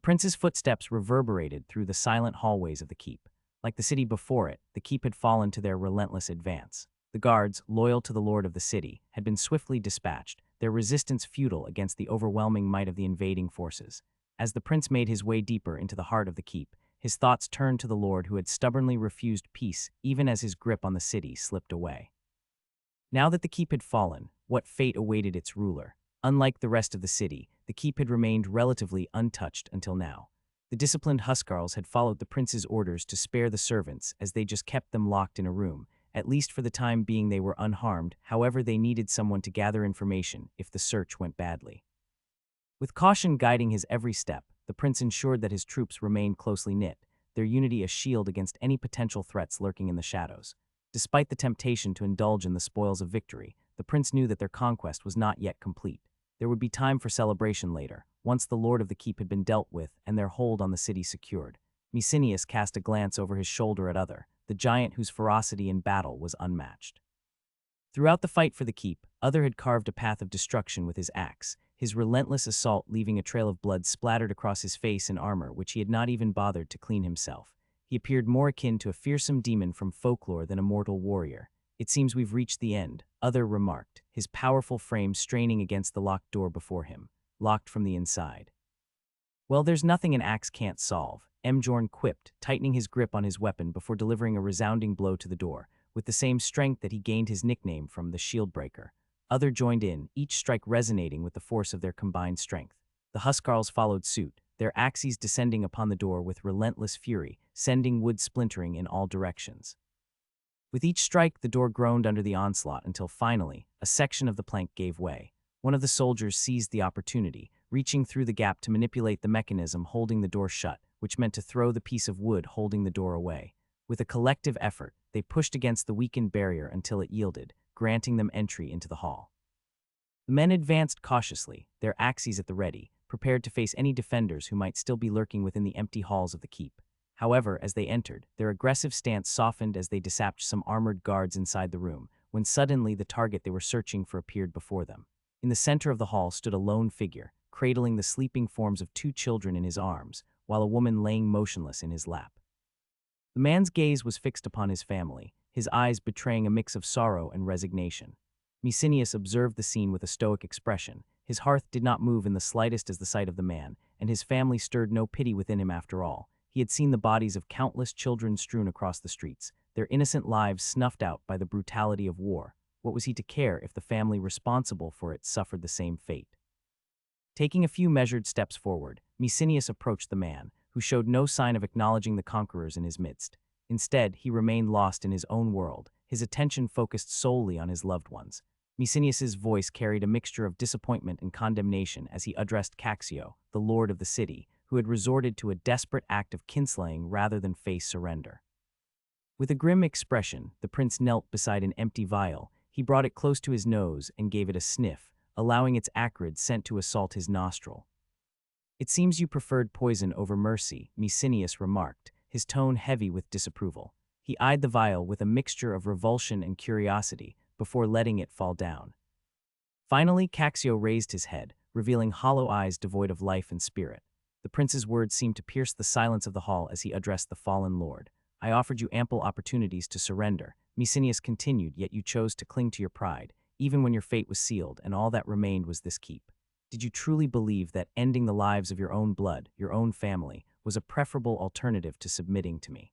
prince's footsteps reverberated through the silent hallways of the keep. Like the city before it, the keep had fallen to their relentless advance. The guards, loyal to the lord of the city, had been swiftly dispatched, their resistance futile against the overwhelming might of the invading forces. As the prince made his way deeper into the heart of the keep, his thoughts turned to the lord who had stubbornly refused peace even as his grip on the city slipped away. Now that the keep had fallen, what fate awaited its ruler? Unlike the rest of the city, the keep had remained relatively untouched until now. The disciplined huskarls had followed the prince's orders to spare the servants as they just kept them locked in a room. At least for the time being they were unharmed, however they needed someone to gather information if the search went badly. With caution guiding his every step, the prince ensured that his troops remained closely knit, their unity a shield against any potential threats lurking in the shadows. Despite the temptation to indulge in the spoils of victory, the prince knew that their conquest was not yet complete. There would be time for celebration later, once the lord of the keep had been dealt with and their hold on the city secured. Mercenary cast a glance over his shoulder at Other, the giant whose ferocity in battle was unmatched. Throughout the fight for the keep, Other had carved a path of destruction with his axe, his relentless assault leaving a trail of blood splattered across his face and armor which he had not even bothered to clean himself. He appeared more akin to a fearsome demon from folklore than a mortal warrior. "It seems we've reached the end," Other remarked, his powerful frame straining against the locked door before him, locked from the inside. "Well, there's nothing an axe can't solve," Mjorn quipped, tightening his grip on his weapon before delivering a resounding blow to the door, with the same strength that he gained his nickname from, the Shieldbreaker. Other joined in, each strike resonating with the force of their combined strength. The huskarls followed suit, their axes descending upon the door with relentless fury, sending wood splintering in all directions. With each strike, the door groaned under the onslaught until finally, a section of the plank gave way. One of the soldiers seized the opportunity, reaching through the gap to manipulate the mechanism holding the door shut, which meant to throw the piece of wood holding the door away. With a collective effort, they pushed against the weakened barrier until it yielded, granting them entry into the hall. The men advanced cautiously, their axes at the ready, prepared to face any defenders who might still be lurking within the empty halls of the keep. However, as they entered, their aggressive stance softened as they dispatched some armored guards inside the room, when suddenly the target they were searching for appeared before them. In the center of the hall stood a lone figure, cradling the sleeping forms of 2 children in his arms, while a woman laying motionless in his lap. The man's gaze was fixed upon his family, his eyes betraying a mix of sorrow and resignation. Mercenary observed the scene with a stoic expression. His heart did not move in the slightest as the sight of the man, and his family stirred no pity within him after all. He had seen the bodies of countless children strewn across the streets, their innocent lives snuffed out by the brutality of war. What was he to care if the family responsible for it suffered the same fate? Taking a few measured steps forward, Mercenary approached the man, who showed no sign of acknowledging the conquerors in his midst. Instead, he remained lost in his own world, his attention focused solely on his loved ones. Mercenary's voice carried a mixture of disappointment and condemnation as he addressed Caxio, the lord of the city, who had resorted to a desperate act of kinslaying rather than face surrender. With a grim expression, the prince knelt beside an empty vial. He brought it close to his nose and gave it a sniff, allowing its acrid scent to assault his nostril. "It seems you preferred poison over mercy," Mercenary remarked, his tone heavy with disapproval. He eyed the vial with a mixture of revulsion and curiosity before letting it fall down. Finally, Caxio raised his head, revealing hollow eyes devoid of life and spirit. The prince's words seemed to pierce the silence of the hall as he addressed the fallen lord. "I offered you ample opportunities to surrender," Mercenary continued, "yet you chose to cling to your pride, even when your fate was sealed and all that remained was this keep. Did you truly believe that ending the lives of your own blood, your own family, was a preferable alternative to submitting to me?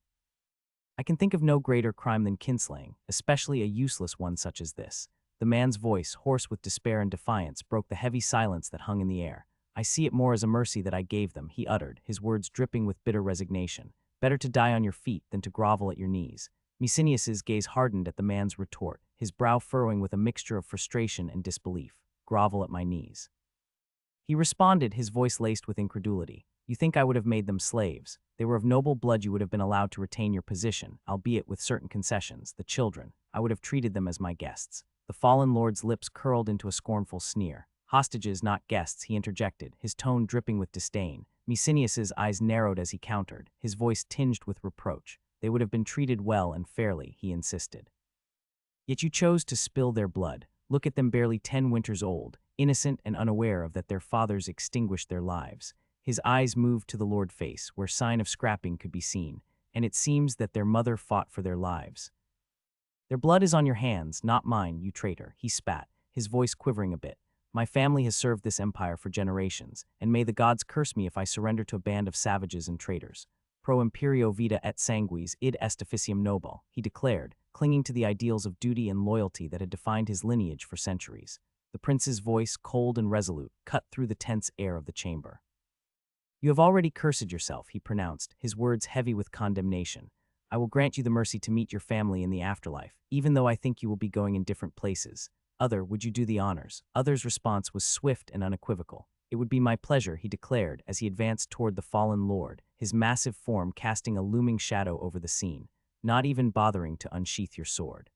I can think of no greater crime than kinslaying, especially a useless one such as this." The man's voice, hoarse with despair and defiance, broke the heavy silence that hung in the air. "I see it more as a mercy that I gave them," he uttered, his words dripping with bitter resignation. "Better to die on your feet than to grovel at your knees." Mercenary's gaze hardened at the man's retort, his brow furrowing with a mixture of frustration and disbelief. "Grovel at my knees?" He responded, his voice laced with incredulity. "You think I would have made them slaves? They were of noble blood. You would have been allowed to retain your position, albeit with certain concessions. The children, I would have treated them as my guests." The fallen lord's lips curled into a scornful sneer. "Hostages, not guests," he interjected, his tone dripping with disdain. Mercenary's eyes narrowed as he countered, his voice tinged with reproach. "They would have been treated well and fairly," he insisted. "Yet you chose to spill their blood. Look at them, barely 10 winters old, innocent and unaware of that their fathers extinguished their lives. His eyes moved to the lord face, where sign of scrapping could be seen, and it seems that their mother fought for their lives. Their blood is on your hands, not mine, you traitor, he spat, his voice quivering a bit. My family has served this empire for generations, and may the gods curse me if I surrender to a band of savages and traitors. Pro imperio vita et sanguis id est officium noble, he declared, clinging to the ideals of duty and loyalty that had defined his lineage for centuries. The prince's voice, cold and resolute, cut through the tense air of the chamber. You have already cursed yourself, he pronounced, his words heavy with condemnation. I will grant you the mercy to meet your family in the afterlife, even though I think you will be going in different places. Other, would you do the honors? Other's response was swift and unequivocal. It would be my pleasure, he declared as he advanced toward the fallen lord, his massive form casting a looming shadow over the scene, not even bothering to unsheath your sword.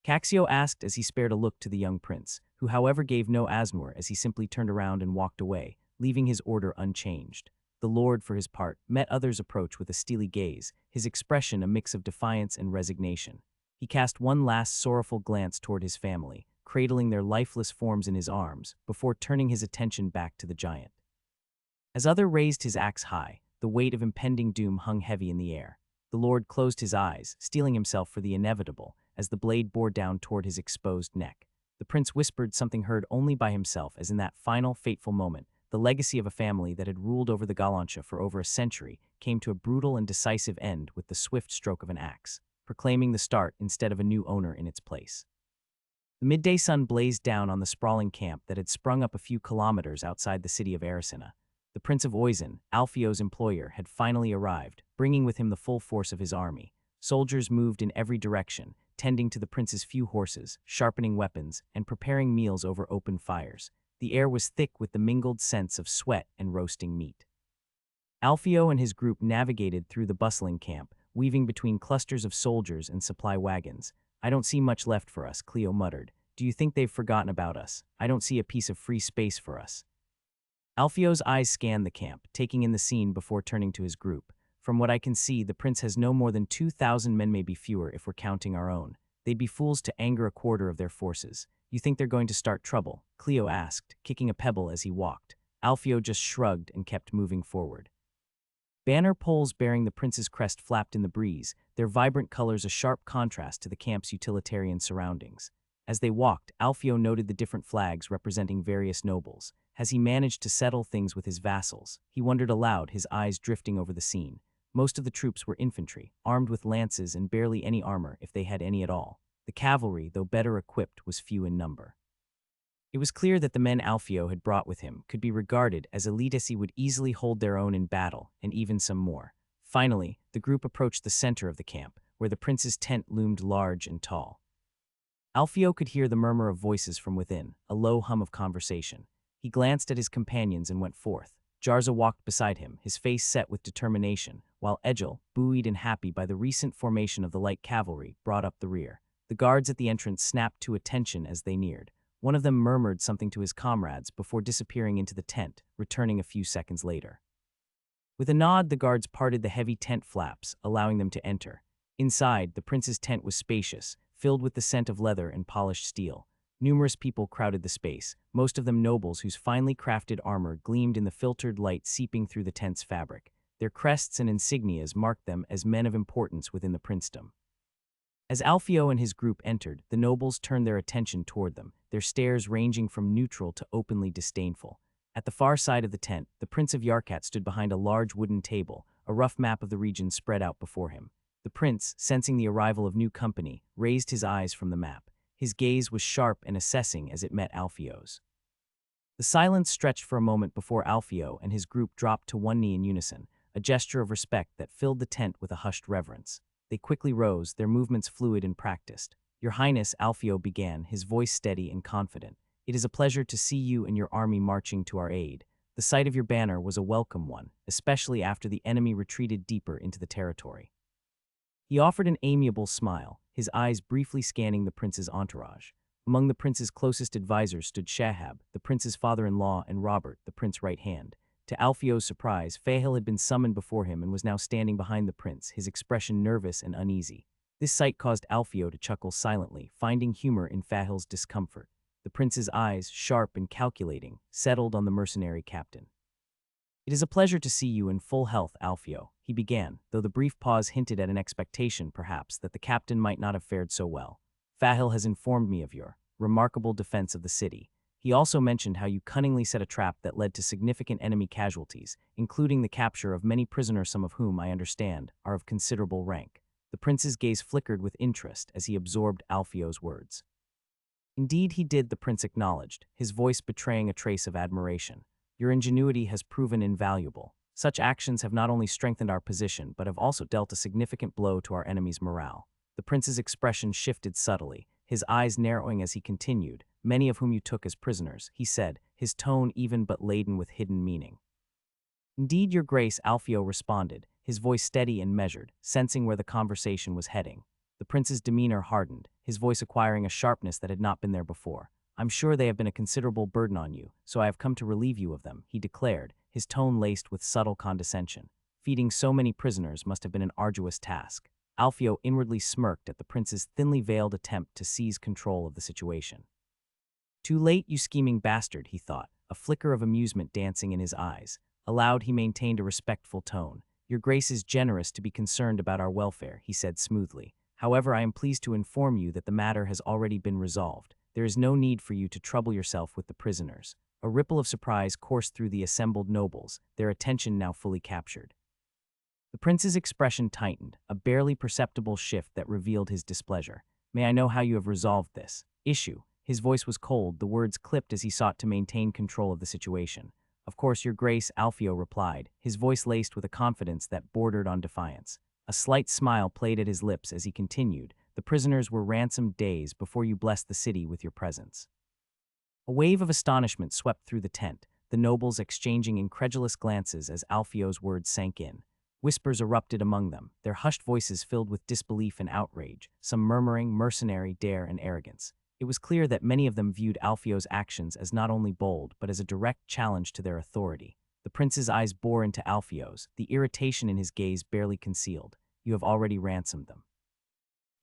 Caxio asked as he spared a look to the young prince, who however gave no answer as he simply turned around and walked away, leaving his order unchanged. The lord, for his part, met others' approach with a steely gaze, his expression a mix of defiance and resignation. He cast one last sorrowful glance toward his family, cradling their lifeless forms in his arms, before turning his attention back to the giant. As Other raised his axe high, the weight of impending doom hung heavy in the air. The lord closed his eyes, steeling himself for the inevitable, as the blade bore down toward his exposed neck. The prince whispered something heard only by himself as in that final, fateful moment, the legacy of a family that had ruled over the Galantia for over a century came to a brutal and decisive end with the swift stroke of an axe, proclaiming the start instead of a new owner in its place. The midday sun blazed down on the sprawling camp that had sprung up a few kilometers outside the city of Erisina. The Prince of Oisin, Alfio's employer, had finally arrived, bringing with him the full force of his army. Soldiers moved in every direction, tending to the prince's few horses, sharpening weapons, and preparing meals over open fires. The air was thick with the mingled scents of sweat and roasting meat. Alfio and his group navigated through the bustling camp, weaving between clusters of soldiers and supply wagons. I don't see much left for us, Cleo muttered. Do you think they've forgotten about us? I don't see a piece of free space for us. Alfio's eyes scanned the camp, taking in the scene before turning to his group. From what I can see, the prince has no more than 2,000 men, maybe fewer if we're counting our own. They'd be fools to anger a quarter of their forces. You think they're going to start trouble? Cleo asked, kicking a pebble as he walked. Alfio just shrugged and kept moving forward. Banner poles bearing the prince's crest flapped in the breeze, their vibrant colors a sharp contrast to the camp's utilitarian surroundings. As they walked, Alfio noted the different flags representing various nobles. Has he managed to settle things with his vassals? He wondered aloud, his eyes drifting over the scene. Most of the troops were infantry, armed with lances and barely any armor if they had any at all. The cavalry, though better equipped, was few in number. It was clear that the men Alfio had brought with him could be regarded as elite, as he would easily hold their own in battle, and even some more. Finally, the group approached the center of the camp, where the prince's tent loomed large and tall. Alfio could hear the murmur of voices from within, a low hum of conversation. He glanced at his companions and went forth. Jarza walked beside him, his face set with determination, while Egil, buoyed and happy by the recent formation of the light cavalry, brought up the rear. The guards at the entrance snapped to attention as they neared. One of them murmured something to his comrades before disappearing into the tent, returning a few seconds later. With a nod, the guards parted the heavy tent flaps, allowing them to enter. Inside, the prince's tent was spacious, filled with the scent of leather and polished steel. Numerous people crowded the space, most of them nobles whose finely crafted armor gleamed in the filtered light seeping through the tent's fabric. Their crests and insignias marked them as men of importance within the princedom. As Alfio and his group entered, the nobles turned their attention toward them, their stares ranging from neutral to openly disdainful. At the far side of the tent, the Prince of Yarkat stood behind a large wooden table, a rough map of the region spread out before him. The prince, sensing the arrival of new company, raised his eyes from the map. His gaze was sharp and assessing as it met Alfio's. The silence stretched for a moment before Alfio and his group dropped to one knee in unison, a gesture of respect that filled the tent with a hushed reverence. They quickly rose, their movements fluid and practiced. Your Highness, Alfio began, his voice steady and confident. It is a pleasure to see you and your army marching to our aid. The sight of your banner was a welcome one, especially after the enemy retreated deeper into the territory. He offered an amiable smile, his eyes briefly scanning the prince's entourage. Among the prince's closest advisors stood Shahab, the prince's father-in-law, and Robert, the prince's right hand. To Alfio's surprise, Fahil had been summoned before him and was now standing behind the prince, his expression nervous and uneasy. This sight caused Alfio to chuckle silently, finding humor in Fahil's discomfort. The prince's eyes, sharp and calculating, settled on the mercenary captain. It is a pleasure to see you in full health, Alfio, he began, though the brief pause hinted at an expectation, perhaps, that the captain might not have fared so well. Fahil has informed me of your remarkable defense of the city. He also mentioned how you cunningly set a trap that led to significant enemy casualties, including the capture of many prisoners, some of whom, I understand, are of considerable rank. The prince's gaze flickered with interest as he absorbed Alfio's words. Indeed he did, the prince acknowledged, his voice betraying a trace of admiration. Your ingenuity has proven invaluable. Such actions have not only strengthened our position, but have also dealt a significant blow to our enemy's morale. The prince's expression shifted subtly, his eyes narrowing as he continued. Many of whom you took as prisoners, he said, his tone even but laden with hidden meaning. Indeed, your grace, Alfio responded, his voice steady and measured, sensing where the conversation was heading. The prince's demeanor hardened, his voice acquiring a sharpness that had not been there before. I'm sure they have been a considerable burden on you, so I have come to relieve you of them, he declared, his tone laced with subtle condescension. Feeding so many prisoners must have been an arduous task. Alfio inwardly smirked at the prince's thinly veiled attempt to seize control of the situation. Too late, you scheming bastard, he thought, a flicker of amusement dancing in his eyes. Aloud, he maintained a respectful tone. Your grace is generous to be concerned about our welfare, he said smoothly. However, I am pleased to inform you that the matter has already been resolved. There is no need for you to trouble yourself with the prisoners. A ripple of surprise coursed through the assembled nobles, their attention now fully captured. The prince's expression tightened, a barely perceptible shift that revealed his displeasure. May I know how you have resolved this issue? His voice was cold, the words clipped as he sought to maintain control of the situation. Of course, your grace, Alfio replied, his voice laced with a confidence that bordered on defiance. A slight smile played at his lips as he continued. The prisoners were ransomed days before you blessed the city with your presence. A wave of astonishment swept through the tent, the nobles exchanging incredulous glances as Alfio's words sank in. Whispers erupted among them, their hushed voices filled with disbelief and outrage, some murmuring, mercenary, dare, and arrogance. It was clear that many of them viewed Alfio's actions as not only bold, but as a direct challenge to their authority. The prince's eyes bore into Alfio's, the irritation in his gaze barely concealed. You have already ransomed them.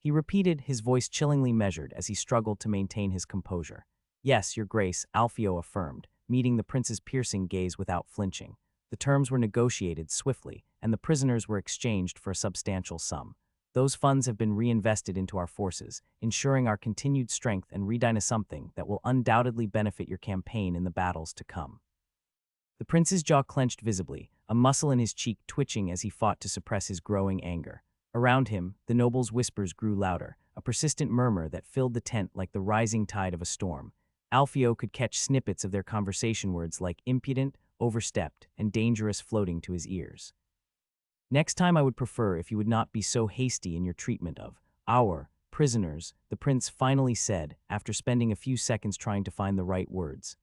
He repeated, his voice chillingly measured as he struggled to maintain his composure. Yes, your grace, Alfio affirmed, meeting the prince's piercing gaze without flinching. The terms were negotiated swiftly, and the prisoners were exchanged for a substantial sum. Those funds have been reinvested into our forces, ensuring our continued strength and readiness, something that will undoubtedly benefit your campaign in the battles to come. The prince's jaw clenched visibly, a muscle in his cheek twitching as he fought to suppress his growing anger. Around him, the nobles' whispers grew louder, a persistent murmur that filled the tent like the rising tide of a storm. Alfio could catch snippets of their conversation, words like impudent, overstepped, and dangerous floating to his ears. Next time I would prefer if you would not be so hasty in your treatment of our prisoners, the prince finally said, after spending a few seconds trying to find the right words.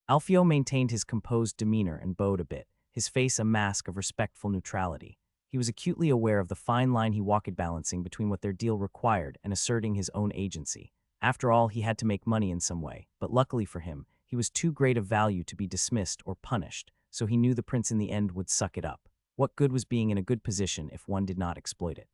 Alfio maintained his composed demeanor and bowed a bit, his face a mask of respectful neutrality. He was acutely aware of the fine line he walked balancing between what their deal required and asserting his own agency. After all, he had to make money in some way, but luckily for him, he was too great of value to be dismissed or punished, so he knew the prince in the end would suck it up. What good was being in a good position if one did not exploit it?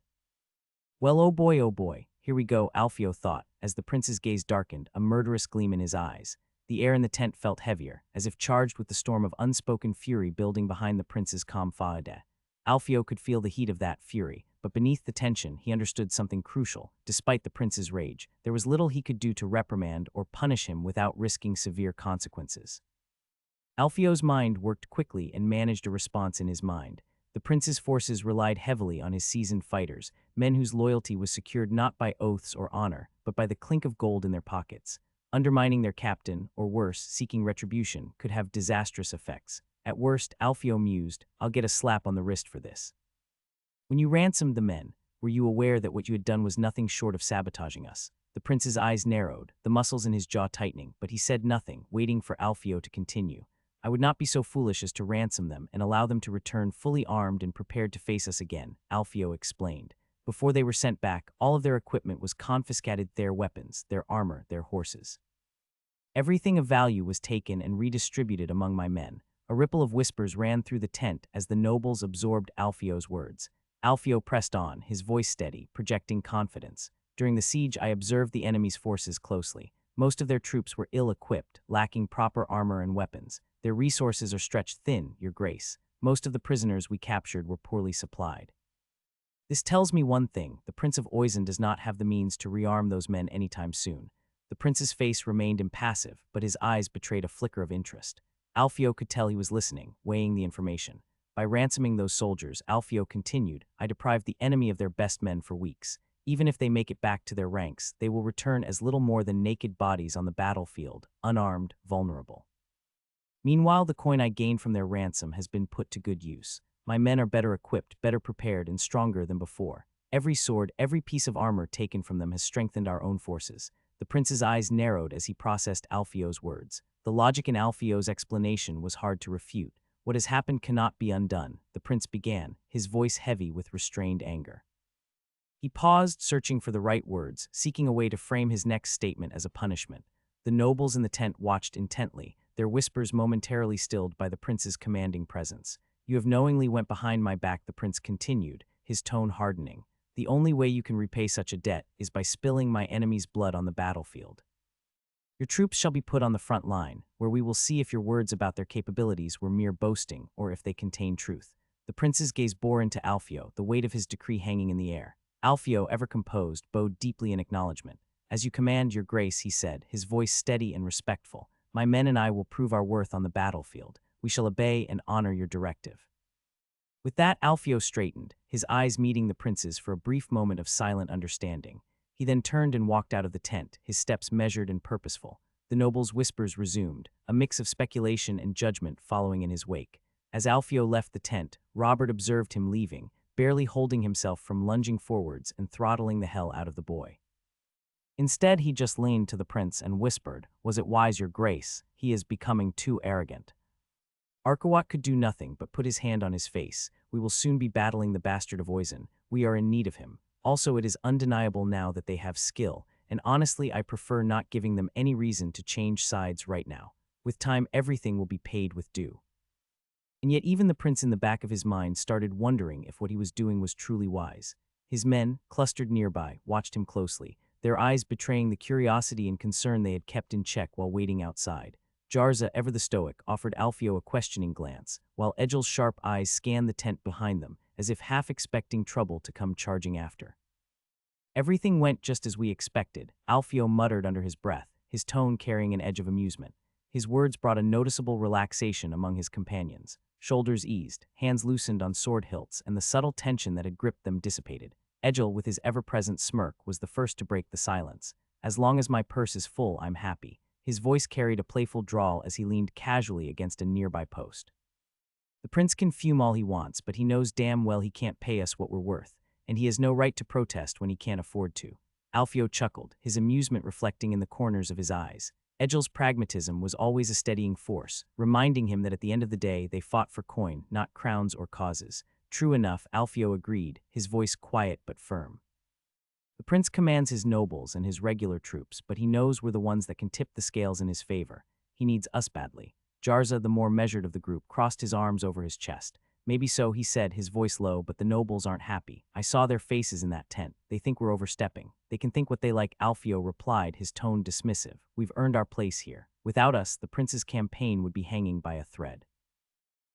Well, oh boy, here we go, Alfio thought, as the prince's gaze darkened, a murderous gleam in his eyes. The air in the tent felt heavier, as if charged with the storm of unspoken fury building behind the prince's calm faade. Alfio could feel the heat of that fury, but beneath the tension, he understood something crucial. Despite the prince's rage, there was little he could do to reprimand or punish him without risking severe consequences. Alfio's mind worked quickly and managed a response in his mind. The prince's forces relied heavily on his seasoned fighters, men whose loyalty was secured not by oaths or honor, but by the clink of gold in their pockets. Undermining their captain, or worse, seeking retribution, could have disastrous effects. At worst, Alfio mused, I'll get a slap on the wrist for this. When you ransomed the men, were you aware that what you had done was nothing short of sabotaging us? The prince's eyes narrowed, the muscles in his jaw tightening, but he said nothing, waiting for Alfio to continue. I would not be so foolish as to ransom them and allow them to return fully armed and prepared to face us again, Alfio explained. Before they were sent back, all of their equipment was confiscated, their weapons, their armor, their horses. Everything of value was taken and redistributed among my men. A ripple of whispers ran through the tent as the nobles absorbed Alfio's words. Alfio pressed on, his voice steady, projecting confidence. During the siege, I observed the enemy's forces closely. Most of their troops were ill-equipped, lacking proper armor and weapons. Their resources are stretched thin, your grace. Most of the prisoners we captured were poorly supplied. This tells me one thing: the Prince of Oizen does not have the means to rearm those men anytime soon. The prince's face remained impassive, but his eyes betrayed a flicker of interest. Alfio could tell he was listening, weighing the information. By ransoming those soldiers, Alfio continued, I deprived the enemy of their best men for weeks. Even if they make it back to their ranks, they will return as little more than naked bodies on the battlefield, unarmed, vulnerable. Meanwhile, the coin I gained from their ransom has been put to good use. My men are better equipped, better prepared, and stronger than before. Every sword, every piece of armor taken from them has strengthened our own forces. The prince's eyes narrowed as he processed Alfio's words. The logic in Alfio's explanation was hard to refute. What has happened cannot be undone, the prince began, his voice heavy with restrained anger. He paused, searching for the right words, seeking a way to frame his next statement as a punishment. The nobles in the tent watched intently, their whispers momentarily stilled by the prince's commanding presence. You have knowingly went behind my back, the prince continued, his tone hardening. The only way you can repay such a debt is by spilling my enemy's blood on the battlefield. Your troops shall be put on the front line, where we will see if your words about their capabilities were mere boasting or if they contain truth. The prince's gaze bore into Alfio, the weight of his decree hanging in the air. Alfio, ever composed, bowed deeply in acknowledgement. As you command, your grace, he said, his voice steady and respectful. My men and I will prove our worth on the battlefield. We shall obey and honor your directive. With that, Alfio straightened, his eyes meeting the prince's for a brief moment of silent understanding. He then turned and walked out of the tent, his steps measured and purposeful. The noble's whispers resumed, a mix of speculation and judgment following in his wake. As Alfio left the tent, Robert observed him leaving, barely holding himself from lunging forwards and throttling the hell out of the boy. Instead, he just leaned to the prince and whispered, Was it wise, your grace? He is becoming too arrogant. Arkawat could do nothing but put his hand on his face. We will soon be battling the bastard of Oizen. We are in need of him. Also, it is undeniable now that they have skill, and honestly, I prefer not giving them any reason to change sides right now. With time, everything will be paid with due. And yet even the prince in the back of his mind started wondering if what he was doing was truly wise. His men, clustered nearby, watched him closely, their eyes betraying the curiosity and concern they had kept in check while waiting outside. Jarza, ever the stoic, offered Alfio a questioning glance, while Edgel's sharp eyes scanned the tent behind them, as if half expecting trouble to come charging after. Everything went just as we expected, Alfio muttered under his breath, his tone carrying an edge of amusement. His words brought a noticeable relaxation among his companions. Shoulders eased, hands loosened on sword hilts, and the subtle tension that had gripped them dissipated. Edgel, with his ever-present smirk, was the first to break the silence. As long as my purse is full, I'm happy. His voice carried a playful drawl as he leaned casually against a nearby post. The prince can fume all he wants, but he knows damn well he can't pay us what we're worth, and he has no right to protest when he can't afford to. Alfio chuckled, his amusement reflecting in the corners of his eyes. Edgel's pragmatism was always a steadying force, reminding him that at the end of the day they fought for coin, not crowns or causes. True enough, Alfio agreed, his voice quiet but firm. The prince commands his nobles and his regular troops, but he knows we're the ones that can tip the scales in his favor. He needs us badly. Jarza, the more measured of the group, crossed his arms over his chest. Maybe so, he said, his voice low, but the nobles aren't happy. I saw their faces in that tent. They think we're overstepping. They can think what they like, Alfio replied, his tone dismissive. We've earned our place here. Without us, the prince's campaign would be hanging by a thread.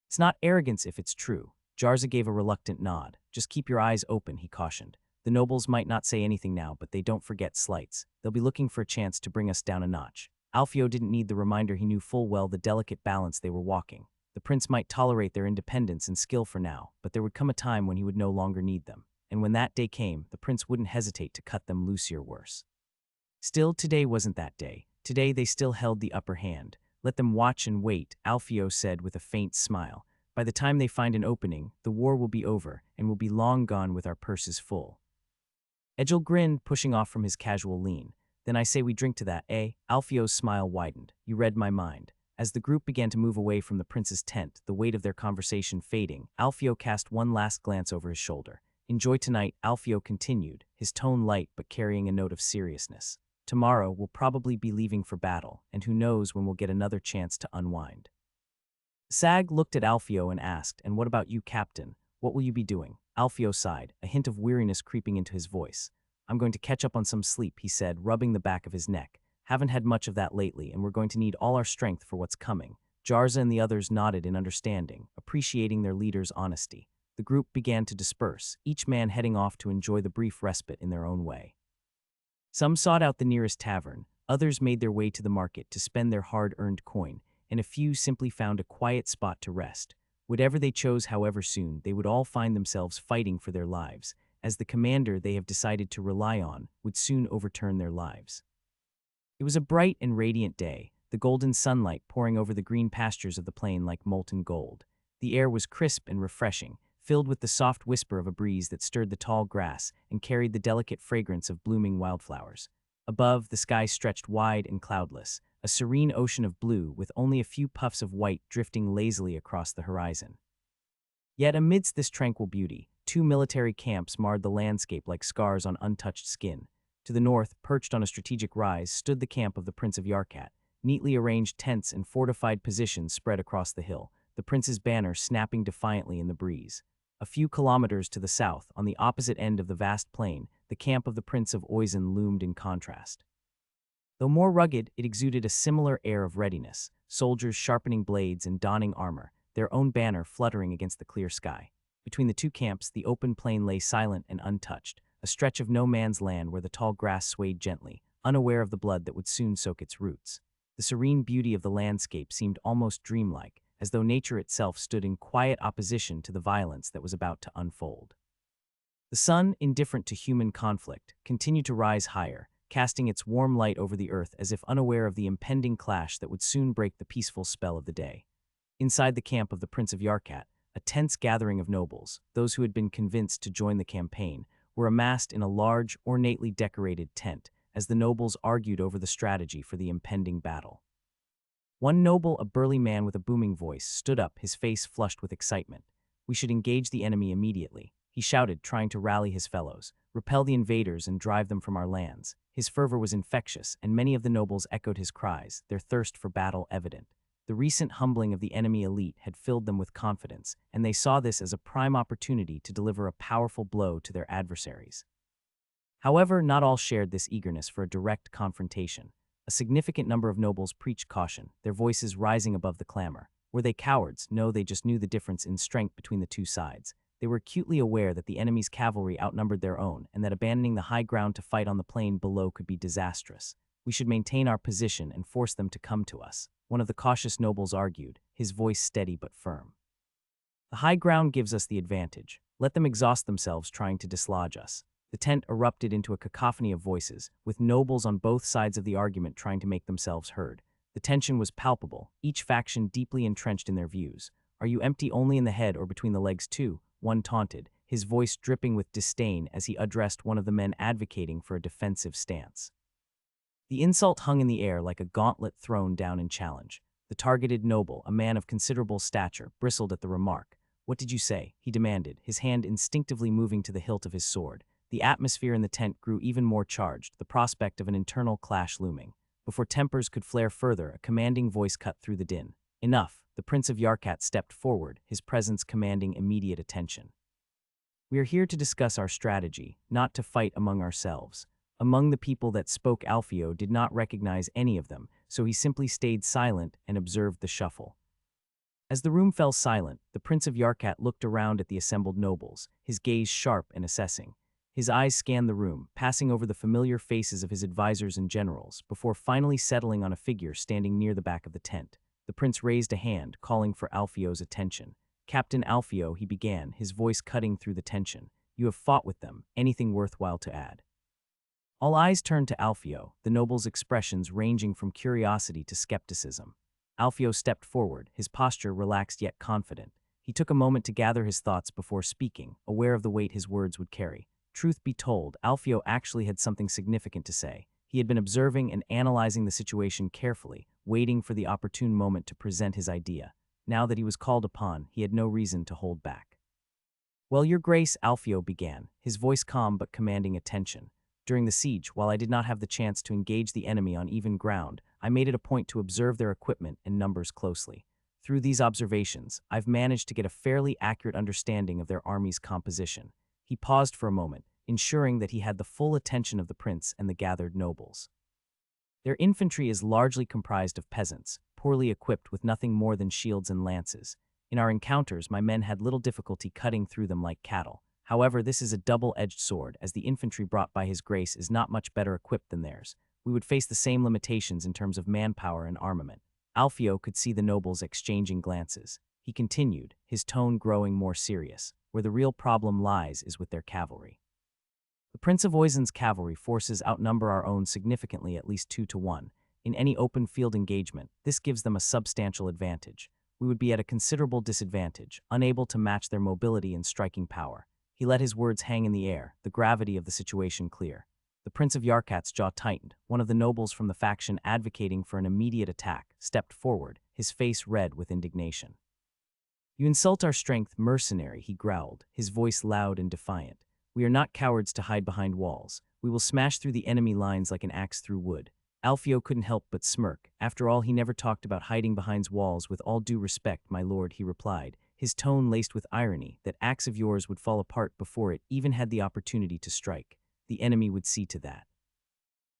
It's not arrogance if it's true. Jarza gave a reluctant nod. Just keep your eyes open, he cautioned. The nobles might not say anything now, but they don't forget slights. They'll be looking for a chance to bring us down a notch. Alfio didn't need the reminder. He knew full well the delicate balance they were walking. The prince might tolerate their independence and skill for now, but there would come a time when he would no longer need them. And when that day came, the prince wouldn't hesitate to cut them loose or worse. Still, today wasn't that day. Today they still held the upper hand. Let them watch and wait, Alfio said with a faint smile. By the time they find an opening, the war will be over, and we'll be long gone with our purses full. Edgel grinned, pushing off from his casual lean. Then I say we drink to that, eh? Alfio's smile widened. You read my mind. As the group began to move away from the prince's tent, the weight of their conversation fading, Alfio cast one last glance over his shoulder. Enjoy tonight, Alfio continued, his tone light but carrying a note of seriousness. Tomorrow we'll probably be leaving for battle, and who knows when we'll get another chance to unwind. Sag looked at Alfio and asked, And what about you, Captain? What will you be doing? Alfio sighed, a hint of weariness creeping into his voice. I'm going to catch up on some sleep, he said, rubbing the back of his neck. Haven't had much of that lately, and we're going to need all our strength for what's coming. Jarza and the others nodded in understanding, appreciating their leader's honesty. The group began to disperse, each man heading off to enjoy the brief respite in their own way. Some sought out the nearest tavern, others made their way to the market to spend their hard-earned coin, and a few simply found a quiet spot to rest. Whatever they chose, however, soon they would all find themselves fighting for their lives, as the commander they have decided to rely on would soon overturn their lives. It was a bright and radiant day, the golden sunlight pouring over the green pastures of the plain like molten gold. The air was crisp and refreshing, filled with the soft whisper of a breeze that stirred the tall grass and carried the delicate fragrance of blooming wildflowers. Above, the sky stretched wide and cloudless, a serene ocean of blue with only a few puffs of white drifting lazily across the horizon. Yet amidst this tranquil beauty, two military camps marred the landscape like scars on untouched skin. To the north, perched on a strategic rise, stood the camp of the Prince of Yarkat. Neatly arranged tents and fortified positions spread across the hill, the prince's banner snapping defiantly in the breeze. A few kilometers to the south, on the opposite end of the vast plain, the camp of the Prince of Oizen loomed in contrast. Though more rugged, it exuded a similar air of readiness, soldiers sharpening blades and donning armor, their own banner fluttering against the clear sky. Between the two camps, the open plain lay silent and untouched, a stretch of no man's land where the tall grass swayed gently, unaware of the blood that would soon soak its roots. The serene beauty of the landscape seemed almost dreamlike, as though nature itself stood in quiet opposition to the violence that was about to unfold. The sun, indifferent to human conflict, continued to rise higher, casting its warm light over the earth as if unaware of the impending clash that would soon break the peaceful spell of the day. Inside the camp of the Prince of Yarkat, a tense gathering of nobles, those who had been convinced to join the campaign, were amassed in a large, ornately decorated tent, as the nobles argued over the strategy for the impending battle. One noble, a burly man with a booming voice, stood up, his face flushed with excitement. "We should engage the enemy immediately," he shouted, trying to rally his fellows. "Repel the invaders and drive them from our lands." His fervor was infectious, and many of the nobles echoed his cries, their thirst for battle evident. The recent humbling of the enemy elite had filled them with confidence, and they saw this as a prime opportunity to deliver a powerful blow to their adversaries. However, not all shared this eagerness for a direct confrontation. A significant number of nobles preached caution, their voices rising above the clamor. Were they cowards? No, they just knew the difference in strength between the two sides. They were acutely aware that the enemy's cavalry outnumbered their own, and that abandoning the high ground to fight on the plain below could be disastrous. "We should maintain our position and force them to come to us," one of the cautious nobles argued, his voice steady but firm. "The high ground gives us the advantage. Let them exhaust themselves trying to dislodge us." The tent erupted into a cacophony of voices, with nobles on both sides of the argument trying to make themselves heard. The tension was palpable, each faction deeply entrenched in their views. "Are you empty only in the head or between the legs too?" one taunted, his voice dripping with disdain as he addressed one of the men advocating for a defensive stance. The insult hung in the air like a gauntlet thrown down in challenge. The targeted noble, a man of considerable stature, bristled at the remark. "What did you say?" he demanded, his hand instinctively moving to the hilt of his sword. The atmosphere in the tent grew even more charged, the prospect of an internal clash looming. Before tempers could flare further, a commanding voice cut through the din. "Enough!" The Prince of Yarkat stepped forward, his presence commanding immediate attention. "We are here to discuss our strategy, not to fight among ourselves." Among the people that spoke, Alfio did not recognize any of them, so he simply stayed silent and observed the shuffle. As the room fell silent, the Prince of Yarkat looked around at the assembled nobles, his gaze sharp and assessing. His eyes scanned the room, passing over the familiar faces of his advisors and generals, before finally settling on a figure standing near the back of the tent. The prince raised a hand, calling for Alfio's attention. "Captain Alfio," he began, his voice cutting through the tension. "You have fought with them. Anything worthwhile to add?" All eyes turned to Alfio, the noble's expressions ranging from curiosity to skepticism. Alfio stepped forward, his posture relaxed yet confident. He took a moment to gather his thoughts before speaking, aware of the weight his words would carry. Truth be told, Alfio actually had something significant to say. He had been observing and analyzing the situation carefully, waiting for the opportune moment to present his idea. Now that he was called upon, he had no reason to hold back. "Well, Your Grace," Alfio began, his voice calm but commanding attention. "During the siege, while I did not have the chance to engage the enemy on even ground, I made it a point to observe their equipment and numbers closely. Through these observations, I've managed to get a fairly accurate understanding of their army's composition." He paused for a moment, ensuring that he had the full attention of the prince and the gathered nobles. "Their infantry is largely comprised of peasants, poorly equipped with nothing more than shields and lances. In our encounters, my men had little difficulty cutting through them like cattle. However, this is a double-edged sword, as the infantry brought by his grace is not much better equipped than theirs. We would face the same limitations in terms of manpower and armament. Alfio could see the nobles exchanging glances. He continued, his tone growing more serious. Where the real problem lies is with their cavalry. The Prince of Oisin's cavalry forces outnumber our own significantly, at least 2-1. In any open field engagement, this gives them a substantial advantage. We would be at a considerable disadvantage, unable to match their mobility and striking power. He let his words hang in the air, the gravity of the situation clear. The Prince of Yarkat's jaw tightened. One of the nobles from the faction advocating for an immediate attack stepped forward, his face red with indignation. "You insult our strength, mercenary," he growled, his voice loud and defiant. "We are not cowards to hide behind walls. We will smash through the enemy lines like an axe through wood." Alfio couldn't help but smirk. After all, he never talked about hiding behind walls. "With all due respect, my lord," he replied, his tone laced with irony. "That axe of yours would fall apart before it even had the opportunity to strike. The enemy would see to that."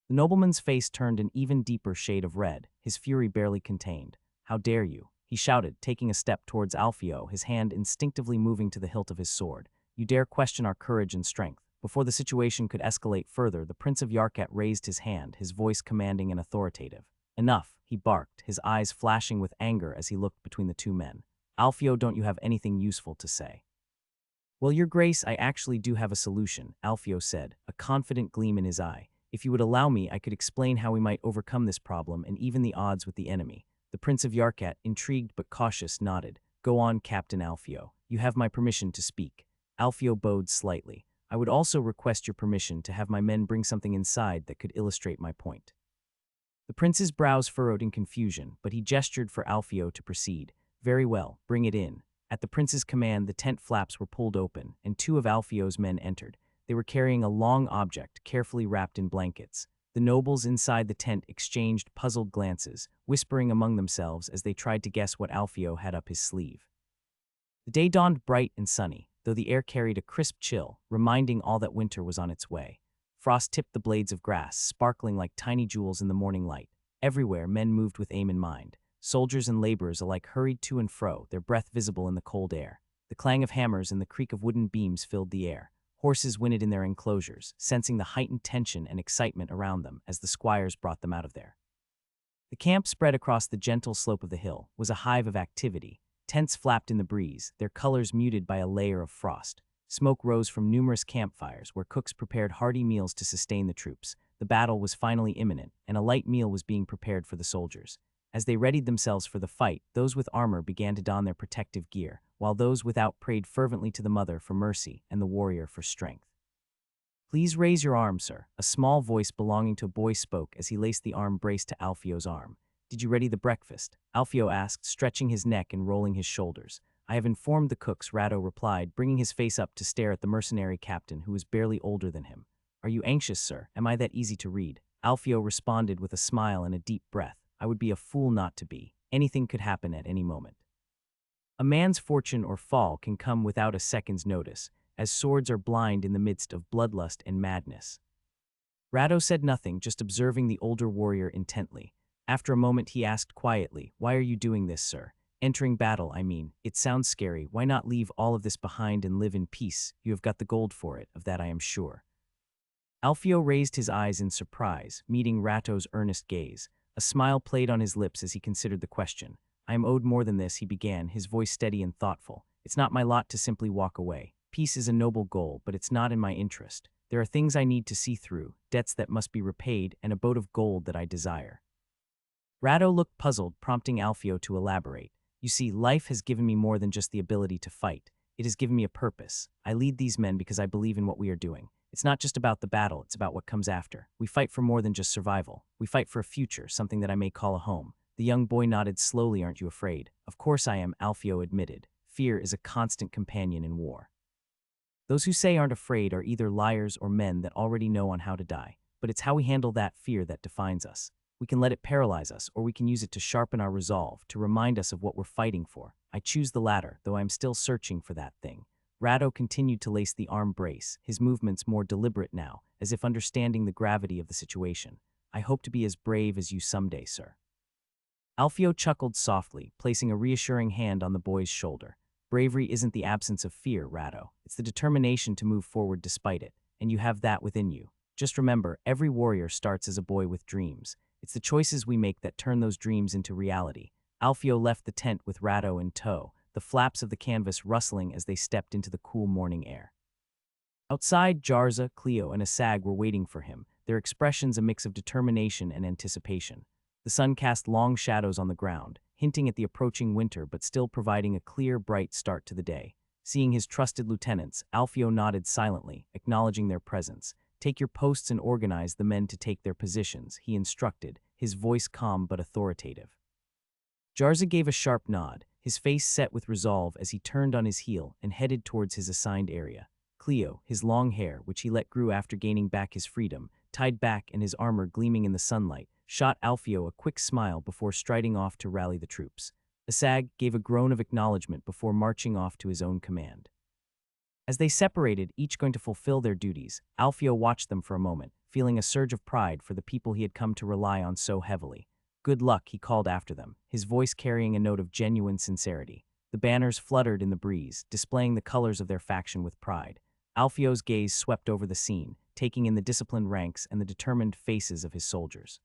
The nobleman's face turned an even deeper shade of red, his fury barely contained. "How dare you?" he shouted, taking a step towards Alfio, his hand instinctively moving to the hilt of his sword. "You dare question our courage and strength?" Before the situation could escalate further, the Prince of Yarkat raised his hand, his voice commanding and authoritative. "Enough," he barked, his eyes flashing with anger as he looked between the two men. "Alfio, don't you have anything useful to say?" "Well, your grace, I actually do have a solution," Alfio said, a confident gleam in his eye. "If you would allow me, I could explain how we might overcome this problem and even the odds with the enemy." The Prince of Yarkat, intrigued but cautious, nodded. "Go on, Captain Alfio. You have my permission to speak." Alfio bowed slightly. "I would also request your permission to have my men bring something inside that could illustrate my point." The prince's brows furrowed in confusion, but he gestured for Alfio to proceed. "Very well, bring it in." At the prince's command, the tent flaps were pulled open, and two of Alfio's men entered. They were carrying a long object, carefully wrapped in blankets. The nobles inside the tent exchanged puzzled glances, whispering among themselves as they tried to guess what Alfio had up his sleeve. The day dawned bright and sunny, though the air carried a crisp chill, reminding all that winter was on its way. Frost tipped the blades of grass, sparkling like tiny jewels in the morning light. Everywhere, men moved with aim in mind. Soldiers and laborers alike hurried to and fro, their breath visible in the cold air. The clang of hammers and the creak of wooden beams filled the air. Horses whinnied in their enclosures, sensing the heightened tension and excitement around them as the squires brought them out of there. The camp, spread across the gentle slope of the hill, was a hive of activity. Tents flapped in the breeze, their colors muted by a layer of frost. Smoke rose from numerous campfires where cooks prepared hearty meals to sustain the troops. The battle was finally imminent, and a light meal was being prepared for the soldiers. As they readied themselves for the fight, those with armor began to don their protective gear, while those without prayed fervently to the Mother for mercy and the warrior for strength. "Please raise your arm, sir," a small voice belonging to a boy spoke as he laced the arm brace to Alfio's arm. "Did you ready the breakfast?" Alfio asked, stretching his neck and rolling his shoulders. "I have informed the cooks," Ratto replied, bringing his face up to stare at the mercenary captain, who was barely older than him. "Are you anxious, sir? Am I that easy to read?" Alfio responded with a smile and a deep breath. "I would be a fool not to be. Anything could happen at any moment. A man's fortune or fall can come without a second's notice, as swords are blind in the midst of bloodlust and madness." Ratto said nothing, just observing the older warrior intently. After a moment he asked quietly, "Why are you doing this, sir? Entering battle, I mean. It sounds scary. Why not leave all of this behind and live in peace? You have got the gold for it, of that I am sure." Alfio raised his eyes in surprise, meeting Ratto's earnest gaze. A smile played on his lips as he considered the question. "I am owed more than this," he began, his voice steady and thoughtful. "It's not my lot to simply walk away. Peace is a noble goal, but it's not in my interest. There are things I need to see through, debts that must be repaid, and a boat of gold that I desire." Ratto looked puzzled, prompting Alfio to elaborate. "You see, life has given me more than just the ability to fight. It has given me a purpose. I lead these men because I believe in what we are doing. It's not just about the battle, it's about what comes after. We fight for more than just survival. We fight for a future, something that I may call a home." The young boy nodded slowly. "Aren't you afraid?" "Of course I am," Alfio admitted. "Fear is a constant companion in war. Those who say aren't afraid are either liars or men that already know on how to die. But it's how we handle that fear that defines us. We can let it paralyze us, or we can use it to sharpen our resolve, to remind us of what we're fighting for. I choose the latter, though I'm still searching for that thing." Ratto continued to lace the arm brace, his movements more deliberate now, as if understanding the gravity of the situation. "I hope to be as brave as you someday, sir." Alfio chuckled softly, placing a reassuring hand on the boy's shoulder. Bravery isn't the absence of fear, Rado. It's the determination to move forward despite it, and you have that within you. Just remember, every warrior starts as a boy with dreams. It's the choices we make that turn those dreams into reality. Alfio left the tent with Rado in tow, the flaps of the canvas rustling as they stepped into the cool morning air. Outside, Jarza, Cleo, and Asag were waiting for him, their expressions a mix of determination and anticipation. The sun cast long shadows on the ground, hinting at the approaching winter but still providing a clear, bright start to the day. Seeing his trusted lieutenants, Alfio nodded silently, acknowledging their presence. "Take your posts and organize the men to take their positions," he instructed, his voice calm but authoritative. Jarza gave a sharp nod, his face set with resolve as he turned on his heel and headed towards his assigned area. Cleo, his long hair, which he let grow after gaining back his freedom, tied back and his armor gleaming in the sunlight, shot Alfio a quick smile before striding off to rally the troops. Asag gave a groan of acknowledgement before marching off to his own command. As they separated, each going to fulfill their duties, Alfio watched them for a moment, feeling a surge of pride for the people he had come to rely on so heavily. "Good luck," he called after them, his voice carrying a note of genuine sincerity. The banners fluttered in the breeze, displaying the colors of their faction with pride. Alfio's gaze swept over the scene, taking in the disciplined ranks and the determined faces of his soldiers.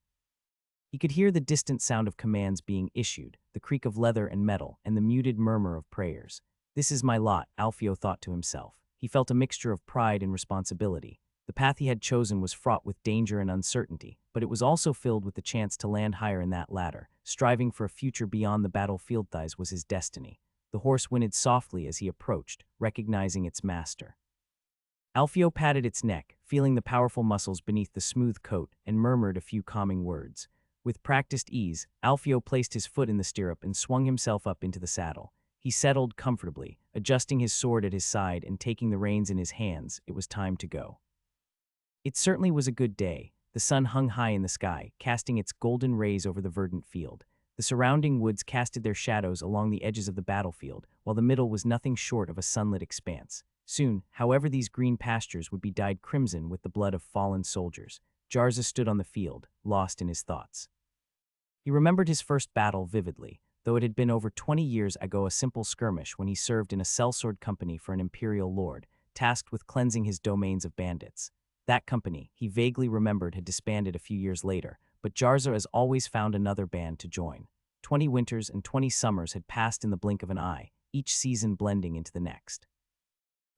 He could hear the distant sound of commands being issued, the creak of leather and metal, and the muted murmur of prayers. "This is my lot," Alfio thought to himself. He felt a mixture of pride and responsibility. The path he had chosen was fraught with danger and uncertainty, but it was also filled with the chance to land higher in that ladder. Striving for a future beyond the battlefield thighs was his destiny. The horse whinnied softly as he approached, recognizing its master. Alfio patted its neck, feeling the powerful muscles beneath the smooth coat, and murmured a few calming words. With practiced ease, Alfio placed his foot in the stirrup and swung himself up into the saddle. He settled comfortably, adjusting his sword at his side and taking the reins in his hands. It was time to go. It certainly was a good day. The sun hung high in the sky, casting its golden rays over the verdant field. The surrounding woods casted their shadows along the edges of the battlefield, while the middle was nothing short of a sunlit expanse. Soon, however, these green pastures would be dyed crimson with the blood of fallen soldiers. Jarza stood on the field, lost in his thoughts. He remembered his first battle vividly, though it had been over 20 years ago, a simple skirmish when he served in a sellsword company for an imperial lord, tasked with cleansing his domains of bandits. That company, he vaguely remembered, had disbanded a few years later, but Jarza has always found another band to join. 20 winters and 20 summers had passed in the blink of an eye, each season blending into the next.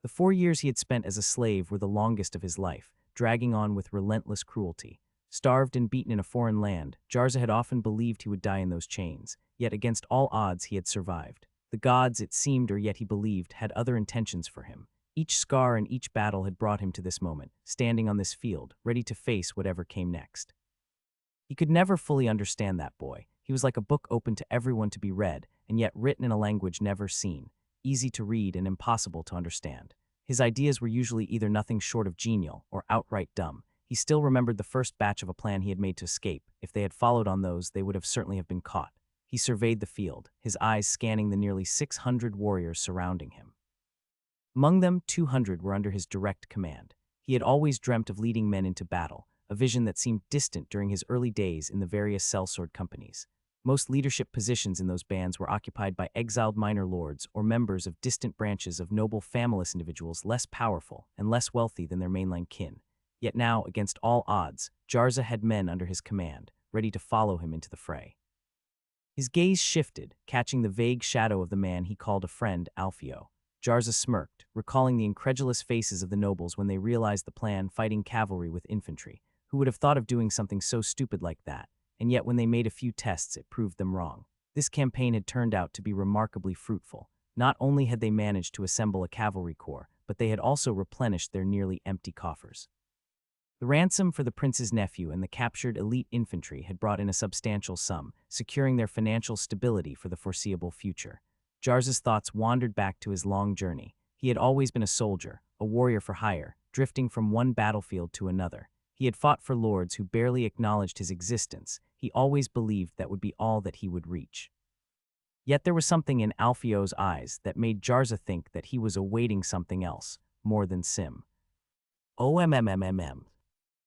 The 4 years he had spent as a slave were the longest of his life, dragging on with relentless cruelty. Starved and beaten in a foreign land, Jarza had often believed he would die in those chains, yet against all odds he had survived. The gods, it seemed, or yet he believed, had other intentions for him. Each scar and each battle had brought him to this moment, standing on this field, ready to face whatever came next. He could never fully understand that boy. He was like a book open to everyone to be read, and yet written in a language never seen, easy to read and impossible to understand. His ideas were usually either nothing short of genial or outright dumb. He still remembered the first batch of a plan he had made to escape. If they had followed on those, they would have certainly have been caught. He surveyed the field, his eyes scanning the nearly 600 warriors surrounding him. Among them, 200 were under his direct command. He had always dreamt of leading men into battle, a vision that seemed distant during his early days in the various sellsword companies. Most leadership positions in those bands were occupied by exiled minor lords or members of distant branches of noble famileless individuals less powerful and less wealthy than their mainland kin. Yet now, against all odds, Jarza had men under his command, ready to follow him into the fray. His gaze shifted, catching the vague shadow of the man he called a friend, Alfio. Jarza smirked, recalling the incredulous faces of the nobles when they realized the plan, fighting cavalry with infantry. Who would have thought of doing something so stupid like that? And yet when they made a few tests, it proved them wrong. This campaign had turned out to be remarkably fruitful. Not only had they managed to assemble a cavalry corps, but they had also replenished their nearly empty coffers. The ransom for the prince's nephew and the captured elite infantry had brought in a substantial sum, securing their financial stability for the foreseeable future. Jarza's thoughts wandered back to his long journey. He had always been a soldier, a warrior for hire, drifting from one battlefield to another. He had fought for lords who barely acknowledged his existence. He always believed that would be all that he would reach. Yet there was something in Alfio's eyes that made Jarza think that he was awaiting something else, more than sim. OMMMMM.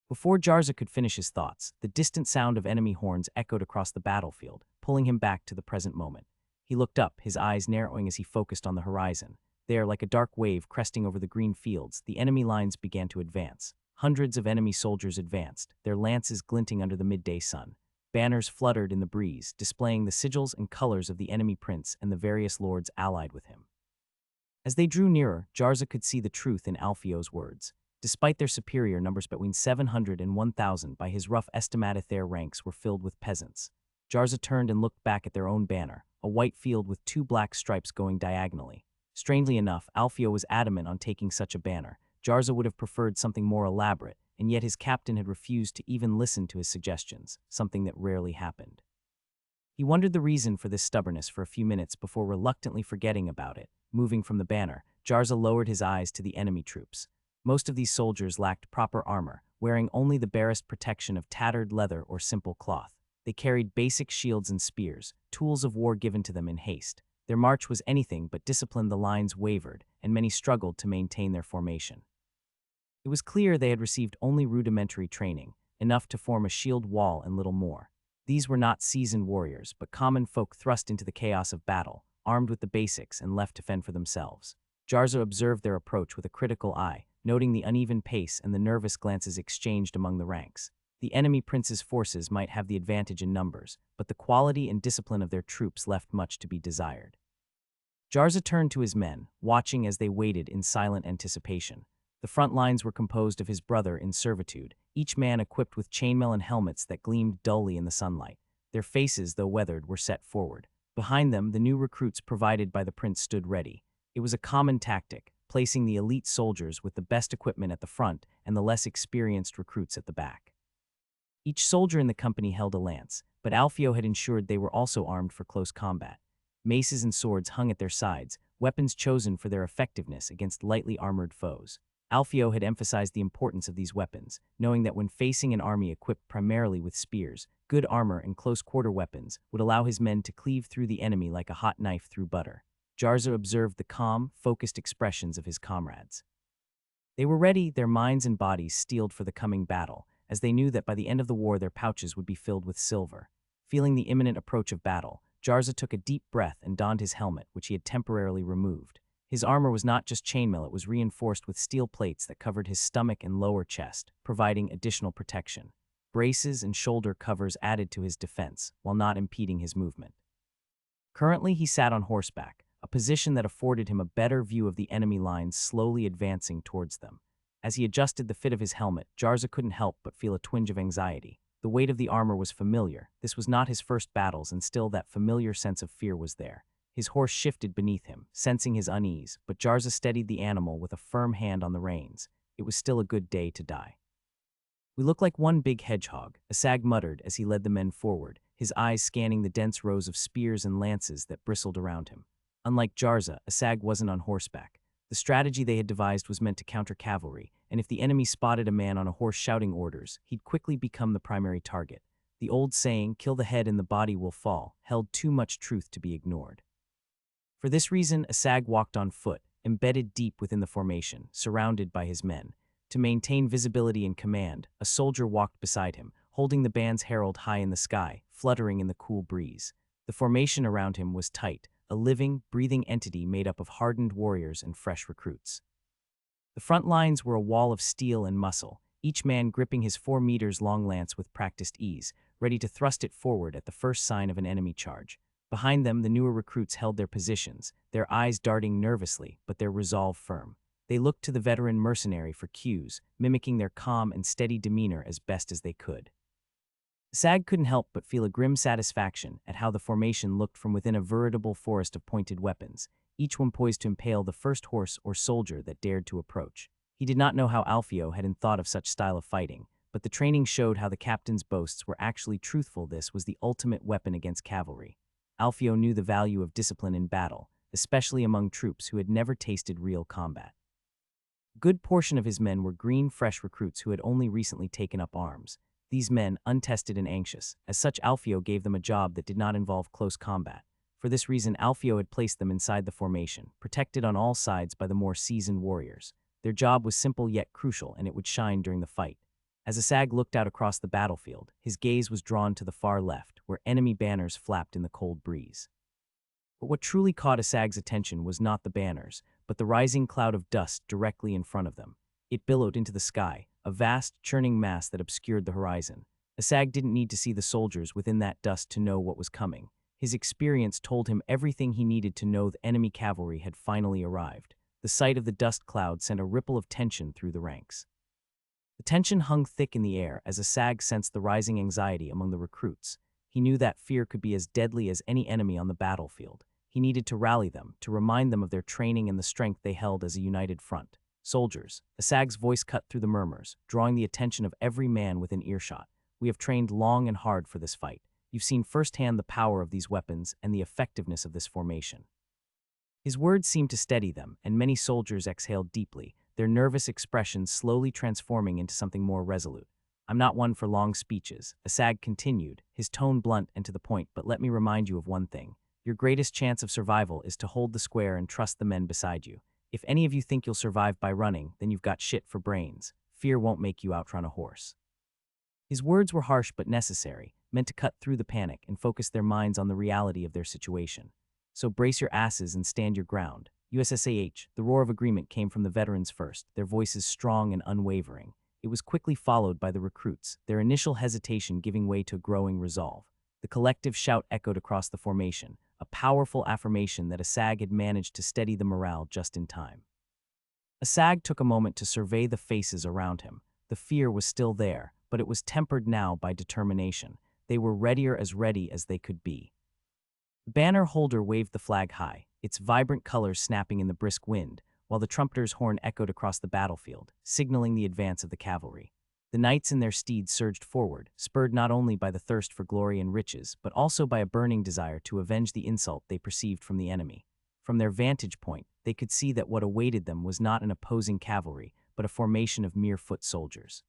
Before Jarza could finish his thoughts, the distant sound of enemy horns echoed across the battlefield, pulling him back to the present moment. He looked up, his eyes narrowing as he focused on the horizon. There, like a dark wave cresting over the green fields, the enemy lines began to advance. Hundreds of enemy soldiers advanced, their lances glinting under the midday sun. Banners fluttered in the breeze, displaying the sigils and colors of the enemy prince and the various lords allied with him. As they drew nearer, Jarza could see the truth in Alfio's words. Despite their superior numbers between 700 and 1,000, by his rough estimate their ranks were filled with peasants. Jarza turned and looked back at their own banner, a white field with 2 black stripes going diagonally. Strangely enough, Alfio was adamant on taking such a banner. Jarza would have preferred something more elaborate, and yet his captain had refused to even listen to his suggestions, something that rarely happened. He wondered the reason for this stubbornness for a few minutes before reluctantly forgetting about it. Moving from the banner, Jarza lowered his eyes to the enemy troops. Most of these soldiers lacked proper armor, wearing only the barest protection of tattered leather or simple cloth. They carried basic shields and spears, tools of war given to them in haste. Their march was anything but disciplined. The lines wavered, and many struggled to maintain their formation. It was clear they had received only rudimentary training, enough to form a shield wall and little more. These were not seasoned warriors, but common folk thrust into the chaos of battle, armed with the basics and left to fend for themselves. Jarza observed their approach with a critical eye, noting the uneven pace and the nervous glances exchanged among the ranks. The enemy prince's forces might have the advantage in numbers, but the quality and discipline of their troops left much to be desired. Jarza turned to his men, watching as they waited in silent anticipation. The front lines were composed of his brother in servitude, each man equipped with chainmail and helmets that gleamed dully in the sunlight. Their faces, though weathered, were set forward. Behind them, the new recruits provided by the prince stood ready. It was a common tactic, placing the elite soldiers with the best equipment at the front and the less experienced recruits at the back. Each soldier in the company held a lance, but Alfio had ensured they were also armed for close combat. Maces and swords hung at their sides, weapons chosen for their effectiveness against lightly armored foes. Alfio had emphasized the importance of these weapons, knowing that when facing an army equipped primarily with spears, good armor and close-quarter weapons would allow his men to cleave through the enemy like a hot knife through butter. Jarza observed the calm, focused expressions of his comrades. They were ready, their minds and bodies steeled for the coming battle, as they knew that by the end of the war their pouches would be filled with silver. Feeling the imminent approach of battle, Jarza took a deep breath and donned his helmet, which he had temporarily removed. His armor was not just chainmail, it was reinforced with steel plates that covered his stomach and lower chest, providing additional protection. Braces and shoulder covers added to his defense, while not impeding his movement. Currently, he sat on horseback, a position that afforded him a better view of the enemy lines slowly advancing towards them. As he adjusted the fit of his helmet, Jarza couldn't help but feel a twinge of anxiety. The weight of the armor was familiar. This was not his first battles, and still that familiar sense of fear was there. His horse shifted beneath him, sensing his unease, but Jarza steadied the animal with a firm hand on the reins. It was still a good day to die. "We look like one big hedgehog," Asag muttered as he led the men forward, his eyes scanning the dense rows of spears and lances that bristled around him. Unlike Jarza, Asag wasn't on horseback. The strategy they had devised was meant to counter cavalry, and if the enemy spotted a man on a horse shouting orders, he'd quickly become the primary target. The old saying, "kill the head and the body will fall," held too much truth to be ignored. For this reason, Asag walked on foot, embedded deep within the formation, surrounded by his men. To maintain visibility and command, a soldier walked beside him, holding the band's herald high in the sky, fluttering in the cool breeze. The formation around him was tight, a living, breathing entity made up of hardened warriors and fresh recruits. The front lines were a wall of steel and muscle, each man gripping his 4 meters long lance with practiced ease, ready to thrust it forward at the first sign of an enemy charge. Behind them, the newer recruits held their positions, their eyes darting nervously, but their resolve firm. They looked to the veteran Mercenary for cues, mimicking their calm and steady demeanor as best as they could. Sag couldn't help but feel a grim satisfaction at how the formation looked from within a veritable forest of pointed weapons, each one poised to impale the first horse or soldier that dared to approach. He did not know how Alfio hadn't thought of such style of fighting, but the training showed how the captain's boasts were actually truthful. This was the ultimate weapon against cavalry. Alfio knew the value of discipline in battle, especially among troops who had never tasted real combat. A good portion of his men were green, fresh recruits who had only recently taken up arms. These men, untested and anxious, as such Alfio gave them a job that did not involve close combat. For this reason, Alfio had placed them inside the formation, protected on all sides by the more seasoned warriors. Their job was simple yet crucial, and it would shine during the fight. As Asag looked out across the battlefield, his gaze was drawn to the far left, where enemy banners flapped in the cold breeze. But what truly caught Asag's attention was not the banners, but the rising cloud of dust directly in front of them. It billowed into the sky, a vast, churning mass that obscured the horizon. Asag didn't need to see the soldiers within that dust to know what was coming. His experience told him everything he needed to know the enemy cavalry had finally arrived. The sight of the dust cloud sent a ripple of tension through the ranks. The tension hung thick in the air as Asag sensed the rising anxiety among the recruits. He knew that fear could be as deadly as any enemy on the battlefield. He needed to rally them, to remind them of their training and the strength they held as a united front. Soldiers, Asag's voice cut through the murmurs, drawing the attention of every man within earshot. We have trained long and hard for this fight. You've seen firsthand the power of these weapons and the effectiveness of this formation. His words seemed to steady them, and many soldiers exhaled deeply, their nervous expressions slowly transforming into something more resolute. I'm not one for long speeches, Asag continued, his tone blunt and to the point, but let me remind you of one thing. Your greatest chance of survival is to hold the square and trust the men beside you. If any of you think you'll survive by running, then you've got shit for brains. Fear won't make you outrun a horse. His words were harsh but necessary, meant to cut through the panic and focus their minds on the reality of their situation. So brace your asses and stand your ground. USSAH, the roar of agreement came from the veterans first, their voices strong and unwavering. It was quickly followed by the recruits, their initial hesitation giving way to growing resolve. The collective shout echoed across the formation, a powerful affirmation that Asag had managed to steady the morale just in time. Asag took a moment to survey the faces around him. The fear was still there, but it was tempered now by determination. They were ready as they could be. The banner holder waved the flag high, its vibrant colors snapping in the brisk wind, while the trumpeter's horn echoed across the battlefield, signaling the advance of the cavalry. The knights and their steeds surged forward, spurred not only by the thirst for glory and riches, but also by a burning desire to avenge the insult they perceived from the enemy. From their vantage point, they could see that what awaited them was not an opposing cavalry, but a formation of mere foot soldiers.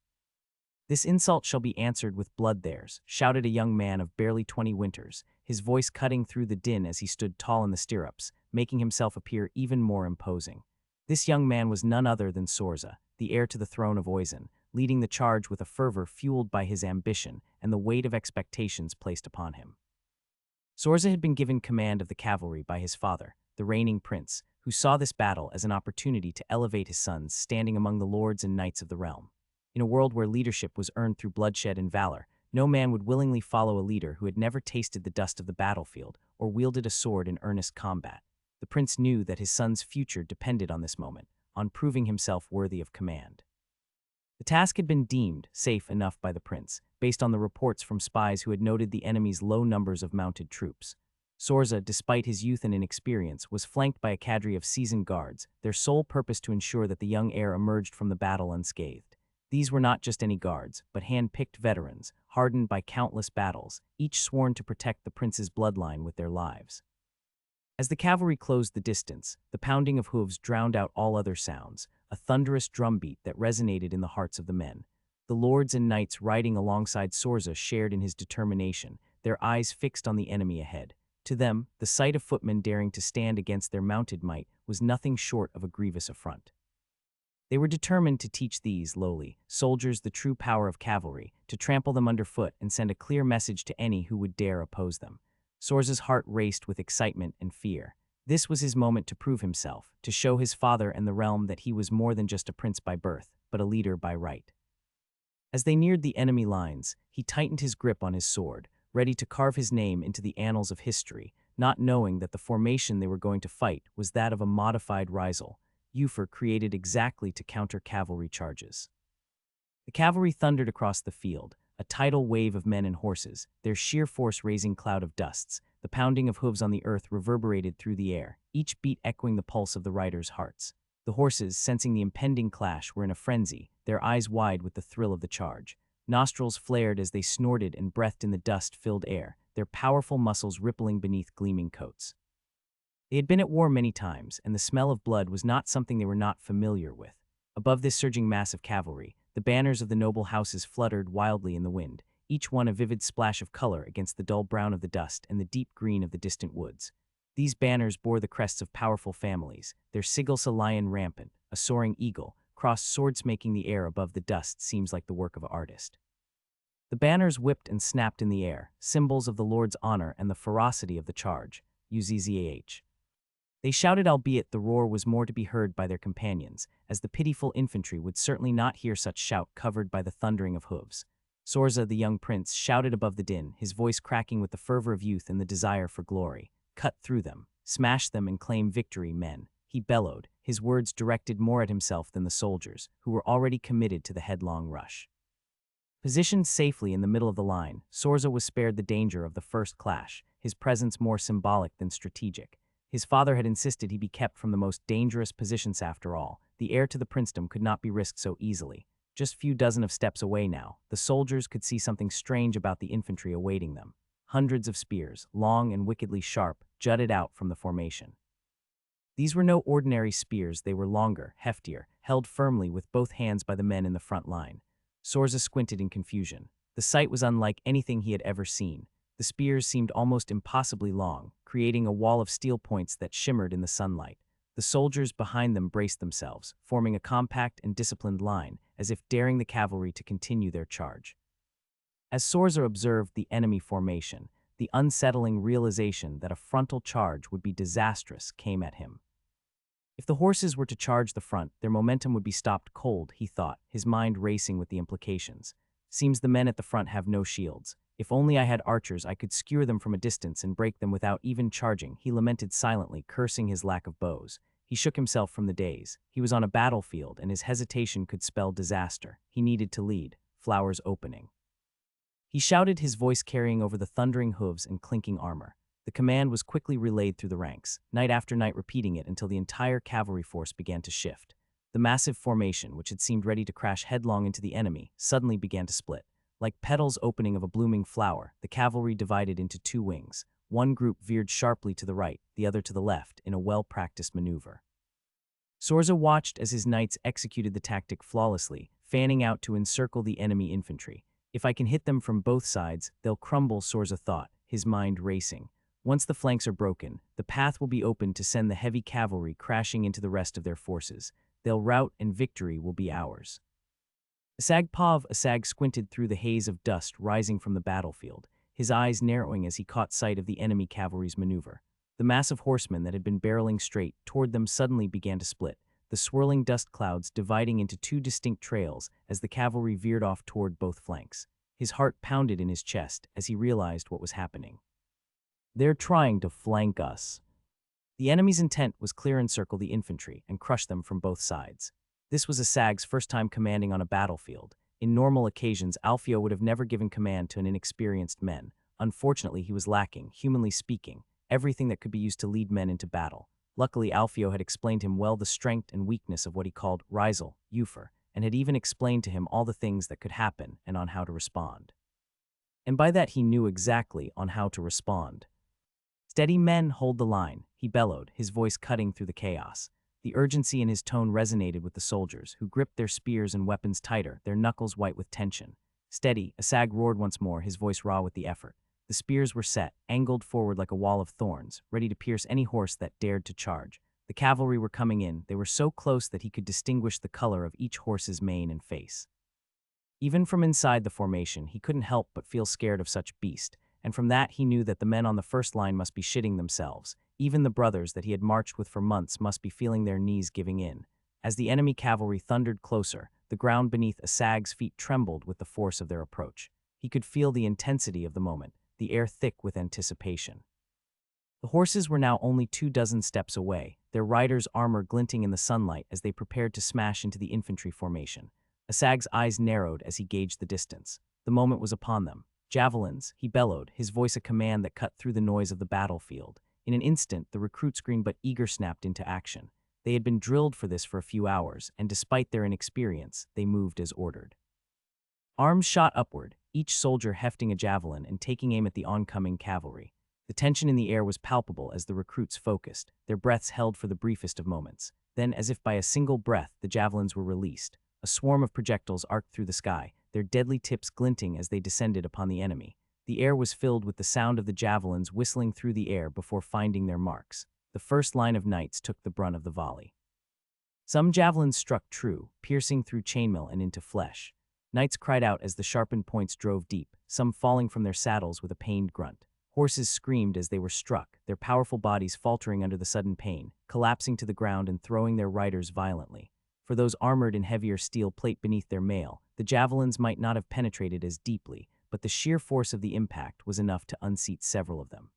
This insult shall be answered with blood theirs, shouted a young man of barely 20 winters, his voice cutting through the din as he stood tall in the stirrups, making himself appear even more imposing. This young man was none other than Sorza, the heir to the throne of Oisin, leading the charge with a fervor fueled by his ambition and the weight of expectations placed upon him. Sorza had been given command of the cavalry by his father, the reigning prince, who saw this battle as an opportunity to elevate his sons standing among the lords and knights of the realm. In a world where leadership was earned through bloodshed and valor, no man would willingly follow a leader who had never tasted the dust of the battlefield or wielded a sword in earnest combat. The prince knew that his son's future depended on this moment, on proving himself worthy of command. The task had been deemed safe enough by the prince, based on the reports from spies who had noted the enemy's low numbers of mounted troops. Sorza, despite his youth and inexperience, was flanked by a cadre of seasoned guards, their sole purpose to ensure that the young heir emerged from the battle unscathed. These were not just any guards, but hand-picked veterans, hardened by countless battles, each sworn to protect the prince's bloodline with their lives. As the cavalry closed the distance, the pounding of hooves drowned out all other sounds, a thunderous drumbeat that resonated in the hearts of the men. The lords and knights riding alongside Sorza shared in his determination, their eyes fixed on the enemy ahead. To them, the sight of footmen daring to stand against their mounted might was nothing short of a grievous affront. They were determined to teach these lowly soldiers the true power of cavalry, to trample them underfoot and send a clear message to any who would dare oppose them. Sorza's heart raced with excitement and fear. This was his moment to prove himself, to show his father and the realm that he was more than just a prince by birth, but a leader by right. As they neared the enemy lines, he tightened his grip on his sword, ready to carve his name into the annals of history, not knowing that the formation they were going to fight was that of a modified Rizal, Ufer created exactly to counter cavalry charges. The cavalry thundered across the field, a tidal wave of men and horses, their sheer force raising cloud of dusts. The pounding of hooves on the earth reverberated through the air, each beat echoing the pulse of the riders' hearts. The horses, sensing the impending clash, were in a frenzy, their eyes wide with the thrill of the charge. Nostrils flared as they snorted and breathed in the dust-filled air, their powerful muscles rippling beneath gleaming coats. They had been at war many times, and the smell of blood was not something they were not familiar with. Above this surging mass of cavalry, the banners of the noble houses fluttered wildly in the wind, each one a vivid splash of color against the dull brown of the dust and the deep green of the distant woods. These banners bore the crests of powerful families, their sigils a lion rampant, a soaring eagle, crossed swords making the air above the dust seems like the work of an artist. The banners whipped and snapped in the air, symbols of the Lord's honor and the ferocity of the charge. Uzzah. They shouted, albeit the roar was more to be heard by their companions, as the pitiful infantry would certainly not hear such shout covered by the thundering of hooves. Sorza, the young prince, shouted above the din, his voice cracking with the fervor of youth and the desire for glory. Cut through them, smash them and claim victory, men, he bellowed, his words directed more at himself than the soldiers, who were already committed to the headlong rush. Positioned safely in the middle of the line, Sorza was spared the danger of the first clash, his presence more symbolic than strategic. His father had insisted he be kept from the most dangerous positions after all. The heir to the princedom could not be risked so easily. Just few dozen of steps away now, the soldiers could see something strange about the infantry awaiting them. Hundreds of spears, long and wickedly sharp, jutted out from the formation. These were no ordinary spears, they were longer, heftier, held firmly with both hands by the men in the front line. Sorza squinted in confusion. The sight was unlike anything he had ever seen. The spears seemed almost impossibly long, creating a wall of steel points that shimmered in the sunlight. The soldiers behind them braced themselves, forming a compact and disciplined line, as if daring the cavalry to continue their charge. As Sorza observed the enemy formation, the unsettling realization that a frontal charge would be disastrous came at him. If the horses were to charge the front, their momentum would be stopped cold, he thought, his mind racing with the implications. Seems the men at the front have no shields. If only I had archers, I could skewer them from a distance and break them without even charging, he lamented silently, cursing his lack of bows. He shook himself from the daze. He was on a battlefield, and his hesitation could spell disaster. He needed to lead. Flowers opening. He shouted, his voice carrying over the thundering hooves and clinking armor. The command was quickly relayed through the ranks, night after night repeating it until the entire cavalry force began to shift. The massive formation, which had seemed ready to crash headlong into the enemy, suddenly began to split. Like petals opening of a blooming flower, the cavalry divided into two wings. One group veered sharply to the right, the other to the left, in a well-practiced maneuver. Sorza watched as his knights executed the tactic flawlessly, fanning out to encircle the enemy infantry. If I can hit them from both sides, they'll crumble, Sorza thought, his mind racing. Once the flanks are broken, the path will be open to send the heavy cavalry crashing into the rest of their forces. They'll rout and victory will be ours. Asag squinted through the haze of dust rising from the battlefield, his eyes narrowing as he caught sight of the enemy cavalry's maneuver. The mass of horsemen that had been barreling straight toward them suddenly began to split, the swirling dust clouds dividing into two distinct trails as the cavalry veered off toward both flanks. His heart pounded in his chest as he realized what was happening. They're trying to flank us. The enemy's intent was clear: encircle the infantry and crush them from both sides. This was Asag's first time commanding on a battlefield. In normal occasions, Alfio would have never given command to an inexperienced men. Unfortunately, he was lacking, humanly speaking, everything that could be used to lead men into battle. Luckily, Alfio had explained him well the strength and weakness of what he called Rizal, Euphor, and had even explained to him all the things that could happen and on how to respond. And by that he knew exactly on how to respond. Steady, men, hold the line, he bellowed, his voice cutting through the chaos. The urgency in his tone resonated with the soldiers, who gripped their spears and weapons tighter, their knuckles white with tension. Steady, Asag roared once more, his voice raw with the effort. The spears were set, angled forward like a wall of thorns, ready to pierce any horse that dared to charge. The cavalry were coming in, they were so close that he could distinguish the color of each horse's mane and face. Even from inside the formation, he couldn't help but feel scared of such beast, and from that he knew that the men on the first line must be shitting themselves. Even the brothers that he had marched with for months must be feeling their knees giving in. As the enemy cavalry thundered closer, the ground beneath Asag's feet trembled with the force of their approach. He could feel the intensity of the moment, the air thick with anticipation. The horses were now only 24 steps away, their riders' armor glinting in the sunlight as they prepared to smash into the infantry formation. Asag's eyes narrowed as he gauged the distance. The moment was upon them. Javelins, he bellowed, his voice a command that cut through the noise of the battlefield. In an instant, the recruits green but eager snapped into action. They had been drilled for this for a few hours, and despite their inexperience, they moved as ordered. Arms shot upward, each soldier hefting a javelin and taking aim at the oncoming cavalry. The tension in the air was palpable as the recruits focused, their breaths held for the briefest of moments. Then, as if by a single breath, the javelins were released. A swarm of projectiles arced through the sky, their deadly tips glinting as they descended upon the enemy. The air was filled with the sound of the javelins whistling through the air before finding their marks. The first line of knights took the brunt of the volley. Some javelins struck true, piercing through chainmail and into flesh. Knights cried out as the sharpened points drove deep, some falling from their saddles with a pained grunt. Horses screamed as they were struck, their powerful bodies faltering under the sudden pain, collapsing to the ground and throwing their riders violently. For those armored in heavier steel plate beneath their mail, the javelins might not have penetrated as deeply, but the sheer force of the impact was enough to unseat several of them.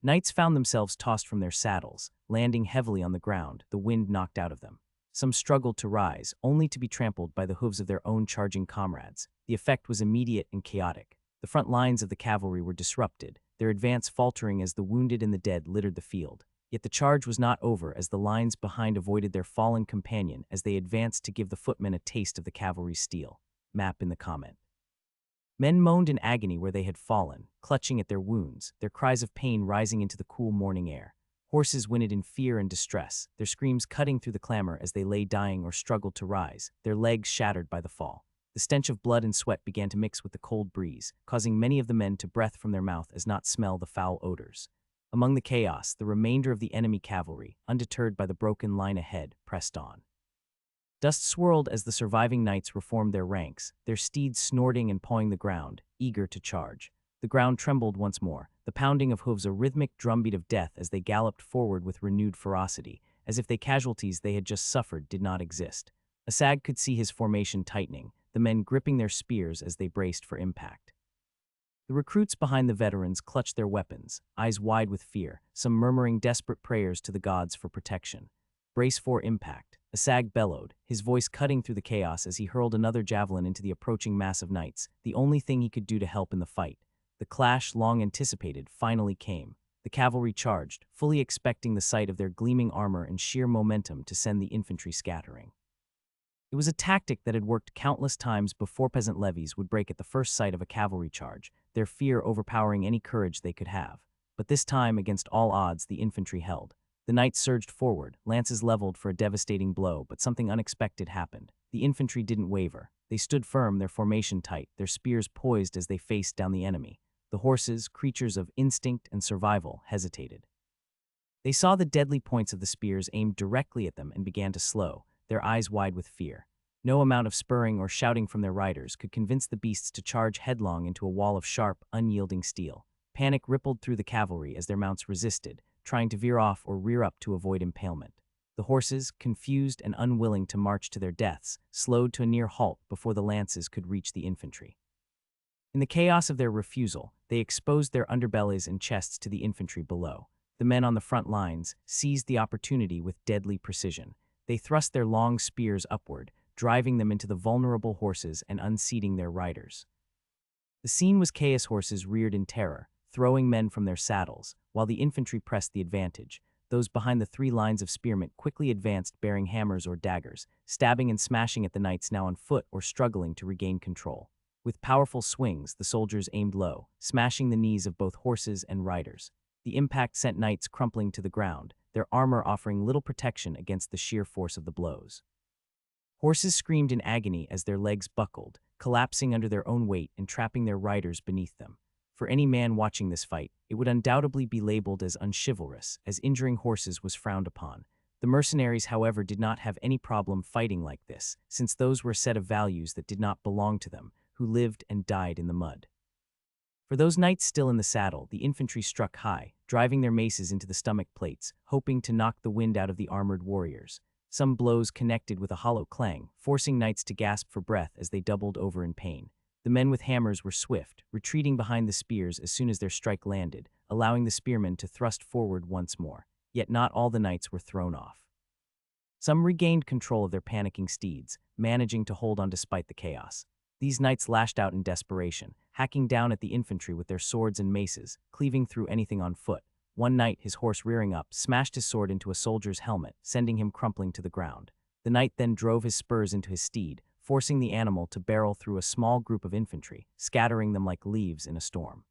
Knights found themselves tossed from their saddles, landing heavily on the ground, the wind knocked out of them. Some struggled to rise, only to be trampled by the hooves of their own charging comrades. The effect was immediate and chaotic. The front lines of the cavalry were disrupted, their advance faltering as the wounded and the dead littered the field. Yet the charge was not over as the lines behind avoided their fallen companion as they advanced to give the footmen a taste of the cavalry's steel. Map in the comment. Men moaned in agony where they had fallen, clutching at their wounds, their cries of pain rising into the cool morning air. Horses whinnied in fear and distress, their screams cutting through the clamor as they lay dying or struggled to rise, their legs shattered by the fall. The stench of blood and sweat began to mix with the cold breeze, causing many of the men to breath from their mouth as not smell the foul odors. Among the chaos, the remainder of the enemy cavalry, undeterred by the broken line ahead, pressed on. Dust swirled as the surviving knights reformed their ranks, their steeds snorting and pawing the ground, eager to charge. The ground trembled once more, the pounding of hooves a rhythmic drumbeat of death as they galloped forward with renewed ferocity, as if the casualties they had just suffered did not exist. Asag could see his formation tightening, the men gripping their spears as they braced for impact. The recruits behind the veterans clutched their weapons, eyes wide with fear, some murmuring desperate prayers to the gods for protection. Brace for impact, Asag bellowed, his voice cutting through the chaos as he hurled another javelin into the approaching mass of knights, the only thing he could do to help in the fight. The clash, long anticipated, finally came. The cavalry charged, fully expecting the sight of their gleaming armor and sheer momentum to send the infantry scattering. It was a tactic that had worked countless times before peasant levies would break at the first sight of a cavalry charge, their fear overpowering any courage they could have. But this time, against all odds, the infantry held. The knights surged forward, lances leveled for a devastating blow, but something unexpected happened. The infantry didn't waver. They stood firm, their formation tight, their spears poised as they faced down the enemy. The horses, creatures of instinct and survival, hesitated. They saw the deadly points of the spears aimed directly at them and began to slow, their eyes wide with fear. No amount of spurring or shouting from their riders could convince the beasts to charge headlong into a wall of sharp, unyielding steel. Panic rippled through the cavalry as their mounts resisted, trying to veer off or rear up to avoid impalement. The horses, confused and unwilling to march to their deaths, slowed to a near halt before the lances could reach the infantry. In the chaos of their refusal, they exposed their underbellies and chests to the infantry below. The men on the front lines seized the opportunity with deadly precision. They thrust their long spears upward, driving them into the vulnerable horses and unseating their riders. The scene was chaos. Horses reared in terror, throwing men from their saddles, while the infantry pressed the advantage. Those behind the three lines of spearmen quickly advanced bearing hammers or daggers, stabbing and smashing at the knights now on foot or struggling to regain control. With powerful swings, the soldiers aimed low, smashing the knees of both horses and riders. The impact sent knights crumpling to the ground, their armor offering little protection against the sheer force of the blows. Horses screamed in agony as their legs buckled, collapsing under their own weight and trapping their riders beneath them. For any man watching this fight, it would undoubtedly be labeled as unchivalrous, as injuring horses was frowned upon. The mercenaries, however, did not have any problem fighting like this, since those were a set of values that did not belong to them, who lived and died in the mud. For those knights still in the saddle, the infantry struck high, driving their maces into the stomach plates, hoping to knock the wind out of the armored warriors. Some blows connected with a hollow clang, forcing knights to gasp for breath as they doubled over in pain. The men with hammers were swift, retreating behind the spears as soon as their strike landed, allowing the spearmen to thrust forward once more. Yet not all the knights were thrown off. Some regained control of their panicking steeds, managing to hold on despite the chaos. These knights lashed out in desperation, hacking down at the infantry with their swords and maces, cleaving through anything on foot. One knight, his horse rearing up, smashed his sword into a soldier's helmet, sending him crumpling to the ground. The knight then drove his spurs into his steed, forcing the animal to barrel through a small group of infantry, scattering them like leaves in a storm.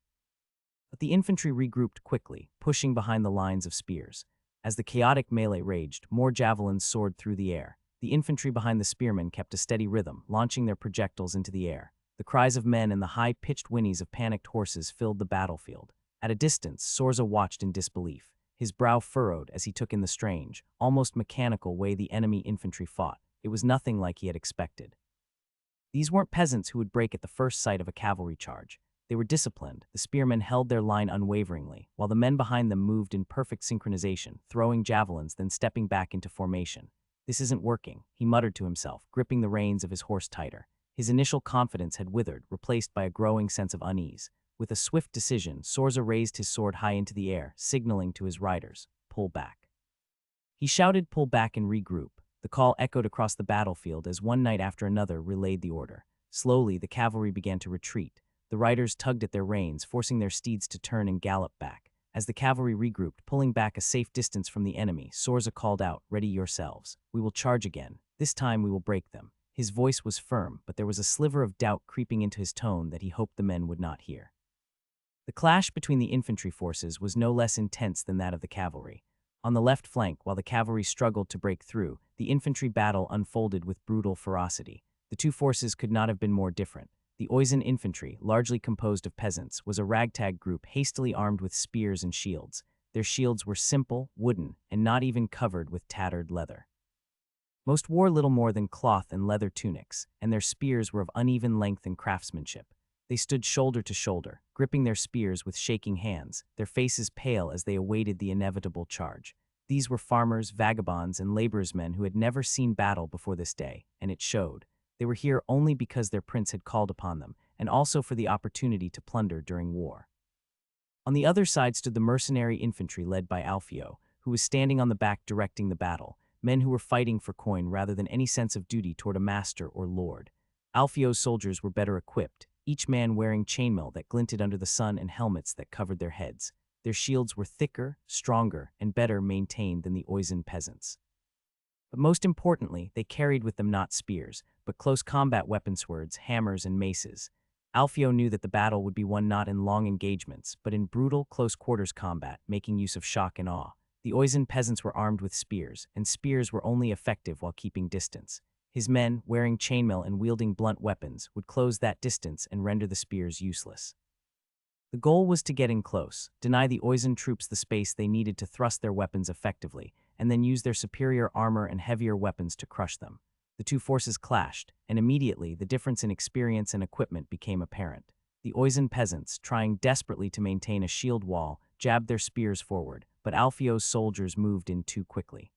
But the infantry regrouped quickly, pushing behind the lines of spears. As the chaotic melee raged, more javelins soared through the air. The infantry behind the spearmen kept a steady rhythm, launching their projectiles into the air. The cries of men and the high-pitched whinnies of panicked horses filled the battlefield. At a distance, Sorza watched in disbelief, his brow furrowed as he took in the strange, almost mechanical way the enemy infantry fought. It was nothing like he had expected. These weren't peasants who would break at the first sight of a cavalry charge. They were disciplined. The spearmen held their line unwaveringly, while the men behind them moved in perfect synchronization, throwing javelins, then stepping back into formation. This isn't working, he muttered to himself, gripping the reins of his horse tighter. His initial confidence had withered, replaced by a growing sense of unease. With a swift decision, Sorza raised his sword high into the air, signaling to his riders, "Pull back." He shouted, "Pull back and regroup." The call echoed across the battlefield as one knight after another relayed the order. Slowly, the cavalry began to retreat. The riders tugged at their reins, forcing their steeds to turn and gallop back. As the cavalry regrouped, pulling back a safe distance from the enemy, Sorza called out, "Ready yourselves. We will charge again. This time we will break them." His voice was firm, but there was a sliver of doubt creeping into his tone that he hoped the men would not hear. The clash between the infantry forces was no less intense than that of the cavalry. On the left flank, while the cavalry struggled to break through, the infantry battle unfolded with brutal ferocity. The two forces could not have been more different. The Oisin infantry, largely composed of peasants, was a ragtag group hastily armed with spears and shields. Their shields were simple, wooden, and not even covered with tattered leather. Most wore little more than cloth and leather tunics, and their spears were of uneven length and craftsmanship. They stood shoulder to shoulder, gripping their spears with shaking hands, their faces pale as they awaited the inevitable charge. These were farmers, vagabonds, and laborers' men who had never seen battle before this day, and it showed. They were here only because their prince had called upon them, and also for the opportunity to plunder during war. On the other side stood the mercenary infantry led by Alfio, who was standing on the back directing the battle, men who were fighting for coin rather than any sense of duty toward a master or lord. Alfio's soldiers were better equipped, each man wearing chainmail that glinted under the sun and helmets that covered their heads. Their shields were thicker, stronger, and better maintained than the Oisin peasants. But most importantly, they carried with them not spears, but close combat weapon swords, hammers, and maces. Alfio knew that the battle would be won not in long engagements, but in brutal, close-quarters combat, making use of shock and awe. The Oisin peasants were armed with spears, and spears were only effective while keeping distance. His men, wearing chainmail and wielding blunt weapons, would close that distance and render the spears useless. The goal was to get in close, deny the Oisin troops the space they needed to thrust their weapons effectively, and then use their superior armor and heavier weapons to crush them. The two forces clashed, and immediately the difference in experience and equipment became apparent. The Oisin peasants, trying desperately to maintain a shield wall, jabbed their spears forward, but Alfio's soldiers moved in too quickly.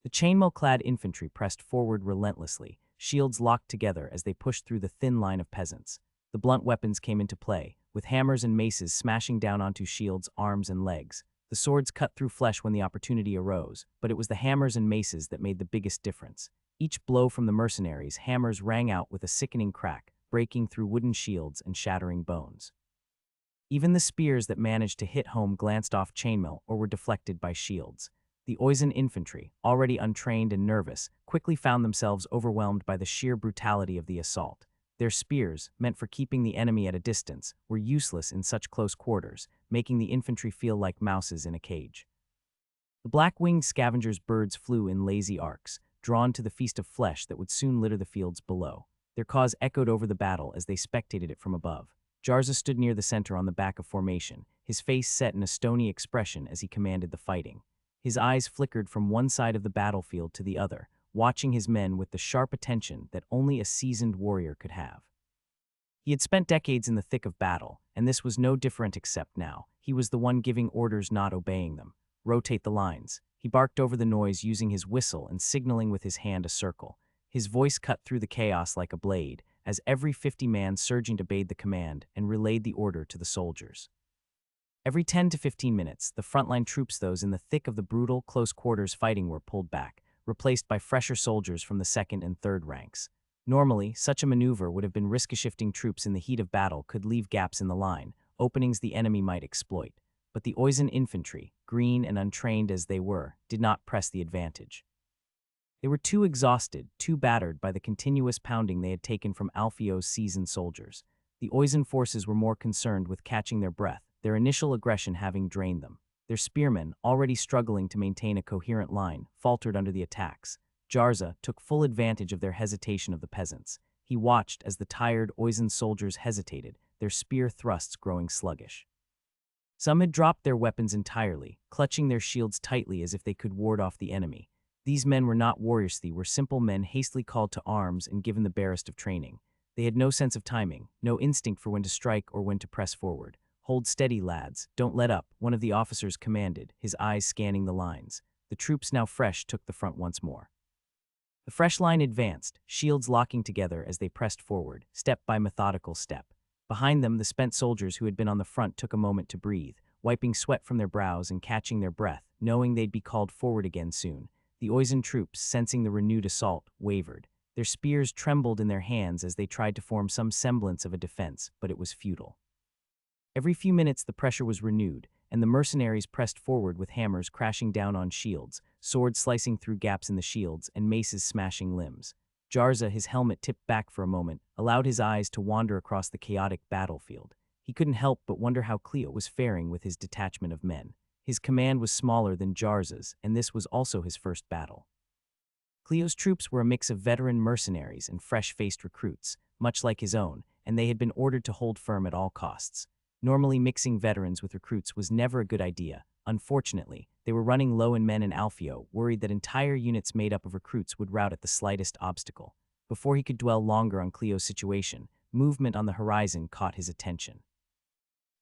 The chainmail-clad infantry pressed forward relentlessly, shields locked together as they pushed through the thin line of peasants. The blunt weapons came into play, with hammers and maces smashing down onto shields, arms, and legs. The swords cut through flesh when the opportunity arose, but it was the hammers and maces that made the biggest difference. Each blow from the mercenaries' hammers rang out with a sickening crack, breaking through wooden shields and shattering bones. Even the spears that managed to hit home glanced off chainmail or were deflected by shields. The Oisin infantry, already untrained and nervous, quickly found themselves overwhelmed by the sheer brutality of the assault. Their spears, meant for keeping the enemy at a distance, were useless in such close quarters, making the infantry feel like mouses in a cage. The black-winged scavengers' birds flew in lazy arcs, drawn to the feast of flesh that would soon litter the fields below. Their caws echoed over the battle as they spectated it from above. Jarza stood near the center on the back of formation, his face set in a stony expression as he commanded the fighting. His eyes flickered from one side of the battlefield to the other, watching his men with the sharp attention that only a seasoned warrior could have. He had spent decades in the thick of battle, and this was no different except now. He was the one giving orders, not obeying them. Rotate the lines. He barked over the noise using his whistle and signaling with his hand a circle. His voice cut through the chaos like a blade, as every 50 man surging obeyed the command and relayed the order to the soldiers. Every 10 to 15 minutes, the frontline troops, those in the thick of the brutal, close-quarters fighting, were pulled back, replaced by fresher soldiers from the second and third ranks. Normally, such a maneuver would have been risk-shifting troops in the heat of battle could leave gaps in the line, openings the enemy might exploit. But the Oisin infantry, green and untrained as they were, did not press the advantage. They were too exhausted, too battered by the continuous pounding they had taken from Alfio's seasoned soldiers. The Oisin forces were more concerned with catching their breath, their initial aggression having drained them. Their spearmen, already struggling to maintain a coherent line, faltered under the attacks. Jarza took full advantage of their hesitation of the peasants. He watched as the tired Oisin soldiers hesitated, their spear thrusts growing sluggish. Some had dropped their weapons entirely, clutching their shields tightly as if they could ward off the enemy. These men were not warriors, they were simple men hastily called to arms and given the barest of training. They had no sense of timing, no instinct for when to strike or when to press forward. "Hold steady, lads, don't let up," one of the officers commanded, his eyes scanning the lines. The troops, now fresh, took the front once more. The fresh line advanced, shields locking together as they pressed forward, step by methodical step. Behind them, the spent soldiers who had been on the front took a moment to breathe, wiping sweat from their brows and catching their breath, knowing they'd be called forward again soon. The Oisin troops, sensing the renewed assault, wavered. Their spears trembled in their hands as they tried to form some semblance of a defense, but it was futile. Every few minutes the pressure was renewed, and the mercenaries pressed forward with hammers crashing down on shields, swords slicing through gaps in the shields, and maces smashing limbs. Jarza, his helmet tipped back for a moment, allowed his eyes to wander across the chaotic battlefield. He couldn't help but wonder how Cleo was faring with his detachment of men. His command was smaller than Jarza's, and this was also his first battle. Cleo's troops were a mix of veteran mercenaries and fresh-faced recruits, much like his own, and they had been ordered to hold firm at all costs. Normally, mixing veterans with recruits was never a good idea. Unfortunately, they were running low in men, and Alfio, worried that entire units made up of recruits would rout at the slightest obstacle. Before he could dwell longer on Cleo's situation, movement on the horizon caught his attention.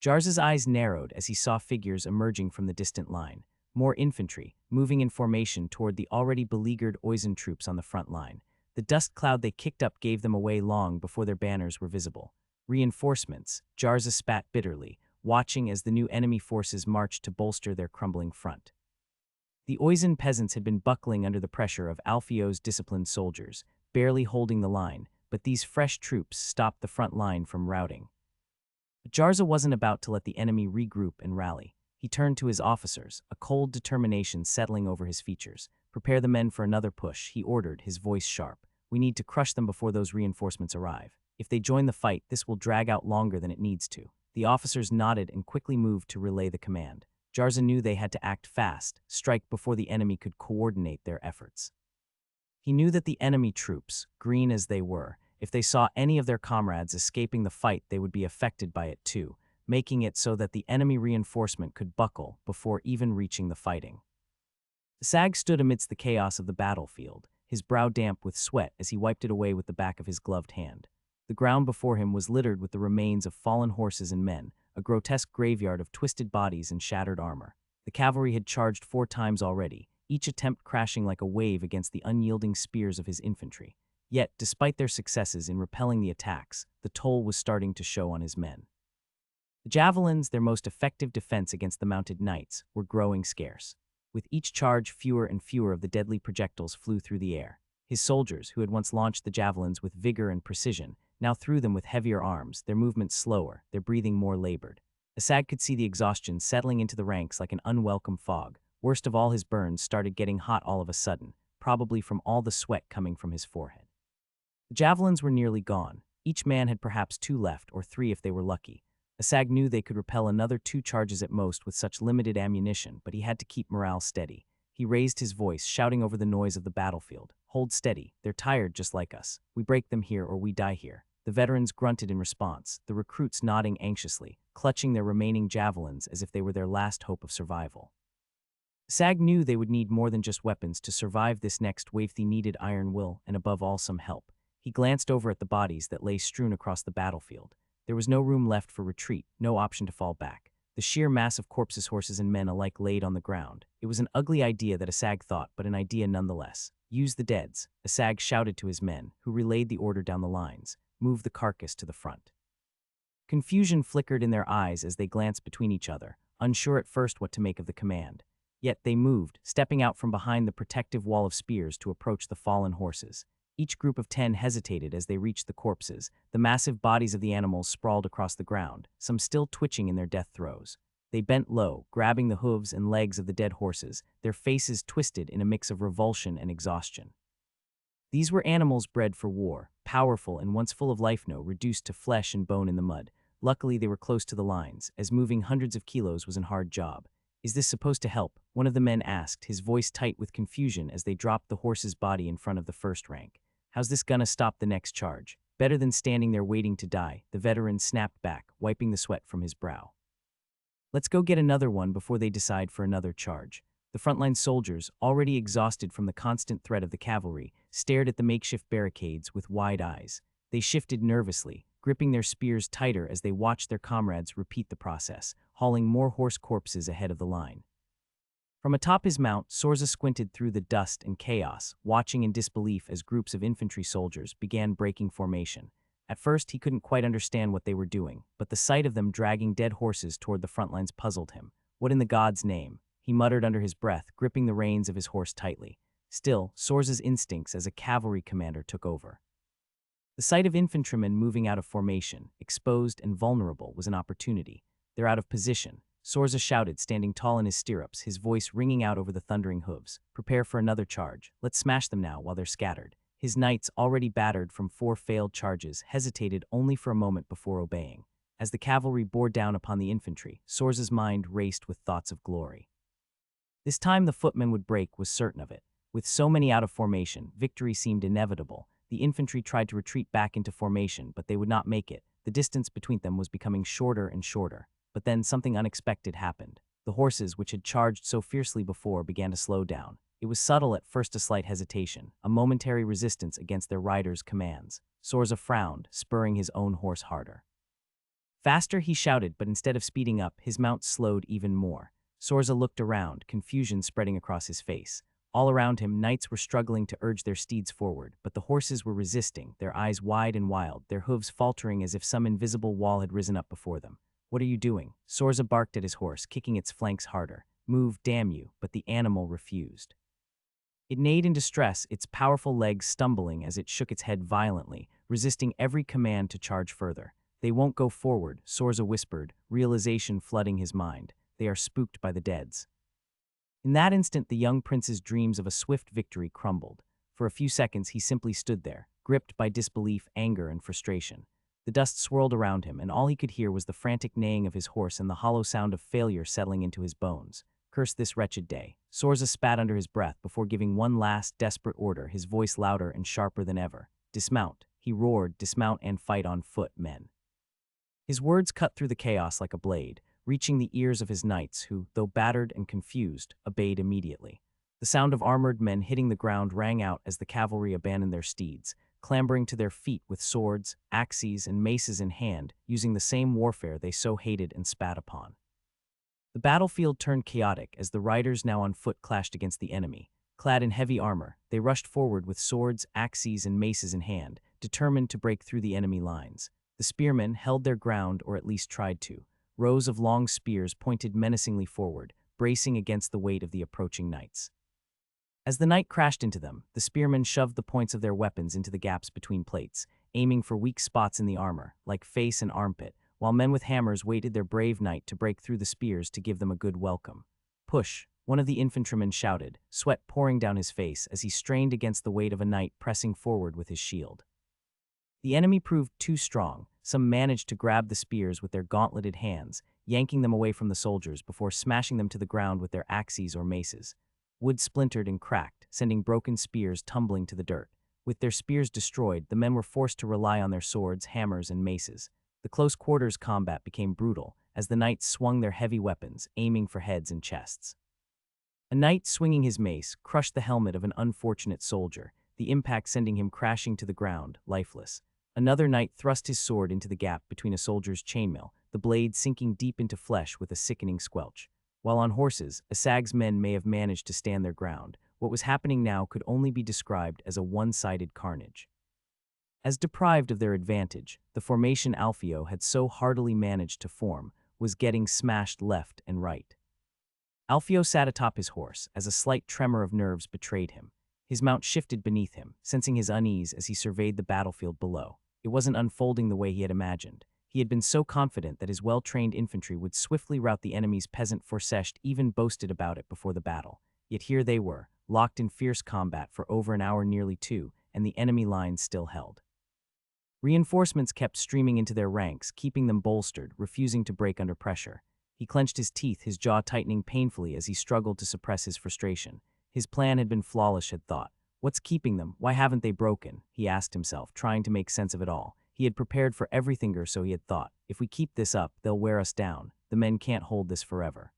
Jarza's eyes narrowed as he saw figures emerging from the distant line. More infantry, moving in formation toward the already beleaguered Oisin troops on the front line. The dust cloud they kicked up gave them away long before their banners were visible. Reinforcements, Jarza spat bitterly, watching as the new enemy forces marched to bolster their crumbling front. The Oisin peasants had been buckling under the pressure of Alfio's disciplined soldiers, barely holding the line, but these fresh troops stopped the front line from routing. But Jarza wasn't about to let the enemy regroup and rally. He turned to his officers, a cold determination settling over his features. "Prepare the men for another push," he ordered, his voice sharp. "We need to crush them before those reinforcements arrive. If they join the fight, this will drag out longer than it needs to." The officers nodded and quickly moved to relay the command. Jarza knew they had to act fast, strike before the enemy could coordinate their efforts. He knew that the enemy troops, green as they were, if they saw any of their comrades escaping the fight, they would be affected by it too, making it so that the enemy reinforcement could buckle before even reaching the fighting. The Sag stood amidst the chaos of the battlefield, his brow damp with sweat as he wiped it away with the back of his gloved hand. The ground before him was littered with the remains of fallen horses and men, a grotesque graveyard of twisted bodies and shattered armor. The cavalry had charged 4 times already, each attempt crashing like a wave against the unyielding spears of his infantry. Yet, despite their successes in repelling the attacks, the toll was starting to show on his men. The javelins, their most effective defense against the mounted knights, were growing scarce. With each charge, fewer and fewer of the deadly projectiles flew through the air. His soldiers, who had once launched the javelins with vigor and precision, now threw them with heavier arms, their movements slower, their breathing more labored. Asag could see the exhaustion settling into the ranks like an unwelcome fog. Worst of all, his burns started getting hot all of a sudden, probably from all the sweat coming from his forehead. The javelins were nearly gone. Each man had perhaps 2 left, or 3 if they were lucky. Asag knew they could repel another 2 charges at most with such limited ammunition, but he had to keep morale steady. He raised his voice, shouting over the noise of the battlefield. "Hold steady. They're tired just like us. We break them here or we die here." The veterans grunted in response, the recruits nodding anxiously, clutching their remaining javelins as if they were their last hope of survival. Asag knew they would need more than just weapons to survive this next wave. They needed iron will and above all some help. He glanced over at the bodies that lay strewn across the battlefield. There was no room left for retreat, no option to fall back. The sheer mass of corpses, horses, and men alike laid on the ground. It was an ugly idea, that Asag thought, but an idea nonetheless. "Use the deads," Asag shouted to his men, who relayed the order down the lines. "Move the carcass to the front." Confusion flickered in their eyes as they glanced between each other, unsure at first what to make of the command. Yet they moved, stepping out from behind the protective wall of spears to approach the fallen horses. Each group of 10 hesitated as they reached the corpses, the massive bodies of the animals sprawled across the ground, some still twitching in their death throes. They bent low, grabbing the hooves and legs of the dead horses, their faces twisted in a mix of revulsion and exhaustion. These were animals bred for war, powerful and once full of life, now reduced to flesh and bone in the mud. Luckily, they were close to the lines, as moving hundreds of kilos was a hard job. "Is this supposed to help?" one of the men asked, his voice tight with confusion as they dropped the horse's body in front of the first rank. "How's this gonna stop the next charge?" "Better than standing there waiting to die," the veteran snapped back, wiping the sweat from his brow. Let's go get another one before they decide for another charge. The frontline soldiers, already exhausted from the constant threat of the cavalry, stared at the makeshift barricades with wide eyes. They shifted nervously, gripping their spears tighter as they watched their comrades repeat the process, hauling more horse corpses ahead of the line. From atop his mount, Sorza squinted through the dust and chaos, watching in disbelief as groups of infantry soldiers began breaking formation. At first, he couldn't quite understand what they were doing, but the sight of them dragging dead horses toward the front lines puzzled him. What in the God's name? He muttered under his breath, gripping the reins of his horse tightly. Still, Sorza's instincts as a cavalry commander took over. The sight of infantrymen moving out of formation, exposed and vulnerable, was an opportunity. They're out of position. Sorza shouted, standing tall in his stirrups, his voice ringing out over the thundering hooves. Prepare for another charge. Let's smash them now while they're scattered. His knights, already battered from 4 failed charges, hesitated only for a moment before obeying. As the cavalry bore down upon the infantry, Sorza's mind raced with thoughts of glory. This time the footmen would break, was certain of it. With so many out of formation, victory seemed inevitable. The infantry tried to retreat back into formation, but they would not make it. The distance between them was becoming shorter and shorter. But then something unexpected happened. The horses, which had charged so fiercely before, began to slow down. It was subtle at first, a slight hesitation, a momentary resistance against their riders' commands. Sorza frowned, spurring his own horse harder. Faster, he shouted, but instead of speeding up, his mount slowed even more. Sorza looked around, confusion spreading across his face. All around him, knights were struggling to urge their steeds forward, but the horses were resisting, their eyes wide and wild, their hooves faltering as if some invisible wall had risen up before them. What are you doing? Sorza barked at his horse, kicking its flanks harder. Move, damn you, but the animal refused. It neighed in distress, its powerful legs stumbling as it shook its head violently, resisting every command to charge further. They won't go forward, Sorza whispered, realization flooding his mind. They are spooked by the deads. In that instant, the young prince's dreams of a swift victory crumbled. For a few seconds, he simply stood there, gripped by disbelief, anger, and frustration. The dust swirled around him, and all he could hear was the frantic neighing of his horse and the hollow sound of failure settling into his bones. Curse this wretched day. Sorza spat under his breath before giving one last, desperate order, his voice louder and sharper than ever. Dismount. He roared, dismount and fight on foot, men. His words cut through the chaos like a blade, reaching the ears of his knights who, though battered and confused, obeyed immediately. The sound of armored men hitting the ground rang out as the cavalry abandoned their steeds, clambering to their feet with swords, axes, and maces in hand, using the same warfare they so hated and spat upon. The battlefield turned chaotic as the riders now on foot clashed against the enemy. Clad in heavy armor, they rushed forward with swords, axes, and maces in hand, determined to break through the enemy lines. The spearmen held their ground, or at least tried to. Rows of long spears pointed menacingly forward, bracing against the weight of the approaching knights. As the knight crashed into them, the spearmen shoved the points of their weapons into the gaps between plates, aiming for weak spots in the armor, like face and armpit, while men with hammers waited their brave knight to break through the spears to give them a good welcome. Push, one of the infantrymen shouted, sweat pouring down his face as he strained against the weight of a knight pressing forward with his shield. The enemy proved too strong. Some managed to grab the spears with their gauntleted hands, yanking them away from the soldiers before smashing them to the ground with their axes or maces. Wood splintered and cracked, sending broken spears tumbling to the dirt. With their spears destroyed, the men were forced to rely on their swords, hammers, and maces. The close-quarters combat became brutal, as the knights swung their heavy weapons, aiming for heads and chests. A knight swinging his mace crushed the helmet of an unfortunate soldier, the impact sending him crashing to the ground, lifeless. Another knight thrust his sword into the gap between a soldier's chainmail, the blade sinking deep into flesh with a sickening squelch. While on horses, Asag's men may have managed to stand their ground. What was happening now could only be described as a one-sided carnage. As deprived of their advantage, the formation Alfio had so hardily managed to form was getting smashed left and right. Alfio sat atop his horse as a slight tremor of nerves betrayed him. His mount shifted beneath him, sensing his unease as he surveyed the battlefield below. It wasn't unfolding the way he had imagined. He had been so confident that his well-trained infantry would swiftly rout the enemy's peasant forces, even boasted about it before the battle. Yet here they were, locked in fierce combat for over an hour, nearly two, and the enemy lines still held. Reinforcements kept streaming into their ranks, keeping them bolstered, refusing to break under pressure. He clenched his teeth, his jaw tightening painfully as he struggled to suppress his frustration. His plan had been flawless, had thought. What's keeping them? Why haven't they broken? He asked himself, trying to make sense of it all. He had prepared for everything, or so he had thought. If we keep this up, they'll wear us down. The men can't hold this forever.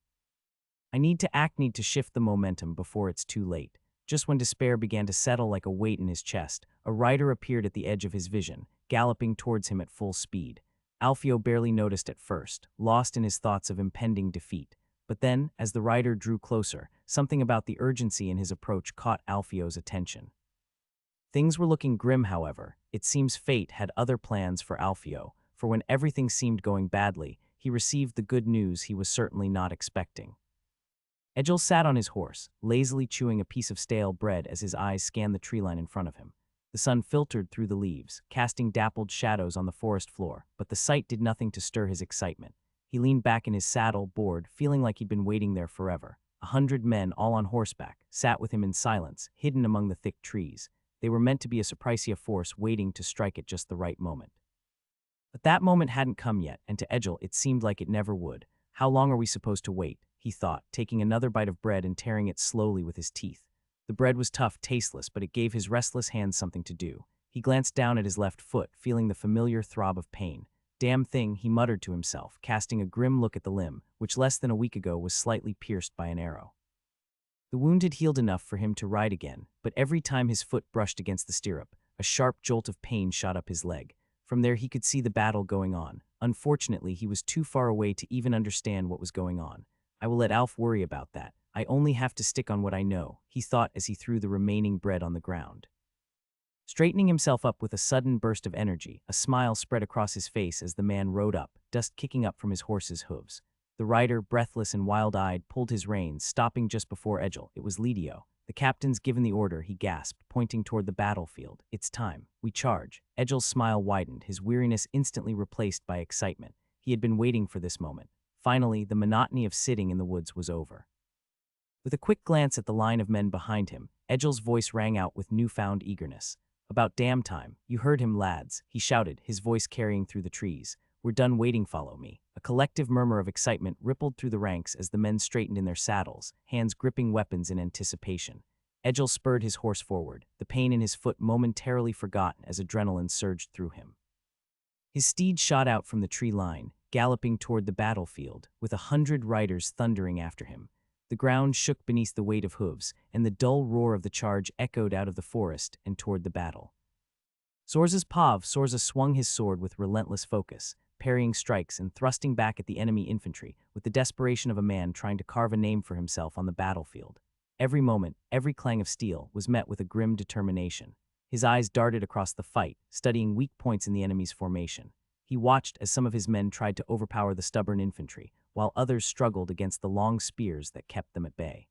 I need to shift the momentum before it's too late. Just when despair began to settle like a weight in his chest, a rider appeared at the edge of his vision, galloping towards him at full speed. Alfio barely noticed at first, lost in his thoughts of impending defeat. But then, as the rider drew closer, something about the urgency in his approach caught Alfio's attention. Things were looking grim, however. It seems fate had other plans for Alfio, for when everything seemed going badly, he received the good news he was certainly not expecting. Egil sat on his horse, lazily chewing a piece of stale bread as his eyes scanned the tree line in front of him. The sun filtered through the leaves, casting dappled shadows on the forest floor, but the sight did nothing to stir his excitement. He leaned back in his saddle, bored, feeling like he'd been waiting there forever. 100 men, all on horseback, sat with him in silence, hidden among the thick trees. They were meant to be a surprise force waiting to strike at just the right moment. But that moment hadn't come yet, and to Egil it seemed like it never would. How long are we supposed to wait? He thought, taking another bite of bread and tearing it slowly with his teeth. The bread was tough, tasteless, but it gave his restless hands something to do. He glanced down at his left foot, feeling the familiar throb of pain. Damn thing, he muttered to himself, casting a grim look at the limb, which less than a week ago was slightly pierced by an arrow. The wound had healed enough for him to ride again, but every time his foot brushed against the stirrup, a sharp jolt of pain shot up his leg. From there he could see the battle going on. Unfortunately, he was too far away to even understand what was going on. I will let Alf worry about that. I only have to stick on what I know, he thought as he threw the remaining bread on the ground. Straightening himself up with a sudden burst of energy, a smile spread across his face as the man rode up, dust kicking up from his horse's hooves. The rider, breathless and wild-eyed, pulled his reins, stopping just before Egil. It was Lidio. The captain's given the order, he gasped, pointing toward the battlefield. It's time. We charge. Egil's smile widened, his weariness instantly replaced by excitement. He had been waiting for this moment. Finally, the monotony of sitting in the woods was over. With a quick glance at the line of men behind him, Egil's voice rang out with newfound eagerness. About damn time. You heard him, lads, he shouted, his voice carrying through the trees. We're done waiting, follow me. A collective murmur of excitement rippled through the ranks as the men straightened in their saddles, hands gripping weapons in anticipation. Egil spurred his horse forward, the pain in his foot momentarily forgotten as adrenaline surged through him. His steed shot out from the tree line, galloping toward the battlefield, with 100 riders thundering after him. The ground shook beneath the weight of hooves, and the dull roar of the charge echoed out of the forest and toward the battle. Sorza swung his sword with relentless focus, parrying strikes and thrusting back at the enemy infantry with the desperation of a man trying to carve a name for himself on the battlefield. Every moment, every clang of steel was met with a grim determination. His eyes darted across the fight, studying weak points in the enemy's formation. He watched as some of his men tried to overpower the stubborn infantry, while others struggled against the long spears that kept them at bay.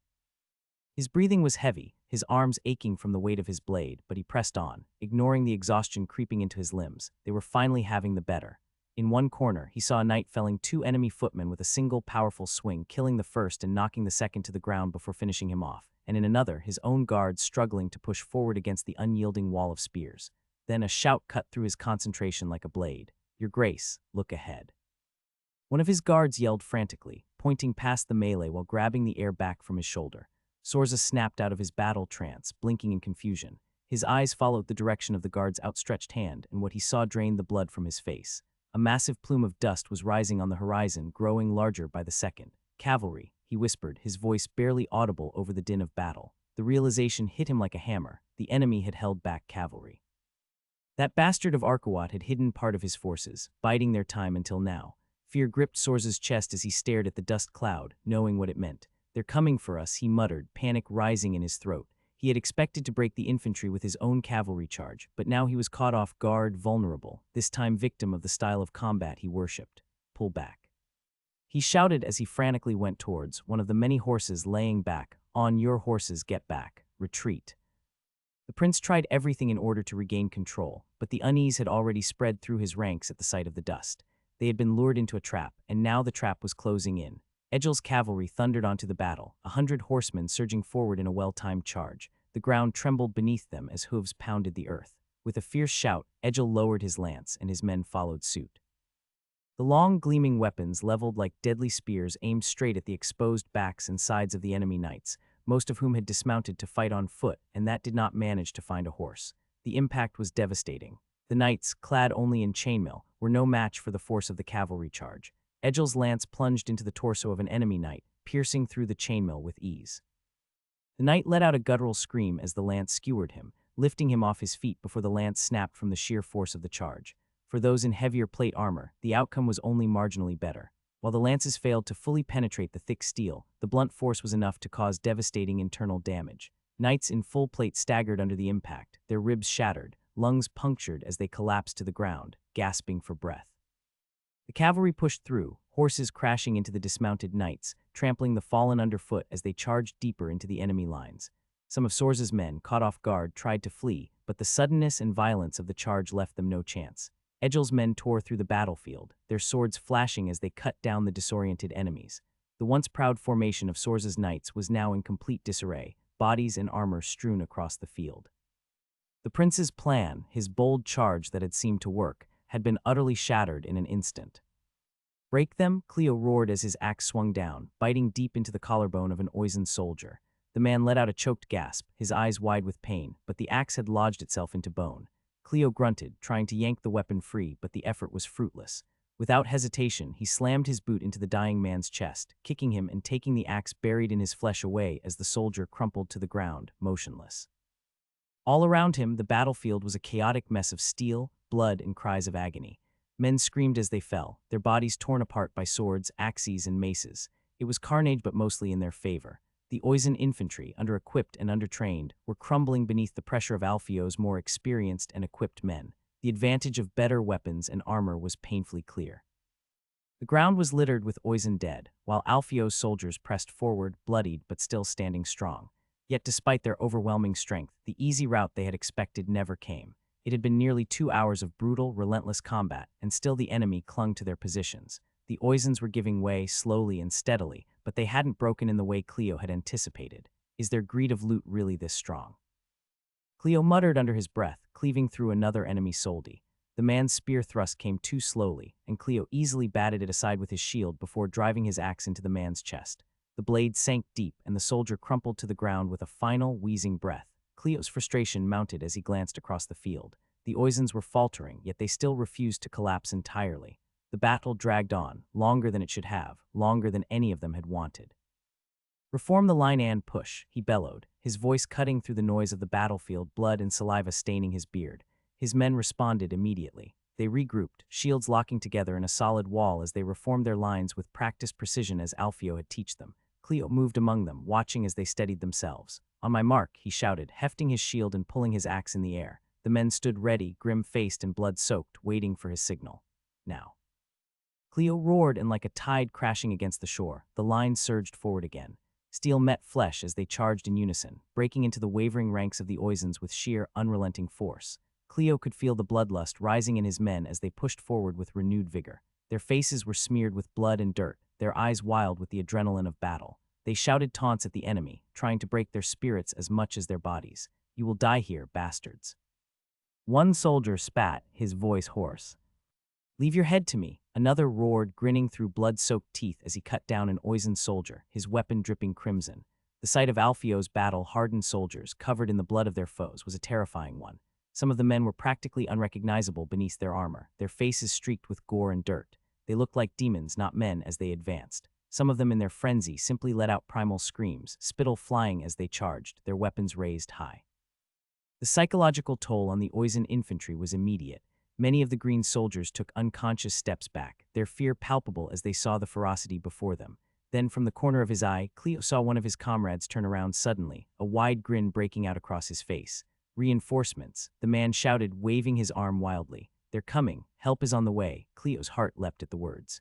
His breathing was heavy, his arms aching from the weight of his blade, but he pressed on, ignoring the exhaustion creeping into his limbs. They were finally having the better. In one corner, he saw a knight felling 2 enemy footmen with a single powerful swing, killing the first and knocking the second to the ground before finishing him off, and in another, his own guards struggling to push forward against the unyielding wall of spears. Then a shout cut through his concentration like a blade. Your Grace, look ahead. One of his guards yelled frantically, pointing past the melee while grabbing the air back from his shoulder. Sorza snapped out of his battle trance, blinking in confusion. His eyes followed the direction of the guard's outstretched hand, and what he saw drained the blood from his face. A massive plume of dust was rising on the horizon, growing larger by the second. Cavalry, he whispered, his voice barely audible over the din of battle. The realization hit him like a hammer. The enemy had held back cavalry. That bastard of Arkawat had hidden part of his forces, biding their time until now. Fear gripped Sorza's chest as he stared at the dust cloud, knowing what it meant. They're coming for us, he muttered, panic rising in his throat. He had expected to break the infantry with his own cavalry charge, but now he was caught off guard, vulnerable, this time victim of the style of combat he worshipped. Pull back. He shouted as he frantically went towards one of the many horses laying back. On your horses, get back. Retreat. The prince tried everything in order to regain control, but the unease had already spread through his ranks at the sight of the dust. They had been lured into a trap, and now the trap was closing in. Egil's cavalry thundered onto the battle, 100 horsemen surging forward in a well-timed charge. The ground trembled beneath them as hooves pounded the earth. With a fierce shout, Egil lowered his lance, and his men followed suit. The long, gleaming weapons, leveled like deadly spears, aimed straight at the exposed backs and sides of the enemy knights, most of whom had dismounted to fight on foot, and that did not manage to find a horse. The impact was devastating. The knights, clad only in chainmail, were no match for the force of the cavalry charge. Egel's lance plunged into the torso of an enemy knight, piercing through the chainmail with ease. The knight let out a guttural scream as the lance skewered him, lifting him off his feet before the lance snapped from the sheer force of the charge. For those in heavier plate armor, the outcome was only marginally better. While the lances failed to fully penetrate the thick steel, the blunt force was enough to cause devastating internal damage. Knights in full plate staggered under the impact, their ribs shattered, lungs punctured as they collapsed to the ground, gasping for breath. The cavalry pushed through, horses crashing into the dismounted knights, trampling the fallen underfoot as they charged deeper into the enemy lines. Some of Sorza's men, caught off guard, tried to flee, but the suddenness and violence of the charge left them no chance. Egel's men tore through the battlefield, their swords flashing as they cut down the disoriented enemies. The once proud formation of Sorza's knights was now in complete disarray, bodies and armor strewn across the field. The prince's plan, his bold charge that had seemed to work, had been utterly shattered in an instant. "Break them," Cleo roared as his axe swung down, biting deep into the collarbone of an Oizen soldier. The man let out a choked gasp, his eyes wide with pain, but the axe had lodged itself into bone. Cleo grunted, trying to yank the weapon free, but the effort was fruitless. Without hesitation, he slammed his boot into the dying man's chest, kicking him and taking the axe buried in his flesh away as the soldier crumpled to the ground, motionless. All around him, the battlefield was a chaotic mess of steel, blood, and cries of agony. Men screamed as they fell, their bodies torn apart by swords, axes, and maces. It was carnage, but mostly in their favor. The Oizen infantry, under-equipped and undertrained, were crumbling beneath the pressure of Alfio's more experienced and equipped men. The advantage of better weapons and armor was painfully clear. The ground was littered with Oizen dead, while Alfio's soldiers pressed forward, bloodied but still standing strong. Yet despite their overwhelming strength, the easy rout they had expected never came. It had been nearly 2 hours of brutal, relentless combat, and still the enemy clung to their positions. The Oizens were giving way slowly and steadily, but they hadn't broken in the way Cleo had anticipated. Is their greed of loot really this strong? Cleo muttered under his breath, cleaving through another enemy soldier. The man's spear thrust came too slowly, and Cleo easily batted it aside with his shield before driving his axe into the man's chest. The blade sank deep, and the soldier crumpled to the ground with a final, wheezing breath. Cleo's frustration mounted as he glanced across the field. The Oizens were faltering, yet they still refused to collapse entirely. The battle dragged on, longer than it should have, longer than any of them had wanted. "Reform the line and push," he bellowed, his voice cutting through the noise of the battlefield, blood and saliva staining his beard. His men responded immediately. They regrouped, shields locking together in a solid wall as they reformed their lines with practiced precision as Alfio had taught them. Cleo moved among them, watching as they steadied themselves. "On my mark," he shouted, hefting his shield and pulling his axe in the air. The men stood ready, grim-faced and blood-soaked, waiting for his signal. Now. Cleo roared, and like a tide crashing against the shore, the line surged forward again. Steel met flesh as they charged in unison, breaking into the wavering ranks of the Oizens with sheer, unrelenting force. Cleo could feel the bloodlust rising in his men as they pushed forward with renewed vigor. Their faces were smeared with blood and dirt, their eyes wild with the adrenaline of battle. They shouted taunts at the enemy, trying to break their spirits as much as their bodies. "You will die here, bastards." One soldier spat, his voice hoarse. "Leave your head to me," another roared, grinning through blood-soaked teeth as he cut down an Oizen soldier, his weapon dripping crimson. The sight of Alfio's battle-hardened soldiers, covered in the blood of their foes, was a terrifying one. Some of the men were practically unrecognizable beneath their armor, their faces streaked with gore and dirt. They looked like demons, not men, as they advanced. Some of them in their frenzy simply let out primal screams, spittle flying as they charged, their weapons raised high. The psychological toll on the Oizen infantry was immediate. Many of the green soldiers took unconscious steps back, their fear palpable as they saw the ferocity before them. Then, from the corner of his eye, Cleo saw one of his comrades turn around suddenly, a wide grin breaking out across his face. "Reinforcements," the man shouted, waving his arm wildly. "They're coming. Help is on the way." Cleo's heart leapt at the words.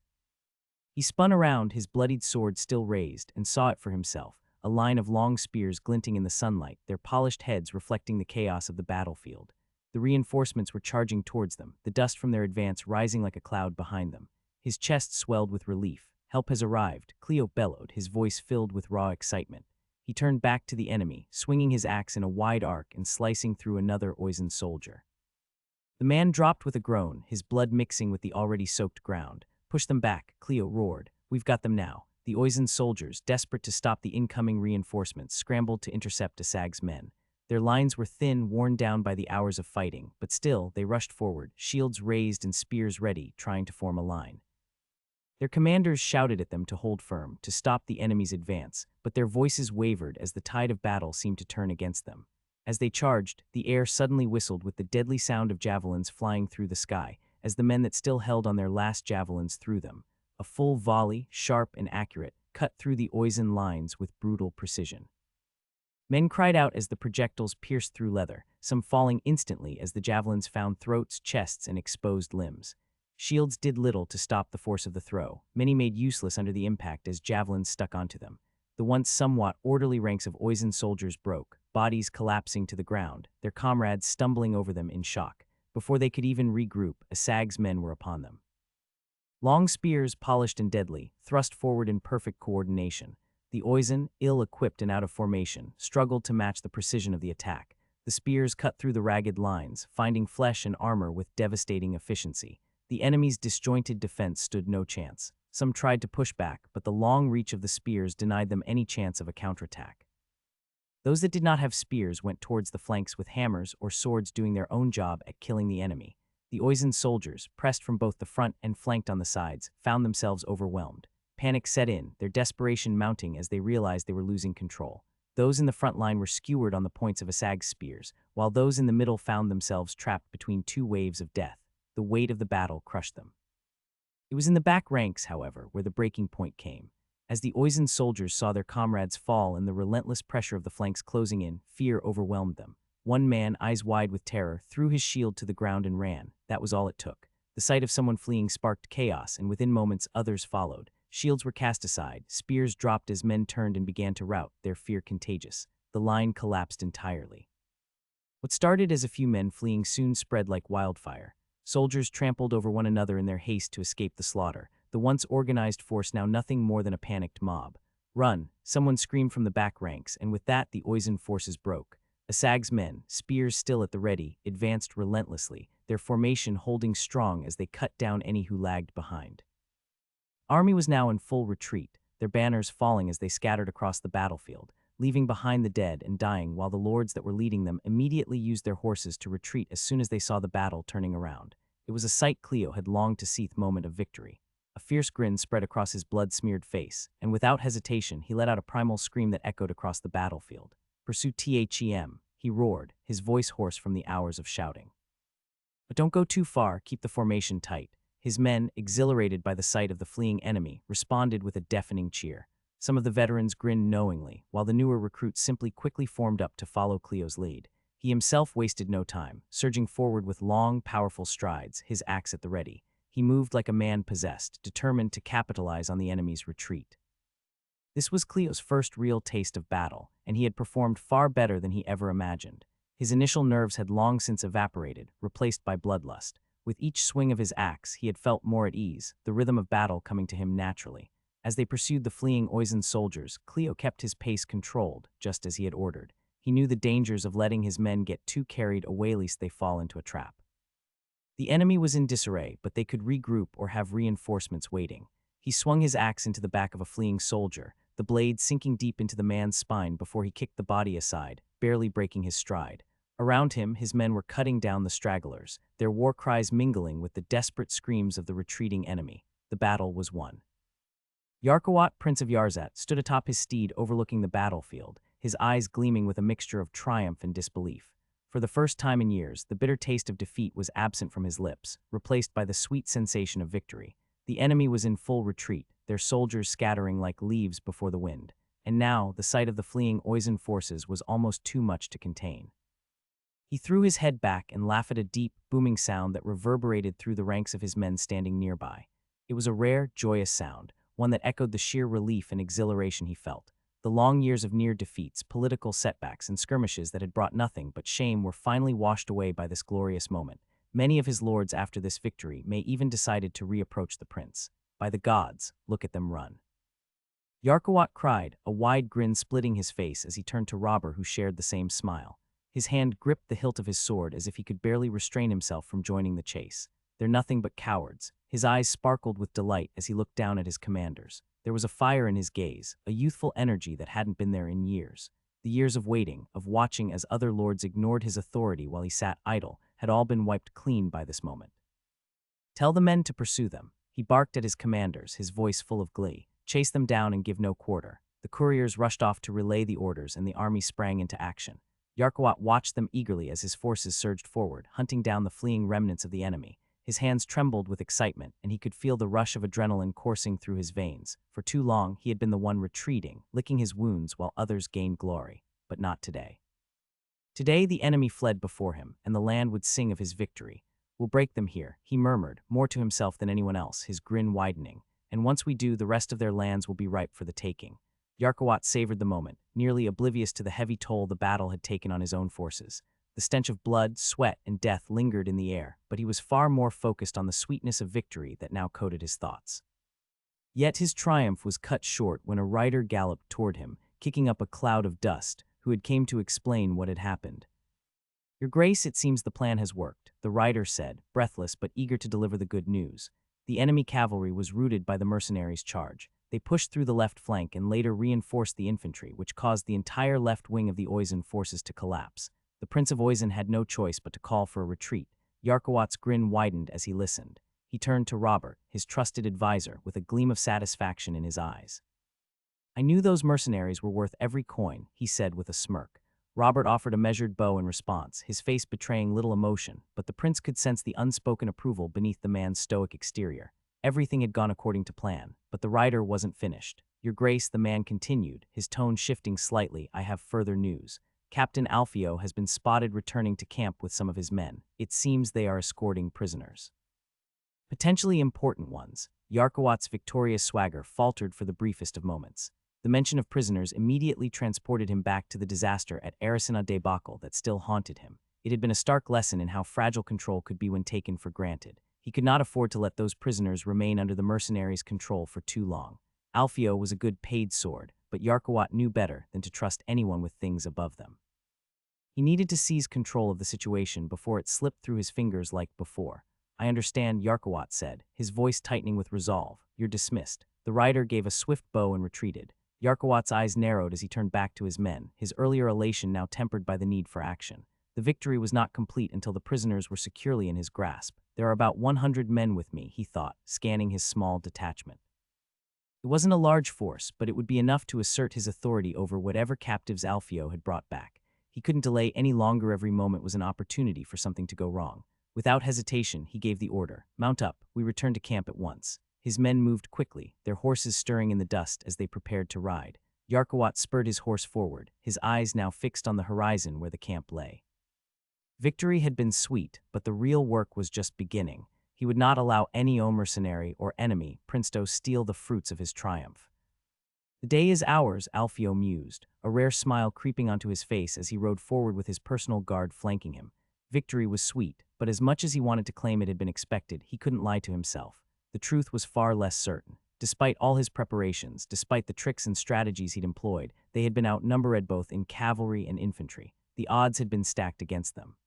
He spun around, his bloodied sword still raised, and saw it for himself, a line of long spears glinting in the sunlight, their polished heads reflecting the chaos of the battlefield. The reinforcements were charging towards them, the dust from their advance rising like a cloud behind them. His chest swelled with relief. "Help has arrived," Cleo bellowed, his voice filled with raw excitement. He turned back to the enemy, swinging his axe in a wide arc and slicing through another Oizen soldier. The man dropped with a groan, his blood mixing with the already soaked ground. "Push them back," Cleo roared. "We've got them now." The Oizen soldiers, desperate to stop the incoming reinforcements, scrambled to intercept Asag's men. Their lines were thin, worn down by the hours of fighting, but still, they rushed forward, shields raised and spears ready, trying to form a line. Their commanders shouted at them to hold firm, to stop the enemy's advance, but their voices wavered as the tide of battle seemed to turn against them. As they charged, the air suddenly whistled with the deadly sound of javelins flying through the sky, as the men that still held on their last javelins threw them. A full volley, sharp and accurate, cut through the Oisin lines with brutal precision. Men cried out as the projectiles pierced through leather, some falling instantly as the javelins found throats, chests, and exposed limbs. Shields did little to stop the force of the throw, many made useless under the impact as javelins stuck onto them. The once somewhat orderly ranks of Oisin soldiers broke, bodies collapsing to the ground, their comrades stumbling over them in shock. Before they could even regroup, Asag's men were upon them. Long spears, polished and deadly, thrust forward in perfect coordination. The Oisin, ill-equipped and out of formation, struggled to match the precision of the attack. The spears cut through the ragged lines, finding flesh and armor with devastating efficiency. The enemy's disjointed defense stood no chance. Some tried to push back, but the long reach of the spears denied them any chance of a counterattack. Those that did not have spears went towards the flanks with hammers or swords, doing their own job at killing the enemy. The Oisin soldiers, pressed from both the front and flanked on the sides, found themselves overwhelmed. Panic set in, their desperation mounting as they realized they were losing control. Those in the front line were skewered on the points of Asag's spears, while those in the middle found themselves trapped between two waves of death. The weight of the battle crushed them. It was in the back ranks, however, where the breaking point came. As the Oisin soldiers saw their comrades fall and the relentless pressure of the flanks closing in, fear overwhelmed them. One man, eyes wide with terror, threw his shield to the ground and ran. That was all it took. The sight of someone fleeing sparked chaos, and within moments others followed. Shields were cast aside, spears dropped as men turned and began to rout, their fear contagious. The line collapsed entirely. What started as a few men fleeing soon spread like wildfire. Soldiers trampled over one another in their haste to escape the slaughter, the once organized force now nothing more than a panicked mob. "Run!" someone screamed from the back ranks, and with that the Oisin forces broke. Asag's men, spears still at the ready, advanced relentlessly, their formation holding strong as they cut down any who lagged behind. Army was now in full retreat, their banners falling as they scattered across the battlefield, leaving behind the dead and dying, while the lords that were leading them immediately used their horses to retreat as soon as they saw the battle turning around. It was a sight Cleo had longed to see. The moment of victory. A fierce grin spread across his blood-smeared face, and without hesitation he let out a primal scream that echoed across the battlefield. "Pursue them," he roared, his voice hoarse from the hours of shouting. "But don't go too far, keep the formation tight." His men, exhilarated by the sight of the fleeing enemy, responded with a deafening cheer. Some of the veterans grinned knowingly, while the newer recruits simply quickly formed up to follow Cleo's lead. He himself wasted no time, surging forward with long, powerful strides, his axe at the ready. He moved like a man possessed, determined to capitalize on the enemy's retreat. This was Cleo's first real taste of battle, and he had performed far better than he ever imagined. His initial nerves had long since evaporated, replaced by bloodlust. With each swing of his axe, he had felt more at ease, the rhythm of battle coming to him naturally. As they pursued the fleeing Oisin soldiers, Cleo kept his pace controlled, just as he had ordered. He knew the dangers of letting his men get too carried away lest they fall into a trap. The enemy was in disarray, but they could regroup or have reinforcements waiting. He swung his axe into the back of a fleeing soldier, the blade sinking deep into the man's spine before he kicked the body aside, barely breaking his stride. Around him, his men were cutting down the stragglers, their war cries mingling with the desperate screams of the retreating enemy. The battle was won. Yarkawat, Prince of Yarzat, stood atop his steed overlooking the battlefield, his eyes gleaming with a mixture of triumph and disbelief. For the first time in years, the bitter taste of defeat was absent from his lips, replaced by the sweet sensation of victory. The enemy was in full retreat, their soldiers scattering like leaves before the wind. And now, the sight of the fleeing Oisin forces was almost too much to contain. He threw his head back and laughed at a deep, booming sound that reverberated through the ranks of his men standing nearby. It was a rare, joyous sound, one that echoed the sheer relief and exhilaration he felt. The long years of near defeats, political setbacks, and skirmishes that had brought nothing but shame were finally washed away by this glorious moment. Many of his lords after this victory may even decided to reapproach the prince. By the gods, look at them run. Yarkawat cried, a wide grin splitting his face as he turned to Robber, who shared the same smile. His hand gripped the hilt of his sword as if he could barely restrain himself from joining the chase. "They're nothing but cowards." His eyes sparkled with delight as he looked down at his commanders. There was a fire in his gaze, a youthful energy that hadn't been there in years. The years of waiting, of watching as other lords ignored his authority while he sat idle, had all been wiped clean by this moment. "Tell the men to pursue them," He barked at his commanders, his voice full of glee. Chase them down and give no quarter. The couriers rushed off to relay the orders, and the army sprang into action. Yarkawat watched them eagerly as his forces surged forward, hunting down the fleeing remnants of the enemy. His hands trembled with excitement, and he could feel the rush of adrenaline coursing through his veins. For too long, he had been the one retreating, licking his wounds while others gained glory. But not today. Today, the enemy fled before him, and the land would sing of his victory. "We'll break them here," he murmured, more to himself than anyone else, his grin widening. "And once we do, the rest of their lands will be ripe for the taking." Yarkawat savored the moment, nearly oblivious to the heavy toll the battle had taken on his own forces. The stench of blood, sweat, and death lingered in the air, but he was far more focused on the sweetness of victory that now coated his thoughts. Yet his triumph was cut short when a rider galloped toward him, kicking up a cloud of dust, who had come to explain what had happened. "Your Grace, it seems the plan has worked," the rider said, breathless but eager to deliver the good news. The enemy cavalry was routed by the mercenaries' charge. They pushed through the left flank and later reinforced the infantry, which caused the entire left wing of the Oizen forces to collapse. The Prince of Oizen had no choice but to call for a retreat. Yarkawat's grin widened as he listened. He turned to Robert, his trusted advisor, with a gleam of satisfaction in his eyes. "I knew those mercenaries were worth every coin," he said with a smirk. Robert offered a measured bow in response, his face betraying little emotion, but the prince could sense the unspoken approval beneath the man's stoic exterior. Everything had gone according to plan, but the rider wasn't finished. "Your Grace," the man continued, his tone shifting slightly, "I have further news. Captain Alfio has been spotted returning to camp with some of his men. It seems they are escorting prisoners. Potentially important ones." Yarkawat's victorious swagger faltered for the briefest of moments. The mention of prisoners immediately transported him back to the disaster at Arasena debacle that still haunted him. It had been a stark lesson in how fragile control could be when taken for granted. He could not afford to let those prisoners remain under the mercenaries' control for too long. Alfio was a good paid sword, but Yarkawat knew better than to trust anyone with things above them. He needed to seize control of the situation before it slipped through his fingers like before. "I understand," Yarkawat said, his voice tightening with resolve. "You're dismissed." The rider gave a swift bow and retreated. Yarkawat's eyes narrowed as he turned back to his men, his earlier elation now tempered by the need for action. The victory was not complete until the prisoners were securely in his grasp. "There are about 100 men with me," he thought, scanning his small detachment. It wasn't a large force, but it would be enough to assert his authority over whatever captives Alfio had brought back. He couldn't delay any longer. Every moment was an opportunity for something to go wrong. Without hesitation, he gave the order, "Mount up, we return to camp at once." His men moved quickly, their horses stirring in the dust as they prepared to ride. Yarkawat spurred his horse forward, his eyes now fixed on the horizon where the camp lay. Victory had been sweet, but the real work was just beginning. He would not allow any mercenary or enemy, Princedo, steal the fruits of his triumph. "The day is ours," Alfio mused, a rare smile creeping onto his face as he rode forward with his personal guard flanking him. Victory was sweet, but as much as he wanted to claim it had been expected, he couldn't lie to himself. The truth was far less certain. Despite all his preparations, despite the tricks and strategies he'd employed, they had been outnumbered both in cavalry and infantry. The odds had been stacked against them.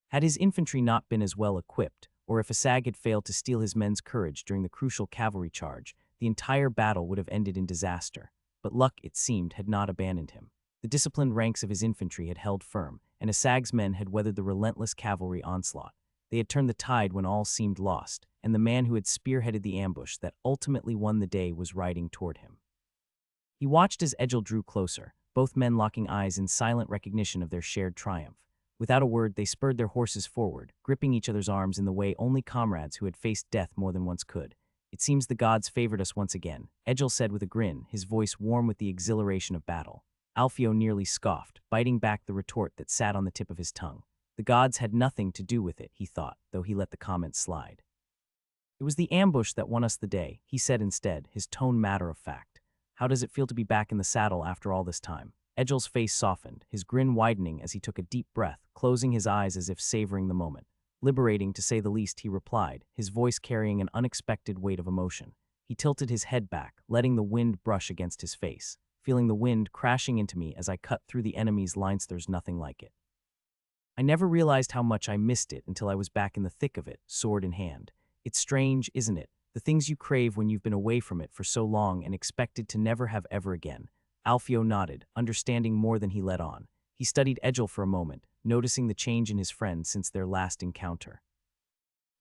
Had his infantry not been as well equipped, or if Asag had failed to steal his men's courage during the crucial cavalry charge, the entire battle would have ended in disaster. But luck, it seemed, had not abandoned him. The disciplined ranks of his infantry had held firm, and Asag's men had weathered the relentless cavalry onslaught. They had turned the tide when all seemed lost, and the man who had spearheaded the ambush that ultimately won the day was riding toward him. He watched as Egil drew closer, both men locking eyes in silent recognition of their shared triumph. Without a word, they spurred their horses forward, gripping each other's arms in the way only comrades who had faced death more than once could. "It seems the gods favored us once again," Egil said with a grin, his voice warm with the exhilaration of battle. Alfio nearly scoffed, biting back the retort that sat on the tip of his tongue. The gods had nothing to do with it, he thought, though he let the comment slide. "It was the ambush that won us the day," he said instead, his tone matter-of-fact. "How does it feel to be back in the saddle after all this time?" Egil's face softened, his grin widening as he took a deep breath, closing his eyes as if savoring the moment. "Liberating, to say the least," he replied, his voice carrying an unexpected weight of emotion. He tilted his head back, letting the wind brush against his face. "Feeling the wind crashing into me as I cut through the enemy's lines, there's nothing like it. I never realized how much I missed it until I was back in the thick of it, sword in hand. It's strange, isn't it? The things you crave when you've been away from it for so long and expected to never have ever again." Alfio nodded, understanding more than he let on. He studied Egil for a moment, noticing the change in his friend since their last encounter.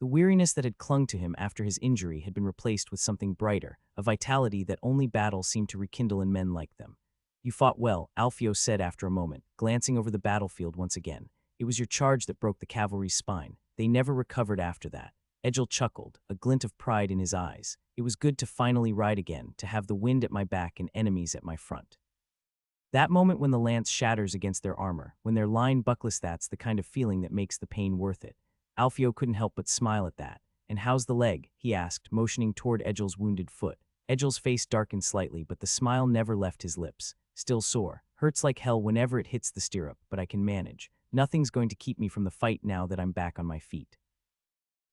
The weariness that had clung to him after his injury had been replaced with something brighter, a vitality that only battle seemed to rekindle in men like them. "You fought well," Alfio said after a moment, glancing over the battlefield once again. "It was your charge that broke the cavalry's spine. They never recovered after that." Egil chuckled, a glint of pride in his eyes. "It was good to finally ride again, to have the wind at my back and enemies at my front." That moment when the lance shatters against their armor, when their line buckles, that's the kind of feeling that makes the pain worth it. Alfio couldn't help but smile at that. "And how's the leg?" he asked, motioning toward Egil's wounded foot. Egil's face darkened slightly, but the smile never left his lips. "Still sore. Hurts like hell whenever it hits the stirrup, but I can manage. Nothing's going to keep me from the fight now that I'm back on my feet."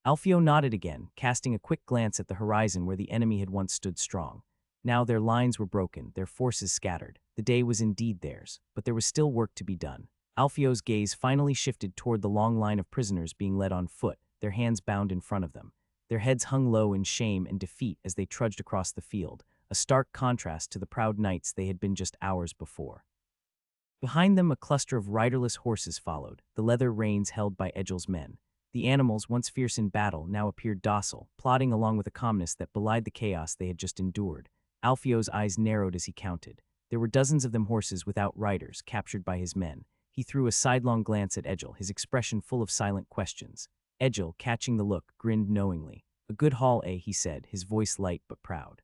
Alfio nodded again, casting a quick glance at the horizon where the enemy had once stood strong. Now their lines were broken, their forces scattered. The day was indeed theirs, but there was still work to be done. Alfio's gaze finally shifted toward the long line of prisoners being led on foot, their hands bound in front of them. Their heads hung low in shame and defeat as they trudged across the field, a stark contrast to the proud knights they had been just hours before. Behind them, a cluster of riderless horses followed, the leather reins held by Egil's men. The animals, once fierce in battle, now appeared docile, plodding along with a calmness that belied the chaos they had just endured. Alfio's eyes narrowed as he counted. There were dozens of them, horses without riders, captured by his men. He threw a sidelong glance at Egil, his expression full of silent questions. Egil, catching the look, grinned knowingly. "A good haul, eh?" he said, his voice light but proud.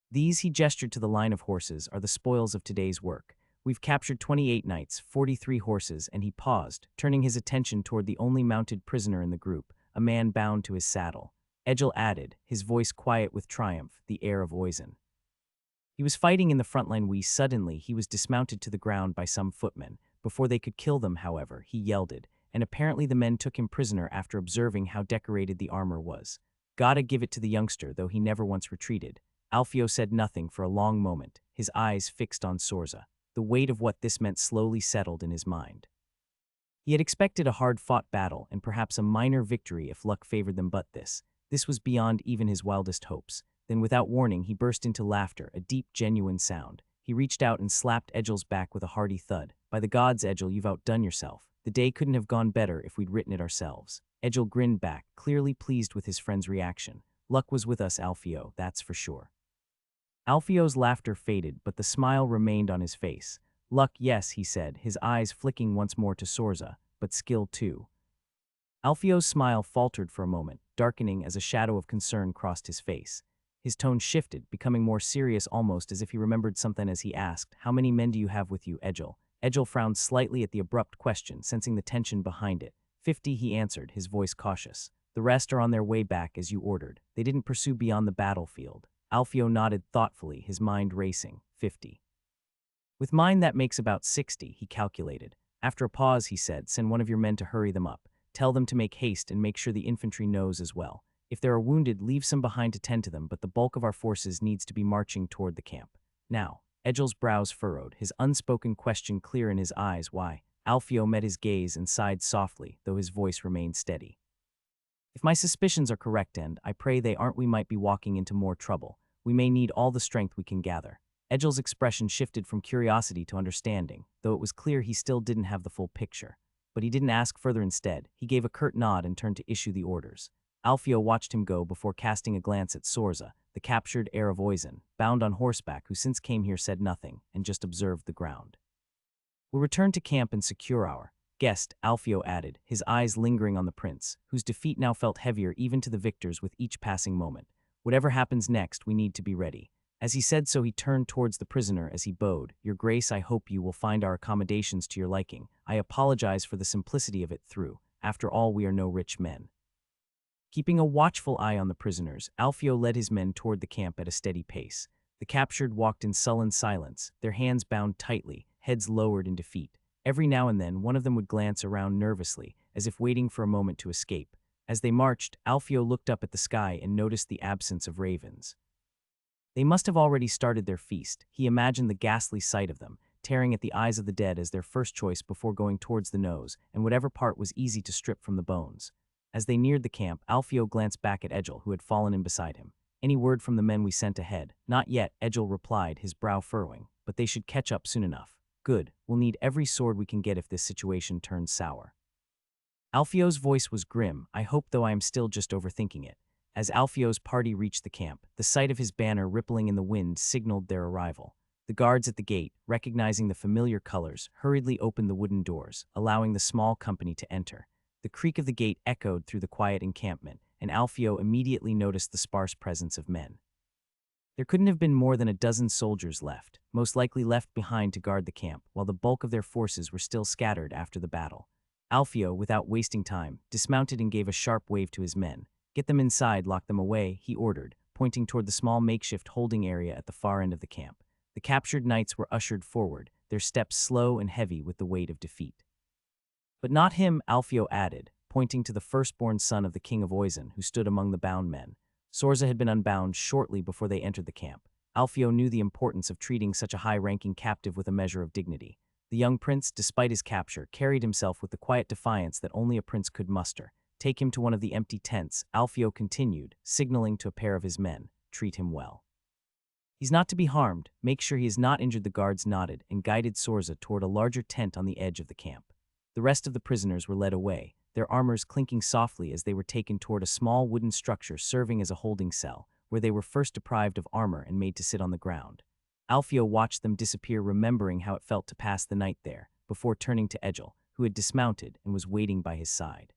"These," he gestured to the line of horses, "are the spoils of today's work. We've captured 28 knights, 43 horses," and he paused, turning his attention toward the only mounted prisoner in the group, a man bound to his saddle. Egil added, his voice quiet with triumph, the air of Oisin. "He was fighting in the front line. Suddenly, he was dismounted to the ground by some footmen. Before they could kill them, however, he yelled it, and apparently the men took him prisoner after observing how decorated the armor was. Gotta give it to the youngster, though he never once retreated." Alfio said nothing for a long moment, his eyes fixed on Sorza. The weight of what this meant slowly settled in his mind. He had expected a hard-fought battle and perhaps a minor victory if luck favored them, but this was beyond even his wildest hopes. Then, without warning, he burst into laughter, a deep, genuine sound. He reached out and slapped Egil's back with a hearty thud. "By the gods, Egil, you've outdone yourself. The day couldn't have gone better if we'd written it ourselves." Egil grinned back, clearly pleased with his friend's reaction. "Luck was with us, Alfio, that's for sure." Alfio's laughter faded, but the smile remained on his face. "Luck, yes," he said, his eyes flicking once more to Sorza, "but skill too." Alfio's smile faltered for a moment, darkening as a shadow of concern crossed his face. His tone shifted, becoming more serious, almost as if he remembered something, as he asked, "How many men do you have with you, Egil?" Egil frowned slightly at the abrupt question, sensing the tension behind it. 50, he answered, his voice cautious. "The rest are on their way back as you ordered. They didn't pursue beyond the battlefield." Alfio nodded thoughtfully, his mind racing. 50. "With mine that makes about 60, he calculated. After a pause, he said, "Send one of your men to hurry them up. Tell them to make haste and make sure the infantry knows as well. If there are wounded, leave some behind to tend to them, but the bulk of our forces needs to be marching toward the camp." Now, Egil's brows furrowed, his unspoken question clear in his eyes. "Why?" Alfio met his gaze and sighed softly, though his voice remained steady. "If my suspicions are correct, and I pray they aren't, we might be walking into more trouble. We may need all the strength we can gather." Egil's expression shifted from curiosity to understanding, though it was clear he still didn't have the full picture. But he didn't ask further. Instead, he gave a curt nod and turned to issue the orders. Alfio watched him go before casting a glance at Sorza, the captured heir of Oisin, bound on horseback, who since came here said nothing and just observed the ground. "We'll return to camp and secure our guest," Alfio added, his eyes lingering on the prince, whose defeat now felt heavier even to the victors with each passing moment. "Whatever happens next, we need to be ready." As he said so, he turned towards the prisoner as he bowed. "Your Grace, I hope you will find our accommodations to your liking. I apologize for the simplicity of it through. After all, we are no rich men." Keeping a watchful eye on the prisoners, Alfio led his men toward the camp at a steady pace. The captured walked in sullen silence, their hands bound tightly, heads lowered in defeat. Every now and then, one of them would glance around nervously, as if waiting for a moment to escape. As they marched, Alfio looked up at the sky and noticed the absence of ravens. They must have already started their feast. He imagined the ghastly sight of them, tearing at the eyes of the dead as their first choice before going towards the nose, and whatever part was easy to strip from the bones. As they neared the camp, Alfio glanced back at Egil, who had fallen in beside him. "Any word from the men we sent ahead?" "Not yet," Egil replied, his brow furrowing, "but they should catch up soon enough." "Good. We'll need every sword we can get if this situation turns sour." Alfio's voice was grim. I hope, though I am still just overthinking it. As Alfio's party reached the camp, the sight of his banner rippling in the wind signaled their arrival. The guards at the gate, recognizing the familiar colors, hurriedly opened the wooden doors, allowing the small company to enter. The creak of the gate echoed through the quiet encampment, and Alfio immediately noticed the sparse presence of men. There couldn't have been more than a dozen soldiers left, most likely left behind to guard the camp, while the bulk of their forces were still scattered after the battle. Alfio, without wasting time, dismounted and gave a sharp wave to his men. "Get them inside, lock them away," he ordered, pointing toward the small makeshift holding area at the far end of the camp. The captured knights were ushered forward, their steps slow and heavy with the weight of defeat. "But not him," Alfio added, pointing to the firstborn son of the king of Oizen, who stood among the bound men. Sorza had been unbound shortly before they entered the camp. Alfio knew the importance of treating such a high-ranking captive with a measure of dignity. The young prince, despite his capture, carried himself with the quiet defiance that only a prince could muster. "Take him to one of the empty tents," Alfio continued, signaling to a pair of his men. "Treat him well. He's not to be harmed. Make sure he is not injured." The guards nodded and guided Sorza toward a larger tent on the edge of the camp. The rest of the prisoners were led away, their armors clinking softly as they were taken toward a small wooden structure serving as a holding cell, where they were first deprived of armor and made to sit on the ground. Alfio watched them disappear, remembering how it felt to pass the night there, before turning to Egil, who had dismounted and was waiting by his side.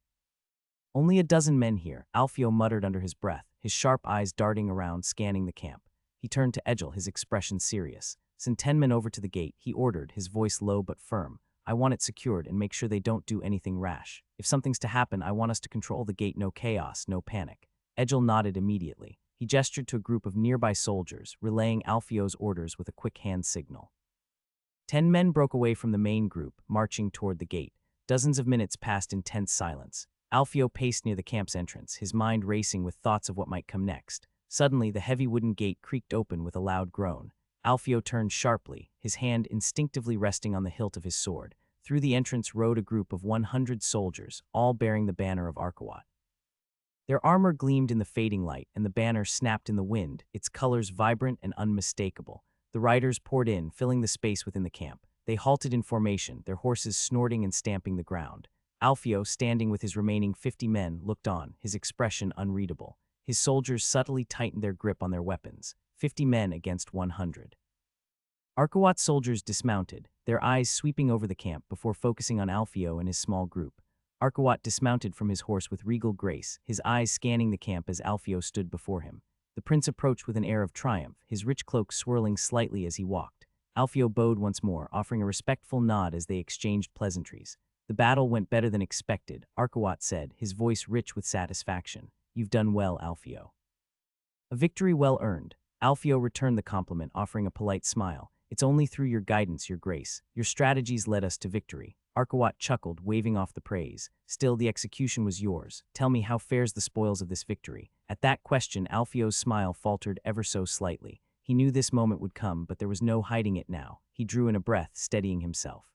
"Only a dozen men here," Alfio muttered under his breath, his sharp eyes darting around, scanning the camp. He turned to Egil, his expression serious. "Send 10 men over to the gate," he ordered, his voice low but firm. "I want it secured and make sure they don't do anything rash. If something's to happen, I want us to control the gate. No chaos, no panic." Egil nodded immediately. He gestured to a group of nearby soldiers, relaying Alfio's orders with a quick hand signal. 10 men broke away from the main group, marching toward the gate. Dozens of minutes passed in tense silence. Alfio paced near the camp's entrance, his mind racing with thoughts of what might come next. Suddenly, the heavy wooden gate creaked open with a loud groan. Alfio turned sharply, his hand instinctively resting on the hilt of his sword. Through the entrance rode a group of 100 soldiers, all bearing the banner of Arkawat. Their armor gleamed in the fading light, and the banner snapped in the wind, its colors vibrant and unmistakable. The riders poured in, filling the space within the camp. They halted in formation, their horses snorting and stamping the ground. Alfio, standing with his remaining 50 men, looked on, his expression unreadable. His soldiers subtly tightened their grip on their weapons. 50 men against 100. Arkawat's soldiers dismounted, their eyes sweeping over the camp before focusing on Alfio and his small group. Arkawat dismounted from his horse with regal grace, his eyes scanning the camp as Alfio stood before him. The prince approached with an air of triumph, his rich cloak swirling slightly as he walked. Alfio bowed once more, offering a respectful nod as they exchanged pleasantries. "The battle went better than expected," Arkawat said, his voice rich with satisfaction. "You've done well, Alfio." "A victory well earned." Alfio returned the compliment, offering a polite smile. "It's only through your guidance, your grace. Your strategies led us to victory." Arkawat chuckled, waving off the praise. "Still, the execution was yours. Tell me, how fares the spoils of this victory?" At that question, Alfio's smile faltered ever so slightly. He knew this moment would come, but there was no hiding it now. He drew in a breath, steadying himself.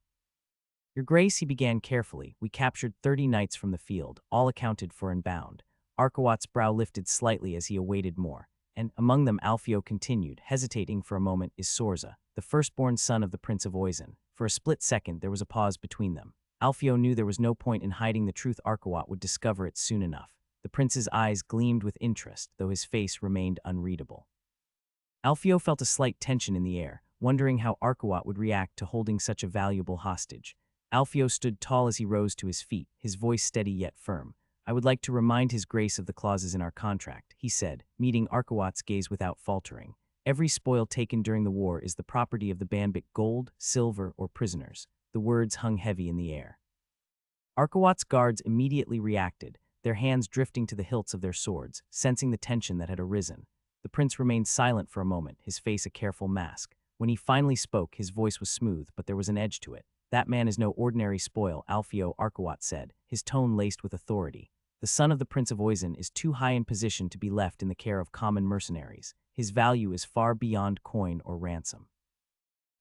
"Your grace," he began carefully, "we captured 30 knights from the field, all accounted for and bound." Arkawat's brow lifted slightly as he awaited more. "And among them," Alfio continued, hesitating for a moment, "is Sorza, the firstborn son of the Prince of Oizen." For a split second, there was a pause between them. Alfio knew there was no point in hiding the truth. Arkawat would discover it soon enough. The prince's eyes gleamed with interest, though his face remained unreadable. Alfio felt a slight tension in the air, wondering how Arkawat would react to holding such a valuable hostage. Alfio stood tall as he rose to his feet, his voice steady yet firm. "I would like to remind His Grace of the clauses in our contract," he said, meeting Arkawat's gaze without faltering. "Every spoil taken during the war is the property of the Banbit, gold, silver, or prisoners." The words hung heavy in the air. Arkawat's guards immediately reacted, their hands drifting to the hilts of their swords, sensing the tension that had arisen. The prince remained silent for a moment, his face a careful mask. When he finally spoke, his voice was smooth, but there was an edge to it. "That man is no ordinary spoil," Alfio, Arkawat said, his tone laced with authority. "The son of the Prince of Oizen is too high in position to be left in the care of common mercenaries. His value is far beyond coin or ransom.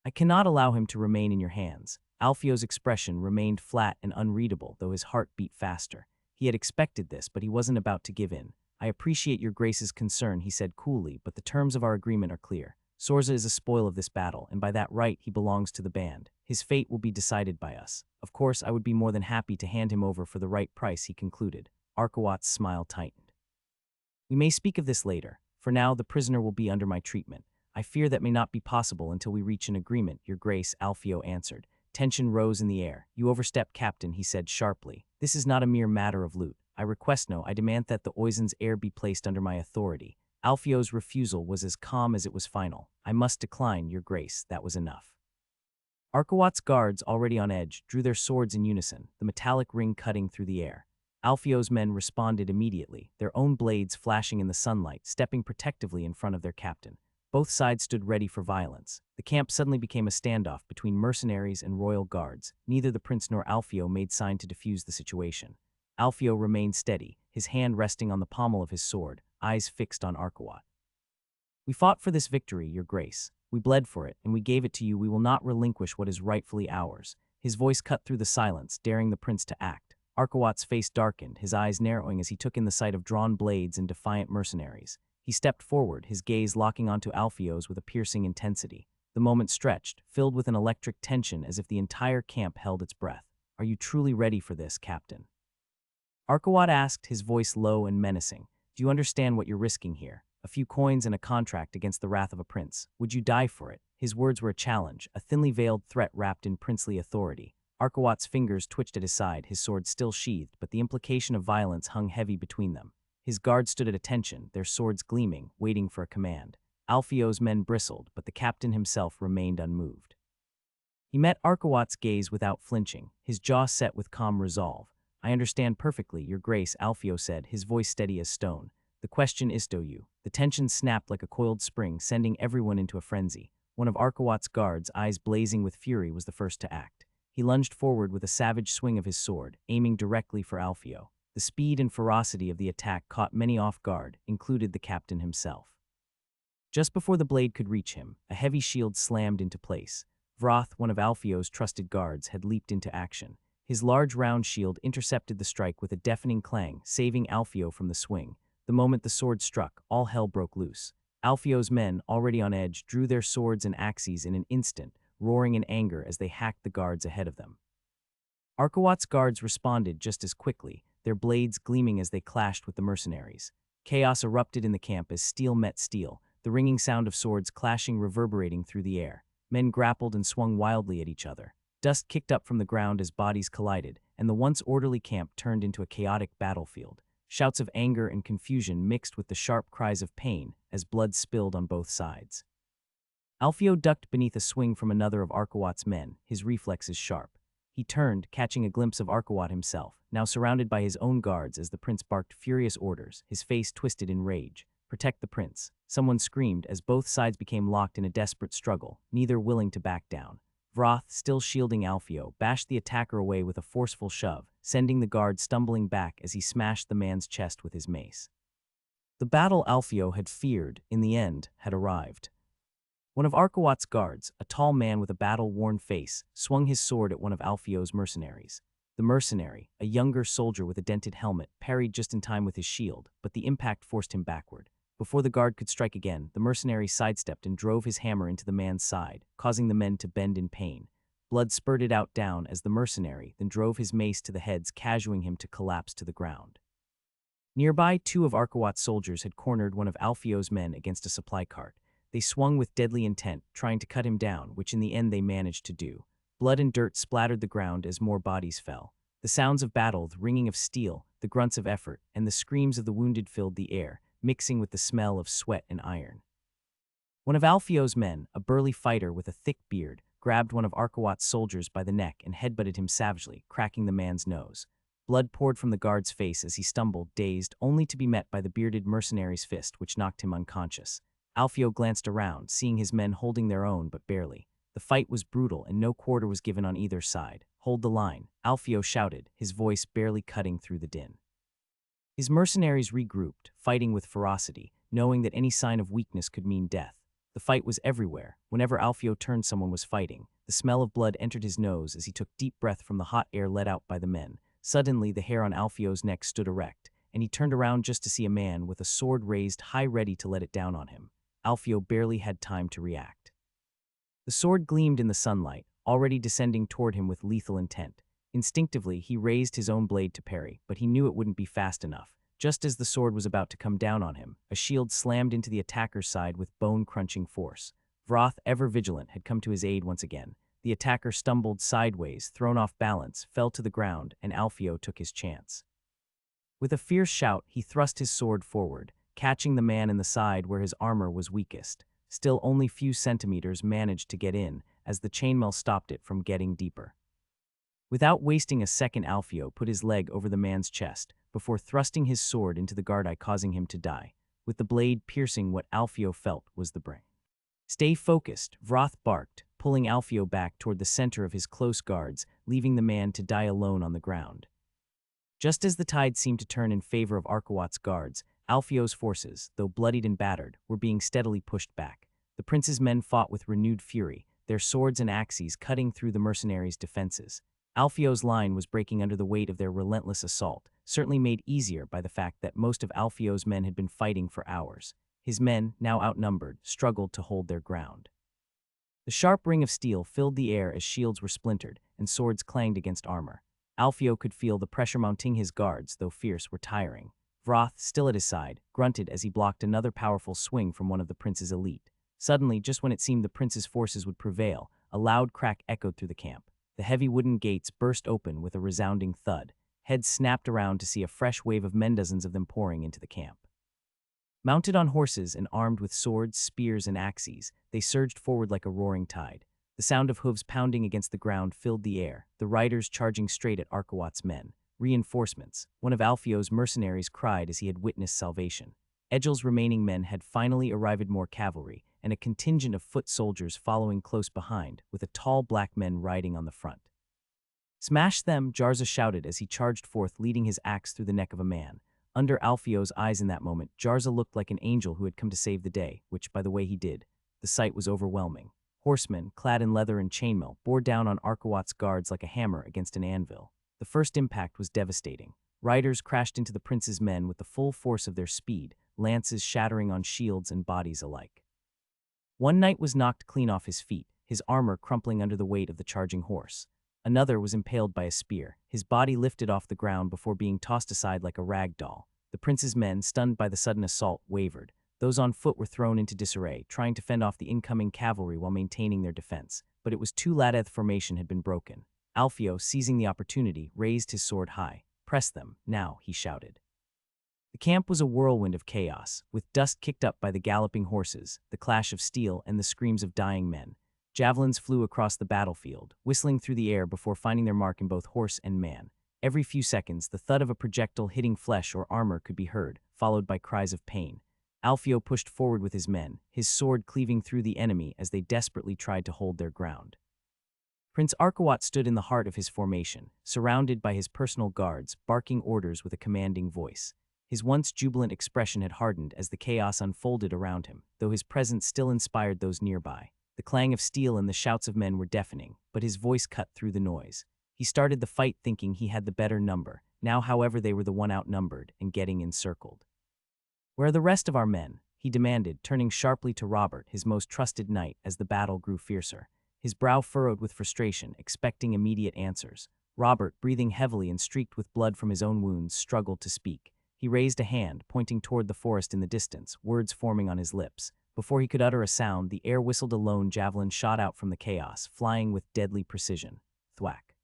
I cannot allow him to remain in your hands." Alfio's expression remained flat and unreadable, though his heart beat faster. He had expected this, but he wasn't about to give in. "I appreciate your grace's concern," he said coolly, "but the terms of our agreement are clear. Sorza is a spoil of this battle, and by that right he belongs to the band. His fate will be decided by us. Of course, I would be more than happy to hand him over for the right price," he concluded. Arkawat's smile tightened. "We may speak of this later. For now, the prisoner will be under my treatment. I fear that may not be possible until we reach an agreement, Your Grace," Alfio answered. Tension rose in the air. "You overstep, Captain," he said sharply. "This is not a mere matter of loot. I demand that the Oizen's heir be placed under my authority." Alfio's refusal was as calm as it was final. "I must decline, Your Grace." That was enough. Arkawat's guards, already on edge, drew their swords in unison, the metallic ring cutting through the air. Alfio's men responded immediately, their own blades flashing in the sunlight, stepping protectively in front of their captain. Both sides stood ready for violence. The camp suddenly became a standoff between mercenaries and royal guards. Neither the prince nor Alfio made sign to defuse the situation. Alfio remained steady, his hand resting on the pommel of his sword, eyes fixed on Arkawat. "We fought for this victory, Your Grace. We bled for it, and we gave it to you. We will not relinquish what is rightfully ours." His voice cut through the silence, daring the prince to act. Arkawat's face darkened, his eyes narrowing as he took in the sight of drawn blades and defiant mercenaries. He stepped forward, his gaze locking onto Alfio's with a piercing intensity. The moment stretched, filled with an electric tension as if the entire camp held its breath. "Are you truly ready for this, Captain?" Arkawat asked, his voice low and menacing. "Do you understand what you're risking here? A few coins and a contract against the wrath of a prince. Would you die for it?" His words were a challenge, a thinly veiled threat wrapped in princely authority. Arkawat's fingers twitched at his side, his sword still sheathed, but the implication of violence hung heavy between them. His guards stood at attention, their swords gleaming, waiting for a command. Alfio's men bristled, but the captain himself remained unmoved. He met Arkawat's gaze without flinching, his jaw set with calm resolve. "I understand perfectly, Your Grace," Alfio said, his voice steady as stone. "The question is to you." The tension snapped like a coiled spring, sending everyone into a frenzy. One of Arkawat's guards, eyes blazing with fury, was the first to act. He lunged forward with a savage swing of his sword, aiming directly for Alfio. The speed and ferocity of the attack caught many off guard, included the captain himself. Just before the blade could reach him, a heavy shield slammed into place. Vroth, one of Alfio's trusted guards, had leaped into action. His large round shield intercepted the strike with a deafening clang, saving Alfio from the swing. The moment the sword struck, all hell broke loose. Alfio's men, already on edge, drew their swords and axes in an instant, roaring in anger as they hacked the guards ahead of them. Arkawat's guards responded just as quickly, their blades gleaming as they clashed with the mercenaries. Chaos erupted in the camp as steel met steel, the ringing sound of swords clashing reverberating through the air. Men grappled and swung wildly at each other. Dust kicked up from the ground as bodies collided, and the once orderly camp turned into a chaotic battlefield. Shouts of anger and confusion mixed with the sharp cries of pain as blood spilled on both sides. Alfio ducked beneath a swing from another of Arkawat's men, his reflexes sharp. He turned, catching a glimpse of Arkawat himself, now surrounded by his own guards as the prince barked furious orders, his face twisted in rage. "Protect the prince," someone screamed as both sides became locked in a desperate struggle, neither willing to back down. Vroth, still shielding Alfio, bashed the attacker away with a forceful shove, sending the guard stumbling back as he smashed the man's chest with his mace. The battle Alfio had feared, in the end, had arrived. One of Arkawat's guards, a tall man with a battle-worn face, swung his sword at one of Alfio's mercenaries. The mercenary, a younger soldier with a dented helmet, parried just in time with his shield, but the impact forced him backward. Before the guard could strike again, the mercenary sidestepped and drove his hammer into the man's side, causing the men to bend in pain. Blood spurted out down as the mercenary then drove his mace to the heads, casuing him to collapse to the ground. Nearby, two of Arkawat's soldiers had cornered one of Alfio's men against a supply cart. They swung with deadly intent, trying to cut him down, which in the end they managed to do. Blood and dirt splattered the ground as more bodies fell. The sounds of battle, the ringing of steel, the grunts of effort, and the screams of the wounded filled the air, mixing with the smell of sweat and iron. One of Alfio's men, a burly fighter with a thick beard, grabbed one of Arkawat's soldiers by the neck and headbutted him savagely, cracking the man's nose. Blood poured from the guard's face as he stumbled, dazed, only to be met by the bearded mercenary's fist, which knocked him unconscious. Alfio glanced around, seeing his men holding their own, but barely. The fight was brutal, and no quarter was given on either side. "Hold the line," Alfio shouted, his voice barely cutting through the din. His mercenaries regrouped, fighting with ferocity, knowing that any sign of weakness could mean death. The fight was everywhere. Whenever Alfio turned, someone was fighting. The smell of blood entered his nose as he took deep breath from the hot air let out by the men. Suddenly, the hair on Alfio's neck stood erect, and he turned around just to see a man with a sword raised high ready to let it down on him. Alfio barely had time to react. The sword gleamed in the sunlight, already descending toward him with lethal intent. Instinctively, he raised his own blade to parry, but he knew it wouldn't be fast enough. Just as the sword was about to come down on him, a shield slammed into the attacker's side with bone-crunching force. Vroth, ever vigilant, had come to his aid once again. The attacker stumbled sideways, thrown off balance, fell to the ground, and Alfio took his chance. With a fierce shout, he thrust his sword forward, catching the man in the side where his armor was weakest. Still, only few centimeters managed to get in, as the chainmail stopped it from getting deeper. Without wasting a second, Alfio put his leg over the man's chest, before thrusting his sword into the guard eye, causing him to die, with the blade piercing what Alfio felt was the brain. "Stay focused," Vroth barked, pulling Alfio back toward the center of his close guards, leaving the man to die alone on the ground. Just as the tide seemed to turn in favor of Arkawat's guards, Alfio's forces, though bloodied and battered, were being steadily pushed back. The prince's men fought with renewed fury, their swords and axes cutting through the mercenaries' defenses. Alfio's line was breaking under the weight of their relentless assault, certainly made easier by the fact that most of Alfio's men had been fighting for hours. His men, now outnumbered, struggled to hold their ground. The sharp ring of steel filled the air as shields were splintered and swords clanged against armor. Alfio could feel the pressure mounting. His guards, though fierce, were tiring. Vroth, still at his side, grunted as he blocked another powerful swing from one of the prince's elite. Suddenly, just when it seemed the prince's forces would prevail, a loud crack echoed through the camp. The heavy wooden gates burst open with a resounding thud. Heads snapped around to see a fresh wave of men, dozens of them pouring into the camp. Mounted on horses and armed with swords, spears, and axes, they surged forward like a roaring tide. The sound of hooves pounding against the ground filled the air, the riders charging straight at Arkawat's men. "Reinforcements," one of Alfio's mercenaries cried as he had witnessed salvation. Egel's remaining men had finally arrived, more cavalry, and a contingent of foot soldiers following close behind, with a tall black man riding on the front. "Smash them," Jarza shouted as he charged forth, leading his axe through the neck of a man. Under Alfio's eyes in that moment, Jarza looked like an angel who had come to save the day, which, by the way, he did. The sight was overwhelming. Horsemen, clad in leather and chainmail, bore down on Arkawat's guards like a hammer against an anvil. The first impact was devastating. Riders crashed into the prince's men with the full force of their speed, lances shattering on shields and bodies alike. One knight was knocked clean off his feet, his armor crumpling under the weight of the charging horse. Another was impaled by a spear, his body lifted off the ground before being tossed aside like a rag doll. The prince's men, stunned by the sudden assault, wavered. Those on foot were thrown into disarray, trying to fend off the incoming cavalry while maintaining their defense. But it was too late. The formation had been broken. Alfio, seizing the opportunity, raised his sword high. "Press them, now," he shouted. The camp was a whirlwind of chaos, with dust kicked up by the galloping horses, the clash of steel, and the screams of dying men. Javelins flew across the battlefield, whistling through the air before finding their mark in both horse and man. Every few seconds, the thud of a projectile hitting flesh or armor could be heard, followed by cries of pain. Alfio pushed forward with his men, his sword cleaving through the enemy as they desperately tried to hold their ground. Prince Arkawat stood in the heart of his formation, surrounded by his personal guards, barking orders with a commanding voice. His once jubilant expression had hardened as the chaos unfolded around him, though his presence still inspired those nearby. The clang of steel and the shouts of men were deafening, but his voice cut through the noise. He started the fight thinking he had the better number. Now, however, they were the one outnumbered and getting encircled. "Where are the rest of our men?" he demanded, turning sharply to Robert, his most trusted knight, as the battle grew fiercer. His brow furrowed with frustration, expecting immediate answers. Robert, breathing heavily and streaked with blood from his own wounds, struggled to speak. He raised a hand, pointing toward the forest in the distance, words forming on his lips. Before he could utter a sound, the air whistled. A lone javelin shot out from the chaos, flying with deadly precision. Thwack.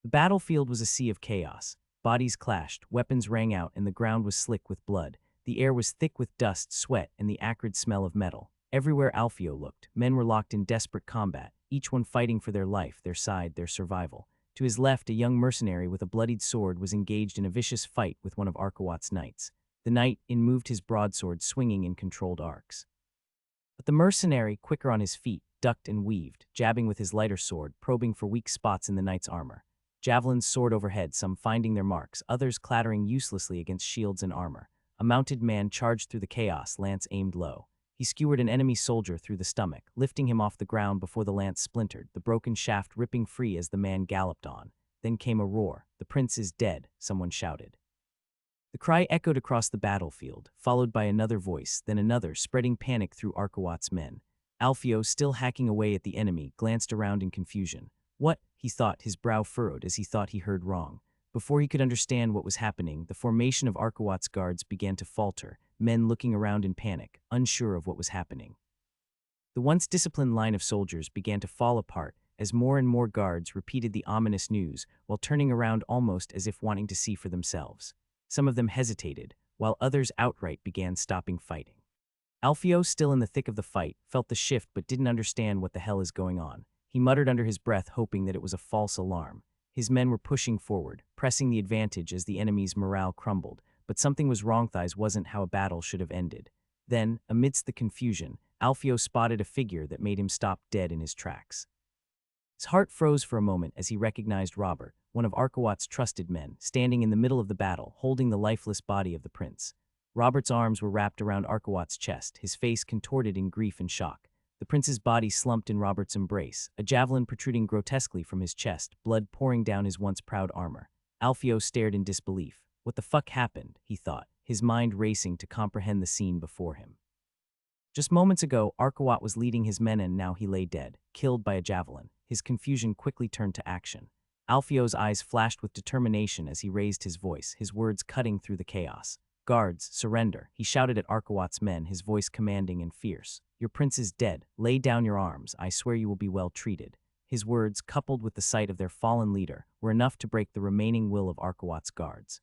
The battlefield was a sea of chaos. Bodies clashed, weapons rang out, and the ground was slick with blood. The air was thick with dust, sweat, and the acrid smell of metal. Everywhere Alfio looked, men were locked in desperate combat, each one fighting for their life, their side, their survival. To his left, a young mercenary with a bloodied sword was engaged in a vicious fight with one of Arkawat's knights. The knight moved his broadsword, swinging in controlled arcs. But the mercenary, quicker on his feet, ducked and weaved, jabbing with his lighter sword, probing for weak spots in the knight's armor. Javelins soared overhead, some finding their marks, others clattering uselessly against shields and armor. A mounted man charged through the chaos, lance aimed low. He skewered an enemy soldier through the stomach, lifting him off the ground before the lance splintered, the broken shaft ripping free as the man galloped on. Then came a roar. "The prince is dead," someone shouted. The cry echoed across the battlefield, followed by another voice, then another, spreading panic through Arkawat's men. Alfio, still hacking away at the enemy, glanced around in confusion. What? He thought, his brow furrowed as he thought he heard wrong. Before he could understand what was happening, the formation of Arkawat's guards began to falter, men looking around in panic, unsure of what was happening. The once disciplined line of soldiers began to fall apart as more and more guards repeated the ominous news while turning around almost as if wanting to see for themselves. Some of them hesitated, while others outright began stopping fighting. Alfio, still in the thick of the fight, felt the shift but didn't understand what the hell is going on. He muttered under his breath, hoping that it was a false alarm. His men were pushing forward, pressing the advantage as the enemy's morale crumbled, but something was wrong. This wasn't how a battle should have ended. Then, amidst the confusion, Alfio spotted a figure that made him stop dead in his tracks. His heart froze for a moment as he recognized Robert, one of Arkawat's trusted men, standing in the middle of the battle, holding the lifeless body of the prince. Robert's arms were wrapped around Arkawat's chest, his face contorted in grief and shock. The prince's body slumped in Robert's embrace, a javelin protruding grotesquely from his chest, blood pouring down his once proud armor. Alfio stared in disbelief. What the fuck happened, he thought, his mind racing to comprehend the scene before him. Just moments ago, Arkawat was leading his men and now he lay dead, killed by a javelin. His confusion quickly turned to action. Alfio's eyes flashed with determination as he raised his voice, his words cutting through the chaos. "Guards, surrender," he shouted at Arkawat's men, his voice commanding and fierce. "Your prince is dead. Lay down your arms. I swear you will be well treated." His words, coupled with the sight of their fallen leader, were enough to break the remaining will of Arkawat's guards.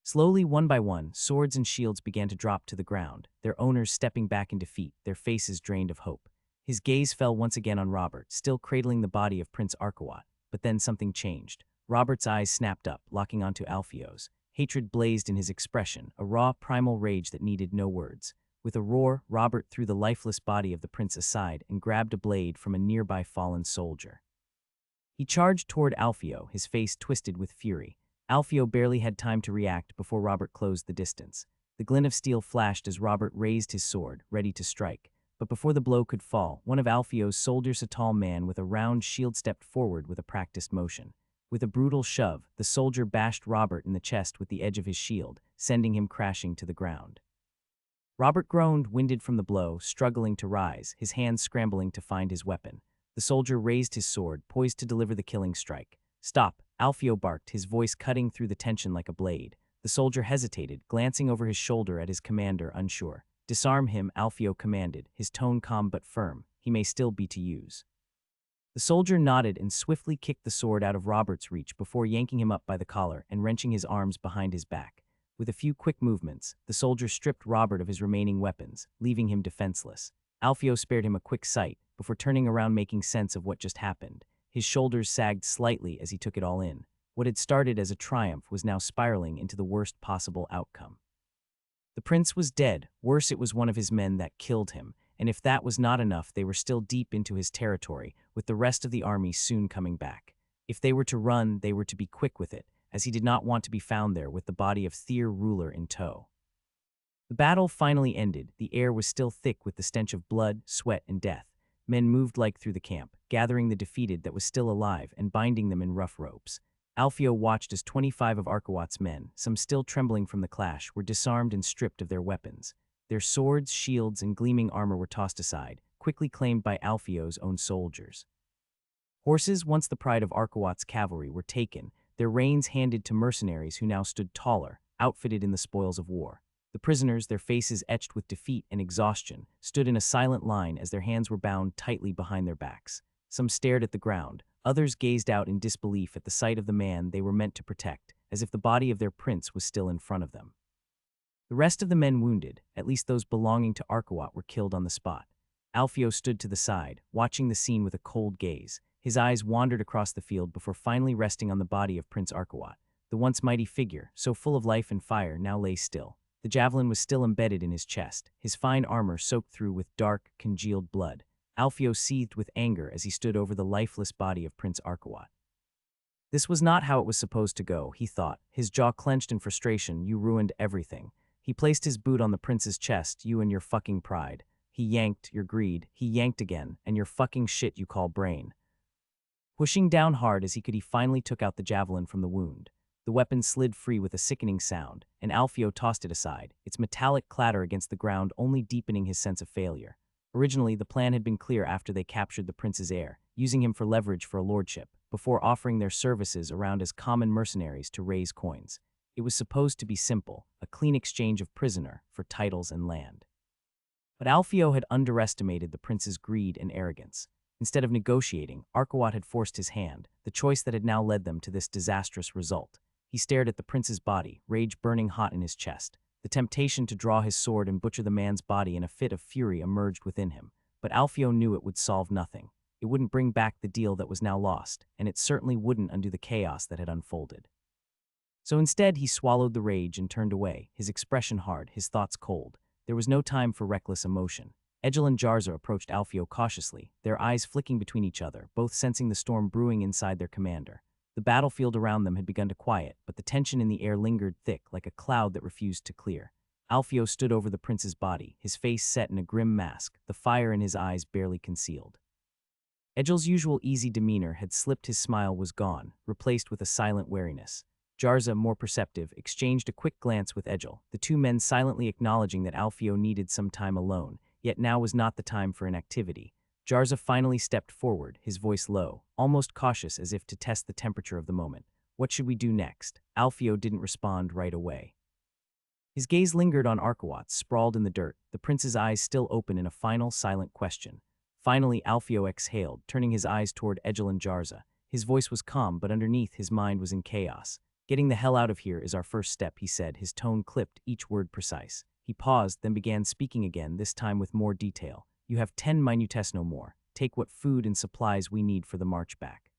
Slowly, one by one, swords and shields began to drop to the ground, their owners stepping back in defeat, their faces drained of hope. His gaze fell once again on Robert, still cradling the body of Prince Arkawat, but then something changed. Robert's eyes snapped up, locking onto Alfio's. Hatred blazed in his expression, a raw, primal rage that needed no words. With a roar, Robert threw the lifeless body of the prince aside and grabbed a blade from a nearby fallen soldier. He charged toward Alfio, his face twisted with fury. Alfio barely had time to react before Robert closed the distance. The glint of steel flashed as Robert raised his sword, ready to strike. But before the blow could fall, one of Alfio's soldiers, a tall man with a round shield, stepped forward with a practiced motion. With a brutal shove, the soldier bashed Robert in the chest with the edge of his shield, sending him crashing to the ground. Robert groaned, winded from the blow, struggling to rise, his hands scrambling to find his weapon. The soldier raised his sword, poised to deliver the killing strike. "Stop," Alfio barked, his voice cutting through the tension like a blade. The soldier hesitated, glancing over his shoulder at his commander, unsure. "Disarm him," Alfio commanded, his tone calm but firm. "He may still be to use." The soldier nodded and swiftly kicked the sword out of Robert's reach before yanking him up by the collar and wrenching his arms behind his back. With a few quick movements, the soldier stripped Robert of his remaining weapons, leaving him defenseless. Alfio spared him a quick sight before turning around, making sense of what just happened. His shoulders sagged slightly as he took it all in. What had started as a triumph was now spiraling into the worst possible outcome. The prince was dead. Worse, it was one of his men that killed him. And if that was not enough, they were still deep into his territory, with the rest of the army soon coming back. If they were to run, they were to be quick with it, as he did not want to be found there with the body of Thyr ruler in tow. The battle finally ended. The air was still thick with the stench of blood, sweat, and death. Men moved like through the camp, gathering the defeated that was still alive and binding them in rough ropes. Alfio watched as 25 of Arkawat's men, some still trembling from the clash, were disarmed and stripped of their weapons. Their swords, shields, and gleaming armor were tossed aside, quickly claimed by Alfio's own soldiers. Horses, once the pride of Arkawat's cavalry, were taken, their reins handed to mercenaries who now stood taller, outfitted in the spoils of war. The prisoners, their faces etched with defeat and exhaustion, stood in a silent line as their hands were bound tightly behind their backs. Some stared at the ground, others gazed out in disbelief at the sight of the man they were meant to protect, as if the body of their prince was still in front of them. The rest of the men wounded, at least those belonging to Arkawat, were killed on the spot. Alfio stood to the side, watching the scene with a cold gaze. His eyes wandered across the field before finally resting on the body of Prince Arkawat. The once mighty figure, so full of life and fire, now lay still. The javelin was still embedded in his chest, his fine armor soaked through with dark, congealed blood. Alfio seethed with anger as he stood over the lifeless body of Prince Arkawat. This was not how it was supposed to go, he thought, his jaw clenched in frustration. "You ruined everything." He placed his boot on the prince's chest. "You and your fucking pride. He yanked your greed. He yanked again, and your fucking shit you call brain." Pushing down hard as he could, he finally took out the javelin from the wound. The weapon slid free with a sickening sound, and Alfio tossed it aside, its metallic clatter against the ground only deepening his sense of failure. Originally, the plan had been clear after they captured the prince's heir, using him for leverage for a lordship, before offering their services around as common mercenaries to raise coins. It was supposed to be simple, a clean exchange of prisoner for titles and land. But Alfio had underestimated the prince's greed and arrogance. Instead of negotiating, Arkawat had forced his hand, the choice that had now led them to this disastrous result. He stared at the prince's body, rage burning hot in his chest. The temptation to draw his sword and butcher the man's body in a fit of fury emerged within him, but Alfio knew it would solve nothing. It wouldn't bring back the deal that was now lost, and it certainly wouldn't undo the chaos that had unfolded. So instead, he swallowed the rage and turned away, his expression hard, his thoughts cold. There was no time for reckless emotion. Egil and Jarza approached Alfio cautiously, their eyes flicking between each other, both sensing the storm brewing inside their commander. The battlefield around them had begun to quiet, but the tension in the air lingered thick like a cloud that refused to clear. Alfio stood over the prince's body, his face set in a grim mask, the fire in his eyes barely concealed. Egil's usual easy demeanor had slipped, his smile was gone, replaced with a silent wariness. Jarza, more perceptive, exchanged a quick glance with Egil, the two men silently acknowledging that Alfio needed some time alone, yet now was not the time for inactivity. Jarza finally stepped forward, his voice low, almost cautious as if to test the temperature of the moment. What should we do next? Alfio didn't respond right away. His gaze lingered on Arkawat, sprawled in the dirt, the prince's eyes still open in a final, silent question. Finally, Alfio exhaled, turning his eyes toward Egil and Jarza. His voice was calm, but underneath his mind was in chaos. "Getting the hell out of here is our first step," he said, his tone clipped, each word precise. He paused, then began speaking again, this time with more detail. "You have 10 minutes, no more. Take what food and supplies we need for the march back.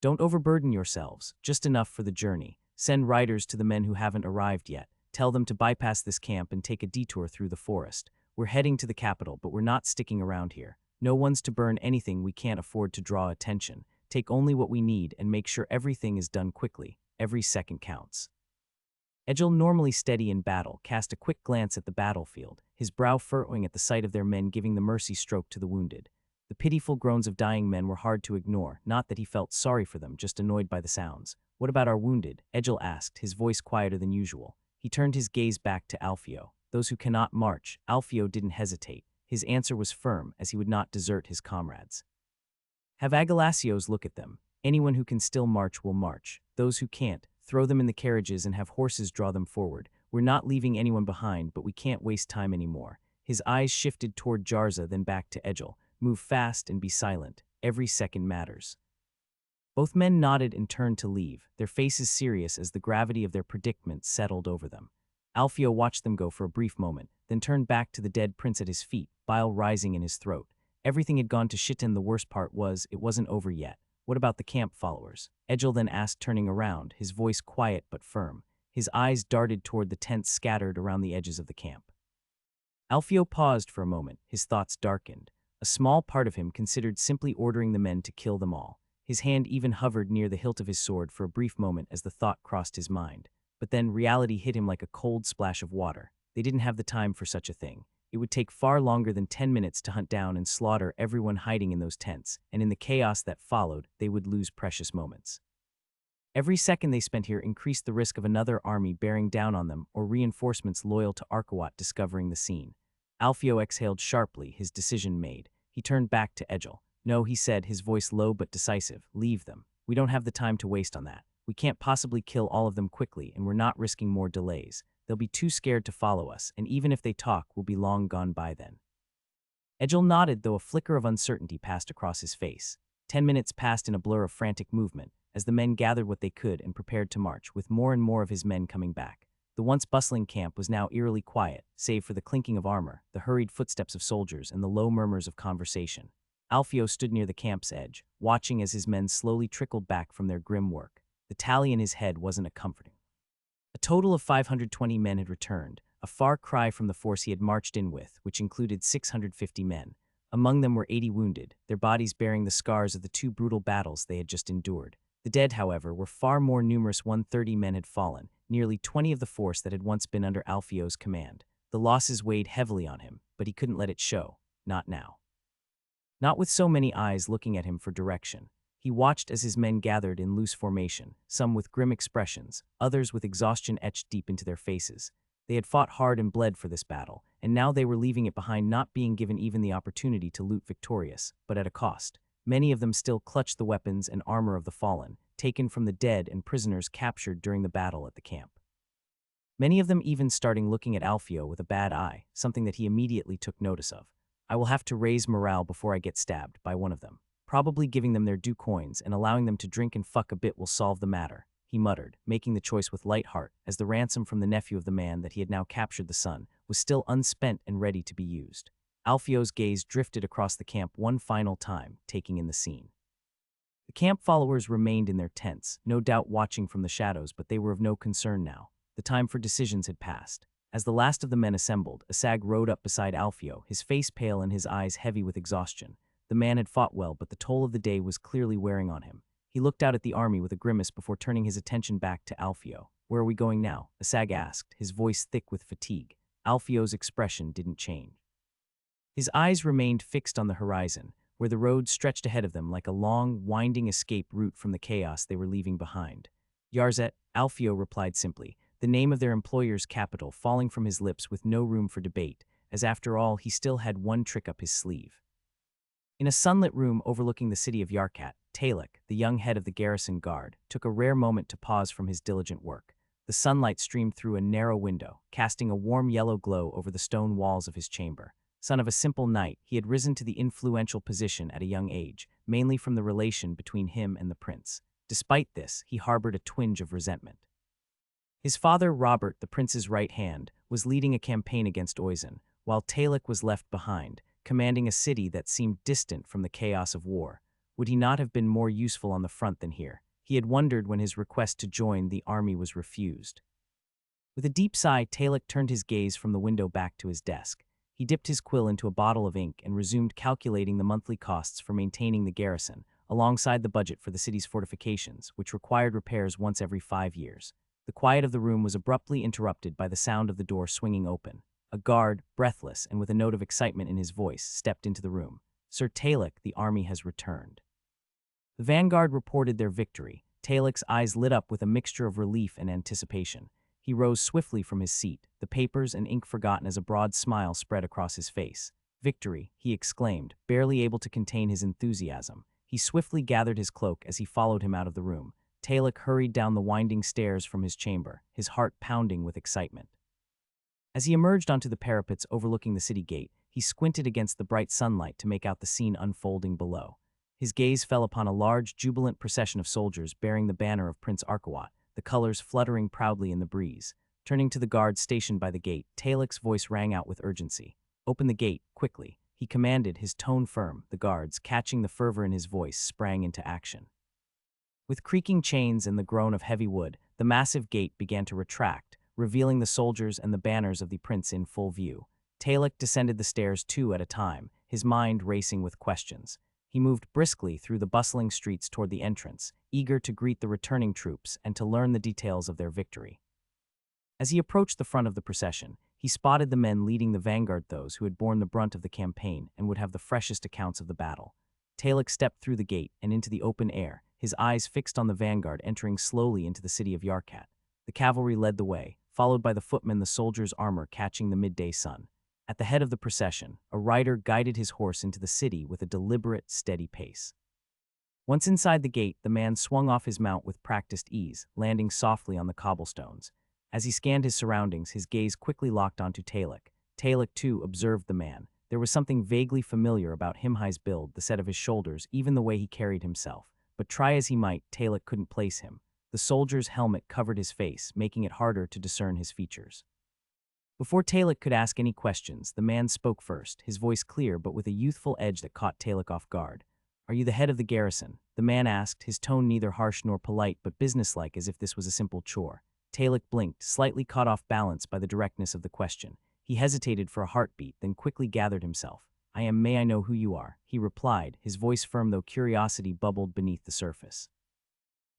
Don't overburden yourselves, just enough for the journey. Send riders to the men who haven't arrived yet. Tell them to bypass this camp and take a detour through the forest. We're heading to the capital, but we're not sticking around here. No one's to burn anything we can't afford to draw attention. Take only what we need and make sure everything is done quickly. Every second counts." Egil, normally steady in battle, cast a quick glance at the battlefield, his brow furrowing at the sight of their men giving the mercy stroke to the wounded. The pitiful groans of dying men were hard to ignore, not that he felt sorry for them, just annoyed by the sounds. "What about our wounded?" Egil asked, his voice quieter than usual. He turned his gaze back to Alfio. "Those who cannot march." Alfio didn't hesitate. His answer was firm, as he would not desert his comrades. "Have Agalacios look at them. Anyone who can still march will march. Those who can't, throw them in the carriages and have horses draw them forward. We're not leaving anyone behind, but we can't waste time anymore." His eyes shifted toward Jarza, then back to Egil. "Move fast and be silent. Every second matters." Both men nodded and turned to leave, their faces serious as the gravity of their predicament settled over them. Alfio watched them go for a brief moment, then turned back to the dead prince at his feet, bile rising in his throat. Everything had gone to shit, and the worst part was, it wasn't over yet. "What about the camp followers?" Egil then asked, turning around, his voice quiet but firm. His eyes darted toward the tents scattered around the edges of the camp. Alfio paused for a moment, his thoughts darkened. A small part of him considered simply ordering the men to kill them all. His hand even hovered near the hilt of his sword for a brief moment as the thought crossed his mind. But then reality hit him like a cold splash of water. They didn't have the time for such a thing. It would take far longer than 10 minutes to hunt down and slaughter everyone hiding in those tents, and in the chaos that followed, they would lose precious moments. Every second they spent here increased the risk of another army bearing down on them or reinforcements loyal to Arkawat discovering the scene. Alfio exhaled sharply, his decision made. He turned back to Egil. "No," he said, his voice low but decisive. "Leave them. We don't have the time to waste on that. We can't possibly kill all of them quickly, and we're not risking more delays. They'll be too scared to follow us, and even if they talk, we'll be long gone by then." Egil nodded, though a flicker of uncertainty passed across his face. 10 minutes passed in a blur of frantic movement, as the men gathered what they could and prepared to march, with more and more of his men coming back. The once bustling camp was now eerily quiet, save for the clinking of armor, the hurried footsteps of soldiers, and the low murmurs of conversation. Alfio stood near the camp's edge, watching as his men slowly trickled back from their grim work. The tally in his head wasn't a comforting. A total of 520 men had returned, a far cry from the force he had marched in with, which included 650 men. Among them were 80 wounded, their bodies bearing the scars of the 2 brutal battles they had just endured. The dead, however, were far more numerous. 130 men had fallen, nearly 20 of the force that had once been under Alfio's command. The losses weighed heavily on him, but he couldn't let it show. Not now. Not with so many eyes looking at him for direction. He watched as his men gathered in loose formation, some with grim expressions, others with exhaustion etched deep into their faces. They had fought hard and bled for this battle, and now they were leaving it behind, not being given even the opportunity to loot victorious, but at a cost. Many of them still clutched the weapons and armor of the fallen, taken from the dead and prisoners captured during the battle at the camp. Many of them even starting looking at Alfio with a bad eye, something that he immediately took notice of. I will have to raise morale before I get stabbed by one of them. Probably giving them their due coins and allowing them to drink and fuck a bit will solve the matter, he muttered, making the choice with light heart, as the ransom from the nephew of the man that he had now captured the son was still unspent and ready to be used. Alfio's gaze drifted across the camp one final time, taking in the scene. The camp followers remained in their tents, no doubt watching from the shadows, but they were of no concern now. The time for decisions had passed. As the last of the men assembled, Asag rode up beside Alfio, his face pale and his eyes heavy with exhaustion. The man had fought well, but the toll of the day was clearly wearing on him. He looked out at the army with a grimace before turning his attention back to Alfio. "Where are we going now?" Asag asked, his voice thick with fatigue. Alfio's expression didn't change. His eyes remained fixed on the horizon, where the road stretched ahead of them like a long, winding escape route from the chaos they were leaving behind. "Yarzet," Alfio replied simply, the name of their employer's capital falling from his lips with no room for debate, as after all he still had one trick up his sleeve. In a sunlit room overlooking the city of Yarkat, Talek, the young head of the garrison guard, took a rare moment to pause from his diligent work. The sunlight streamed through a narrow window, casting a warm yellow glow over the stone walls of his chamber. Son of a simple knight, he had risen to the influential position at a young age, mainly from the relation between him and the prince. Despite this, he harbored a twinge of resentment. His father, Robert, the prince's right hand, was leading a campaign against Oisin, while Talek was left behind, commanding a city that seemed distant from the chaos of war. Would he not have been more useful on the front than here? He had wondered when his request to join the army was refused. With a deep sigh, Talek turned his gaze from the window back to his desk. He dipped his quill into a bottle of ink and resumed calculating the monthly costs for maintaining the garrison, alongside the budget for the city's fortifications, which required repairs once every 5 years. The quiet of the room was abruptly interrupted by the sound of the door swinging open. A guard, breathless and with a note of excitement in his voice, stepped into the room. "Sir Talek, the army has returned." The vanguard reported their victory. Talek's eyes lit up with a mixture of relief and anticipation. He rose swiftly from his seat, the papers and ink forgotten as a broad smile spread across his face. "Victory," he exclaimed, barely able to contain his enthusiasm. He swiftly gathered his cloak as he followed him out of the room. Talek hurried down the winding stairs from his chamber, his heart pounding with excitement. As he emerged onto the parapets overlooking the city gate, he squinted against the bright sunlight to make out the scene unfolding below. His gaze fell upon a large, jubilant procession of soldiers bearing the banner of Prince Arkawat, the colors fluttering proudly in the breeze. Turning to the guards stationed by the gate, Talek's voice rang out with urgency. "Open the gate, quickly," he commanded, his tone firm. The guards, catching the fervor in his voice, sprang into action. With creaking chains and the groan of heavy wood, the massive gate began to retract, revealing the soldiers and the banners of the prince in full view. Talek descended the stairs 2 at a time, his mind racing with questions. He moved briskly through the bustling streets toward the entrance, eager to greet the returning troops and to learn the details of their victory. As he approached the front of the procession, he spotted the men leading the vanguard, those who had borne the brunt of the campaign and would have the freshest accounts of the battle. Talek stepped through the gate and into the open air, his eyes fixed on the vanguard entering slowly into the city of Yarkat. The cavalry led the way, followed by the footmen, the soldiers' armor catching the midday sun. At the head of the procession, a rider guided his horse into the city with a deliberate, steady pace. Once inside the gate, the man swung off his mount with practiced ease, landing softly on the cobblestones. As he scanned his surroundings, his gaze quickly locked onto Talek. Talek, too, observed the man. There was something vaguely familiar about Himhai's build, the set of his shoulders, even the way he carried himself. But try as he might, Talek couldn't place him. The soldier's helmet covered his face, making it harder to discern his features. Before Talek could ask any questions, the man spoke first, his voice clear but with a youthful edge that caught Talek off guard. "Are you the head of the garrison?" the man asked, his tone neither harsh nor polite but businesslike, as if this was a simple chore. Talek blinked, slightly caught off balance by the directness of the question. He hesitated for a heartbeat, then quickly gathered himself. "I am. May I know who you are?" he replied, his voice firm though curiosity bubbled beneath the surface.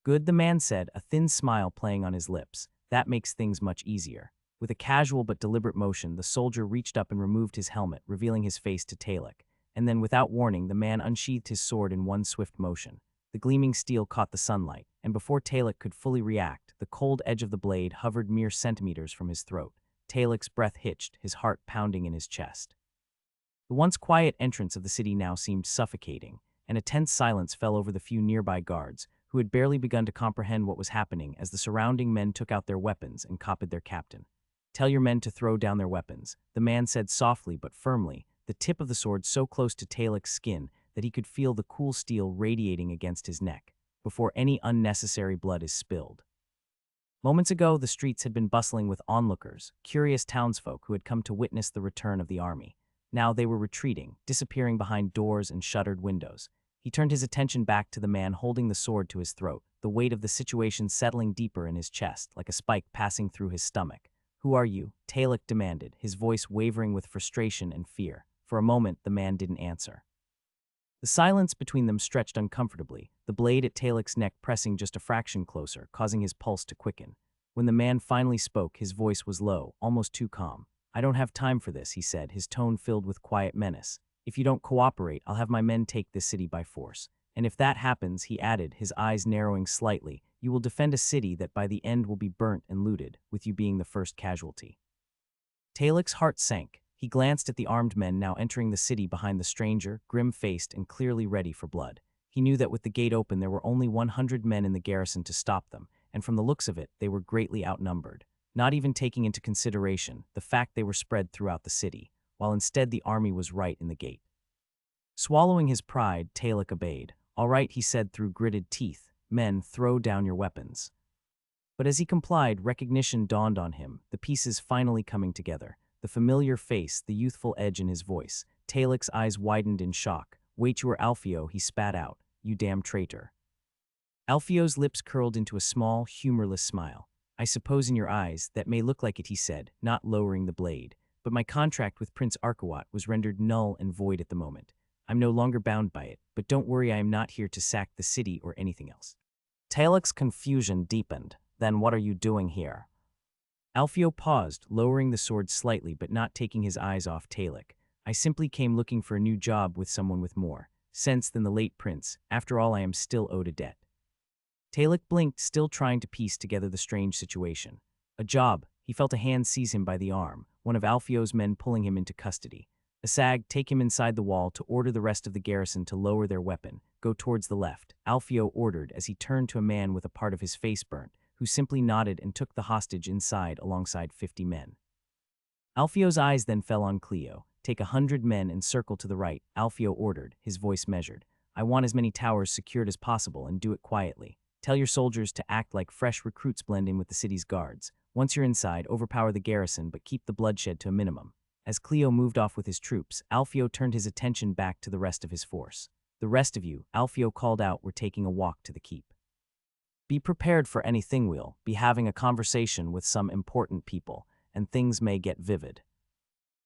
"Good," the man said, a thin smile playing on his lips. "That makes things much easier." With a casual but deliberate motion, the soldier reached up and removed his helmet, revealing his face to Talek. And then, without warning, the man unsheathed his sword in one swift motion. The gleaming steel caught the sunlight, and before Talek could fully react, the cold edge of the blade hovered mere centimeters from his throat. Talek's breath hitched, his heart pounding in his chest. The once quiet entrance of the city now seemed suffocating, and a tense silence fell over the few nearby guards, who had barely begun to comprehend what was happening as the surrounding men took out their weapons and copied their captain. "Tell your men to throw down their weapons," the man said softly but firmly, the tip of the sword so close to Talek's skin that he could feel the cool steel radiating against his neck, before any unnecessary blood is spilled. Moments ago, the streets had been bustling with onlookers, curious townsfolk who had come to witness the return of the army. Now they were retreating, disappearing behind doors and shuttered windows. He turned his attention back to the man holding the sword to his throat, the weight of the situation settling deeper in his chest, like a spike passing through his stomach. "Who are you?" Talek demanded, his voice wavering with frustration and fear. For a moment, the man didn't answer. The silence between them stretched uncomfortably, the blade at Talek's neck pressing just a fraction closer, causing his pulse to quicken. When the man finally spoke, his voice was low, almost too calm. "I don't have time for this," he said, his tone filled with quiet menace. "If you don't cooperate, I'll have my men take this city by force. And if that happens," he added, his eyes narrowing slightly, "you will defend a city that by the end will be burnt and looted, with you being the first casualty." Talek's heart sank. He glanced at the armed men now entering the city behind the stranger, grim-faced and clearly ready for blood. He knew that with the gate open there were only 100 men in the garrison to stop them, and from the looks of it, they were greatly outnumbered, not even taking into consideration the fact they were spread throughout the city, while instead the army was right in the gate. Swallowing his pride, Talek obeyed. "All right," he said through gritted teeth. "Men, throw down your weapons." But as he complied, recognition dawned on him, the pieces finally coming together. The familiar face, the youthful edge in his voice. Talek's eyes widened in shock. "Wait, you are Alfio," he spat out. "You damn traitor." Alfio's lips curled into a small, humorless smile. "I suppose in your eyes, that may look like it," he said, not lowering the blade. "But my contract with Prince Arkawat was rendered null and void at the moment. I'm no longer bound by it, but don't worry, I am not here to sack the city or anything else." Talek's confusion deepened. "Then what are you doing here?" Alfio paused, lowering the sword slightly but not taking his eyes off Talek. "I simply came looking for a new job with someone with more sense than the late prince. After all, I am still owed a debt." Talek blinked, still trying to piece together the strange situation. "A job." He felt a hand seize him by the arm, one of Alfio's men pulling him into custody. "Asag, take him inside the wall to order the rest of the garrison to lower their weapon. Go towards the left," Alfio ordered as he turned to a man with a part of his face burnt, who simply nodded and took the hostage inside alongside 50 men. Alfio's eyes then fell on Cleo. "Take 100 men and circle to the right," Alfio ordered, his voice measured. "I want as many towers secured as possible and do it quietly. Tell your soldiers to act like fresh recruits blend in with the city's guards. Once you're inside, overpower the garrison but keep the bloodshed to a minimum." As Cleo moved off with his troops, Alfio turned his attention back to the rest of his force. "The rest of you," Alfio called out, "were taking a walk to the keep. Be prepared for anything. We'll be having a conversation with some important people, and things may get vivid."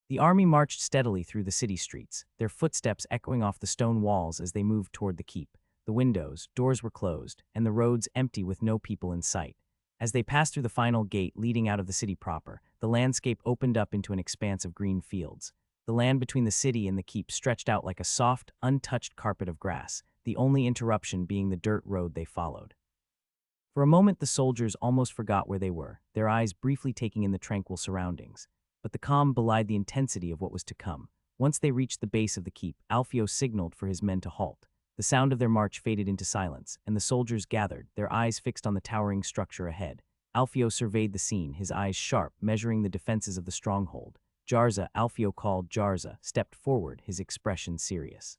The army marched steadily through the city streets, their footsteps echoing off the stone walls as they moved toward the keep. The windows, doors were closed, and the roads empty with no people in sight. As they passed through the final gate leading out of the city proper, the landscape opened up into an expanse of green fields. The land between the city and the keep stretched out like a soft, untouched carpet of grass, the only interruption being the dirt road they followed. For a moment the soldiers almost forgot where they were, their eyes briefly taking in the tranquil surroundings. But the calm belied the intensity of what was to come. Once they reached the base of the keep, Alfio signaled for his men to halt. The sound of their march faded into silence, and the soldiers gathered, their eyes fixed on the towering structure ahead. Alfio surveyed the scene, his eyes sharp, measuring the defenses of the stronghold. Jarza, Alfio called Jarza, stepped forward, his expression serious.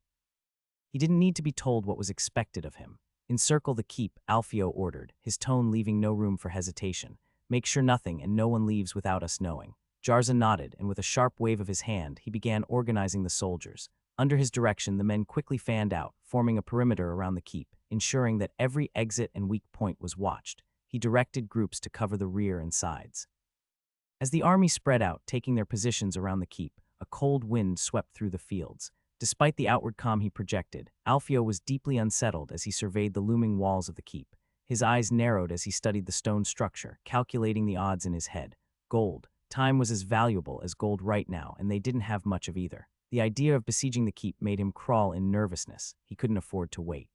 He didn't need to be told what was expected of him. "Encircle the keep," Alfio ordered, his tone leaving no room for hesitation. "Make sure nothing and no one leaves without us knowing." Jarza nodded, and with a sharp wave of his hand, he began organizing the soldiers. Under his direction, the men quickly fanned out, forming a perimeter around the keep, ensuring that every exit and weak point was watched. He directed groups to cover the rear and sides. As the army spread out, taking their positions around the keep, a cold wind swept through the fields. Despite the outward calm he projected, Alfio was deeply unsettled as he surveyed the looming walls of the keep. His eyes narrowed as he studied the stone structure, calculating the odds in his head. Gold. Time was as valuable as gold right now, and they didn't have much of either. The idea of besieging the keep made him crawl in nervousness. He couldn't afford to wait.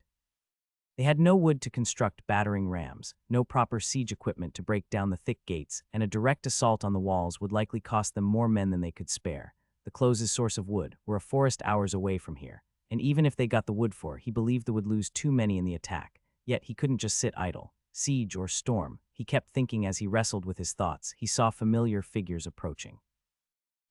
They had no wood to construct battering rams, no proper siege equipment to break down the thick gates, and a direct assault on the walls would likely cost them more men than they could spare. The closest source of wood were a forest hours away from here, and even if they got the wood he believed they would lose too many in the attack. Yet he couldn't just sit idle. Siege or storm, he kept thinking as he wrestled with his thoughts. He saw familiar figures approaching.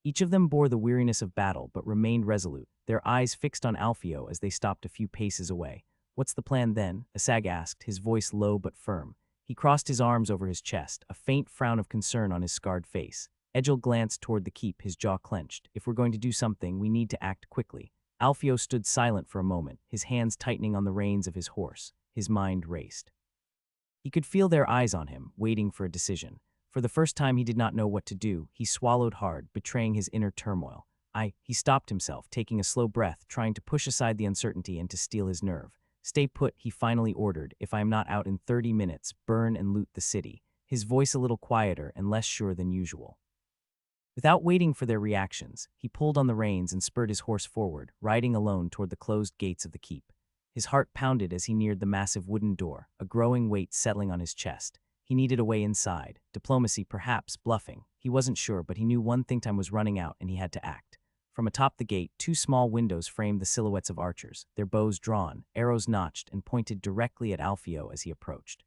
Each of them bore the weariness of battle but remained resolute, their eyes fixed on Alfio as they stopped a few paces away. "What's the plan then?" Asag asked, his voice low but firm. He crossed his arms over his chest, a faint frown of concern on his scarred face. Egil glanced toward the keep, his jaw clenched. "If we're going to do something, we need to act quickly." Alfio stood silent for a moment, his hands tightening on the reins of his horse. His mind raced. He could feel their eyes on him, waiting for a decision. For the first time he did not know what to do. He swallowed hard, betraying his inner turmoil. He stopped himself, taking a slow breath, trying to push aside the uncertainty and to steel his nerve. "Stay put," he finally ordered. "If I am not out in 30 minutes, burn and loot the city." His voice a little quieter and less sure than usual. Without waiting for their reactions, he pulled on the reins and spurred his horse forward, riding alone toward the closed gates of the keep. His heart pounded as he neared the massive wooden door, a growing weight settling on his chest. He needed a way inside. Diplomacy, perhaps, bluffing. He wasn't sure, but he knew one thing: time was running out and he had to act. From atop the gate, two small windows framed the silhouettes of archers, their bows drawn, arrows notched, and pointed directly at Alfio as he approached.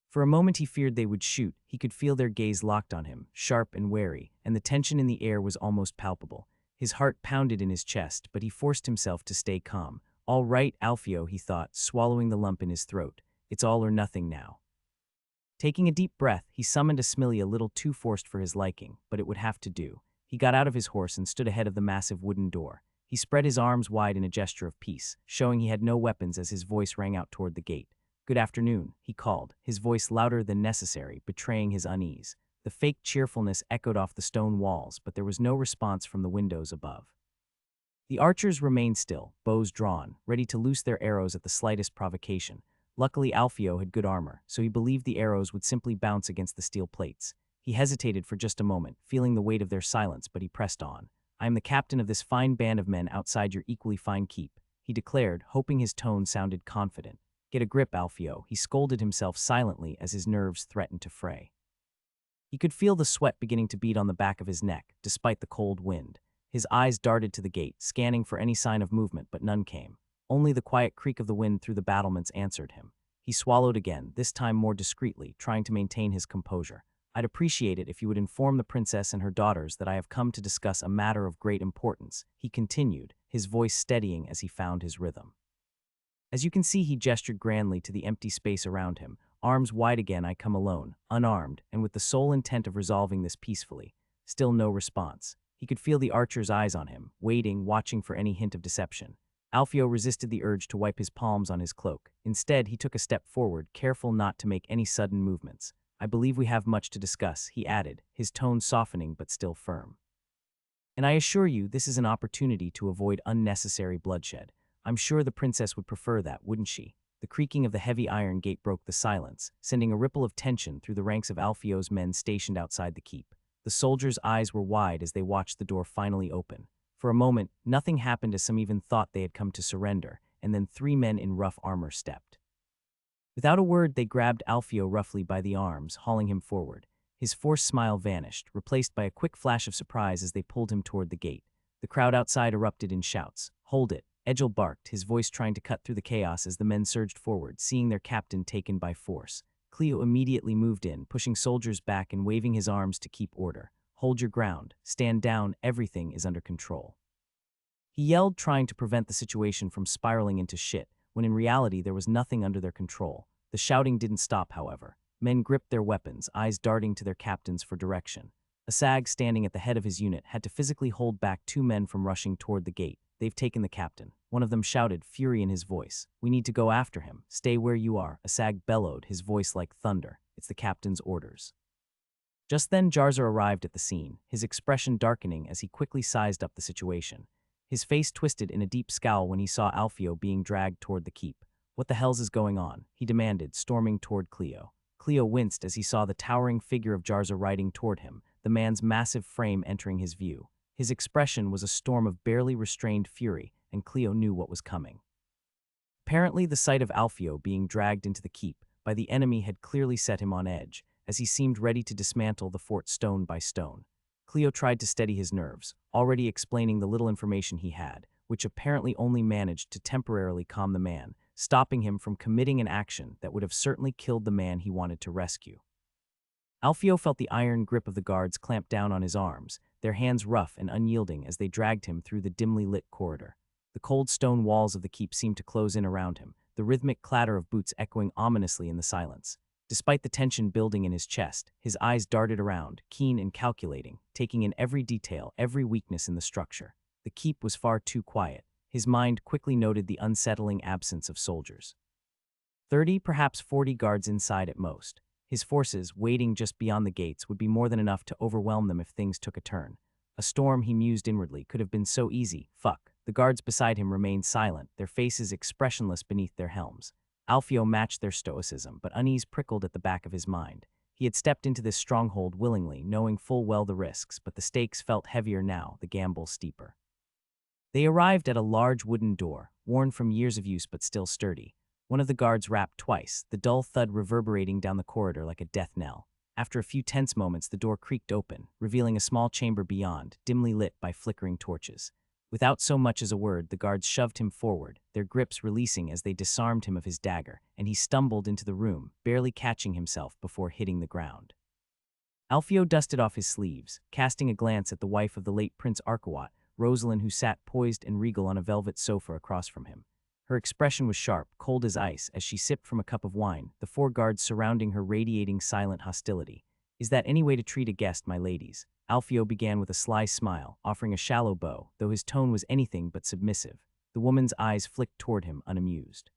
For a moment he feared they would shoot. He could feel their gaze locked on him, sharp and wary, and the tension in the air was almost palpable. His heart pounded in his chest, but he forced himself to stay calm. "All right, Alfio," he thought, swallowing the lump in his throat. "It's all or nothing now." Taking a deep breath, he summoned a simile a little too forced for his liking, but it would have to do. He got out of his horse and stood ahead of the massive wooden door. He spread his arms wide in a gesture of peace, showing he had no weapons as his voice rang out toward the gate. "Good afternoon," he called, his voice louder than necessary, betraying his unease. The fake cheerfulness echoed off the stone walls, but there was no response from the windows above. The archers remained still, bows drawn, ready to loose their arrows at the slightest provocation. Luckily, Alfio had good armor, so he believed the arrows would simply bounce against the steel plates. He hesitated for just a moment, feeling the weight of their silence, but he pressed on. "I am the captain of this fine band of men outside your equally fine keep," he declared, hoping his tone sounded confident. "Get a grip, Alfio," he scolded himself silently as his nerves threatened to fray. He could feel the sweat beginning to bead on the back of his neck, despite the cold wind. His eyes darted to the gate, scanning for any sign of movement, but none came. Only the quiet creak of the wind through the battlements answered him. He swallowed again, this time more discreetly, trying to maintain his composure. "I'd appreciate it if you would inform the princess and her daughters that I have come to discuss a matter of great importance," he continued, his voice steadying as he found his rhythm. As you can see, he gestured grandly to the empty space around him. "Arms wide again, I come alone, unarmed, and with the sole intent of resolving this peacefully." Still no response. He could feel the archer's eyes on him, waiting, watching for any hint of deception. Alfio resisted the urge to wipe his palms on his cloak. Instead, he took a step forward, careful not to make any sudden movements. "I believe we have much to discuss," he added, his tone softening but still firm. "And I assure you, this is an opportunity to avoid unnecessary bloodshed. I'm sure the princess would prefer that, wouldn't she?" The creaking of the heavy iron gate broke the silence, sending a ripple of tension through the ranks of Alfio's men stationed outside the keep. The soldiers' eyes were wide as they watched the door finally open. For a moment, nothing happened as some even thought they had come to surrender, and then three men in rough armor stepped. Without a word, they grabbed Alfio roughly by the arms, hauling him forward. His forced smile vanished, replaced by a quick flash of surprise as they pulled him toward the gate. The crowd outside erupted in shouts. "Hold it!" Egil barked, his voice trying to cut through the chaos as the men surged forward, seeing their captain taken by force. Cleo immediately moved in, pushing soldiers back and waving his arms to keep order. "Hold your ground, stand down, everything is under control." He yelled, trying to prevent the situation from spiraling into shit, when in reality there was nothing under their control. The shouting didn't stop, however. Men gripped their weapons, eyes darting to their captains for direction. Asag, standing at the head of his unit, had to physically hold back two men from rushing toward the gate. "They've taken the captain." One of them shouted, fury in his voice. "We need to go after him. Stay where you are," Asag bellowed, his voice like thunder. "It's the captain's orders." Just then Jarzer arrived at the scene, his expression darkening as he quickly sized up the situation. His face twisted in a deep scowl when he saw Alfio being dragged toward the keep. "What the hell's is going on?" he demanded, storming toward Cleo. Cleo winced as he saw the towering figure of Jarzer riding toward him, the man's massive frame entering his view. His expression was a storm of barely restrained fury, and Cleo knew what was coming. Apparently, the sight of Alfio being dragged into the keep by the enemy had clearly set him on edge, as he seemed ready to dismantle the fort stone by stone. Cleo tried to steady his nerves, already explaining the little information he had, which apparently only managed to temporarily calm the man, stopping him from committing an action that would have certainly killed the man he wanted to rescue. Alfio felt the iron grip of the guards clamp down on his arms, their hands rough and unyielding as they dragged him through the dimly lit corridor. The cold stone walls of the keep seemed to close in around him, the rhythmic clatter of boots echoing ominously in the silence. Despite the tension building in his chest, his eyes darted around, keen and calculating, taking in every detail, every weakness in the structure. The keep was far too quiet. His mind quickly noted the unsettling absence of soldiers. 30, perhaps 40 guards inside at most. His forces, waiting just beyond the gates, would be more than enough to overwhelm them if things took a turn. A storm, he mused inwardly, could have been so easy. Fuck. The guards beside him remained silent, their faces expressionless beneath their helms. Alfio matched their stoicism, but unease prickled at the back of his mind. He had stepped into this stronghold willingly, knowing full well the risks, but the stakes felt heavier now, the gamble steeper. They arrived at a large wooden door, worn from years of use but still sturdy. One of the guards rapped twice, the dull thud reverberating down the corridor like a death knell. After a few tense moments, the door creaked open, revealing a small chamber beyond, dimly lit by flickering torches. Without so much as a word, the guards shoved him forward, their grips releasing as they disarmed him of his dagger, and he stumbled into the room, barely catching himself before hitting the ground. Alfio dusted off his sleeves, casting a glance at the wife of the late Prince Arkawat, Rosalind, who sat poised and regal on a velvet sofa across from him. Her expression was sharp, cold as ice, as she sipped from a cup of wine, the 4 guards surrounding her radiating silent hostility. "Is that any way to treat a guest, my ladies?" Alfio began with a sly smile, offering a shallow bow, though his tone was anything but submissive. The woman's eyes flicked toward him, unamused.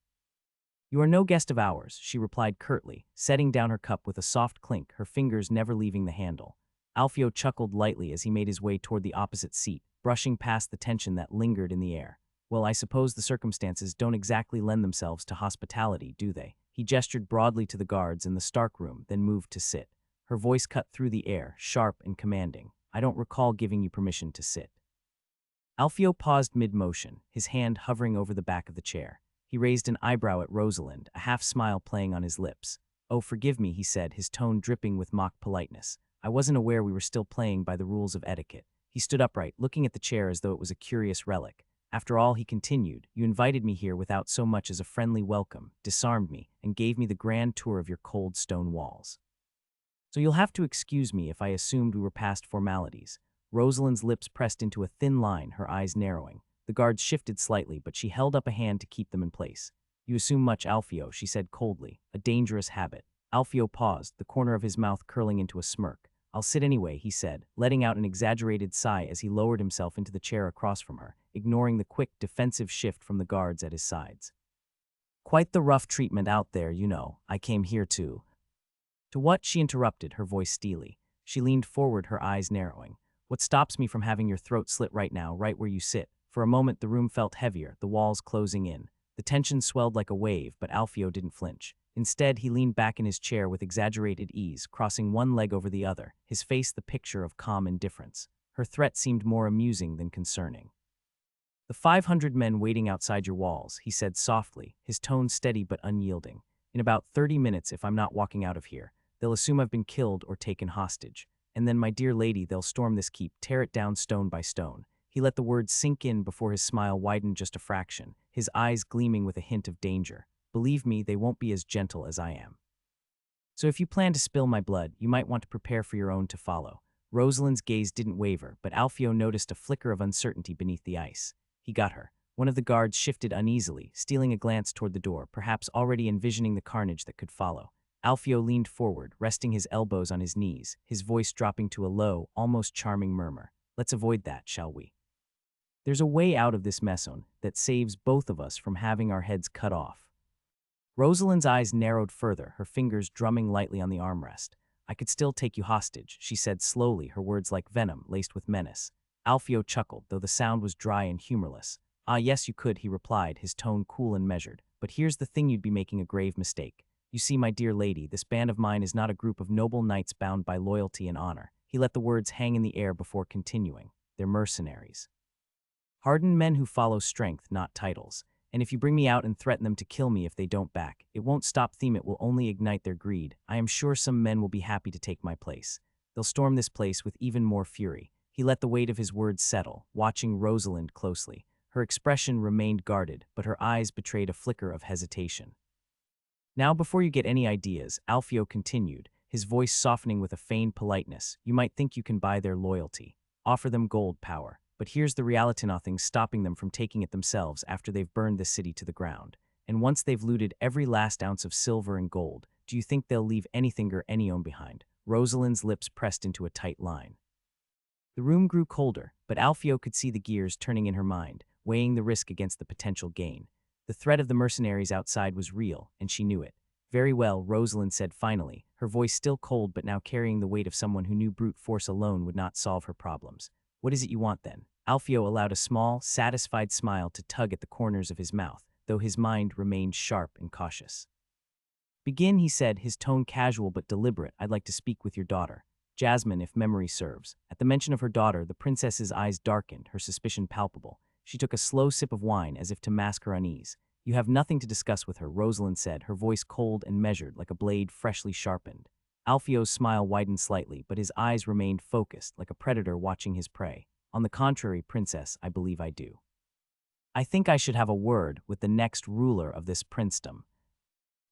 "You are no guest of ours," she replied curtly, setting down her cup with a soft clink, her fingers never leaving the handle. Alfio chuckled lightly as he made his way toward the opposite seat, brushing past the tension that lingered in the air. "Well, I suppose the circumstances don't exactly lend themselves to hospitality, do they?" He gestured broadly to the guards in the Stark room, then moved to sit. Her voice cut through the air, sharp and commanding. "I don't recall giving you permission to sit." Alfio paused mid-motion, his hand hovering over the back of the chair. He raised an eyebrow at Rosalind, a half-smile playing on his lips. "Oh, forgive me," he said, his tone dripping with mock politeness. "I wasn't aware we were still playing by the rules of etiquette." He stood upright, looking at the chair as though it was a curious relic. "After all," he continued, "you invited me here without so much as a friendly welcome, disarmed me, and gave me the grand tour of your cold stone walls. So you'll have to excuse me if I assumed we were past formalities." Rosalind's lips pressed into a thin line, her eyes narrowing. The guards shifted slightly, but she held up a hand to keep them in place. "You assume much, Alfio," she said coldly. "A dangerous habit." Alfio paused, the corner of his mouth curling into a smirk. "I'll sit anyway," he said, letting out an exaggerated sigh as he lowered himself into the chair across from her, ignoring the quick, defensive shift from the guards at his sides. "Quite the rough treatment out there, you know. I came here to—" "To what?" she interrupted, her voice steely. She leaned forward, her eyes narrowing. "What stops me from having your throat slit right now, right where you sit?" For a moment the room felt heavier, the walls closing in. The tension swelled like a wave, but Alfio didn't flinch. Instead, he leaned back in his chair with exaggerated ease, crossing one leg over the other, his face the picture of calm indifference. Her threat seemed more amusing than concerning. "The 500 men waiting outside your walls," he said softly, his tone steady but unyielding. "In about 30 minutes, if I'm not walking out of here, they'll assume I've been killed or taken hostage. And then, my dear lady, they'll storm this keep, tear it down stone by stone." He let the words sink in before his smile widened just a fraction, his eyes gleaming with a hint of danger. "Believe me, they won't be as gentle as I am. So if you plan to spill my blood, you might want to prepare for your own to follow." Rosalind's gaze didn't waver, but Alfio noticed a flicker of uncertainty beneath the ice. He got her. One of the guards shifted uneasily, stealing a glance toward the door, perhaps already envisioning the carnage that could follow. Alfio leaned forward, resting his elbows on his knees, his voice dropping to a low, almost charming murmur. "Let's avoid that, shall we? There's a way out of this messon that saves both of us from having our heads cut off." Rosalind's eyes narrowed further, her fingers drumming lightly on the armrest. "I could still take you hostage," she said slowly, her words like venom, laced with menace. Alfio chuckled, though the sound was dry and humorless. "Ah, yes, you could," he replied, his tone cool and measured. "But here's the thing, you'd be making a grave mistake. You see, my dear lady, this band of mine is not a group of noble knights bound by loyalty and honor." He let the words hang in the air before continuing. "They're mercenaries. Hardened men who follow strength, not titles. And if you bring me out and threaten them to kill me if they don't back, it won't stop them, it will only ignite their greed. I am sure some men will be happy to take my place. They'll storm this place with even more fury." He let the weight of his words settle, watching Rosalind closely. Her expression remained guarded, but her eyes betrayed a flicker of hesitation. "Now, before you get any ideas," Alfio continued, his voice softening with a feigned politeness, "you might think you can buy their loyalty. Offer them gold power. But here's the reality: nothing's stopping them from taking it themselves after they've burned this city to the ground. And once they've looted every last ounce of silver and gold, do you think they'll leave anything or anyone behind?" Rosalind's lips pressed into a tight line. The room grew colder, but Alfio could see the gears turning in her mind, weighing the risk against the potential gain. The threat of the mercenaries outside was real, and she knew it. "Very well," Rosalind said finally, her voice still cold but now carrying the weight of someone who knew brute force alone would not solve her problems. "What is it you want then?" Alfio allowed a small, satisfied smile to tug at the corners of his mouth, though his mind remained sharp and cautious. "Begin," he said, his tone casual but deliberate. "I'd like to speak with your daughter. Jasmine, if memory serves." At the mention of her daughter, the princess's eyes darkened, her suspicion palpable. She took a slow sip of wine as if to mask her unease. "You have nothing to discuss with her," Rosalind said, her voice cold and measured like a blade freshly sharpened. Alfio's smile widened slightly, but his eyes remained focused, like a predator watching his prey. "On the contrary, princess, I believe I do. I think I should have a word with the next ruler of this princedom."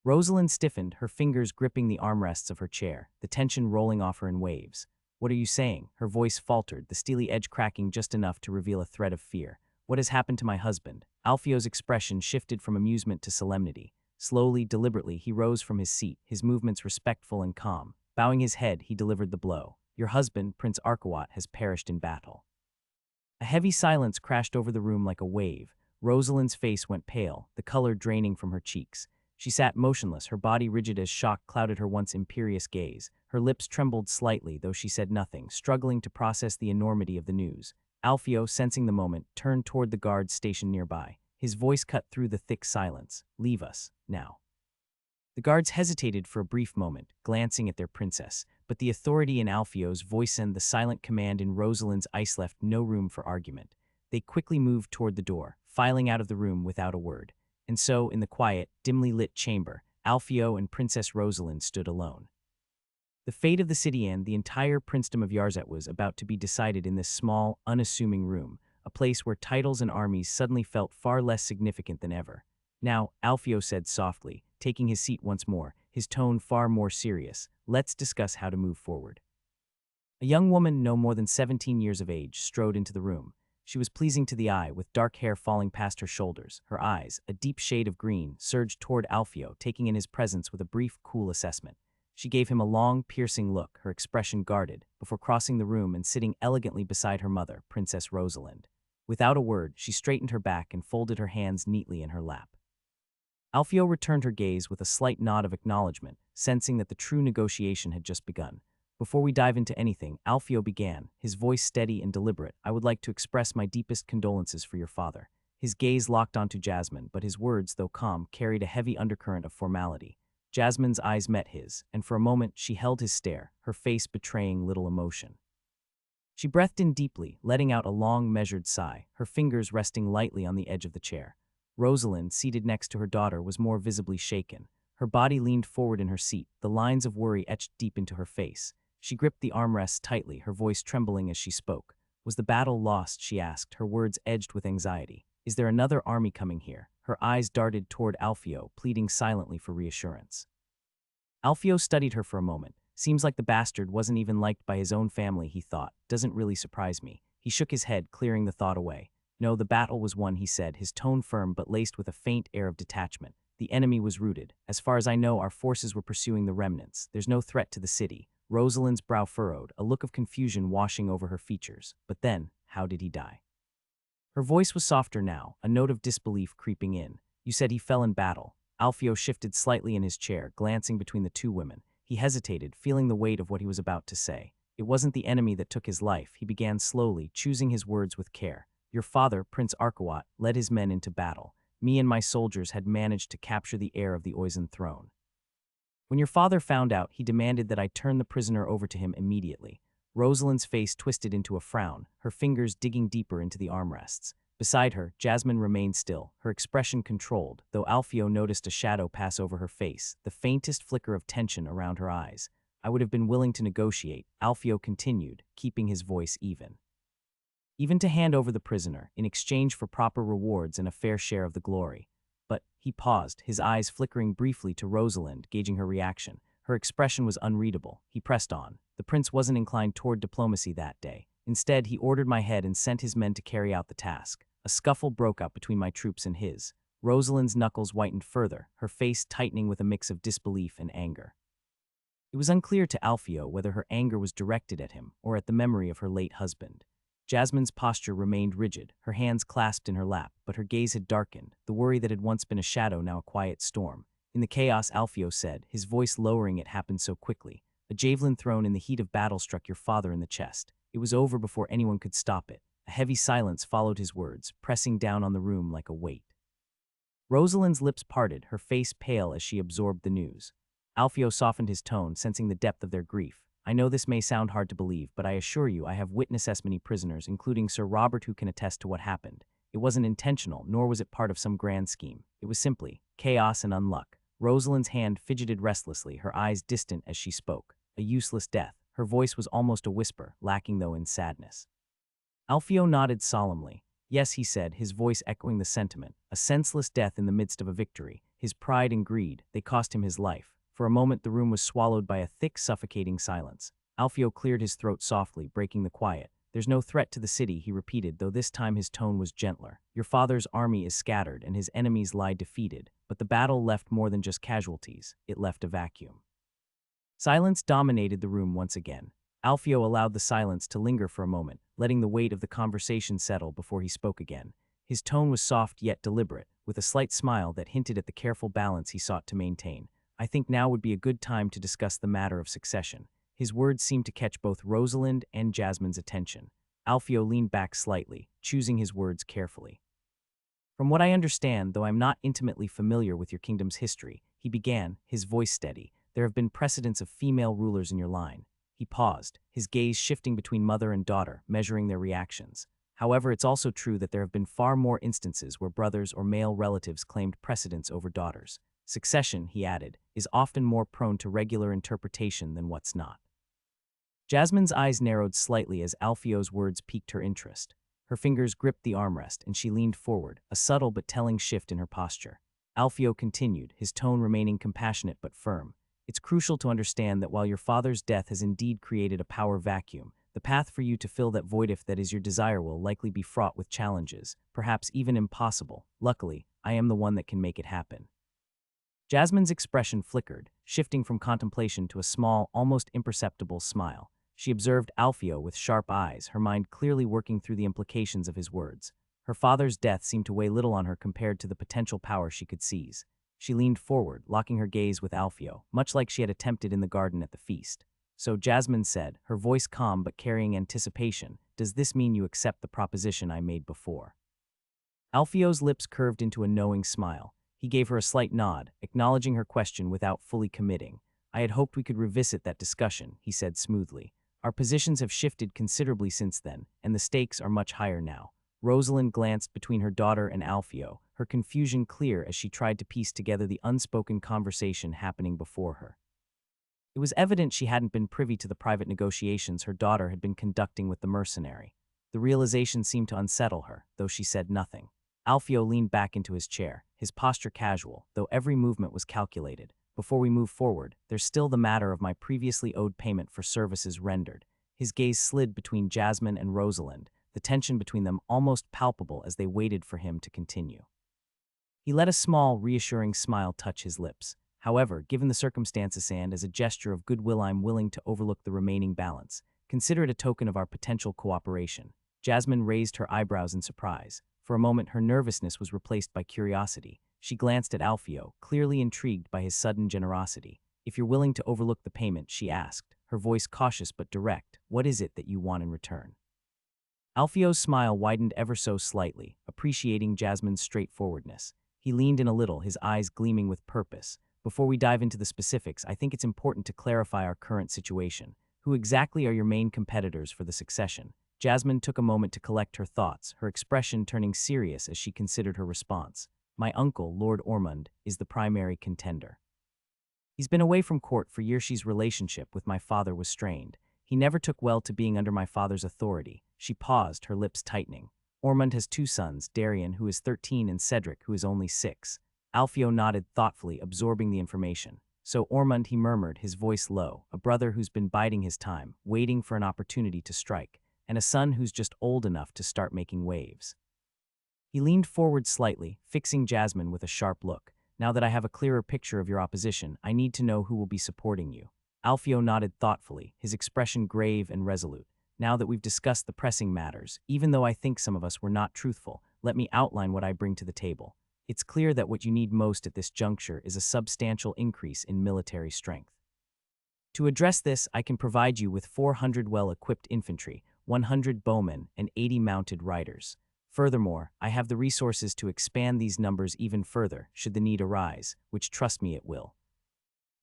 Rosalind stiffened, her fingers gripping the armrests of her chair, the tension rolling off her in waves. "What are you saying?" Her voice faltered, the steely edge cracking just enough to reveal a thread of fear. "What has happened to my husband?" Alfio's expression shifted from amusement to solemnity. Slowly, deliberately, he rose from his seat, his movements respectful and calm. Bowing his head, he delivered the blow. "Your husband, Prince Arkawat, has perished in battle." A heavy silence crashed over the room like a wave. Rosalind's face went pale, the color draining from her cheeks. She sat motionless, her body rigid as shock clouded her once imperious gaze. Her lips trembled slightly, though she said nothing, struggling to process the enormity of the news. Alfio, sensing the moment, turned toward the guards stationed nearby. His voice cut through the thick silence. "Leave us, now." The guards hesitated for a brief moment, glancing at their princess, but the authority in Alfio's voice and the silent command in Rosalind's eyes left no room for argument. They quickly moved toward the door, filing out of the room without a word. And so, in the quiet, dimly lit chamber, Alfio and Princess Rosalind stood alone. The fate of the city and the entire princedom of Yarzet was about to be decided in this small, unassuming room, a place where titles and armies suddenly felt far less significant than ever. "Now," Alfio said softly, taking his seat once more, his tone far more serious, "let's discuss how to move forward." A young woman no more than 17 years of age strode into the room. She was pleasing to the eye, with dark hair falling past her shoulders. Her eyes, a deep shade of green, surged toward Alfio, taking in his presence with a brief, cool assessment. She gave him a long, piercing look, her expression guarded, before crossing the room and sitting elegantly beside her mother, Princess Rosalind. Without a word, she straightened her back and folded her hands neatly in her lap. Alfio returned her gaze with a slight nod of acknowledgement, sensing that the true negotiation had just begun. "Before we dive into anything," Alfio began, his voice steady and deliberate, "I would like to express my deepest condolences for your father." His gaze locked onto Jasmine, but his words, though calm, carried a heavy undercurrent of formality. Jasmine's eyes met his, and for a moment she held his stare, her face betraying little emotion. She breathed in deeply, letting out a long, measured sigh, her fingers resting lightly on the edge of the chair. Rosalind, seated next to her daughter, was more visibly shaken. Her body leaned forward in her seat, the lines of worry etched deep into her face. She gripped the armrests tightly, her voice trembling as she spoke. "Was the battle lost?" she asked, her words edged with anxiety. "Is there another army coming here?" Her eyes darted toward Alfio, pleading silently for reassurance. Alfio studied her for a moment. "Seems like the bastard wasn't even liked by his own family," he thought. "Doesn't really surprise me." He shook his head, clearing the thought away. "No, the battle was won," he said, his tone firm but laced with a faint air of detachment. "The enemy was routed. As far as I know, our forces were pursuing the remnants. There's no threat to the city." Rosalind's brow furrowed, a look of confusion washing over her features. "But then, how did he die?" Her voice was softer now, a note of disbelief creeping in. "You said he fell in battle." Alfio shifted slightly in his chair, glancing between the two women. He hesitated, feeling the weight of what he was about to say. "It wasn't the enemy that took his life," he began slowly, choosing his words with care. "Your father, Prince Arkawat, led his men into battle. Me and my soldiers had managed to capture the heir of the Oizen throne. When your father found out, he demanded that I turn the prisoner over to him immediately." Rosalind's face twisted into a frown, her fingers digging deeper into the armrests. Beside her, Jasmine remained still, her expression controlled, though Alfio noticed a shadow pass over her face, the faintest flicker of tension around her eyes. I would have been willing to negotiate, Alfio continued, keeping his voice even. Even to hand over the prisoner, in exchange for proper rewards and a fair share of the glory. But he paused, his eyes flickering briefly to Rosalind, gauging her reaction. Her expression was unreadable. He pressed on. The prince wasn't inclined toward diplomacy that day. Instead, he ordered my head and sent his men to carry out the task. A scuffle broke out between my troops and his. Rosalind's knuckles whitened further, her face tightening with a mix of disbelief and anger. It was unclear to Alfio whether her anger was directed at him or at the memory of her late husband. Jasmine's posture remained rigid, her hands clasped in her lap, but her gaze had darkened, the worry that had once been a shadow now a quiet storm. In the chaos, Alfio said, his voice lowering, it happened so quickly. A javelin thrown in the heat of battle struck your father in the chest. It was over before anyone could stop it. A heavy silence followed his words, pressing down on the room like a weight. Rosalind's lips parted, her face pale as she absorbed the news. Alfio softened his tone, sensing the depth of their grief. I know this may sound hard to believe, but I assure you I have witnessed as many prisoners, including Sir Robert, who can attest to what happened. It wasn't intentional, nor was it part of some grand scheme. It was simply chaos and unluck. Rosalind's hand fidgeted restlessly, her eyes distant as she spoke. A useless death. Her voice was almost a whisper, lacking though in sadness. Alfio nodded solemnly. Yes, he said, his voice echoing the sentiment. A senseless death in the midst of a victory. His pride and greed, they cost him his life. For a moment the room was swallowed by a thick, suffocating silence. Alfio cleared his throat softly, breaking the quiet. There's no threat to the city, he repeated, though this time his tone was gentler. Your father's army is scattered and his enemies lie defeated, but the battle left more than just casualties. It left a vacuum. Silence dominated the room once again. Alfio allowed the silence to linger for a moment, letting the weight of the conversation settle before he spoke again. His tone was soft yet deliberate, with a slight smile that hinted at the careful balance he sought to maintain. I think now would be a good time to discuss the matter of succession. His words seemed to catch both Rosalind and Jasmine's attention. Alfio leaned back slightly, choosing his words carefully. From what I understand, though I'm not intimately familiar with your kingdom's history, he began, his voice steady, there have been precedents of female rulers in your line. He paused, his gaze shifting between mother and daughter, measuring their reactions. However, it's also true that there have been far more instances where brothers or male relatives claimed precedence over daughters. Succession, he added, is often more prone to regular interpretation than what's not. Jasmine's eyes narrowed slightly as Alfio's words piqued her interest. Her fingers gripped the armrest and she leaned forward, a subtle but telling shift in her posture. Alfio continued, his tone remaining compassionate but firm. It's crucial to understand that while your father's death has indeed created a power vacuum, the path for you to fill that void, if that is your desire, will likely be fraught with challenges, perhaps even impossible. Luckily, I am the one that can make it happen. Jasmine's expression flickered, shifting from contemplation to a small, almost imperceptible smile. She observed Alfio with sharp eyes, her mind clearly working through the implications of his words. Her father's death seemed to weigh little on her compared to the potential power she could seize. She leaned forward, locking her gaze with Alfio, much like she had attempted in the garden at the feast. So Jasmine said, her voice calm but carrying anticipation, does this mean you accept the proposition I made before? Alfio's lips curved into a knowing smile. He gave her a slight nod, acknowledging her question without fully committing. I had hoped we could revisit that discussion, he said smoothly. Our positions have shifted considerably since then, and the stakes are much higher now. Rosalind glanced between her daughter and Alfio, her confusion clear as she tried to piece together the unspoken conversation happening before her. It was evident she hadn't been privy to the private negotiations her daughter had been conducting with the mercenary. The realization seemed to unsettle her, though she said nothing. Alfio leaned back into his chair, his posture casual, though every movement was calculated. Before we move forward, there's still the matter of my previously owed payment for services rendered. His gaze slid between Jasmine and Rosalind, the tension between them almost palpable as they waited for him to continue. He let a small, reassuring smile touch his lips. However, given the circumstances and as a gesture of goodwill, I'm willing to overlook the remaining balance. Consider it a token of our potential cooperation. Jasmine raised her eyebrows in surprise. For a moment, her nervousness was replaced by curiosity. She glanced at Alfio, clearly intrigued by his sudden generosity. If you're willing to overlook the payment, she asked, her voice cautious but direct, what is it that you want in return? Alfio's smile widened ever so slightly, appreciating Jasmine's straightforwardness. He leaned in a little, his eyes gleaming with purpose. Before we dive into the specifics, I think it's important to clarify our current situation. Who exactly are your main competitors for the succession? Jasmine took a moment to collect her thoughts, her expression turning serious as she considered her response. My uncle, Lord Ormond, is the primary contender. He's been away from court for years. She's relationship with my father was strained. He never took well to being under my father's authority. She paused, her lips tightening. Ormond has two sons, Darian, who is 13, and Cedric, who is only 6. Alfio nodded thoughtfully, absorbing the information. So Ormond, he murmured, his voice low, a brother who's been biding his time, waiting for an opportunity to strike, and a son who's just old enough to start making waves. He leaned forward slightly, fixing Jasmine with a sharp look. Now that I have a clearer picture of your opposition, I need to know who will be supporting you. Alfio nodded thoughtfully, his expression grave and resolute. Now that we've discussed the pressing matters, even though I think some of us were not truthful, let me outline what I bring to the table. It's clear that what you need most at this juncture is a substantial increase in military strength. To address this, I can provide you with 400 well-equipped infantry, 100 bowmen, and 80 mounted riders. Furthermore, I have the resources to expand these numbers even further, should the need arise, which trust me it will.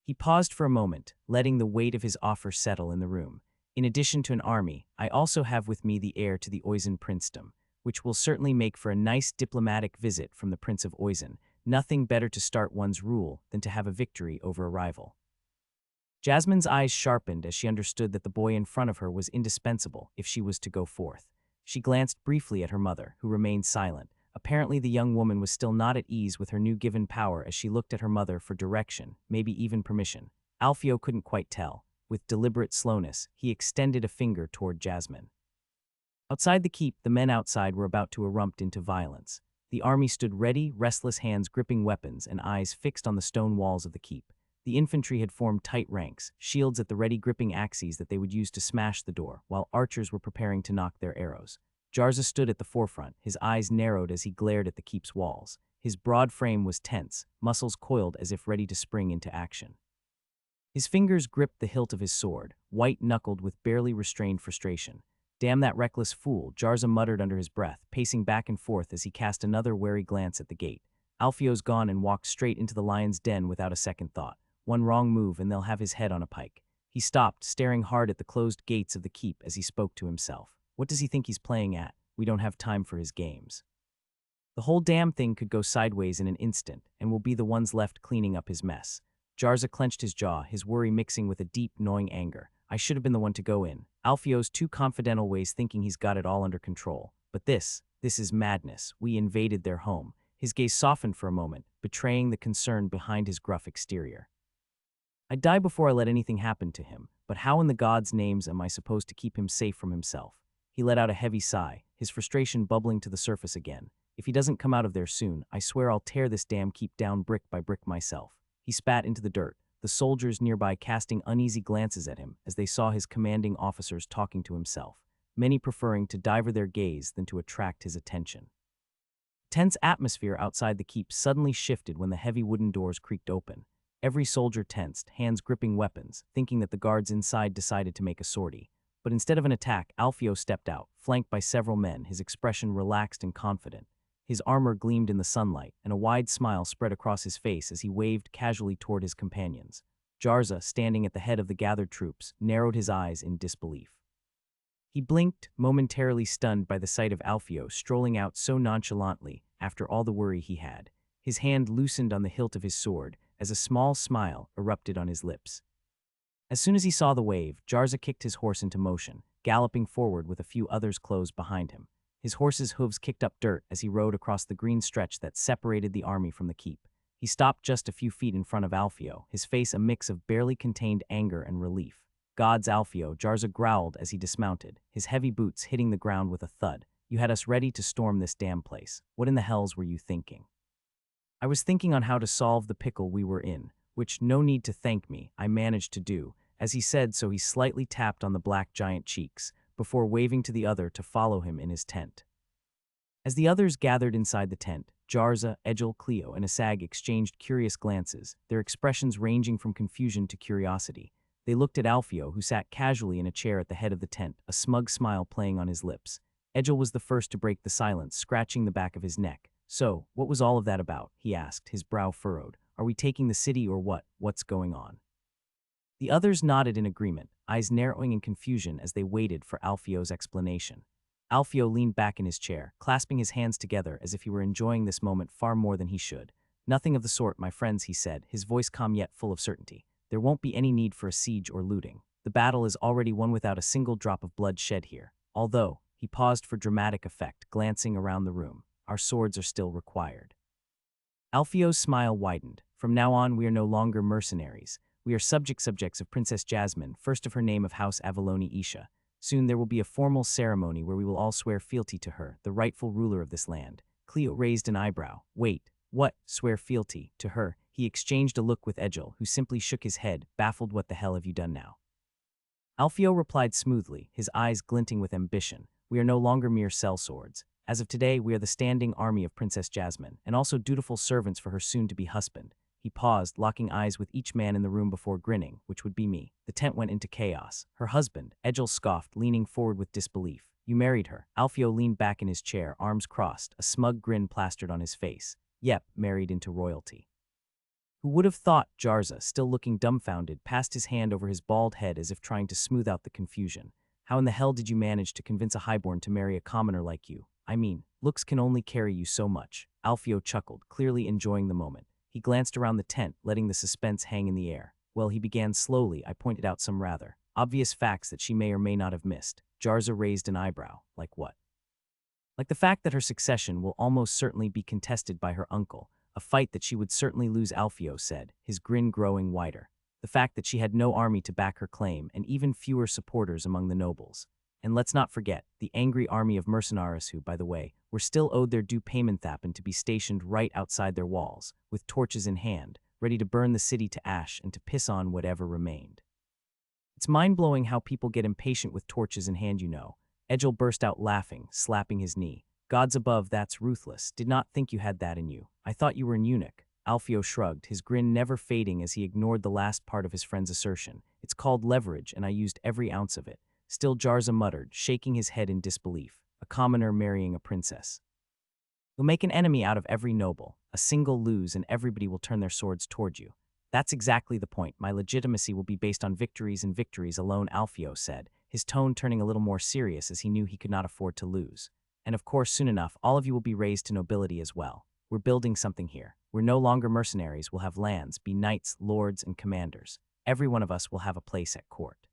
He paused for a moment, letting the weight of his offer settle in the room. In addition to an army, I also have with me the heir to the Oisin princedom, which will certainly make for a nice diplomatic visit from the Prince of Oisin. Nothing better to start one's rule than to have a victory over a rival. Jasmine's eyes sharpened as she understood that the boy in front of her was indispensable if she was to go forth. She glanced briefly at her mother, who remained silent. Apparently the young woman was still not at ease with her new given power as she looked at her mother for direction, maybe even permission. Alfio couldn't quite tell. With deliberate slowness, he extended a finger toward Jasmine. Outside the keep, the men outside were about to erupt into violence. The army stood ready, restless hands gripping weapons and eyes fixed on the stone walls of the keep. The infantry had formed tight ranks, shields at the ready gripping axes that they would use to smash the door, while archers were preparing to knock their arrows. Jarza stood at the forefront, his eyes narrowed as he glared at the keep's walls. His broad frame was tense, muscles coiled as if ready to spring into action. His fingers gripped the hilt of his sword, white-knuckled with barely restrained frustration. Damn that reckless fool, Jarza muttered under his breath, pacing back and forth as he cast another wary glance at the gate. Alfio's gone and walked straight into the lion's den without a second thought. One wrong move and they'll have his head on a pike. He stopped, staring hard at the closed gates of the keep as he spoke to himself. What does he think he's playing at? We don't have time for his games. The whole damn thing could go sideways in an instant, and we'll be the ones left cleaning up his mess. Jarza clenched his jaw, his worry mixing with a deep, gnawing anger. I should have been the one to go in. Alfio's too confidential ways thinking he's got it all under control. But this is madness. We invaded their home. His gaze softened for a moment, betraying the concern behind his gruff exterior. I'd die before I let anything happen to him, but how in the gods' names am I supposed to keep him safe from himself? He let out a heavy sigh, his frustration bubbling to the surface again. If he doesn't come out of there soon, I swear I'll tear this damn keep down brick by brick myself. He spat into the dirt, the soldiers nearby casting uneasy glances at him as they saw his commanding officers talking to himself, many preferring to divert their gaze than to attract his attention. Tense atmosphere outside the keep suddenly shifted when the heavy wooden doors creaked open. Every soldier tensed, hands gripping weapons, thinking that the guards inside decided to make a sortie. But instead of an attack, Alfio stepped out, flanked by several men, his expression relaxed and confident. His armor gleamed in the sunlight, and a wide smile spread across his face as he waved casually toward his companions. Jarza, standing at the head of the gathered troops, narrowed his eyes in disbelief. He blinked, momentarily stunned by the sight of Alfio strolling out so nonchalantly after all the worry he had. His hand loosened on the hilt of his sword as a small smile erupted on his lips. As soon as he saw the wave, Jarza kicked his horse into motion, galloping forward with a few others close behind him. His horse's hooves kicked up dirt as he rode across the green stretch that separated the army from the keep. He stopped just a few feet in front of Alfio, his face a mix of barely contained anger and relief. Gods, Alfio, Jarza growled as he dismounted, his heavy boots hitting the ground with a thud. You had us ready to storm this damn place. What in the hells were you thinking? I was thinking on how to solve the pickle we were in, which, no need to thank me, I managed to do. As he said so, he slightly tapped on the black giant cheeks, before waving to the other to follow him in his tent. As the others gathered inside the tent, Jarza, Egil, Cleo, and Asag exchanged curious glances, their expressions ranging from confusion to curiosity. They looked at Alfio, who sat casually in a chair at the head of the tent, a smug smile playing on his lips. Egil was the first to break the silence, scratching the back of his neck. So, what was all of that about? He asked, his brow furrowed. Are we taking the city or what? What's going on? The others nodded in agreement, eyes narrowing in confusion as they waited for Alfio's explanation. Alfio leaned back in his chair, clasping his hands together as if he were enjoying this moment far more than he should. "Nothing of the sort, my friends," he said, his voice calm yet full of certainty. "There won't be any need for a siege or looting. The battle is already won without a single drop of blood shed here. Although," he paused for dramatic effect, glancing around the room, "our swords are still required." Alfio's smile widened. "From now on, we are no longer mercenaries. We are subjects of Princess Jasmine, first of her name of House Avalone Isha. Soon there will be a formal ceremony where we will all swear fealty to her, the rightful ruler of this land." Cleo raised an eyebrow. "Wait, what? Swear fealty to her?" He exchanged a look with Egil, who simply shook his head, baffled. "What the hell have you done now?" Alfio replied smoothly, his eyes glinting with ambition. "We are no longer mere sellswords. As of today, we are the standing army of Princess Jasmine, and also dutiful servants for her soon-to-be husband." He paused, locking eyes with each man in the room before grinning, which would be me. The tent went into chaos. "Her husband," Egil scoffed, leaning forward with disbelief. "You married her." Alfio leaned back in his chair, arms crossed, a smug grin plastered on his face. "Yep, married into royalty." "Who would have thought?" Jarza, still looking dumbfounded, passed his hand over his bald head as if trying to smooth out the confusion. "How in the hell did you manage to convince a highborn to marry a commoner like you? I mean, looks can only carry you so much." Alfio chuckled, clearly enjoying the moment. He glanced around the tent, letting the suspense hang in the air. "Well," he began slowly, "I pointed out some rather obvious facts that she may or may not have missed." Jarza raised an eyebrow. "Like what?" "Like the fact that her succession will almost certainly be contested by her uncle, a fight that she would certainly lose," Alfio said, his grin growing wider. "The fact that she had no army to back her claim and even fewer supporters among the nobles. And let's not forget, the angry army of mercenaries who, by the way, were still owed their due payment and to be stationed right outside their walls, with torches in hand, ready to burn the city to ash and to piss on whatever remained. It's mind-blowing how people get impatient with torches in hand, you know." Egil burst out laughing, slapping his knee. "Gods above, that's ruthless. Did not think you had that in you. I thought you were an eunuch." Alfio shrugged, his grin never fading as he ignored the last part of his friend's assertion. "It's called leverage, and I used every ounce of it." Still, Jarza muttered, shaking his head in disbelief. "A commoner marrying a princess. You'll make an enemy out of every noble. A single lose and everybody will turn their swords toward you." "That's exactly the point. My legitimacy will be based on victories and victories alone," Alfio said, his tone turning a little more serious as he knew he could not afford to lose. "And of course, soon enough, all of you will be raised to nobility as well. We're building something here. We're no longer mercenaries. We'll have lands, be knights, lords, and commanders. Every one of us will have a place at court.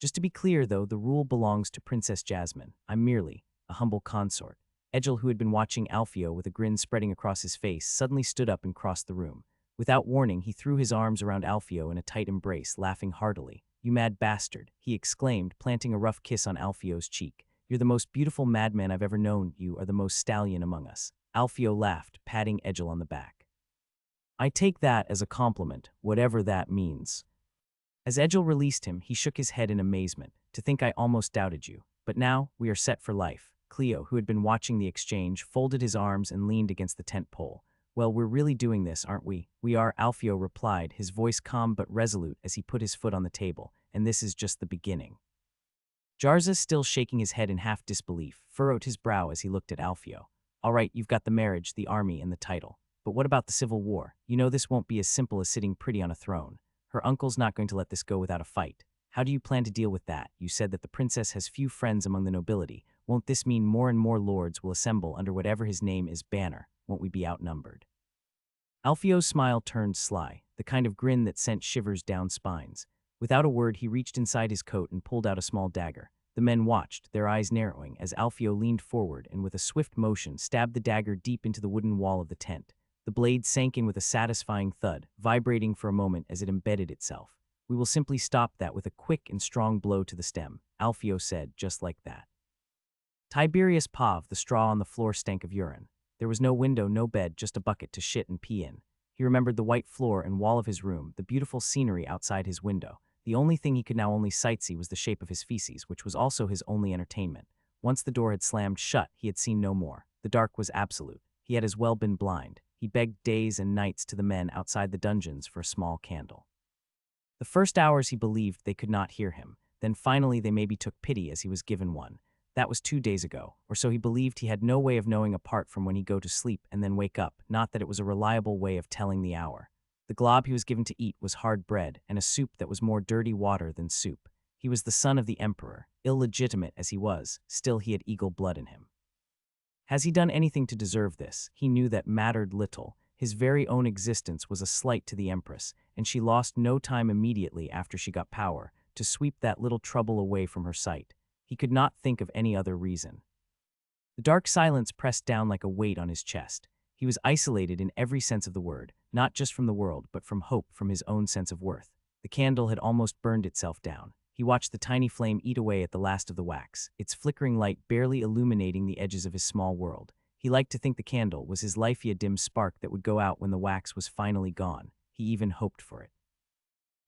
Just to be clear, though, the rule belongs to Princess Jasmine. I'm merely a humble consort." Egil, who had been watching Alfio with a grin spreading across his face, suddenly stood up and crossed the room. Without warning, he threw his arms around Alfio in a tight embrace, laughing heartily. "You mad bastard," he exclaimed, planting a rough kiss on Alfio's cheek. "You're the most beautiful madman I've ever known. You are the most stallion among us." Alfio laughed, patting Egil on the back. "I take that as a compliment, whatever that means." As Egil released him, he shook his head in amazement. "To think I almost doubted you. But now, we are set for life." Cleo, who had been watching the exchange, folded his arms and leaned against the tent pole. "Well, we're really doing this, aren't we?" "We are," Alfio replied, his voice calm but resolute as he put his foot on the table. "And this is just the beginning." Jarza, still shaking his head in half disbelief, furrowed his brow as he looked at Alfio. "All right, you've got the marriage, the army, and the title. But what about the civil war? You know this won't be as simple as sitting pretty on a throne. Her uncle's not going to let this go without a fight. How do you plan to deal with that? You said that the princess has few friends among the nobility. Won't this mean more and more lords will assemble under whatever his name is banner? Won't we be outnumbered?" Alfio's smile turned sly, the kind of grin that sent shivers down spines. Without a word, he reached inside his coat and pulled out a small dagger. The men watched, their eyes narrowing, as Alfio leaned forward and with a swift motion stabbed the dagger deep into the wooden wall of the tent. The blade sank in with a satisfying thud, vibrating for a moment as it embedded itself. "We will simply stop that with a quick and strong blow to the stem," Alfio said, just like that. Tiberius Pav, the straw on the floor stank of urine. There was no window, no bed, just a bucket to shit and pee in. He remembered the white floor and wall of his room, the beautiful scenery outside his window. The only thing he could now only sightsee was the shape of his feces, which was also his only entertainment. Once the door had slammed shut, he had seen no more. The dark was absolute. He had as well been blind. He begged days and nights to the men outside the dungeons for a small candle. The first hours he believed they could not hear him. Then finally they maybe took pity as he was given one. That was 2 days ago, or so he believed. He had no way of knowing apart from when he go to sleep and then wake up, not that it was a reliable way of telling the hour. The glob he was given to eat was hard bread and a soup that was more dirty water than soup. He was the son of the emperor. Illegitimate as he was, still he had eagle blood in him. Has he done anything to deserve this? He knew that mattered little. His very own existence was a slight to the empress, and she lost no time immediately after she got power to sweep that little trouble away from her sight. He could not think of any other reason. The dark silence pressed down like a weight on his chest. He was isolated in every sense of the word, not just from the world, but from hope, from his own sense of worth. The candle had almost burned itself down. He watched the tiny flame eat away at the last of the wax, its flickering light barely illuminating the edges of his small world. He liked to think the candle was his life, a dim spark that would go out when the wax was finally gone. He even hoped for it.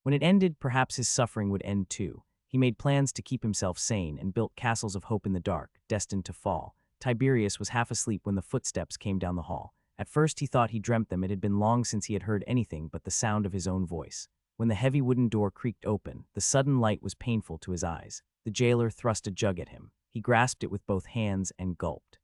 When it ended, perhaps his suffering would end too. He made plans to keep himself sane and built castles of hope in the dark, destined to fall. Tiberius was half asleep when the footsteps came down the hall. At first he thought he dreamt them. It had been long since he had heard anything but the sound of his own voice. When the heavy wooden door creaked open, the sudden light was painful to his eyes. The jailer thrust a jug at him. He grasped it with both hands and gulped.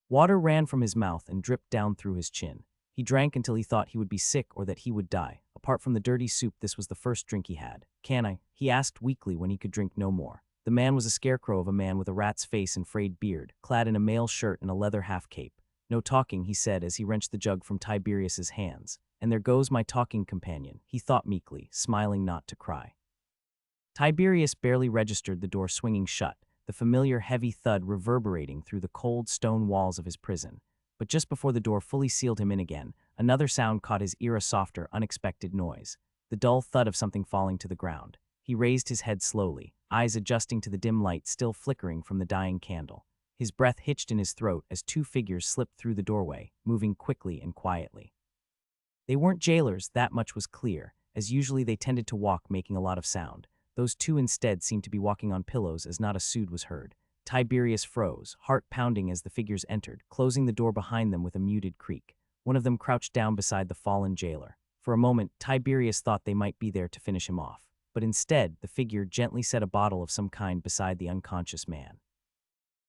Water ran from his mouth and dripped down through his chin. He drank until he thought he would be sick or that he would die. Apart from the dirty soup, this was the first drink he had. "Can I?" he asked weakly when he could drink no more. The man was a scarecrow of a man with a rat's face and frayed beard, clad in a mail shirt and a leather half-cape. "No talking," he said as he wrenched the jug from Tiberius's hands. "And there goes my talking companion," he thought meekly, smiling not to cry. Tiberius barely registered the door swinging shut, the familiar heavy thud reverberating through the cold stone walls of his prison. But just before the door fully sealed him in again, another sound caught his ear, a softer, unexpected noise. The dull thud of something falling to the ground. He raised his head slowly, eyes adjusting to the dim light still flickering from the dying candle. His breath hitched in his throat as two figures slipped through the doorway, moving quickly and quietly. They weren't jailers, that much was clear. As usually they tended to walk, making a lot of sound. Those two instead seemed to be walking on pillows as not a sound was heard. Tiberius froze, heart pounding as the figures entered, closing the door behind them with a muted creak. One of them crouched down beside the fallen jailer. For a moment, Tiberius thought they might be there to finish him off. But instead, the figure gently set a bottle of some kind beside the unconscious man.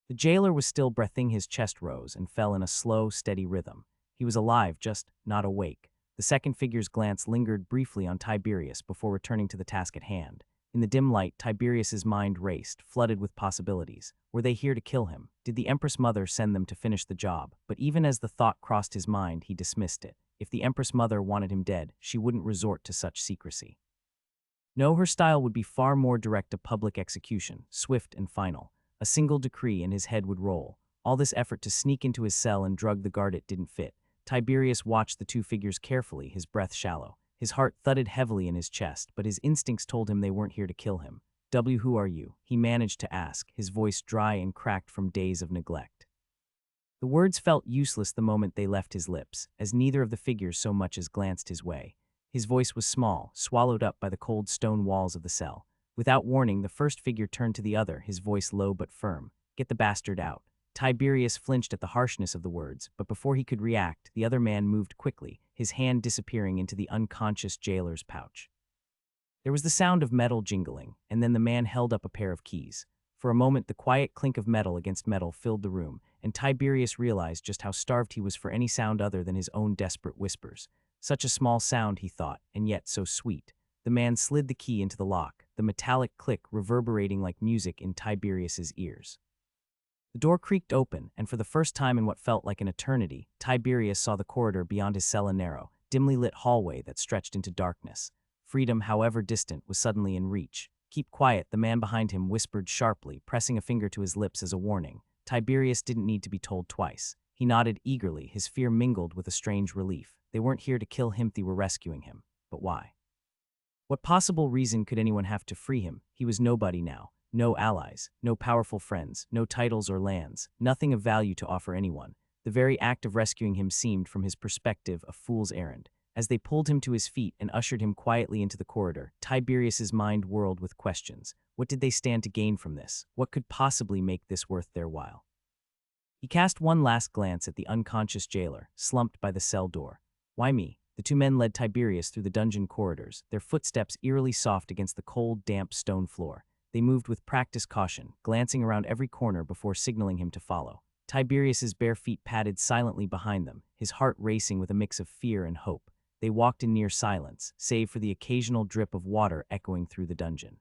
The jailer was still breathing. His chest rose and fell in a slow, steady rhythm. He was alive, just not awake. The second figure's glance lingered briefly on Tiberius before returning to the task at hand. In the dim light, Tiberius's mind raced, flooded with possibilities. Were they here to kill him? Did the Empress Mother send them to finish the job? But even as the thought crossed his mind, he dismissed it. If the Empress Mother wanted him dead, she wouldn't resort to such secrecy. No, her style would be far more direct, a public execution, swift and final. A single decree and his head would roll. All this effort to sneak into his cell and drug the guard, it didn't fit. Tiberius watched the two figures carefully, his breath shallow. His heart thudded heavily in his chest, but his instincts told him they weren't here to kill him. "Who are you?" he managed to ask, his voice dry and cracked from days of neglect. The words felt useless the moment they left his lips, as neither of the figures so much as glanced his way. His voice was small, swallowed up by the cold stone walls of the cell. Without warning, the first figure turned to the other, his voice low but firm. "Get the bastard out." Tiberius flinched at the harshness of the words, but before he could react, the other man moved quickly, his hand disappearing into the unconscious jailer's pouch. There was the sound of metal jingling, and then the man held up a pair of keys. For a moment, the quiet clink of metal against metal filled the room, and Tiberius realized just how starved he was for any sound other than his own desperate whispers. Such a small sound, he thought, and yet so sweet. The man slid the key into the lock, the metallic click reverberating like music in Tiberius's ears. The door creaked open, and for the first time in what felt like an eternity, Tiberius saw the corridor beyond his cell, a narrow, dimly lit hallway that stretched into darkness. Freedom, however distant, was suddenly in reach. "Keep quiet," the man behind him whispered sharply, pressing a finger to his lips as a warning. Tiberius didn't need to be told twice. He nodded eagerly, his fear mingled with a strange relief. They weren't here to kill him, they were rescuing him. But why? What possible reason could anyone have to free him? He was nobody now. No allies, no powerful friends, no titles or lands, nothing of value to offer anyone. The very act of rescuing him seemed, from his perspective, a fool's errand. As they pulled him to his feet and ushered him quietly into the corridor, Tiberius's mind whirled with questions. What did they stand to gain from this? What could possibly make this worth their while? He cast one last glance at the unconscious jailer, slumped by the cell door. "Why me?" The two men led Tiberius through the dungeon corridors, their footsteps eerily soft against the cold, damp stone floor. They moved with practiced caution, glancing around every corner before signaling him to follow. Tiberius's bare feet padded silently behind them, his heart racing with a mix of fear and hope. They walked in near silence, save for the occasional drip of water echoing through the dungeon.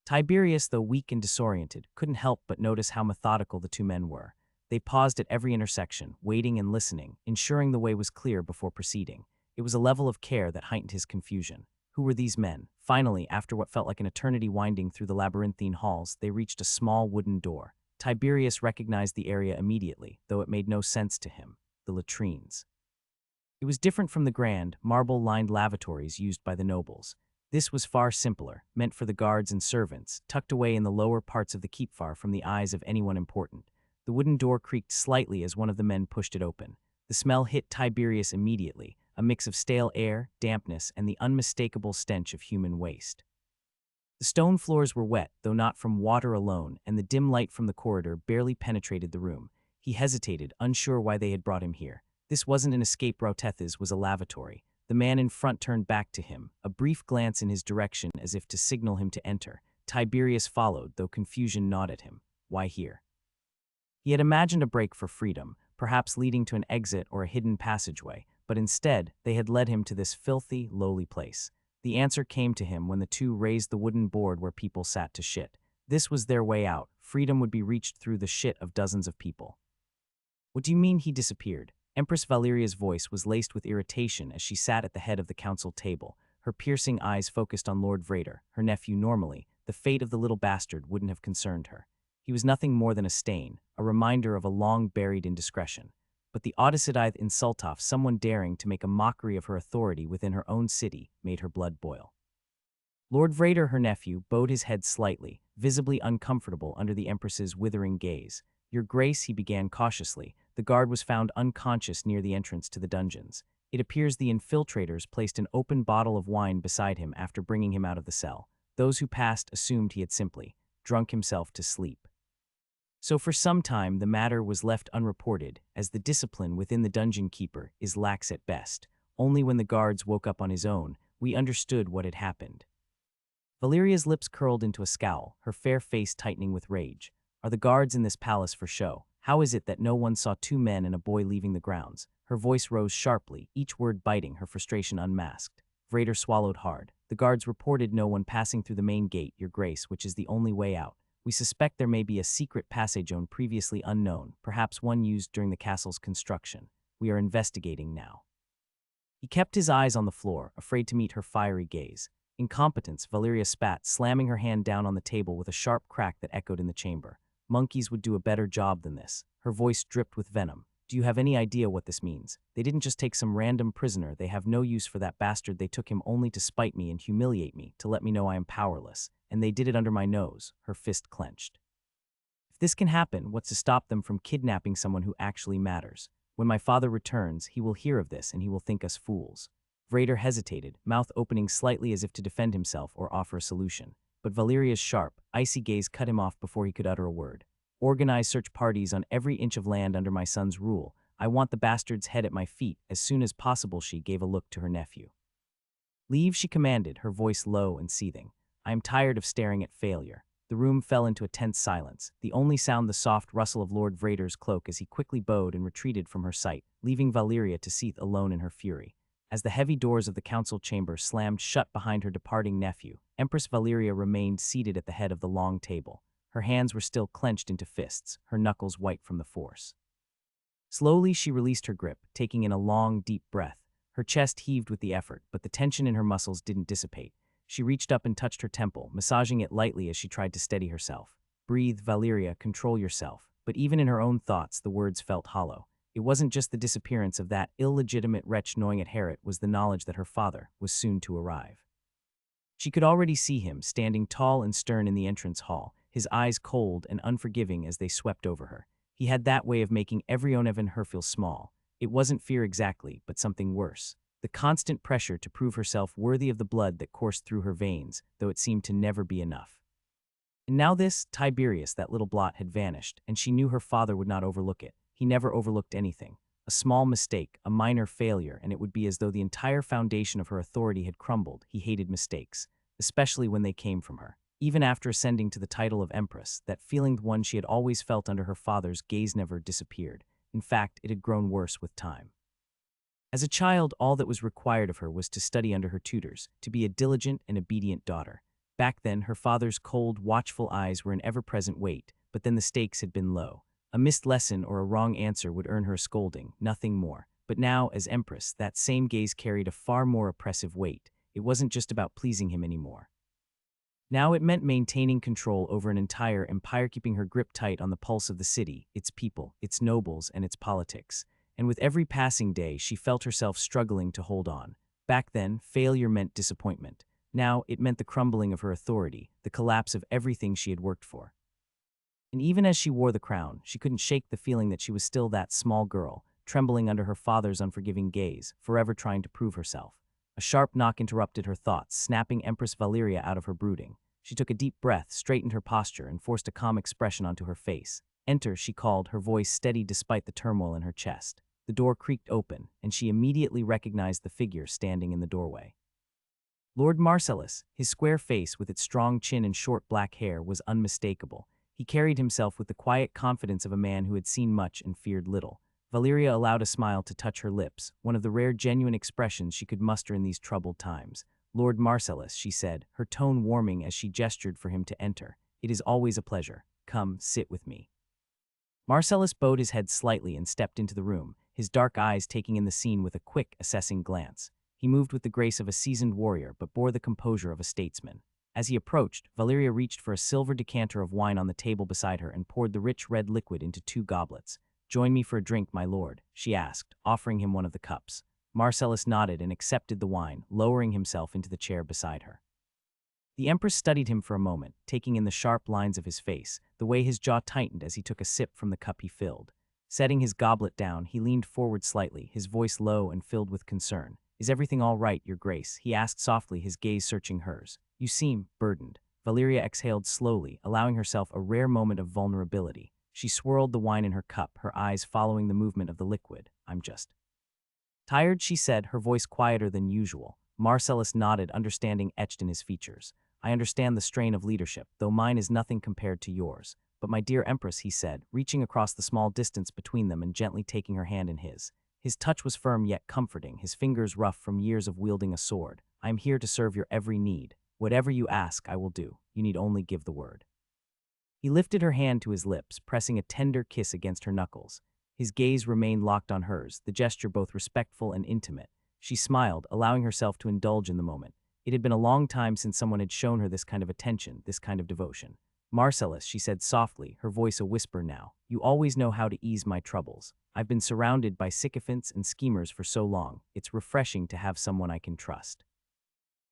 Tiberius, though weak and disoriented, couldn't help but notice how methodical the two men were. They paused at every intersection, waiting and listening, ensuring the way was clear before proceeding. It was a level of care that heightened his confusion. Who were these men? Finally, after what felt like an eternity winding through the labyrinthine halls, they reached a small wooden door. Tiberius recognized the area immediately, though it made no sense to him: the latrines. It was different from the grand, marble-lined lavatories used by the nobles. This was far simpler, meant for the guards and servants, tucked away in the lower parts of the keep far from the eyes of anyone important. The wooden door creaked slightly as one of the men pushed it open. The smell hit Tiberius immediately, a mix of stale air, dampness, and the unmistakable stench of human waste. The stone floors were wet, though not from water alone, and the dim light from the corridor barely penetrated the room. He hesitated, unsure why they had brought him here. This wasn't an escape route, this was a lavatory. The man in front turned back to him, a brief glance in his direction as if to signal him to enter. Tiberius followed, though confusion gnawed at him. Why here? He had imagined a break for freedom, perhaps leading to an exit or a hidden passageway, but instead, they had led him to this filthy, lowly place. The answer came to him when the two raised the wooden board where people sat to shit. This was their way out. Freedom would be reached through the shit of dozens of people. What do you mean he disappeared? Empress Valeria's voice was laced with irritation as she sat at the head of the council table, her piercing eyes focused on Lord Vader, her nephew. Normally, the fate of the little bastard wouldn't have concerned her. He was nothing more than a stain, a reminder of a long-buried indiscretion. But the Odysseidith insult, someone daring to make a mockery of her authority within her own city, made her blood boil. Lord Vader, her nephew, bowed his head slightly, visibly uncomfortable under the Empress's withering gaze. "Your Grace," he began cautiously, "the guard was found unconscious near the entrance to the dungeons. It appears the infiltrators placed an open bottle of wine beside him after bringing him out of the cell. Those who passed assumed he had simply drunk himself to sleep. So for some time the matter was left unreported, as the discipline within the dungeon keeper is lax at best. Only when the guards woke up on his own, we understood what had happened." Valeria's lips curled into a scowl, her fair face tightening with rage. "Are the guards in this palace for show? How is it that no one saw two men and a boy leaving the grounds?" Her voice rose sharply, each word biting, her frustration unmasked. Vader swallowed hard. "The guards reported no one passing through the main gate, Your Grace, which is the only way out. We suspect there may be a secret passage previously unknown, perhaps one used during the castle's construction. We are investigating now." He kept his eyes on the floor, afraid to meet her fiery gaze. "Incompetence," Valeria spat, slamming her hand down on the table with a sharp crack that echoed in the chamber. "Monkeys would do a better job than this." Her voice dripped with venom. "Do you have any idea what this means? They didn't just take some random prisoner. They have no use for that bastard. They took him only to spite me and humiliate me, to let me know I am powerless. And they did it under my nose." Her fist clenched. "If this can happen, what's to stop them from kidnapping someone who actually matters? When my father returns, he will hear of this and he will think us fools." Vader hesitated, mouth opening slightly as if to defend himself or offer a solution. But Valeria's sharp, icy gaze cut him off before he could utter a word. "Organize search parties on every inch of land under my son's rule. I want the bastard's head at my feet as soon as possible." She gave a look to her nephew. "Leave," she commanded, her voice low and seething. "I am tired of staring at failure." The room fell into a tense silence, the only sound the soft rustle of Lord Vader's cloak as he quickly bowed and retreated from her sight, leaving Valeria to seethe alone in her fury. As the heavy doors of the council chamber slammed shut behind her departing nephew, Empress Valeria remained seated at the head of the long table. Her hands were still clenched into fists, her knuckles white from the force. Slowly she released her grip, taking in a long, deep breath. Her chest heaved with the effort, but the tension in her muscles didn't dissipate. She reached up and touched her temple, massaging it lightly as she tried to steady herself. "Breathe, Valeria, control yourself." But even in her own thoughts, the words felt hollow. It wasn't just the disappearance of that illegitimate wretch gnawing at her, it was the knowledge that her father was soon to arrive. She could already see him, standing tall and stern in the entrance hall, his eyes cold and unforgiving as they swept over her. He had that way of making everyone of her feel small. It wasn't fear exactly, but something worse. The constant pressure to prove herself worthy of the blood that coursed through her veins, though it seemed to never be enough. And now this, Tiberius, that little blot, had vanished, and she knew her father would not overlook it. He never overlooked anything. A small mistake, a minor failure, and it would be as though the entire foundation of her authority had crumbled. He hated mistakes, especially when they came from her. Even after ascending to the title of Empress, that feeling, the one she had always felt under her father's gaze, never disappeared. In fact, it had grown worse with time. As a child, all that was required of her was to study under her tutors, to be a diligent and obedient daughter. Back then, her father's cold, watchful eyes were an ever-present weight, but then the stakes had been low. A missed lesson or a wrong answer would earn her a scolding, nothing more. But now, as Empress, that same gaze carried a far more oppressive weight. It wasn't just about pleasing him anymore. Now it meant maintaining control over an entire empire, keeping her grip tight on the pulse of the city, its people, its nobles, and its politics. And with every passing day, she felt herself struggling to hold on. Back then, failure meant disappointment. Now, it meant the crumbling of her authority, the collapse of everything she had worked for. And even as she wore the crown, she couldn't shake the feeling that she was still that small girl, trembling under her father's unforgiving gaze, forever trying to prove herself. A sharp knock interrupted her thoughts, snapping Empress Valeria out of her brooding. She took a deep breath, straightened her posture, and forced a calm expression onto her face. "Enter," she called, her voice steady despite the turmoil in her chest. The door creaked open, and she immediately recognized the figure standing in the doorway. Lord Marcellus, his square face with its strong chin and short black hair, was unmistakable. He carried himself with the quiet confidence of a man who had seen much and feared little. Valeria allowed a smile to touch her lips, one of the rare genuine expressions she could muster in these troubled times. "Lord Marcellus," she said, her tone warming as she gestured for him to enter. "It is always a pleasure. Come, sit with me." Marcellus bowed his head slightly and stepped into the room, his dark eyes taking in the scene with a quick, assessing glance. He moved with the grace of a seasoned warrior but bore the composure of a statesman. As he approached, Valeria reached for a silver decanter of wine on the table beside her and poured the rich red liquid into 2 goblets. "Join me for a drink, my lord," she asked, offering him one of the cups. Marcellus nodded and accepted the wine, lowering himself into the chair beside her. The Empress studied him for a moment, taking in the sharp lines of his face, the way his jaw tightened as he took a sip from the cup he filled. Setting his goblet down, he leaned forward slightly, his voice low and filled with concern. "Is everything all right, Your Grace?" he asked softly, his gaze searching hers. "You seem burdened." Valeria exhaled slowly, allowing herself a rare moment of vulnerability. She swirled the wine in her cup, her eyes following the movement of the liquid. "I'm just tired," she said, her voice quieter than usual. Marcellus nodded, understanding etched in his features. "I understand the strain of leadership, though mine is nothing compared to yours. But my dear Empress," he said, reaching across the small distance between them and gently taking her hand in his. His touch was firm yet comforting, his fingers rough from years of wielding a sword. "I am here to serve your every need. Whatever you ask, I will do. You need only give the word." He lifted her hand to his lips, pressing a tender kiss against her knuckles. His gaze remained locked on hers, the gesture both respectful and intimate. She smiled, allowing herself to indulge in the moment. It had been a long time since someone had shown her this kind of attention, this kind of devotion. "Marcellus," she said softly, her voice a whisper now, "you always know how to ease my troubles. I've been surrounded by sycophants and schemers for so long. It's refreshing to have someone I can trust."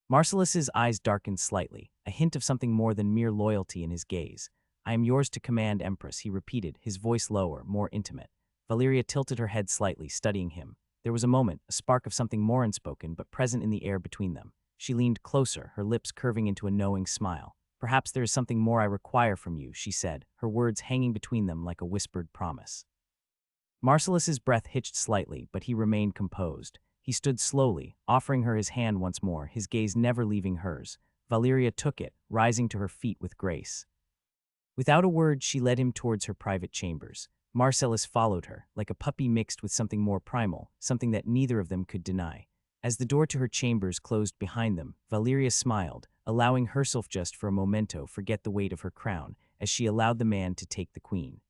Marcellus's eyes darkened slightly, a hint of something more than mere loyalty in his gaze. "I am yours to command, Empress," he repeated, his voice lower, more intimate. Valeria tilted her head slightly, studying him. There was a moment, a spark of something more unspoken but present in the air between them. She leaned closer, her lips curving into a knowing smile. "Perhaps there is something more I require from you," she said, her words hanging between them like a whispered promise. Marcellus's breath hitched slightly, but he remained composed. He stood slowly, offering her his hand once more, his gaze never leaving hers. Valeria took it, rising to her feet with grace. Without a word, she led him towards her private chambers. Marcellus followed her, like a puppy mixed with something more primal, something that neither of them could deny. As the door to her chambers closed behind them, Valeria smiled, allowing herself just for a momento forget the weight of her crown, as she allowed the man to take the queen.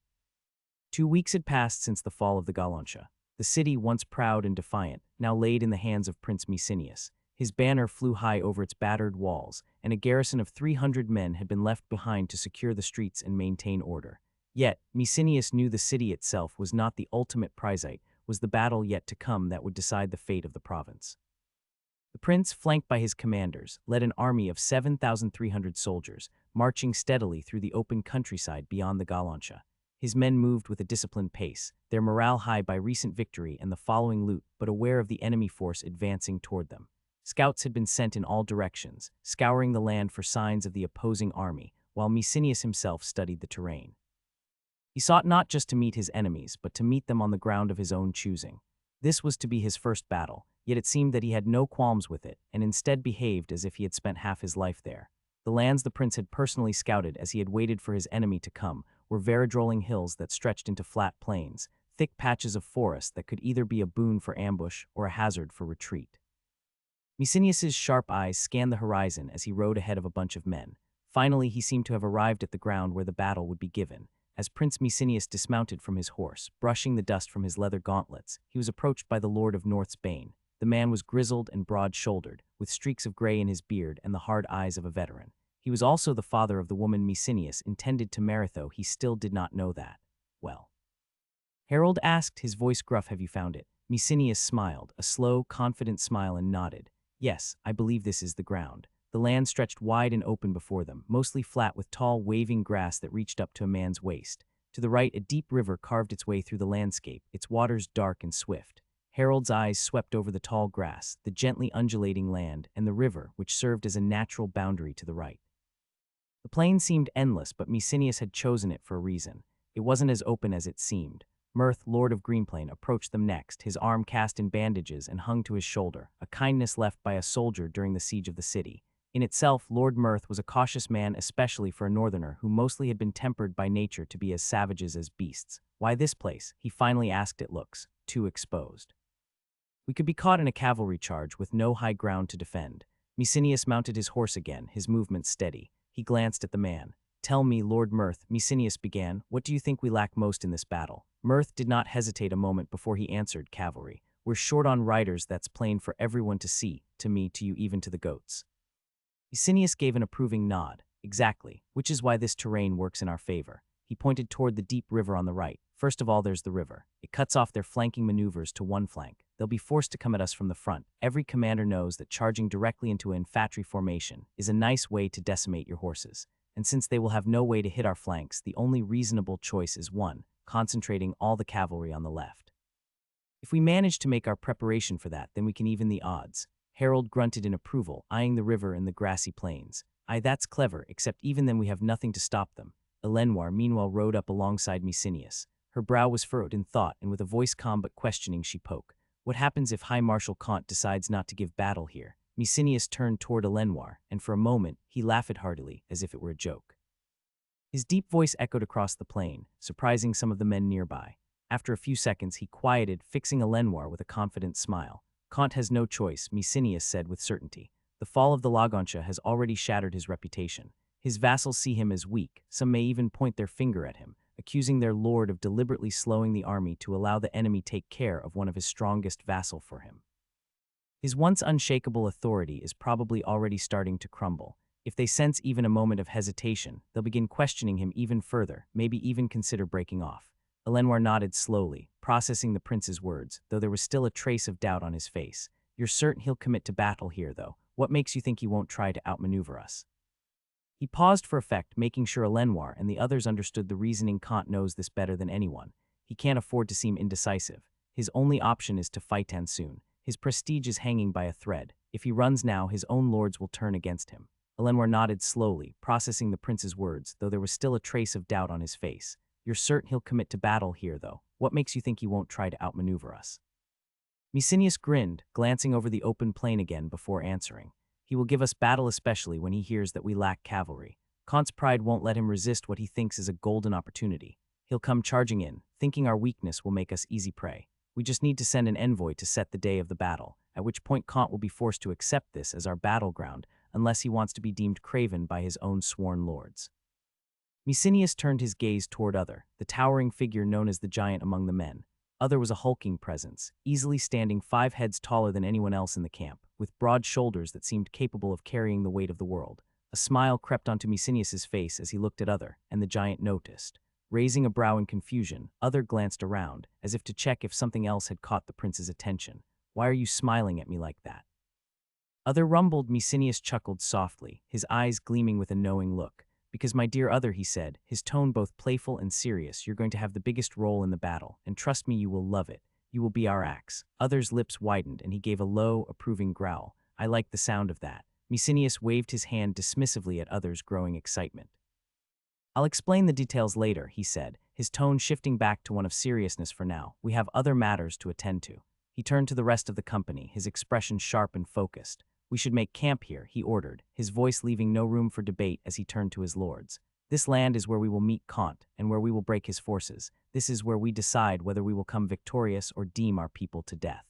2 weeks had passed since the fall of the Galantia. The city, once proud and defiant, now laid in the hands of Prince Mecenius. His banner flew high over its battered walls, and a garrison of 300 men had been left behind to secure the streets and maintain order. Yet, Mecenius knew the city itself was not the ultimate prizite, was the battle yet to come that would decide the fate of the province. The prince, flanked by his commanders, led an army of 7,300 soldiers, marching steadily through the open countryside beyond the Galantia. His men moved with a disciplined pace, their morale high by recent victory and the following loot, but aware of the enemy force advancing toward them. Scouts had been sent in all directions, scouring the land for signs of the opposing army, while Mecenius himself studied the terrain. He sought not just to meet his enemies, but to meet them on the ground of his own choosing. This was to be his first battle, yet it seemed that he had no qualms with it, and instead behaved as if he had spent half his life there. The lands the prince had personally scouted as he had waited for his enemy to come were veridrolling hills that stretched into flat plains, thick patches of forest that could either be a boon for ambush or a hazard for retreat. Mecenius's sharp eyes scanned the horizon as he rode ahead of a bunch of men. Finally, he seemed to have arrived at the ground where the battle would be given. As Prince Mecenius dismounted from his horse, brushing the dust from his leather gauntlets, he was approached by the Lord of North's Bane. The man was grizzled and broad-shouldered, with streaks of gray in his beard and the hard eyes of a veteran. He was also the father of the woman Mecenius intended to marry, though he still did not know that. Well, Harold asked, his voice gruff. Have you found it? Mecenius smiled, a slow, confident smile, and nodded. Yes, I believe this is the ground. The land stretched wide and open before them, mostly flat with tall, waving grass that reached up to a man's waist. To the right, a deep river carved its way through the landscape, its waters dark and swift. Harold's eyes swept over the tall grass, the gently undulating land, and the river, which served as a natural boundary to the right. The plain seemed endless, but Mecenius had chosen it for a reason. It wasn't as open as it seemed. Mirth, Lord of Greenplain, approached them next, his arm cast in bandages and hung to his shoulder, a kindness left by a soldier during the siege of the city. In itself, Lord Mirth was a cautious man, especially for a northerner who mostly had been tempered by nature to be as savages as beasts. Why this place? He finally asked. It looks too exposed. We could be caught in a cavalry charge with no high ground to defend. Mecenius mounted his horse again, his movements steady. He glanced at the man. Tell me, Lord Mirth, Mecenius began, what do you think we lack most in this battle? Mirth did not hesitate a moment before he answered. Cavalry. We're short on riders, that's plain for everyone to see, to me, to you, even to the goats. Mecenius gave an approving nod. Exactly, which is why this terrain works in our favor. He pointed toward the deep river on the right. First of all, there's the river. It cuts off their flanking maneuvers to one flank. They'll be forced to come at us from the front. Every commander knows that charging directly into an infantry formation is a nice way to decimate your horses. And since they will have no way to hit our flanks, the only reasonable choice is one, concentrating all the cavalry on the left. If we manage to make our preparation for that, then we can even the odds. Harold grunted in approval, eyeing the river and the grassy plains. Aye, that's clever, except even then we have nothing to stop them. Elenoir meanwhile rode up alongside Mecenius. Her brow was furrowed in thought, and with a voice calm but questioning she poked. What happens if High Marshal Comte decides not to give battle here? Mecenius turned toward Elenoir, and for a moment he laughed heartily, as if it were a joke. His deep voice echoed across the plain, surprising some of the men nearby. After a few seconds he quieted, fixing Elenoir with a confident smile. Comte has no choice, Mecenius said with certainty. The fall of the Lagontia has already shattered his reputation. His vassals see him as weak, some may even point their finger at him, accusing their lord of deliberately slowing the army to allow the enemy take care of one of his strongest vassals for him. His once unshakable authority is probably already starting to crumble. If they sense even a moment of hesitation, they'll begin questioning him even further, maybe even consider breaking off. Elenoir nodded slowly, processing the prince's words, though there was still a trace of doubt on his face. You're certain he'll commit to battle here, though? What makes you think he won't try to outmaneuver us? He paused for effect, making sure Elenoir and the others understood the reasoning. Comte knows this better than anyone. He can't afford to seem indecisive. His only option is to fight, and soon. His prestige is hanging by a thread. If he runs now, his own lords will turn against him. Elenoir nodded slowly, processing the prince's words, though there was still a trace of doubt on his face. You're certain he'll commit to battle here, though? What makes you think he won't try to outmaneuver us? Mecenius grinned, glancing over the open plain again before answering. He will give us battle, especially when he hears that we lack cavalry. Comte's pride won't let him resist what he thinks is a golden opportunity. He'll come charging in, thinking our weakness will make us easy prey. We just need to send an envoy to set the day of the battle, at which point Comte will be forced to accept this as our battleground, unless he wants to be deemed craven by his own sworn lords. Mecenius turned his gaze toward Other, the towering figure known as the giant among the men. Other was a hulking presence, easily standing 5 heads taller than anyone else in the camp, with broad shoulders that seemed capable of carrying the weight of the world. A smile crept onto Mecenius's face as he looked at Other, and the giant noticed. Raising a brow in confusion, Other glanced around, as if to check if something else had caught the prince's attention. Why are you smiling at me like that? Other rumbled. Mecenius chuckled softly, his eyes gleaming with a knowing look. Because, my dear Other, he said, his tone both playful and serious, you're going to have the biggest role in the battle, and trust me, you will love it. You will be our axe. Other's lips widened, and he gave a low, approving growl. I like the sound of that. Mecenius waved his hand dismissively at Other's growing excitement. I'll explain the details later, he said, his tone shifting back to one of seriousness for now. We have other matters to attend to. He turned to the rest of the company, his expression sharp and focused. We should make camp here, he ordered, his voice leaving no room for debate as he turned to his lords. This land is where we will meet Kant and where we will break his forces. This is where we decide whether we will come victorious or deem our people to death.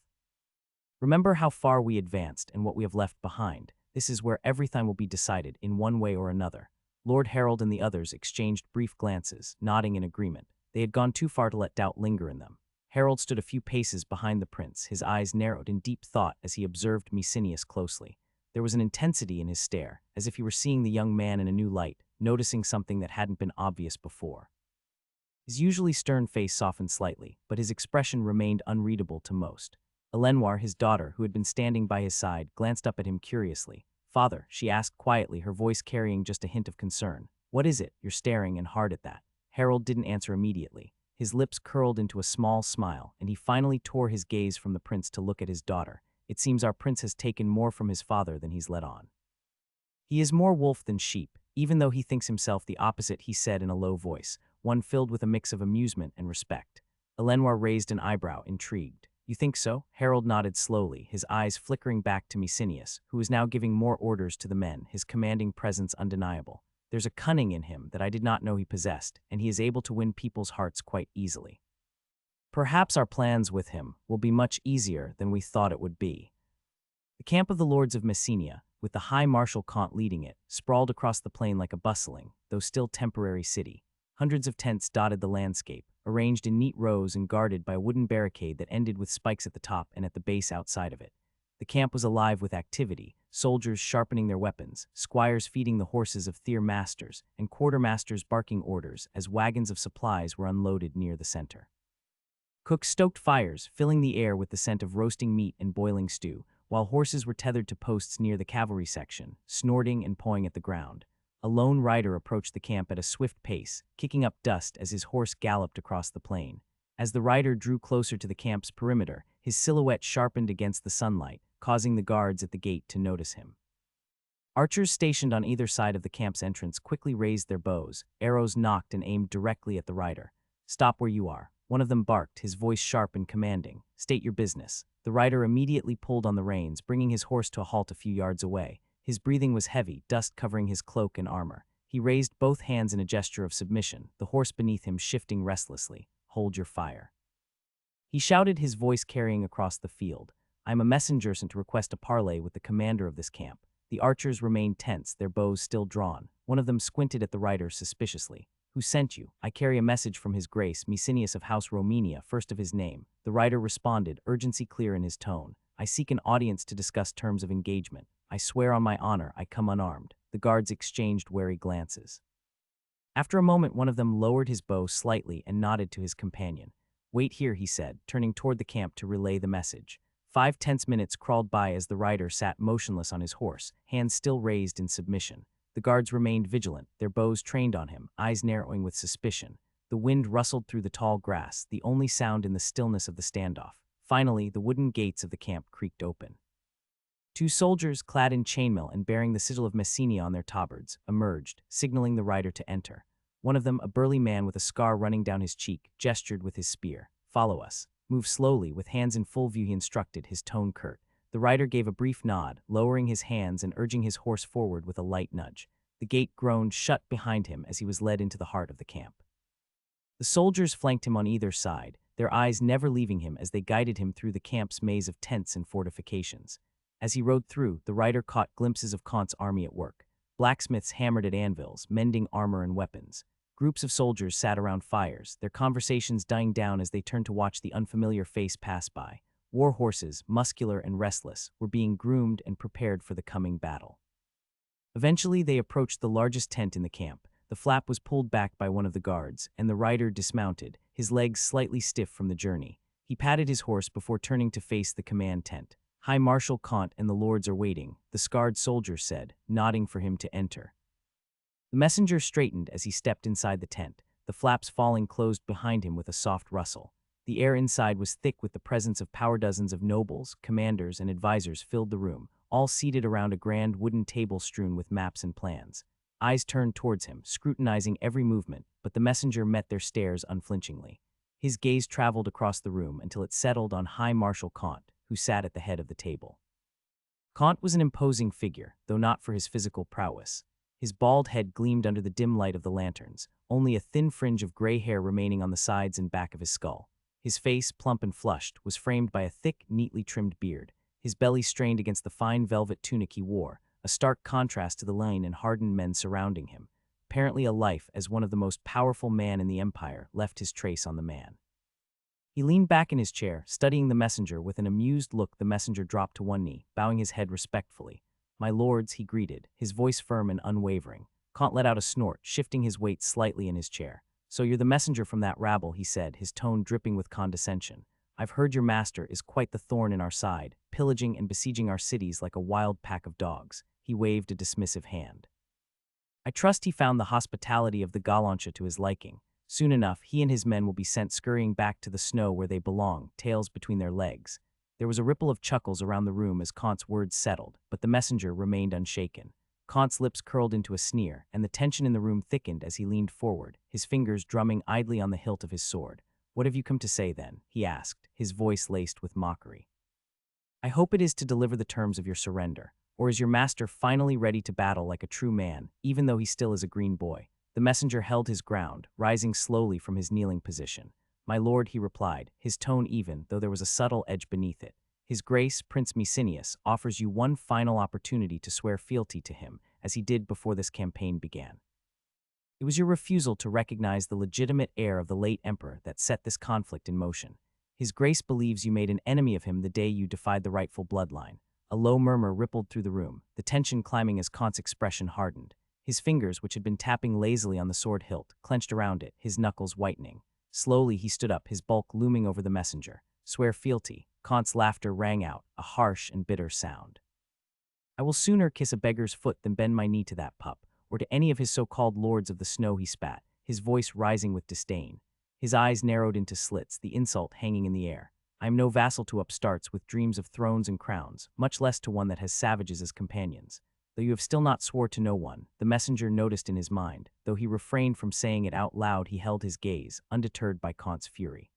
Remember how far we advanced and what we have left behind. This is where everything will be decided in one way or another. Lord Harold and the others exchanged brief glances, nodding in agreement. They had gone too far to let doubt linger in them. Harold stood a few paces behind the prince, his eyes narrowed in deep thought as he observed Messenius closely. There was an intensity in his stare, as if he were seeing the young man in a new light, noticing something that hadn't been obvious before. His usually stern face softened slightly, but his expression remained unreadable to most. Elenor, his daughter, who had been standing by his side, glanced up at him curiously. "Father," she asked quietly, her voice carrying just a hint of concern. "What is it? You're staring and hard at that." Harold didn't answer immediately. His lips curled into a small smile, and he finally tore his gaze from the prince to look at his daughter. "It seems our prince has taken more from his father than he's let on. He is more wolf than sheep, even though he thinks himself the opposite," he said in a low voice, one filled with a mix of amusement and respect. Elenor raised an eyebrow, intrigued. "You think so?" Harold nodded slowly, his eyes flickering back to Messenius, who was now giving more orders to the men, his commanding presence undeniable. "There's a cunning in him that I did not know he possessed, and he is able to win people's hearts quite easily. Perhaps our plans with him will be much easier than we thought it would be." The camp of the Lords of Messenia, with the High Marshal Kant leading it, sprawled across the plain like a bustling, though still temporary city. Hundreds of tents dotted the landscape, arranged in neat rows and guarded by a wooden barricade that ended with spikes at the top and at the base outside of it. The camp was alive with activity, soldiers sharpening their weapons, squires feeding the horses of their masters, and quartermasters barking orders as wagons of supplies were unloaded near the center. Cooks stoked fires, filling the air with the scent of roasting meat and boiling stew, while horses were tethered to posts near the cavalry section, snorting and pawing at the ground. A lone rider approached the camp at a swift pace, kicking up dust as his horse galloped across the plain. As the rider drew closer to the camp's perimeter, his silhouette sharpened against the sunlight, causing the guards at the gate to notice him. Archers stationed on either side of the camp's entrance quickly raised their bows, arrows nocked and aimed directly at the rider. "Stop where you are," one of them barked, his voice sharp and commanding. "State your business." The rider immediately pulled on the reins, bringing his horse to a halt a few yards away. His breathing was heavy, dust covering his cloak and armor. He raised both hands in a gesture of submission, the horse beneath him shifting restlessly. "Hold your fire," he shouted, his voice carrying across the field. "I am a messenger sent to request a parley with the commander of this camp." The archers remained tense, their bows still drawn. One of them squinted at the rider suspiciously. "Who sent you?" "I carry a message from His Grace, Messenius of House Romania, first of his name." The rider responded, urgency clear in his tone. "I seek an audience to discuss terms of engagement. I swear on my honor I come unarmed." The guards exchanged wary glances. After a moment, one of them lowered his bow slightly and nodded to his companion. "Wait here," he said, turning toward the camp to relay the message. 5 tense minutes crawled by as the rider sat motionless on his horse, hands still raised in submission. The guards remained vigilant, their bows trained on him, eyes narrowing with suspicion. The wind rustled through the tall grass, the only sound in the stillness of the standoff. Finally, the wooden gates of the camp creaked open. 2 soldiers, clad in chainmail and bearing the sigil of Messenia on their tabards, emerged, signaling the rider to enter. One of them, a burly man with a scar running down his cheek, gestured with his spear. "Follow us." "Move slowly," with hands in full view he instructed, his tone curt. The rider gave a brief nod, lowering his hands and urging his horse forward with a light nudge. The gate groaned shut behind him as he was led into the heart of the camp. The soldiers flanked him on either side, their eyes never leaving him as they guided him through the camp's maze of tents and fortifications. As he rode through, the rider caught glimpses of Kant's army at work. Blacksmiths hammered at anvils, mending armor and weapons. Groups of soldiers sat around fires, their conversations dying down as they turned to watch the unfamiliar face pass by. War horses, muscular and restless, were being groomed and prepared for the coming battle. Eventually, they approached the largest tent in the camp. The flap was pulled back by one of the guards, and the rider dismounted, his legs slightly stiff from the journey. He patted his horse before turning to face the command tent. "High Marshal Kant and the lords are waiting," the scarred soldier said, nodding for him to enter. The messenger straightened as he stepped inside the tent, the flaps falling closed behind him with a soft rustle. The air inside was thick with the presence of dozens of nobles, commanders, and advisors filled the room, all seated around a grand wooden table strewn with maps and plans. Eyes turned towards him, scrutinizing every movement, but the messenger met their stares unflinchingly. His gaze traveled across the room until it settled on High Marshal Kant, who sat at the head of the table. Kant was an imposing figure, though not for his physical prowess. His bald head gleamed under the dim light of the lanterns, only a thin fringe of gray hair remaining on the sides and back of his skull. His face, plump and flushed, was framed by a thick, neatly trimmed beard. His belly strained against the fine velvet tunic he wore, a stark contrast to the lean and hardened men surrounding him. Apparently a life as one of the most powerful men in the empire left his trace on the man. He leaned back in his chair, studying the messenger. With an amused look, the messenger dropped to one knee, bowing his head respectfully. "My lords," he greeted, his voice firm and unwavering. Kant let out a snort, shifting his weight slightly in his chair. "So you're the messenger from that rabble," he said, his tone dripping with condescension. "I've heard your master is quite the thorn in our side, pillaging and besieging our cities like a wild pack of dogs." He waved a dismissive hand. "I trust he found the hospitality of the Galantia to his liking. Soon enough, he and his men will be sent scurrying back to the snow where they belong, tails between their legs." There was a ripple of chuckles around the room as Kant's words settled, but the messenger remained unshaken. Kant's lips curled into a sneer, and the tension in the room thickened as he leaned forward, his fingers drumming idly on the hilt of his sword. "What have you come to say, then?" he asked, his voice laced with mockery. "I hope it is to deliver the terms of your surrender. Or is your master finally ready to battle like a true man, even though he still is a green boy?" The messenger held his ground, rising slowly from his kneeling position. "My lord," he replied, his tone even, though there was a subtle edge beneath it. "His Grace, Prince Mecenius, offers you one final opportunity to swear fealty to him, as he did before this campaign began. It was your refusal to recognize the legitimate heir of the late emperor that set this conflict in motion. His Grace believes you made an enemy of him the day you defied the rightful bloodline." A low murmur rippled through the room, the tension climbing as Kant's expression hardened. His fingers, which had been tapping lazily on the sword hilt, clenched around it, his knuckles whitening. Slowly he stood up, his bulk looming over the messenger. "Swear fealty." Kant's laughter rang out, a harsh and bitter sound. "I will sooner kiss a beggar's foot than bend my knee to that pup, or to any of his so-called lords of the snow," he spat, his voice rising with disdain. His eyes narrowed into slits, the insult hanging in the air. "I am no vassal to upstarts with dreams of thrones and crowns, much less to one that has savages as companions. Though you have still not swore to no one," the messenger noticed in his mind. Though he refrained from saying it out loud, he held his gaze, undeterred by Kant's fury.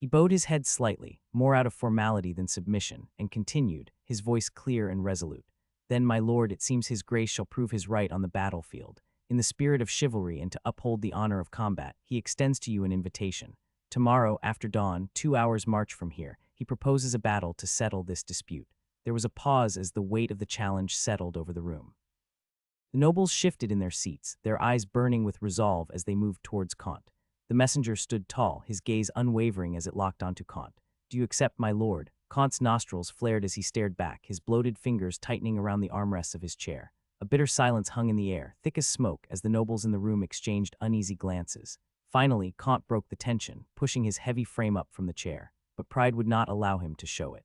He bowed his head slightly, more out of formality than submission, and continued, his voice clear and resolute. "Then, my lord, it seems his Grace shall prove his right on the battlefield. In the spirit of chivalry and to uphold the honor of combat, he extends to you an invitation. Tomorrow, after dawn, 2 hours' march from here, he proposes a battle to settle this dispute." There was a pause as the weight of the challenge settled over the room. The nobles shifted in their seats, their eyes burning with resolve as they moved towards Kant. The messenger stood tall, his gaze unwavering as it locked onto Kant. "Do you accept, my lord?" Kant's nostrils flared as he stared back, his bloated fingers tightening around the armrests of his chair. A bitter silence hung in the air, thick as smoke, as the nobles in the room exchanged uneasy glances. Finally, Kant broke the tension, pushing his heavy frame up from the chair, but pride would not allow him to show it.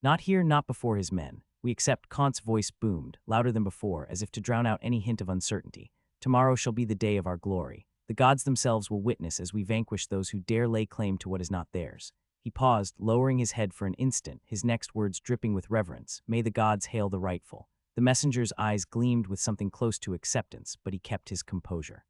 "Not here, not before his men. We accept." Kant's voice boomed, louder than before, as if to drown out any hint of uncertainty. "Tomorrow shall be the day of our glory. The gods themselves will witness as we vanquish those who dare lay claim to what is not theirs." He paused, lowering his head for an instant, his next words dripping with reverence. "May the gods hail the rightful." The messenger's eyes gleamed with something close to acceptance, but he kept his composure.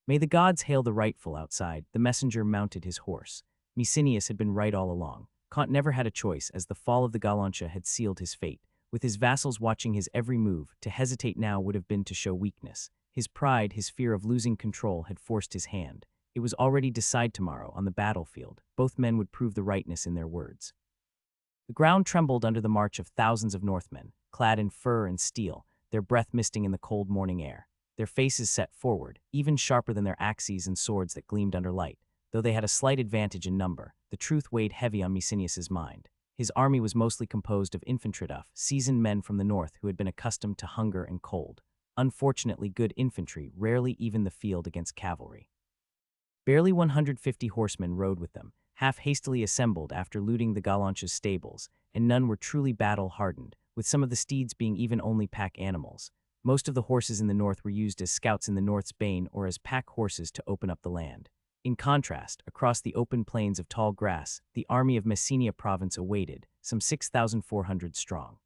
"May the gods hail the rightful." Outside, the messenger mounted his horse. Mecenius had been right all along. Kant never had a choice, as the fall of the Galantia had sealed his fate. With his vassals watching his every move, to hesitate now would have been to show weakness. His pride, his fear of losing control, had forced his hand. It was already decided. Tomorrow, on the battlefield, both men would prove the rightness in their words. The ground trembled under the march of thousands of Northmen, clad in fur and steel, their breath misting in the cold morning air. Their faces set forward, even sharper than their axes and swords that gleamed under light. Though they had a slight advantage in number, the truth weighed heavy on Mecenius's mind. His army was mostly composed of infantry, seasoned men from the north who had been accustomed to hunger and cold. Unfortunately, good infantry rarely evened the field against cavalry. Barely 150 horsemen rode with them, half hastily assembled after looting the Galantia's stables, and none were truly battle-hardened, with some of the steeds being even only pack animals. Most of the horses in the north were used as scouts in the North's bane or as pack horses to open up the land. In contrast, across the open plains of tall grass, the army of Messenia province awaited, some 6,400 strong.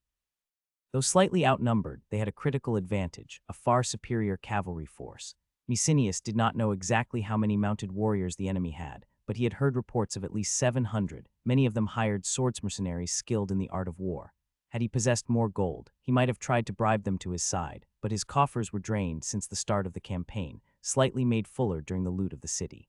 Though slightly outnumbered, they had a critical advantage, a far superior cavalry force. Mecenius did not know exactly how many mounted warriors the enemy had, but he had heard reports of at least 700, many of them hired swords mercenaries skilled in the art of war. Had he possessed more gold, he might have tried to bribe them to his side, but his coffers were drained since the start of the campaign, slightly made fuller during the loot of the city.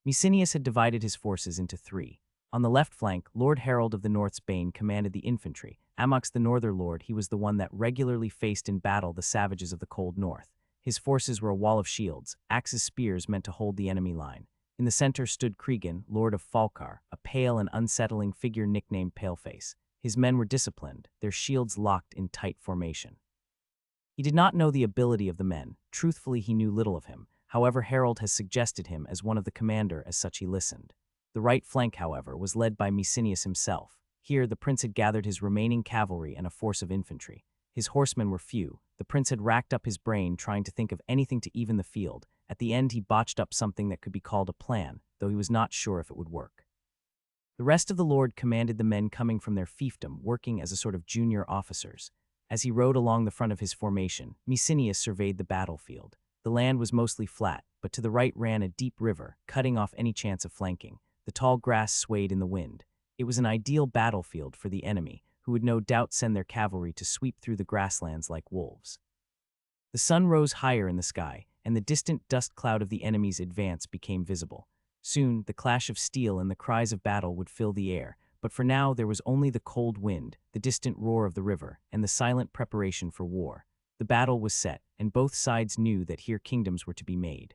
Messenius had divided his forces into three. On the left flank, Lord Harold of the North's Bane commanded the infantry. Amongst the Northern Lord, he was the one that regularly faced in battle the savages of the cold north. His forces were a wall of shields, axes spears meant to hold the enemy line. In the center stood Cregan, Lord of Falkar, a pale and unsettling figure nicknamed Paleface. His men were disciplined, their shields locked in tight formation. He did not know the ability of the men. Truthfully, he knew little of him. However, Harold has suggested him as one of the commander, as such he listened. The right flank, however, was led by Messenius himself. Here, the prince had gathered his remaining cavalry and a force of infantry. His horsemen were few. The prince had racked up his brain trying to think of anything to even the field. At the end, he botched up something that could be called a plan, though he was not sure if it would work. The rest of the lord commanded the men coming from their fiefdom, working as a sort of junior officers. As he rode along the front of his formation, Messenius surveyed the battlefield. The land was mostly flat, but to the right ran a deep river, cutting off any chance of flanking. The tall grass swayed in the wind. It was an ideal battlefield for the enemy, who would no doubt send their cavalry to sweep through the grasslands like wolves. The sun rose higher in the sky, and the distant dust cloud of the enemy's advance became visible. Soon, the clash of steel and the cries of battle would fill the air, but for now there was only the cold wind, the distant roar of the river, and the silent preparation for war. The battle was set, and both sides knew that here kingdoms were to be made.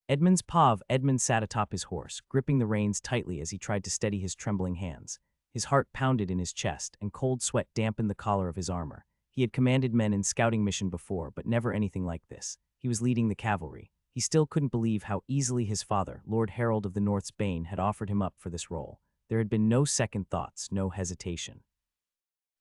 Edmund's Pav Edmund sat atop his horse, gripping the reins tightly as he tried to steady his trembling hands. His heart pounded in his chest, and cold sweat dampened the collar of his armor. He had commanded men in scouting mission before, but never anything like this. He was leading the cavalry. He still couldn't believe how easily his father, Lord Harold of the North's Bane, had offered him up for this role. There had been no second thoughts, no hesitation.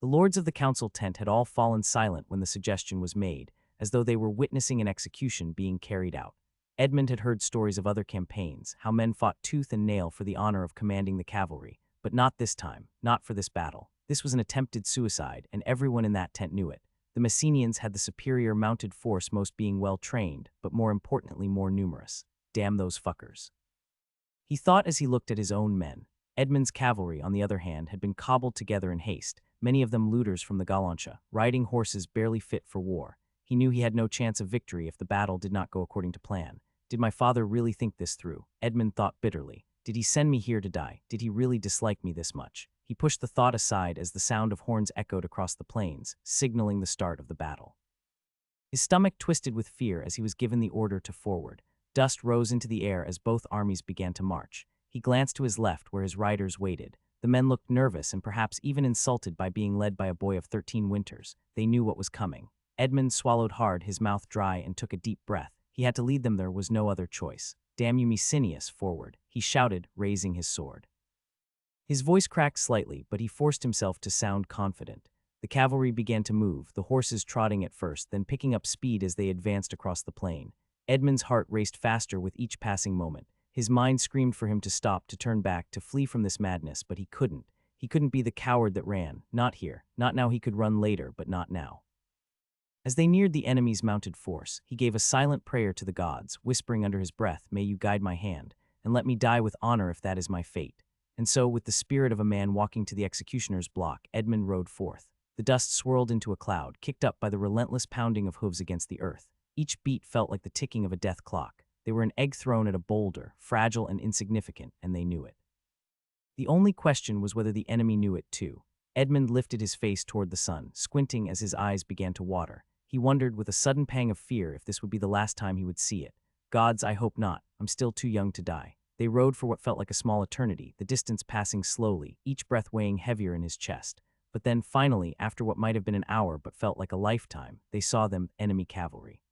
The lords of the council tent had all fallen silent when the suggestion was made, as though they were witnessing an execution being carried out. Edmund had heard stories of other campaigns, how men fought tooth and nail for the honor of commanding the cavalry, but not this time, not for this battle. This was an attempted suicide, and everyone in that tent knew it. The Messenians had the superior mounted force, most being well-trained, but more importantly more numerous. Damn those fuckers. He thought as he looked at his own men. Edmund's cavalry, on the other hand, had been cobbled together in haste, many of them looters from the Galantia, riding horses barely fit for war. He knew he had no chance of victory if the battle did not go according to plan. Did my father really think this through? Edmund thought bitterly. Did he send me here to die? Did he really dislike me this much? He pushed the thought aside as the sound of horns echoed across the plains, signaling the start of the battle. His stomach twisted with fear as he was given the order to forward. Dust rose into the air as both armies began to march. He glanced to his left where his riders waited. The men looked nervous and perhaps even insulted by being led by a boy of 13 winters. They knew what was coming. Edmund swallowed hard, his mouth dry, and took a deep breath. He had to lead them. There was no other choice. "Damn you, Messenius, forward," he shouted, raising his sword. His voice cracked slightly, but he forced himself to sound confident. The cavalry began to move, the horses trotting at first, then picking up speed as they advanced across the plain. Edmund's heart raced faster with each passing moment. His mind screamed for him to stop, to turn back, to flee from this madness, but he couldn't. He couldn't be the coward that ran. Not here. Not now. He could run later, but not now. As they neared the enemy's mounted force, he gave a silent prayer to the gods, whispering under his breath, "May you guide my hand, and let me die with honor if that is my fate." And so, with the spirit of a man walking to the executioner's block, Edmund rode forth. The dust swirled into a cloud, kicked up by the relentless pounding of hooves against the earth. Each beat felt like the ticking of a death clock. They were an egg thrown at a boulder, fragile and insignificant, and they knew it. The only question was whether the enemy knew it too. Edmund lifted his face toward the sun, squinting as his eyes began to water. He wondered with a sudden pang of fear if this would be the last time he would see it. Gods, I hope not. I'm still too young to die. They rode for what felt like a small eternity, the distance passing slowly, each breath weighing heavier in his chest. But then, finally, after what might have been an hour but felt like a lifetime, they saw them, enemy cavalry.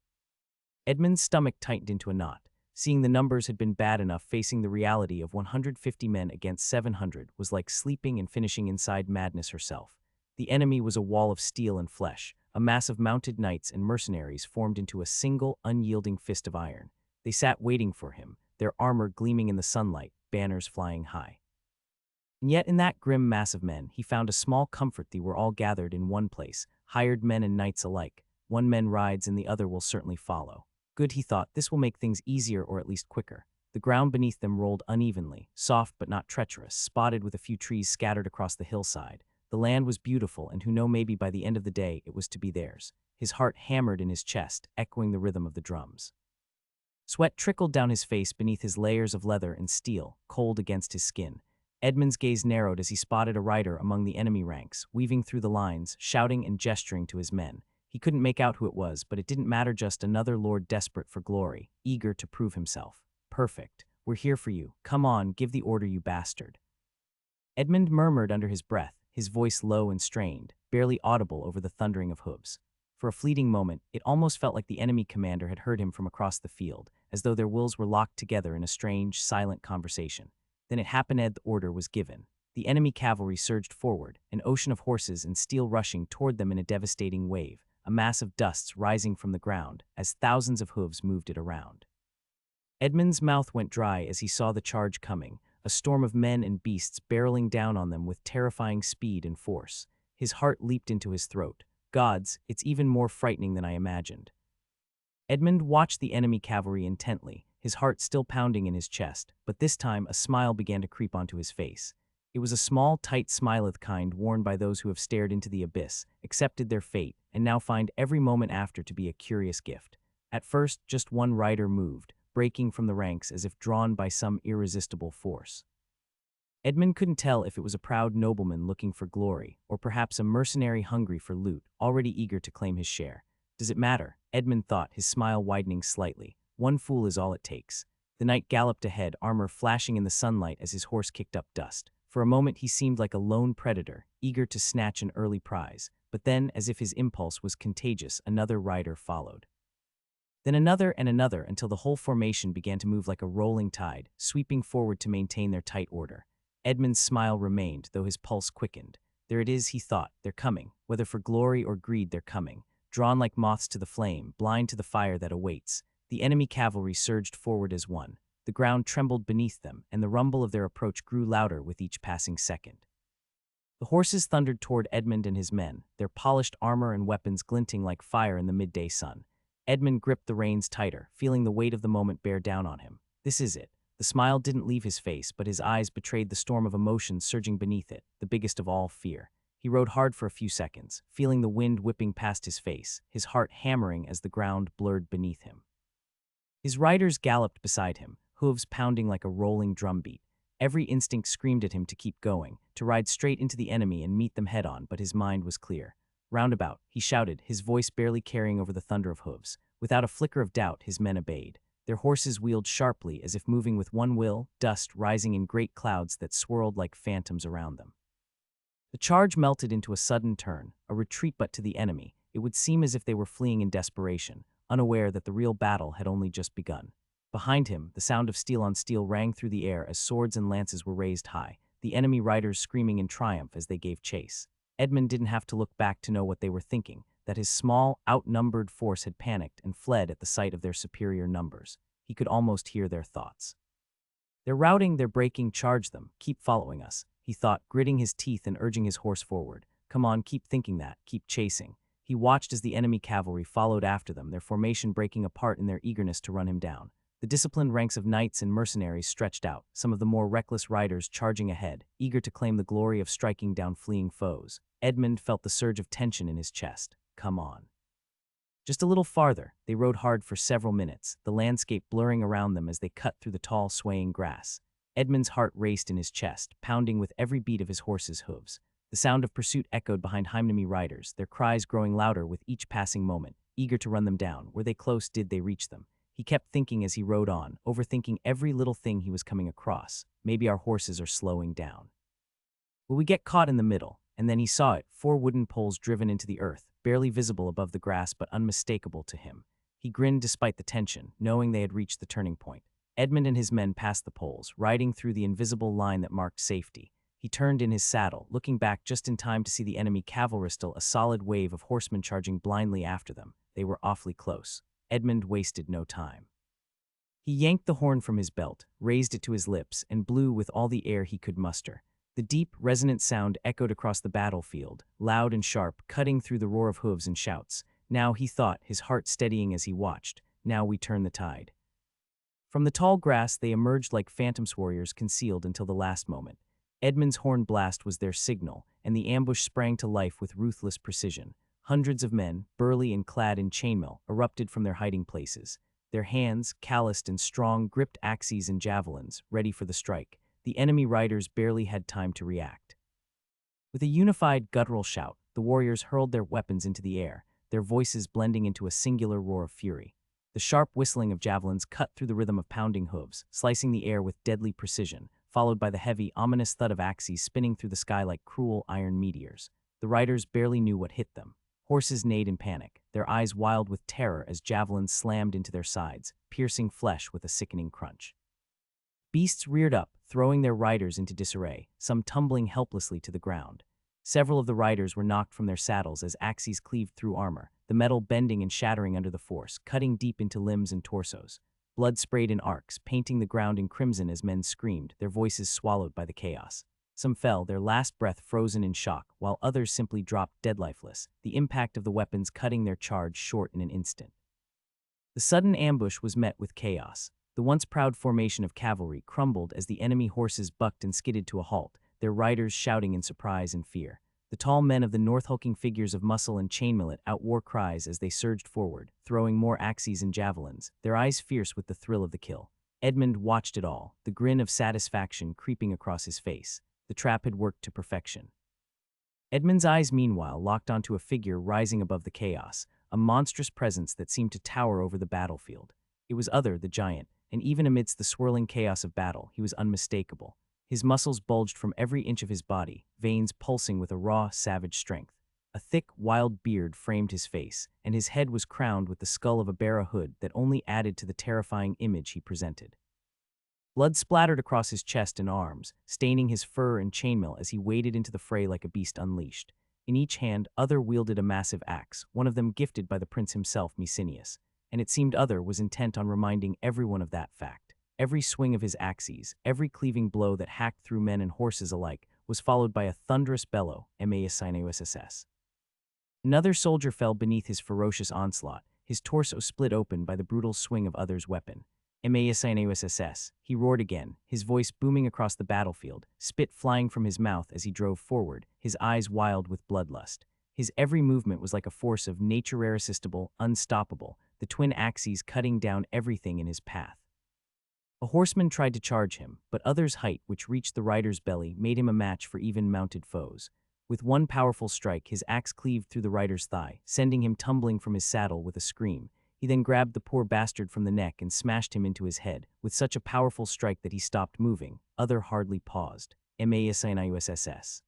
Edmund's stomach tightened into a knot. Seeing the numbers had been bad enough, facing the reality of 150 men against 700 was like sleeping and finishing inside madness herself. The enemy was a wall of steel and flesh, a mass of mounted knights and mercenaries formed into a single, unyielding fist of iron. They sat waiting for him, their armor gleaming in the sunlight, banners flying high. And yet in that grim mass of men, he found a small comfort. They were all gathered in one place, hired men and knights alike. One man rides and the other will certainly follow. Good, he thought, this will make things easier or at least quicker. The ground beneath them rolled unevenly, soft but not treacherous, spotted with a few trees scattered across the hillside. The land was beautiful, and who knew, maybe by the end of the day it was to be theirs. His heart hammered in his chest, echoing the rhythm of the drums. Sweat trickled down his face beneath his layers of leather and steel, cold against his skin. Edmund's gaze narrowed as he spotted a rider among the enemy ranks, weaving through the lines, shouting and gesturing to his men. He couldn't make out who it was, but it didn't matter, just another lord desperate for glory, eager to prove himself. Perfect. We're here for you. Come on, give the order, you bastard. Edmund murmured under his breath, his voice low and strained, barely audible over the thundering of hooves. For a fleeting moment, it almost felt like the enemy commander had heard him from across the field, as though their wills were locked together in a strange, silent conversation. Then it happened. The order was given. The enemy cavalry surged forward, an ocean of horses and steel rushing toward them in a devastating wave, a mass of dust rising from the ground as thousands of hooves moved it around. Edmund's mouth went dry as he saw the charge coming, a storm of men and beasts barreling down on them with terrifying speed and force. His heart leaped into his throat. Gods, it's even more frightening than I imagined. Edmund watched the enemy cavalry intently, his heart still pounding in his chest, but this time a smile began to creep onto his face. It was a small, tight smile of the kind worn by those who have stared into the abyss, accepted their fate, and now find every moment after to be a curious gift. At first, just one rider moved, breaking from the ranks as if drawn by some irresistible force. Edmund couldn't tell if it was a proud nobleman looking for glory, or perhaps a mercenary hungry for loot, already eager to claim his share. Does it matter? Edmund thought, his smile widening slightly. One fool is all it takes. The knight galloped ahead, armor flashing in the sunlight as his horse kicked up dust. For a moment he seemed like a lone predator, eager to snatch an early prize, but then, as if his impulse was contagious, another rider followed. Then another and another, until the whole formation began to move like a rolling tide, sweeping forward to maintain their tight order. Edmund's smile remained, though his pulse quickened. There it is, he thought. They're coming. Whether for glory or greed, they're coming. Drawn like moths to the flame, blind to the fire that awaits. The enemy cavalry surged forward as one. The ground trembled beneath them, and the rumble of their approach grew louder with each passing second. The horses thundered toward Edmund and his men, their polished armor and weapons glinting like fire in the midday sun. Edmund gripped the reins tighter, feeling the weight of the moment bear down on him. This is it. The smile didn't leave his face, but his eyes betrayed the storm of emotions surging beneath it, the biggest of all, fear. He rode hard for a few seconds, feeling the wind whipping past his face, his heart hammering as the ground blurred beneath him. His riders galloped beside him, hooves pounding like a rolling drumbeat. Every instinct screamed at him to keep going, to ride straight into the enemy and meet them head-on, but his mind was clear. Roundabout, he shouted, his voice barely carrying over the thunder of hooves. Without a flicker of doubt, his men obeyed. Their horses wheeled sharply, as if moving with one will, dust rising in great clouds that swirled like phantoms around them. The charge melted into a sudden turn, a retreat, but to the enemy, it would seem as if they were fleeing in desperation, unaware that the real battle had only just begun. Behind him, the sound of steel on steel rang through the air as swords and lances were raised high, the enemy riders screaming in triumph as they gave chase. Edmund didn't have to look back to know what they were thinking, that his small, outnumbered force had panicked and fled at the sight of their superior numbers. He could almost hear their thoughts. They're routing, they're breaking, charge them, keep following us, he thought, gritting his teeth and urging his horse forward. Come on, keep thinking that, keep chasing. He watched as the enemy cavalry followed after them, their formation breaking apart in their eagerness to run him down. The disciplined ranks of knights and mercenaries stretched out, some of the more reckless riders charging ahead, eager to claim the glory of striking down fleeing foes. Edmund felt the surge of tension in his chest. Come on. Just a little farther, they rode hard for several minutes, the landscape blurring around them as they cut through the tall, swaying grass. Edmund's heart raced in his chest, pounding with every beat of his horse's hooves. The sound of pursuit echoed behind enemy riders, their cries growing louder with each passing moment, eager to run them down. Were they close? Did they reach them? He kept thinking as he rode on, overthinking every little thing he was coming across. Maybe our horses are slowing down. Will we get caught in the middle? And then he saw it, 4 wooden poles driven into the earth, barely visible above the grass but unmistakable to him. He grinned despite the tension, knowing they had reached the turning point. Edmund and his men passed the poles, riding through the invisible line that marked safety. He turned in his saddle, looking back just in time to see the enemy cavalry, still a solid wave of horsemen charging blindly after them. They were awfully close. Edmund wasted no time. He yanked the horn from his belt, raised it to his lips, and blew with all the air he could muster. The deep, resonant sound echoed across the battlefield, loud and sharp, cutting through the roar of hooves and shouts. Now, he thought, his heart steadying as he watched, now we turn the tide. From the tall grass they emerged like phantom warriors, concealed until the last moment. Edmund's horn blast was their signal, and the ambush sprang to life with ruthless precision. Hundreds of men, burly and clad in chainmail, erupted from their hiding places. Their hands, calloused and strong, gripped axes and javelins, ready for the strike. The enemy riders barely had time to react. With a unified, guttural shout, the warriors hurled their weapons into the air, their voices blending into a singular roar of fury. The sharp whistling of javelins cut through the rhythm of pounding hooves, slicing the air with deadly precision, followed by the heavy, ominous thud of axes spinning through the sky like cruel iron meteors. The riders barely knew what hit them. Horses neighed in panic, their eyes wild with terror as javelins slammed into their sides, piercing flesh with a sickening crunch. Beasts reared up, throwing their riders into disarray, some tumbling helplessly to the ground. Several of the riders were knocked from their saddles as axes cleaved through armor, the metal bending and shattering under the force, cutting deep into limbs and torsos. Blood sprayed in arcs, painting the ground in crimson as men screamed, their voices swallowed by the chaos. Some fell, their last breath frozen in shock, while others simply dropped dead lifeless, the impact of the weapons cutting their charge short in an instant. The sudden ambush was met with chaos. The once proud formation of cavalry crumbled as the enemy horses bucked and skidded to a halt, their riders shouting in surprise and fear. The tall men of the north hulking figures of muscle and chainmail outwore cries as they surged forward, throwing more axes and javelins, their eyes fierce with the thrill of the kill. Edmund watched it all, the grin of satisfaction creeping across his face. The trap had worked to perfection. Edmund's eyes, meanwhile, locked onto a figure rising above the chaos, a monstrous presence that seemed to tower over the battlefield. It was Other, the giant, and even amidst the swirling chaos of battle, he was unmistakable. His muscles bulged from every inch of his body, veins pulsing with a raw, savage strength. A thick, wild beard framed his face, and his head was crowned with the skull of a bear hood that only added to the terrifying image he presented. Blood splattered across his chest and arms, staining his fur and chainmail as he waded into the fray like a beast unleashed. In each hand, Other wielded a massive axe, one of them gifted by the prince himself, Mecenius, and it seemed Other was intent on reminding everyone of that fact. Every swing of his axes, every cleaving blow that hacked through men and horses alike, was followed by a thunderous bellow, manhwarecaps. Another soldier fell beneath his ferocious onslaught, his torso split open by the brutal swing of Other's weapon. Manhwarecaps, he roared again, his voice booming across the battlefield, spit flying from his mouth as he drove forward, his eyes wild with bloodlust. His every movement was like a force of nature irresistible, unstoppable, the twin axes cutting down everything in his path. A horseman tried to charge him, but Other's height, which reached the rider's belly, made him a match for even mounted foes. With one powerful strike, his axe cleaved through the rider's thigh, sending him tumbling from his saddle with a scream. He then grabbed the poor bastard from the neck and smashed him into his head, with such a powerful strike that he stopped moving. Other hardly paused. Manhwarecaps.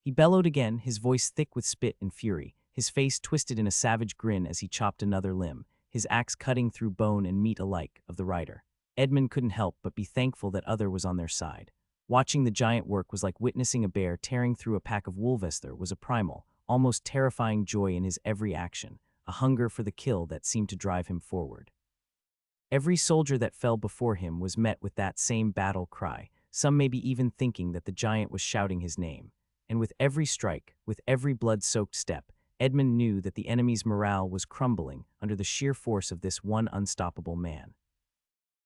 He bellowed again, his voice thick with spit and fury, his face twisted in a savage grin as he chopped another limb, his axe cutting through bone and meat alike of the rider. Edmund couldn't help but be thankful that Other was on their side. Watching the giant work was like witnessing a bear tearing through a pack of wolves. There was a primal, almost terrifying joy in his every action, a hunger for the kill that seemed to drive him forward. Every soldier that fell before him was met with that same battle cry, some maybe even thinking that the giant was shouting his name. And with every strike, with every blood-soaked step, Edmund knew that the enemy's morale was crumbling under the sheer force of this one unstoppable man.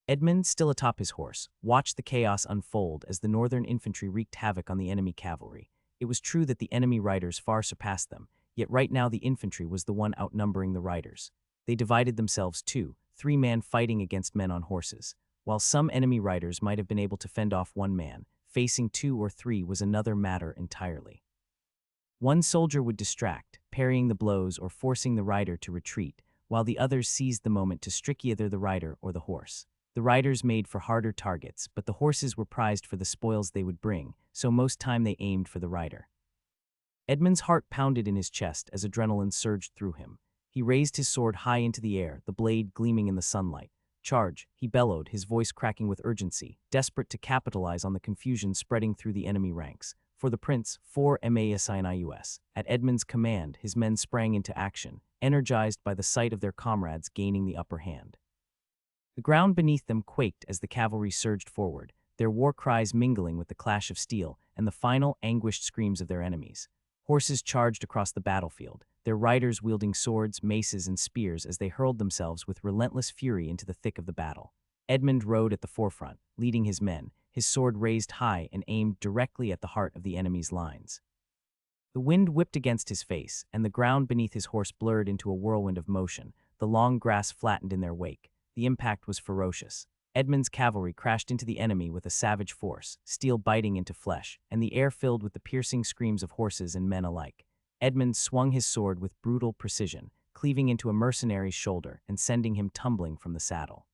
Edmund, still atop his horse, watched the chaos unfold as the northern infantry wreaked havoc on the enemy cavalry. It was true that the enemy riders far surpassed them, yet right now the infantry was the one outnumbering the riders. They divided themselves too, 3-man fighting against men on horses. While some enemy riders might have been able to fend off 1 man, facing 2 or 3 was another matter entirely. One soldier would distract, parrying the blows or forcing the rider to retreat, while the others seized the moment to strike either the rider or the horse. The riders made for harder targets, but the horses were prized for the spoils they would bring, so most time they aimed for the rider. Edmund's heart pounded in his chest as adrenaline surged through him. He raised his sword high into the air, the blade gleaming in the sunlight. Charge, he bellowed, his voice cracking with urgency, desperate to capitalize on the confusion spreading through the enemy ranks. For the prince, 4 MASINIUS. At Edmund's command, his men sprang into action, energized by the sight of their comrades gaining the upper hand. The ground beneath them quaked as the cavalry surged forward, their war cries mingling with the clash of steel and the final anguished screams of their enemies. Horses charged across the battlefield, their riders wielding swords, maces, and spears as they hurled themselves with relentless fury into the thick of the battle. Edmund rode at the forefront, leading his men, his sword raised high and aimed directly at the heart of the enemy's lines. The wind whipped against his face, and the ground beneath his horse blurred into a whirlwind of motion. The long grass flattened in their wake. The impact was ferocious. Edmund's cavalry crashed into the enemy with a savage force, steel biting into flesh, and the air filled with the piercing screams of horses and men alike. Edmund swung his sword with brutal precision, cleaving into a mercenary's shoulder and sending him tumbling from the saddle.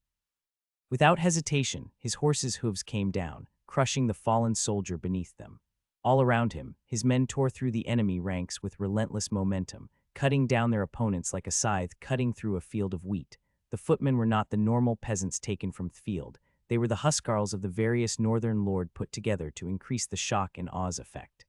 Without hesitation, his horse's hooves came down, crushing the fallen soldier beneath them. All around him, his men tore through the enemy ranks with relentless momentum, cutting down their opponents like a scythe cutting through a field of wheat. The footmen were not the normal peasants taken from the field. They were the huscarls of the various northern lord put together to increase the shock and awes effect.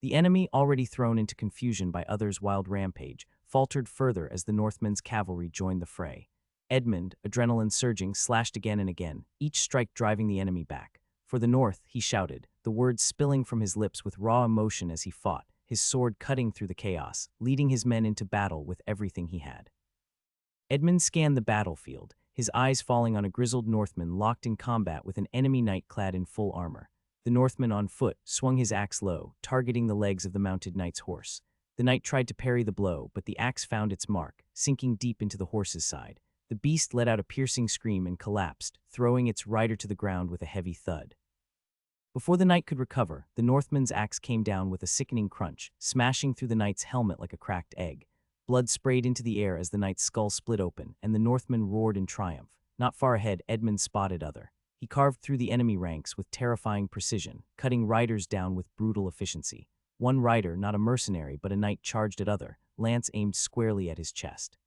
The enemy, already thrown into confusion by others' wild rampage, faltered further as the Northmen's cavalry joined the fray. Edmund, adrenaline surging, slashed again and again, each strike driving the enemy back. For the North, he shouted, the words spilling from his lips with raw emotion as he fought, his sword cutting through the chaos, leading his men into battle with everything he had. Edmund scanned the battlefield, his eyes falling on a grizzled Northman locked in combat with an enemy knight clad in full armor. The Northman on foot swung his axe low, targeting the legs of the mounted knight's horse. The knight tried to parry the blow, but the axe found its mark, sinking deep into the horse's side. The beast let out a piercing scream and collapsed, throwing its rider to the ground with a heavy thud. Before the knight could recover, the Northman's axe came down with a sickening crunch, smashing through the knight's helmet like a cracked egg. Blood sprayed into the air as the knight's skull split open, and the Northman roared in triumph. Not far ahead, Edmund spotted other. He carved through the enemy ranks with terrifying precision, cutting riders down with brutal efficiency. One rider, not a mercenary but a knight, charged at other, lance aimed squarely at his chest.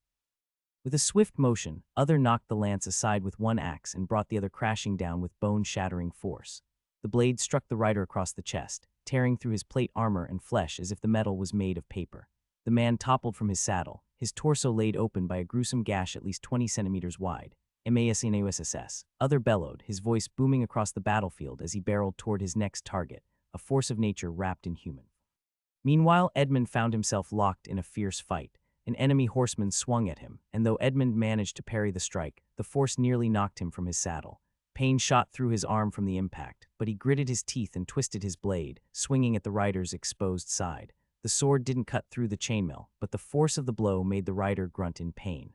With a swift motion, other knocked the lance aside with one axe and brought the other crashing down with bone-shattering force. The blade struck the rider across the chest, tearing through his plate armor and flesh as if the metal was made of paper. The man toppled from his saddle, his torso laid open by a gruesome gash at least 20 centimeters wide. MASNAUSSS. Other bellowed, his voice booming across the battlefield as he barreled toward his next target, a force of nature wrapped in human. Meanwhile, Edmund found himself locked in a fierce fight. An enemy horseman swung at him, and though Edmund managed to parry the strike, the force nearly knocked him from his saddle. Pain shot through his arm from the impact, but he gritted his teeth and twisted his blade, swinging at the rider's exposed side. The sword didn't cut through the chainmail, but the force of the blow made the rider grunt in pain.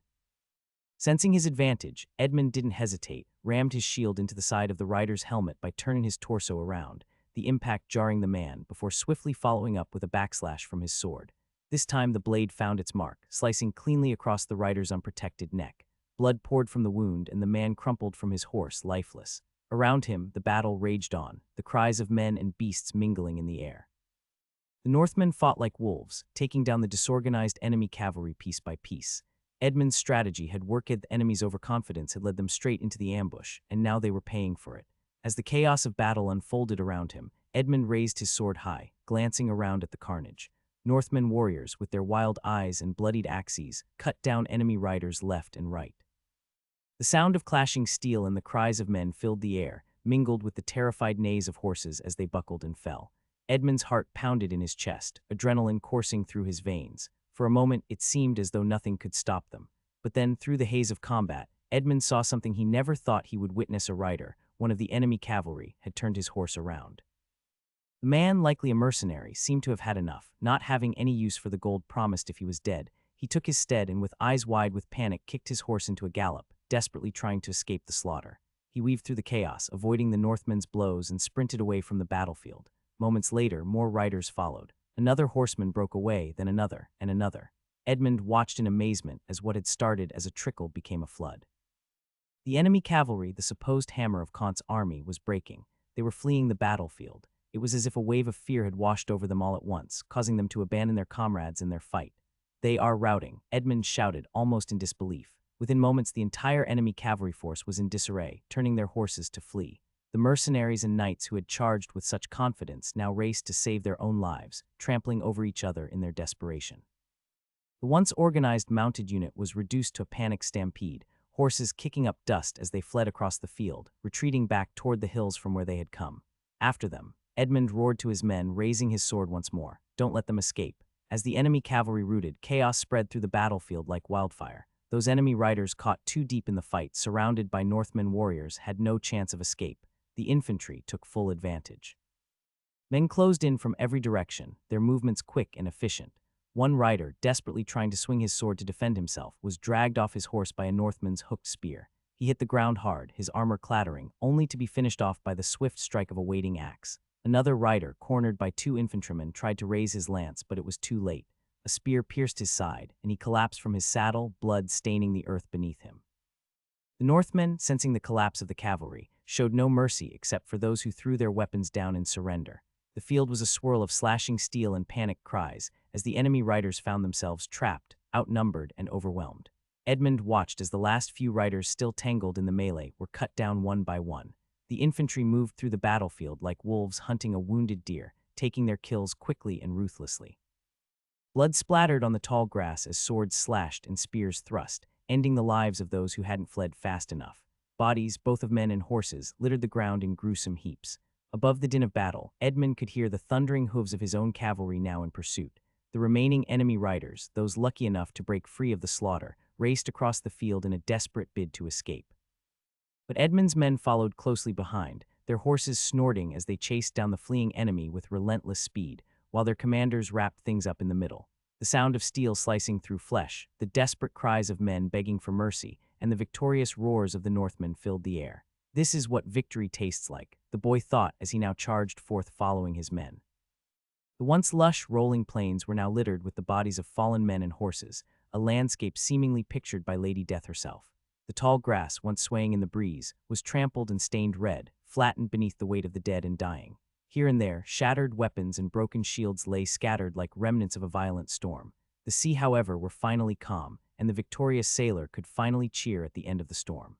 Sensing his advantage, Edmund didn't hesitate, rammed his shield into the side of the rider's helmet by turning his torso around, the impact jarring the man before swiftly following up with a backslash from his sword. This time the blade found its mark, slicing cleanly across the rider's unprotected neck. Blood poured from the wound and the man crumpled from his horse, lifeless. Around him, the battle raged on, the cries of men and beasts mingling in the air. The Northmen fought like wolves, taking down the disorganized enemy cavalry piece by piece. Edmund's strategy had worked. The enemy's overconfidence had led them straight into the ambush, and now they were paying for it. As the chaos of battle unfolded around him, Edmund raised his sword high, glancing around at the carnage. Northmen warriors, with their wild eyes and bloodied axes, cut down enemy riders left and right. The sound of clashing steel and the cries of men filled the air, mingled with the terrified neighs of horses as they buckled and fell. Edmund's heart pounded in his chest, adrenaline coursing through his veins. For a moment, it seemed as though nothing could stop them. But then, through the haze of combat, Edmund saw something he never thought he would witness. A rider, one of the enemy cavalry, had turned his horse around. The man, likely a mercenary, seemed to have had enough, not having any use for the gold promised if he was dead. He took his stead and, with eyes wide with panic, kicked his horse into a gallop, desperately trying to escape the slaughter. He weaved through the chaos, avoiding the Northmen's blows, and sprinted away from the battlefield. Moments later, more riders followed. Another horseman broke away, then another, and another. Edmund watched in amazement as what had started as a trickle became a flood. The enemy cavalry, the supposed hammer of Kant's army, was breaking. They were fleeing the battlefield. It was as if a wave of fear had washed over them all at once, causing them to abandon their comrades in their fight. "They are routing," Edmund shouted, almost in disbelief. Within moments, the entire enemy cavalry force was in disarray, turning their horses to flee. The mercenaries and knights who had charged with such confidence now raced to save their own lives, trampling over each other in their desperation. The once organized mounted unit was reduced to a panicked stampede, horses kicking up dust as they fled across the field, retreating back toward the hills from where they had come. After them, Edmund roared to his men, raising his sword once more. "Don't let them escape." As the enemy cavalry routed, chaos spread through the battlefield like wildfire. Those enemy riders, caught too deep in the fight, surrounded by Northman warriors, had no chance of escape. the infantry took full advantage. Men closed in from every direction, their movements quick and efficient. One rider, desperately trying to swing his sword to defend himself, was dragged off his horse by a Northman's hooked spear. He hit the ground hard, his armor clattering, only to be finished off by the swift strike of a waiting axe. Another rider, cornered by two infantrymen, tried to raise his lance, but it was too late. A spear pierced his side, and he collapsed from his saddle, blood staining the earth beneath him. The Northmen, sensing the collapse of the cavalry, showed no mercy except for those who threw their weapons down in surrender. The field was a swirl of slashing steel and panicked cries as the enemy riders found themselves trapped, outnumbered, and overwhelmed. Edmund watched as the last few riders still tangled in the melee were cut down one by one. The infantry moved through the battlefield like wolves hunting a wounded deer, taking their kills quickly and ruthlessly. Blood splattered on the tall grass as swords slashed and spears thrust, ending the lives of those who hadn't fled fast enough. Bodies, both of men and horses, littered the ground in gruesome heaps. Above the din of battle, Edmund could hear the thundering hooves of his own cavalry now in pursuit. The remaining enemy riders, those lucky enough to break free of the slaughter, raced across the field in a desperate bid to escape. But Edmund's men followed closely behind, their horses snorting as they chased down the fleeing enemy with relentless speed, while their commanders wrapped things up in the middle. The sound of steel slicing through flesh, the desperate cries of men begging for mercy, and the victorious roars of the Northmen filled the air. This is what victory tastes like, the boy thought as he now charged forth following his men. The once lush, rolling plains were now littered with the bodies of fallen men and horses, a landscape seemingly pictured by Lady Death herself. The tall grass, once swaying in the breeze, was trampled and stained red, flattened beneath the weight of the dead and dying. Here and there, shattered weapons and broken shields lay scattered like remnants of a violent storm. The sea, however, were finally calm, and the victorious sailor could finally cheer at the end of the storm.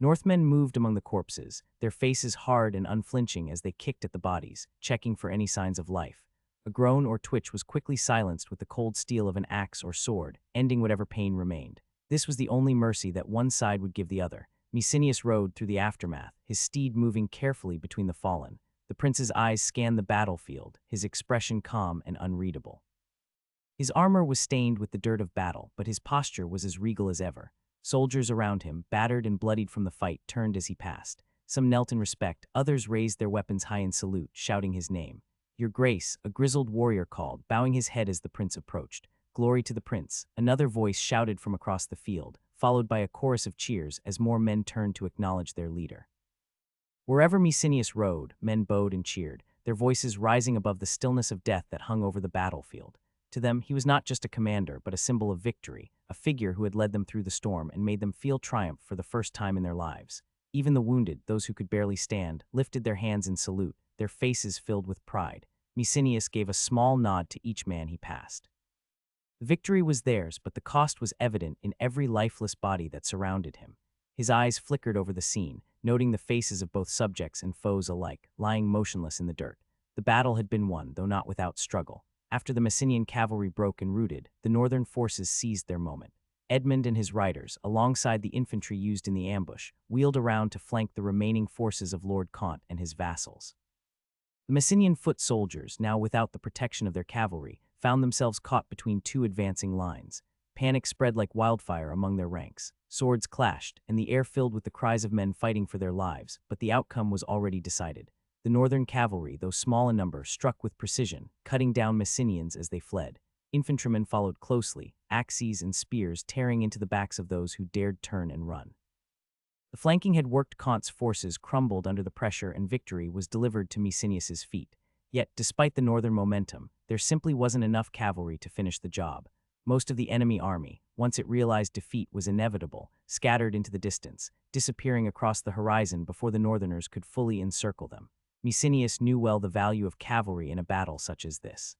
Northmen moved among the corpses, their faces hard and unflinching as they kicked at the bodies, checking for any signs of life. A groan or twitch was quickly silenced with the cold steel of an axe or sword, ending whatever pain remained. This was the only mercy that one side would give the other. Messenius rode through the aftermath, his steed moving carefully between the fallen. The prince's eyes scanned the battlefield, his expression calm and unreadable. His armor was stained with the dirt of battle, but his posture was as regal as ever. Soldiers around him, battered and bloodied from the fight, turned as he passed. Some knelt in respect, others raised their weapons high in salute, shouting his name. "Your Grace," a grizzled warrior called, bowing his head as the prince approached. "Glory to the prince," another voice shouted from across the field, followed by a chorus of cheers as more men turned to acknowledge their leader. Wherever Messenius rode, men bowed and cheered, their voices rising above the stillness of death that hung over the battlefield. To them, he was not just a commander, but a symbol of victory, a figure who had led them through the storm and made them feel triumph for the first time in their lives. Even the wounded, those who could barely stand, lifted their hands in salute, their faces filled with pride. Messenius gave a small nod to each man he passed. The victory was theirs, but the cost was evident in every lifeless body that surrounded him. His eyes flickered over the scene, noting the faces of both subjects and foes alike, lying motionless in the dirt. The battle had been won, though not without struggle. After the Messenian cavalry broke and routed, the northern forces seized their moment. Edmund and his riders, alongside the infantry used in the ambush, wheeled around to flank the remaining forces of Lord Kant and his vassals. The Messenian foot soldiers, now without the protection of their cavalry, found themselves caught between two advancing lines. Panic spread like wildfire among their ranks. Swords clashed, and the air filled with the cries of men fighting for their lives, but the outcome was already decided. The northern cavalry, though small in number, struck with precision, cutting down Messenians as they fled. Infantrymen followed closely, axes and spears tearing into the backs of those who dared turn and run. The flanking had worked. Kant's forces crumbled under the pressure and victory was delivered to Messenius's feet. Yet, despite the northern momentum, there simply wasn't enough cavalry to finish the job. Most of the enemy army, once it realized defeat was inevitable, scattered into the distance, disappearing across the horizon before the northerners could fully encircle them. Messenius knew well the value of cavalry in a battle such as this.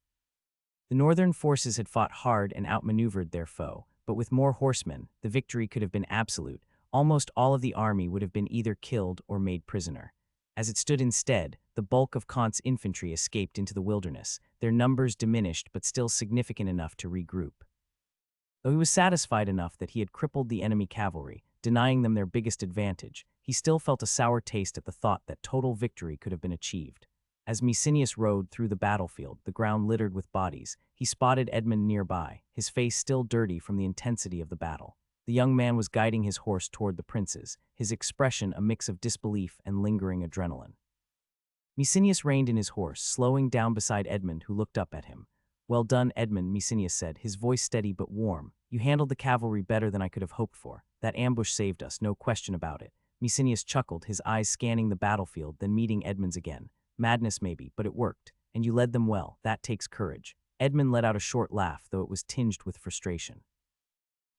The northern forces had fought hard and outmaneuvered their foe, but with more horsemen, the victory could have been absolute. Almost all of the army would have been either killed or made prisoner. As it stood instead, the bulk of Kant's infantry escaped into the wilderness, their numbers diminished but still significant enough to regroup. Though he was satisfied enough that he had crippled the enemy cavalry, denying them their biggest advantage, he still felt a sour taste at the thought that total victory could have been achieved. As Messenius rode through the battlefield, the ground littered with bodies, he spotted Edmund nearby, his face still dirty from the intensity of the battle. The young man was guiding his horse toward the princes, his expression a mix of disbelief and lingering adrenaline. Messenius reined in his horse, slowing down beside Edmund, who looked up at him. "Well done, Edmund," Messenius said, his voice steady but warm. "You handled the cavalry better than I could have hoped for. That ambush saved us, no question about it." Messenius chuckled, his eyes scanning the battlefield, then meeting Edmund's again. "Madness maybe, but it worked. And you led them well. That takes courage." Edmund let out a short laugh, though it was tinged with frustration.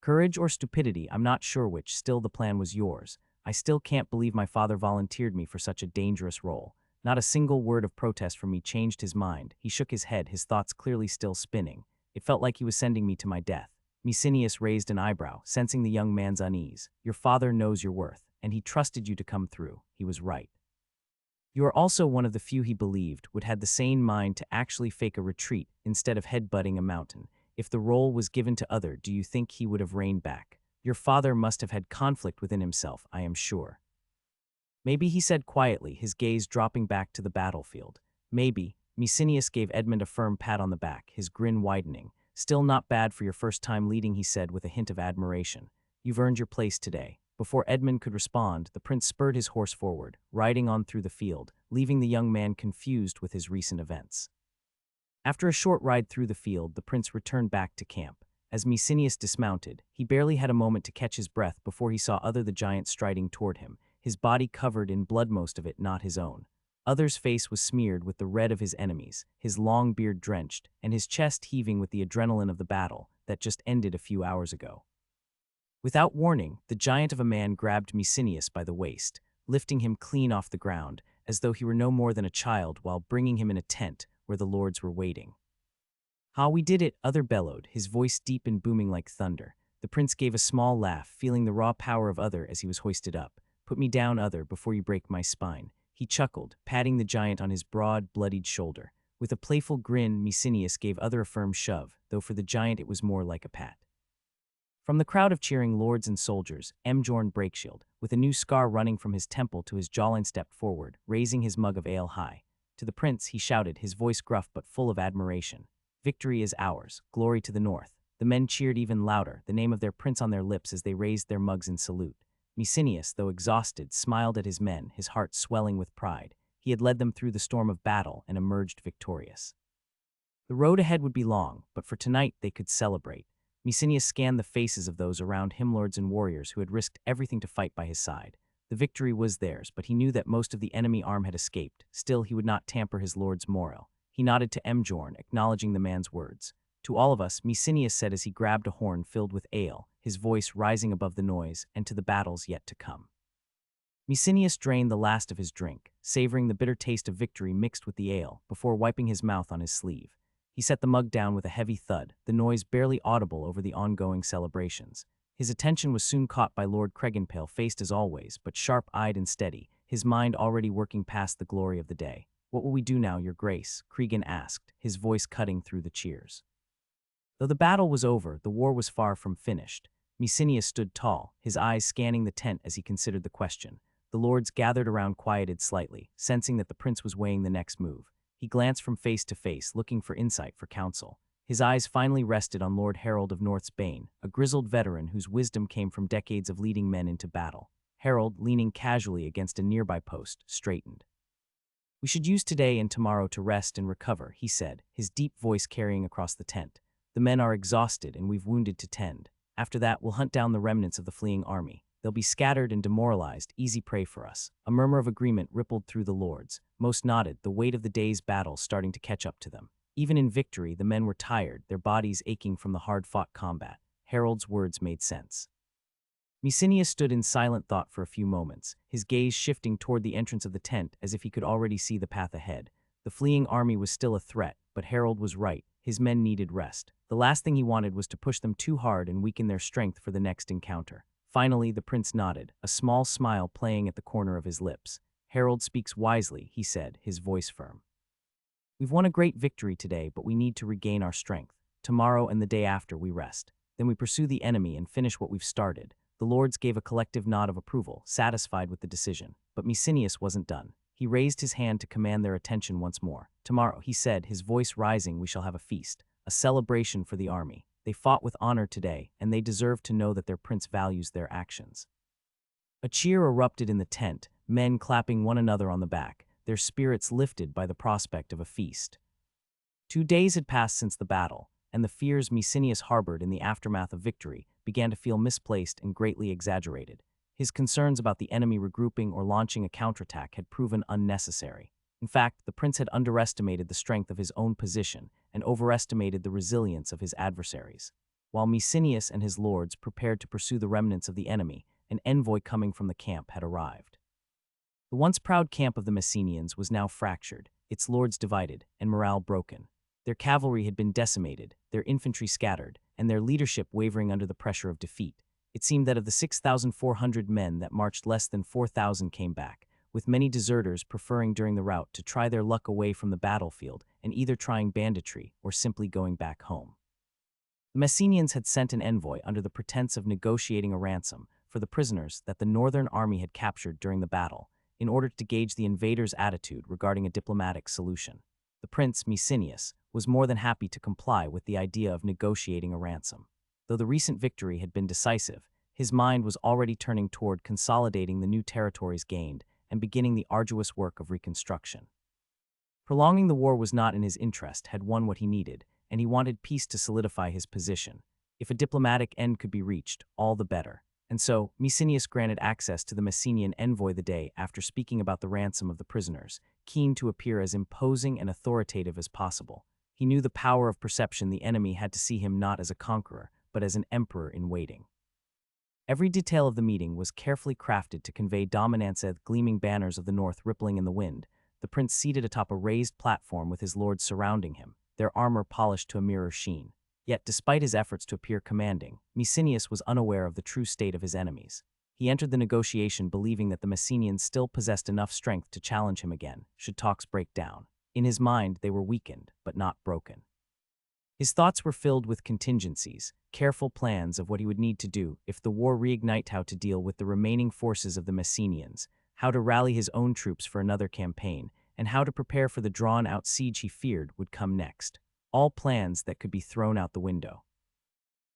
"Courage or stupidity, I'm not sure which, still the plan was yours. I still can't believe my father volunteered me for such a dangerous role." Not a single word of protest from me changed his mind. He shook his head, his thoughts clearly still spinning. It felt like he was sending me to my death. Messenius raised an eyebrow, sensing the young man's unease. "Your father knows your worth, and he trusted you to come through." He was right. "You are also one of the few he believed would had the sane mind to actually fake a retreat instead of headbutting a mountain. If the role was given to other, do you think he would have reined back? Your father must have had conflict within himself, I am sure." "Maybe," he said quietly, his gaze dropping back to the battlefield. "Maybe." Messenius gave Edmund a firm pat on the back, his grin widening. "Still not bad for your first time leading," he said with a hint of admiration. "You've earned your place today." Before Edmund could respond, the prince spurred his horse forward, riding on through the field, leaving the young man confused with his recent events. After a short ride through the field, the prince returned back to camp. As Messenius dismounted, he barely had a moment to catch his breath before he saw Other the giant striding toward him, his body covered in blood, most of it not his own. Other's face was smeared with the red of his enemies, his long beard drenched, and his chest heaving with the adrenaline of the battle that just ended a few hours ago. Without warning, the giant of a man grabbed Messenius by the waist, lifting him clean off the ground, as though he were no more than a child, while bringing him in a tent where the lords were waiting. "Ha, we did it," Other bellowed, his voice deep and booming like thunder. The prince gave a small laugh, feeling the raw power of Other as he was hoisted up. "Put me down, Other, before you break my spine." He chuckled, patting the giant on his broad, bloodied shoulder. With a playful grin, Messenius gave Other a firm shove, though for the giant it was more like a pat. From the crowd of cheering lords and soldiers, Mjorn Breakshield, with a new scar running from his temple to his jawline, stepped forward, raising his mug of ale high. To the prince, he shouted, his voice gruff but full of admiration. "Victory is ours. Glory to the north." The men cheered even louder, the name of their prince on their lips as they raised their mugs in salute. Messenius, though exhausted, smiled at his men, his heart swelling with pride. He had led them through the storm of battle and emerged victorious. The road ahead would be long, but for tonight they could celebrate. Messenius scanned the faces of those around him, lords and warriors who had risked everything to fight by his side. The victory was theirs, but he knew that most of the enemy arm had escaped. Still, he would not tamper his lord's morale. He nodded to Mjorn, acknowledging the man's words. "To all of us," Messenius said as he grabbed a horn filled with ale, his voice rising above the noise, "and to the battles yet to come." Messenius drained the last of his drink, savoring the bitter taste of victory mixed with the ale, before wiping his mouth on his sleeve. He set the mug down with a heavy thud, the noise barely audible over the ongoing celebrations. His attention was soon caught by Lord Cregan, pale-faced as always, but sharp-eyed and steady, his mind already working past the glory of the day. "What will we do now, your grace?" Cregan asked, his voice cutting through the cheers. Though the battle was over, the war was far from finished. Messenius stood tall, his eyes scanning the tent as he considered the question. The lords gathered around, quieted slightly, sensing that the prince was weighing the next move. He glanced from face to face, looking for insight, for counsel. His eyes finally rested on Lord Harold of North's Bane, a grizzled veteran whose wisdom came from decades of leading men into battle. Harold, leaning casually against a nearby post, straightened. "We should use today and tomorrow to rest and recover," he said, his deep voice carrying across the tent. "The men are exhausted and we've wounded to tend. After that, we'll hunt down the remnants of the fleeing army. They'll be scattered and demoralized, easy prey for us." A murmur of agreement rippled through the lords. Most nodded, the weight of the day's battle starting to catch up to them. Even in victory, the men were tired, their bodies aching from the hard-fought combat. Harold's words made sense. Messenius stood in silent thought for a few moments, his gaze shifting toward the entrance of the tent as if he could already see the path ahead. The fleeing army was still a threat, but Harold was right. His men needed rest. The last thing he wanted was to push them too hard and weaken their strength for the next encounter. Finally, the prince nodded, a small smile playing at the corner of his lips. "Harold speaks wisely," he said, his voice firm. "We've won a great victory today, but we need to regain our strength. Tomorrow and the day after we rest. Then we pursue the enemy and finish what we've started." The lords gave a collective nod of approval, satisfied with the decision. But Messenius wasn't done. He raised his hand to command their attention once more. "Tomorrow," he said, his voice rising, "we shall have a feast, a celebration for the army. They fought with honor today, and they deserve to know that their prince values their actions." A cheer erupted in the tent, men clapping one another on the back, their spirits lifted by the prospect of a feast. 2 days had passed since the battle, and the fears Messenius harbored in the aftermath of victory began to feel misplaced and greatly exaggerated. His concerns about the enemy regrouping or launching a counterattack had proven unnecessary. In fact, the prince had underestimated the strength of his own position and overestimated the resilience of his adversaries. While Messenius and his lords prepared to pursue the remnants of the enemy, an envoy coming from the camp had arrived. The once proud camp of the Messenians was now fractured, its lords divided, and morale broken. Their cavalry had been decimated, their infantry scattered, and their leadership wavering under the pressure of defeat. It seemed that of the 6,400 men that marched, less than 4,000 came back, with many deserters preferring during the rout to try their luck away from the battlefield and either trying banditry or simply going back home. The Messenians had sent an envoy under the pretense of negotiating a ransom for the prisoners that the northern army had captured during the battle, in order to gauge the invaders' attitude regarding a diplomatic solution. The prince, Messenius, was more than happy to comply with the idea of negotiating a ransom. Though the recent victory had been decisive, his mind was already turning toward consolidating the new territories gained and beginning the arduous work of reconstruction. Prolonging the war was not in his interest, had won what he needed, and he wanted peace to solidify his position. If a diplomatic end could be reached, all the better. And so, Messenius granted access to the Messenian envoy the day after speaking about the ransom of the prisoners, keen to appear as imposing and authoritative as possible. He knew the power of perception. The enemy had to see him not as a conqueror, but as an emperor in waiting. Every detail of the meeting was carefully crafted to convey dominance. The gleaming banners of the north rippling in the wind, the prince seated atop a raised platform with his lords surrounding him, their armor polished to a mirror sheen. Yet, despite his efforts to appear commanding, Messenius was unaware of the true state of his enemies. He entered the negotiation believing that the Messenians still possessed enough strength to challenge him again, should talks break down. In his mind, they were weakened, but not broken. His thoughts were filled with contingencies, careful plans of what he would need to do if the war reignited, how to deal with the remaining forces of the Messenians, how to rally his own troops for another campaign, and how to prepare for the drawn-out siege he feared would come next. All plans that could be thrown out the window.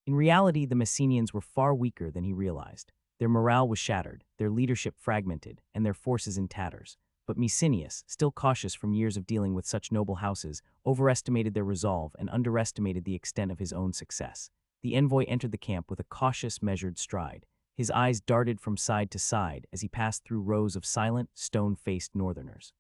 In reality, the Messenians were far weaker than he realized. Their morale was shattered, their leadership fragmented, and their forces in tatters. But Messenius, still cautious from years of dealing with such noble houses, overestimated their resolve and underestimated the extent of his own success. The envoy entered the camp with a cautious, measured stride. His eyes darted from side to side as he passed through rows of silent, stone-faced northerners.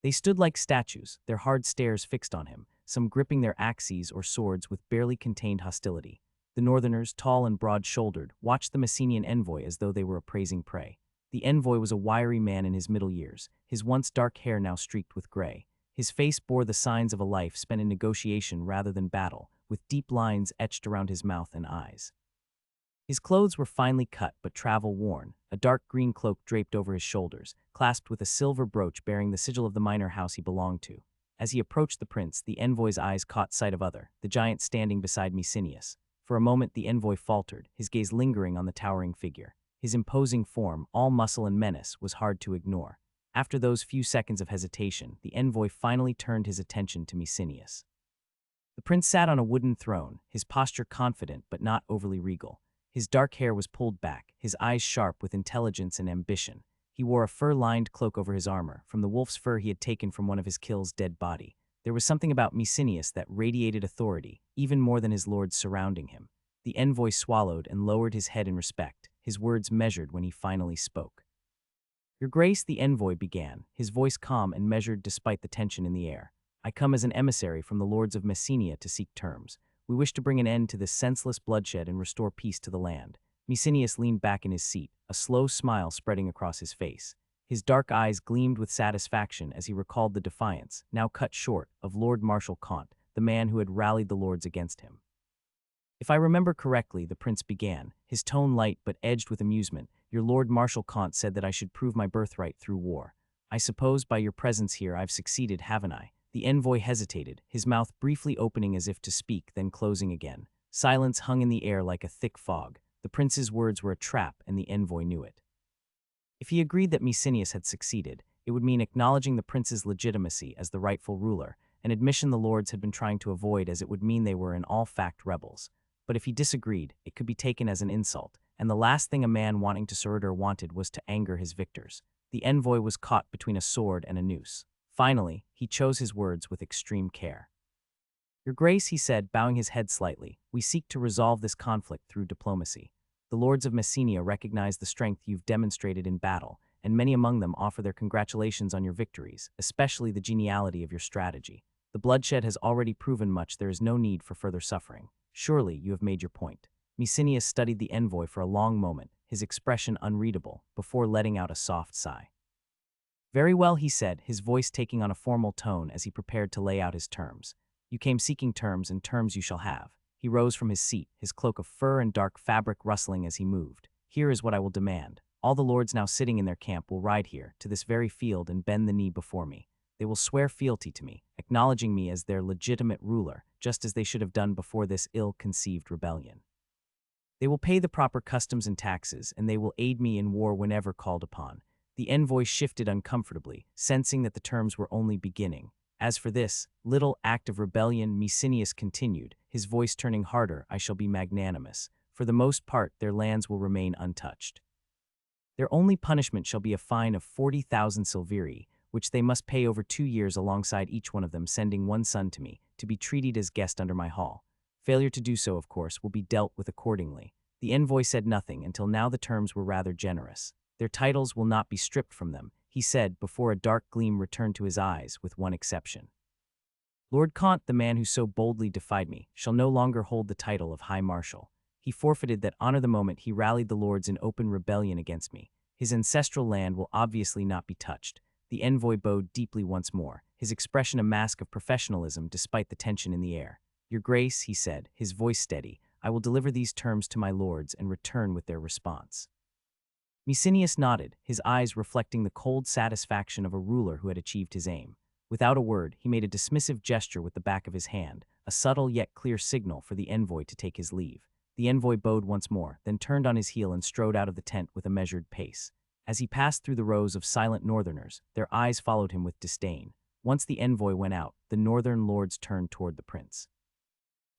They stood like statues, their hard stares fixed on him, some gripping their axes or swords with barely contained hostility. The northerners, tall and broad-shouldered, watched the Messenian envoy as though they were appraising prey. The envoy was a wiry man in his middle years, his once dark hair now streaked with gray. His face bore the signs of a life spent in negotiation rather than battle, with deep lines etched around his mouth and eyes. His clothes were finely cut but travel-worn, a dark green cloak draped over his shoulders, clasped with a silver brooch bearing the sigil of the minor house he belonged to. As he approached the prince, the envoy's eyes caught sight of Other, the giant standing beside Messenius. For a moment the envoy faltered, his gaze lingering on the towering figure. His imposing form, all muscle and menace, was hard to ignore. After those few seconds of hesitation, the envoy finally turned his attention to Messenius. The prince sat on a wooden throne, his posture confident but not overly regal. His dark hair was pulled back, his eyes sharp with intelligence and ambition. He wore a fur-lined cloak over his armor, from the wolf's fur he had taken from one of his kill's dead body. There was something about Messenius that radiated authority, even more than his lords surrounding him. The envoy swallowed and lowered his head in respect, his words measured when he finally spoke. "Your Grace," the envoy began, his voice calm and measured despite the tension in the air. "I come as an emissary from the lords of Messenia to seek terms. We wish to bring an end to this senseless bloodshed and restore peace to the land." Messenius leaned back in his seat, a slow smile spreading across his face. His dark eyes gleamed with satisfaction as he recalled the defiance, now cut short, of Lord Marshal Comte, the man who had rallied the lords against him. "If I remember correctly," the prince began, his tone light but edged with amusement, "your Lord Marshal Comte said that I should prove my birthright through war. I suppose by your presence here I've succeeded, haven't I?" The envoy hesitated, his mouth briefly opening as if to speak, then closing again. Silence hung in the air like a thick fog. The prince's words were a trap, and the envoy knew it. If he agreed that Messenius had succeeded, it would mean acknowledging the prince's legitimacy as the rightful ruler, an admission the lords had been trying to avoid as it would mean they were in all fact rebels. But if he disagreed, it could be taken as an insult, and the last thing a man wanting to surrender wanted was to anger his victors. The envoy was caught between a sword and a noose. Finally, he chose his words with extreme care. "Your Grace," he said, bowing his head slightly, "we seek to resolve this conflict through diplomacy. The lords of Messenia recognize the strength you've demonstrated in battle, and many among them offer their congratulations on your victories, especially the geniality of your strategy. The bloodshed has already proven much. There is no need for further suffering. Surely you have made your point." Messenius studied the envoy for a long moment, his expression unreadable, before letting out a soft sigh. "Very well," he said, his voice taking on a formal tone as he prepared to lay out his terms. "You came seeking terms, and terms you shall have." He rose from his seat, his cloak of fur and dark fabric rustling as he moved. "Here is what I will demand. All the lords now sitting in their camp will ride here, to this very field, and bend the knee before me. They will swear fealty to me, acknowledging me as their legitimate ruler, just as they should have done before this ill-conceived rebellion. They will pay the proper customs and taxes, and they will aid me in war whenever called upon." The envoy shifted uncomfortably, sensing that the terms were only beginning. "As for this little act of rebellion," Messenius continued, his voice turning harder, "I shall be magnanimous. For the most part, their lands will remain untouched. Their only punishment shall be a fine of 40,000 silveri, which they must pay over 2 years, alongside each one of them sending one son to me, to be treated as guest under my hall. Failure to do so, of course, will be dealt with accordingly." The envoy said nothing until now. The terms were rather generous. "Their titles will not be stripped from them," he said, before a dark gleam returned to his eyes, "with one exception. Lord Comte, the man who so boldly defied me, shall no longer hold the title of High Marshal. He forfeited that honor the moment he rallied the lords in open rebellion against me. His ancestral land will obviously not be touched." The envoy bowed deeply once more, his expression a mask of professionalism despite the tension in the air. "Your Grace," he said, his voice steady, "I will deliver these terms to my lords and return with their response." Messenius nodded, his eyes reflecting the cold satisfaction of a ruler who had achieved his aim. Without a word, he made a dismissive gesture with the back of his hand, a subtle yet clear signal for the envoy to take his leave. The envoy bowed once more, then turned on his heel and strode out of the tent with a measured pace. As he passed through the rows of silent northerners, their eyes followed him with disdain. Once the envoy went out, the northern lords turned toward the prince.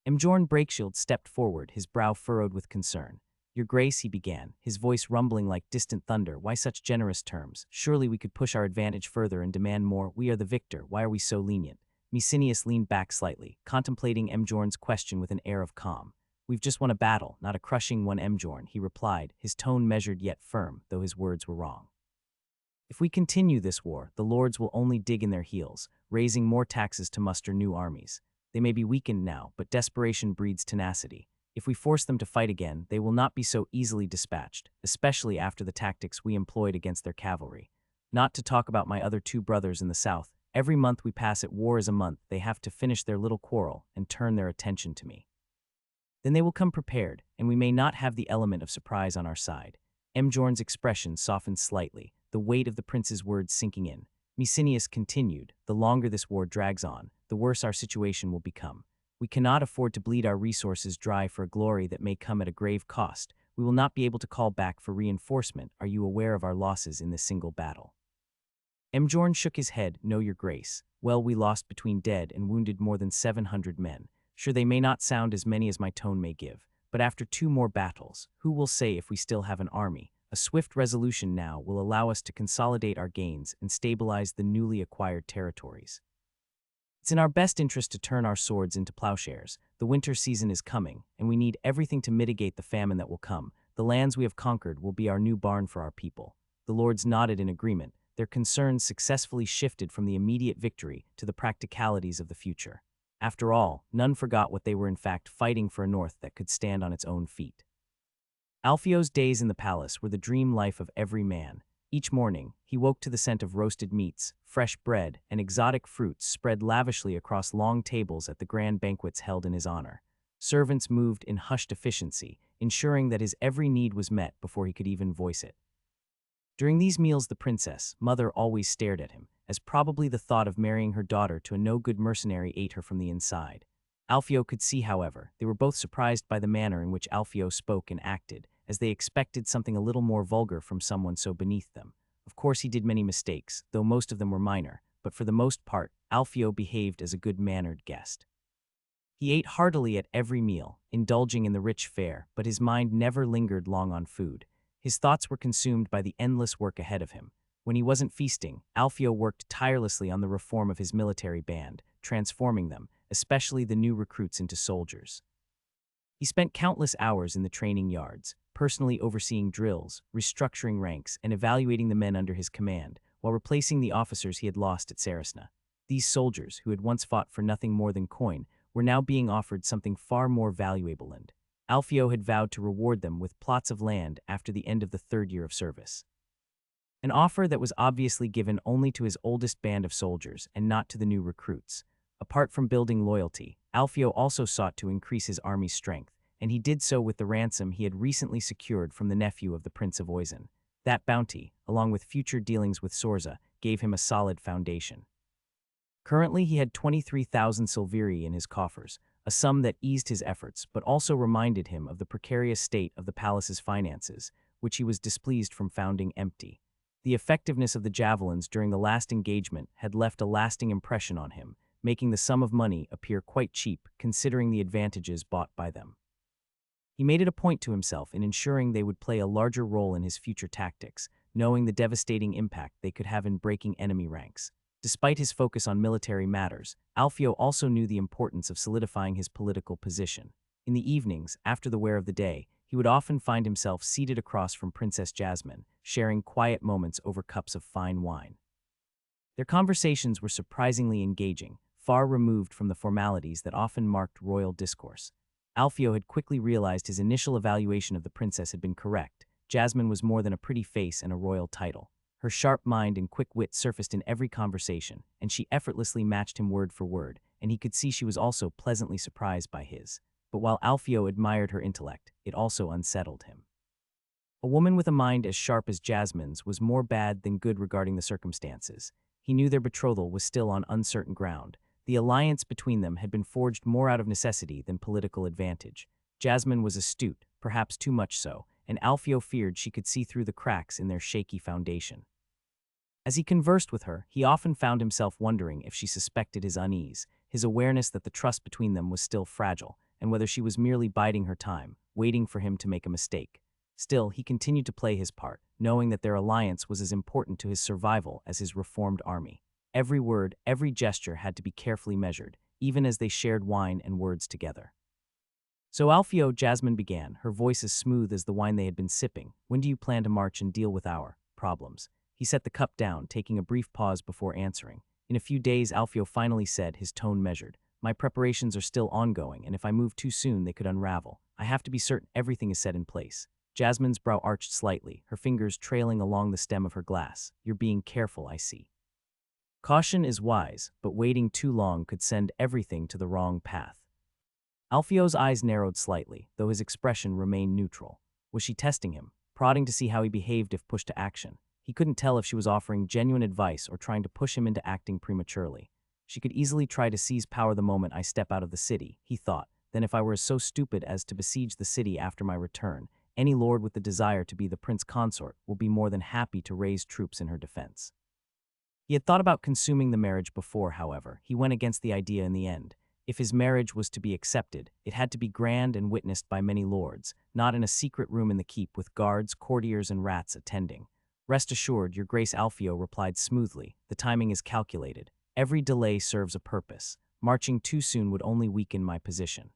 Mjorn Breakshield stepped forward, his brow furrowed with concern. "Your Grace," he began, his voice rumbling like distant thunder, "why such generous terms? Surely we could push our advantage further and demand more. We are the victor. Why are we so lenient?" Messenius leaned back slightly, contemplating Mjorn's question with an air of calm. "We've just won a battle, not a crushing one, Mjorn," he replied, his tone measured yet firm, though his words were wrong. "If we continue this war, the lords will only dig in their heels, raising more taxes to muster new armies. They may be weakened now, but desperation breeds tenacity. If we force them to fight again, they will not be so easily dispatched, especially after the tactics we employed against their cavalry. Not to talk about my other 2 brothers in the south. Every month we pass at war is a month they have to finish their little quarrel and turn their attention to me. Then they will come prepared, and we may not have the element of surprise on our side." Mjorn's expression softened slightly, the weight of the prince's words sinking in. Messenius continued, "The longer this war drags on, the worse our situation will become. We cannot afford to bleed our resources dry for a glory that may come at a grave cost. We will not be able to call back for reinforcement. Are you aware of our losses in this single battle?" Mjorn shook his head. "No, Your Grace. Well, we lost between dead and wounded more than 700 men. Sure, they may not sound as many as my tone may give, but after 2 more battles, who will say if we still have an army? A swift resolution now will allow us to consolidate our gains and stabilize the newly acquired territories. It's in our best interest to turn our swords into plowshares. The winter season is coming, and we need everything to mitigate the famine that will come. The lands we have conquered will be our new barn for our people." The lords nodded in agreement, their concerns successfully shifted from the immediate victory to the practicalities of the future. After all, none forgot what they were in fact fighting for, a north that could stand on its own feet. Alfio's days in the palace were the dream life of every man. Each morning, he woke to the scent of roasted meats, fresh bread, and exotic fruits spread lavishly across long tables at the grand banquets held in his honor. Servants moved in hushed efficiency, ensuring that his every need was met before he could even voice it. During these meals, the princess, mother, always stared at him, as probably the thought of marrying her daughter to a no-good mercenary ate her from the inside. Alfio could see, however, they were both surprised by the manner in which Alfio spoke and acted, as they expected something a little more vulgar from someone so beneath them. Of course he did many mistakes, though most of them were minor, but for the most part, Alfio behaved as a good-mannered guest. He ate heartily at every meal, indulging in the rich fare, but his mind never lingered long on food. His thoughts were consumed by the endless work ahead of him. When he wasn't feasting, Alfio worked tirelessly on the reform of his military band, transforming them, especially the new recruits, into soldiers. He spent countless hours in the training yards, personally overseeing drills, restructuring ranks, and evaluating the men under his command, while replacing the officers he had lost at Sarasna. These soldiers, who had once fought for nothing more than coin, were now being offered something far more valuable, and Alfio had vowed to reward them with plots of land after the end of the 3rd year of service. An offer that was obviously given only to his oldest band of soldiers and not to the new recruits. Apart from building loyalty, Alfio also sought to increase his army's strength, and he did so with the ransom he had recently secured from the nephew of the Prince of Oizen. That bounty, along with future dealings with Sorza, gave him a solid foundation. Currently, he had 23,000 silveri in his coffers, a sum that eased his efforts but also reminded him of the precarious state of the palace's finances, which he was displeased from finding empty. The effectiveness of the javelins during the last engagement had left a lasting impression on him, making the sum of money appear quite cheap considering the advantages bought by them. He made it a point to himself in ensuring they would play a larger role in his future tactics, knowing the devastating impact they could have in breaking enemy ranks. Despite his focus on military matters, Alfio also knew the importance of solidifying his political position. In the evenings, after the wear of the day, he would often find himself seated across from Princess Jasmine, sharing quiet moments over cups of fine wine. Their conversations were surprisingly engaging, far removed from the formalities that often marked royal discourse. Alfio had quickly realized his initial evaluation of the princess had been correct. Jasmine was more than a pretty face and a royal title. Her sharp mind and quick wit surfaced in every conversation, and she effortlessly matched him word for word, and he could see she was also pleasantly surprised by his. But while Alfio admired her intellect, it also unsettled him. A woman with a mind as sharp as Jasmine's was more bad than good regarding the circumstances. He knew their betrothal was still on uncertain ground. The alliance between them had been forged more out of necessity than political advantage. Jasmine was astute, perhaps too much so, and Alfio feared she could see through the cracks in their shaky foundation. As he conversed with her, he often found himself wondering if she suspected his unease, his awareness that the trust between them was still fragile, and whether she was merely biding her time, waiting for him to make a mistake. Still, he continued to play his part, knowing that their alliance was as important to his survival as his reformed army. Every word, every gesture had to be carefully measured, even as they shared wine and words together. "So Alfio," Jasmine began, her voice as smooth as the wine they had been sipping, "when do you plan to march and deal with our problems?" He set the cup down, taking a brief pause before answering. "In a few days," Alfio finally said, his tone measured. "My preparations are still ongoing, and if I move too soon, they could unravel. I have to be certain everything is set in place." Jasmine's brow arched slightly, her fingers trailing along the stem of her glass. "You're being careful, I see. Caution is wise, but waiting too long could send everything to the wrong path." Alfio's eyes narrowed slightly, though his expression remained neutral. Was she testing him, prodding to see how he behaved if pushed to action? He couldn't tell if she was offering genuine advice or trying to push him into acting prematurely. She could easily try to seize power the moment I step out of the city, he thought. Then if I were so stupid as to besiege the city after my return, any lord with the desire to be the prince consort will be more than happy to raise troops in her defense. He had thought about consuming the marriage before, however. He went against the idea in the end. If his marriage was to be accepted, it had to be grand and witnessed by many lords, not in a secret room in the keep with guards, courtiers, and rats attending. "Rest assured, your grace," Alfio replied smoothly. "The timing is calculated. Every delay serves a purpose. Marching too soon would only weaken my position.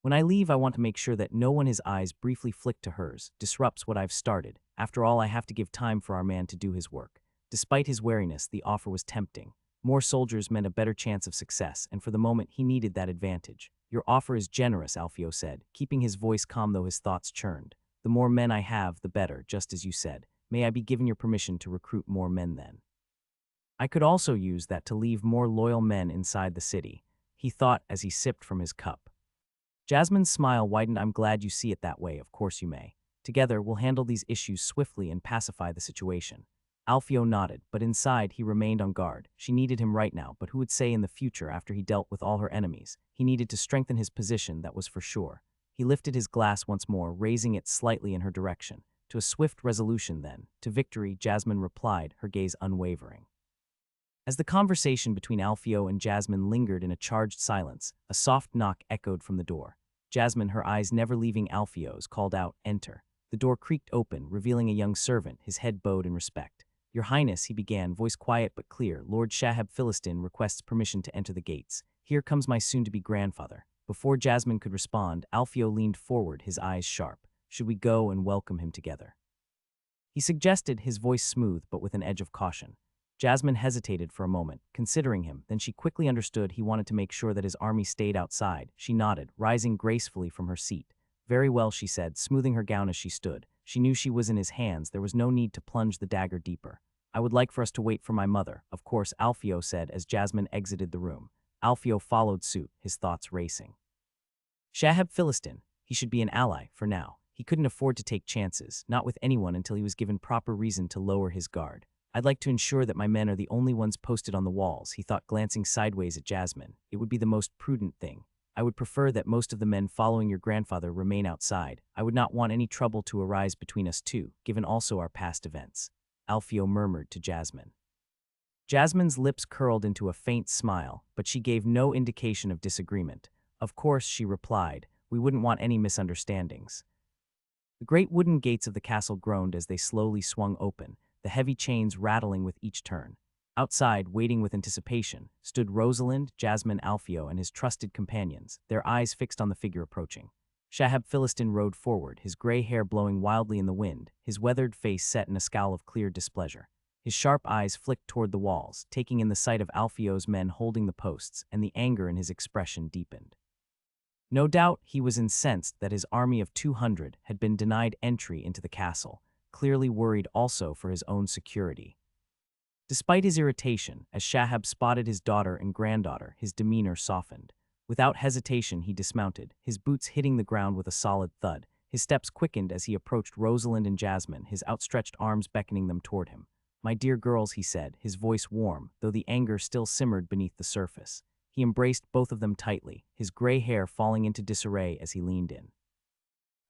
When I leave, I want to make sure that no one," his eyes briefly flicked to hers, "disrupts what I've started. After all, I have to give time for our man to do his work." Despite his wariness, the offer was tempting. More soldiers meant a better chance of success, and for the moment he needed that advantage. "Your offer is generous," Alfio said, keeping his voice calm though his thoughts churned. "The more men I have, the better, just as you said. May I be given your permission to recruit more men then? I could also use that to leave more loyal men inside the city," he thought as he sipped from his cup. Jasmine's smile widened. "I'm glad you see it that way. Of course you may. Together, we'll handle these issues swiftly and pacify the situation." Alfio nodded, but inside he remained on guard. She needed him right now, but who would say in the future after he dealt with all her enemies? He needed to strengthen his position, that was for sure. He lifted his glass once more, raising it slightly in her direction. "To a swift resolution, then. To victory," Jasmine replied, her gaze unwavering. As the conversation between Alfio and Jasmine lingered in a charged silence, a soft knock echoed from the door. Jasmine, her eyes never leaving Alfio's, called out, "Enter." The door creaked open, revealing a young servant, his head bowed in respect. "Your Highness," he began, voice quiet but clear, "Lord Shahab Philistin requests permission to enter the gates. Here comes my soon-to-be grandfather." Before Jasmine could respond, Alfio leaned forward, his eyes sharp. "Should we go and welcome him together?" He suggested, his voice smooth but with an edge of caution. Jasmine hesitated for a moment, considering him, then she quickly understood he wanted to make sure that his army stayed outside. She nodded, rising gracefully from her seat. "Very well," she said, smoothing her gown as she stood. She knew she was in his hands, there was no need to plunge the dagger deeper. "I would like for us to wait for my mother," of course, Alfio said as Jasmine exited the room. Alfio followed suit, his thoughts racing. Shahab Philistin, he should be an ally, for now. He couldn't afford to take chances, not with anyone until he was given proper reason to lower his guard. "I'd like to ensure that my men are the only ones posted on the walls," he thought, glancing sideways at Jasmine. "It would be the most prudent thing. I would prefer that most of the men following your grandfather remain outside. I would not want any trouble to arise between us two, given also our past events," Alfio murmured to Jasmine. Jasmine's lips curled into a faint smile, but she gave no indication of disagreement. "Of course," she replied, "we wouldn't want any misunderstandings." The great wooden gates of the castle groaned as they slowly swung open, the heavy chains rattling with each turn. Outside, waiting with anticipation, stood Rosalind, Jasmine, Alfio, and his trusted companions, their eyes fixed on the figure approaching. Shahab Philistin rode forward, his gray hair blowing wildly in the wind, his weathered face set in a scowl of clear displeasure. His sharp eyes flicked toward the walls, taking in the sight of Alfio's men holding the posts, and the anger in his expression deepened. No doubt he was incensed that his army of 200 had been denied entry into the castle, clearly worried also for his own security. Despite his irritation, as Shahab spotted his daughter and granddaughter, his demeanor softened. Without hesitation, he dismounted, his boots hitting the ground with a solid thud. His steps quickened as he approached Rosalind and Jasmine, his outstretched arms beckoning them toward him. "My dear girls," he said, his voice warm, though the anger still simmered beneath the surface. He embraced both of them tightly, his gray hair falling into disarray as he leaned in.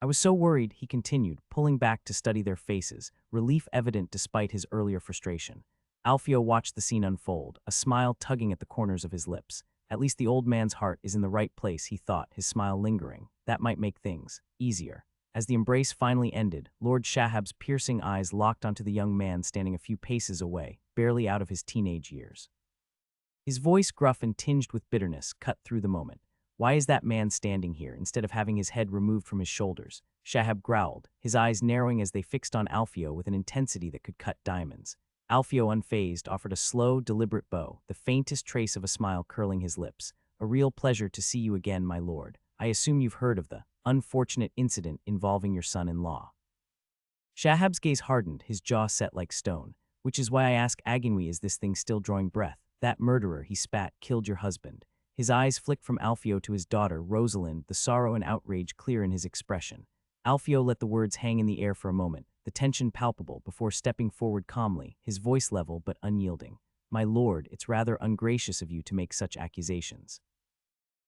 "I was so worried," he continued, pulling back to study their faces, relief evident despite his earlier frustration. Alfio watched the scene unfold, a smile tugging at the corners of his lips. "At least the old man's heart is in the right place," he thought, his smile lingering. That might make things easier. As the embrace finally ended, Lord Shahab's piercing eyes locked onto the young man standing a few paces away, barely out of his teenage years. His voice, gruff and tinged with bitterness, cut through the moment. "Why is that man standing here, instead of having his head removed from his shoulders?" Shahab growled, his eyes narrowing as they fixed on Alfio with an intensity that could cut diamonds. Alfio, unfazed, offered a slow, deliberate bow, the faintest trace of a smile curling his lips. "A real pleasure to see you again, my lord. I assume you've heard of the unfortunate incident involving your son-in-law." Shahab's gaze hardened, his jaw set like stone. "Which is why I ask Aginwi, is this thing still drawing breath? That murderer," he spat, "killed your husband." His eyes flicked from Alfio to his daughter, Rosalind, the sorrow and outrage clear in his expression. Alfio let the words hang in the air for a moment, the tension palpable, before stepping forward calmly, his voice level but unyielding. "My lord, it's rather ungracious of you to make such accusations.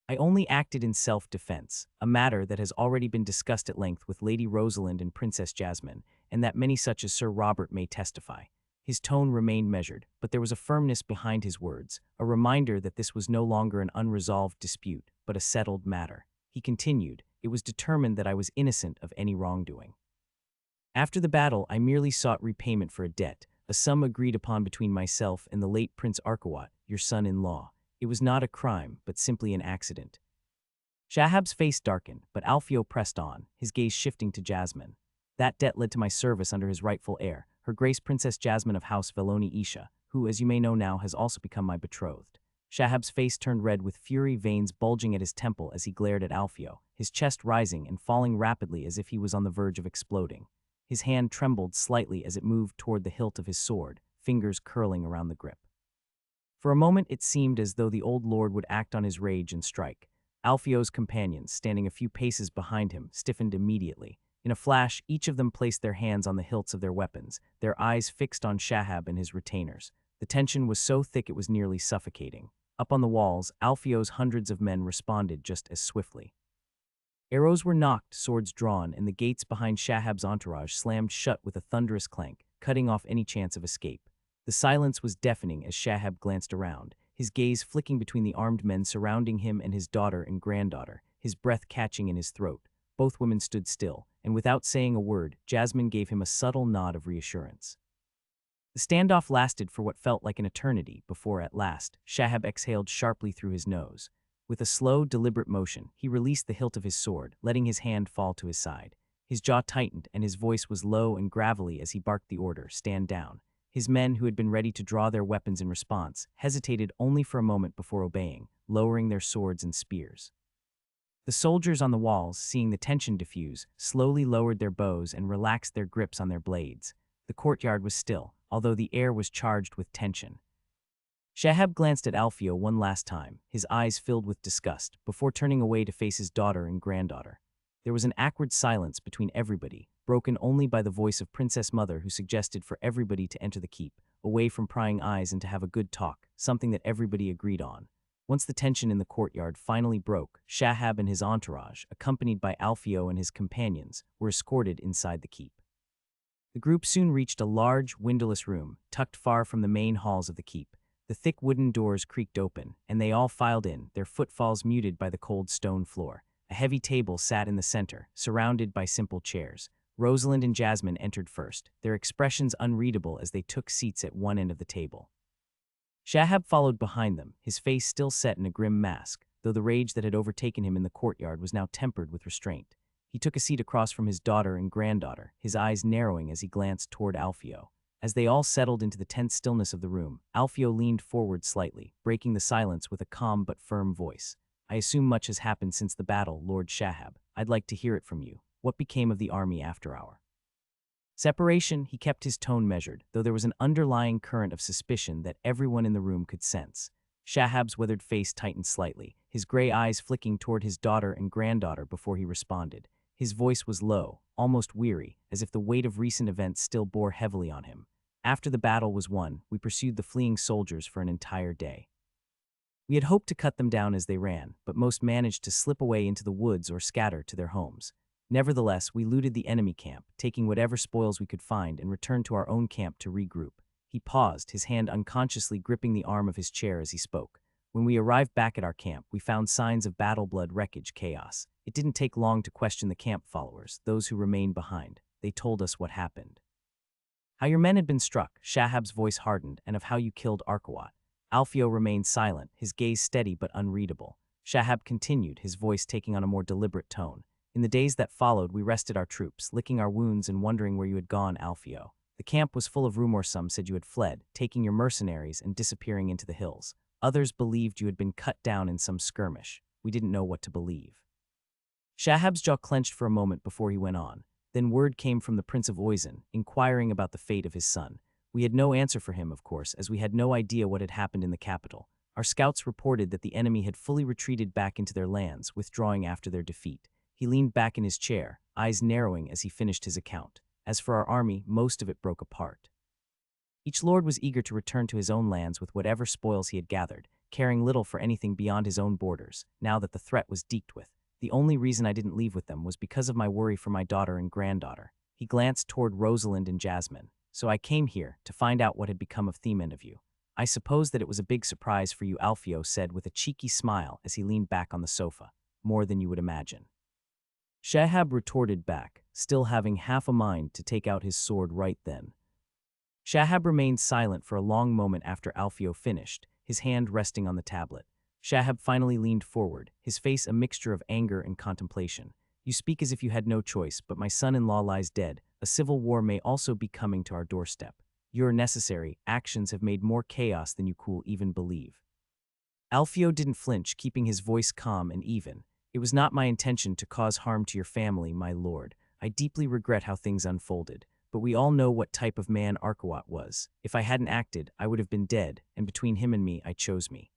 I only acted in self-defense, a matter that has already been discussed at length with Lady Rosalind and Princess Jasmine, and that many such as Sir Robert may testify." His tone remained measured, but there was a firmness behind his words, a reminder that this was no longer an unresolved dispute, but a settled matter. He continued, "It was determined that I was innocent of any wrongdoing. After the battle, I merely sought repayment for a debt, a sum agreed upon between myself and the late Prince Arkawat, your son-in-law. It was not a crime, but simply an accident." Shahab's face darkened, but Alfio pressed on, his gaze shifting to Jasmine. "That debt led to my service under his rightful heir, Her Grace Princess Jasmine of House Veloni Isha, who, as you may know now, has also become my betrothed." Shahab's face turned red with fury, veins bulging at his temple as he glared at Alfio, his chest rising and falling rapidly as if he was on the verge of exploding. His hand trembled slightly as it moved toward the hilt of his sword, fingers curling around the grip. For a moment it seemed as though the old lord would act on his rage and strike. Alfio's companions, standing a few paces behind him, stiffened immediately. In a flash, each of them placed their hands on the hilts of their weapons, their eyes fixed on Shahab and his retainers. The tension was so thick it was nearly suffocating. Up on the walls, Alfio's hundreds of men responded just as swiftly. Arrows were nocked, swords drawn, and the gates behind Shahab's entourage slammed shut with a thunderous clank, cutting off any chance of escape. The silence was deafening as Shahab glanced around, his gaze flicking between the armed men surrounding him and his daughter and granddaughter, his breath catching in his throat. Both women stood still, and without saying a word, Jasmine gave him a subtle nod of reassurance. The standoff lasted for what felt like an eternity before, at last, Shahab exhaled sharply through his nose. With a slow, deliberate motion, he released the hilt of his sword, letting his hand fall to his side. His jaw tightened, and his voice was low and gravelly as he barked the order, "Stand down." His men, who had been ready to draw their weapons in response, hesitated only for a moment before obeying, lowering their swords and spears. The soldiers on the walls, seeing the tension diffuse, slowly lowered their bows and relaxed their grips on their blades. The courtyard was still, although the air was charged with tension. Shahab glanced at Alfio one last time, his eyes filled with disgust, before turning away to face his daughter and granddaughter. There was an awkward silence between everybody, broken only by the voice of Princess Mother, who suggested for everybody to enter the keep, away from prying eyes, and to have a good talk, something that everybody agreed on. Once the tension in the courtyard finally broke, Shahab and his entourage, accompanied by Alfio and his companions, were escorted inside the keep. The group soon reached a large, windowless room, tucked far from the main halls of the keep. The thick wooden doors creaked open, and they all filed in, their footfalls muted by the cold stone floor. A heavy table sat in the center, surrounded by simple chairs. Rosalind and Jasmine entered first, their expressions unreadable as they took seats at one end of the table. Shahab followed behind them, his face still set in a grim mask, though the rage that had overtaken him in the courtyard was now tempered with restraint. He took a seat across from his daughter and granddaughter, his eyes narrowing as he glanced toward Alfio. As they all settled into the tense stillness of the room, Alfio leaned forward slightly, breaking the silence with a calm but firm voice. "I assume much has happened since the battle, Lord Shahab. I'd like to hear it from you. What became of the army after our separation?" He kept his tone measured, though there was an underlying current of suspicion that everyone in the room could sense. Shahab's weathered face tightened slightly, his gray eyes flicking toward his daughter and granddaughter before he responded. His voice was low, almost weary, as if the weight of recent events still bore heavily on him. "After the battle was won, we pursued the fleeing soldiers for an entire day. We had hoped to cut them down as they ran, but most managed to slip away into the woods or scatter to their homes. Nevertheless, we looted the enemy camp, taking whatever spoils we could find, and returned to our own camp to regroup." He paused, his hand unconsciously gripping the arm of his chair as he spoke. "When we arrived back at our camp, we found signs of battle, blood, wreckage, chaos. It didn't take long to question the camp followers, those who remained behind. They told us what happened. How your men had been struck," Shahab's voice hardened, "and of how you killed Arkawat." Alfio remained silent, his gaze steady but unreadable. Shahab continued, his voice taking on a more deliberate tone. "In the days that followed, we rested our troops, licking our wounds and wondering where you had gone, Alfio. The camp was full of rumors. Some said you had fled, taking your mercenaries and disappearing into the hills. Others believed you had been cut down in some skirmish. We didn't know what to believe." Shahab's jaw clenched for a moment before he went on. Then word came from the Prince of Oisin, inquiring about the fate of his son. We had no answer for him, of course, as we had no idea what had happened in the capital. Our scouts reported that the enemy had fully retreated back into their lands, withdrawing after their defeat. He leaned back in his chair, eyes narrowing as he finished his account. As for our army, most of it broke apart. Each lord was eager to return to his own lands with whatever spoils he had gathered, caring little for anything beyond his own borders, now that the threat was dealt with. The only reason I didn't leave with them was because of my worry for my daughter and granddaughter. He glanced toward Rosalind and Jasmine. "So I came here to find out what had become of them and of you. I suppose that it was a big surprise for you," Alfio said with a cheeky smile as he leaned back on the sofa. "More than you would imagine." Shahab retorted back, still having half a mind to take out his sword right then. Shahab remained silent for a long moment after Alfio finished, his hand resting on the tablet. Shahab finally leaned forward, his face a mixture of anger and contemplation. "You speak as if you had no choice, but my son-in-law lies dead. A civil war may also be coming to our doorstep. Your necessary actions have made more chaos than you could even believe." Alfio didn't flinch, keeping his voice calm and even. "It was not my intention to cause harm to your family, my lord. I deeply regret how things unfolded, but we all know what type of man Arkawat was. If I hadn't acted, I would have been dead, and between him and me, I chose me."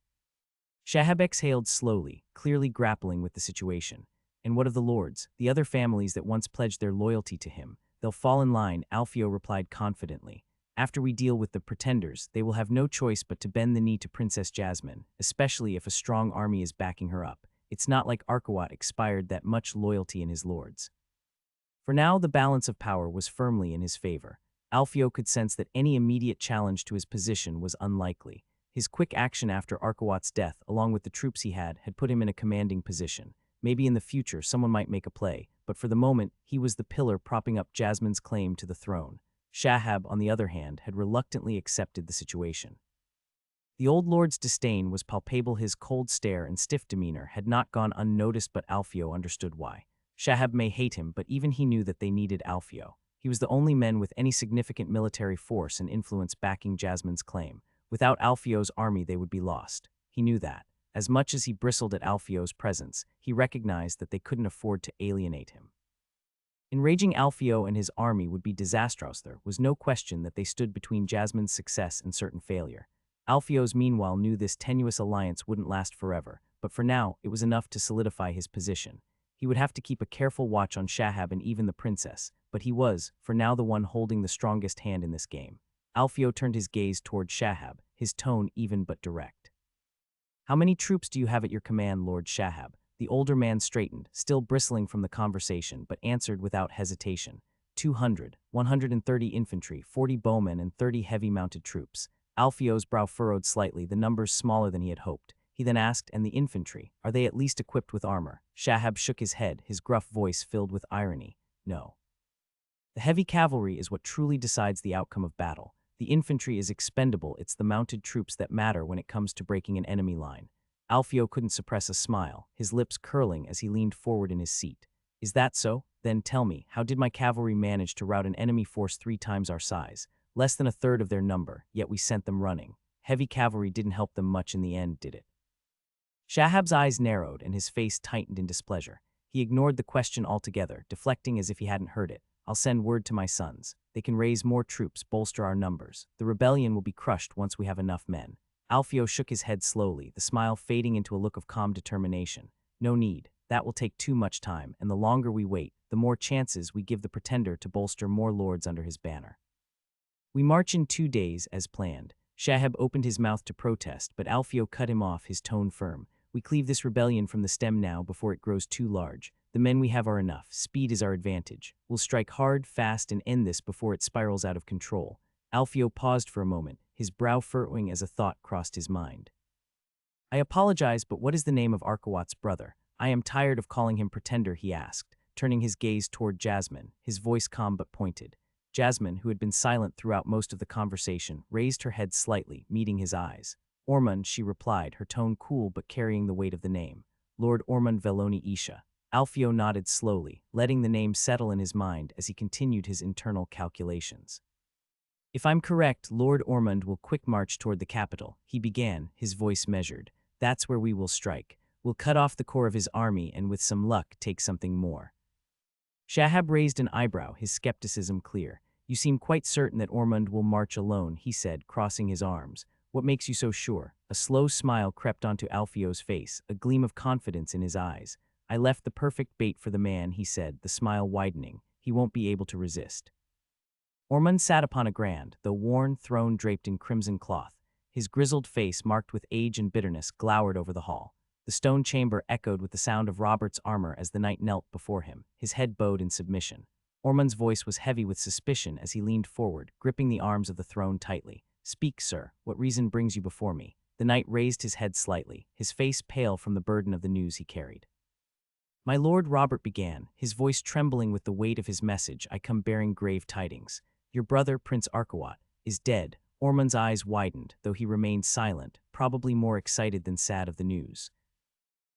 Shahab exhaled slowly, clearly grappling with the situation. "And what of the lords, the other families that once pledged their loyalty to him? They'll fall in line," Alfio replied confidently. "After we deal with the pretenders, they will have no choice but to bend the knee to Princess Jasmine, especially if a strong army is backing her up. It's not like Arkawat expired that much loyalty in his lords." For now, the balance of power was firmly in his favor. Alfio could sense that any immediate challenge to his position was unlikely. His quick action after Arkawat's death, along with the troops he had put him in a commanding position. Maybe in the future someone might make a play, but for the moment, he was the pillar propping up Jasmine's claim to the throne. Shahab, on the other hand, had reluctantly accepted the situation. The old lord's disdain was palpable. His cold stare and stiff demeanor had not gone unnoticed, but Alfio understood why. Shahab may hate him, but even he knew that they needed Alfio. He was the only man with any significant military force and influence backing Jasmine's claim. Without Alfio's army, they would be lost. He knew that. As much as he bristled at Alfio's presence, he recognized that they couldn't afford to alienate him. Enraging Alfio and his army would be disastrous. There was no question that they stood between Jasmine's success and certain failure. Alfio's meanwhile knew this tenuous alliance wouldn't last forever, but for now, it was enough to solidify his position. He would have to keep a careful watch on Shahab and even the princess, but he was, for now, the one holding the strongest hand in this game. Alfio turned his gaze toward Shahab, his tone even but direct. "How many troops do you have at your command, Lord Shahab?" The older man straightened, still bristling from the conversation, but answered without hesitation. 200, 130 infantry, 40 bowmen, and 30 heavy-mounted troops. Alfio's brow furrowed slightly, the numbers smaller than he had hoped. He then asked, "And the infantry, are they at least equipped with armor?" Shahab shook his head, his gruff voice filled with irony. "No. The heavy cavalry is what truly decides the outcome of battle. The infantry is expendable. It's the mounted troops that matter when it comes to breaking an enemy line." Alfio couldn't suppress a smile, his lips curling as he leaned forward in his seat. "Is that so? Then tell me, how did my cavalry manage to rout an enemy force 3 times our size? Less than a third of their number, yet we sent them running. Heavy cavalry didn't help them much in the end, did it?" Shahab's eyes narrowed and his face tightened in displeasure. He ignored the question altogether, deflecting as if he hadn't heard it. "I'll send word to my sons. They can raise more troops, bolster our numbers. The rebellion will be crushed once we have enough men." Alfio shook his head slowly, the smile fading into a look of calm determination. "No need. That will take too much time, and the longer we wait, the more chances we give the pretender to bolster more lords under his banner. We march in 2 days, as planned." Shahab opened his mouth to protest, but Alfio cut him off, his tone firm. "We cleave this rebellion from the stem now before it grows too large. The men we have are enough. Speed is our advantage. We'll strike hard, fast, and end this before it spirals out of control." Alfio paused for a moment, his brow furrowing as a thought crossed his mind. "I apologize, but what is the name of Arkawat's brother? I am tired of calling him pretender," he asked, turning his gaze toward Jasmine, his voice calm but pointed. Jasmine, who had been silent throughout most of the conversation, raised her head slightly, meeting his eyes. "Ormond," she replied, her tone cool but carrying the weight of the name. "Lord Ormond Veloni Isha." Alfio nodded slowly, letting the name settle in his mind as he continued his internal calculations. "If I'm correct, Lord Ormond will quick march toward the capital," he began, his voice measured. "That's where we will strike. We'll cut off the core of his army and with some luck take something more." Shahab raised an eyebrow, his skepticism clear. "You seem quite certain that Ormond will march alone," he said, crossing his arms. "What makes you so sure?" A slow smile crept onto Alfio's face, a gleam of confidence in his eyes. "I left the perfect bait for the man," he said, the smile widening. "He won't be able to resist." Ormond sat upon a grand, though worn throne draped in crimson cloth. His grizzled face, marked with age and bitterness, glowered over the hall. The stone chamber echoed with the sound of Robert's armor as the knight knelt before him, his head bowed in submission. Ormond's voice was heavy with suspicion as he leaned forward, gripping the arms of the throne tightly. "Speak, sir. What reason brings you before me?" The knight raised his head slightly, his face pale from the burden of the news he carried. "My lord," Robert began, his voice trembling with the weight of his message, "I come bearing grave tidings. Your brother, Prince Arkawat, is dead." Ormond's eyes widened, though he remained silent, probably more excited than sad of the news.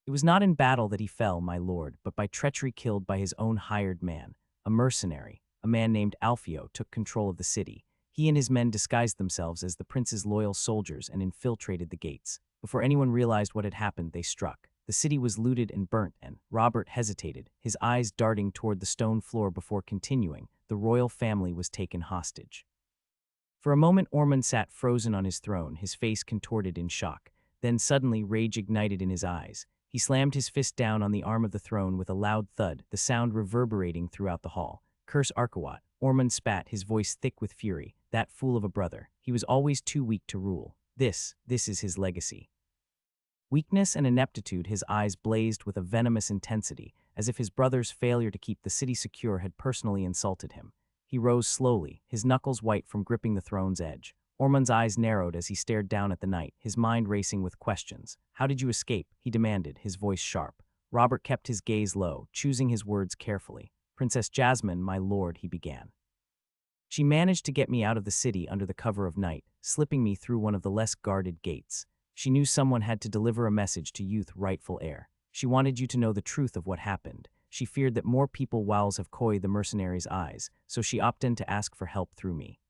"It was not in battle that he fell, my lord, but by treachery, killed by his own hired man. A mercenary, a man named Alfio, took control of the city. He and his men disguised themselves as the prince's loyal soldiers and infiltrated the gates. Before anyone realized what had happened, they struck. The city was looted and burnt, and Robert hesitated, his eyes darting toward the stone floor before continuing. The royal family was taken hostage." For a moment, Ormond sat frozen on his throne, his face contorted in shock. Then suddenly, rage ignited in his eyes. He slammed his fist down on the arm of the throne with a loud thud, the sound reverberating throughout the hall. "Curse Arkawat!" Ormond spat, his voice thick with fury. "That fool of a brother. He was always too weak to rule. This is his legacy." Weakness and ineptitude, his eyes blazed with a venomous intensity, as if his brother's failure to keep the city secure had personally insulted him. He rose slowly, his knuckles white from gripping the throne's edge. Ormond's eyes narrowed as he stared down at the knight, his mind racing with questions. "How did you escape?" he demanded, his voice sharp. Robert kept his gaze low, choosing his words carefully. "Princess Jasmine, my lord," he began. "She managed to get me out of the city under the cover of night, slipping me through one of the less guarded gates. She knew someone had to deliver a message to youth's rightful heir. She wanted you to know the truth of what happened. She feared that more people wows have coyed the mercenary's eyes, so she opted to ask for help through me."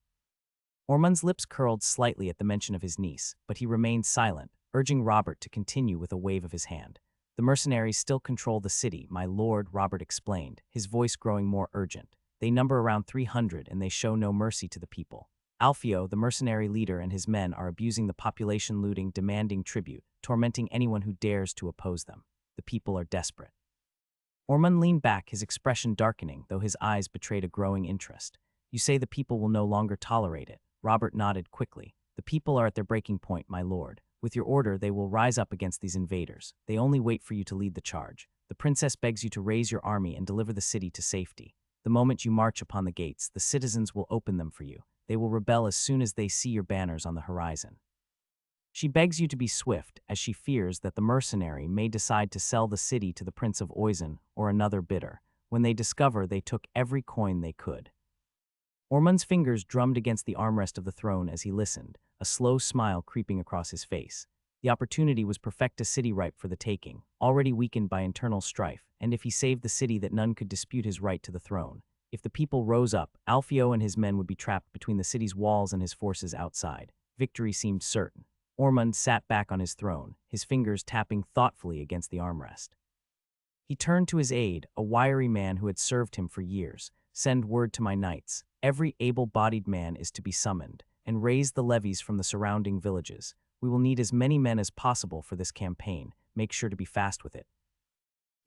Ormond's lips curled slightly at the mention of his niece, but he remained silent, urging Robert to continue with a wave of his hand. "The mercenaries still control the city, my lord," Robert explained, his voice growing more urgent. "They number around 300 and they show no mercy to the people. Alfio, the mercenary leader, and his men are abusing the population, looting, demanding tribute, tormenting anyone who dares to oppose them. The people are desperate." Ormond leaned back, his expression darkening, though his eyes betrayed a growing interest. "You say the people will no longer tolerate it?" Robert nodded quickly. "The people are at their breaking point, my lord. With your order, they will rise up against these invaders. They only wait for you to lead the charge. The princess begs you to raise your army and deliver the city to safety. The moment you march upon the gates, the citizens will open them for you. They will rebel as soon as they see your banners on the horizon. She begs you to be swift, as she fears that the mercenary may decide to sell the city to the Prince of Oisin or another bidder, when they discover they took every coin they could." Ormond's fingers drummed against the armrest of the throne as he listened, a slow smile creeping across his face. The opportunity was perfect, a city ripe for the taking, already weakened by internal strife, and if he saved the city that none could dispute his right to the throne. If the people rose up, Alfio and his men would be trapped between the city's walls and his forces outside. Victory seemed certain. Ormond sat back on his throne, his fingers tapping thoughtfully against the armrest. He turned to his aide, a wiry man who had served him for years. "Send word to my knights. Every able-bodied man is to be summoned, and raise the levies from the surrounding villages. We will need as many men as possible for this campaign. Make sure to be fast with it."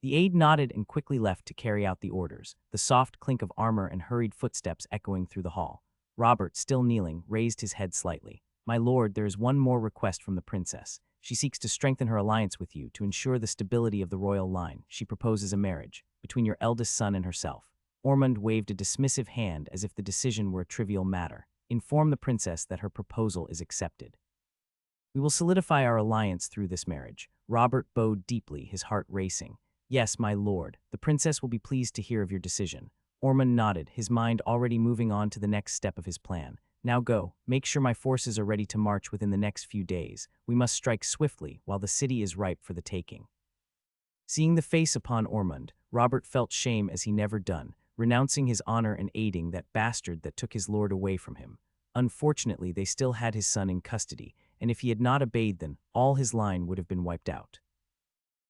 The aide nodded and quickly left to carry out the orders, the soft clink of armor and hurried footsteps echoing through the hall. Robert, still kneeling, raised his head slightly. "My lord, there is one more request from the princess. She seeks to strengthen her alliance with you to ensure the stability of the royal line. She proposes a marriage between your eldest son and herself." Ormond waved a dismissive hand as if the decision were a trivial matter. "Inform the princess that her proposal is accepted. We will solidify our alliance through this marriage." Robert bowed deeply, his heart racing. "Yes, my lord, the princess will be pleased to hear of your decision." Ormond nodded, his mind already moving on to the next step of his plan. "Now go, make sure my forces are ready to march within the next few days. We must strike swiftly while the city is ripe for the taking." Seeing the face upon Ormond, Robert felt shame as he never done, renouncing his honor and aiding that bastard that took his lord away from him. Unfortunately, they still had his son in custody, and if he had not obeyed them, all his line would have been wiped out.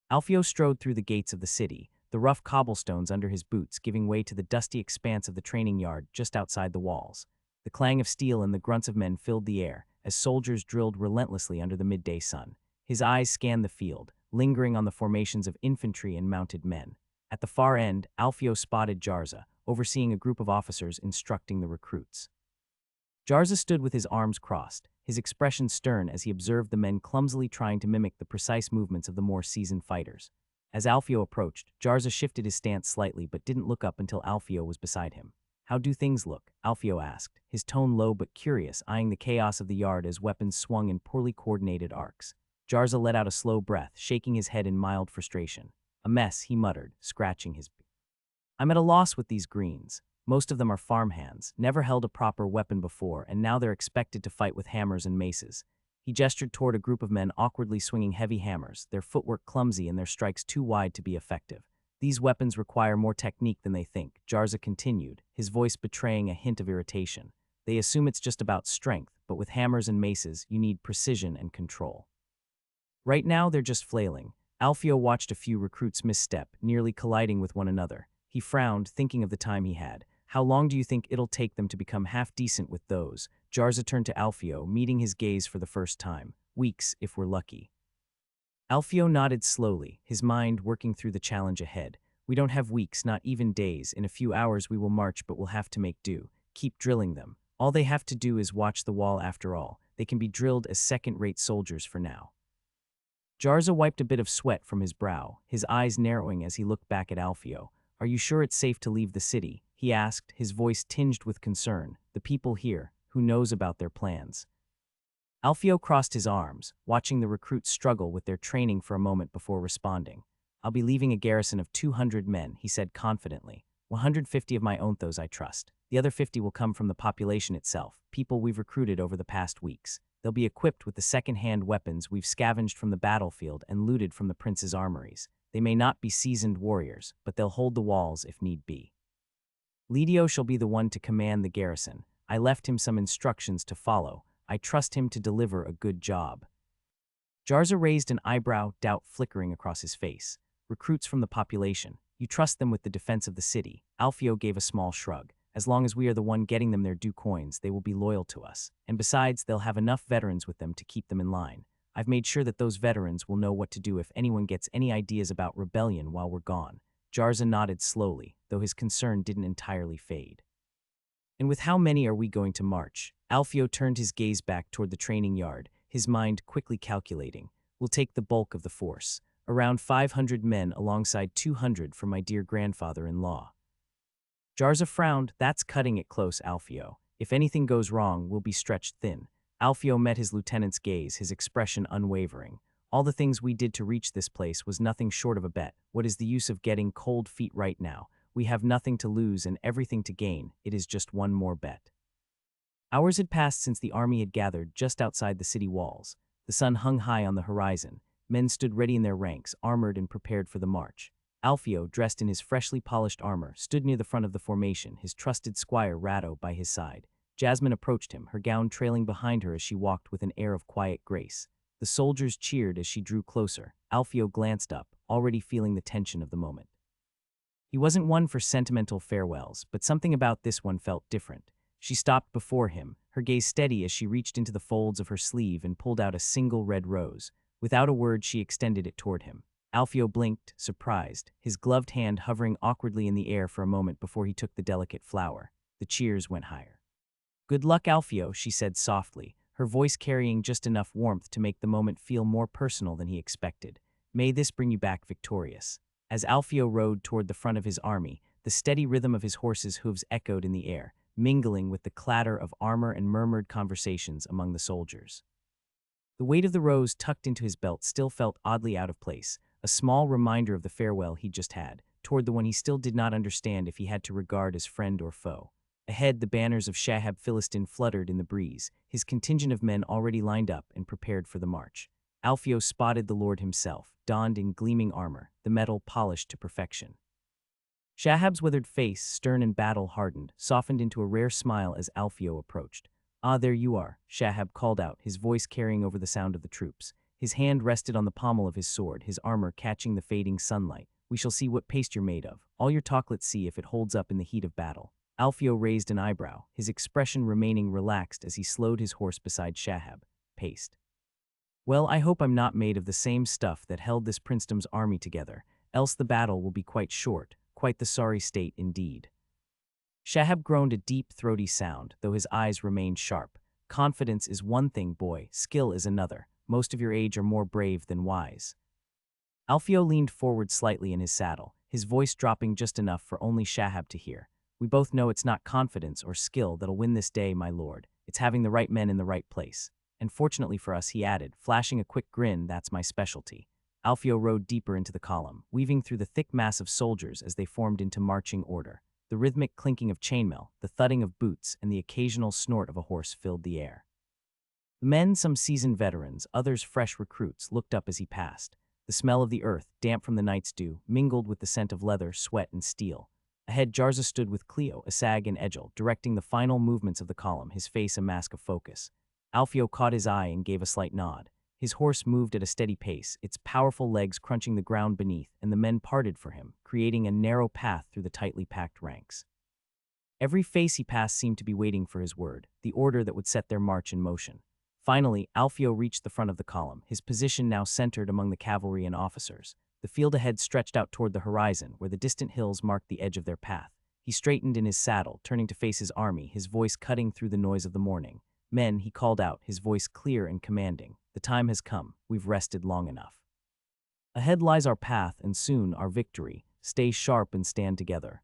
Alfio strode through the gates of the city, the rough cobblestones under his boots giving way to the dusty expanse of the training yard just outside the walls. The clang of steel and the grunts of men filled the air, as soldiers drilled relentlessly under the midday sun. His eyes scanned the field, lingering on the formations of infantry and mounted men. At the far end, Alfio spotted Jarza, overseeing a group of officers instructing the recruits. Jarza stood with his arms crossed, his expression stern as he observed the men clumsily trying to mimic the precise movements of the more seasoned fighters. As Alfio approached, Jarza shifted his stance slightly but didn't look up until Alfio was beside him. "How do things look?" Alfio asked, his tone low but curious, eyeing the chaos of the yard as weapons swung in poorly coordinated arcs. Jarza let out a slow breath, shaking his head in mild frustration. "A mess," he muttered, scratching his beard. "I'm at a loss with these greens. Most of them are farmhands, never held a proper weapon before, and now they're expected to fight with hammers and maces." He gestured toward a group of men awkwardly swinging heavy hammers, their footwork clumsy and their strikes too wide to be effective. "These weapons require more technique than they think," Jarza continued, his voice betraying a hint of irritation. "They assume it's just about strength, but with hammers and maces, you need precision and control. Right now, they're just flailing." Alfio watched a few recruits misstep, nearly colliding with one another. He frowned, thinking of the time he had. "How long do you think it'll take them to become half-decent with those?" Jarza turned to Alfio, meeting his gaze for the first time. "Weeks, if we're lucky." Alfio nodded slowly, his mind working through the challenge ahead. "We don't have weeks, not even days. In a few hours we will march, but we'll have to make do. Keep drilling them. All they have to do is watch the wall after all. They can be drilled as second-rate soldiers for now." Jarza wiped a bit of sweat from his brow, his eyes narrowing as he looked back at Alfio. "Are you sure it's safe to leave the city?" he asked, his voice tinged with concern. The people here, who knows about their plans? Alfio crossed his arms, watching the recruits struggle with their training for a moment before responding. I'll be leaving a garrison of 200 men, he said confidently. 150 of my own those I trust. The other 50 will come from the population itself, people we've recruited over the past weeks. They'll be equipped with the second-hand weapons we've scavenged from the battlefield and looted from the prince's armories. They may not be seasoned warriors, but they'll hold the walls if need be. Lidio shall be the one to command the garrison. I left him some instructions to follow. I trust him to deliver a good job. Jarza raised an eyebrow, doubt flickering across his face. Recruits from the population. You trust them with the defense of the city. Alfio gave a small shrug. As long as we are the one getting them their due coins, they will be loyal to us. And besides, they'll have enough veterans with them to keep them in line. I've made sure that those veterans will know what to do if anyone gets any ideas about rebellion while we're gone. Jarza nodded slowly, though his concern didn't entirely fade. And with how many are we going to march? Alfio turned his gaze back toward the training yard, his mind quickly calculating. We'll take the bulk of the force. Around 500 men alongside 200 for my dear grandfather-in-law. Jarza frowned. That's cutting it close, Alfio. If anything goes wrong, we'll be stretched thin. Alfio met his lieutenant's gaze, his expression unwavering. All the things we did to reach this place was nothing short of a bet. What is the use of getting cold feet right now? We have nothing to lose and everything to gain. It is just one more bet. Hours had passed since the army had gathered just outside the city walls. The sun hung high on the horizon. Men stood ready in their ranks, armored and prepared for the march. Alfio, dressed in his freshly polished armor, stood near the front of the formation, his trusted squire Ratto by his side. Jasmine approached him, her gown trailing behind her as she walked with an air of quiet grace. The soldiers cheered as she drew closer. Alfio glanced up, already feeling the tension of the moment. He wasn't one for sentimental farewells, but something about this one felt different. She stopped before him, her gaze steady as she reached into the folds of her sleeve and pulled out a single red rose. Without a word, she extended it toward him. Alfio blinked, surprised, his gloved hand hovering awkwardly in the air for a moment before he took the delicate flower. The cheers went higher. Good luck, Alfio, she said softly, her voice carrying just enough warmth to make the moment feel more personal than he expected. May this bring you back victorious. As Alfio rode toward the front of his army, the steady rhythm of his horse's hooves echoed in the air, mingling with the clatter of armor and murmured conversations among the soldiers. The weight of the rose tucked into his belt still felt oddly out of place, a small reminder of the farewell he'd just had, toward the one he still did not understand if he had to regard as friend or foe. Ahead, the banners of Shahab Philistin fluttered in the breeze, his contingent of men already lined up and prepared for the march. Alfio spotted the lord himself, donned in gleaming armor, the metal polished to perfection. Shahab's withered face, stern and battle-hardened, softened into a rare smile as Alfio approached. Ah, there you are, Shahab called out, his voice carrying over the sound of the troops. His hand rested on the pommel of his sword, his armor catching the fading sunlight. We shall see what paste you're made of. All your talk, let's see if it holds up in the heat of battle. Alfio raised an eyebrow, his expression remaining relaxed as he slowed his horse beside Shahab. Paste. Well, I hope I'm not made of the same stuff that held this princedom's army together, else the battle will be quite short, quite the sorry state indeed. Shahab groaned a deep, throaty sound, though his eyes remained sharp. Confidence is one thing, boy, skill is another. Most of your age are more brave than wise. Alfio leaned forward slightly in his saddle, his voice dropping just enough for only Shahab to hear. We both know it's not confidence or skill that'll win this day, my lord. It's having the right men in the right place. And fortunately for us, he added, flashing a quick grin, that's my specialty. Alfio rode deeper into the column, weaving through the thick mass of soldiers as they formed into marching order. The rhythmic clinking of chainmail, the thudding of boots, and the occasional snort of a horse filled the air. The men, some seasoned veterans, others fresh recruits, looked up as he passed. The smell of the earth, damp from the night's dew, mingled with the scent of leather, sweat, and steel. Ahead, Jarza stood with Cleo, Asag, and Egil, directing the final movements of the column, his face a mask of focus. Alfio caught his eye and gave a slight nod. His horse moved at a steady pace, its powerful legs crunching the ground beneath, and the men parted for him, creating a narrow path through the tightly packed ranks. Every face he passed seemed to be waiting for his word, the order that would set their march in motion. Finally, Alfio reached the front of the column, his position now centered among the cavalry and officers. The field ahead stretched out toward the horizon, where the distant hills marked the edge of their path. He straightened in his saddle, turning to face his army, his voice cutting through the noise of the morning. Men, he called out, his voice clear and commanding. The time has come. We've rested long enough. Ahead lies our path, and soon our victory. Stay sharp and stand together.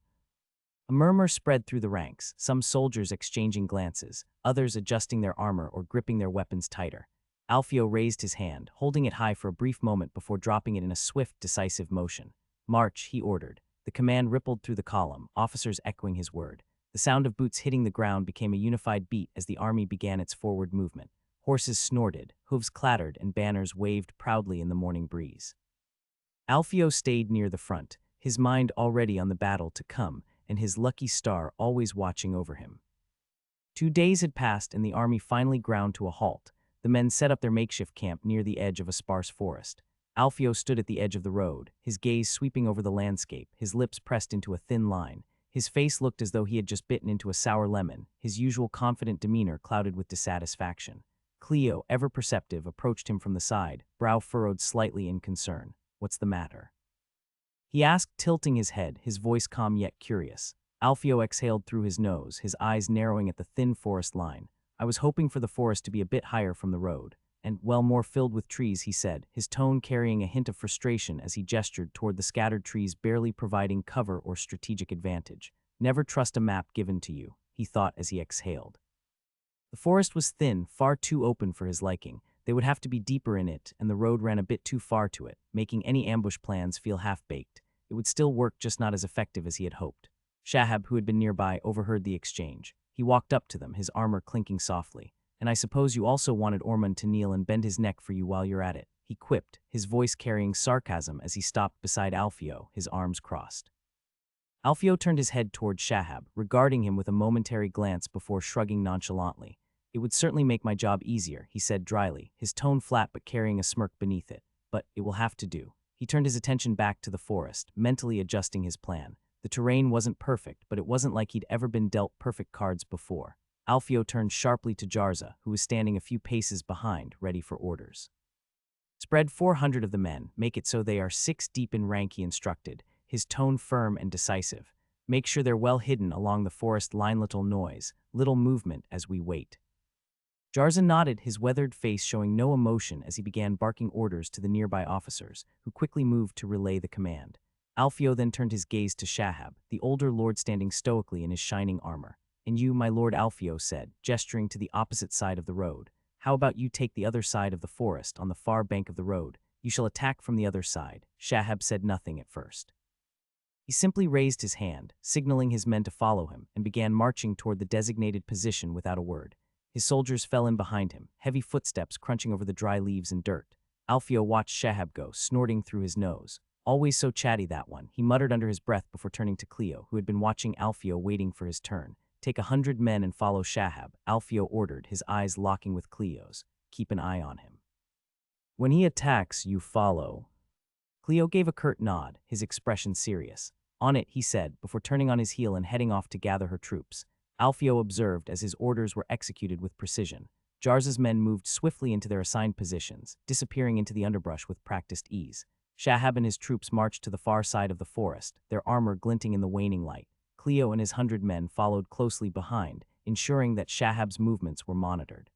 A murmur spread through the ranks, some soldiers exchanging glances, others adjusting their armor or gripping their weapons tighter. Alfio raised his hand, holding it high for a brief moment before dropping it in a swift, decisive motion. "March," he ordered. The command rippled through the column, officers echoing his word. The sound of boots hitting the ground became a unified beat as the army began its forward movement. Horses snorted, hooves clattered, and banners waved proudly in the morning breeze. Alfio stayed near the front, his mind already on the battle to come, and his lucky star always watching over him. 2 days had passed and the army finally ground to a halt. The men set up their makeshift camp near the edge of a sparse forest. Alfio stood at the edge of the road, his gaze sweeping over the landscape, his lips pressed into a thin line. His face looked as though he had just bitten into a sour lemon, his usual confident demeanor clouded with dissatisfaction. Cleo, ever perceptive, approached him from the side, brow furrowed slightly in concern. "What's the matter?" he asked, tilting his head, his voice calm yet curious. Alfio exhaled through his nose, his eyes narrowing at the thin forest line. "I was hoping for the forest to be a bit higher from the road, and, well, more filled with trees," he said, his tone carrying a hint of frustration as he gestured toward the scattered trees barely providing cover or strategic advantage. "Never trust a map given to you," he thought as he exhaled. The forest was thin, far too open for his liking. They would have to be deeper in it, and the road ran a bit too far to it, making any ambush plans feel half-baked. It would still work, just not as effective as he had hoped. Shahab, who had been nearby, overheard the exchange. He walked up to them, his armor clinking softly. "And I suppose you also wanted Ormond to kneel and bend his neck for you while you're at it," he quipped, his voice carrying sarcasm as he stopped beside Alfio, his arms crossed. Alfio turned his head toward Shahab, regarding him with a momentary glance before shrugging nonchalantly. "It would certainly make my job easier," he said dryly, his tone flat but carrying a smirk beneath it. "But it will have to do." He turned his attention back to the forest, mentally adjusting his plan. The terrain wasn't perfect, but it wasn't like he'd ever been dealt perfect cards before. Alfio turned sharply to Jarza, who was standing a few paces behind, ready for orders. "Spread 400 of the men, make it so they are 6 deep in rank," he instructed, his tone firm and decisive. "Make sure they're well hidden along the forest line, little noise, little movement as we wait." Jarza nodded, his weathered face showing no emotion as he began barking orders to the nearby officers, who quickly moved to relay the command. Alfio then turned his gaze to Shahab, the older lord standing stoically in his shining armor. "And you, my lord," Alfio said, gesturing to the opposite side of the road. "How about you take the other side of the forest on the far bank of the road? You shall attack from the other side." Shahab said nothing at first. He simply raised his hand, signaling his men to follow him, and began marching toward the designated position without a word. His soldiers fell in behind him, heavy footsteps crunching over the dry leaves and dirt. Alfio watched Shahab go, snorting through his nose. "Always so chatty, that one," he muttered under his breath before turning to Cleo, who had been watching Alfio waiting for his turn. "Take 100 men and follow Shahab," Alfio ordered, his eyes locking with Cleo's. "Keep an eye on him. When he attacks, you follow." Cleo gave a curt nod, his expression serious. "On it," he said, before turning on his heel and heading off to gather her troops. Alfio observed as his orders were executed with precision. Jarza's men moved swiftly into their assigned positions, disappearing into the underbrush with practiced ease. Shahab and his troops marched to the far side of the forest, their armor glinting in the waning light. Cleo and his 100 men followed closely behind, ensuring that Shahab's movements were monitored.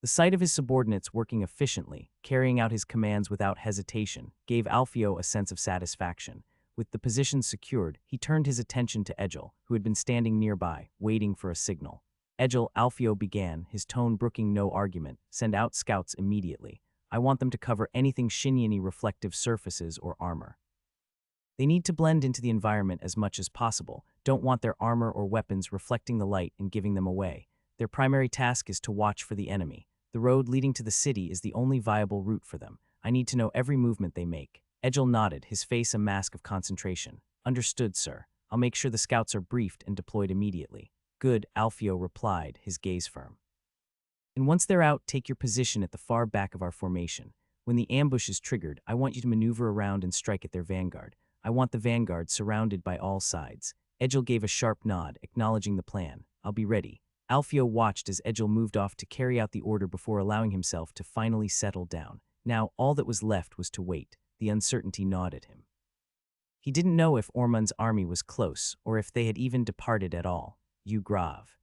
The sight of his subordinates working efficiently, carrying out his commands without hesitation, gave Alfio a sense of satisfaction. With the position secured, he turned his attention to Egil, who had been standing nearby, waiting for a signal. "Egil," Alfio began, his tone brooking no argument, "send out scouts immediately. I want them to cover anything Shinyan-y reflective surfaces or armor. They need to blend into the environment as much as possible, don't want their armor or weapons reflecting the light and giving them away. Their primary task is to watch for the enemy. The road leading to the city is the only viable route for them. I need to know every movement they make." Egil nodded, his face a mask of concentration. "Understood, sir. I'll make sure the scouts are briefed and deployed immediately." "Good," Alfio replied, his gaze firm. "And once they're out, take your position at the far back of our formation. When the ambush is triggered, I want you to maneuver around and strike at their vanguard. I want the vanguard surrounded by all sides." Egil gave a sharp nod, acknowledging the plan. "I'll be ready." Alfio watched as Egil moved off to carry out the order before allowing himself to finally settle down. Now, all that was left was to wait. The uncertainty gnawed at him. He didn't know if Ormond's army was close, or if they had even departed at all. Grave.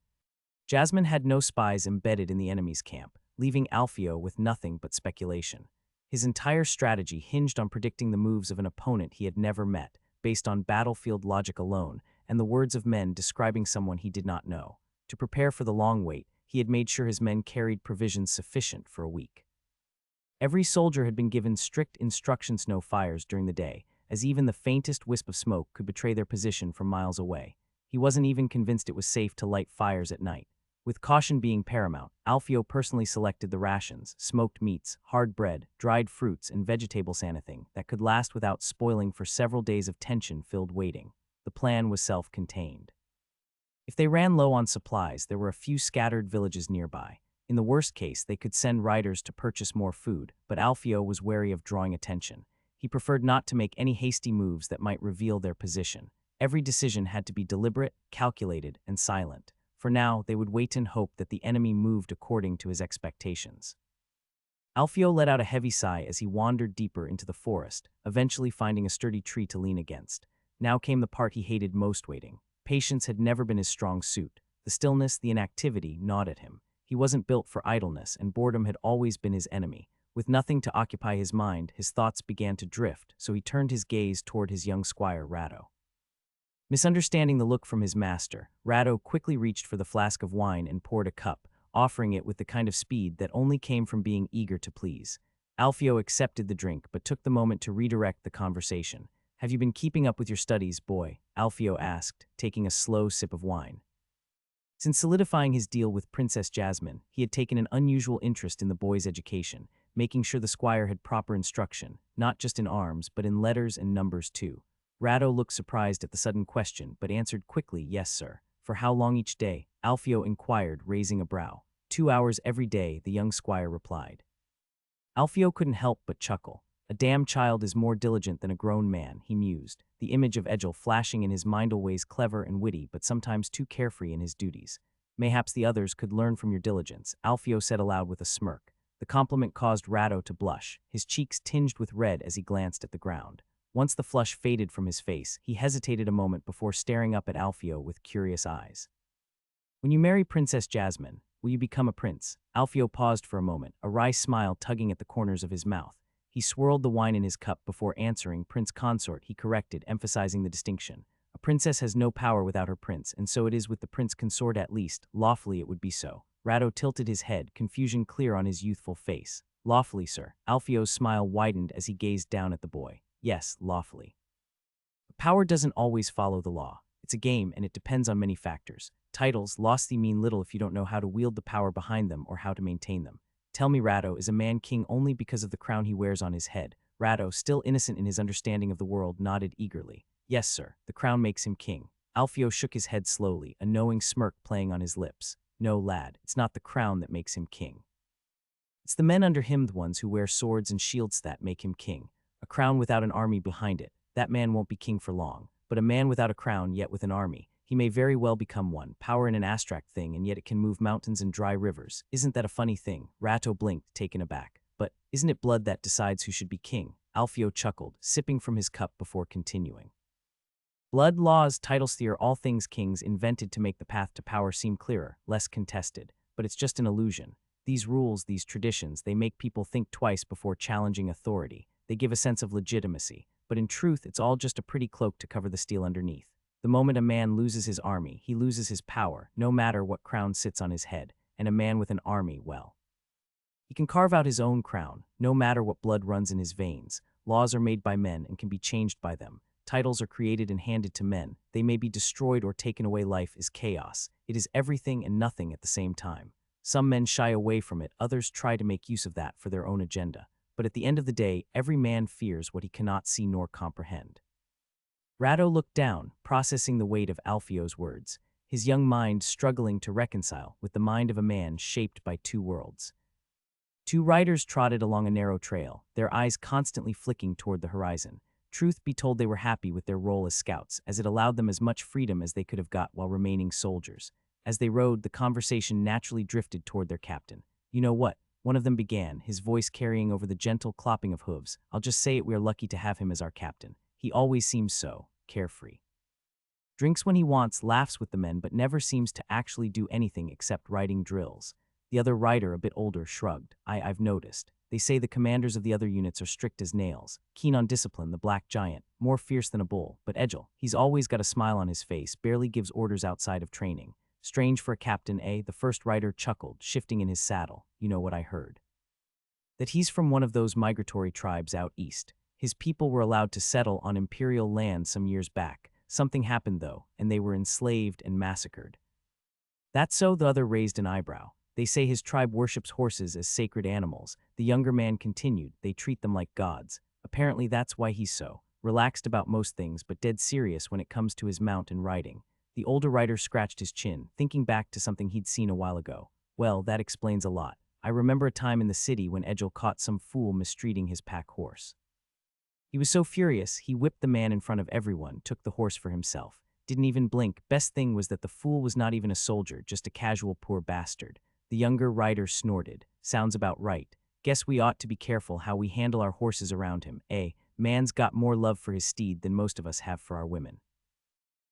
Jasmine had no spies embedded in the enemy's camp, leaving Alfio with nothing but speculation. His entire strategy hinged on predicting the moves of an opponent he had never met, based on battlefield logic alone, and the words of men describing someone he did not know. To prepare for the long wait, he had made sure his men carried provisions sufficient for a week. Every soldier had been given strict instructions no fires during the day, as even the faintest wisp of smoke could betray their position from miles away. He wasn't even convinced it was safe to light fires at night. With caution being paramount, Alfio personally selected the rations, smoked meats, hard bread, dried fruits, and vegetables, anything that could last without spoiling for several days of tension-filled waiting. The plan was self-contained. If they ran low on supplies, there were a few scattered villages nearby. In the worst case, they could send riders to purchase more food, but Alfio was wary of drawing attention. He preferred not to make any hasty moves that might reveal their position. Every decision had to be deliberate, calculated, and silent. For now, they would wait and hope that the enemy moved according to his expectations. Alfio let out a heavy sigh as he wandered deeper into the forest, eventually finding a sturdy tree to lean against. Now came the part he hated most: waiting. Patience had never been his strong suit. The stillness, the inactivity, gnawed at him. He wasn't built for idleness, and boredom had always been his enemy. With nothing to occupy his mind, his thoughts began to drift, so he turned his gaze toward his young squire, Rado. Misunderstanding the look from his master, Rado quickly reached for the flask of wine and poured a cup, offering it with the kind of speed that only came from being eager to please. Alfio accepted the drink, but took the moment to redirect the conversation. "Have you been keeping up with your studies, boy?" Alfio asked, taking a slow sip of wine. Since solidifying his deal with Princess Jasmine, he had taken an unusual interest in the boy's education, making sure the squire had proper instruction, not just in arms, but in letters and numbers too. Rado looked surprised at the sudden question, but answered quickly, "Yes, sir." "For how long each day?" Alfio inquired, raising a brow. 2 hours every day," the young squire replied. Alfio couldn't help but chuckle. A damn child is more diligent than a grown man, he mused, the image of Egil flashing in his mind, always clever and witty, but sometimes too carefree in his duties. "Mayhaps the others could learn from your diligence," Alfio said aloud with a smirk. The compliment caused Rado to blush, his cheeks tinged with red as he glanced at the ground. Once the flush faded from his face, he hesitated a moment before staring up at Alfio with curious eyes. "When you marry Princess Jasmine, will you become a prince?" Alfio paused for a moment, a wry smile tugging at the corners of his mouth. He swirled the wine in his cup before answering. "Prince consort," he corrected, emphasizing the distinction. "A princess has no power without her prince, and so it is with the prince consort, at least, lawfully it would be so." Rado tilted his head, confusion clear on his youthful face. "Lawfully, sir." Alfio's smile widened as he gazed down at the boy. "Yes, lawfully. Power doesn't always follow the law. It's a game, and it depends on many factors. Titles, lawfully, mean little if you don't know how to wield the power behind them or how to maintain them. Tell me, Rado, is a man king only because of the crown he wears on his head?" Rado, still innocent in his understanding of the world, nodded eagerly. "Yes, sir, the crown makes him king." Alfio shook his head slowly, a knowing smirk playing on his lips. "No, lad, it's not the crown that makes him king. It's the men under him, the ones who wear swords and shields, that make him king. A crown without an army behind it, that man won't be king for long. But a man without a crown, yet with an army, he may very well become one. Power in an abstract thing, and yet it can move mountains and dry rivers. Isn't that a funny thing?" Rado blinked, taken aback. "But isn't it blood that decides who should be king?" Alfio chuckled, sipping from his cup before continuing. "Blood, laws, titles, they are all things kings invented to make the path to power seem clearer, less contested. But it's just an illusion. These rules, these traditions, they make people think twice before challenging authority. They give a sense of legitimacy. But in truth, it's all just a pretty cloak to cover the steel underneath. The moment a man loses his army, he loses his power, no matter what crown sits on his head. And a man with an army, well, he can carve out his own crown, no matter what blood runs in his veins. Laws are made by men and can be changed by them. Titles are created and handed to men. They may be destroyed or taken away. Life is chaos. It is everything and nothing at the same time. Some men shy away from it, others try to make use of that for their own agenda. But at the end of the day, every man fears what he cannot see nor comprehend." Rado looked down, processing the weight of Alfio's words, his young mind struggling to reconcile with the mind of a man shaped by two worlds. Two riders trotted along a narrow trail, their eyes constantly flicking toward the horizon. Truth be told, they were happy with their role as scouts, as it allowed them as much freedom as they could have got while remaining soldiers. As they rode, the conversation naturally drifted toward their captain. "You know what?" one of them began, his voice carrying over the gentle clopping of hooves. "I'll just say it, we're lucky to have him as our captain. He always seems so carefree. Drinks when he wants, laughs with the men, but never seems to actually do anything except riding drills." The other rider, a bit older, shrugged. I've noticed. They say the commanders of the other units are strict as nails, keen on discipline, the black giant, more fierce than a bull. But Edgel, he's always got a smile on his face, barely gives orders outside of training. Strange for a captain, eh? The first rider chuckled, shifting in his saddle. You know what I heard? That he's from one of those migratory tribes out east. His people were allowed to settle on imperial land some years back. Something happened, though, and they were enslaved and massacred. That's so? The other raised an eyebrow. They say his tribe worships horses as sacred animals. The younger man continued, they treat them like gods. Apparently that's why he's so relaxed about most things, but dead serious when it comes to his mount and riding. The older rider scratched his chin, thinking back to something he'd seen a while ago. Well, that explains a lot. I remember a time in the city when Edgel caught some fool mistreating his pack horse. He was so furious, he whipped the man in front of everyone, took the horse for himself. Didn't even blink. Best thing was that the fool was not even a soldier, just a casual poor bastard. The younger rider snorted. Sounds about right. Guess we ought to be careful how we handle our horses around him. Man's got more love for his steed than most of us have for our women.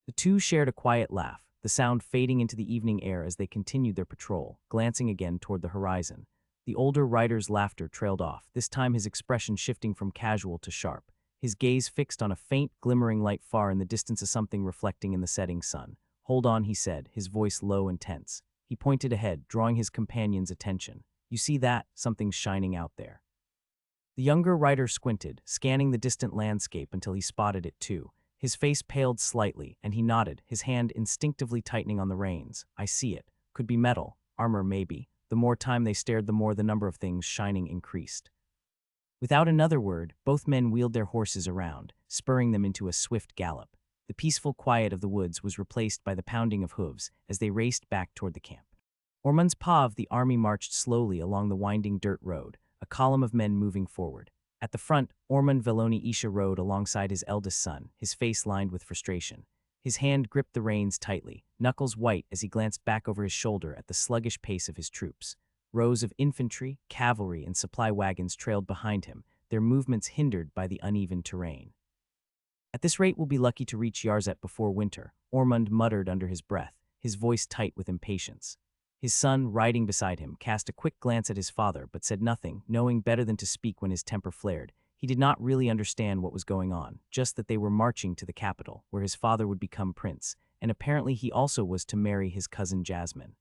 The two shared a quiet laugh, the sound fading into the evening air as they continued their patrol, glancing again toward the horizon. The older rider's laughter trailed off, this time his expression shifting from casual to sharp, his gaze fixed on a faint, glimmering light far in the distance of something reflecting in the setting sun. Hold on, he said, his voice low and tense. He pointed ahead, drawing his companion's attention. You see that? Something's shining out there. The younger rider squinted, scanning the distant landscape until he spotted it too. His face paled slightly, and he nodded, his hand instinctively tightening on the reins. I see it. Could be metal, armor maybe. The more time they stared, the more the number of things shining increased. Without another word, both men wheeled their horses around, spurring them into a swift gallop. The peaceful quiet of the woods was replaced by the pounding of hooves as they raced back toward the camp. Ormond's pav, the army marched slowly along the winding dirt road, a column of men moving forward. At the front, Ormond Veloni Isha rode alongside his eldest son, his face lined with frustration. His hand gripped the reins tightly, knuckles white as he glanced back over his shoulder at the sluggish pace of his troops. Rows of infantry, cavalry, and supply wagons trailed behind him, their movements hindered by the uneven terrain. At this rate we'll be lucky to reach Yarzet before winter, Ormond muttered under his breath, his voice tight with impatience. His son, riding beside him, cast a quick glance at his father but said nothing, knowing better than to speak when his temper flared. He did not really understand what was going on, just that they were marching to the capital, where his father would become prince, and apparently he also was to marry his cousin Jasmine.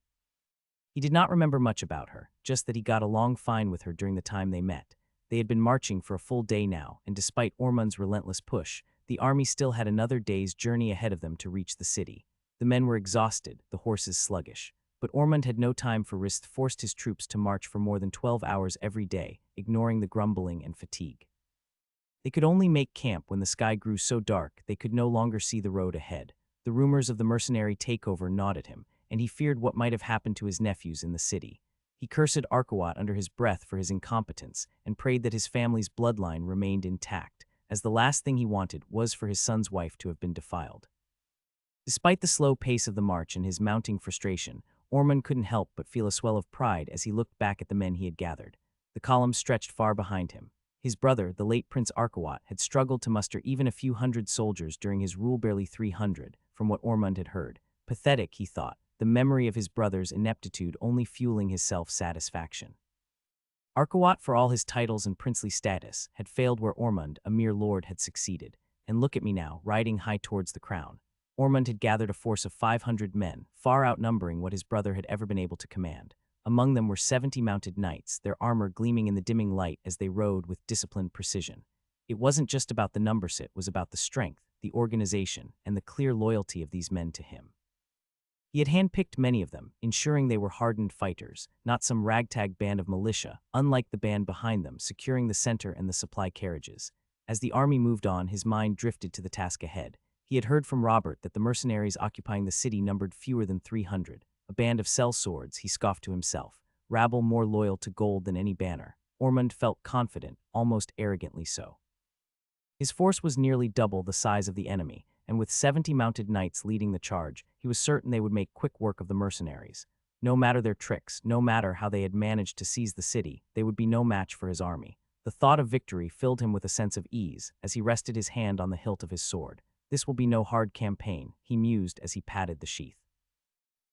He did not remember much about her, just that he got along fine with her during the time they met. They had been marching for a full day now, and despite Ormond's relentless push, the army still had another day's journey ahead of them to reach the city. The men were exhausted, the horses sluggish. But Ormond had no time for rest, forced his troops to march for more than 12 hours every day, ignoring the grumbling and fatigue. They could only make camp when the sky grew so dark they could no longer see the road ahead. The rumors of the mercenary takeover gnawed at him, and he feared what might have happened to his nephews in the city. He cursed Arkawat under his breath for his incompetence and prayed that his family's bloodline remained intact, as the last thing he wanted was for his son's wife to have been defiled. Despite the slow pace of the march and his mounting frustration, Ormond couldn't help but feel a swell of pride as he looked back at the men he had gathered. The column stretched far behind him. His brother, the late Prince Arkawat, had struggled to muster even a few hundred soldiers during his rule, barely 300, from what Ormond had heard. Pathetic, he thought, the memory of his brother's ineptitude only fueling his self-satisfaction. Arkawat, for all his titles and princely status, had failed where Ormond, a mere lord, had succeeded. And look at me now, riding high towards the crown. Ormond had gathered a force of 500 men, far outnumbering what his brother had ever been able to command. Among them were 70 mounted knights, their armor gleaming in the dimming light as they rode with disciplined precision. It wasn't just about the numbers, it was about the strength, the organization, and the clear loyalty of these men to him. He had handpicked many of them, ensuring they were hardened fighters, not some ragtag band of militia, unlike the band behind them, securing the center and the supply carriages. As the army moved on, his mind drifted to the task ahead. He had heard from Robert that the mercenaries occupying the city numbered fewer than 300. A band of sellswords, he scoffed to himself. Rabble more loyal to gold than any banner. Ormond felt confident, almost arrogantly so. His force was nearly double the size of the enemy, and with 70 mounted knights leading the charge, he was certain they would make quick work of the mercenaries. No matter their tricks, no matter how they had managed to seize the city, they would be no match for his army. The thought of victory filled him with a sense of ease as he rested his hand on the hilt of his sword. This will be no hard campaign, he mused as he patted the sheath.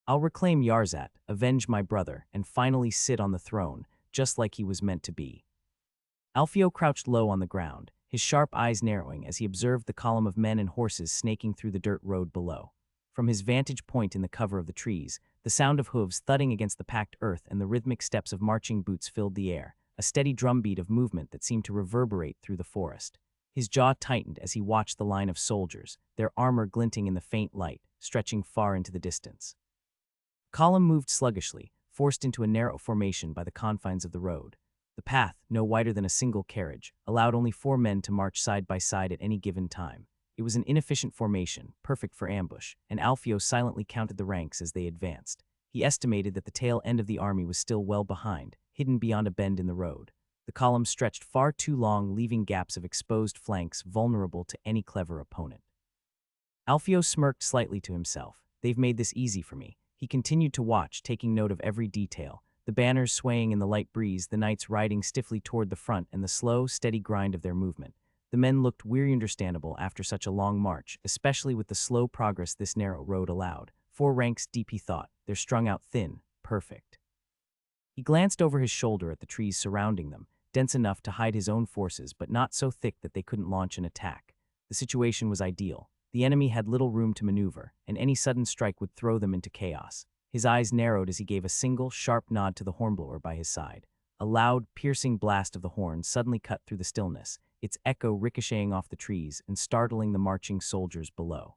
I'll reclaim Yarzat, avenge my brother, and finally sit on the throne, just like he was meant to be. Alfio crouched low on the ground, his sharp eyes narrowing as he observed the column of men and horses snaking through the dirt road below. From his vantage point in the cover of the trees, the sound of hooves thudding against the packed earth and the rhythmic steps of marching boots filled the air, a steady drumbeat of movement that seemed to reverberate through the forest. His jaw tightened as he watched the line of soldiers, their armor glinting in the faint light, stretching far into the distance. The column moved sluggishly, forced into a narrow formation by the confines of the road. The path, no wider than a single carriage, allowed only 4 men to march side by side at any given time. It was an inefficient formation, perfect for ambush, and Alfio silently counted the ranks as they advanced. He estimated that the tail end of the army was still well behind, hidden beyond a bend in the road. The column stretched far too long, leaving gaps of exposed flanks vulnerable to any clever opponent. Alfio smirked slightly to himself. They've made this easy for me. He continued to watch, taking note of every detail. The banners swaying in the light breeze, the knights riding stiffly toward the front, and the slow, steady grind of their movement. The men looked weary, understandable after such a long march, especially with the slow progress this narrow road allowed. 4 ranks deep, he thought. They're strung out thin. Perfect. He glanced over his shoulder at the trees surrounding them, dense enough to hide his own forces, but not so thick that they couldn't launch an attack. The situation was ideal. The enemy had little room to maneuver, and any sudden strike would throw them into chaos. His eyes narrowed as he gave a single, sharp nod to the hornblower by his side. A loud, piercing blast of the horn suddenly cut through the stillness, its echo ricocheting off the trees and startling the marching soldiers below.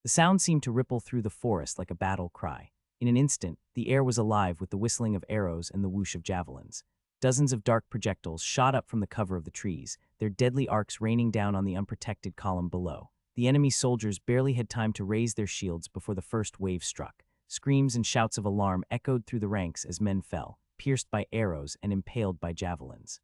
The sound seemed to ripple through the forest like a battle cry. In an instant, the air was alive with the whistling of arrows and the whoosh of javelins. Dozens of dark projectiles shot up from the cover of the trees, their deadly arcs raining down on the unprotected column below. The enemy soldiers barely had time to raise their shields before the first wave struck. Screams and shouts of alarm echoed through the ranks as men fell, pierced by arrows and impaled by javelins.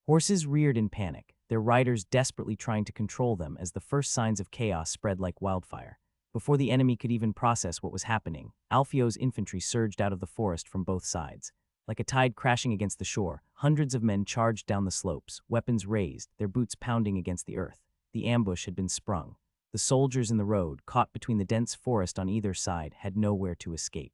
Horses reared in panic, their riders desperately trying to control them as the first signs of chaos spread like wildfire. Before the enemy could even process what was happening, Alfio's infantry surged out of the forest from both sides. Like a tide crashing against the shore, hundreds of men charged down the slopes, weapons raised, their boots pounding against the earth. The ambush had been sprung. The soldiers in the road, caught between the dense forest on either side, had nowhere to escape.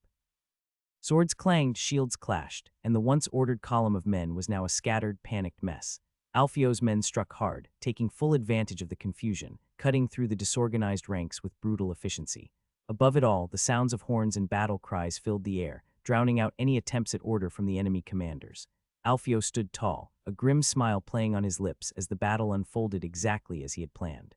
Swords clanged, shields clashed, and the once ordered column of men was now a scattered, panicked mess. Alfio's men struck hard, taking full advantage of the confusion, cutting through the disorganized ranks with brutal efficiency. Above it all, the sounds of horns and battle cries filled the air, drowning out any attempts at order from the enemy commanders. Alfio stood tall, a grim smile playing on his lips as the battle unfolded exactly as he had planned.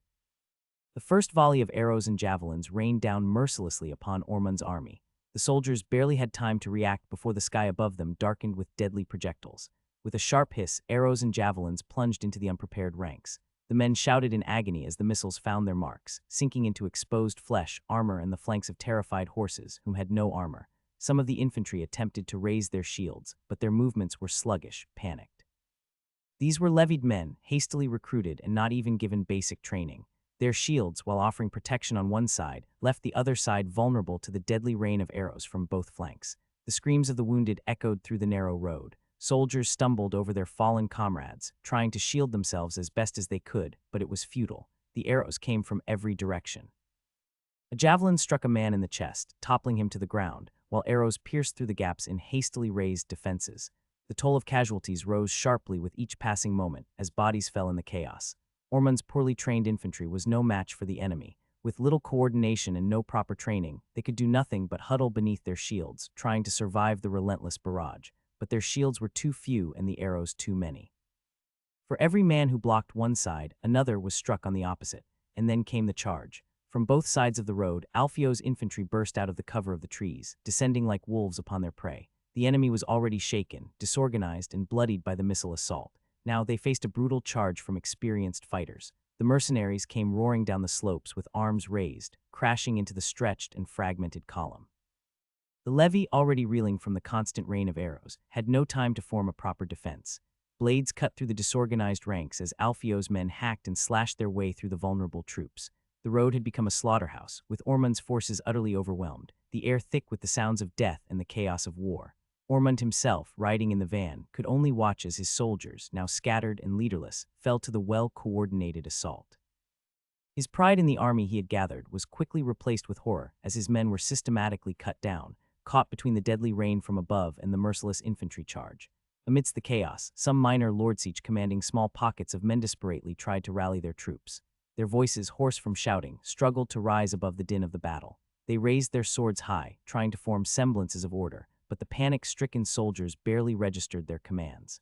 The first volley of arrows and javelins rained down mercilessly upon Ormond's army. The soldiers barely had time to react before the sky above them darkened with deadly projectiles. With a sharp hiss, arrows and javelins plunged into the unprepared ranks. The men shouted in agony as the missiles found their marks, sinking into exposed flesh, armor, and the flanks of terrified horses whom had no armor. Some of the infantry attempted to raise their shields, but their movements were sluggish, panicked. These were levied men, hastily recruited and not even given basic training. Their shields, while offering protection on one side, left the other side vulnerable to the deadly rain of arrows from both flanks. The screams of the wounded echoed through the narrow road. Soldiers stumbled over their fallen comrades, trying to shield themselves as best as they could, but it was futile. The arrows came from every direction. A javelin struck a man in the chest, toppling him to the ground, while arrows pierced through the gaps in hastily raised defenses. The toll of casualties rose sharply with each passing moment as bodies fell in the chaos. Ormond's poorly trained infantry was no match for the enemy. With little coordination and no proper training, they could do nothing but huddle beneath their shields, trying to survive the relentless barrage. But their shields were too few and the arrows too many. For every man who blocked one side, another was struck on the opposite, and then came the charge. From both sides of the road, Alfio's infantry burst out of the cover of the trees, descending like wolves upon their prey. The enemy was already shaken, disorganized, and bloodied by the missile assault. Now they faced a brutal charge from experienced fighters. The mercenaries came roaring down the slopes with arms raised, crashing into the stretched and fragmented column. The levy, already reeling from the constant rain of arrows, had no time to form a proper defense. Blades cut through the disorganized ranks as Alfio's men hacked and slashed their way through the vulnerable troops. The road had become a slaughterhouse, with Ormond's forces utterly overwhelmed, the air thick with the sounds of death and the chaos of war. Ormond himself, riding in the van, could only watch as his soldiers, now scattered and leaderless, fell to the well-coordinated assault. His pride in the army he had gathered was quickly replaced with horror as his men were systematically cut down, caught between the deadly rain from above and the merciless infantry charge. Amidst the chaos, some minor lords, each commanding small pockets of men, desperately tried to rally their troops. Their voices, hoarse from shouting, struggled to rise above the din of the battle. They raised their swords high, trying to form semblances of order, but the panic-stricken soldiers barely registered their commands.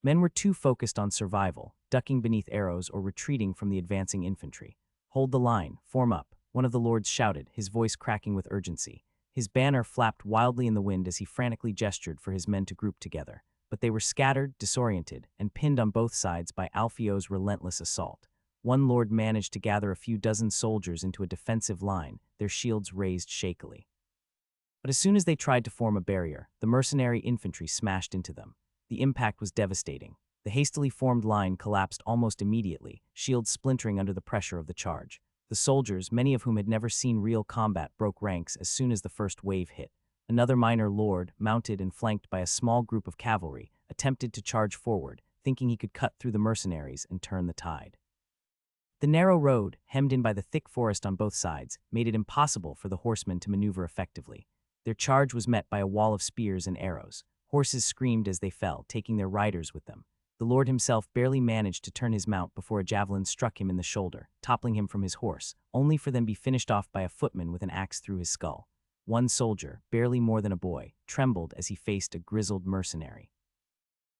Men were too focused on survival, ducking beneath arrows or retreating from the advancing infantry. "Hold the line, form up," one of the lords shouted, his voice cracking with urgency. His banner flapped wildly in the wind as he frantically gestured for his men to group together. But they were scattered, disoriented, and pinned on both sides by Alfio's relentless assault. One lord managed to gather a few dozen soldiers into a defensive line, their shields raised shakily. But as soon as they tried to form a barrier, the mercenary infantry smashed into them. The impact was devastating. The hastily formed line collapsed almost immediately, shields splintering under the pressure of the charge. The soldiers, many of whom had never seen real combat, broke ranks as soon as the first wave hit. Another minor lord, mounted and flanked by a small group of cavalry, attempted to charge forward, thinking he could cut through the mercenaries and turn the tide. The narrow road, hemmed in by the thick forest on both sides, made it impossible for the horsemen to maneuver effectively. Their charge was met by a wall of spears and arrows. Horses screamed as they fell, taking their riders with them. The lord himself barely managed to turn his mount before a javelin struck him in the shoulder, toppling him from his horse, only for them to be finished off by a footman with an axe through his skull. One soldier, barely more than a boy, trembled as he faced a grizzled mercenary.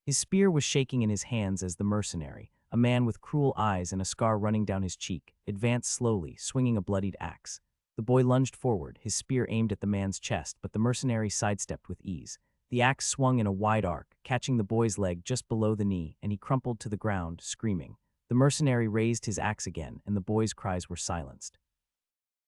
His spear was shaking in his hands as the mercenary, a man with cruel eyes and a scar running down his cheek, advanced slowly, swinging a bloodied axe. The boy lunged forward, his spear aimed at the man's chest, but the mercenary sidestepped with ease. The axe swung in a wide arc, catching the boy's leg just below the knee, and he crumpled to the ground, screaming. The mercenary raised his axe again, and the boy's cries were silenced.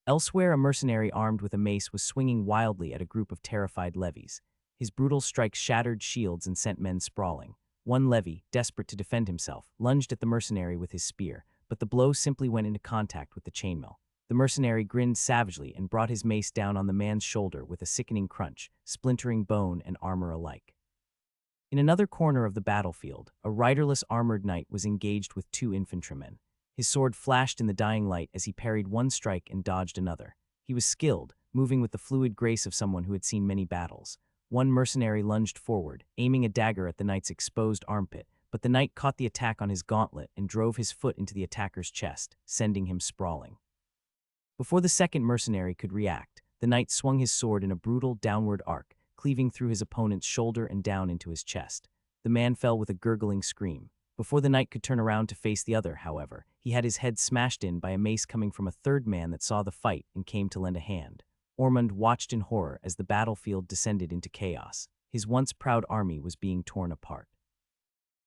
Elsewhere, a mercenary armed with a mace was swinging wildly at a group of terrified levies. His brutal strikes shattered shields and sent men sprawling. One levy, desperate to defend himself, lunged at the mercenary with his spear, but the blow simply went into contact with the chainmail. The mercenary grinned savagely and brought his mace down on the man's shoulder with a sickening crunch, splintering bone and armor alike. In another corner of the battlefield, a riderless armored knight was engaged with two infantrymen. His sword flashed in the dying light as he parried one strike and dodged another. He was skilled, moving with the fluid grace of someone who had seen many battles. One mercenary lunged forward, aiming a dagger at the knight's exposed armpit, but the knight caught the attack on his gauntlet and drove his foot into the attacker's chest, sending him sprawling. Before the second mercenary could react, the knight swung his sword in a brutal downward arc, cleaving through his opponent's shoulder and down into his chest. The man fell with a gurgling scream. Before the knight could turn around to face the other, however, he had his head smashed in by a mace coming from a third man that saw the fight and came to lend a hand. Ormond watched in horror as the battlefield descended into chaos. His once proud army was being torn apart.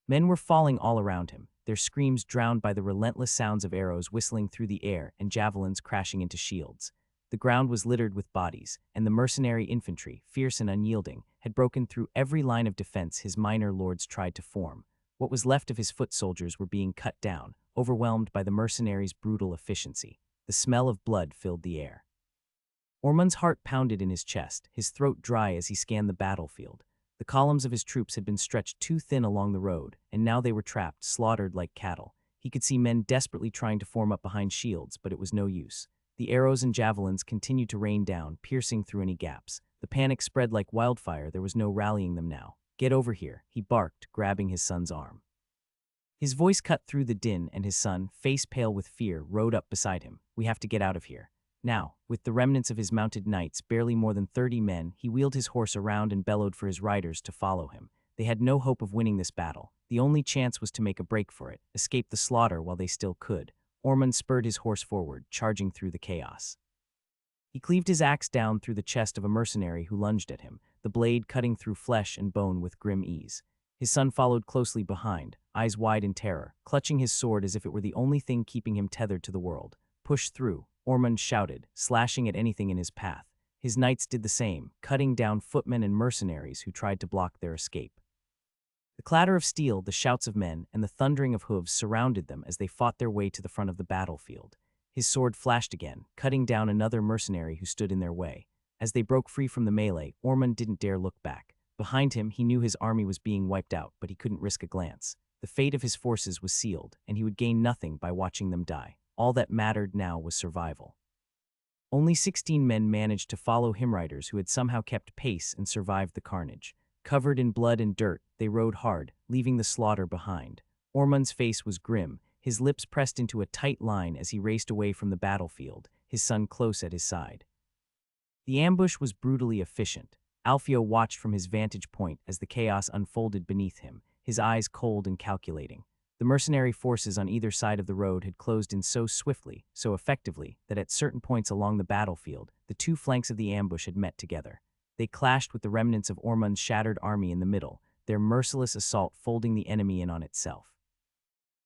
Men were falling all around him, their screams drowned by the relentless sounds of arrows whistling through the air and javelins crashing into shields. The ground was littered with bodies, and the mercenary infantry, fierce and unyielding, had broken through every line of defense his minor lords tried to form. What was left of his foot soldiers were being cut down, overwhelmed by the mercenaries' brutal efficiency. The smell of blood filled the air. Ormond's heart pounded in his chest, his throat dry as he scanned the battlefield. The columns of his troops had been stretched too thin along the road, and now they were trapped, slaughtered like cattle. He could see men desperately trying to form up behind shields, but it was no use. The arrows and javelins continued to rain down, piercing through any gaps. The panic spread like wildfire. There was no rallying them now. "Get over here," he barked, grabbing his son's arm. His voice cut through the din, and his son, face pale with fear, rode up beside him. "We have to get out of here." Now, with the remnants of his mounted knights, barely more than 30 men, he wheeled his horse around and bellowed for his riders to follow him. They had no hope of winning this battle. The only chance was to make a break for it, escape the slaughter while they still could. Ormond spurred his horse forward, charging through the chaos. He cleaved his axe down through the chest of a mercenary who lunged at him, the blade cutting through flesh and bone with grim ease. His son followed closely behind, eyes wide in terror, clutching his sword as if it were the only thing keeping him tethered to the world. "Push through," Ormond shouted, slashing at anything in his path. His knights did the same, cutting down footmen and mercenaries who tried to block their escape. The clatter of steel, the shouts of men, and the thundering of hooves surrounded them as they fought their way to the front of the battlefield. His sword flashed again, cutting down another mercenary who stood in their way. As they broke free from the melee, Ormond didn't dare look back. Behind him, he knew his army was being wiped out, but he couldn't risk a glance. The fate of his forces was sealed, and he would gain nothing by watching them die. All that mattered now was survival. Only 16 men managed to follow him, riders who had somehow kept pace and survived the carnage. Covered in blood and dirt, they rode hard, leaving the slaughter behind. Ormond's face was grim, his lips pressed into a tight line as he raced away from the battlefield, his son close at his side. The ambush was brutally efficient. Alfio watched from his vantage point as the chaos unfolded beneath him, his eyes cold and calculating. The mercenary forces on either side of the road had closed in so swiftly, so effectively, that at certain points along the battlefield, the two flanks of the ambush had met together. They clashed with the remnants of Ormond's shattered army in the middle, their merciless assault folding the enemy in on itself.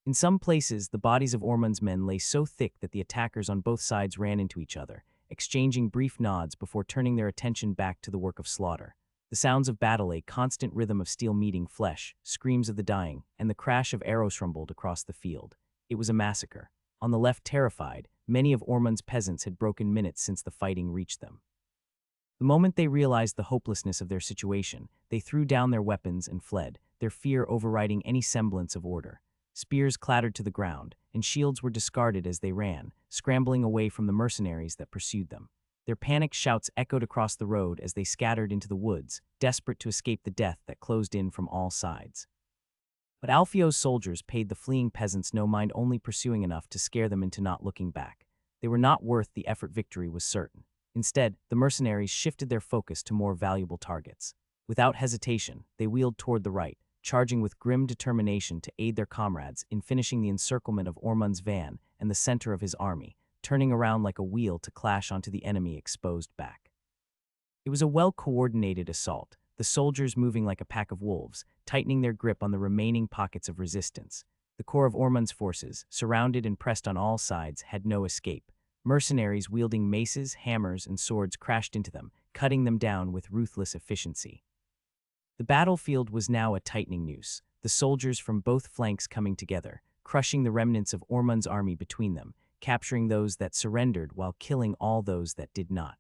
In some places, the bodies of Ormond's men lay so thick that the attackers on both sides ran into each other, exchanging brief nods before turning their attention back to the work of slaughter. The sounds of battle, a constant rhythm of steel meeting flesh, screams of the dying, and the crash of arrows rumbled across the field. It was a massacre. On the left, terrified, many of Ormond's peasants had broken minutes since the fighting reached them. The moment they realized the hopelessness of their situation, they threw down their weapons and fled, their fear overriding any semblance of order. Spears clattered to the ground, and shields were discarded as they ran, scrambling away from the mercenaries that pursued them. Their panicked shouts echoed across the road as they scattered into the woods, desperate to escape the death that closed in from all sides. But Alfio's soldiers paid the fleeing peasants no mind, only pursuing enough to scare them into not looking back. They were not worth the effort. Victory was certain. Instead, the mercenaries shifted their focus to more valuable targets. Without hesitation, they wheeled toward the right, charging with grim determination to aid their comrades in finishing the encirclement of Ormond's van and the center of his army, turning around like a wheel to clash onto the enemy exposed back. It was a well-coordinated assault, the soldiers moving like a pack of wolves, tightening their grip on the remaining pockets of resistance. The core of Ormond's forces, surrounded and pressed on all sides, had no escape. Mercenaries wielding maces, hammers, and swords crashed into them, cutting them down with ruthless efficiency. The battlefield was now a tightening noose, the soldiers from both flanks coming together, crushing the remnants of Ormond's army between them, capturing those that surrendered while killing all those that did not.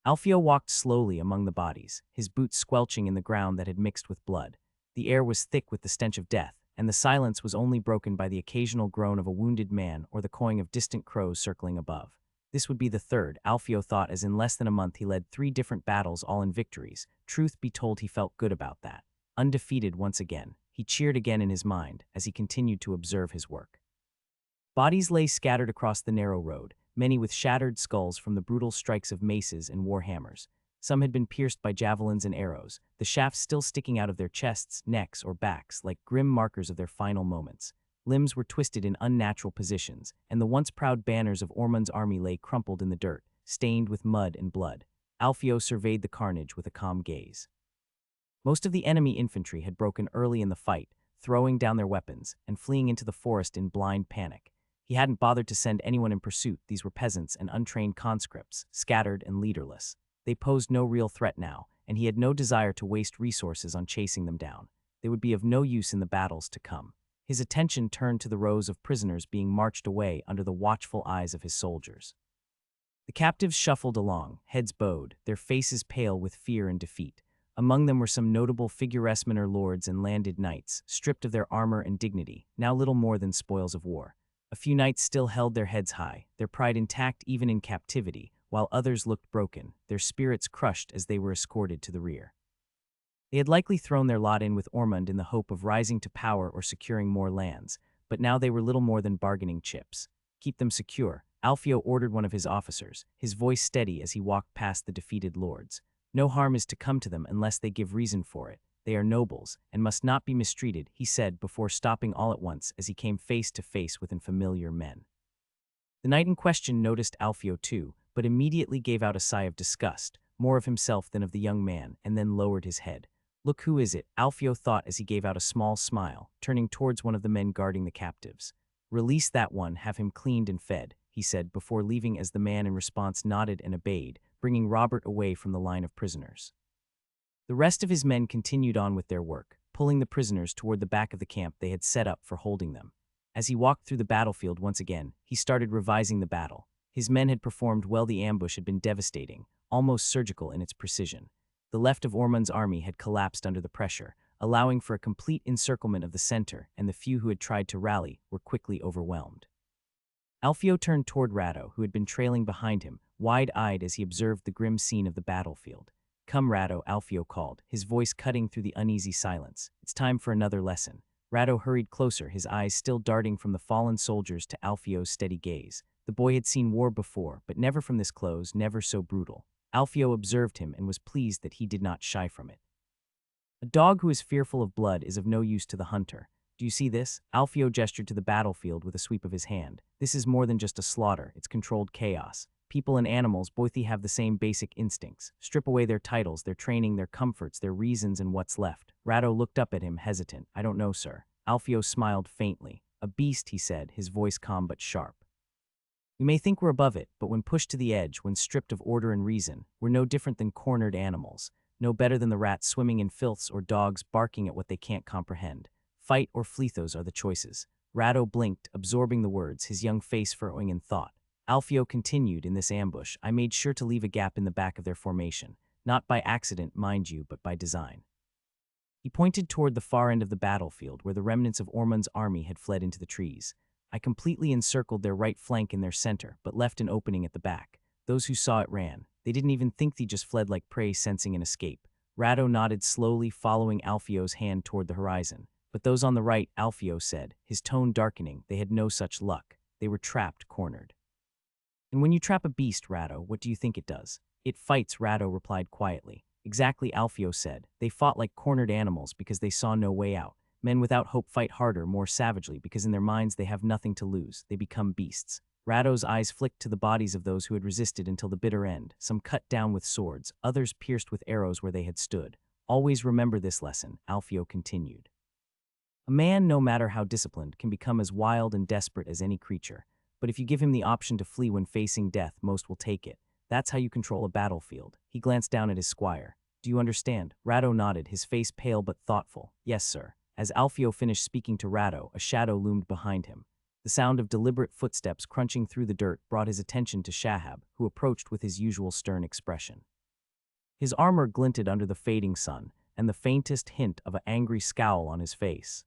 Alfio walked slowly among the bodies, his boots squelching in the ground that had mixed with blood. The air was thick with the stench of death, and the silence was only broken by the occasional groan of a wounded man or the cawing of distant crows circling above. This would be the third, Alfio thought, as in less than a month he led 3 different battles, all in victories. Truth be told, he felt good about that. Undefeated once again, he cheered again in his mind as he continued to observe his work. Bodies lay scattered across the narrow road, many with shattered skulls from the brutal strikes of maces and war hammers. Some had been pierced by javelins and arrows, the shafts still sticking out of their chests, necks, or backs like grim markers of their final moments. Limbs were twisted in unnatural positions, and the once proud banners of Ormond's army lay crumpled in the dirt, stained with mud and blood. Alfio surveyed the carnage with a calm gaze. Most of the enemy infantry had broken early in the fight, throwing down their weapons and fleeing into the forest in blind panic. He hadn't bothered to send anyone in pursuit. These were peasants and untrained conscripts, scattered and leaderless. They posed no real threat now, and he had no desire to waste resources on chasing them down. They would be of no use in the battles to come. His attention turned to the rows of prisoners being marched away under the watchful eyes of his soldiers. The captives shuffled along, heads bowed, their faces pale with fear and defeat. Among them were some notable figuresquener lords and landed knights, stripped of their armor and dignity, now little more than spoils of war. A few knights still held their heads high, their pride intact even in captivity, while others looked broken, their spirits crushed as they were escorted to the rear. They had likely thrown their lot in with Ormond in the hope of rising to power or securing more lands, but now they were little more than bargaining chips. Keep them secure, Alfio ordered one of his officers, his voice steady as he walked past the defeated lords. No harm is to come to them unless they give reason for it. They are nobles, and must not be mistreated, he said before stopping all at once as he came face to face with unfamiliar men. The knight in question noticed Alfio too, but immediately gave out a sigh of disgust, more of himself than of the young man, and then lowered his head. Look, who is it? Alfio thought as he gave out a small smile, turning towards one of the men guarding the captives. Release that one, have him cleaned and fed, he said before leaving as the man in response nodded and obeyed, bringing Robert away from the line of prisoners. The rest of his men continued on with their work, pulling the prisoners toward the back of the camp they had set up for holding them. As he walked through the battlefield once again, he started revising the battle. His men had performed well. The ambush had been devastating, almost surgical in its precision. The left of Ormond's army had collapsed under the pressure, allowing for a complete encirclement of the center, and the few who had tried to rally were quickly overwhelmed. Alfio turned toward Ratto, who had been trailing behind him, wide-eyed as he observed the grim scene of the battlefield. Come, Rado, Alfio called, his voice cutting through the uneasy silence. It's time for another lesson. Rado hurried closer, his eyes still darting from the fallen soldiers to Alfio's steady gaze. The boy had seen war before, but never from this close, never so brutal. Alfio observed him and was pleased that he did not shy from it. A dog who is fearful of blood is of no use to the hunter. Do you see this? Alfio gestured to the battlefield with a sweep of his hand. This is more than just a slaughter, it's controlled chaos. People and animals both have the same basic instincts. Strip away their titles, their training, their comforts, their reasons, and what's left. Rado looked up at him, hesitant. I don't know, sir. Alfio smiled faintly. A beast, he said, his voice calm but sharp. We may think we're above it, but when pushed to the edge, when stripped of order and reason, we're no different than cornered animals. No better than the rats swimming in filths or dogs barking at what they can't comprehend. Fight or flee, those are the choices. Rado blinked, absorbing the words, his young face furrowing in thought. Alfio continued, in this ambush, I made sure to leave a gap in the back of their formation. Not by accident, mind you, but by design. He pointed toward the far end of the battlefield, where the remnants of Ormond's army had fled into the trees. I completely encircled their right flank in their center, but left an opening at the back. Those who saw it ran. They didn't even think they just fled like prey sensing an escape. Rado nodded slowly, following Alfio's hand toward the horizon. But those on the right, Alfio said, his tone darkening, they had no such luck. They were trapped, cornered. And when you trap a beast, Rado, what do you think it does? It fights, Rado replied quietly. Exactly, Alfio said. They fought like cornered animals because they saw no way out. Men without hope fight harder, more savagely, because in their minds they have nothing to lose. They become beasts. Rado's eyes flicked to the bodies of those who had resisted until the bitter end, some cut down with swords, others pierced with arrows where they had stood. Always remember this lesson, Alfio continued. A man, no matter how disciplined, can become as wild and desperate as any creature. But if you give him the option to flee when facing death, most will take it. That's how you control a battlefield. He glanced down at his squire. Do you understand? Rado nodded, his face pale but thoughtful. Yes, sir. As Alfio finished speaking to Rado, a shadow loomed behind him. The sound of deliberate footsteps crunching through the dirt brought his attention to Shahab, who approached with his usual stern expression. His armor glinted under the fading sun, and the faintest hint of an angry scowl on his face.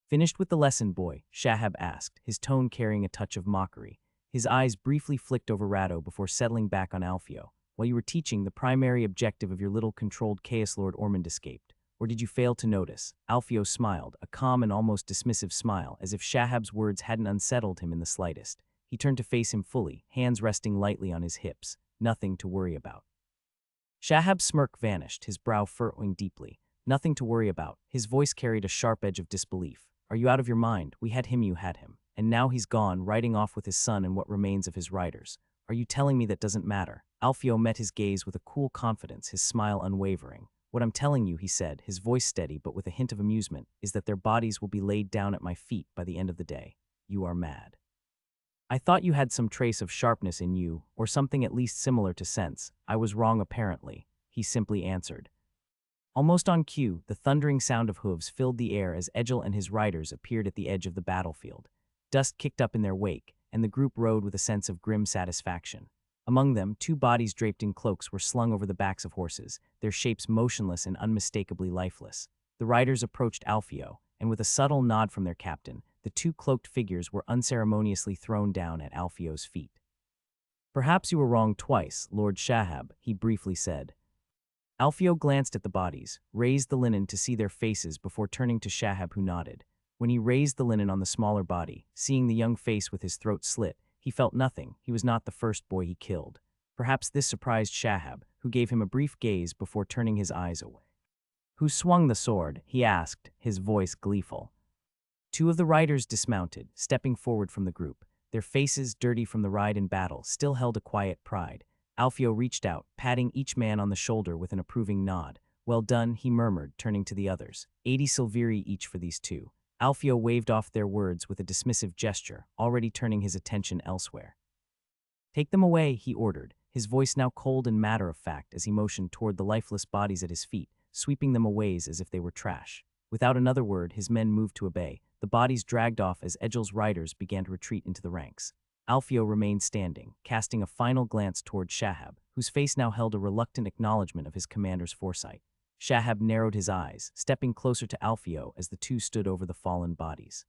Finished with the lesson, boy? Shahab asked, his tone carrying a touch of mockery. His eyes briefly flicked over Rado before settling back on Alfio. While you were teaching, the primary objective of your little controlled chaos lord Ormond escaped. Or did you fail to notice? Alfio smiled, a calm and almost dismissive smile, as if Shahab's words hadn't unsettled him in the slightest. He turned to face him fully, hands resting lightly on his hips. Nothing to worry about. Shahab's smirk vanished, his brow furrowing deeply. Nothing to worry about. His voice carried a sharp edge of disbelief. Are you out of your mind? We had him, you had him. And now he's gone, riding off with his son and what remains of his riders. Are you telling me that doesn't matter? Alfio met his gaze with a cool confidence, his smile unwavering. What I'm telling you, he said, his voice steady but with a hint of amusement, is that their bodies will be laid down at my feet by the end of the day. You are mad. I thought you had some trace of sharpness in you, or something at least similar to sense. I was wrong apparently, he simply answered. Almost on cue, the thundering sound of hooves filled the air as Egil and his riders appeared at the edge of the battlefield. Dust kicked up in their wake, and the group rode with a sense of grim satisfaction. Among them, two bodies draped in cloaks were slung over the backs of horses, their shapes motionless and unmistakably lifeless. The riders approached Alfio, and with a subtle nod from their captain, the two cloaked figures were unceremoniously thrown down at Alfio's feet. Perhaps you were wrong twice, Lord Shahab, he briefly said. Alfio glanced at the bodies, raised the linen to see their faces before turning to Shahab, who nodded. When he raised the linen on the smaller body, seeing the young face with his throat slit, he felt nothing. He was not the first boy he killed. Perhaps this surprised Shahab, who gave him a brief gaze before turning his eyes away. Who swung the sword? He asked, his voice gleeful. Two of the riders dismounted, stepping forward from the group. Their faces, dirty from the ride and battle, still held a quiet pride. Alfio reached out, patting each man on the shoulder with an approving nod. Well done, he murmured, turning to the others. 80 silveri each for these two. Alfio waved off their words with a dismissive gesture, already turning his attention elsewhere. Take them away, he ordered, his voice now cold and matter-of-fact as he motioned toward the lifeless bodies at his feet, sweeping them away as if they were trash. Without another word, his men moved to obey. The bodies dragged off as Egil's riders began to retreat into the ranks. Alfio remained standing, casting a final glance toward Shahab, whose face now held a reluctant acknowledgement of his commander's foresight. Shahab narrowed his eyes, stepping closer to Alfio as the two stood over the fallen bodies.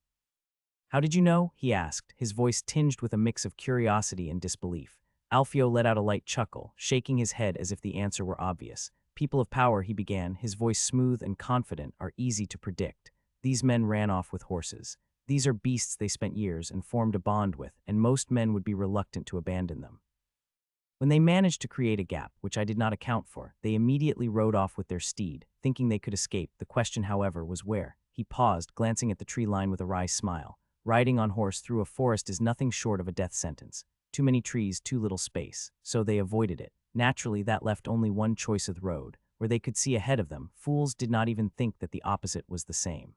How did you know? He asked, his voice tinged with a mix of curiosity and disbelief. Alfio let out a light chuckle, shaking his head as if the answer were obvious. People of power, he began, his voice smooth and confident, are easy to predict. These men ran off with horses. These are beasts they spent years and formed a bond with, and most men would be reluctant to abandon them. When they managed to create a gap, which I did not account for, they immediately rode off with their steed, thinking they could escape. The question, however, was where. He paused, glancing at the tree line with a wry smile. Riding on horse through a forest is nothing short of a death sentence. Too many trees, too little space. So they avoided it. Naturally, that left only one choice of road, where they could see ahead of them. Fools did not even think that the opposite was the same.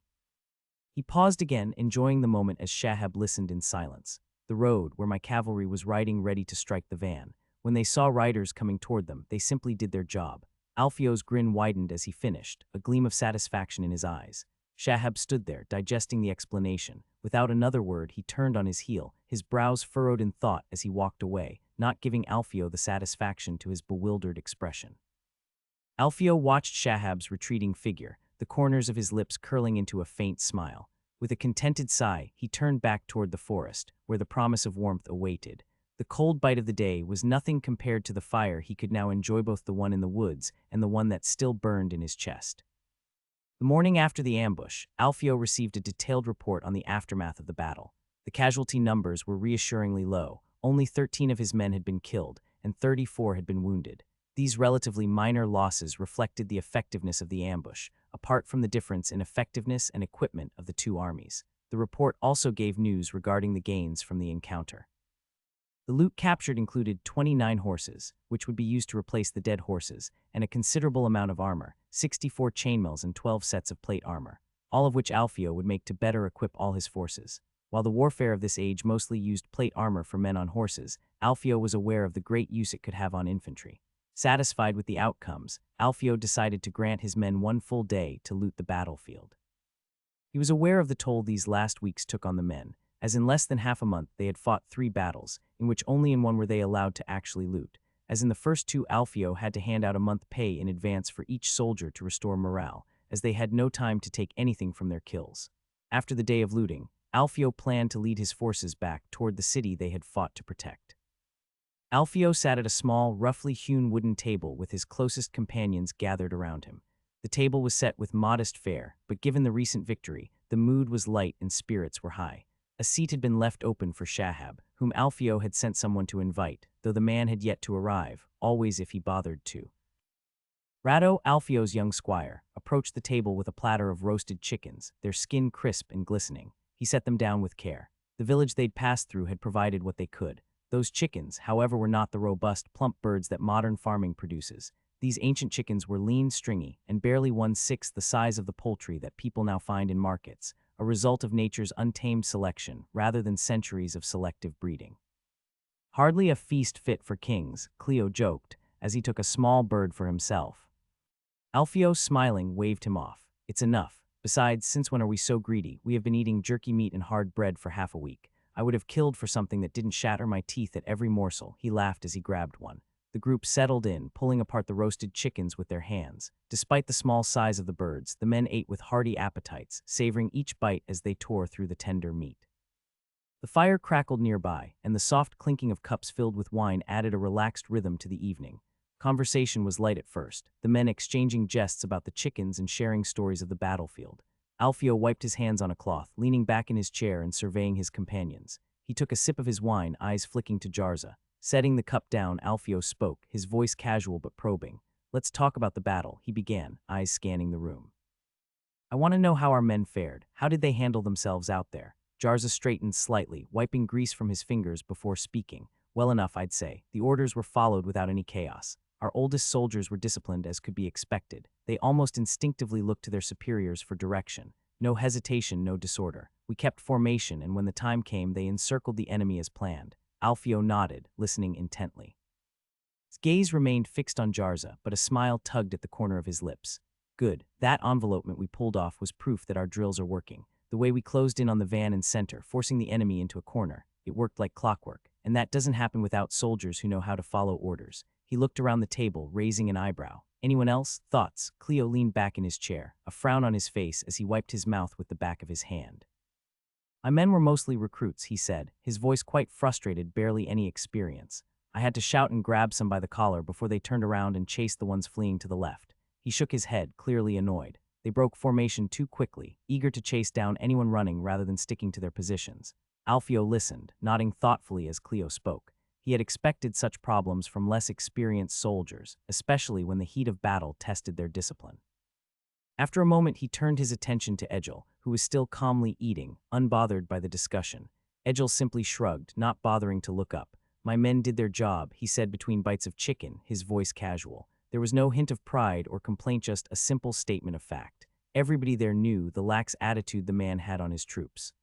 He paused again, enjoying the moment as Shahab listened in silence. The road, where my cavalry was riding ready to strike the van. When they saw riders coming toward them, they simply did their job. Alfio's grin widened as he finished, a gleam of satisfaction in his eyes. Shahab stood there, digesting the explanation. Without another word, he turned on his heel, his brows furrowed in thought as he walked away, not giving Alfio the satisfaction to his bewildered expression. Alfio watched Shahab's retreating figure, the corners of his lips curling into a faint smile. With a contented sigh, he turned back toward the forest, where the promise of warmth awaited. The cold bite of the day was nothing compared to the fire. He could now enjoy both the one in the woods and the one that still burned in his chest. The morning after the ambush, Alfio received a detailed report on the aftermath of the battle. The casualty numbers were reassuringly low. Only 13 of his men had been killed, and 34 had been wounded. These relatively minor losses reflected the effectiveness of the ambush, apart from the difference in effectiveness and equipment of the two armies. The report also gave news regarding the gains from the encounter. The loot captured included 29 horses, which would be used to replace the dead horses, and a considerable amount of armor, 64 chainmails and 12 sets of plate armor, all of which Alfio would make to better equip all his forces. While the warfare of this age mostly used plate armor for men on horses, Alfio was aware of the great use it could have on infantry. Satisfied with the outcomes, Alfio decided to grant his men one full day to loot the battlefield. He was aware of the toll these last weeks took on the men, as in less than half a month they had fought 3 battles, in which only in one were they allowed to actually loot. As in the first 2, Alfio had to hand out a month pay in advance for each soldier to restore morale, as they had no time to take anything from their kills. After the day of looting, Alfio planned to lead his forces back toward the city they had fought to protect. Alfio sat at a small, roughly hewn wooden table with his closest companions gathered around him. The table was set with modest fare, but given the recent victory, the mood was light and spirits were high. A seat had been left open for Shahab, whom Alfio had sent someone to invite, though the man had yet to arrive, always if he bothered to. Rado, Alfio's young squire, approached the table with a platter of roasted chickens, their skin crisp and glistening. He set them down with care. The village they'd passed through had provided what they could. Those chickens, however, were not the robust, plump birds that modern farming produces. These ancient chickens were lean, stringy, and barely 1/6 the size of the poultry that people now find in markets, a result of nature's untamed selection rather than centuries of selective breeding. Hardly a feast fit for kings, Cleo joked, as he took a small bird for himself. Alfio, smiling, waved him off. It's enough. Besides, since when are we so greedy? We have been eating jerky meat and hard bread for half a week. I would have killed for something that didn't shatter my teeth at every morsel. He laughed as he grabbed one. The group settled in, pulling apart the roasted chickens with their hands. Despite the small size of the birds, the men ate with hearty appetites, savoring each bite as they tore through the tender meat. The fire crackled nearby, and the soft clinking of cups filled with wine added a relaxed rhythm to the evening. Conversation was light at first, the men exchanging jests about the chickens and sharing stories of the battlefield. Alfio wiped his hands on a cloth, leaning back in his chair and surveying his companions. He took a sip of his wine, eyes flicking to Jarza. Setting the cup down, Alfio spoke, his voice casual but probing. Let's talk about the battle, he began, eyes scanning the room. I want to know how our men fared. How did they handle themselves out there? Jarza straightened slightly, wiping grease from his fingers before speaking. Well enough, I'd say. The orders were followed without any chaos. Our oldest soldiers were disciplined as could be expected. They almost instinctively looked to their superiors for direction. No hesitation, no disorder. We kept formation, and when the time came, they encircled the enemy as planned. Alfio nodded, listening intently. His gaze remained fixed on Jarza, but a smile tugged at the corner of his lips. Good. That envelopment we pulled off was proof that our drills are working. The way we closed in on the van and center, forcing the enemy into a corner, it worked like clockwork. And that doesn't happen without soldiers who know how to follow orders. He looked around the table, raising an eyebrow. Anyone else? Thoughts? Cleo leaned back in his chair, a frown on his face as he wiped his mouth with the back of his hand. My men were mostly recruits, he said, his voice quite frustrated, barely any experience. I had to shout and grab some by the collar before they turned around and chased the ones fleeing to the left. He shook his head, clearly annoyed. They broke formation too quickly, eager to chase down anyone running rather than sticking to their positions. Alfio listened, nodding thoughtfully as Cleo spoke. He had expected such problems from less experienced soldiers, especially when the heat of battle tested their discipline. After a moment, he turned his attention to Egil, who was still calmly eating, unbothered by the discussion. Egil simply shrugged, not bothering to look up. "My men did their job," he said between bites of chicken, his voice casual. There was no hint of pride or complaint, just a simple statement of fact. Everybody there knew the lax attitude the man had on his troops.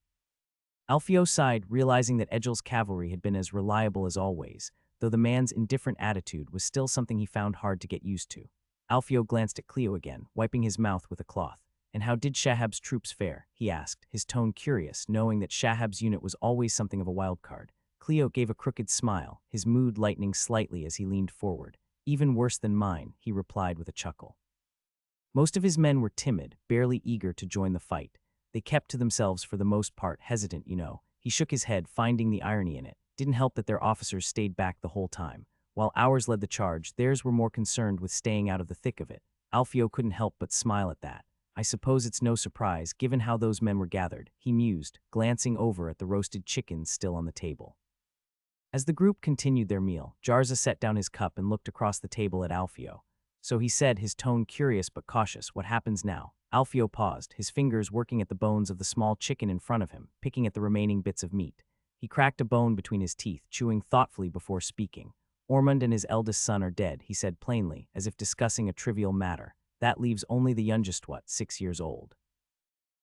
Alfio sighed, realizing that Egil's cavalry had been as reliable as always, though the man's indifferent attitude was still something he found hard to get used to. Alfio glanced at Cleo again, wiping his mouth with a cloth. "And how did Shahab's troops fare?" he asked, his tone curious, knowing that Shahab's unit was always something of a wild card. Cleo gave a crooked smile, his mood lightening slightly as he leaned forward. "Even worse than mine," he replied with a chuckle. Most of his men were timid, barely eager to join the fight. They kept to themselves for the most part, hesitant, you know. He shook his head, finding the irony in it. Didn't help that their officers stayed back the whole time. While ours led the charge, theirs were more concerned with staying out of the thick of it. Alfio couldn't help but smile at that. "I suppose it's no surprise, given how those men were gathered," he mused, glancing over at the roasted chickens still on the table. As the group continued their meal, Jarza set down his cup and looked across the table at Alfio. "So," he said, his tone curious but cautious, "what happens now?" Alfio paused, his fingers working at the bones of the small chicken in front of him, picking at the remaining bits of meat. He cracked a bone between his teeth, chewing thoughtfully before speaking. "Ormond and his eldest son are dead," he said plainly, as if discussing a trivial matter. "That leaves only the youngest, 6 years old.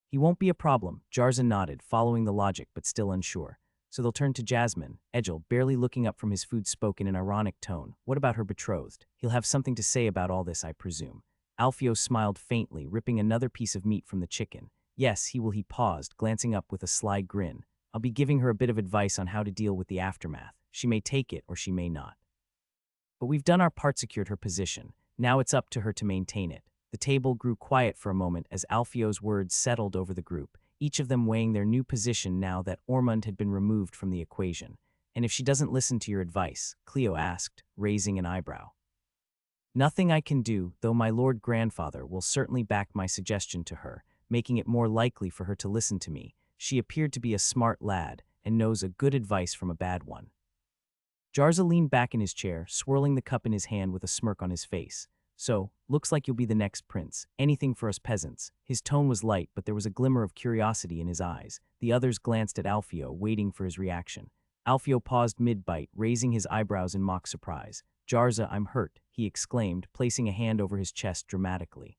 He won't be a problem." Jarza nodded, following the logic but still unsure. "So they'll turn to Jasmine." Egil, barely looking up from his food, spoke in an ironic tone. "What about her betrothed? He'll have something to say about all this, I presume." Alfio smiled faintly, ripping another piece of meat from the chicken. "Yes, he will." He paused, glancing up with a sly grin. "I'll be giving her a bit of advice on how to deal with the aftermath. She may take it or she may not. But we've done our part, secured her position. Now it's up to her to maintain it." The table grew quiet for a moment as Alfio's words settled over the group, each of them weighing their new position now that Ormond had been removed from the equation. "And if she doesn't listen to your advice?" Cleo asked, raising an eyebrow. "Nothing I can do, though my lord grandfather will certainly back my suggestion to her, making it more likely for her to listen to me. She appeared to be a smart lad and knows a good advice from a bad one." Jarza leaned back in his chair, swirling the cup in his hand with a smirk on his face. "So, looks like you'll be the next prince. Anything for us peasants." His tone was light, but there was a glimmer of curiosity in his eyes. The others glanced at Alfio, waiting for his reaction. Alfio paused mid-bite, raising his eyebrows in mock surprise. "Jarza, I'm hurt," he exclaimed, placing a hand over his chest dramatically.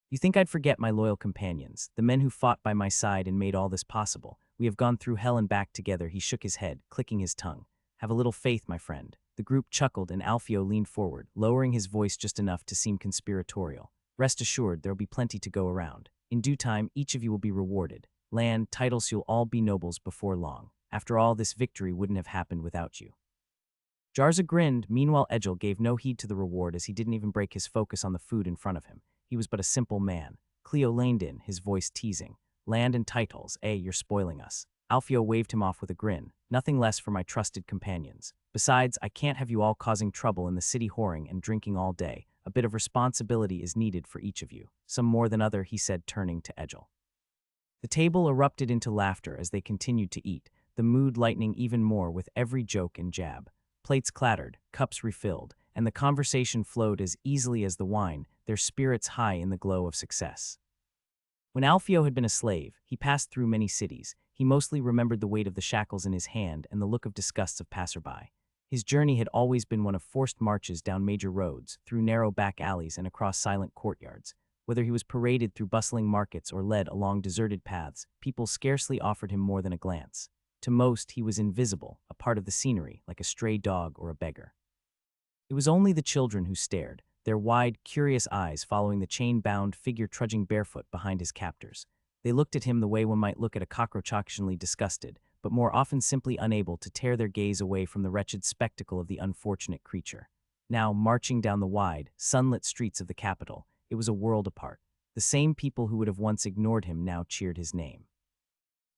"You think I'd forget my loyal companions, the men who fought by my side and made all this possible? We have gone through hell and back together." He shook his head, clicking his tongue. "Have a little faith, my friend." The group chuckled and Alfio leaned forward, lowering his voice just enough to seem conspiratorial. "Rest assured, there'll be plenty to go around. In due time, each of you will be rewarded. Land, titles, you'll all be nobles before long. After all, this victory wouldn't have happened without you." Jarza grinned. Meanwhile, Egil gave no heed to the reward as he didn't even break his focus on the food in front of him. He was but a simple man. Cleo leaned in, his voice teasing. "Land and titles, you're spoiling us." Alfio waved him off with a grin. "Nothing less for my trusted companions. Besides, I can't have you all causing trouble in the city, whoring and drinking all day. A bit of responsibility is needed for each of you. Some more than other," he said, turning to Egil. The table erupted into laughter as they continued to eat, the mood lightening even more with every joke and jab. Plates clattered, cups refilled, and the conversation flowed as easily as the wine, their spirits high in the glow of success. When Alfio had been a slave, he passed through many cities. He mostly remembered the weight of the shackles in his hand and the look of disgust of passerby. His journey had always been one of forced marches down major roads, through narrow back alleys and across silent courtyards. Whether he was paraded through bustling markets or led along deserted paths, people scarcely offered him more than a glance. To most, he was invisible, a part of the scenery, like a stray dog or a beggar. It was only the children who stared, their wide, curious eyes following the chain-bound figure trudging barefoot behind his captors. They looked at him the way one might look at a cockroach, occasionally disgusted, but more often simply unable to tear their gaze away from the wretched spectacle of the unfortunate creature. Now, marching down the wide, sunlit streets of the capital, it was a world apart. The same people who would have once ignored him now cheered his name.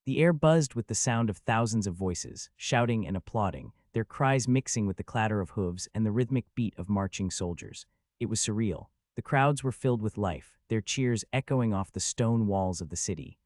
The air buzzed with the sound of thousands of voices, shouting and applauding, their cries mixing with the clatter of hooves and the rhythmic beat of marching soldiers. It was surreal. The crowds were filled with life, their cheers echoing off the stone walls of the city.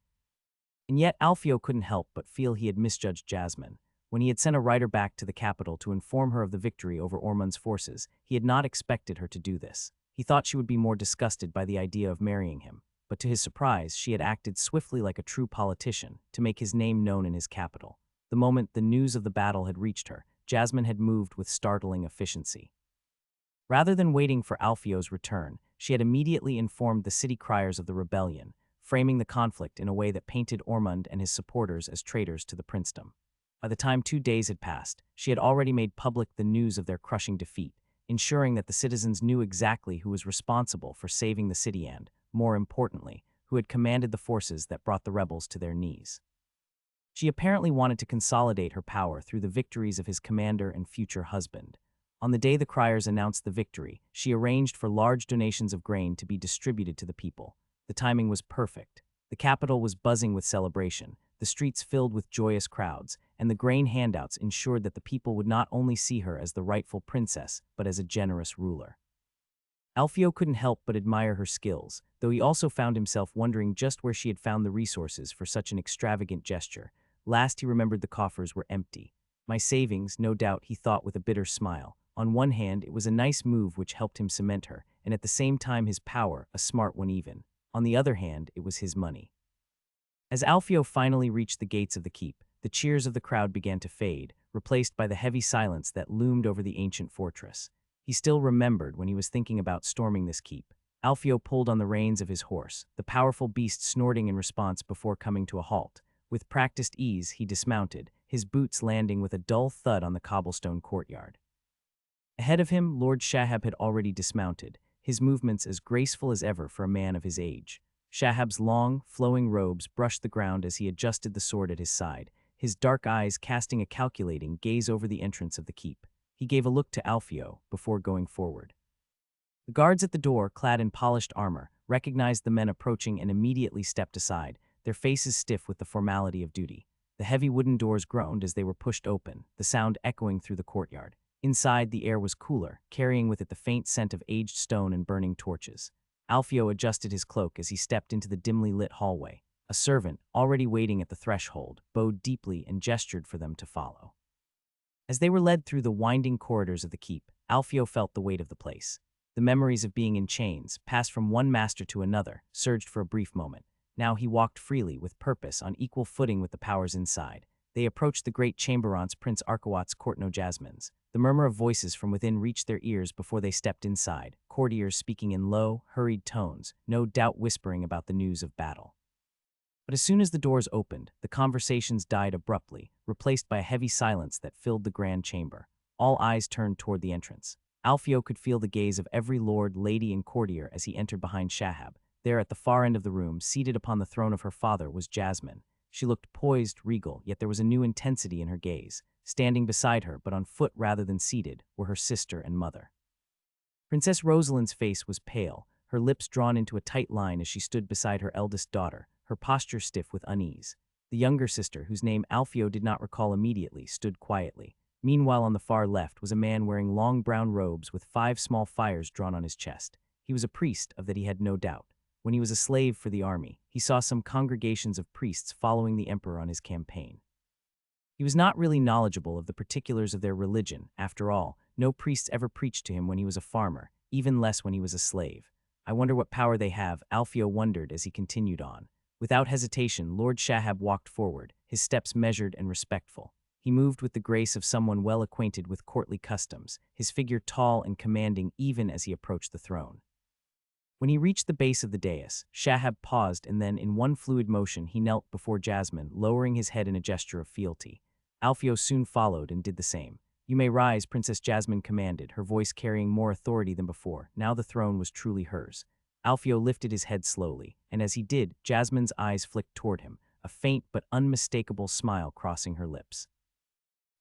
And yet Alfio couldn't help but feel he had misjudged Jasmine. When he had sent a writer back to the capital to inform her of the victory over Ormond's forces, he had not expected her to do this. He thought she would be more disgusted by the idea of marrying him, but to his surprise, she had acted swiftly like a true politician to make his name known in his capital. The moment the news of the battle had reached her, Jasmine had moved with startling efficiency. Rather than waiting for Alfio's return, she had immediately informed the city criers of the rebellion, framing the conflict in a way that painted Ormond and his supporters as traitors to the princedom. By the time 2 days had passed, she had already made public the news of their crushing defeat, ensuring that the citizens knew exactly who was responsible for saving the city and, more importantly, who had commanded the forces that brought the rebels to their knees. She apparently wanted to consolidate her power through the victories of his commander and future husband. On the day the criers announced the victory, she arranged for large donations of grain to be distributed to the people. The timing was perfect. The capital was buzzing with celebration, the streets filled with joyous crowds, and the grain handouts ensured that the people would not only see her as the rightful princess, but as a generous ruler. Alfio couldn't help but admire her skills, though he also found himself wondering just where she had found the resources for such an extravagant gesture. Last he remembered the coffers were empty. My savings, no doubt, he thought with a bitter smile. On one hand, it was a nice move which helped him cement her, and at the same time his power, a smart one even. On the other hand, it was his money. As Alfio finally reached the gates of the keep, the cheers of the crowd began to fade, replaced by the heavy silence that loomed over the ancient fortress. He still remembered when he was thinking about storming this keep. Alfio pulled on the reins of his horse, the powerful beast snorting in response before coming to a halt. With practiced ease, he dismounted, his boots landing with a dull thud on the cobblestone courtyard. Ahead of him, Lord Shahab had already dismounted, his movements as graceful as ever for a man of his age. Shahab's long, flowing robes brushed the ground as he adjusted the sword at his side, his dark eyes casting a calculating gaze over the entrance of the keep. He gave a look to Alfio before going forward. The guards at the door, clad in polished armor, recognized the men approaching and immediately stepped aside, their faces stiff with the formality of duty. The heavy wooden doors groaned as they were pushed open, the sound echoing through the courtyard. Inside, the air was cooler, carrying with it the faint scent of aged stone and burning torches. Alfio adjusted his cloak as he stepped into the dimly lit hallway. A servant, already waiting at the threshold, bowed deeply and gestured for them to follow. As they were led through the winding corridors of the keep, Alfio felt the weight of the place. The memories of being in chains, passed from one master to another, surged for a brief moment. Now he walked freely, with purpose, on equal footing with the powers inside. They approached the great chamberlain's Prince Arkawat's court. No Jasmine's. The murmur of voices from within reached their ears before they stepped inside, courtiers speaking in low, hurried tones, no doubt whispering about the news of battle. But as soon as the doors opened, the conversations died abruptly, replaced by a heavy silence that filled the grand chamber. All eyes turned toward the entrance. Alfio could feel the gaze of every lord, lady, and courtier as he entered behind Shahab. There at the far end of the room, seated upon the throne of her father, was Jasmine. She looked poised, regal, yet there was a new intensity in her gaze. Standing beside her, but on foot rather than seated, were her sister and mother. Princess Rosalind's face was pale, her lips drawn into a tight line as she stood beside her eldest daughter, her posture stiff with unease. The younger sister, whose name Alfio did not recall immediately, stood quietly. Meanwhile, on the far left was a man wearing long brown robes with 5 small fires drawn on his chest. He was a priest, of that he had no doubt. When he was a slave for the army, he saw some congregations of priests following the emperor on his campaign. He was not really knowledgeable of the particulars of their religion. After all, no priests ever preached to him when he was a farmer, even less when he was a slave. I wonder what power they have, Alfio wondered as he continued on. Without hesitation, Lord Shahab walked forward, his steps measured and respectful. He moved with the grace of someone well acquainted with courtly customs, his figure tall and commanding even as he approached the throne. When he reached the base of the dais, Shahab paused and then, in one fluid motion, he knelt before Jasmine, lowering his head in a gesture of fealty. Alfio soon followed and did the same. "You may rise," Princess Jasmine commanded, her voice carrying more authority than before. Now the throne was truly hers. Alfio lifted his head slowly, and as he did, Jasmine's eyes flicked toward him, a faint but unmistakable smile crossing her lips.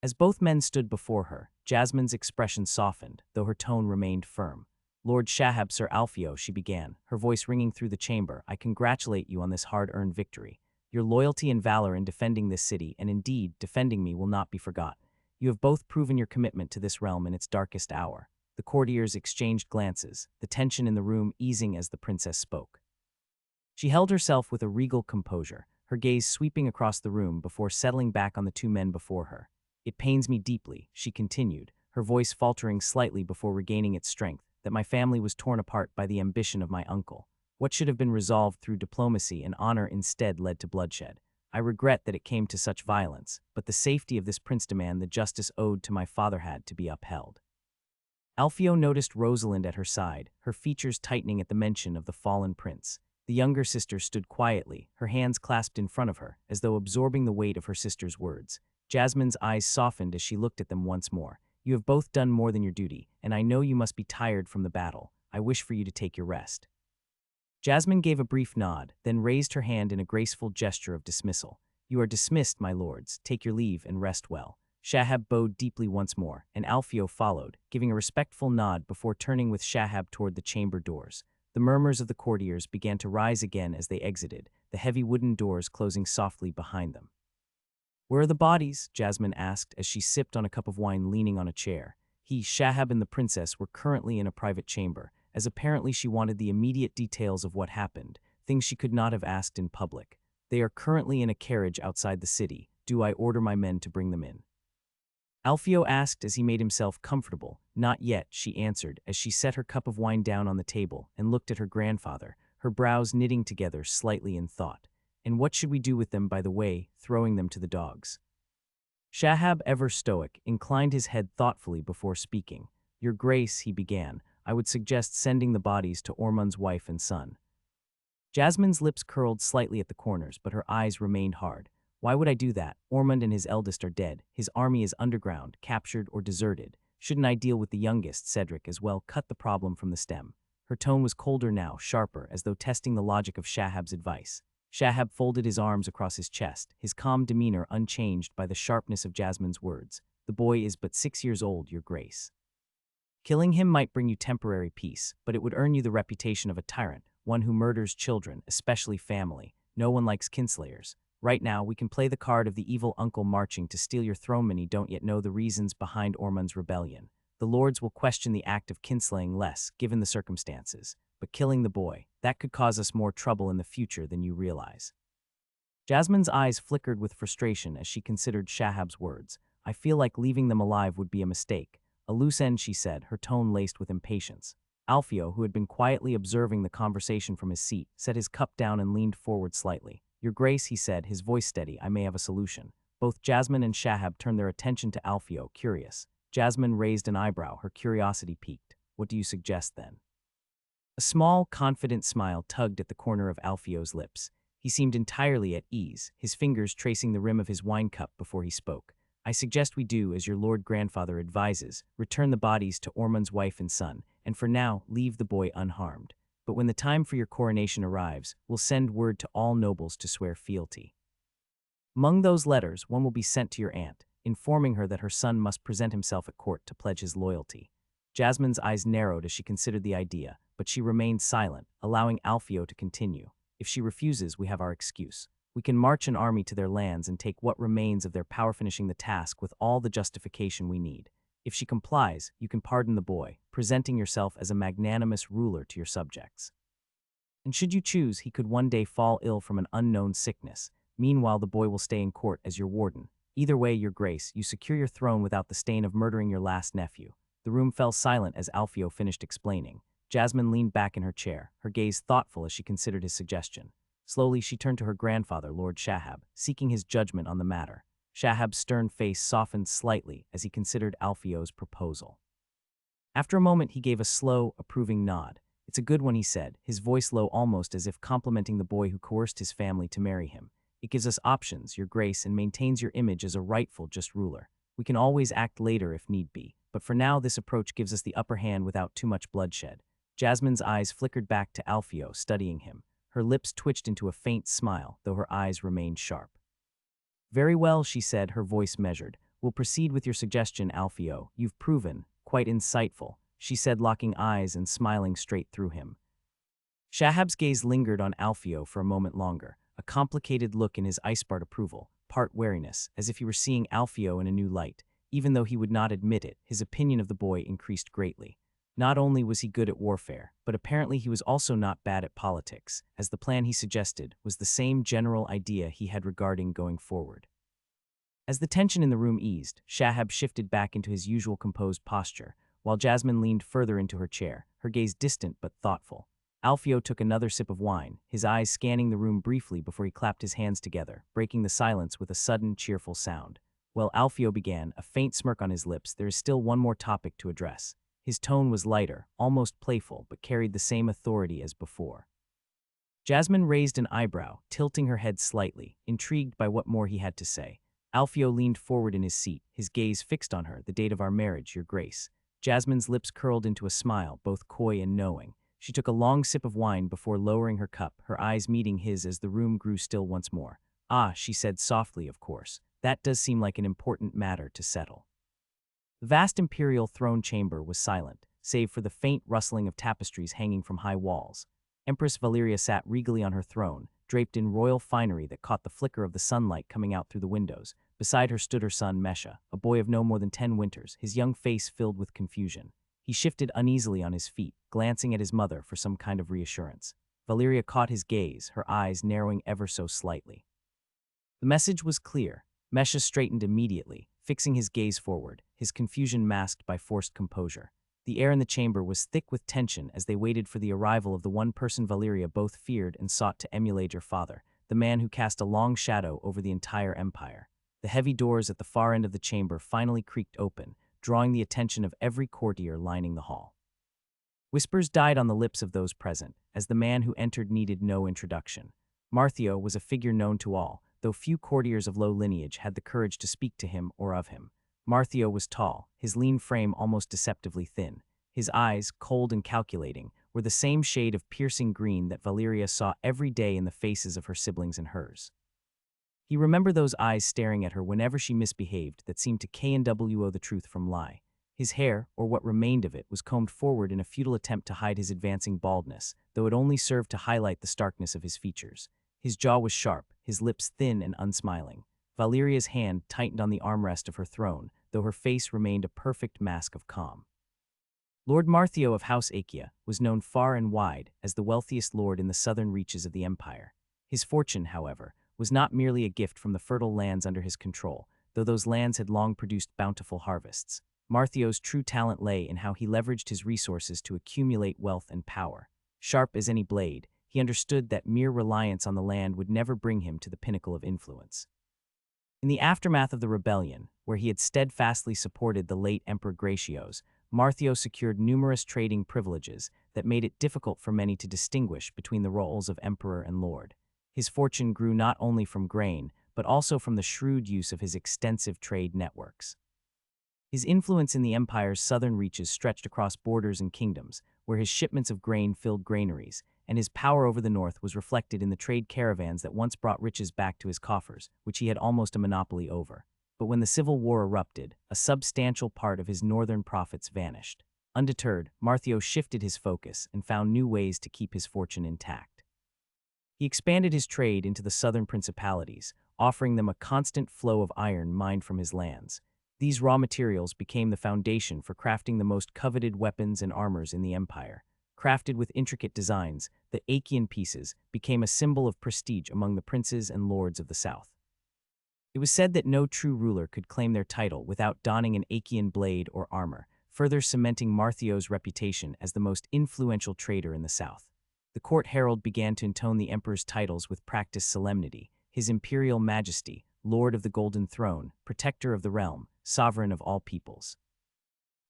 As both men stood before her, Jasmine's expression softened, though her tone remained firm. "Lord Shahab, Sir Alfio," she began, her voice ringing through the chamber, "I congratulate you on this hard-earned victory. Your loyalty and valor in defending this city, and indeed, defending me, will not be forgotten. You have both proven your commitment to this realm in its darkest hour. The courtiers exchanged glances, the tension in the room easing as the princess spoke. She held herself with a regal composure, her gaze sweeping across the room before settling back on the two men before her. It pains me deeply, she continued, her voice faltering slightly before regaining its strength, that my family was torn apart by the ambition of my uncle. What should have been resolved through diplomacy and honor instead led to bloodshed. I regret that it came to such violence, but the safety of this prince demand the justice owed to my father had to be upheld. Alfio noticed Rosalind at her side, her features tightening at the mention of the fallen prince. The younger sister stood quietly, her hands clasped in front of her, as though absorbing the weight of her sister's words. Jasmine's eyes softened as she looked at them once more. You have both done more than your duty, and I know you must be tired from the battle. I wish for you to take your rest. Jasmine gave a brief nod, then raised her hand in a graceful gesture of dismissal. You are dismissed, my lords. Take your leave and rest well. Shahab bowed deeply once more, and Alfio followed, giving a respectful nod before turning with Shahab toward the chamber doors. The murmurs of the courtiers began to rise again as they exited, the heavy wooden doors closing softly behind them. Where are the bodies? Jasmine asked as she sipped on a cup of wine leaning on a chair. Shahab and the princess were currently in a private chamber, as apparently she wanted the immediate details of what happened, things she could not have asked in public. They are currently in a carriage outside the city. Do I order my men to bring them in? Alfio asked as he made himself comfortable. Not yet, she answered as she set her cup of wine down on the table and looked at her grandfather, her brows knitting together slightly in thought. And what should we do with them, by the way, throwing them to the dogs? Shahab, ever stoic, inclined his head thoughtfully before speaking. Your Grace, he began, I would suggest sending the bodies to Ormond's wife and son. Jasmine's lips curled slightly at the corners, but her eyes remained hard. Why would I do that? Ormond and his eldest are dead. His army is underground, captured or deserted. Shouldn't I deal with the youngest, Cedric, as well? Cut the problem from the stem. Her tone was colder now, sharper, as though testing the logic of Shahab's advice. Shahab folded his arms across his chest, his calm demeanor unchanged by the sharpness of Jasmine's words. The boy is but 6 years old, Your Grace. Killing him might bring you temporary peace, but it would earn you the reputation of a tyrant, one who murders children, especially family. No one likes kinslayers. Right now, we can play the card of the evil uncle marching to steal your throne. Many don't yet know the reasons behind Ormond's rebellion. The lords will question the act of kinslaying less, given the circumstances. But killing the boy, that could cause us more trouble in the future than you realize. Jasmine's eyes flickered with frustration as she considered Shahab's words. I feel like leaving them alive would be a mistake. A loose end, she said, her tone laced with impatience. Alfio, who had been quietly observing the conversation from his seat, set his cup down and leaned forward slightly. Your Grace, he said, his voice steady, I may have a solution. Both Jasmine and Shahab turned their attention to Alfio, curious. Jasmine raised an eyebrow, her curiosity piqued. What do you suggest, then? A small, confident smile tugged at the corner of Alfio's lips. He seemed entirely at ease, his fingers tracing the rim of his wine cup before he spoke. I suggest we do as your lord grandfather advises, return the bodies to Ormond's wife and son, and for now, leave the boy unharmed. But when the time for your coronation arrives, we'll send word to all nobles to swear fealty. Among those letters, one will be sent to your aunt, informing her that her son must present himself at court to pledge his loyalty. Jasmine's eyes narrowed as she considered the idea, but she remained silent, allowing Alfio to continue. If she refuses, we have our excuse. We can march an army to their lands and take what remains of their power, finishing the task with all the justification we need. If she complies, you can pardon the boy, presenting yourself as a magnanimous ruler to your subjects. And should you choose, he could one day fall ill from an unknown sickness. Meanwhile, the boy will stay in court as your warden. Either way, Your Grace, you secure your throne without the stain of murdering your last nephew. The room fell silent as Alfio finished explaining. Jasmine leaned back in her chair, her gaze thoughtful as she considered his suggestion. Slowly, she turned to her grandfather, Lord Shahab, seeking his judgment on the matter. Shahab's stern face softened slightly as he considered Alfio's proposal. After a moment, he gave a slow, approving nod. It's a good one, he said, his voice low, almost as if complimenting the boy who coerced his family to marry him. It gives us options, Your Grace, and maintains your image as a rightful, just ruler. We can always act later if need be, but for now this approach gives us the upper hand without too much bloodshed. Jasmine's eyes flickered back to Alfio, studying him. Her lips twitched into a faint smile, though her eyes remained sharp. Very well, she said, her voice measured. We'll proceed with your suggestion, Alfio. You've proven quite insightful, she said, locking eyes and smiling straight through him. Shahab's gaze lingered on Alfio for a moment longer, a complicated look in his eyes, part approval, part wariness, as if he were seeing Alfio in a new light. Even though he would not admit it, his opinion of the boy increased greatly. Not only was he good at warfare, but apparently he was also not bad at politics, as the plan he suggested was the same general idea he had regarding going forward. As the tension in the room eased, Shahab shifted back into his usual composed posture, while Jasmine leaned further into her chair, her gaze distant but thoughtful. Alfio took another sip of wine, his eyes scanning the room briefly before he clapped his hands together, breaking the silence with a sudden, cheerful sound. Well, Alfio began, a faint smirk on his lips, there is still one more topic to address. His tone was lighter, almost playful, but carried the same authority as before. Jasmine raised an eyebrow, tilting her head slightly, intrigued by what more he had to say. Alfio leaned forward in his seat, his gaze fixed on her. The date of our marriage, your grace. Jasmine's lips curled into a smile, both coy and knowing. She took a long sip of wine before lowering her cup, her eyes meeting his as the room grew still once more. Ah, she said softly, of course. That does seem like an important matter to settle. The vast imperial throne chamber was silent, save for the faint rustling of tapestries hanging from high walls. Empress Valeria sat regally on her throne, draped in royal finery that caught the flicker of the sunlight coming out through the windows. Beside her stood her son Mesha, a boy of no more than 10 winters, his young face filled with confusion. He shifted uneasily on his feet, glancing at his mother for some kind of reassurance. Valeria caught his gaze, her eyes narrowing ever so slightly. The message was clear. Mesha straightened immediately, fixing his gaze forward, his confusion masked by forced composure. The air in the chamber was thick with tension as they waited for the arrival of the one person Valeria both feared and sought to emulate, her father, the man who cast a long shadow over the entire empire. The heavy doors at the far end of the chamber finally creaked open, drawing the attention of every courtier lining the hall. Whispers died on the lips of those present, as the man who entered needed no introduction. Marthio was a figure known to all, though few courtiers of low lineage had the courage to speak to him or of him. Marthio was tall, his lean frame almost deceptively thin. His eyes, cold and calculating, were the same shade of piercing green that Valeria saw every day in the faces of her siblings and hers. He remembered those eyes staring at her whenever she misbehaved that seemed to KNWO the truth from lie. His hair, or what remained of it, was combed forward in a futile attempt to hide his advancing baldness, though it only served to highlight the starkness of his features. His jaw was sharp, his lips thin and unsmiling. Valeria's hand tightened on the armrest of her throne, though her face remained a perfect mask of calm. Lord Marthio of House Achaea was known far and wide as the wealthiest lord in the southern reaches of the empire. His fortune, however, was not merely a gift from the fertile lands under his control, though those lands had long produced bountiful harvests. Marthio's true talent lay in how he leveraged his resources to accumulate wealth and power. Sharp as any blade, he understood that mere reliance on the land would never bring him to the pinnacle of influence. In the aftermath of the rebellion, where he had steadfastly supported the late Emperor Gratios, Marthio secured numerous trading privileges that made it difficult for many to distinguish between the roles of emperor and lord. His fortune grew not only from grain, but also from the shrewd use of his extensive trade networks. His influence in the empire's southern reaches stretched across borders and kingdoms, where his shipments of grain filled granaries, and his power over the north was reflected in the trade caravans that once brought riches back to his coffers, which he had almost a monopoly over. But when the Civil War erupted, a substantial part of his northern profits vanished. Undeterred, Marthio shifted his focus and found new ways to keep his fortune intact. He expanded his trade into the southern principalities, offering them a constant flow of iron mined from his lands. These raw materials became the foundation for crafting the most coveted weapons and armors in the empire. Crafted with intricate designs, the Achaean pieces became a symbol of prestige among the princes and lords of the south. It was said that no true ruler could claim their title without donning an Achaean blade or armor, further cementing Marthio's reputation as the most influential trader in the south. The court herald began to intone the emperor's titles with practiced solemnity: His Imperial Majesty, Lord of the Golden Throne, Protector of the Realm, Sovereign of all peoples.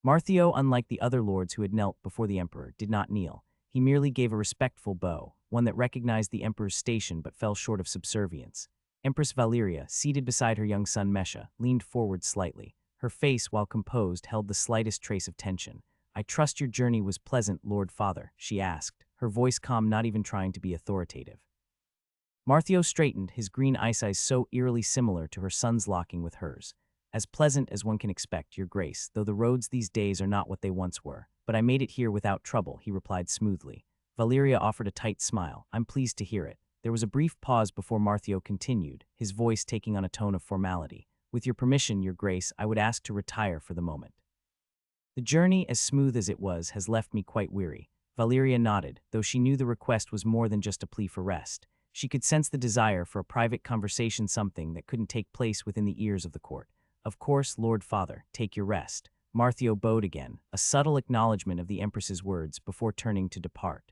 Marthio, unlike the other lords who had knelt before the emperor, did not kneel. He merely gave a respectful bow, one that recognized the emperor's station but fell short of subservience. Empress Valeria, seated beside her young son Mesha, leaned forward slightly. Her face, while composed, held the slightest trace of tension. "I trust your journey was pleasant, Lord Father," she asked, her voice calm, not even trying to be authoritative. Marthio straightened, his green eyes so eerily similar to her son's locking with hers. "As pleasant as one can expect, your grace, though the roads these days are not what they once were. But I made it here without trouble," he replied smoothly. Valeria offered a tight smile. "I'm pleased to hear it." There was a brief pause before Marthio continued, his voice taking on a tone of formality. With your permission, Your Grace, I would ask to retire for the moment. The journey, as smooth as it was, has left me quite weary. Valeria nodded, though she knew the request was more than just a plea for rest. She could sense the desire for a private conversation, something that couldn't take place within the ears of the court. Of course, Lord Father, take your rest. Marthio bowed again, a subtle acknowledgement of the Empress's words before turning to depart.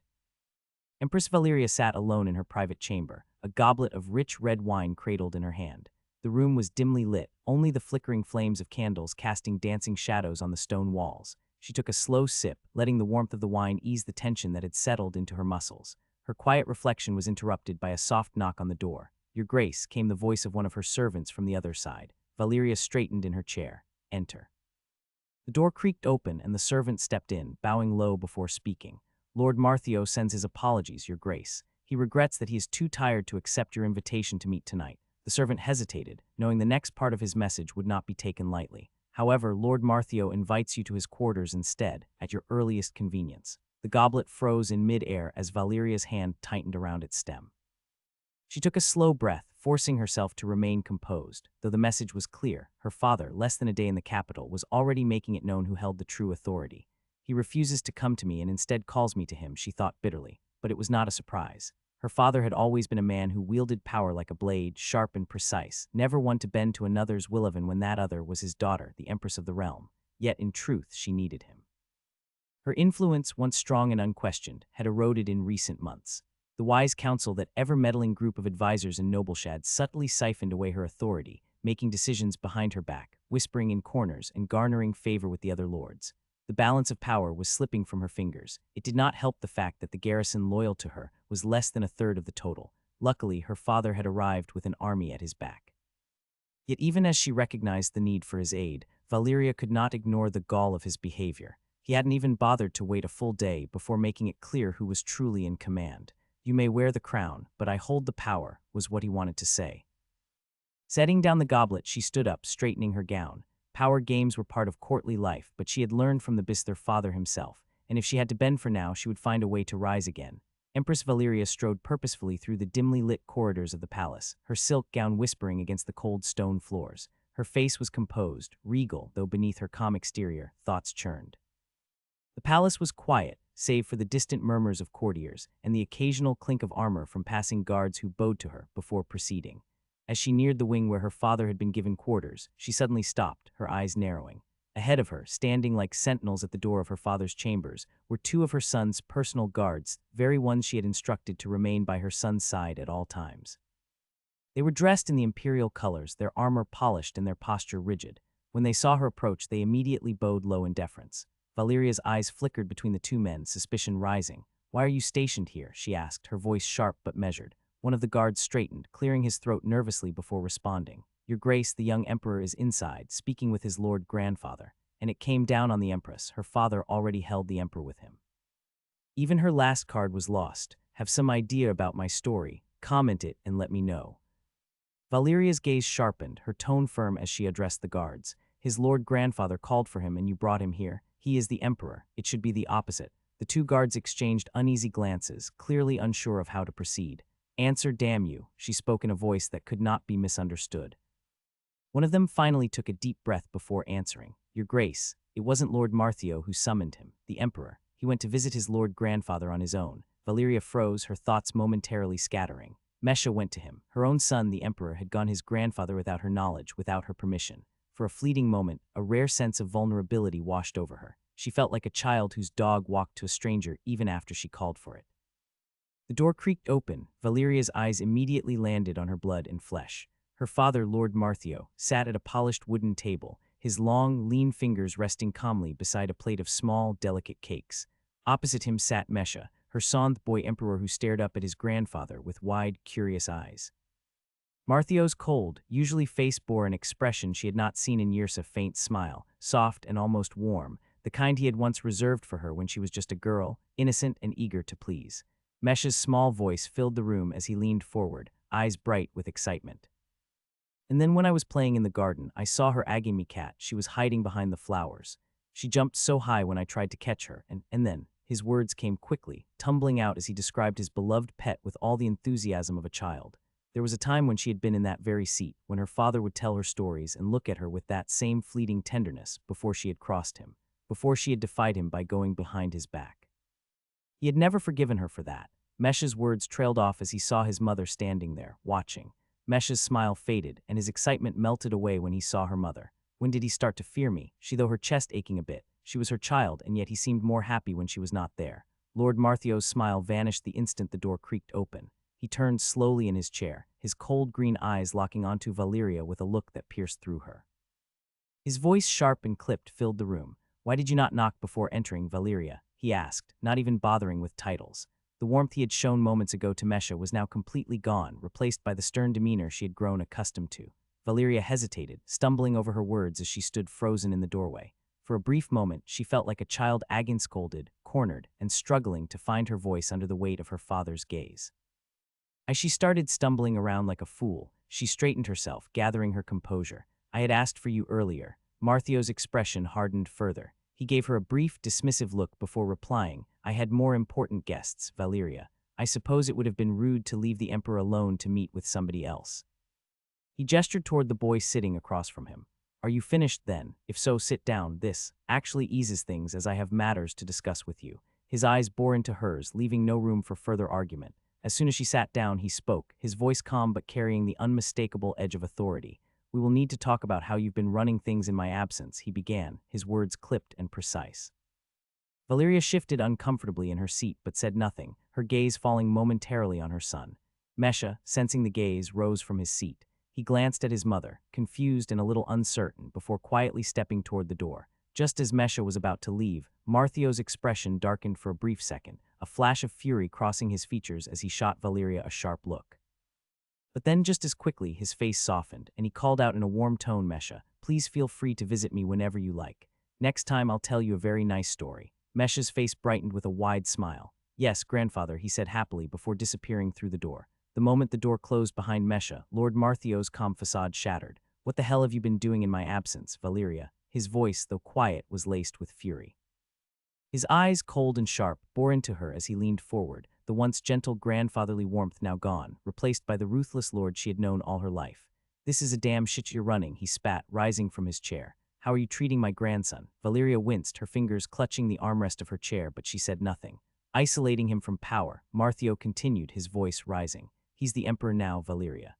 Empress Valeria sat alone in her private chamber, a goblet of rich red wine cradled in her hand. The room was dimly lit, only the flickering flames of candles casting dancing shadows on the stone walls. She took a slow sip, letting the warmth of the wine ease the tension that had settled into her muscles. Her quiet reflection was interrupted by a soft knock on the door. Your Grace, came the voice of one of her servants from the other side. Valeria straightened in her chair. Enter. The door creaked open and the servant stepped in, bowing low before speaking. Lord Marthio sends his apologies, Your Grace. He regrets that he is too tired to accept your invitation to meet tonight. The servant hesitated, knowing the next part of his message would not be taken lightly. However, Lord Marthio invites you to his quarters instead, at your earliest convenience. The goblet froze in mid-air as Valeria's hand tightened around its stem. She took a slow breath, forcing herself to remain composed. Though the message was clear, her father, less than a day in the capital, was already making it known who held the true authority. He refuses to come to me and instead calls me to him, she thought bitterly. But it was not a surprise. Her father had always been a man who wielded power like a blade, sharp and precise, never one to bend to another's will even when that other was his daughter, the Empress of the realm. Yet in truth, she needed him. Her influence, once strong and unquestioned, had eroded in recent months. The wise counsel, that ever-meddling group of advisors in Novelrecap, subtly siphoned away her authority, making decisions behind her back, whispering in corners, and garnering favor with the other lords. The balance of power was slipping from her fingers. It did not help the fact that the garrison loyal to her was less than a third of the total. Luckily, her father had arrived with an army at his back. Yet even as she recognized the need for his aid, Valeria could not ignore the gall of his behavior. He hadn't even bothered to wait a full day before making it clear who was truly in command. You may wear the crown, but I hold the power, was what he wanted to say. Setting down the goblet, she stood up, straightening her gown. Power games were part of courtly life, but she had learned from the Bisther father himself, and if she had to bend for now, she would find a way to rise again. Empress Valeria strode purposefully through the dimly lit corridors of the palace, her silk gown whispering against the cold stone floors. Her face was composed, regal, though beneath her calm exterior, thoughts churned. The palace was quiet, save for the distant murmurs of courtiers and the occasional clink of armor from passing guards who bowed to her before proceeding. As she neared the wing where her father had been given quarters, she suddenly stopped, her eyes narrowing. Ahead of her, standing like sentinels at the door of her father's chambers, were two of her son's personal guards, very ones she had instructed to remain by her son's side at all times. They were dressed in the imperial colors, their armor polished and their posture rigid. When they saw her approach, they immediately bowed low in deference. Valeria's eyes flickered between the two men, suspicion rising. "Why are you stationed here?" she asked, her voice sharp but measured. One of the guards straightened, clearing his throat nervously before responding. "Your Grace, the young emperor is inside, speaking with his lord grandfather." And it came down on the empress. Her father already held the emperor with him. Even her last card was lost. "Have some idea about my story? Comment it and let me know." Valeria's gaze sharpened, her tone firm as she addressed the guards. "His lord grandfather called for him and you brought him here. He is the emperor. It should be the opposite." The two guards exchanged uneasy glances, clearly unsure of how to proceed. "Answer, damn you," she spoke in a voice that could not be misunderstood. One of them finally took a deep breath before answering. "Your Grace, it wasn't Lord Marthio who summoned him, the Emperor. He went to visit his lord grandfather on his own." Valeria froze, her thoughts momentarily scattering. Mesha went to him. Her own son, the Emperor, had gone his grandfather without her knowledge, without her permission. For a fleeting moment, a rare sense of vulnerability washed over her. She felt like a child whose dog walked to a stranger even after she called for it. The door creaked open. Valeria's eyes immediately landed on her blood and flesh. Her father, Lord Marthio, sat at a polished wooden table, his long, lean fingers resting calmly beside a plate of small, delicate cakes. Opposite him sat Mesha, her sonth boy emperor, who stared up at his grandfather with wide, curious eyes. Marthio's cold, usually face bore an expression she had not seen in years, a faint smile, soft and almost warm, the kind he had once reserved for her when she was just a girl, innocent and eager to please. Mesha's small voice filled the room as he leaned forward, eyes bright with excitement. "And then when I was playing in the garden, I saw her Agami cat. She was hiding behind the flowers. She jumped so high when I tried to catch her, and then," his words came quickly, tumbling out as he described his beloved pet with all the enthusiasm of a child. There was a time when she had been in that very seat, when her father would tell her stories and look at her with that same fleeting tenderness before she had crossed him, before she had defied him by going behind his back. He had never forgiven her for that. Mesh's words trailed off as he saw his mother standing there, watching. Mesh's smile faded, and his excitement melted away when he saw her mother. When did he start to fear me? She, though her chest aching a bit. She was her child, and yet he seemed more happy when she was not there. Lord Marthio's smile vanished the instant the door creaked open. He turned slowly in his chair, his cold green eyes locking onto Valeria with a look that pierced through her. His voice, sharp and clipped, filled the room. "Why did you not knock before entering, Valeria?" he asked, not even bothering with titles. The warmth he had shown moments ago to Mesha was now completely gone, replaced by the stern demeanor she had grown accustomed to. Valeria hesitated, stumbling over her words as she stood frozen in the doorway. For a brief moment, she felt like a child scolded, cornered, and struggling to find her voice under the weight of her father's gaze. As she started stumbling around like a fool, she straightened herself, gathering her composure. "I had asked for you earlier." Marthio's expression hardened further. He gave her a brief, dismissive look before replying, "I had more important guests, Valeria. I suppose it would have been rude to leave the Emperor alone to meet with somebody else." He gestured toward the boy sitting across from him. "Are you finished then? If so, sit down. This actually eases things as I have matters to discuss with you." His eyes bore into hers, leaving no room for further argument. As soon as she sat down, he spoke, his voice calm but carrying the unmistakable edge of authority. "We will need to talk about how you've been running things in my absence," he began, his words clipped and precise. Valeria shifted uncomfortably in her seat but said nothing, her gaze falling momentarily on her son. Mesha, sensing the gaze, rose from his seat. He glanced at his mother, confused and a little uncertain, before quietly stepping toward the door. Just as Mesha was about to leave, Marthio's expression darkened for a brief second, a flash of fury crossing his features as he shot Valeria a sharp look. But then just as quickly, his face softened, and he called out in a warm tone, "Mesha, please feel free to visit me whenever you like. Next time I'll tell you a very nice story." Mesha's face brightened with a wide smile. "Yes, grandfather," he said happily before disappearing through the door. The moment the door closed behind Mesha, Lord Marthio's calm facade shattered. "What the hell have you been doing in my absence, Valeria?" His voice, though quiet, was laced with fury. His eyes, cold and sharp, bore into her as he leaned forward, the once gentle grandfatherly warmth now gone, replaced by the ruthless lord she had known all her life. "This is a damn shit you're running," he spat, rising from his chair. "How are you treating my grandson?" Valeria winced, her fingers clutching the armrest of her chair, but she said nothing. "Isolating him from power," Marthio continued, his voice rising. "He's the emperor now, Valeria.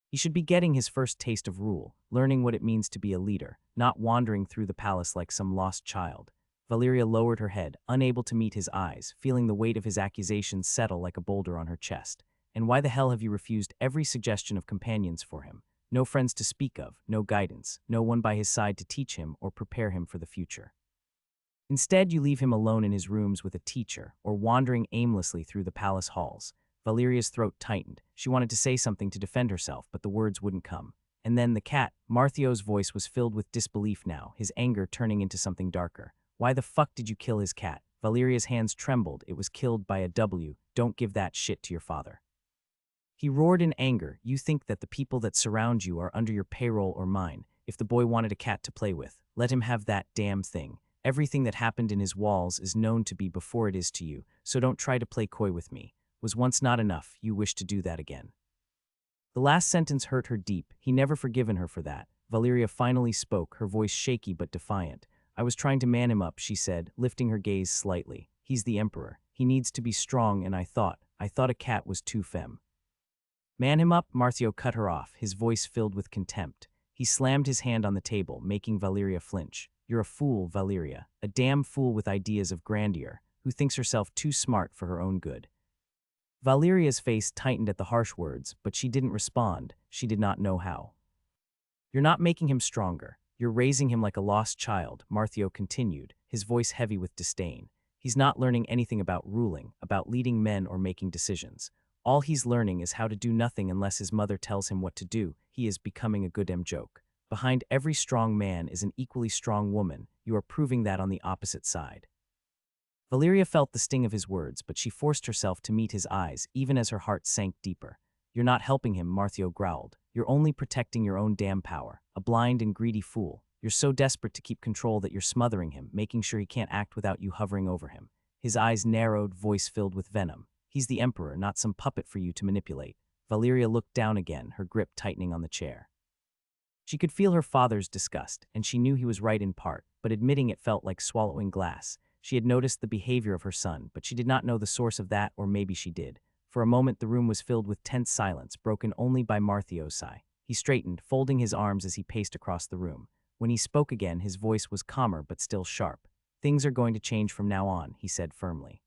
He should be getting his first taste of rule, learning what it means to be a leader, not wandering through the palace like some lost child." Valeria lowered her head, unable to meet his eyes, feeling the weight of his accusations settle like a boulder on her chest. "And why the hell have you refused every suggestion of companions for him? No friends to speak of, no guidance, no one by his side to teach him or prepare him for the future. Instead, you leave him alone in his rooms with a teacher, or wandering aimlessly through the palace halls." Valeria's throat tightened. She wanted to say something to defend herself, but the words wouldn't come. "And then the cat." Marthio's voice was filled with disbelief now, his anger turning into something darker. "Why the fuck did you kill his cat?" Valeria's hands trembled. "It was killed by a W. Don't give that shit to your father." He roared in anger. "You think that the people that surround you are under your payroll or mine? If the boy wanted a cat to play with, let him have that damn thing. Everything that happened in his walls is known to be before it is to you, so don't try to play coy with me. Was once not enough, you wish to do that again." The last sentence hurt her deep. He never forgiven her for that. Valeria finally spoke, her voice shaky but defiant. "I was trying to man him up," she said, lifting her gaze slightly. "He's the emperor. He needs to be strong, and I thought a cat was too femme." "Man him up?" Marthio cut her off, his voice filled with contempt. He slammed his hand on the table, making Valeria flinch. "You're a fool, Valeria. A damn fool with ideas of grandeur, who thinks herself too smart for her own good." Valeria's face tightened at the harsh words, but she didn't respond. She did not know how. "You're not making him stronger. You're raising him like a lost child," Marthio continued, his voice heavy with disdain. "He's not learning anything about ruling, about leading men or making decisions. All he's learning is how to do nothing unless his mother tells him what to do. He is becoming a goddamn joke. Behind every strong man is an equally strong woman. You are proving that on the opposite side." Valeria felt the sting of his words, but she forced herself to meet his eyes, even as her heart sank deeper. "You're not helping him," Marthio growled. "You're only protecting your own damn power. A blind and greedy fool. You're so desperate to keep control that you're smothering him, making sure he can't act without you hovering over him." His eyes narrowed, voice filled with venom. "He's the emperor, not some puppet for you to manipulate. Valeria looked down again, her grip tightening on the chair. She could feel her father's disgust, and she knew he was right in part, but admitting it felt like swallowing glass. She had noticed the behavior of her son, but she did not know the source of that, or maybe she did. For a moment the room was filled with tense silence, broken only by Marthio's sigh. He straightened, folding his arms as he paced across the room. When he spoke again, his voice was calmer but still sharp. "Things are going to change from now on," he said firmly.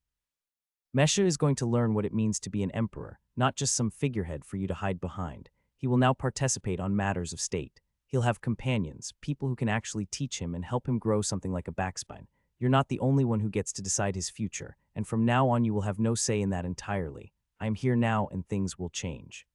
"Mesha is going to learn what it means to be an emperor, not just some figurehead for you to hide behind. He will now participate on matters of state. He'll have companions, people who can actually teach him and help him grow something like a backspine. You're not the only one who gets to decide his future, and from now on you will have no say in that entirely. I am here now and things will change."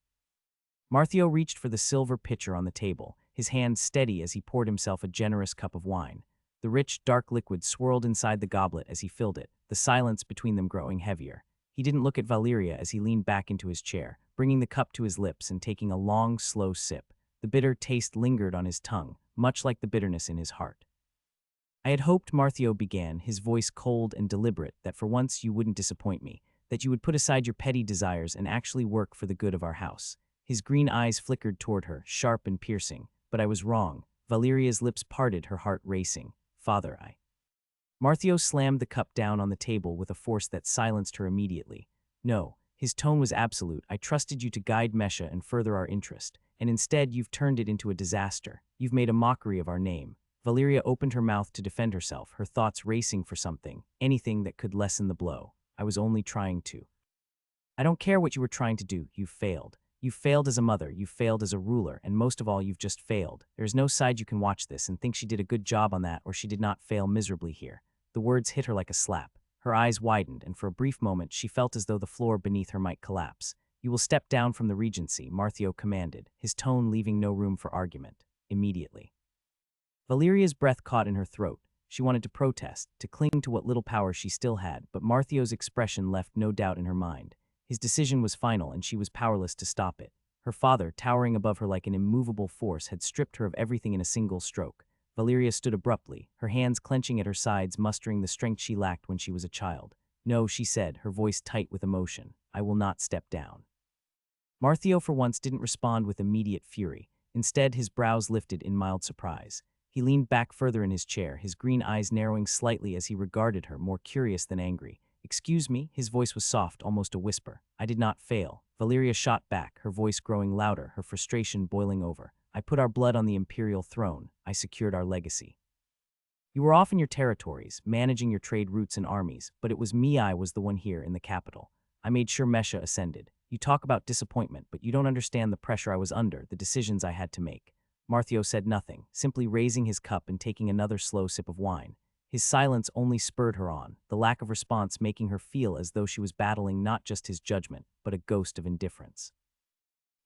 Marthio reached for the silver pitcher on the table, his hand steady as he poured himself a generous cup of wine. The rich, dark liquid swirled inside the goblet as he filled it, the silence between them growing heavier. He didn't look at Valeria as he leaned back into his chair, bringing the cup to his lips and taking a long, slow sip. The bitter taste lingered on his tongue, much like the bitterness in his heart. "I had hoped," Marthio began, his voice cold and deliberate, "that for once you wouldn't disappoint me, that you would put aside your petty desires and actually work for the good of our house." His green eyes flickered toward her, sharp and piercing. "But I was wrong." Valeria's lips parted, her heart racing. "Father, I—" Marthio slammed the cup down on the table with a force that silenced her immediately. "No." His tone was absolute. "I trusted you to guide Mesha and further our interest, and instead you've turned it into a disaster. You've made a mockery of our name." Valeria opened her mouth to defend herself, her thoughts racing for something, anything that could lessen the blow. "I was only trying to—" "I don't care what you were trying to do. You failed. You failed as a mother, you failed as a ruler, and most of all, you've just failed. There's no side you can watch this and think she did a good job on that or she did not fail miserably here." The words hit her like a slap. Her eyes widened, and for a brief moment she felt as though the floor beneath her might collapse. "You will step down from the regency," Marthio commanded, his tone leaving no room for argument. "Immediately." Valeria's breath caught in her throat. She wanted to protest, to cling to what little power she still had, but Marthio's expression left no doubt in her mind. His decision was final, and she was powerless to stop it. Her father, towering above her like an immovable force, had stripped her of everything in a single stroke. Valeria stood abruptly, her hands clenching at her sides, mustering the strength she lacked when she was a child. "No," she said, her voice tight with emotion. "I will not step down." Marthio for once didn't respond with immediate fury. Instead, his brows lifted in mild surprise. He leaned back further in his chair, his green eyes narrowing slightly as he regarded her, more curious than angry. "Excuse me?" His voice was soft, almost a whisper. "I did not fail." Valeria shot back, her voice growing louder, her frustration boiling over. "I put our blood on the imperial throne. I secured our legacy. You were off in your territories, managing your trade routes and armies, but it was me. I was the one here in the capital. I made sure Mesha ascended. You talk about disappointment, but you don't understand the pressure I was under, the decisions I had to make." Marthio said nothing, simply raising his cup and taking another slow sip of wine. His silence only spurred her on, the lack of response making her feel as though she was battling not just his judgment, but a ghost of indifference.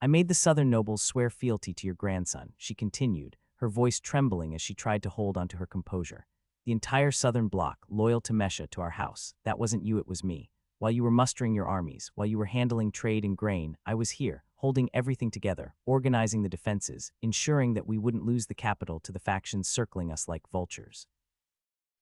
"I made the southern nobles swear fealty to your grandson," she continued, her voice trembling as she tried to hold onto her composure. "The entire southern bloc, loyal to Mesha, to our house. That wasn't you, it was me. While you were mustering your armies, while you were handling trade and grain, I was here, holding everything together, organizing the defenses, ensuring that we wouldn't lose the capital to the factions circling us like vultures."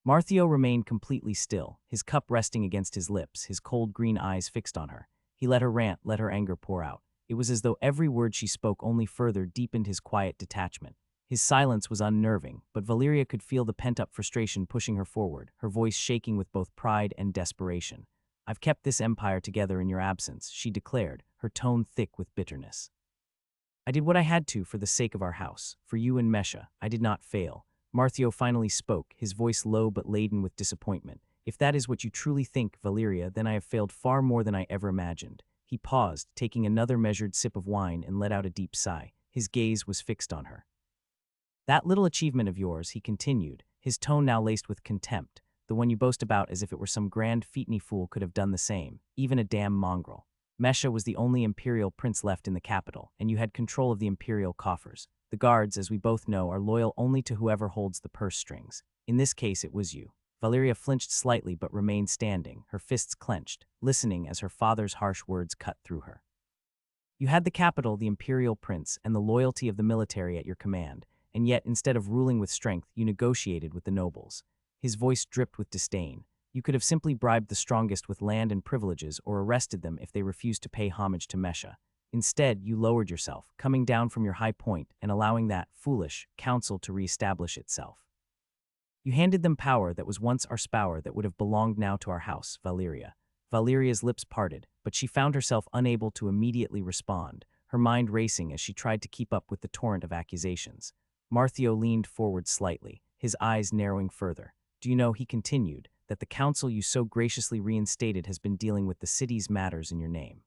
Marthio remained completely still, his cup resting against his lips, his cold green eyes fixed on her. He let her rant, let her anger pour out. It was as though every word she spoke only further deepened his quiet detachment. His silence was unnerving, but Valeria could feel the pent-up frustration pushing her forward, her voice shaking with both pride and desperation. "I've kept this empire together in your absence," she declared, her tone thick with bitterness. "I did what I had to for the sake of our house, for you and Mesha. I did not fail." Marthio finally spoke, his voice low but laden with disappointment. "If that is what you truly think, Valeria, then I have failed far more than I ever imagined." He paused, taking another measured sip of wine, and let out a deep sigh. His gaze was fixed on her. "That little achievement of yours," he continued, his tone now laced with contempt, "the one you boast about as if it were some grand feat-any fool could have done the same, even a damn mongrel. Mesha was the only imperial prince left in the capital, and you had control of the imperial coffers. The guards, as we both know, are loyal only to whoever holds the purse strings. In this case, it was you." Valeria flinched slightly but remained standing, her fists clenched, listening as her father's harsh words cut through her. "You had the capital, the imperial prince, and the loyalty of the military at your command, and yet, instead of ruling with strength, you negotiated with the nobles." His voice dripped with disdain. "You could have simply bribed the strongest with land and privileges or arrested them if they refused to pay homage to Mesha. Instead, you lowered yourself, coming down from your high point and allowing that foolish council to reestablish itself. You handed them power that was once our spower that would have belonged now to our house, Valeria. Valeria's lips parted, but she found herself unable to immediately respond, her mind racing as she tried to keep up with the torrent of accusations. Marthio leaned forward slightly, his eyes narrowing further. Do you know, he continued, that the council you so graciously reinstated has been dealing with the city's matters in your name.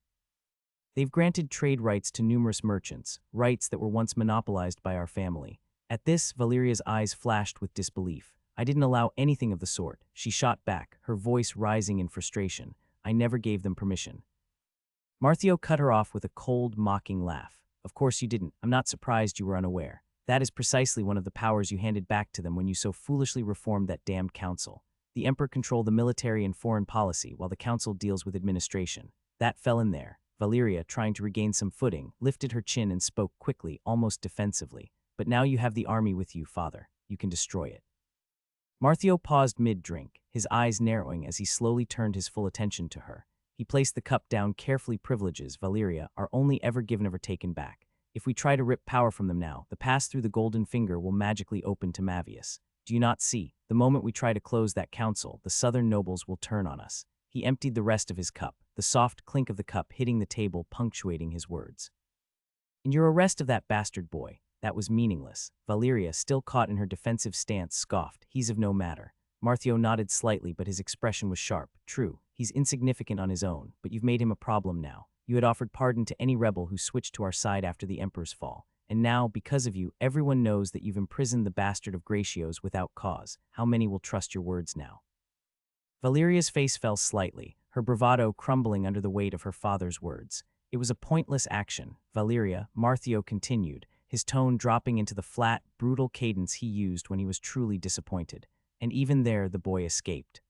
They've granted trade rights to numerous merchants, rights that were once monopolized by our family. At this, Valeria's eyes flashed with disbelief. I didn't allow anything of the sort, she shot back, her voice rising in frustration. I never gave them permission. Marthio cut her off with a cold, mocking laugh. Of course you didn't. I'm not surprised you were unaware. That is precisely one of the powers you handed back to them when you so foolishly reformed that damned council. The emperor controlled the military and foreign policy, while the council deals with administration. That fell in there. Valeria, trying to regain some footing, lifted her chin and spoke quickly, almost defensively. But now you have the army with you, father. You can destroy it. Marthio paused mid-drink, his eyes narrowing as he slowly turned his full attention to her. He placed the cup down carefully. Privileges, Valeria, are only ever given or taken back. If we try to rip power from them now, the pass through the golden finger will magically open to Mavius. Do you not see? The moment we try to close that council, the southern nobles will turn on us. He emptied the rest of his cup, the soft clink of the cup hitting the table punctuating his words. In your arrest of that bastard boy, that was meaningless. Valeria, still caught in her defensive stance, scoffed. He's of no matter. Marthio nodded slightly, but his expression was sharp. True, he's insignificant on his own, but you've made him a problem now. You had offered pardon to any rebel who switched to our side after the Emperor's fall. And now, because of you, everyone knows that you've imprisoned the bastard of Gratios without cause. How many will trust your words now? Valeria's face fell slightly, her bravado crumbling under the weight of her father's words. It was a pointless action, Valeria, Marthio continued, his tone dropping into the flat, brutal cadence he used when he was truly disappointed. And even there the boy escaped.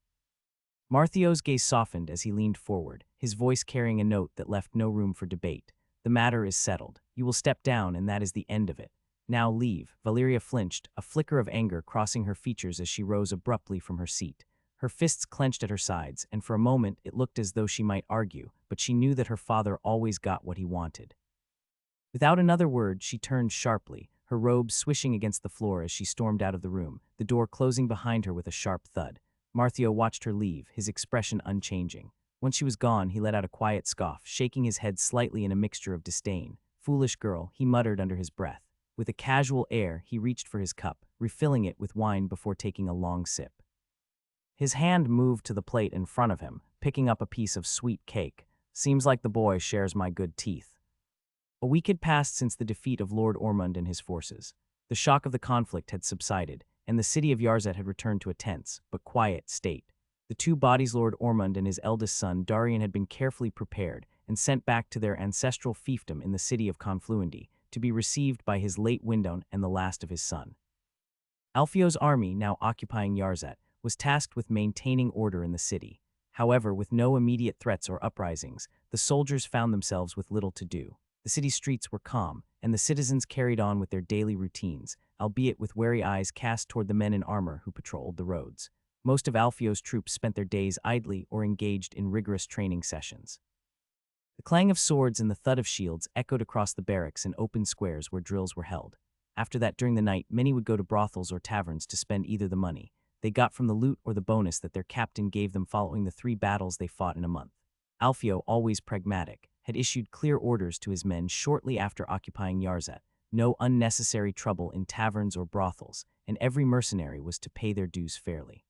Marthio's gaze softened as he leaned forward, his voice carrying a note that left no room for debate. The matter is settled. You will step down, and that is the end of it. Now leave. Valeria flinched, a flicker of anger crossing her features as she rose abruptly from her seat. Her fists clenched at her sides, and for a moment it looked as though she might argue, but she knew that her father always got what he wanted. Without another word, she turned sharply, her robes swishing against the floor as she stormed out of the room, the door closing behind her with a sharp thud. Marthio watched her leave, his expression unchanging. Once she was gone, he let out a quiet scoff, shaking his head slightly in a mixture of disdain. Foolish girl, he muttered under his breath. With a casual air, he reached for his cup, refilling it with wine before taking a long sip. His hand moved to the plate in front of him, picking up a piece of sweet cake. Seems like the boy shares my good teeth. A week had passed since the defeat of Lord Ormond and his forces. The shock of the conflict had subsided, and the city of Yarzet had returned to a tense, but quiet state. The two bodies, Lord Ormond and his eldest son, Darian, had been carefully prepared and sent back to their ancestral fiefdom in the city of Confluendy, to be received by his late Windon and the last of his son. Alfio's army, now occupying Yarzet, was tasked with maintaining order in the city. However, with no immediate threats or uprisings, the soldiers found themselves with little to do. The city streets were calm, and the citizens carried on with their daily routines, albeit with wary eyes cast toward the men in armor who patrolled the roads. Most of Alfio's troops spent their days idly or engaged in rigorous training sessions. The clang of swords and the thud of shields echoed across the barracks and open squares where drills were held. After that, during the night, many would go to brothels or taverns to spend either the money they got from the loot or the bonus that their captain gave them following the 3 battles they fought in a month. Alfio, always pragmatic, had issued clear orders to his men shortly after occupying Yarzet: no unnecessary trouble in taverns or brothels, and every mercenary was to pay their dues fairly.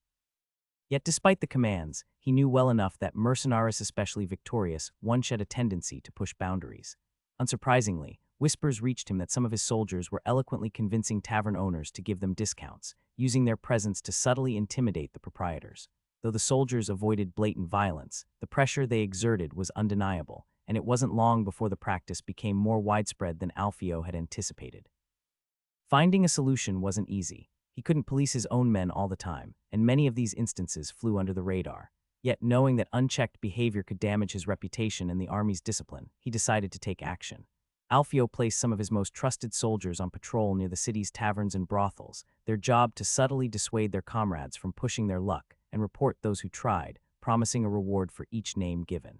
Yet despite the commands, he knew well enough that mercenaries, especially victorious, once had a tendency to push boundaries. Unsurprisingly, whispers reached him that some of his soldiers were eloquently convincing tavern owners to give them discounts, using their presence to subtly intimidate the proprietors. Though the soldiers avoided blatant violence, the pressure they exerted was undeniable, and it wasn't long before the practice became more widespread than Alfio had anticipated. Finding a solution wasn't easy. He couldn't police his own men all the time, and many of these instances flew under the radar. Yet, knowing that unchecked behavior could damage his reputation and the army's discipline, he decided to take action. Alfio placed some of his most trusted soldiers on patrol near the city's taverns and brothels, their job to subtly dissuade their comrades from pushing their luck and report those who tried, promising a reward for each name given.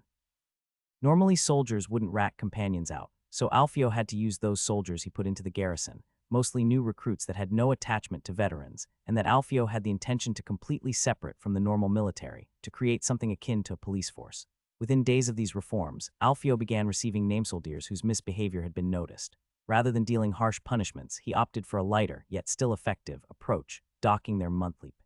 Normally, soldiers wouldn't rat companions out, so Alfio had to use those soldiers he put into the garrison, mostly new recruits that had no attachment to veterans, and that Alfio had the intention to completely separate from the normal military, to create something akin to a police force. Within days of these reforms, Alfio began receiving namesoldiers whose misbehavior had been noticed. Rather than dealing harsh punishments, he opted for a lighter, yet still effective, approach, docking their monthly pay.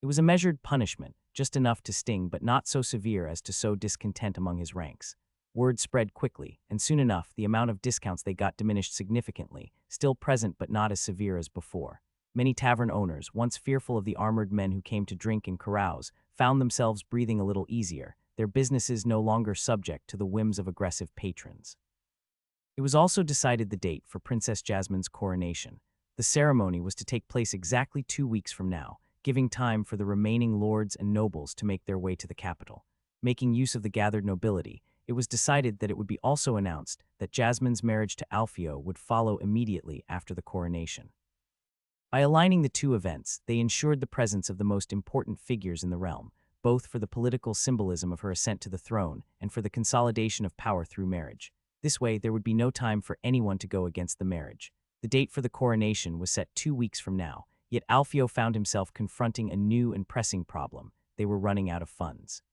It was a measured punishment, just enough to sting but not so severe as to sow discontent among his ranks. Word spread quickly, and soon enough the amount of discounts they got diminished significantly, still present but not as severe as before. Many tavern owners, once fearful of the armored men who came to drink and carouse, found themselves breathing a little easier, their businesses no longer subject to the whims of aggressive patrons. It was also decided the date for Princess Jasmine's coronation. The ceremony was to take place exactly 2 weeks from now, giving time for the remaining lords and nobles to make their way to the capital. Making use of the gathered nobility, it was decided that it would be also announced that Jasmine's marriage to Alfio would follow immediately after the coronation. By aligning the two events, they ensured the presence of the most important figures in the realm, both for the political symbolism of her ascent to the throne and for the consolidation of power through marriage. This way, there would be no time for anyone to go against the marriage. The date for the coronation was set 2 weeks from now, yet Alfio found himself confronting a new and pressing problem. They were running out of funds.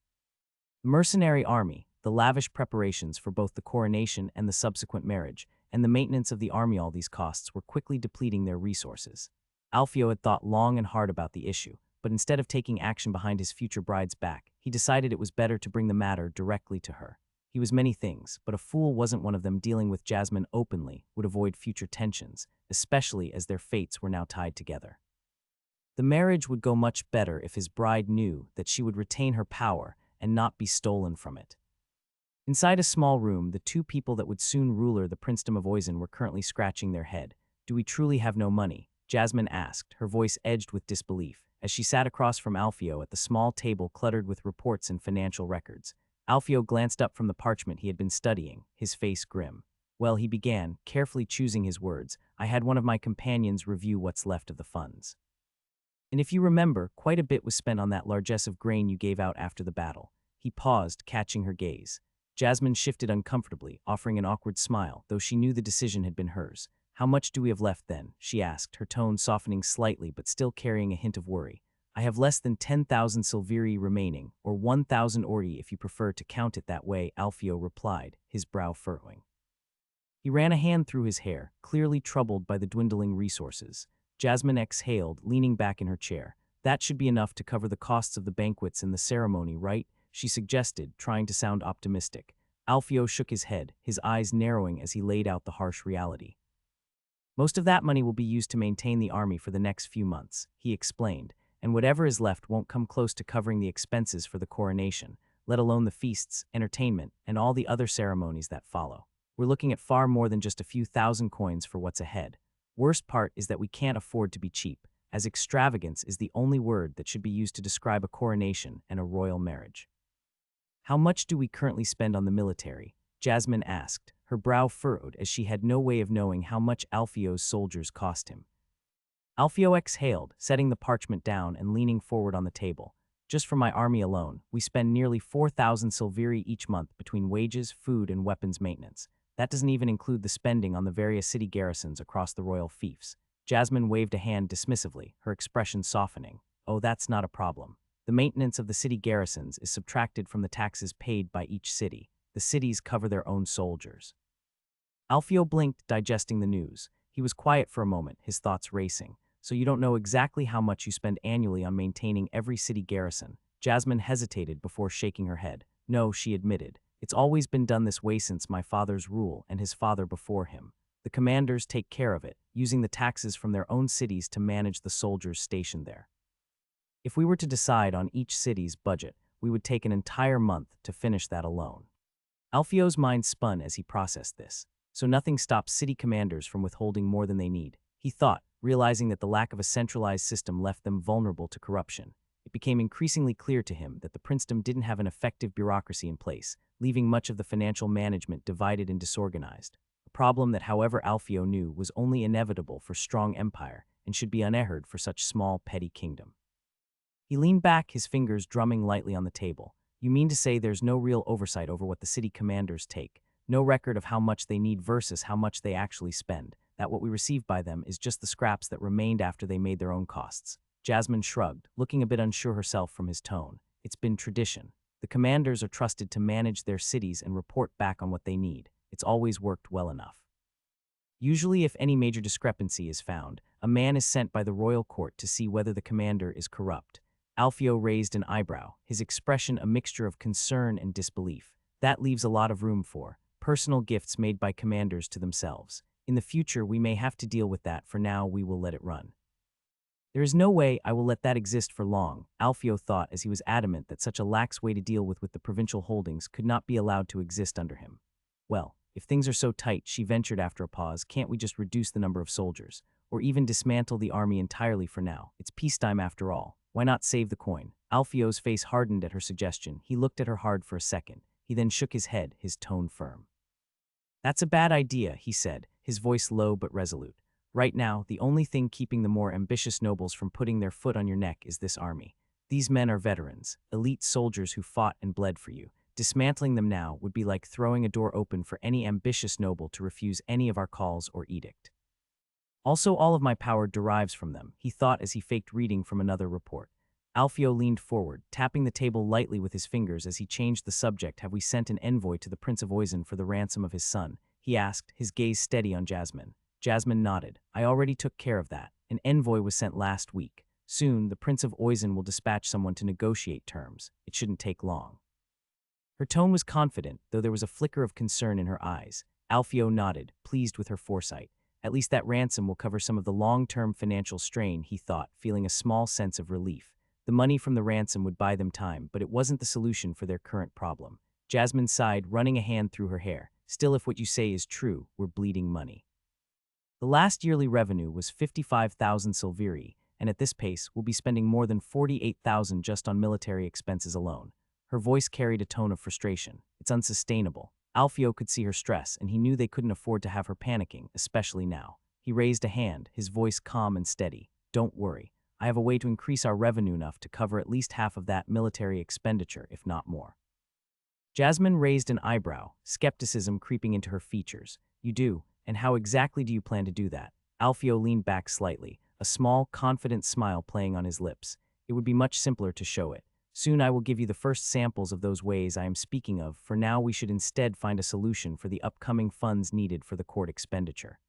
The mercenary army, the lavish preparations for both the coronation and the subsequent marriage, and the maintenance of the army, all these costs were quickly depleting their resources. Alfio had thought long and hard about the issue, but instead of taking action behind his future bride's back, he decided it was better to bring the matter directly to her. He was many things, but a fool wasn't one of them. Dealing with Jasmine openly would avoid future tensions, especially as their fates were now tied together. The marriage would go much better if his bride knew that she would retain her power and not be stolen from it. Inside a small room, the two people that would soon rule the princedom of Oisin were currently scratching their head. "Do we truly have no money?" Jasmine asked, her voice edged with disbelief, as she sat across from Alfio at the small table cluttered with reports and financial records. Alfio glanced up from the parchment he had been studying, his face grim. "Well," he began, carefully choosing his words, "I had one of my companions review what's left of the funds. And if you remember, quite a bit was spent on that largesse of grain you gave out after the battle." He paused, catching her gaze. Jasmine shifted uncomfortably, offering an awkward smile, though she knew the decision had been hers. "How much do we have left then?" she asked, her tone softening slightly but still carrying a hint of worry. "I have less than 10,000 silveri remaining, or 1,000 ordi if you prefer to count it that way," Alfio replied, his brow furrowing. He ran a hand through his hair, clearly troubled by the dwindling resources. Jasmine exhaled, leaning back in her chair. "That should be enough to cover the costs of the banquets and the ceremony, right?" she suggested, trying to sound optimistic. Alfio shook his head, his eyes narrowing as he laid out the harsh reality. "Most of that money will be used to maintain the army for the next few months," he explained, "and whatever is left won't come close to covering the expenses for the coronation, let alone the feasts, entertainment, and all the other ceremonies that follow. We're looking at far more than just a few thousand coins for what's ahead. Worst part is that we can't afford to be cheap, as extravagance is the only word that should be used to describe a coronation and a royal marriage." "How much do we currently spend on the military?" Jasmine asked, her brow furrowed as she had no way of knowing how much Alfio's soldiers cost him. Alfio exhaled, setting the parchment down and leaning forward on the table. "Just for my army alone, we spend nearly 4,000 silveri each month between wages, food, and weapons maintenance. That doesn't even include the spending on the various city garrisons across the royal fiefs." Jasmine waved a hand dismissively, her expression softening. "Oh, that's not a problem. The maintenance of the city garrisons is subtracted from the taxes paid by each city. The cities cover their own soldiers." Alfio blinked, digesting the news. He was quiet for a moment, his thoughts racing. "So you don't know exactly how much you spend annually on maintaining every city garrison?" Jasmine hesitated before shaking her head. "No," she admitted. "It's always been done this way since my father's rule and his father before him. The commanders take care of it, using the taxes from their own cities to manage the soldiers stationed there. If we were to decide on each city's budget, we would take an entire month to finish that alone." Alfio's mind spun as he processed this. So nothing stops city commanders from withholding more than they need, he thought, realizing that the lack of a centralized system left them vulnerable to corruption. It became increasingly clear to him that the princedom didn't have an effective bureaucracy in place, leaving much of the financial management divided and disorganized. A problem that, however, Alfio knew was only inevitable for strong empire and should be unerred for such small, petty kingdom. He leaned back, his fingers drumming lightly on the table. "You mean to say there's no real oversight over what the city commanders take? No record of how much they need versus how much they actually spend. That what we receive by them is just the scraps that remained after they made their own costs. Jasmine shrugged, looking a bit unsure herself from his tone. It's been tradition. The commanders are trusted to manage their cities and report back on what they need. It's always worked well enough. Usually, if any major discrepancy is found, a man is sent by the royal court to see whether the commander is corrupt. Alfio raised an eyebrow, his expression a mixture of concern and disbelief. That leaves a lot of room for personal gifts made by commanders to themselves. In the future, we may have to deal with that. For now, we will let it run. There is no way I will let that exist for long, Alfio thought as he was adamant that such a lax way to deal with the provincial holdings could not be allowed to exist under him. Well, if things are so tight, she ventured after a pause, can't we just reduce the number of soldiers? Or even dismantle the army entirely for now? It's peacetime after all. Why not save the coin? Alfio's face hardened at her suggestion. He looked at her hard for a second. He then shook his head, his tone firm. That's a bad idea, he said, his voice low but resolute. Right now, the only thing keeping the more ambitious nobles from putting their foot on your neck is this army. These men are veterans, elite soldiers who fought and bled for you. Dismantling them now would be like throwing a door open for any ambitious noble to refuse any of our calls or edict. Also, all of my power derives from them, he thought as he faked reading from another report. Alfio leaned forward, tapping the table lightly with his fingers as he changed the subject. Have we sent an envoy to the Prince of Oisin for the ransom of his son? He asked, his gaze steady on Jasmine. Jasmine nodded. I already took care of that. An envoy was sent last week. Soon, the Prince of Oisin will dispatch someone to negotiate terms. It shouldn't take long. Her tone was confident, though there was a flicker of concern in her eyes. Alfio nodded, pleased with her foresight. At least that ransom will cover some of the long-term financial strain, he thought, feeling a small sense of relief. The money from the ransom would buy them time, but it wasn't the solution for their current problem. Jasmine sighed, running a hand through her hair. Still, if what you say is true, we're bleeding money. The last yearly revenue was 55,000 silveri, and at this pace, we'll be spending more than 48,000 just on military expenses alone. Her voice carried a tone of frustration. It's unsustainable. Alfio could see her stress, and he knew they couldn't afford to have her panicking, especially now. He raised a hand, his voice calm and steady. Don't worry. I have a way to increase our revenue enough to cover at least half of that military expenditure, if not more. Jasmine raised an eyebrow, skepticism creeping into her features. You do? And how exactly do you plan to do that? Alfio leaned back slightly, a small, confident smile playing on his lips. It would be much simpler to show it. Soon I will give you the first samples of those ways I am speaking of. For now, we should instead find a solution for the upcoming funds needed for the court expenditure.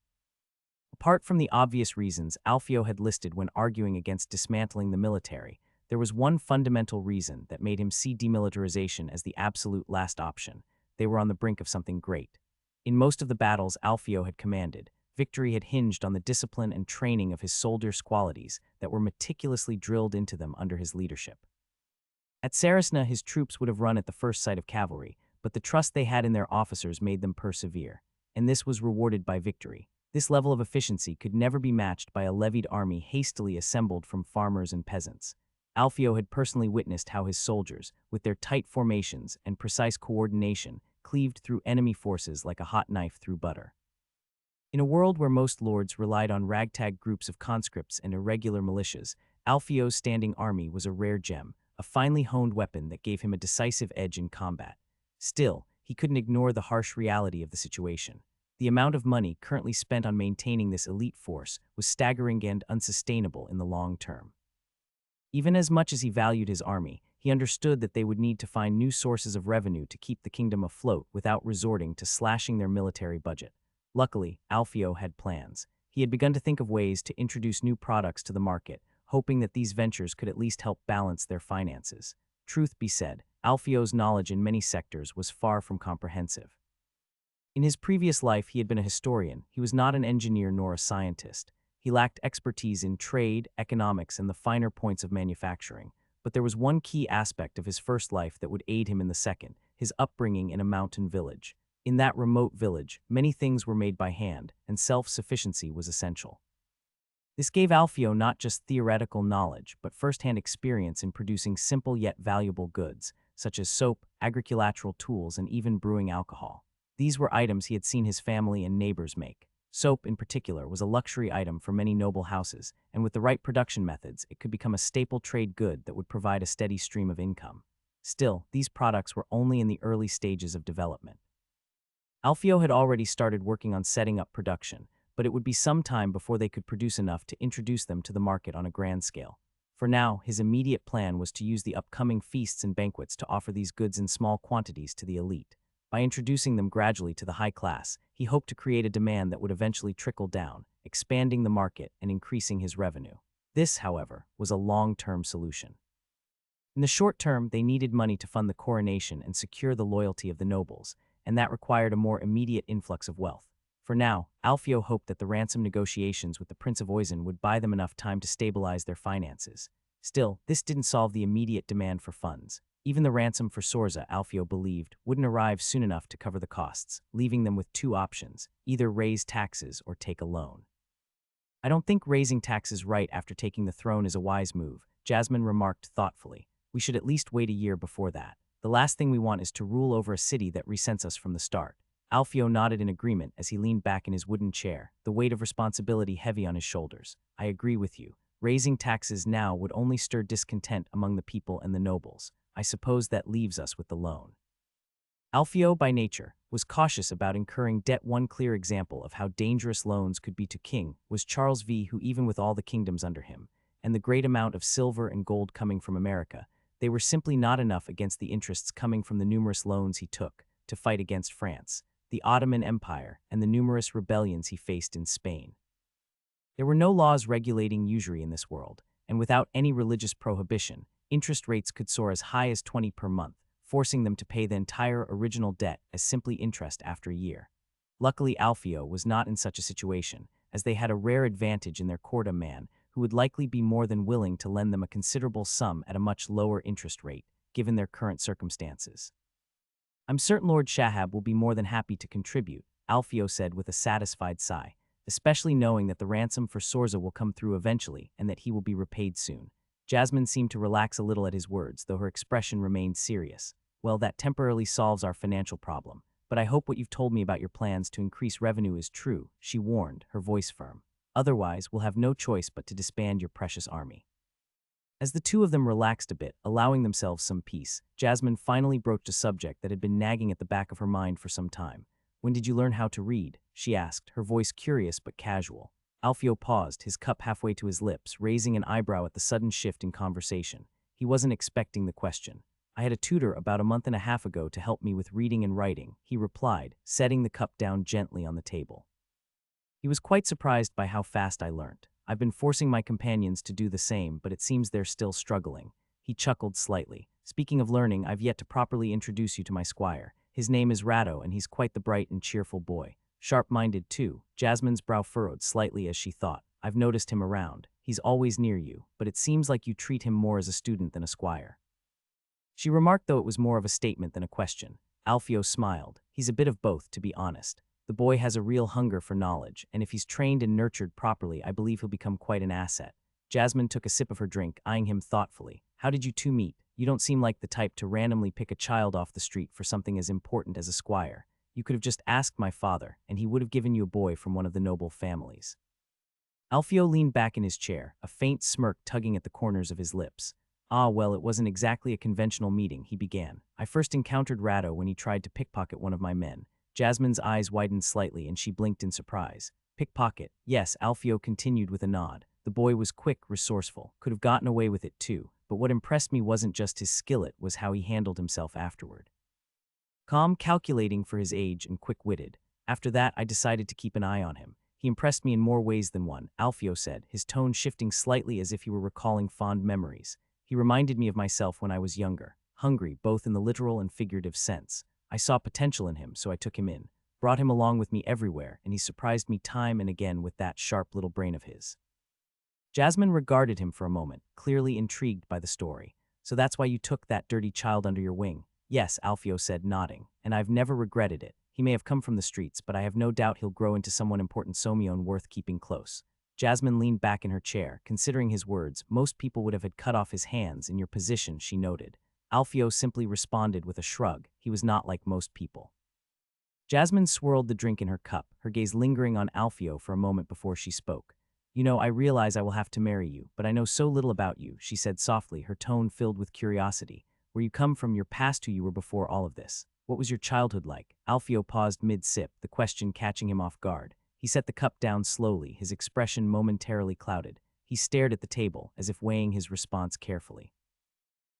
Apart from the obvious reasons Alfio had listed when arguing against dismantling the military, there was one fundamental reason that made him see demilitarization as the absolute last option. They were on the brink of something great. In most of the battles Alfio had commanded, victory had hinged on the discipline and training of his soldiers' qualities that were meticulously drilled into them under his leadership. At Sarasna, his troops would have run at the first sight of cavalry, but the trust they had in their officers made them persevere, and this was rewarded by victory. This level of efficiency could never be matched by a levied army hastily assembled from farmers and peasants. Alfio had personally witnessed how his soldiers, with their tight formations and precise coordination, cleaved through enemy forces like a hot knife through butter. In a world where most lords relied on ragtag groups of conscripts and irregular militias, Alfio's standing army was a rare gem, a finely honed weapon that gave him a decisive edge in combat. Still, he couldn't ignore the harsh reality of the situation. The amount of money currently spent on maintaining this elite force was staggering and unsustainable in the long term. Even as much as he valued his army, he understood that they would need to find new sources of revenue to keep the kingdom afloat without resorting to slashing their military budget. Luckily, Alfio had plans. He had begun to think of ways to introduce new products to the market, hoping that these ventures could at least help balance their finances. Truth be said, Alfio's knowledge in many sectors was far from comprehensive. In his previous life, he had been a historian. He was not an engineer nor a scientist. He lacked expertise in trade, economics, and the finer points of manufacturing. But there was one key aspect of his first life that would aid him in the second, his upbringing in a mountain village. In that remote village, many things were made by hand, and self-sufficiency was essential. This gave Alfio not just theoretical knowledge, but first-hand experience in producing simple yet valuable goods, such as soap, agricultural tools, and even brewing alcohol. These were items he had seen his family and neighbors make. Soap, in particular, was a luxury item for many noble houses, and with the right production methods, it could become a staple trade good that would provide a steady stream of income. Still, these products were only in the early stages of development. Alfio had already started working on setting up production, but it would be some time before they could produce enough to introduce them to the market on a grand scale. For now, his immediate plan was to use the upcoming feasts and banquets to offer these goods in small quantities to the elite. By introducing them gradually to the high class, he hoped to create a demand that would eventually trickle down, expanding the market and increasing his revenue. This, however, was a long-term solution. In the short term, they needed money to fund the coronation and secure the loyalty of the nobles, and that required a more immediate influx of wealth. For now, Alfio hoped that the ransom negotiations with the Prince of Oisin would buy them enough time to stabilize their finances. Still, this didn't solve the immediate demand for funds. Even the ransom for Sorza, Alfio believed, wouldn't arrive soon enough to cover the costs, leaving them with two options: either raise taxes or take a loan. "I don't think raising taxes right after taking the throne is a wise move," Jasmine remarked thoughtfully. "We should at least wait a year before that. The last thing we want is to rule over a city that resents us from the start." Alfio nodded in agreement as he leaned back in his wooden chair, the weight of responsibility heavy on his shoulders. "I agree with you. Raising taxes now would only stir discontent among the people and the nobles. I suppose that leaves us with the loan." Alfio, by nature, was cautious about incurring debt. One clear example of how dangerous loans could be to King was Charles V, who, even with all the kingdoms under him, and the great amount of silver and gold coming from America, they were simply not enough against the interests coming from the numerous loans he took to fight against France, the Ottoman Empire, and the numerous rebellions he faced in Spain. There were no laws regulating usury in this world, and without any religious prohibition, interest rates could soar as high as 20 per month, forcing them to pay the entire original debt as simply interest after a year. Luckily, Alfio was not in such a situation, as they had a rare advantage in their court: a man who would likely be more than willing to lend them a considerable sum at a much lower interest rate, given their current circumstances. "I'm certain Lord Shahab will be more than happy to contribute," Alfio said with a satisfied sigh, "especially knowing that the ransom for Sorza will come through eventually and that he will be repaid soon." Jasmine seemed to relax a little at his words, though her expression remained serious. "Well, that temporarily solves our financial problem, but I hope what you've told me about your plans to increase revenue is true," she warned, her voice firm. "Otherwise, we'll have no choice but to disband your precious army." As the two of them relaxed a bit, allowing themselves some peace, Jasmine finally broached a subject that had been nagging at the back of her mind for some time. "When did you learn how to read?" she asked, her voice curious but casual. Alfio paused, his cup halfway to his lips, raising an eyebrow at the sudden shift in conversation. He wasn't expecting the question. "I had a tutor about a month and a half ago to help me with reading and writing," he replied, setting the cup down gently on the table. He was quite surprised by how fast I learnt. "I've been forcing my companions to do the same, but it seems they're still struggling." He chuckled slightly. "Speaking of learning, I've yet to properly introduce you to my squire. His name is Rado, and he's quite the bright and cheerful boy. Sharp-minded, too." Jasmine's brow furrowed slightly as she thought. "I've noticed him around. He's always near you, but it seems like you treat him more as a student than a squire." She remarked, though it was more of a statement than a question. Alfio smiled. "He's a bit of both, to be honest. The boy has a real hunger for knowledge, and if he's trained and nurtured properly, I believe he'll become quite an asset." Jasmine took a sip of her drink, eyeing him thoughtfully. "How did you two meet? You don't seem like the type to randomly pick a child off the street for something as important as a squire. You could have just asked my father, and he would have given you a boy from one of the noble families." Alfio leaned back in his chair, a faint smirk tugging at the corners of his lips. Well, it wasn't exactly a conventional meeting," he began. "I first encountered Rado when he tried to pickpocket one of my men." Jasmine's eyes widened slightly and she blinked in surprise. "Pickpocket?" "Yes," Alfio continued with a nod. "The boy was quick, resourceful, could have gotten away with it too, but what impressed me wasn't just his skill, it was how he handled himself afterward. Calm, calculating for his age, and quick-witted. After that, I decided to keep an eye on him. He impressed me in more ways than one," Alfio said, his tone shifting slightly as if he were recalling fond memories. "He reminded me of myself when I was younger, hungry both in the literal and figurative sense. I saw potential in him, so I took him in, brought him along with me everywhere, and he surprised me time and again with that sharp little brain of his." Jasmine regarded him for a moment, clearly intrigued by the story. "So that's why you took that dirty child under your wing?" "Yes," Alfio said, nodding, "and I've never regretted it. He may have come from the streets, but I have no doubt he'll grow into someone important, Somion, worth keeping close." Jasmine leaned back in her chair, considering his words. "Most people would have had cut off his hands in your position," she noted. Alfio simply responded with a shrug. He was not like most people. Jasmine swirled the drink in her cup, her gaze lingering on Alfio for a moment before she spoke. "You know, I realize I will have to marry you, but I know so little about you," she said softly, her tone filled with curiosity. "Where you come from, your past, who you were before all of this. What was your childhood like? Alfio paused mid-sip, the question catching him off guard. He set the cup down slowly, his expression momentarily clouded. He stared at the table, as if weighing his response carefully.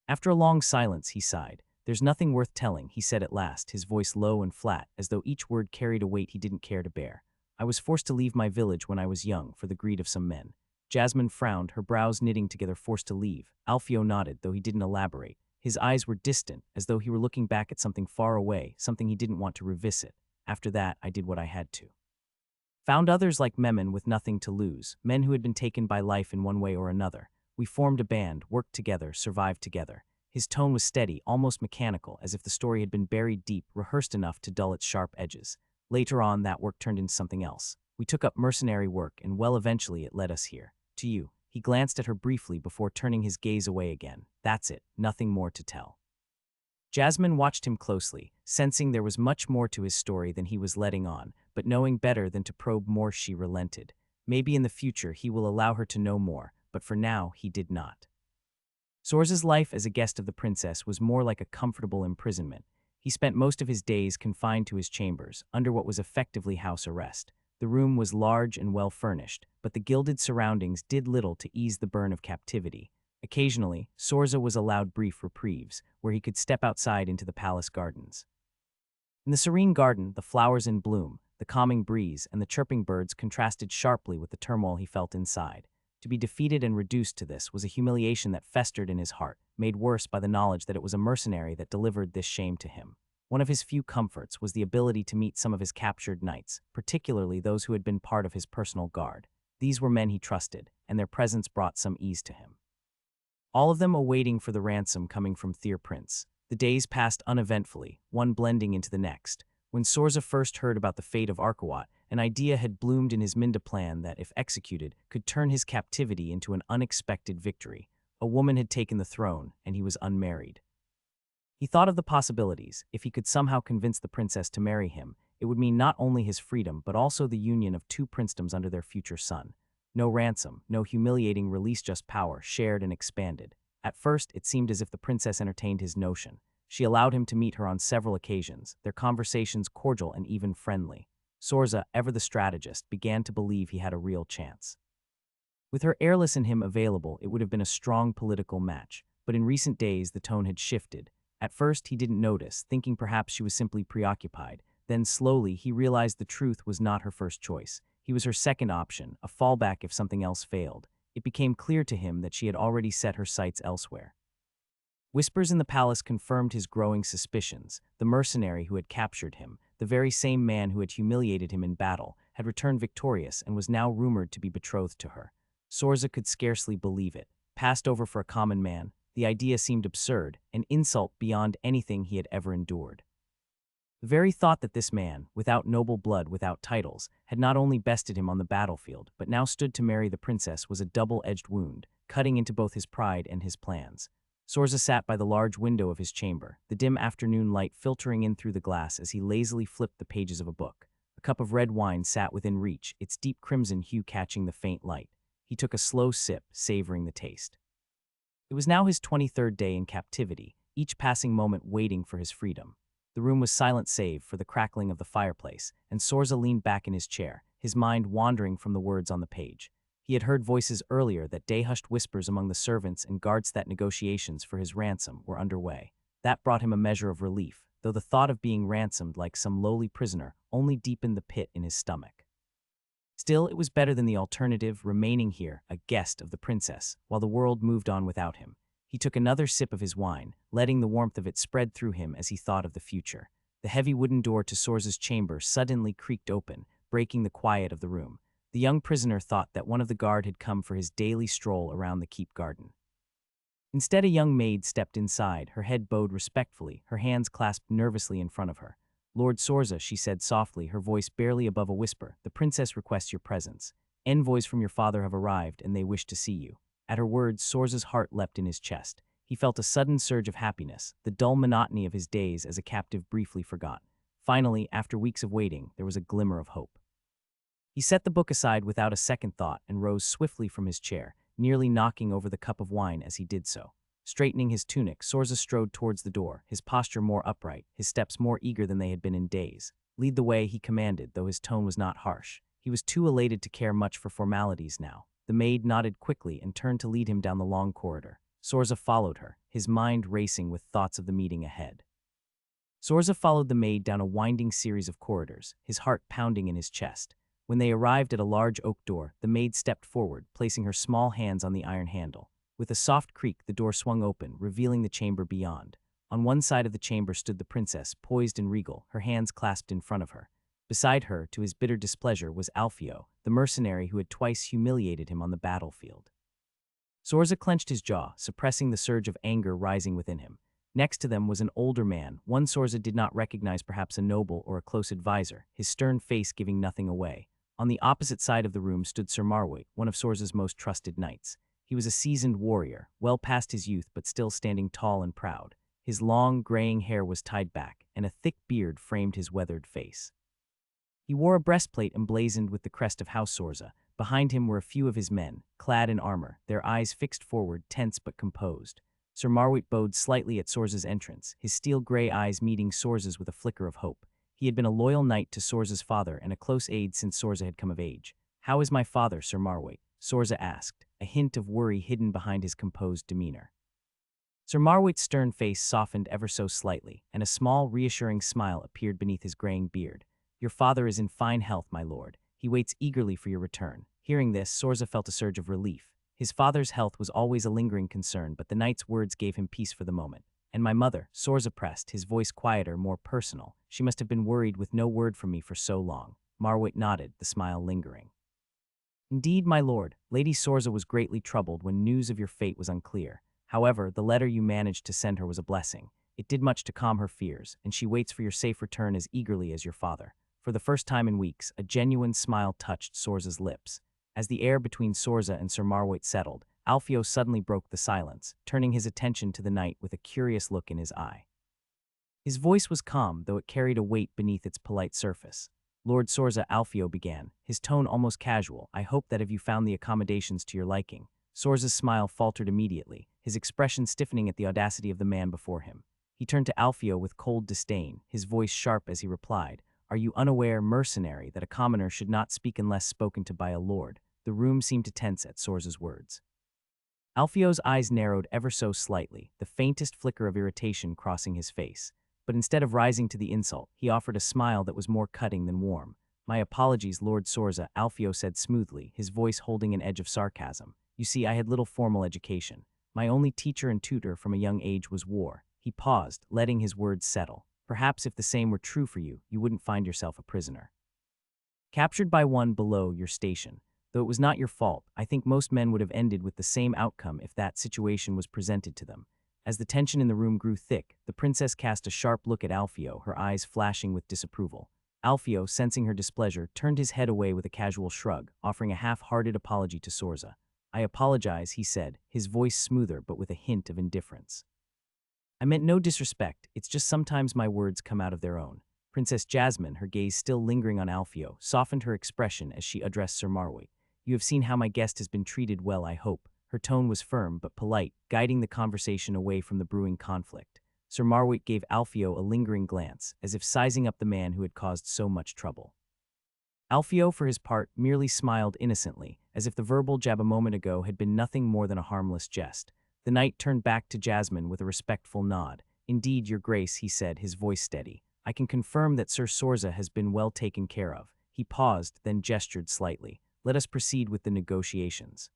After a long silence, he sighed. There's nothing worth telling, he said at last, his voice low and flat, as though each word carried a weight he didn't care to bear. I was forced to leave my village when I was young, for the greed of some men. Jasmine frowned, her brows knitting together. Forced to leave. Alfio nodded, though he didn't elaborate. His eyes were distant, as though he were looking back at something far away, something he didn't want to revisit. After that, I did what I had to. Found others like Memon with nothing to lose, men who had been taken by life in one way or another. We formed a band, worked together, survived together. His tone was steady, almost mechanical, as if the story had been buried deep, rehearsed enough to dull its sharp edges. Later on, that work turned into something else. We took up mercenary work, and eventually it led us here. To you. He glanced at her briefly before turning his gaze away again. That's it, nothing more to tell. Jasmine watched him closely, sensing there was much more to his story than he was letting on, but knowing better than to probe more, she relented. Maybe in the future he will allow her to know more, but for now he did not. Sorza's life as a guest of the princess was more like a comfortable imprisonment. He spent most of his days confined to his chambers, under what was effectively house arrest. The room was large and well furnished, but the gilded surroundings did little to ease the burn of captivity. Occasionally, Sorza was allowed brief reprieves, where he could step outside into the palace gardens. In the serene garden, the flowers in bloom, the calming breeze, and the chirping birds contrasted sharply with the turmoil he felt inside. To be defeated and reduced to this was a humiliation that festered in his heart, made worse by the knowledge that it was a mercenary that delivered this shame to him. One of his few comforts was the ability to meet some of his captured knights, particularly those who had been part of his personal guard. These were men he trusted, and their presence brought some ease to him. All of them awaiting for the ransom coming from Thir Prince. The days passed uneventfully, one blending into the next. When Sorza first heard about the fate of Arkawat, an idea had bloomed in his Minda plan that, if executed, could turn his captivity into an unexpected victory. A woman had taken the throne, and he was unmarried. He thought of the possibilities. If he could somehow convince the princess to marry him, it would mean not only his freedom but also the union of two princedoms under their future son. No ransom, no humiliating release, just power, shared and expanded. At first, it seemed as if the princess entertained his notion. She allowed him to meet her on several occasions, their conversations cordial and even friendly. Sorza, ever the strategist, began to believe he had a real chance. With her heiress in him available, it would have been a strong political match, but in recent days the tone had shifted. At first, he didn't notice, thinking perhaps she was simply preoccupied. Then slowly, he realized the truth was not her first choice. He was her second option, a fallback if something else failed. It became clear to him that she had already set her sights elsewhere. Whispers in the palace confirmed his growing suspicions. The mercenary who had captured him, the very same man who had humiliated him in battle, had returned victorious and was now rumored to be betrothed to her. Sorza could scarcely believe it. Passed over for a common man, the idea seemed absurd, an insult beyond anything he had ever endured. The very thought that this man, without noble blood, without titles, had not only bested him on the battlefield, but now stood to marry the princess was a double-edged wound, cutting into both his pride and his plans. Sorza sat by the large window of his chamber, the dim afternoon light filtering in through the glass as he lazily flipped the pages of a book. A cup of red wine sat within reach, its deep crimson hue catching the faint light. He took a slow sip, savoring the taste. It was now his 23rd day in captivity, each passing moment waiting for his freedom. The room was silent save for the crackling of the fireplace, and Sorza leaned back in his chair, his mind wandering from the words on the page. He had heard voices earlier that day, hushed whispers among the servants and guards that negotiations for his ransom were underway. That brought him a measure of relief, though the thought of being ransomed like some lowly prisoner only deepened the pit in his stomach. Still, it was better than the alternative, remaining here, a guest of the princess, while the world moved on without him. He took another sip of his wine, letting the warmth of it spread through him as he thought of the future. The heavy wooden door to Sorza's chamber suddenly creaked open, breaking the quiet of the room. The young prisoner thought that one of the guard had come for his daily stroll around the keep garden. Instead, a young maid stepped inside, her head bowed respectfully, her hands clasped nervously in front of her. "Lord Sorza," she said softly, her voice barely above a whisper, "the princess requests your presence. Envoys from your father have arrived, and they wish to see you." At her words, Sorza's heart leapt in his chest. He felt a sudden surge of happiness, the dull monotony of his days as a captive briefly forgot. Finally, after weeks of waiting, there was a glimmer of hope. He set the book aside without a second thought and rose swiftly from his chair, nearly knocking over the cup of wine as he did so. Straightening his tunic, Sorza strode towards the door, his posture more upright, his steps more eager than they had been in days. Lead the way, he commanded, though his tone was not harsh. He was too elated to care much for formalities now. The maid nodded quickly and turned to lead him down the long corridor. Sorza followed her, his mind racing with thoughts of the meeting ahead. Sorza followed the maid down a winding series of corridors, his heart pounding in his chest. When they arrived at a large oak door, the maid stepped forward, placing her small hands on the iron handle. With a soft creak, the door swung open, revealing the chamber beyond. On one side of the chamber stood the princess, poised and regal, her hands clasped in front of her. Beside her, to his bitter displeasure, was Alfio, the mercenary who had twice humiliated him on the battlefield. Sorza clenched his jaw, suppressing the surge of anger rising within him. Next to them was an older man, one Sorza did not recognize, perhaps a noble or a close advisor, his stern face giving nothing away. On the opposite side of the room stood Sir Marhwaedit, one of Sorza's most trusted knights. He was a seasoned warrior, well past his youth but still standing tall and proud. His long, graying hair was tied back, and a thick beard framed his weathered face. He wore a breastplate emblazoned with the crest of House Sorza. Behind him were a few of his men, clad in armor, their eyes fixed forward, tense but composed. Sir Marhwaedit bowed slightly at Sorza's entrance, his steel-gray eyes meeting Sorza's with a flicker of hope. He had been a loyal knight to Sorza's father and a close aide since Sorza had come of age. "How is my father, Sir Marhwaedit?" Sorza asked, a hint of worry hidden behind his composed demeanor. Sir Marhwaedit's stern face softened ever so slightly, and a small, reassuring smile appeared beneath his graying beard. "Your father is in fine health, my lord. He waits eagerly for your return." Hearing this, Sorza felt a surge of relief. His father's health was always a lingering concern, but the knight's words gave him peace for the moment. "And my mother," Sorza pressed, his voice quieter, more personal. "She must have been worried with no word from me for so long." Marhwaedit nodded, the smile lingering. "Indeed, my lord, Lady Sorza was greatly troubled when news of your fate was unclear. However, the letter you managed to send her was a blessing. It did much to calm her fears, and she waits for your safe return as eagerly as your father." For the first time in weeks, a genuine smile touched Sorza's lips. As the air between Sorza and Sir Marhwaedit settled, Alfio suddenly broke the silence, turning his attention to the knight with a curious look in his eye. His voice was calm, though it carried a weight beneath its polite surface. "Lord Sorza," Alfio began, his tone almost casual, "I hope that have you found the accommodations to your liking." Sorza's smile faltered immediately, his expression stiffening at the audacity of the man before him. He turned to Alfio with cold disdain, his voice sharp as he replied, "Are you unaware, mercenary, that a commoner should not speak unless spoken to by a lord?" The room seemed to tense at Sorza's words. Alfio's eyes narrowed ever so slightly, the faintest flicker of irritation crossing his face. But instead of rising to the insult, he offered a smile that was more cutting than warm. "My apologies, Lord Sorza," Alfio said smoothly, his voice holding an edge of sarcasm. "You see, I had little formal education. My only teacher and tutor from a young age was war." He paused, letting his words settle. "Perhaps if the same were true for you, you wouldn't find yourself a prisoner, captured by one below your station. Though it was not your fault, I think most men would have ended with the same outcome if that situation was presented to them." As the tension in the room grew thick, the princess cast a sharp look at Alfio, her eyes flashing with disapproval. Alfio, sensing her displeasure, turned his head away with a casual shrug, offering a half-hearted apology to Sorza. "I apologize," he said, his voice smoother but with a hint of indifference. "I meant no disrespect, it's just sometimes my words come out of their own." Princess Jasmine, her gaze still lingering on Alfio, softened her expression as she addressed Sir Marhwaedit. "You have seen how my guest has been treated well, I hope." Her tone was firm but polite, guiding the conversation away from the brewing conflict. Sir Marhwaedit gave Alfio a lingering glance, as if sizing up the man who had caused so much trouble. Alfio, for his part, merely smiled innocently, as if the verbal jab a moment ago had been nothing more than a harmless jest. The knight turned back to Jasmine with a respectful nod. "Indeed, your grace," he said, his voice steady. "I can confirm that Sir Sorza has been well taken care of." He paused, then gestured slightly. "Let us proceed with the negotiations."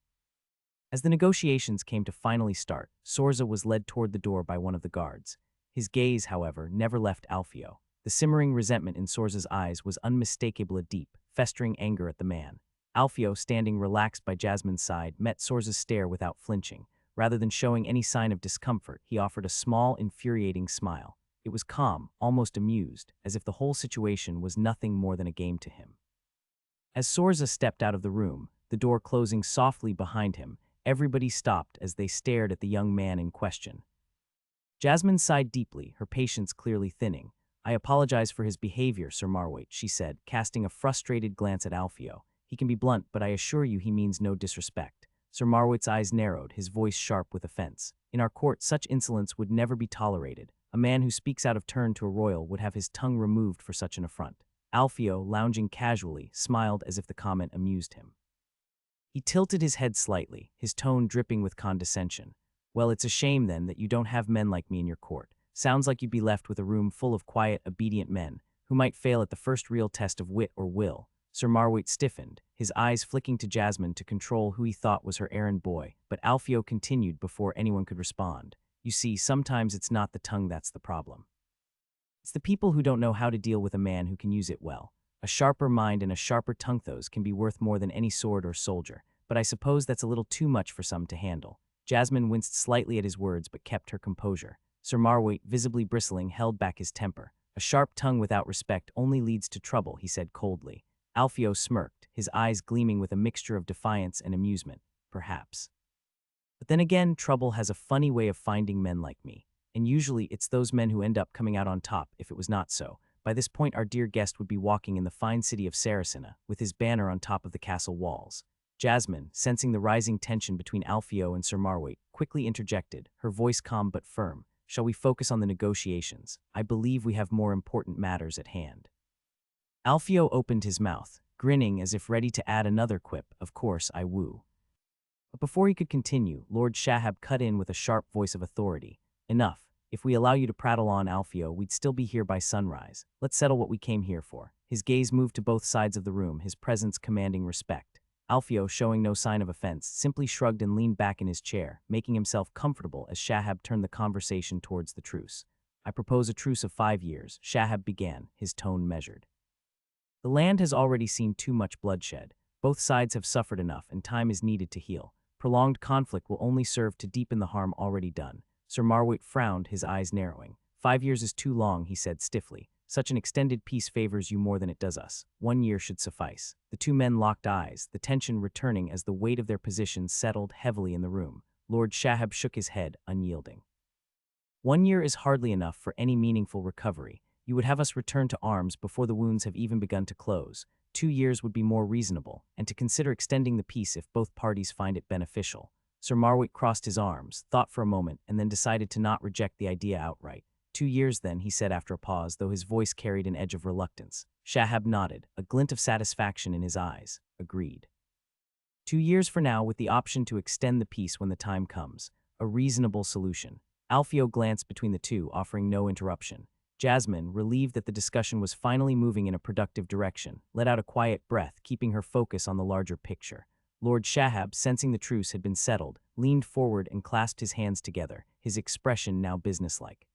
As the negotiations came to finally start, Sorza was led toward the door by one of the guards. His gaze, however, never left Alfio. The simmering resentment in Sorza's eyes was unmistakable, a deep, festering anger at the man. Alfio, standing relaxed by Jasmine's side, met Sorza's stare without flinching. Rather than showing any sign of discomfort, he offered a small, infuriating smile. It was calm, almost amused, as if the whole situation was nothing more than a game to him. As Sorza stepped out of the room, the door closing softly behind him, everybody stopped as they stared at the young man in question. Jasmine sighed deeply, her patience clearly thinning. "I apologize for his behavior, Sir Marhwaedit," she said, casting a frustrated glance at Alfio. "He can be blunt, but I assure you he means no disrespect." Sir Marwood's eyes narrowed, his voice sharp with offense. In our court, such insolence would never be tolerated. A man who speaks out of turn to a royal would have his tongue removed for such an affront. Alfio, lounging casually, smiled as if the comment amused him. He tilted his head slightly, his tone dripping with condescension. Well, it's a shame then that you don't have men like me in your court. Sounds like you'd be left with a room full of quiet, obedient men, who might fail at the first real test of wit or will. Sir Marwood stiffened, his eyes flicking to Jasmine to control who he thought was her errand boy, but Alfio continued before anyone could respond. You see, sometimes it's not the tongue that's the problem. It's the people who don't know how to deal with a man who can use it well. A sharper mind and a sharper tongue, those can be worth more than any sword or soldier, but I suppose that's a little too much for some to handle. Jasmine winced slightly at his words but kept her composure. Sir Marwood, visibly bristling, held back his temper. A sharp tongue without respect only leads to trouble, he said coldly. Alfio smirked, his eyes gleaming with a mixture of defiance and amusement. Perhaps. But then again, trouble has a funny way of finding men like me, and usually it's those men who end up coming out on top if it was not so. By this point our dear guest would be walking in the fine city of Saracena, with his banner on top of the castle walls. Jasmine, sensing the rising tension between Alfio and Sir Marwood, quickly interjected, her voice calm but firm. Shall we focus on the negotiations? I believe we have more important matters at hand. Alfio opened his mouth, grinning as if ready to add another quip, of course I woo. But before he could continue, Lord Shahab cut in with a sharp voice of authority. Enough. If we allow you to prattle on, Alfio, we'd still be here by sunrise. Let's settle what we came here for. His gaze moved to both sides of the room, his presence commanding respect. Alfio, showing no sign of offense, simply shrugged and leaned back in his chair, making himself comfortable as Shahab turned the conversation towards the truce. I propose a truce of 5 years, Shahab began, his tone measured. The land has already seen too much bloodshed. Both sides have suffered enough, and time is needed to heal. Prolonged conflict will only serve to deepen the harm already done. Sir Marwood frowned, his eyes narrowing. 5 years is too long, he said stiffly. Such an extended peace favors you more than it does us. 1 year should suffice. The two men locked eyes, the tension returning as the weight of their positions settled heavily in the room. Lord Shahab shook his head, unyielding. 1 year is hardly enough for any meaningful recovery. You would have us return to arms before the wounds have even begun to close. 2 years would be more reasonable, and to consider extending the peace if both parties find it beneficial. Sir Marwood crossed his arms, thought for a moment, and then decided to not reject the idea outright. 2 years then, he said after a pause, though his voice carried an edge of reluctance. Shahab nodded, a glint of satisfaction in his eyes. Agreed. 2 years for now, with the option to extend the peace when the time comes. A reasonable solution. Alfio glanced between the two, offering no interruption. Jasmine, relieved that the discussion was finally moving in a productive direction, let out a quiet breath, keeping her focus on the larger picture. Lord Shahab, sensing the truce had been settled, leaned forward and clasped his hands together, his expression now businesslike.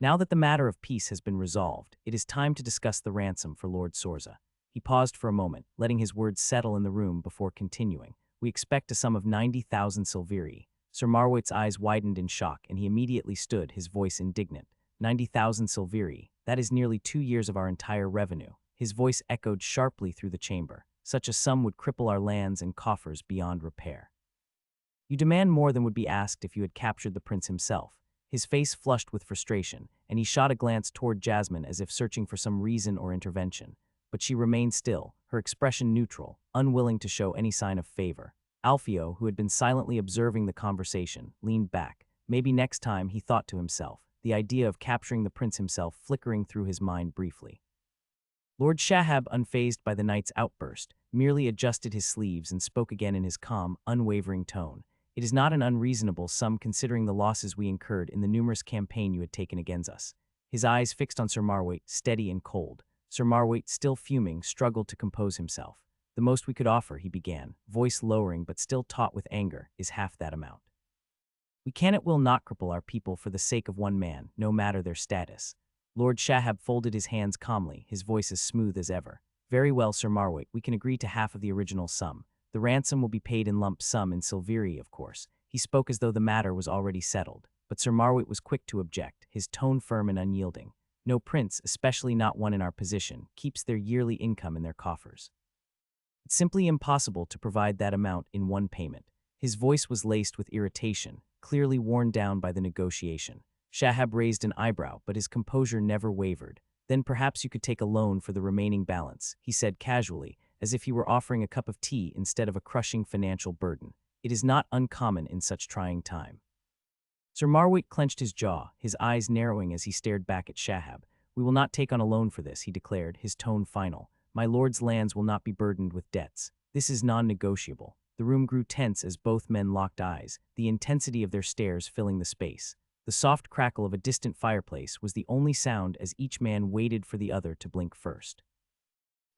Now that the matter of peace has been resolved, it is time to discuss the ransom for Lord Sorza. He paused for a moment, letting his words settle in the room before continuing. We expect a sum of 90,000 silveri. Sir Marwood's eyes widened in shock, and he immediately stood, his voice indignant. 90,000 silveri. That is nearly 2 years of our entire revenue. His voice echoed sharply through the chamber. Such a sum would cripple our lands and coffers beyond repair. You demand more than would be asked if you had captured the prince himself. His face flushed with frustration, and he shot a glance toward Jasmine as if searching for some reason or intervention. But she remained still, her expression neutral, unwilling to show any sign of favor. Alfio, who had been silently observing the conversation, leaned back. Maybe next time, he thought to himself, the idea of capturing the prince himself flickering through his mind briefly. Lord Shahab, unfazed by the knight's outburst, merely adjusted his sleeves and spoke again in his calm, unwavering tone. It is not an unreasonable sum considering the losses we incurred in the numerous campaign you had taken against us. His eyes fixed on Sir Marwood, steady and cold. Sir Marwood, still fuming, struggled to compose himself. The most we could offer, he began, voice lowering but still taut with anger, is half that amount. We can at will not cripple our people for the sake of one man, no matter their status. Lord Shahab folded his hands calmly, his voice as smooth as ever. Very well, Sir Marwood, we can agree to half of the original sum. The ransom will be paid in lump sum in silveri, of course. He spoke as though the matter was already settled. But Sir Marwood was quick to object, his tone firm and unyielding. No prince, especially not one in our position, keeps their yearly income in their coffers. It's simply impossible to provide that amount in one payment. His voice was laced with irritation, clearly worn down by the negotiation. Shahab raised an eyebrow, but his composure never wavered. Then perhaps you could take a loan for the remaining balance, he said casually, as if he were offering a cup of tea instead of a crushing financial burden. It is not uncommon in such trying time. Sir Marwaite clenched his jaw, his eyes narrowing as he stared back at Shahab. We will not take on a loan for this, he declared, his tone final. My lord's lands will not be burdened with debts. This is non-negotiable. The room grew tense as both men locked eyes, the intensity of their stares filling the space. The soft crackle of a distant fireplace was the only sound as each man waited for the other to blink first.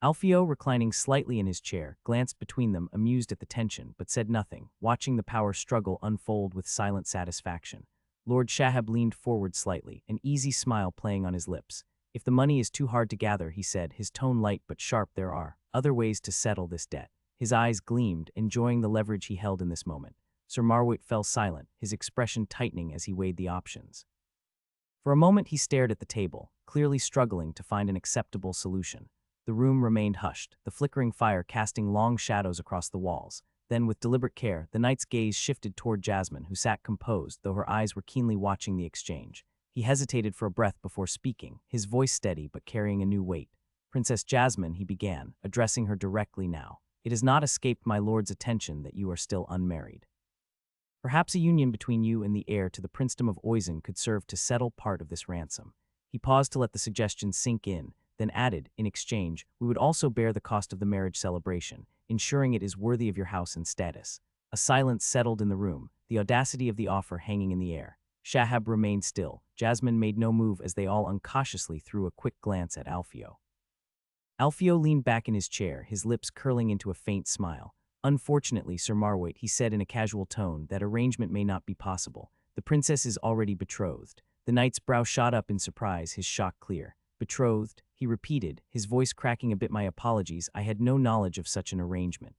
Alfio, reclining slightly in his chair, glanced between them, amused at the tension, but said nothing, watching the power struggle unfold with silent satisfaction. Lord Shahab leaned forward slightly, an easy smile playing on his lips. If the money is too hard to gather, he said, his tone light but sharp, there are other ways to settle this debt. His eyes gleamed, enjoying the leverage he held in this moment. Sir Marwaite fell silent, his expression tightening as he weighed the options. For a moment he stared at the table, clearly struggling to find an acceptable solution. The room remained hushed, the flickering fire casting long shadows across the walls. Then, with deliberate care, the knight's gaze shifted toward Jasmine, who sat composed, though her eyes were keenly watching the exchange. He hesitated for a breath before speaking, his voice steady but carrying a new weight. Princess Jasmine, he began, addressing her directly now. It has not escaped my lord's attention that you are still unmarried. Perhaps a union between you and the heir to the princedom of Oisin could serve to settle part of this ransom. He paused to let the suggestion sink in, then added, in exchange, we would also bear the cost of the marriage celebration, ensuring it is worthy of your house and status. A silence settled in the room, the audacity of the offer hanging in the air. Shahab remained still. Jasmine made no move as they all uncautiously threw a quick glance at Alfio. Alfio leaned back in his chair, his lips curling into a faint smile. Unfortunately, Sir Marwaite, he said in a casual tone, that arrangement may not be possible. The princess is already betrothed. The knight's brow shot up in surprise, his shock clear. Betrothed, he repeated, his voice cracking a bit. My apologies, I had no knowledge of such an arrangement.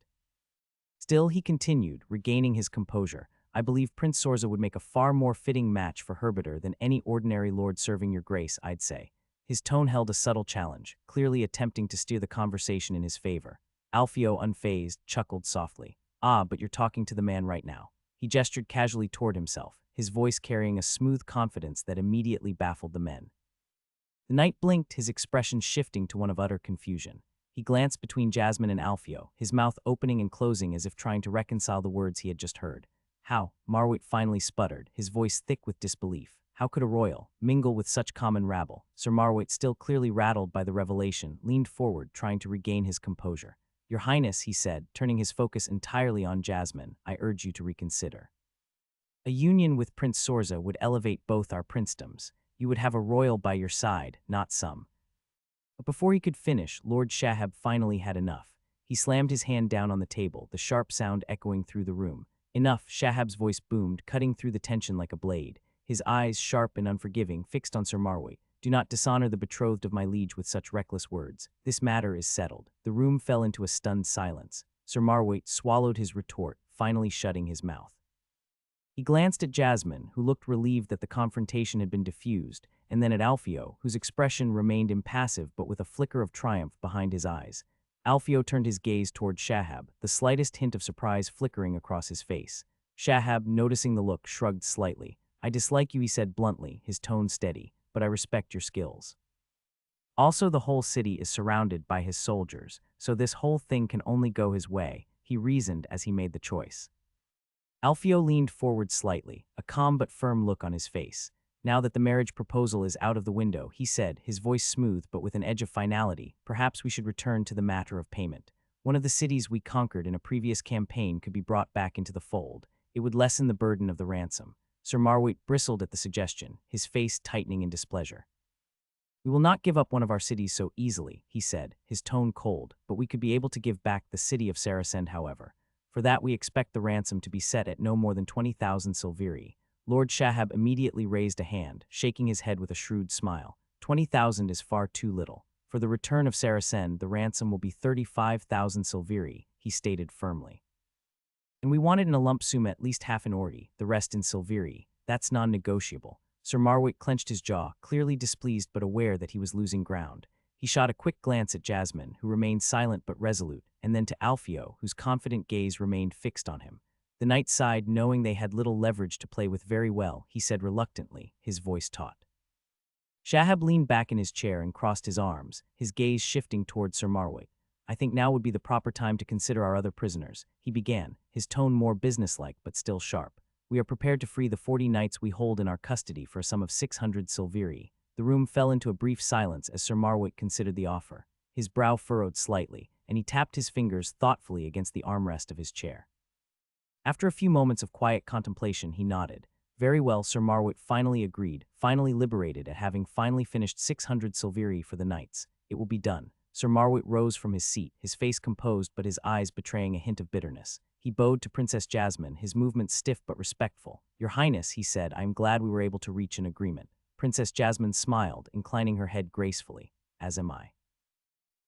Still, he continued, regaining his composure. I believe Prince Sorza would make a far more fitting match for Herbeter than any ordinary lord serving your grace, I'd say. His tone held a subtle challenge, clearly attempting to steer the conversation in his favor. Alfio, unfazed, chuckled softly. Ah, but you're talking to the man right now. He gestured casually toward himself, his voice carrying a smooth confidence that immediately baffled the men. The knight blinked, his expression shifting to one of utter confusion. He glanced between Jasmine and Alfio, his mouth opening and closing as if trying to reconcile the words he had just heard. How? Marwaite finally sputtered, his voice thick with disbelief. How could a royal mingle with such common rabble? Sir Marwaite, still clearly rattled by the revelation, leaned forward, trying to regain his composure. Your Highness, he said, turning his focus entirely on Jasmine, I urge you to reconsider. A union with Prince Sorza would elevate both our princedoms. You would have a royal by your side, not some. But before he could finish, Lord Shahab finally had enough. He slammed his hand down on the table, the sharp sound echoing through the room. Enough, Shahab's voice boomed, cutting through the tension like a blade. His eyes, sharp and unforgiving, fixed on Sir Marwaite. Do not dishonor the betrothed of my liege with such reckless words. This matter is settled. The room fell into a stunned silence. Sir Marwaite swallowed his retort, finally shutting his mouth. He glanced at Jasmine, who looked relieved that the confrontation had been diffused, and then at Alfio, whose expression remained impassive but with a flicker of triumph behind his eyes. Alfio turned his gaze toward Shahab, the slightest hint of surprise flickering across his face. Shahab, noticing the look, shrugged slightly. I dislike you, he said bluntly, his tone steady, but I respect your skills. Also, the whole city is surrounded by his soldiers, so this whole thing can only go his way, he reasoned as he made the choice. Alfio leaned forward slightly, a calm but firm look on his face. Now that the marriage proposal is out of the window, he said, his voice smooth but with an edge of finality, perhaps we should return to the matter of payment. One of the cities we conquered in a previous campaign could be brought back into the fold. It would lessen the burden of the ransom. Sir Marwaite bristled at the suggestion, his face tightening in displeasure. We will not give up one of our cities so easily, he said, his tone cold, but we could be able to give back the city of Saracen, however. For that we expect the ransom to be set at no more than 20,000 silveri. Lord Shahab immediately raised a hand, shaking his head with a shrewd smile. 20,000 is far too little. For the return of Saracen, the ransom will be 35,000 silveri, he stated firmly. And we want it in a lump sum, at least half in ordi, the rest in silveri. That's non-negotiable. Sir Marwaite clenched his jaw, clearly displeased but aware that he was losing ground. He shot a quick glance at Jasmine, who remained silent but resolute, and then to Alfio, whose confident gaze remained fixed on him. The knight sighed, knowing they had little leverage to play with. Very well, he said reluctantly, his voice taut. Shahab leaned back in his chair and crossed his arms, his gaze shifting toward Sir Marwaite. I think now would be the proper time to consider our other prisoners, he began, his tone more businesslike but still sharp. We are prepared to free the 40 knights we hold in our custody for a sum of 600 silveri. The room fell into a brief silence as Sir Marwick considered the offer. His brow furrowed slightly, and he tapped his fingers thoughtfully against the armrest of his chair. After a few moments of quiet contemplation, he nodded. Very well, Sir Marwick finally agreed, finally liberated at having finally finished 600 silveri for the knights. It will be done. Sir Marwick rose from his seat, his face composed but his eyes betraying a hint of bitterness. He bowed to Princess Jasmine, his movements stiff but respectful. Your Highness, he said, I am glad we were able to reach an agreement. Princess Jasmine smiled, inclining her head gracefully. As am I.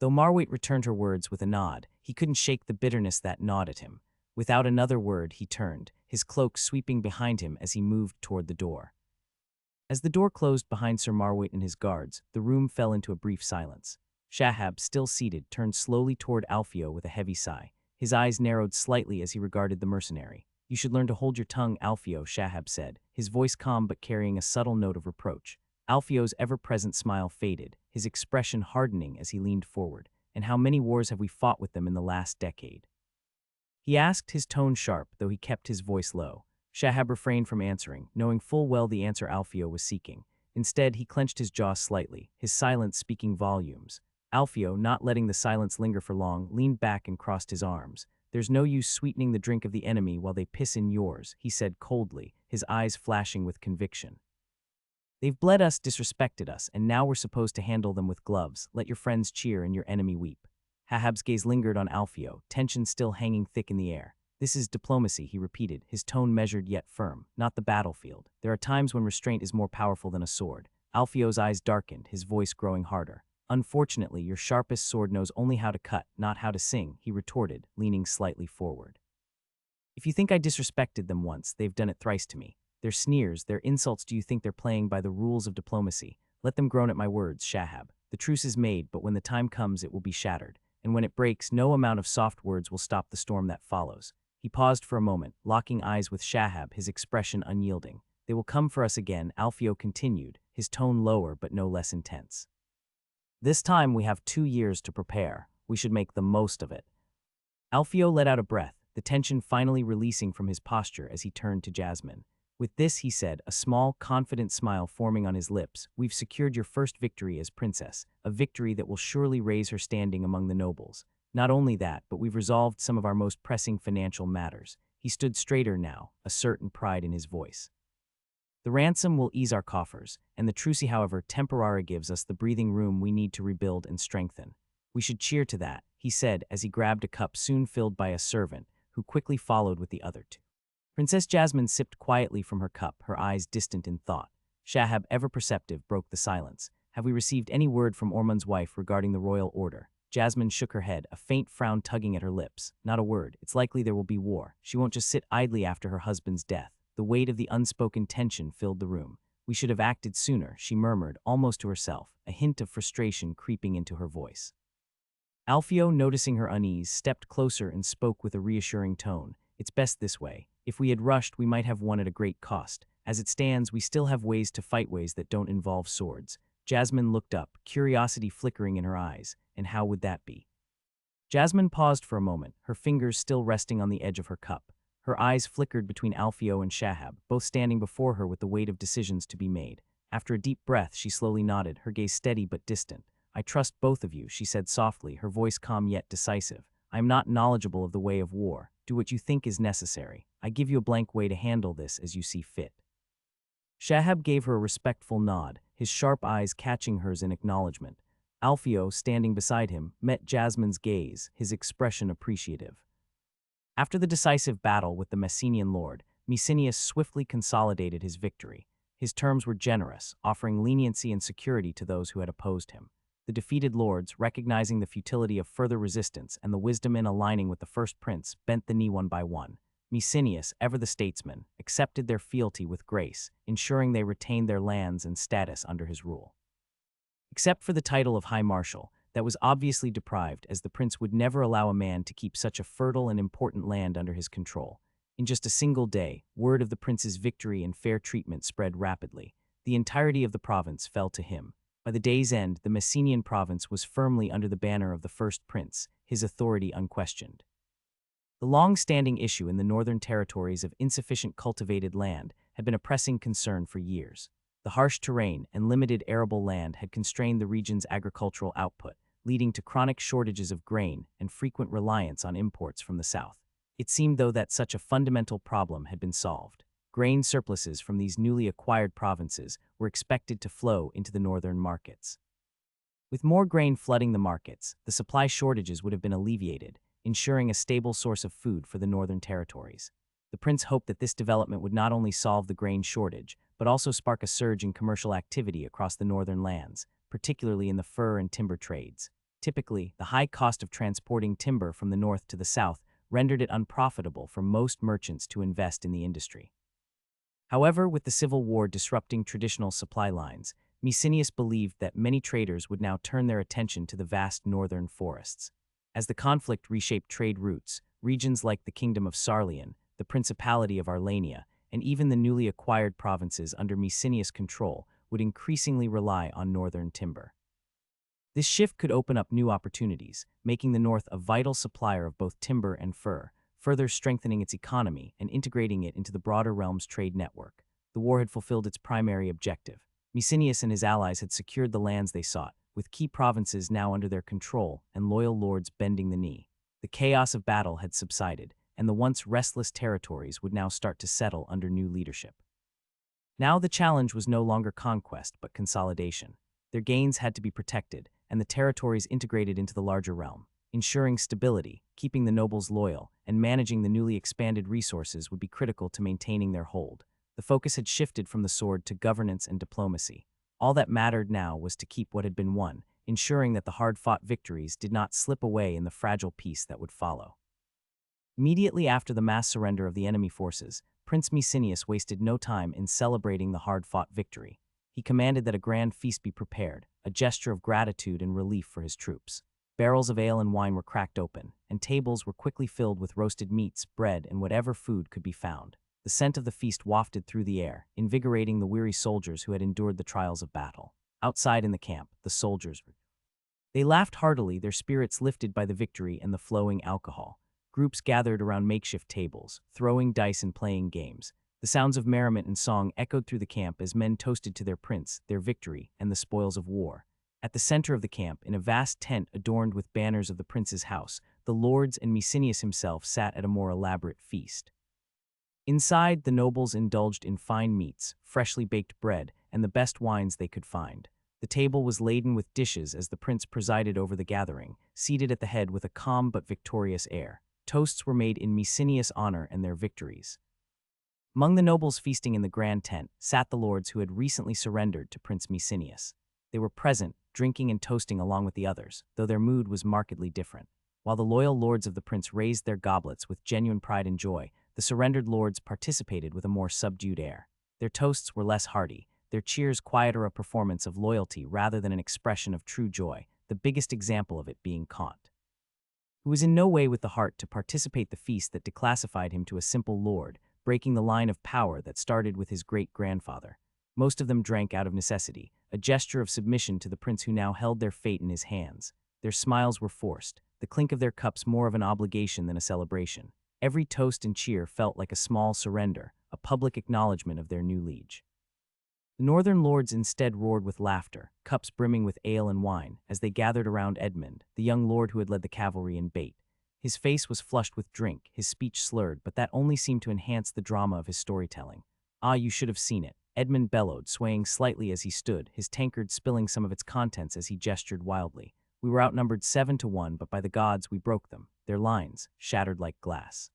Though Marwick returned her words with a nod, he couldn't shake the bitterness that gnawed at him. Without another word, he turned, his cloak sweeping behind him as he moved toward the door. As the door closed behind Sir Marwick and his guards, the room fell into a brief silence. Shahab, still seated, turned slowly toward Alfio with a heavy sigh. His eyes narrowed slightly as he regarded the mercenary. You should learn to hold your tongue, Alfio, Shahab said, his voice calm but carrying a subtle note of reproach. Alfio's ever-present smile faded, his expression hardening as he leaned forward. And how many wars have we fought with them in the last decade? He asked, his tone sharp, though he kept his voice low. Shahab refrained from answering, knowing full well the answer Alfio was seeking. Instead, he clenched his jaw slightly, his silence speaking volumes. Alfio, not letting the silence linger for long, leaned back and crossed his arms. There's no use sweetening the drink of the enemy while they piss in yours, he said coldly, his eyes flashing with conviction. They've bled us, disrespected us, and now we're supposed to handle them with gloves. Let your friends cheer and your enemy weep. Shahab's gaze lingered on Alfio, tension still hanging thick in the air. This is diplomacy, he repeated, his tone measured yet firm, not the battlefield. There are times when restraint is more powerful than a sword. Alfio's eyes darkened, his voice growing harder. Unfortunately, your sharpest sword knows only how to cut, not how to sing, he retorted, leaning slightly forward. If you think I disrespected them once, they've done it thrice to me. Their sneers, their insults, do you think they're playing by the rules of diplomacy? Let them groan at my words, Shahab. The truce is made, but when the time comes, it will be shattered. And when it breaks, no amount of soft words will stop the storm that follows. He paused for a moment, locking eyes with Shahab, his expression unyielding. They will come for us again, Alfio continued, his tone lower but no less intense. This time we have 2 years to prepare. We should make the most of it. Alfio let out a breath, the tension finally releasing from his posture as he turned to Jasmine. With this, he said, a small, confident smile forming on his lips, we've secured your first victory as princess, a victory that will surely raise her standing among the nobles. Not only that, but we've resolved some of our most pressing financial matters. He stood straighter now, a certain pride in his voice. The ransom will ease our coffers, and the truce, however, temporarily gives us the breathing room we need to rebuild and strengthen. We should cheer to that, he said as he grabbed a cup soon filled by a servant, who quickly followed with the other two. Princess Jasmine sipped quietly from her cup, her eyes distant in thought. Shahab, ever perceptive, broke the silence. Have we received any word from Ormond's wife regarding the royal order? Jasmine shook her head, a faint frown tugging at her lips. Not a word. It's likely there will be war. She won't just sit idly after her husband's death. The weight of the unspoken tension filled the room. We should have acted sooner, she murmured, almost to herself, a hint of frustration creeping into her voice. Alfio, noticing her unease, stepped closer and spoke with a reassuring tone. It's best this way. If we had rushed, we might have won at a great cost. As it stands, we still have ways to fight, ways that don't involve swords. Jasmine looked up, curiosity flickering in her eyes. And how would that be? Jasmine paused for a moment, her fingers still resting on the edge of her cup. Her eyes flickered between Alfio and Shahab, both standing before her with the weight of decisions to be made. After a deep breath, she slowly nodded, her gaze steady but distant. I trust both of you, she said softly, her voice calm yet decisive. I am not knowledgeable of the way of war. Do what you think is necessary. I give you a blank way to handle this as you see fit. Shahab gave her a respectful nod, his sharp eyes catching hers in acknowledgement. Alfio, standing beside him, met Jasmine's gaze, his expression appreciative. After the decisive battle with the Messenian lord, Messenius swiftly consolidated his victory. His terms were generous, offering leniency and security to those who had opposed him. The defeated lords, recognizing the futility of further resistance and the wisdom in aligning with the first prince, bent the knee one by one. Messenius, ever the statesman, accepted their fealty with grace, ensuring they retained their lands and status under his rule. Except for the title of High Marshal, that was obviously deprived, as the prince would never allow a man to keep such a fertile and important land under his control. In just a single day, word of the prince's victory and fair treatment spread rapidly. The entirety of the province fell to him. By the day's end, the Messenian province was firmly under the banner of the first prince, his authority unquestioned. The long-standing issue in the northern territories of insufficient cultivated land had been a pressing concern for years. The harsh terrain and limited arable land had constrained the region's agricultural output, leading to chronic shortages of grain and frequent reliance on imports from the south. It seemed, though, that such a fundamental problem had been solved. Grain surpluses from these newly acquired provinces were expected to flow into the northern markets. With more grain flooding the markets, the supply shortages would have been alleviated, ensuring a stable source of food for the northern territories. The prince hoped that this development would not only solve the grain shortage, but also spark a surge in commercial activity across the northern lands, particularly in the fur and timber trades. Typically, the high cost of transporting timber from the north to the south rendered it unprofitable for most merchants to invest in the industry. However, with the Civil War disrupting traditional supply lines, Mecenius believed that many traders would now turn their attention to the vast northern forests. As the conflict reshaped trade routes, regions like the Kingdom of Sarlian, the Principality of Arlania, and even the newly acquired provinces under Mecenius' control would increasingly rely on northern timber. This shift could open up new opportunities, making the North a vital supplier of both timber and fur, further strengthening its economy and integrating it into the broader realm's trade network. The war had fulfilled its primary objective. Mecenius and his allies had secured the lands they sought, with key provinces now under their control and loyal lords bending the knee. The chaos of battle had subsided, and the once restless territories would now start to settle under new leadership. Now the challenge was no longer conquest but consolidation. Their gains had to be protected, and the territories integrated into the larger realm. Ensuring stability, keeping the nobles loyal, and managing the newly expanded resources would be critical to maintaining their hold. The focus had shifted from the sword to governance and diplomacy. All that mattered now was to keep what had been won, ensuring that the hard-fought victories did not slip away in the fragile peace that would follow. Immediately after the mass surrender of the enemy forces, Prince Mecenius wasted no time in celebrating the hard-fought victory. He commanded that a grand feast be prepared, a gesture of gratitude and relief for his troops. Barrels of ale and wine were cracked open, and tables were quickly filled with roasted meats, bread, and whatever food could be found. The scent of the feast wafted through the air, invigorating the weary soldiers who had endured the trials of battle. Outside in the camp, the soldiers They laughed heartily, their spirits lifted by the victory and the flowing alcohol. Groups gathered around makeshift tables, throwing dice and playing games. The sounds of merriment and song echoed through the camp as men toasted to their prince, their victory, and the spoils of war. At the center of the camp, in a vast tent adorned with banners of the prince's house, the lords and Mecenius himself sat at a more elaborate feast. Inside, the nobles indulged in fine meats, freshly baked bread, and the best wines they could find. The table was laden with dishes as the prince presided over the gathering, seated at the head with a calm but victorious air. Toasts were made in Mecenius' honor and their victories. Among the nobles feasting in the grand tent sat the lords who had recently surrendered to Prince Mecenius. They were present, drinking and toasting along with the others, though their mood was markedly different. While the loyal lords of the prince raised their goblets with genuine pride and joy, the surrendered lords participated with a more subdued air. Their toasts were less hearty, their cheers quieter, a performance of loyalty rather than an expression of true joy, the biggest example of it being Kant, who was in no way with the heart to participate the feast that declassified him to a simple lord, breaking the line of power that started with his great-grandfather. Most of them drank out of necessity, a gesture of submission to the prince who now held their fate in his hands. Their smiles were forced, the clink of their cups more of an obligation than a celebration. Every toast and cheer felt like a small surrender, a public acknowledgement of their new liege. The northern lords instead roared with laughter, cups brimming with ale and wine, as they gathered around Edmund, the young lord who had led the cavalry in bait. His face was flushed with drink, his speech slurred, but that only seemed to enhance the drama of his storytelling. Ah, you should have seen it, Edmund bellowed, swaying slightly as he stood, his tankard spilling some of its contents as he gestured wildly. We were outnumbered 7-1, but by the gods we broke them, their lines, shattered like glass.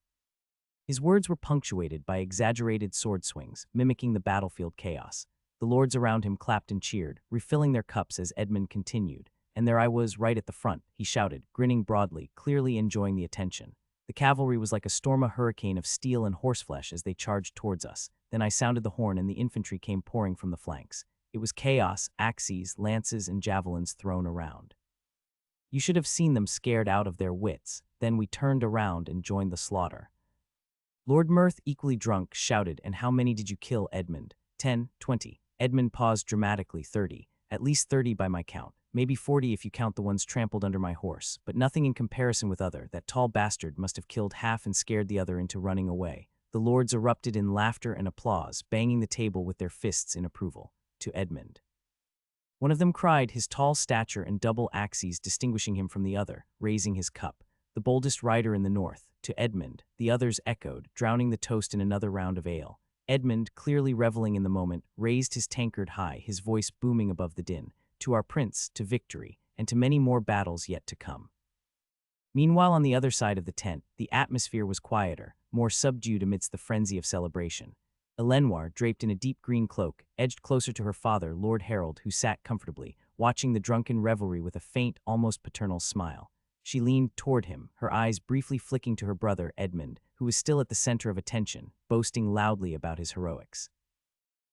His words were punctuated by exaggerated sword swings, mimicking the battlefield chaos. The lords around him clapped and cheered, refilling their cups as Edmund continued. And there I was, right at the front, he shouted, grinning broadly, clearly enjoying the attention. The cavalry was like a storm, a hurricane of steel and horseflesh as they charged towards us. Then I sounded the horn and the infantry came pouring from the flanks. It was chaos, axes, lances, and javelins thrown around. You should have seen them scared out of their wits. Then we turned around and joined the slaughter. Lord Mirth, equally drunk, shouted, and how many did you kill, Edmund? 10, 20. Edmund paused dramatically. 30. At least 30 by my count. maybe 40 if you count the ones trampled under my horse, but nothing in comparison with other. That tall bastard must have killed half and scared the other into running away. The lords erupted in laughter and applause, banging the table with their fists in approval. To Edmund. One of them cried, his tall stature and double axes distinguishing him from the other, raising his cup. The boldest rider in the north. To Edmund, the others echoed, drowning the toast in another round of ale. Edmund, clearly reveling in the moment, raised his tankard high, his voice booming above the din. To our prince, to victory, and to many more battles yet to come. Meanwhile, on the other side of the tent, the atmosphere was quieter, more subdued amidst the frenzy of celebration. Elenor, draped in a deep green cloak, edged closer to her father, Lord Harold, who sat comfortably, watching the drunken revelry with a faint, almost paternal smile. She leaned toward him, her eyes briefly flicking to her brother, Edmund, who was still at the center of attention, boasting loudly about his heroics.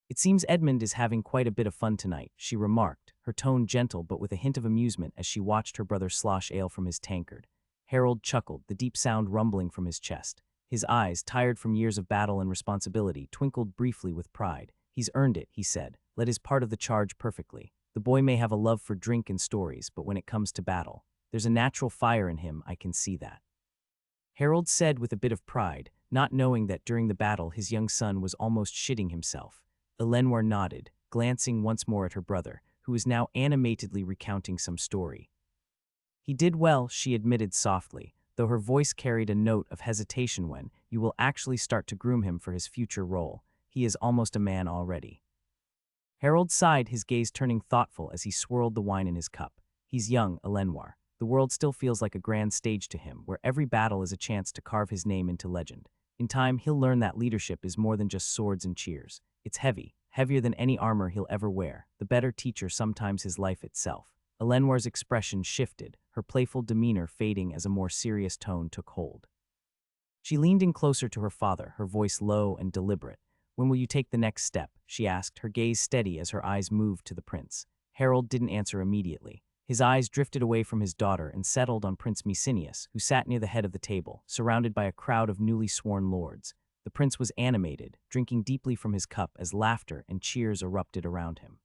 "It seems Edmund is having quite a bit of fun tonight," she remarked, her tone gentle but with a hint of amusement as she watched her brother slosh ale from his tankard. Harold chuckled, the deep sound rumbling from his chest. His eyes, tired from years of battle and responsibility, twinkled briefly with pride. "He's earned it," he said, "led his part of the charge perfectly. The boy may have a love for drink and stories, but when it comes to battle, there's a natural fire in him, I can see that." Harold said with a bit of pride, not knowing that during the battle his young son was almost shitting himself. Elenor nodded, glancing once more at her brother, who was now animatedly recounting some story. "He did well," she admitted softly, though her voice carried a note of hesitation. "When you will actually start to groom him for his future role. He is almost a man already." Harold sighed, his gaze turning thoughtful as he swirled the wine in his cup. "He's young, Elenor. The world still feels like a grand stage to him, where every battle is a chance to carve his name into legend. In time, he'll learn that leadership is more than just swords and cheers. It's heavy, heavier than any armor he'll ever wear. The better teacher sometimes his life itself." Eleanor's expression shifted, her playful demeanor fading as a more serious tone took hold. She leaned in closer to her father, her voice low and deliberate. "When will you take the next step?" she asked, her gaze steady as her eyes moved to the prince. Harold didn't answer immediately. His eyes drifted away from his daughter and settled on Prince Mecenius, who sat near the head of the table, surrounded by a crowd of newly sworn lords. The prince was animated, drinking deeply from his cup as laughter and cheers erupted around him.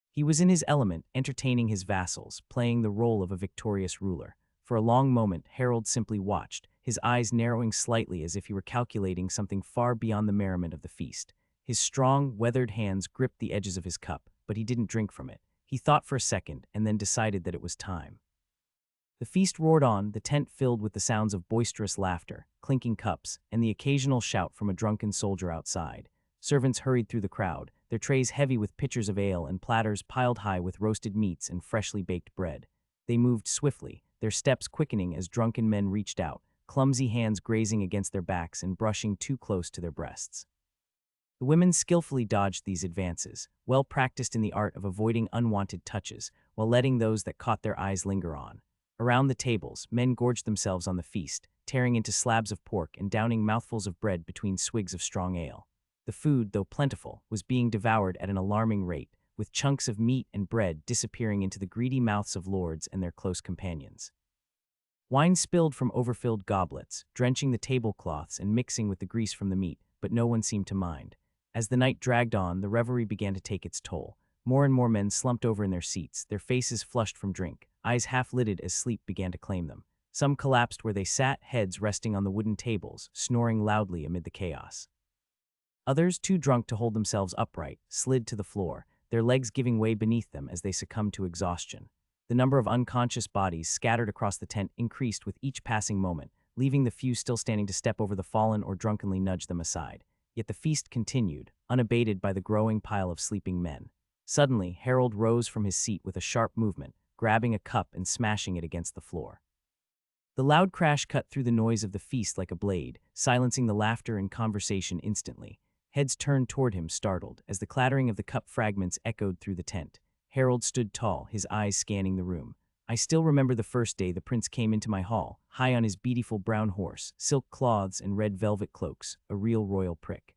He was in his element, entertaining his vassals, playing the role of a victorious ruler. For a long moment, Harold simply watched, his eyes narrowing slightly as if he were calculating something far beyond the merriment of the feast. His strong, weathered hands gripped the edges of his cup, but he didn't drink from it. He thought for a second and then decided that it was time. The feast roared on, the tent filled with the sounds of boisterous laughter, clinking cups, and the occasional shout from a drunken soldier outside. Servants hurried through the crowd, their trays heavy with pitchers of ale and platters piled high with roasted meats and freshly baked bread. They moved swiftly, their steps quickening as drunken men reached out, clumsy hands grazing against their backs and brushing too close to their breasts. The women skillfully dodged these advances, well practiced in the art of avoiding unwanted touches, while letting those that caught their eyes linger on. Around the tables, men gorged themselves on the feast, tearing into slabs of pork and downing mouthfuls of bread between swigs of strong ale. The food, though plentiful, was being devoured at an alarming rate, with chunks of meat and bread disappearing into the greedy mouths of lords and their close companions. Wine spilled from overfilled goblets, drenching the tablecloths and mixing with the grease from the meat, but no one seemed to mind. As the night dragged on, the revelry began to take its toll. More and more men slumped over in their seats, their faces flushed from drink, eyes half-lidded as sleep began to claim them. Some collapsed where they sat, heads resting on the wooden tables, snoring loudly amid the chaos. Others, too drunk to hold themselves upright, slid to the floor, their legs giving way beneath them as they succumbed to exhaustion. The number of unconscious bodies scattered across the tent increased with each passing moment, leaving the few still standing to step over the fallen or drunkenly nudge them aside. Yet the feast continued, unabated by the growing pile of sleeping men. Suddenly, Harold rose from his seat with a sharp movement, grabbing a cup and smashing it against the floor. The loud crash cut through the noise of the feast like a blade, silencing the laughter and conversation instantly. Heads turned toward him, startled, as the clattering of the cup fragments echoed through the tent. Harold stood tall, his eyes scanning the room. "I still remember the first day the prince came into my hall, high on his beautiful brown horse, silk cloths and red velvet cloaks, a real royal prick."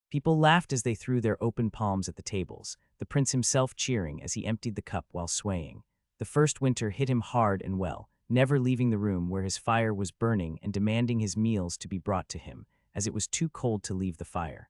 People laughed as they threw their open palms at the tables, the prince himself cheering as he emptied the cup while swaying. The first winter hit him hard and well, never leaving the room where his fire was burning and demanding his meals to be brought to him, as it was too cold to leave the fire.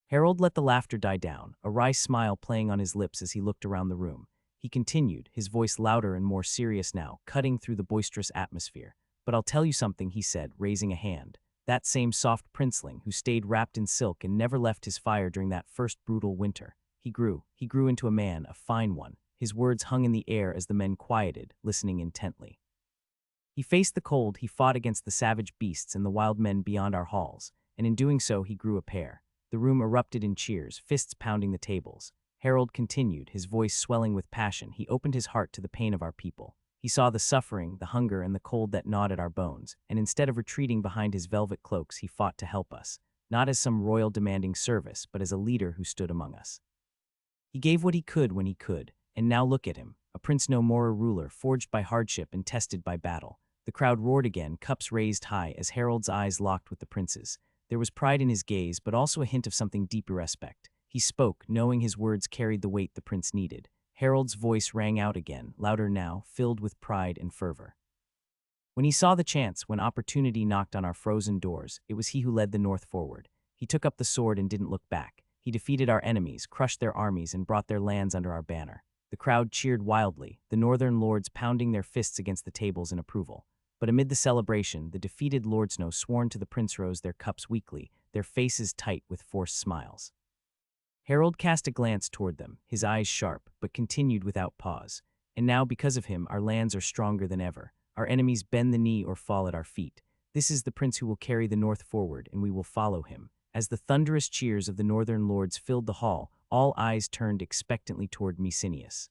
Harold let the laughter die down, a wry smile playing on his lips as he looked around the room. He continued, his voice louder and more serious now, cutting through the boisterous atmosphere. "But I'll tell you something," he said, raising a hand. "That same soft princeling who stayed wrapped in silk and never left his fire during that first brutal winter. He grew into a man, a fine one." His words hung in the air as the men quieted, listening intently. "He faced the cold, he fought against the savage beasts and the wild men beyond our halls, and in doing so he grew a pair." The room erupted in cheers, fists pounding the tables. Harold continued, his voice swelling with passion. "He opened his heart to the pain of our people. He saw the suffering, the hunger, and the cold that gnawed at our bones, and instead of retreating behind his velvet cloaks, he fought to help us, not as some royal demanding service, but as a leader who stood among us. He gave what he could when he could, and now look at him, a prince no more a ruler, forged by hardship and tested by battle." The crowd roared again, cups raised high, as Harold's eyes locked with the prince's. There was pride in his gaze, but also a hint of something deeper respect. He spoke, knowing his words carried the weight the prince needed. Harold's voice rang out again, louder now, filled with pride and fervor. "When he saw the chance, when opportunity knocked on our frozen doors, it was he who led the North forward. He took up the sword and didn't look back. He defeated our enemies, crushed their armies, and brought their lands under our banner." The crowd cheered wildly, the northern lords pounding their fists against the tables in approval. But amid the celebration, the defeated Lord Snow sworn to the prince rose their cups weakly, their faces tight with forced smiles. Harold cast a glance toward them, his eyes sharp, but continued without pause. "And now, because of him, our lands are stronger than ever. Our enemies bend the knee or fall at our feet. This is the prince who will carry the North forward, and we will follow him." As the thunderous cheers of the northern lords filled the hall, all eyes turned expectantly toward Messenius.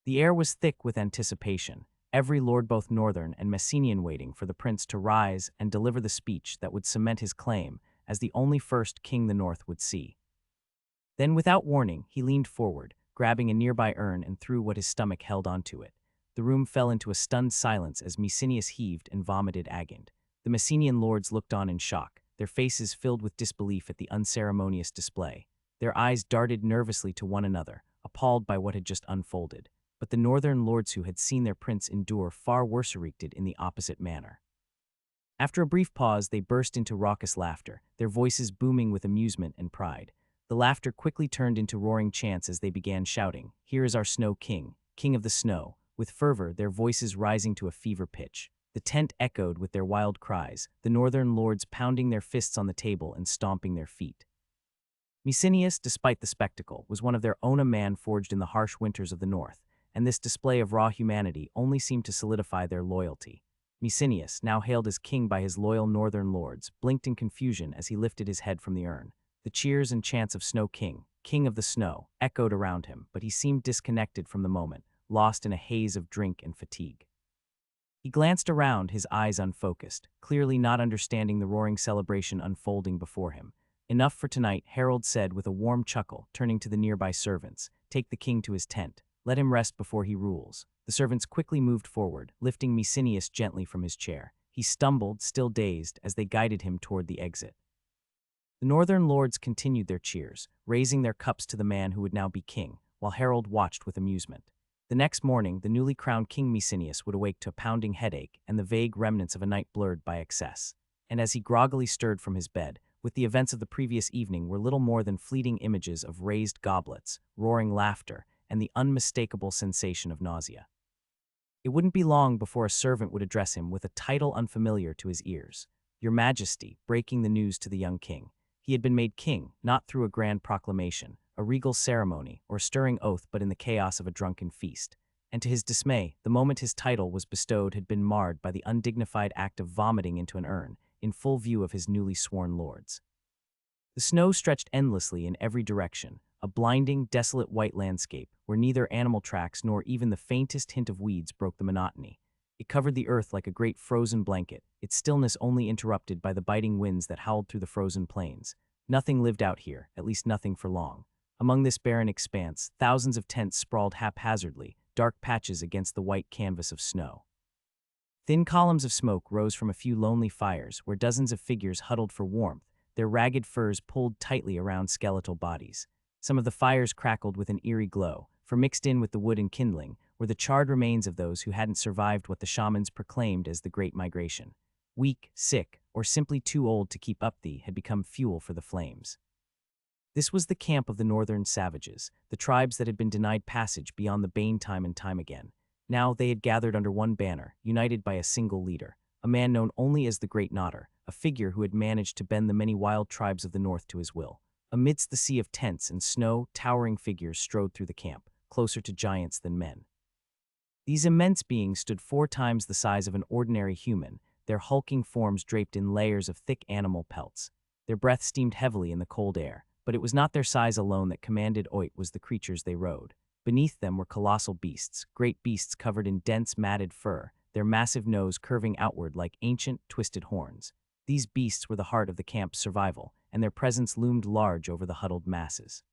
The air was thick with anticipation, every lord both northern and Messenian waiting for the prince to rise and deliver the speech that would cement his claim as the only first king the North would see. Then, without warning, he leaned forward, grabbing a nearby urn and threw what his stomach held onto it. The room fell into a stunned silence as Messenius heaved and vomited agate. The Messenian lords looked on in shock, their faces filled with disbelief at the unceremonious display. Their eyes darted nervously to one another, appalled by what had just unfolded. But the northern lords who had seen their prince endure far worse reacted in the opposite manner. After a brief pause, they burst into raucous laughter, their voices booming with amusement and pride. The laughter quickly turned into roaring chants as they began shouting, "Here is our Snow King, King of the Snow," with fervor, their voices rising to a fever pitch. The tent echoed with their wild cries, the northern lords pounding their fists on the table and stomping their feet. Messenius, despite the spectacle, was one of their own, a man forged in the harsh winters of the North, and this display of raw humanity only seemed to solidify their loyalty. Messenius, now hailed as king by his loyal northern lords, blinked in confusion as he lifted his head from the urn. The cheers and chants of Snow King, King of the Snow, echoed around him, but he seemed disconnected from the moment, lost in a haze of drink and fatigue. He glanced around, his eyes unfocused, clearly not understanding the roaring celebration unfolding before him. "Enough for tonight," Harold said with a warm chuckle, turning to the nearby servants. "Take the king to his tent. Let him rest before he rules." The servants quickly moved forward, lifting Messenius gently from his chair. He stumbled, still dazed, as they guided him toward the exit. The northern lords continued their cheers, raising their cups to the man who would now be king, while Harold watched with amusement. The next morning, the newly crowned King Messenius would awake to a pounding headache and the vague remnants of a night blurred by excess. And as he groggily stirred from his bed, with the events of the previous evening were little more than fleeting images of raised goblets, roaring laughter, and the unmistakable sensation of nausea. It wouldn't be long before a servant would address him with a title unfamiliar to his ears. "Your Majesty," breaking the news to the young king. He had been made king, not through a grand proclamation, a regal ceremony, or a stirring oath, but in the chaos of a drunken feast. And to his dismay, the moment his title was bestowed had been marred by the undignified act of vomiting into an urn, in full view of his newly sworn lords. The snow stretched endlessly in every direction, a blinding, desolate white landscape where neither animal tracks nor even the faintest hint of weeds broke the monotony. It covered the earth like a great frozen blanket, its stillness only interrupted by the biting winds that howled through the frozen plains. Nothing lived out here, at least nothing for long. Among this barren expanse, thousands of tents sprawled haphazardly, dark patches against the white canvas of snow. Thin columns of smoke rose from a few lonely fires where dozens of figures huddled for warmth, their ragged furs pulled tightly around skeletal bodies. Some of the fires crackled with an eerie glow, for mixed in with the wood and kindling were the charred remains of those who hadn't survived what the shamans proclaimed as the Great Migration. Weak, sick, or simply too old to keep up, had become fuel for the flames. This was the camp of the northern savages, the tribes that had been denied passage beyond the Bane time and time again. Now they had gathered under one banner, united by a single leader, a man known only as the Great Nodder, a figure who had managed to bend the many wild tribes of the north to his will. Amidst the sea of tents and snow, towering figures strode through the camp, closer to giants than men. These immense beings stood 4 times the size of an ordinary human, their hulking forms draped in layers of thick animal pelts. Their breath steamed heavily in the cold air, but it was not their size alone that commanded Oit was the creatures they rode. Beneath them were colossal beasts, great beasts covered in dense, matted fur, their massive nose curving outward like ancient, twisted horns. These beasts were the heart of the camp's survival, and their presence loomed large over the huddled masses.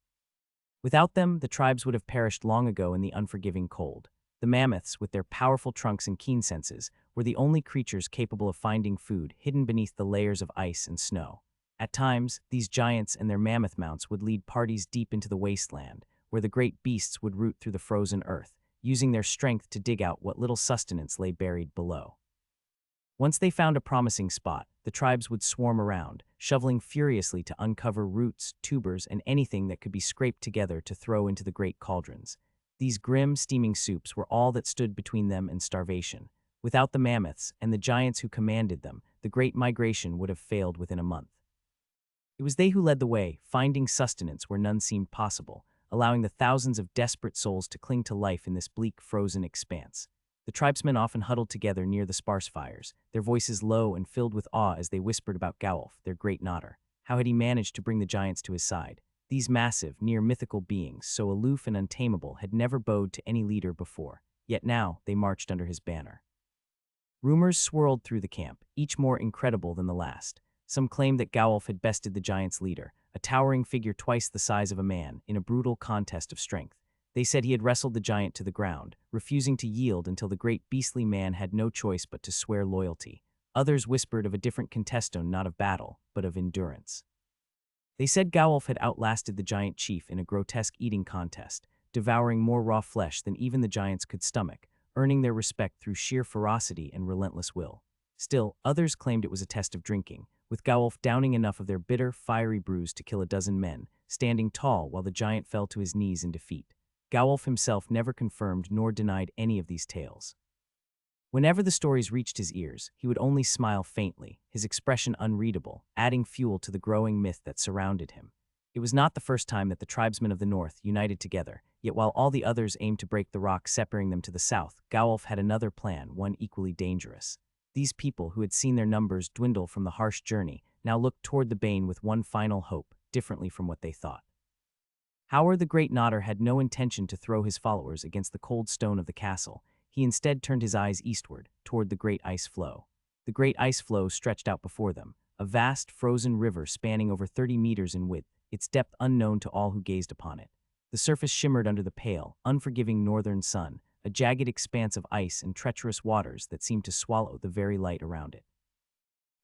Without them, the tribes would have perished long ago in the unforgiving cold. The mammoths, with their powerful trunks and keen senses, were the only creatures capable of finding food hidden beneath the layers of ice and snow. At times, these giants and their mammoth mounts would lead parties deep into the wasteland, where the great beasts would root through the frozen earth, using their strength to dig out what little sustenance lay buried below. Once they found a promising spot, the tribes would swarm around, shoveling furiously to uncover roots, tubers, and anything that could be scraped together to throw into the great cauldrons. These grim, steaming soups were all that stood between them and starvation. Without the mammoths and the giants who commanded them, the great migration would have failed within a month. It was they who led the way, finding sustenance where none seemed possible, allowing the thousands of desperate souls to cling to life in this bleak, frozen expanse. The tribesmen often huddled together near the sparse fires, their voices low and filled with awe as they whispered about Gawulf, their great nodder. How had he managed to bring the giants to his side? These massive, near-mythical beings, so aloof and untamable, had never bowed to any leader before, yet now they marched under his banner. Rumors swirled through the camp, each more incredible than the last. Some claimed that Gawulf had bested the giants' leader, a towering figure twice the size of a man, in a brutal contest of strength. They said he had wrestled the giant to the ground, refusing to yield until the great beastly man had no choice but to swear loyalty. Others whispered of a different contestant, not of battle, but of endurance. They said Gawulf had outlasted the giant chief in a grotesque eating contest, devouring more raw flesh than even the giants could stomach, earning their respect through sheer ferocity and relentless will. Still, others claimed it was a test of drinking, with Gawulf downing enough of their bitter, fiery brews to kill a dozen men, standing tall while the giant fell to his knees in defeat. Gawulf himself never confirmed nor denied any of these tales. Whenever the stories reached his ears, he would only smile faintly, his expression unreadable, adding fuel to the growing myth that surrounded him. It was not the first time that the tribesmen of the north united together, yet while all the others aimed to break the rock separating them to the south, Gawulf had another plan, one equally dangerous. These people, who had seen their numbers dwindle from the harsh journey, now looked toward the Bane with one final hope, differently from what they thought. Howard the Great Nodder had no intention to throw his followers against the cold stone of the castle. He instead turned his eyes eastward, toward the great ice floe. The great ice floe stretched out before them, a vast, frozen river spanning over 30 meters in width, its depth unknown to all who gazed upon it. The surface shimmered under the pale, unforgiving northern sun, a jagged expanse of ice and treacherous waters that seemed to swallow the very light around it.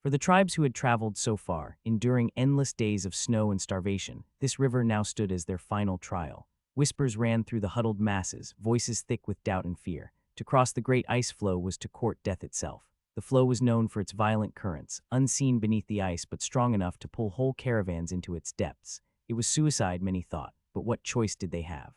For the tribes who had traveled so far, enduring endless days of snow and starvation, this river now stood as their final trial. Whispers ran through the huddled masses, voices thick with doubt and fear. To cross the great ice floe was to court death itself. The floe was known for its violent currents, unseen beneath the ice but strong enough to pull whole caravans into its depths. It was suicide, many thought, but what choice did they have?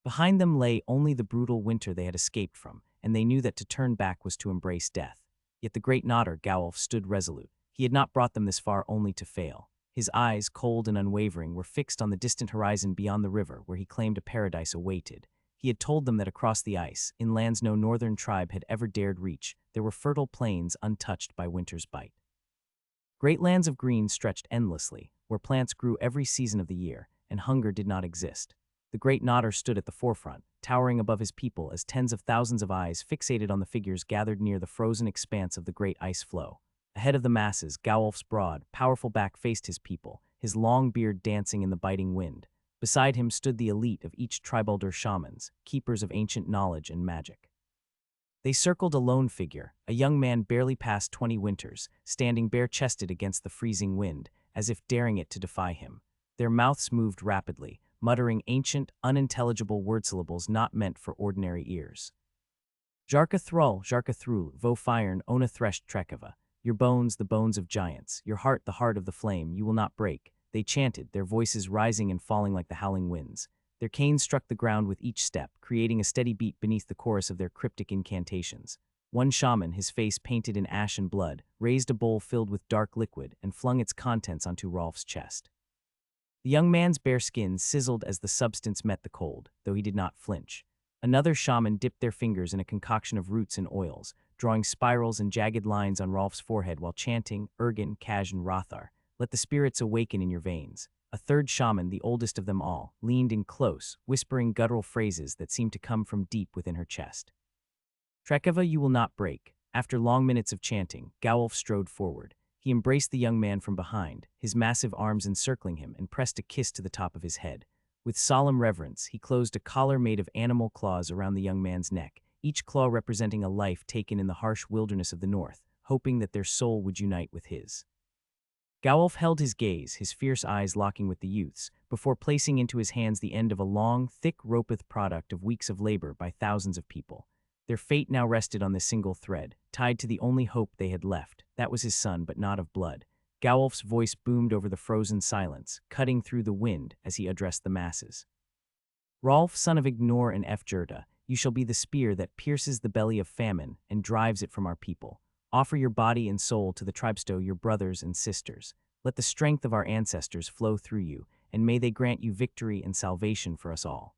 Behind them lay only the brutal winter they had escaped from, and they knew that to turn back was to embrace death. Yet the great nodder, Gawulf, stood resolute. He had not brought them this far only to fail. His eyes, cold and unwavering, were fixed on the distant horizon beyond the river where he claimed a paradise awaited. He had told them that across the ice, in lands no northern tribe had ever dared reach, there were fertile plains untouched by winter's bite. Great lands of green stretched endlessly, where plants grew every season of the year, and hunger did not exist. The great nodder stood at the forefront, towering above his people as tens of thousands of eyes fixated on the figures gathered near the frozen expanse of the great ice floe. Ahead of the masses, Gawulf's broad, powerful back faced his people, his long beard dancing in the biting wind. Beside him stood the elite of each tribalder shamans, keepers of ancient knowledge and magic. They circled a lone figure, a young man barely past 20 winters, standing bare-chested against the freezing wind, as if daring it to defy him. Their mouths moved rapidly, muttering ancient, unintelligible word syllables not meant for ordinary ears. Jarka Thrul, vo Firn, Ona Thresh Trekava. Your bones, the bones of giants, your heart, the heart of the flame, you will not break. They chanted, their voices rising and falling like the howling winds. Their canes struck the ground with each step, creating a steady beat beneath the chorus of their cryptic incantations. One shaman, his face painted in ash and blood, raised a bowl filled with dark liquid and flung its contents onto Rolf's chest. The young man's bare skin sizzled as the substance met the cold, though he did not flinch. Another shaman dipped their fingers in a concoction of roots and oils, drawing spirals and jagged lines on Rolf's forehead while chanting, Urgen, Kaj, and Rothar, let the spirits awaken in your veins. A third shaman, the oldest of them all, leaned in close, whispering guttural phrases that seemed to come from deep within her chest. Trekeva, you will not break. After long minutes of chanting, Gawolf strode forward. He embraced the young man from behind, his massive arms encircling him, and pressed a kiss to the top of his head. With solemn reverence, he closed a collar made of animal claws around the young man's neck, each claw representing a life taken in the harsh wilderness of the north, hoping that their soul would unite with his. Gawolf held his gaze, his fierce eyes locking with the youth's, before placing into his hands the end of a long, thick ropeth product of weeks of labor by thousands of people. Their fate now rested on this single thread, tied to the only hope they had left. That was his son, but not of blood. Gawolf's voice boomed over the frozen silence, cutting through the wind as he addressed the masses. Rolf, son of Ignore and Efjerta, you shall be the spear that pierces the belly of famine and drives it from our people. Offer your body and soul to the tribesto, your brothers and sisters. Let the strength of our ancestors flow through you, and may they grant you victory and salvation for us all.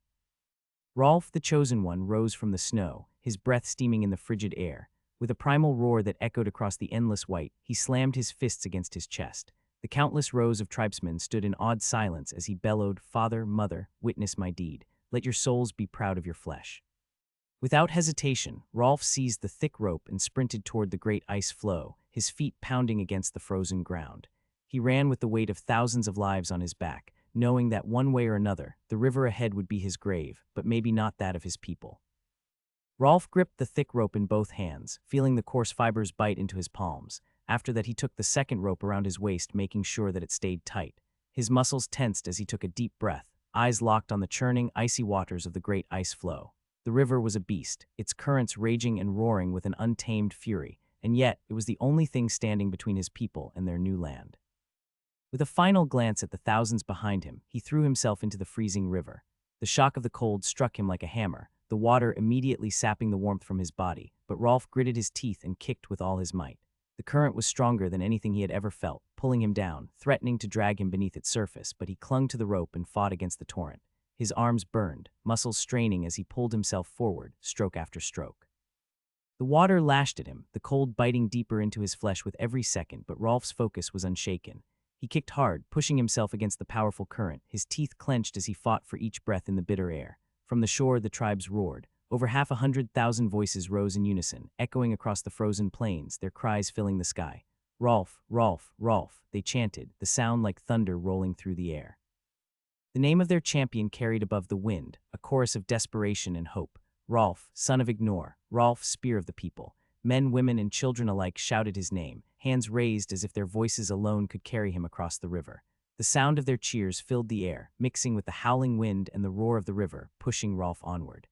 Rolf, the Chosen One, rose from the snow, his breath steaming in the frigid air. With a primal roar that echoed across the endless white, he slammed his fists against his chest. The countless rows of tribesmen stood in awed silence as he bellowed, Father, Mother, witness my deed. Let your souls be proud of your flesh. Without hesitation, Rolf seized the thick rope and sprinted toward the great ice floe, his feet pounding against the frozen ground. He ran with the weight of thousands of lives on his back, knowing that one way or another, the river ahead would be his grave, but maybe not that of his people. Rolf gripped the thick rope in both hands, feeling the coarse fibers bite into his palms. After that, he took the second rope around his waist, making sure that it stayed tight. His muscles tensed as he took a deep breath, eyes locked on the churning, icy waters of the great ice floe. The river was a beast, its currents raging and roaring with an untamed fury, and yet it was the only thing standing between his people and their new land. With a final glance at the thousands behind him, he threw himself into the freezing river. The shock of the cold struck him like a hammer, the water immediately sapping the warmth from his body, but Rolf gritted his teeth and kicked with all his might. The current was stronger than anything he had ever felt, pulling him down, threatening to drag him beneath its surface, but he clung to the rope and fought against the torrent. His arms burned, muscles straining as he pulled himself forward, stroke after stroke. The water lashed at him, the cold biting deeper into his flesh with every second, but Rolf's focus was unshaken. He kicked hard, pushing himself against the powerful current, his teeth clenched as he fought for each breath in the bitter air. From the shore, the tribes roared. Over 100,000 voices rose in unison, echoing across the frozen plains, their cries filling the sky. Rolf, Rolf, Rolf, they chanted, the sound like thunder rolling through the air. The name of their champion carried above the wind, a chorus of desperation and hope. Rolf, son of Ignore, Rolf, spear of the people. Men, women, and children alike shouted his name, hands raised as if their voices alone could carry him across the river. The sound of their cheers filled the air, mixing with the howling wind and the roar of the river, pushing Rolf onward.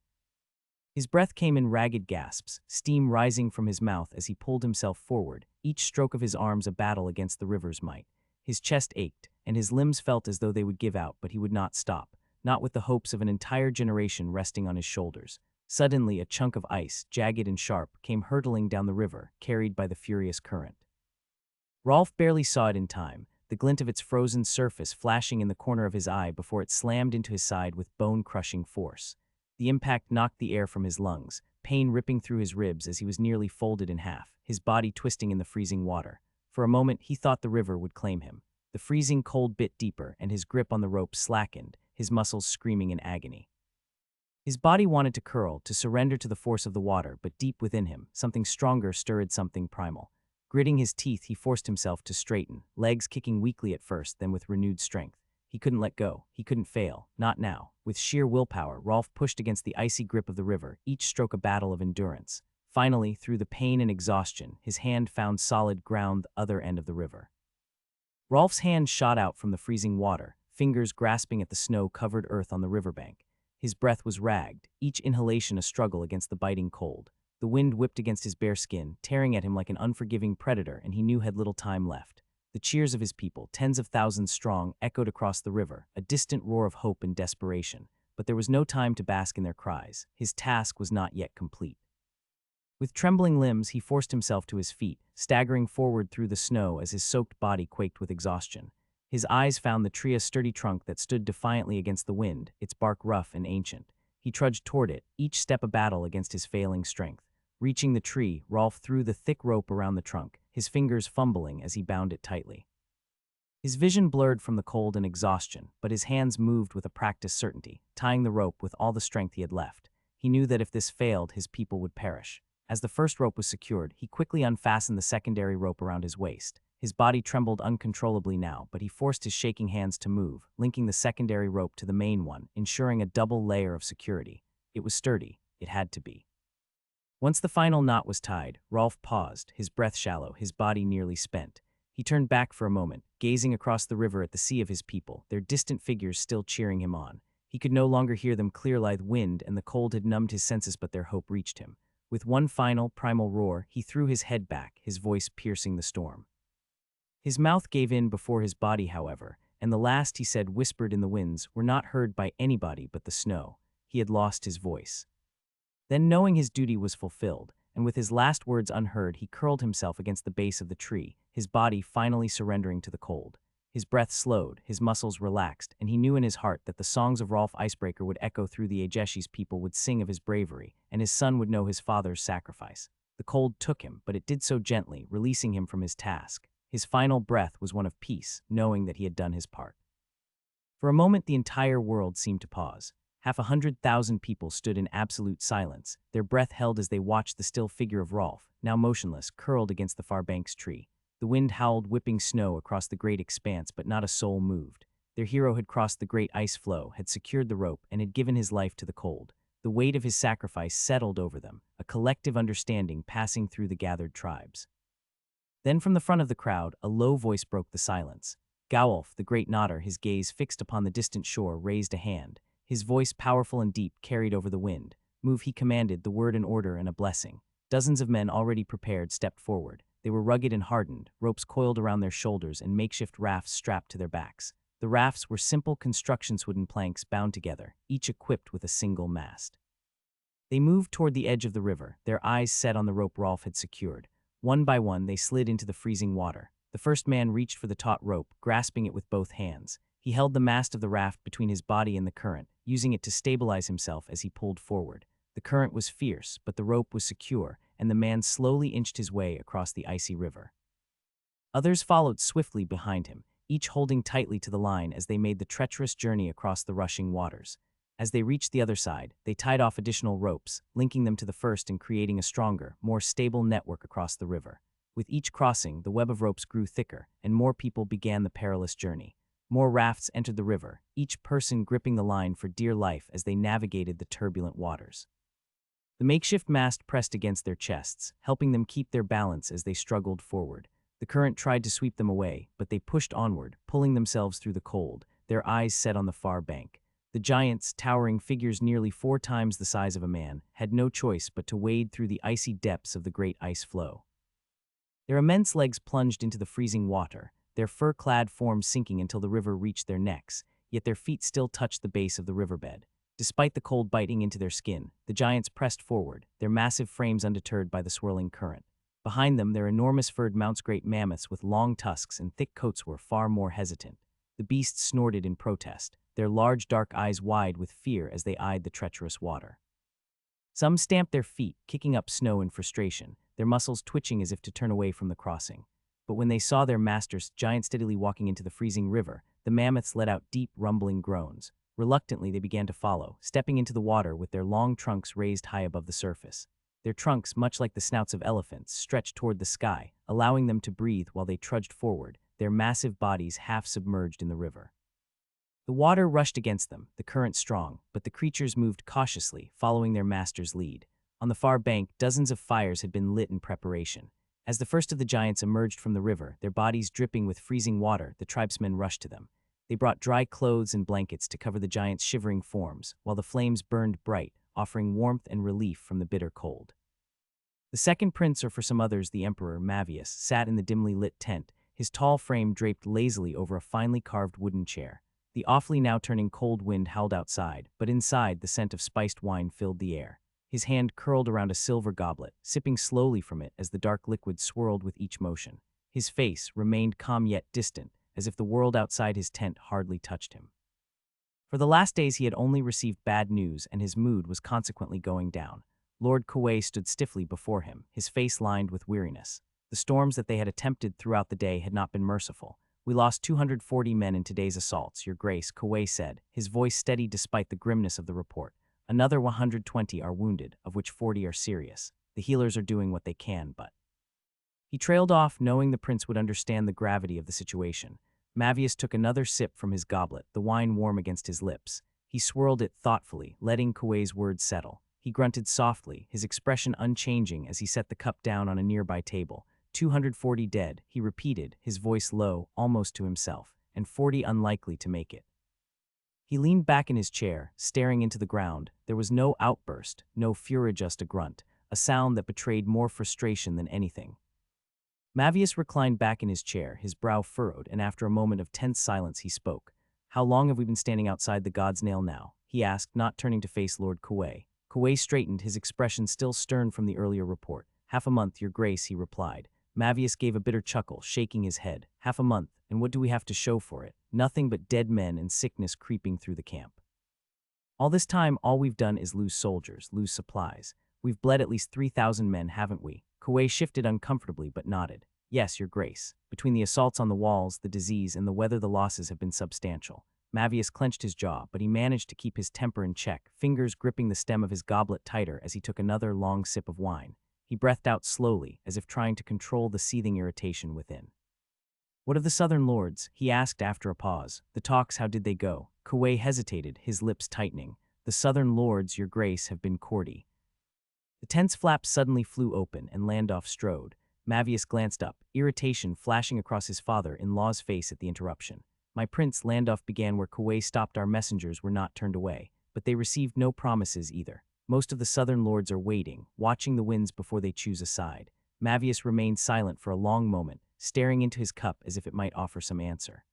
His breath came in ragged gasps, steam rising from his mouth as he pulled himself forward, each stroke of his arms a battle against the river's might. His chest ached, and his limbs felt as though they would give out, but he would not stop, not with the hopes of an entire generation resting on his shoulders. Suddenly, a chunk of ice, jagged and sharp, came hurtling down the river, carried by the furious current. Rolf barely saw it in time, the glint of its frozen surface flashing in the corner of his eye before it slammed into his side with bone-crushing force. The impact knocked the air from his lungs, pain ripping through his ribs as he was nearly folded in half, his body twisting in the freezing water. For a moment, he thought the river would claim him. The freezing cold bit deeper, and his grip on the rope slackened, his muscles screaming in agony. His body wanted to curl, to surrender to the force of the water, but deep within him, something stronger stirred something primal. Gritting his teeth, he forced himself to straighten, legs kicking weakly at first, then with renewed strength. He couldn't let go. He couldn't fail. Not now. With sheer willpower, Rolf pushed against the icy grip of the river, each stroke a battle of endurance. Finally, through the pain and exhaustion, his hand found solid ground the other end of the river. Rolf's hand shot out from the freezing water, fingers grasping at the snow-covered earth on the riverbank. His breath was ragged, each inhalation a struggle against the biting cold. The wind whipped against his bare skin, tearing at him like an unforgiving predator, and he knew had little time left. The cheers of his people, tens of thousands strong, echoed across the river, a distant roar of hope and desperation. But there was no time to bask in their cries. His task was not yet complete. With trembling limbs, he forced himself to his feet, staggering forward through the snow as his soaked body quaked with exhaustion. His eyes found the tree's sturdy trunk that stood defiantly against the wind, its bark rough and ancient. He trudged toward it, each step a battle against his failing strength. Reaching the tree, Rolf threw the thick rope around the trunk, his fingers fumbling as he bound it tightly. His vision blurred from the cold and exhaustion, but his hands moved with a practiced certainty, tying the rope with all the strength he had left. He knew that if this failed, his people would perish. As the first rope was secured, he quickly unfastened the secondary rope around his waist. His body trembled uncontrollably now, but he forced his shaking hands to move, linking the secondary rope to the main one, ensuring a double layer of security. It was sturdy. It had to be. Once the final knot was tied, Rolf paused, his breath shallow, his body nearly spent. He turned back for a moment, gazing across the river at the sea of his people, their distant figures still cheering him on. He could no longer hear them clear like wind, and the cold had numbed his senses, but their hope reached him. With one final, primal roar, he threw his head back, his voice piercing the storm. His mouth gave in before his body, however, and the last he said, whispered in the winds, were not heard by anybody but the snow. He had lost his voice. Then, knowing his duty was fulfilled, and with his last words unheard, he curled himself against the base of the tree, his body finally surrendering to the cold. His breath slowed, his muscles relaxed, and he knew in his heart that the songs of Rolf Icebreaker would echo through the Ajeshi's people, would sing of his bravery, and his son would know his father's sacrifice. The cold took him, but it did so gently, releasing him from his task. His final breath was one of peace, knowing that he had done his part. For a moment, the entire world seemed to pause. 100,000 people stood in absolute silence, their breath held as they watched the still figure of Rolf, now motionless, curled against the far bank's tree. The wind howled, whipping snow across the great expanse, but not a soul moved. Their hero had crossed the great ice floe, had secured the rope, and had given his life to the cold. The weight of his sacrifice settled over them, a collective understanding passing through the gathered tribes. Then from the front of the crowd, a low voice broke the silence. Gaulf, the great nodder, his gaze fixed upon the distant shore, raised a hand. His voice, powerful and deep, carried over the wind. Move, he commanded, the word an order and a blessing. Dozens of men already prepared stepped forward. They were rugged and hardened, ropes coiled around their shoulders and makeshift rafts strapped to their backs. The rafts were simple constructions, wooden planks bound together, each equipped with a single mast. They moved toward the edge of the river, their eyes set on the rope Rolf had secured. One by one, they slid into the freezing water. The first man reached for the taut rope, grasping it with both hands. He held the mast of the raft between his body and the current, using it to stabilize himself as he pulled forward. The current was fierce, but the rope was secure, and the man slowly inched his way across the icy river. Others followed swiftly behind him, each holding tightly to the line as they made the treacherous journey across the rushing waters. As they reached the other side, they tied off additional ropes, linking them to the first and creating a stronger, more stable network across the river. With each crossing, the web of ropes grew thicker, and more people began the perilous journey. More rafts entered the river, each person gripping the line for dear life as they navigated the turbulent waters. The makeshift mast pressed against their chests, helping them keep their balance as they struggled forward. The current tried to sweep them away, but they pushed onward, pulling themselves through the cold, their eyes set on the far bank. The giants, towering figures nearly 4 times the size of a man, had no choice but to wade through the icy depths of the great ice floe. Their immense legs plunged into the freezing water, their fur-clad forms sinking until the river reached their necks, yet their feet still touched the base of the riverbed. Despite the cold biting into their skin, the giants pressed forward, their massive frames undeterred by the swirling current. Behind them, their enormous furred mounts, great mammoths with long tusks and thick coats, were far more hesitant. The beasts snorted in protest, their large dark eyes wide with fear as they eyed the treacherous water. Some stamped their feet, kicking up snow in frustration, their muscles twitching as if to turn away from the crossing. But when they saw their master's giant steadily walking into the freezing river, the mammoths let out deep, rumbling groans. Reluctantly, they began to follow, stepping into the water with their long trunks raised high above the surface. Their trunks, much like the snouts of elephants, stretched toward the sky, allowing them to breathe while they trudged forward, their massive bodies half submerged in the river. The water rushed against them, the current strong, but the creatures moved cautiously, following their master's lead. On the far bank, dozens of fires had been lit in preparation. As the first of the giants emerged from the river, their bodies dripping with freezing water, the tribesmen rushed to them. They brought dry clothes and blankets to cover the giants' shivering forms, while the flames burned bright, offering warmth and relief from the bitter cold. The second prince, or for some others the emperor, Mavius, sat in the dimly lit tent, his tall frame draped lazily over a finely carved wooden chair. The awfully now turning cold wind howled outside, but inside the scent of spiced wine filled the air. His hand curled around a silver goblet, sipping slowly from it as the dark liquid swirled with each motion. His face remained calm yet distant, as if the world outside his tent hardly touched him. For the last days he had only received bad news, and his mood was consequently going down. Lord Kuei stood stiffly before him, his face lined with weariness. The storms that they had attempted throughout the day had not been merciful. "We lost 240 men in today's assaults, Your Grace," Kuei said, his voice steady despite the grimness of the report. "Another 120 are wounded, of which 40 are serious. The healers are doing what they can, but—" He trailed off, knowing the prince would understand the gravity of the situation. Mavius took another sip from his goblet, the wine warm against his lips. He swirled it thoughtfully, letting Kuei's words settle. He grunted softly, his expression unchanging as he set the cup down on a nearby table. 240 dead, he repeated, his voice low, almost to himself, and 40 unlikely to make it. He leaned back in his chair, staring into the ground. There was no outburst, no furor, just a grunt, a sound that betrayed more frustration than anything. Mavius reclined back in his chair, his brow furrowed, and after a moment of tense silence he spoke. "How long have we been standing outside the God's Nail now?" he asked, not turning to face Lord Kuei. Kuei straightened, his expression still stern from the earlier report. "Half a month, Your Grace," he replied. Mavius gave a bitter chuckle, shaking his head. "Half a month, and what do we have to show for it? Nothing but dead men and sickness creeping through the camp. All this time, all we've done is lose soldiers, lose supplies. We've bled at least 3,000 men, haven't we?" Kuei shifted uncomfortably but nodded. "Yes, Your Grace. Between the assaults on the walls, the disease, and the weather, the losses have been substantial." Mavius clenched his jaw, but he managed to keep his temper in check, fingers gripping the stem of his goblet tighter as he took another long sip of wine. He breathed out slowly, as if trying to control the seething irritation within. "What of the southern lords?" he asked after a pause. "The talks, how did they go?" Kuei hesitated, his lips tightening. "The southern lords, Your Grace, have been courty." The tent's flap suddenly flew open, and Landolf strode. Mavius glanced up, irritation flashing across his father-in-law's face at the interruption. "My prince," Landolf began where Kuei stopped. "Our messengers were not turned away, but they received no promises either. Most of the southern lords are waiting, watching the winds before they choose a side." Mavius remained silent for a long moment, staring into his cup as if it might offer some answer.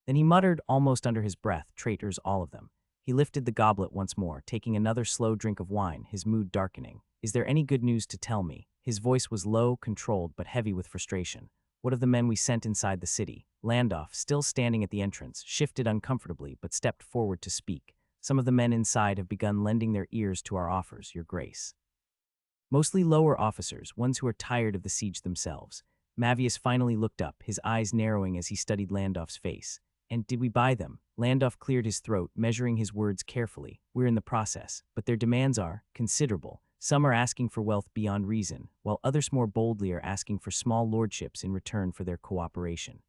Then he muttered, almost under his breath, "Traitors, all of them." He lifted the goblet once more, taking another slow drink of wine, his mood darkening. "Is there any good news to tell me?" His voice was low, controlled, but heavy with frustration. "What of the men we sent inside the city?" Landolf, still standing at the entrance, shifted uncomfortably but stepped forward to speak. "Some of the men inside have begun lending their ears to our offers, Your Grace. Mostly lower officers, ones who are tired of the siege themselves." Mavius finally looked up, his eyes narrowing as he studied Landolf's face. "And did we buy them?" Landolf cleared his throat, measuring his words carefully. "We're in the process, but their demands are considerable. Some are asking for wealth beyond reason, while others more boldly are asking for small lordships in return for their cooperation.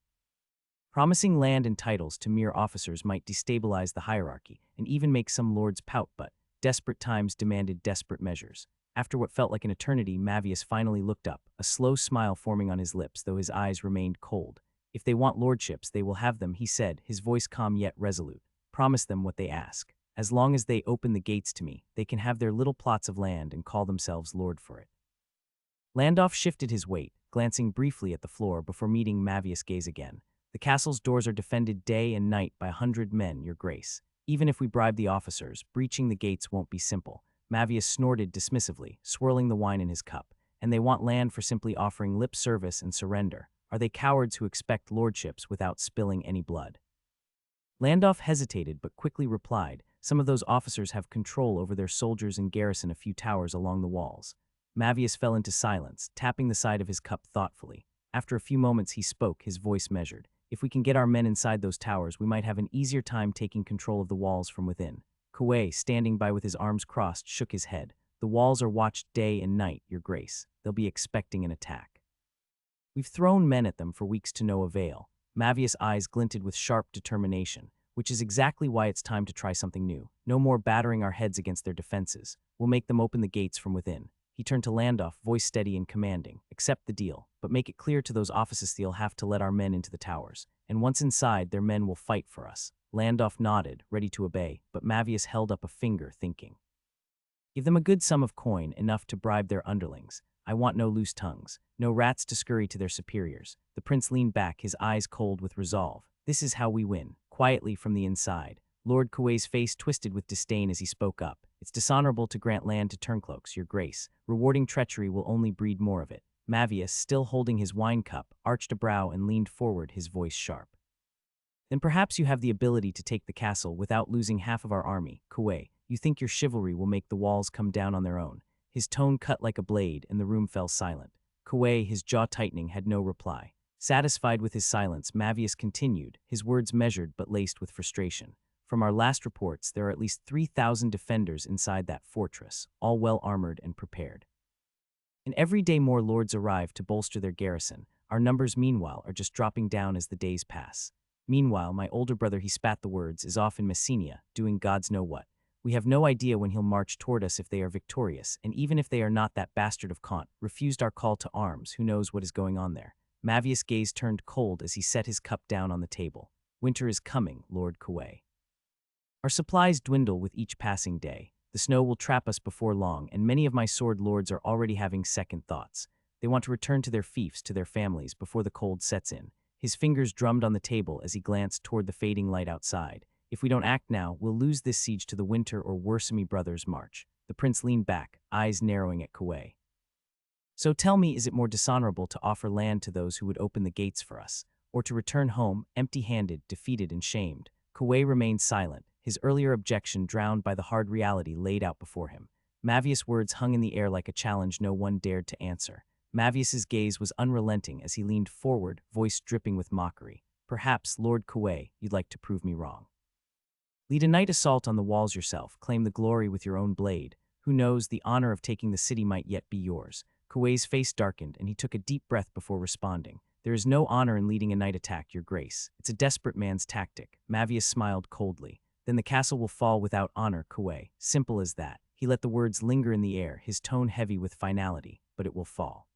Promising land and titles to mere officers might destabilize the hierarchy and even make some lords pout, but desperate times demanded desperate measures." After what felt like an eternity, Mavius finally looked up, a slow smile forming on his lips, though his eyes remained cold. "If they want lordships, they will have them," he said, his voice calm yet resolute. "Promise them what they ask. As long as they open the gates to me, they can have their little plots of land and call themselves lord for it." Landolf shifted his weight, glancing briefly at the floor before meeting Mavius' gaze again. "The castle's doors are defended day and night by 100 men, Your Grace. Even if we bribe the officers, breaching the gates won't be simple." Mavius snorted dismissively, swirling the wine in his cup. "And they want land for simply offering lip service and surrender. Are they cowards who expect lordships without spilling any blood?" Landolf hesitated but quickly replied, "Some of those officers have control over their soldiers and garrison a few towers along the walls." Mavius fell into silence, tapping the side of his cup thoughtfully. After a few moments he spoke, his voice measured. "If we can get our men inside those towers, we might have an easier time taking control of the walls from within." Kuei, standing by with his arms crossed, shook his head. "The walls are watched day and night, Your Grace. They'll be expecting an attack. We've thrown men at them for weeks to no avail." Mavius' eyes glinted with sharp determination. "Which is exactly why it's time to try something new. No more battering our heads against their defenses. We'll make them open the gates from within." He turned to Landolf, voice steady and commanding. "Accept the deal, but make it clear to those officers they'll have to let our men into the towers. And once inside, their men will fight for us." Landolf nodded, ready to obey, but Mavius held up a finger, thinking. "Give them a good sum of coin, enough to bribe their underlings. I want no loose tongues, no rats to scurry to their superiors. The prince leaned back, his eyes cold with resolve. This is how we win, quietly from the inside. Lord Kuei's face twisted with disdain as he spoke up. It's dishonorable to grant land to turncloaks, your grace. Rewarding treachery will only breed more of it. Mavius, still holding his wine cup, arched a brow and leaned forward, his voice sharp. Then perhaps you have the ability to take the castle without losing half of our army, Kuei. You think your chivalry will make the walls come down on their own. His tone cut like a blade, and the room fell silent. Kuei, his jaw tightening, had no reply. Satisfied with his silence, Mavius continued, his words measured but laced with frustration. From our last reports, there are at least 3,000 defenders inside that fortress, all well armored and prepared. And every day more lords arrive to bolster their garrison. Our numbers, meanwhile, are just dropping down as the days pass. Meanwhile, my older brother, he spat the words, is off in Messenia, doing gods know what. We have no idea when he'll march toward us if they are victorious, and even if they are not, that bastard of Kant refused our call to arms. Who knows what is going on there? Mavius' gaze turned cold as he set his cup down on the table. Winter is coming, Lord Kuei. Our supplies dwindle with each passing day. The snow will trap us before long, and many of my sword lords are already having second thoughts. They want to return to their fiefs, to their families, before the cold sets in. His fingers drummed on the table as he glanced toward the fading light outside. If we don't act now, we'll lose this siege to the winter or worse, me brothers march. The prince leaned back, eyes narrowing at Kuei. So tell me, is it more dishonorable to offer land to those who would open the gates for us, or to return home, empty-handed, defeated and shamed? Kuei remained silent, his earlier objection drowned by the hard reality laid out before him. Mavius' words hung in the air like a challenge no one dared to answer. Mavius's gaze was unrelenting as he leaned forward, voice dripping with mockery. Perhaps, Lord Kuei, you'd like to prove me wrong. Lead a night assault on the walls yourself, claim the glory with your own blade. Who knows, the honor of taking the city might yet be yours. Kuei's face darkened, and he took a deep breath before responding. There is no honor in leading a night attack, your grace. It's a desperate man's tactic. Mavius smiled coldly. Then the castle will fall without honor, Kuei. Simple as that. He let the words linger in the air, his tone heavy with finality, but it will fall.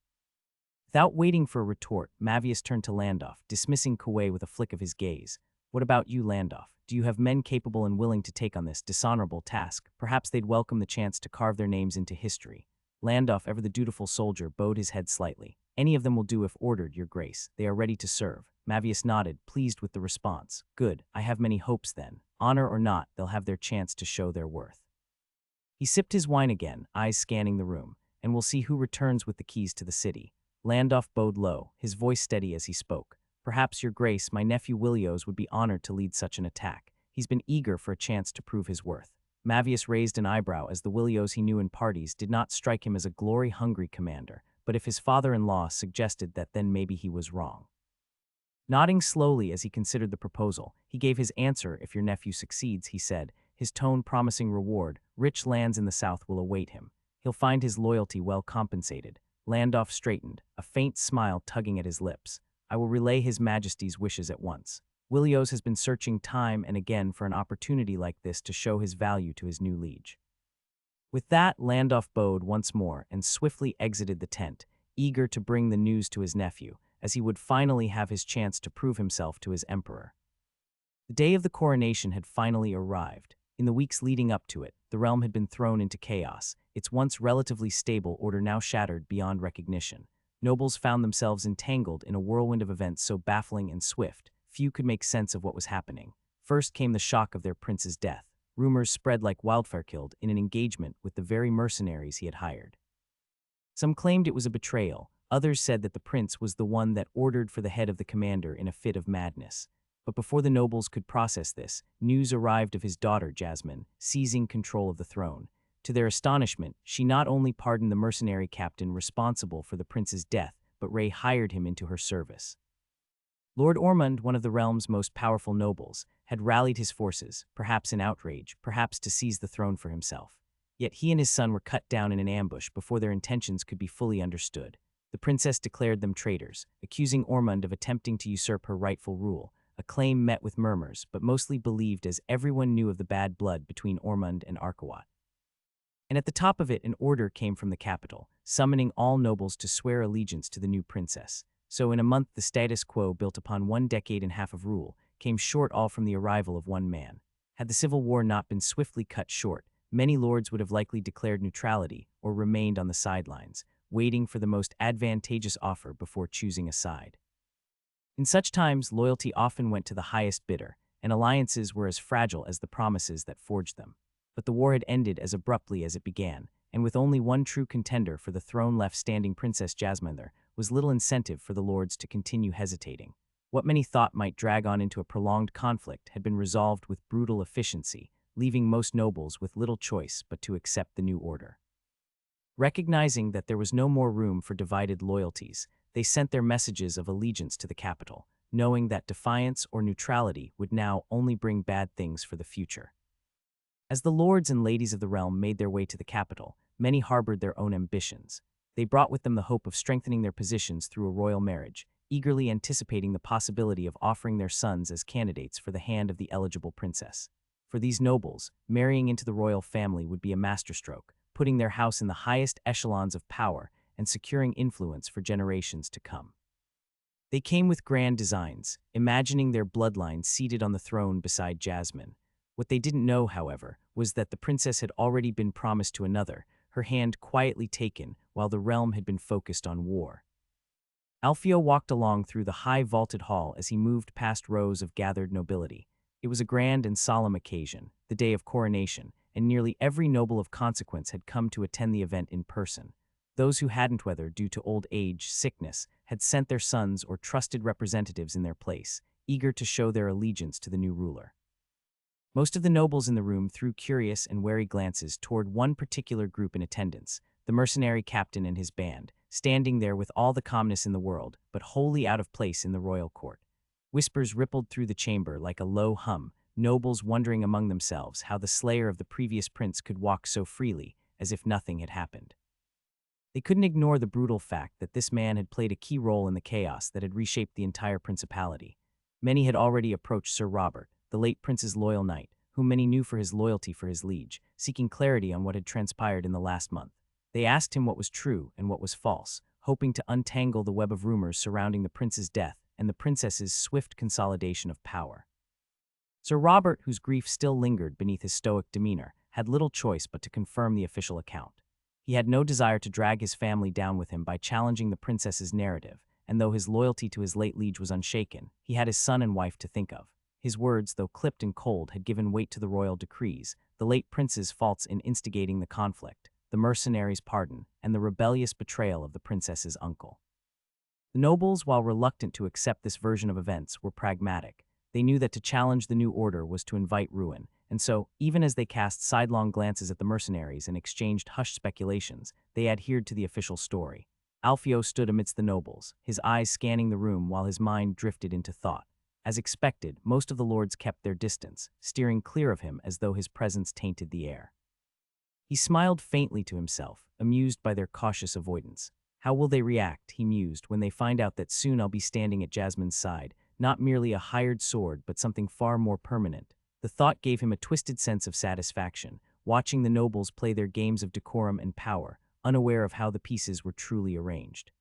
Without waiting for a retort, Mavius turned to Landolf, dismissing Kuei with a flick of his gaze. What about you, Landolf? Do you have men capable and willing to take on this dishonorable task? Perhaps they'd welcome the chance to carve their names into history. Landolf, ever the dutiful soldier, bowed his head slightly. Any of them will do if ordered, your grace. They are ready to serve. Mavius nodded, pleased with the response. Good, I have many hopes then. Honor or not, they'll have their chance to show their worth. He sipped his wine again, eyes scanning the room, and we'll see who returns with the keys to the city. Landolf bowed low, his voice steady as he spoke. Perhaps, your grace, my nephew Willios would be honored to lead such an attack. He's been eager for a chance to prove his worth. Mavius raised an eyebrow as the Willios he knew in parties did not strike him as a glory-hungry commander, but if his father-in-law suggested that, then maybe he was wrong. Nodding slowly as he considered the proposal, he gave his answer. If your nephew succeeds, he said, his tone promising reward, rich lands in the south will await him. He'll find his loyalty well compensated. Landolf straightened, a faint smile tugging at his lips. I will relay his majesty's wishes at once. Willios has been searching time and again for an opportunity like this to show his value to his new liege. With that, Landolf bowed once more and swiftly exited the tent, eager to bring the news to his nephew, as he would finally have his chance to prove himself to his emperor. The day of the coronation had finally arrived. In the weeks leading up to it, the realm had been thrown into chaos, its once relatively stable order now shattered beyond recognition. Nobles found themselves entangled in a whirlwind of events so baffling and swift, few could make sense of what was happening. First came the shock of their prince's death. Rumors spread like wildfire killed in an engagement with the very mercenaries he had hired. Some claimed it was a betrayal, others said that the prince was the one that ordered for the head of the commander in a fit of madness. But before the nobles could process this, news arrived of his daughter Jasmine seizing control of the throne. To their astonishment, she not only pardoned the mercenary captain responsible for the prince's death, but hired him into her service. Lord Ormond, one of the realm's most powerful nobles, had rallied his forces, perhaps in outrage, perhaps to seize the throne for himself. Yet he and his son were cut down in an ambush before their intentions could be fully understood. The princess declared them traitors, accusing Ormond of attempting to usurp her rightful rule, a claim met with murmurs, but mostly believed as everyone knew of the bad blood between Ormond and Arkawat. And at the top of it, an order came from the capital, summoning all nobles to swear allegiance to the new princess. So in a month, the status quo built upon 1 decade and a half of rule came short, all from the arrival of one man. Had the civil war not been swiftly cut short, many lords would have likely declared neutrality or remained on the sidelines. waiting for the most advantageous offer before choosing a side. In such times, loyalty often went to the highest bidder, and alliances were as fragile as the promises that forged them. But the war had ended as abruptly as it began, and with only one true contender for the throne left standing, Princess Jasmine, there was little incentive for the lords to continue hesitating. What many thought might drag on into a prolonged conflict had been resolved with brutal efficiency, leaving most nobles with little choice but to accept the new order. Recognizing that there was no more room for divided loyalties, they sent their messages of allegiance to the capital, knowing that defiance or neutrality would now only bring bad things for the future. As the lords and ladies of the realm made their way to the capital, many harbored their own ambitions. They brought with them the hope of strengthening their positions through a royal marriage, eagerly anticipating the possibility of offering their sons as candidates for the hand of the eligible princess. For these nobles, marrying into the royal family would be a masterstroke, putting their house in the highest echelons of power and securing influence for generations to come. They came with grand designs, imagining their bloodline seated on the throne beside Jasmine. What they didn't know, however, was that the princess had already been promised to another, her hand quietly taken while the realm had been focused on war. Alfio walked along through the high vaulted hall as he moved past rows of gathered nobility. It was a grand and solemn occasion, the day of coronation, and nearly every noble of consequence had come to attend the event in person. Those who hadn't, whether due to old age, sickness, had sent their sons or trusted representatives in their place, eager to show their allegiance to the new ruler. Most of the nobles in the room threw curious and wary glances toward one particular group in attendance, the mercenary captain and his band, standing there with all the calmness in the world, but wholly out of place in the royal court. Whispers rippled through the chamber like a low hum, nobles wondering among themselves how the slayer of the previous prince could walk so freely, as if nothing had happened. They couldn't ignore the brutal fact that this man had played a key role in the chaos that had reshaped the entire principality. Many had already approached Sir Robert, the late prince's loyal knight, whom many knew for his loyalty for his liege, seeking clarity on what had transpired in the last month. They asked him what was true and what was false, hoping to untangle the web of rumors surrounding the prince's death and the princess's swift consolidation of power. Sir Robert, whose grief still lingered beneath his stoic demeanor, had little choice but to confirm the official account. He had no desire to drag his family down with him by challenging the princess's narrative, and though his loyalty to his late liege was unshaken, he had his son and wife to think of. His words, though clipped and cold, had given weight to the royal decrees, the late prince's faults in instigating the conflict, the mercenary's pardon, and the rebellious betrayal of the princess's uncle. The nobles, while reluctant to accept this version of events, were pragmatic. They knew that to challenge the new order was to invite ruin, and so, even as they cast sidelong glances at the mercenaries and exchanged hushed speculations, they adhered to the official story. Alfio stood amidst the nobles, his eyes scanning the room while his mind drifted into thought. As expected, most of the lords kept their distance, steering clear of him as though his presence tainted the air. He smiled faintly to himself, amused by their cautious avoidance. How will they react, he mused, when they find out that soon I'll be standing at Jasmine's side, not merely a hired sword but something far more permanent. The thought gave him a twisted sense of satisfaction, watching the nobles play their games of decorum and power, unaware of how the pieces were truly arranged.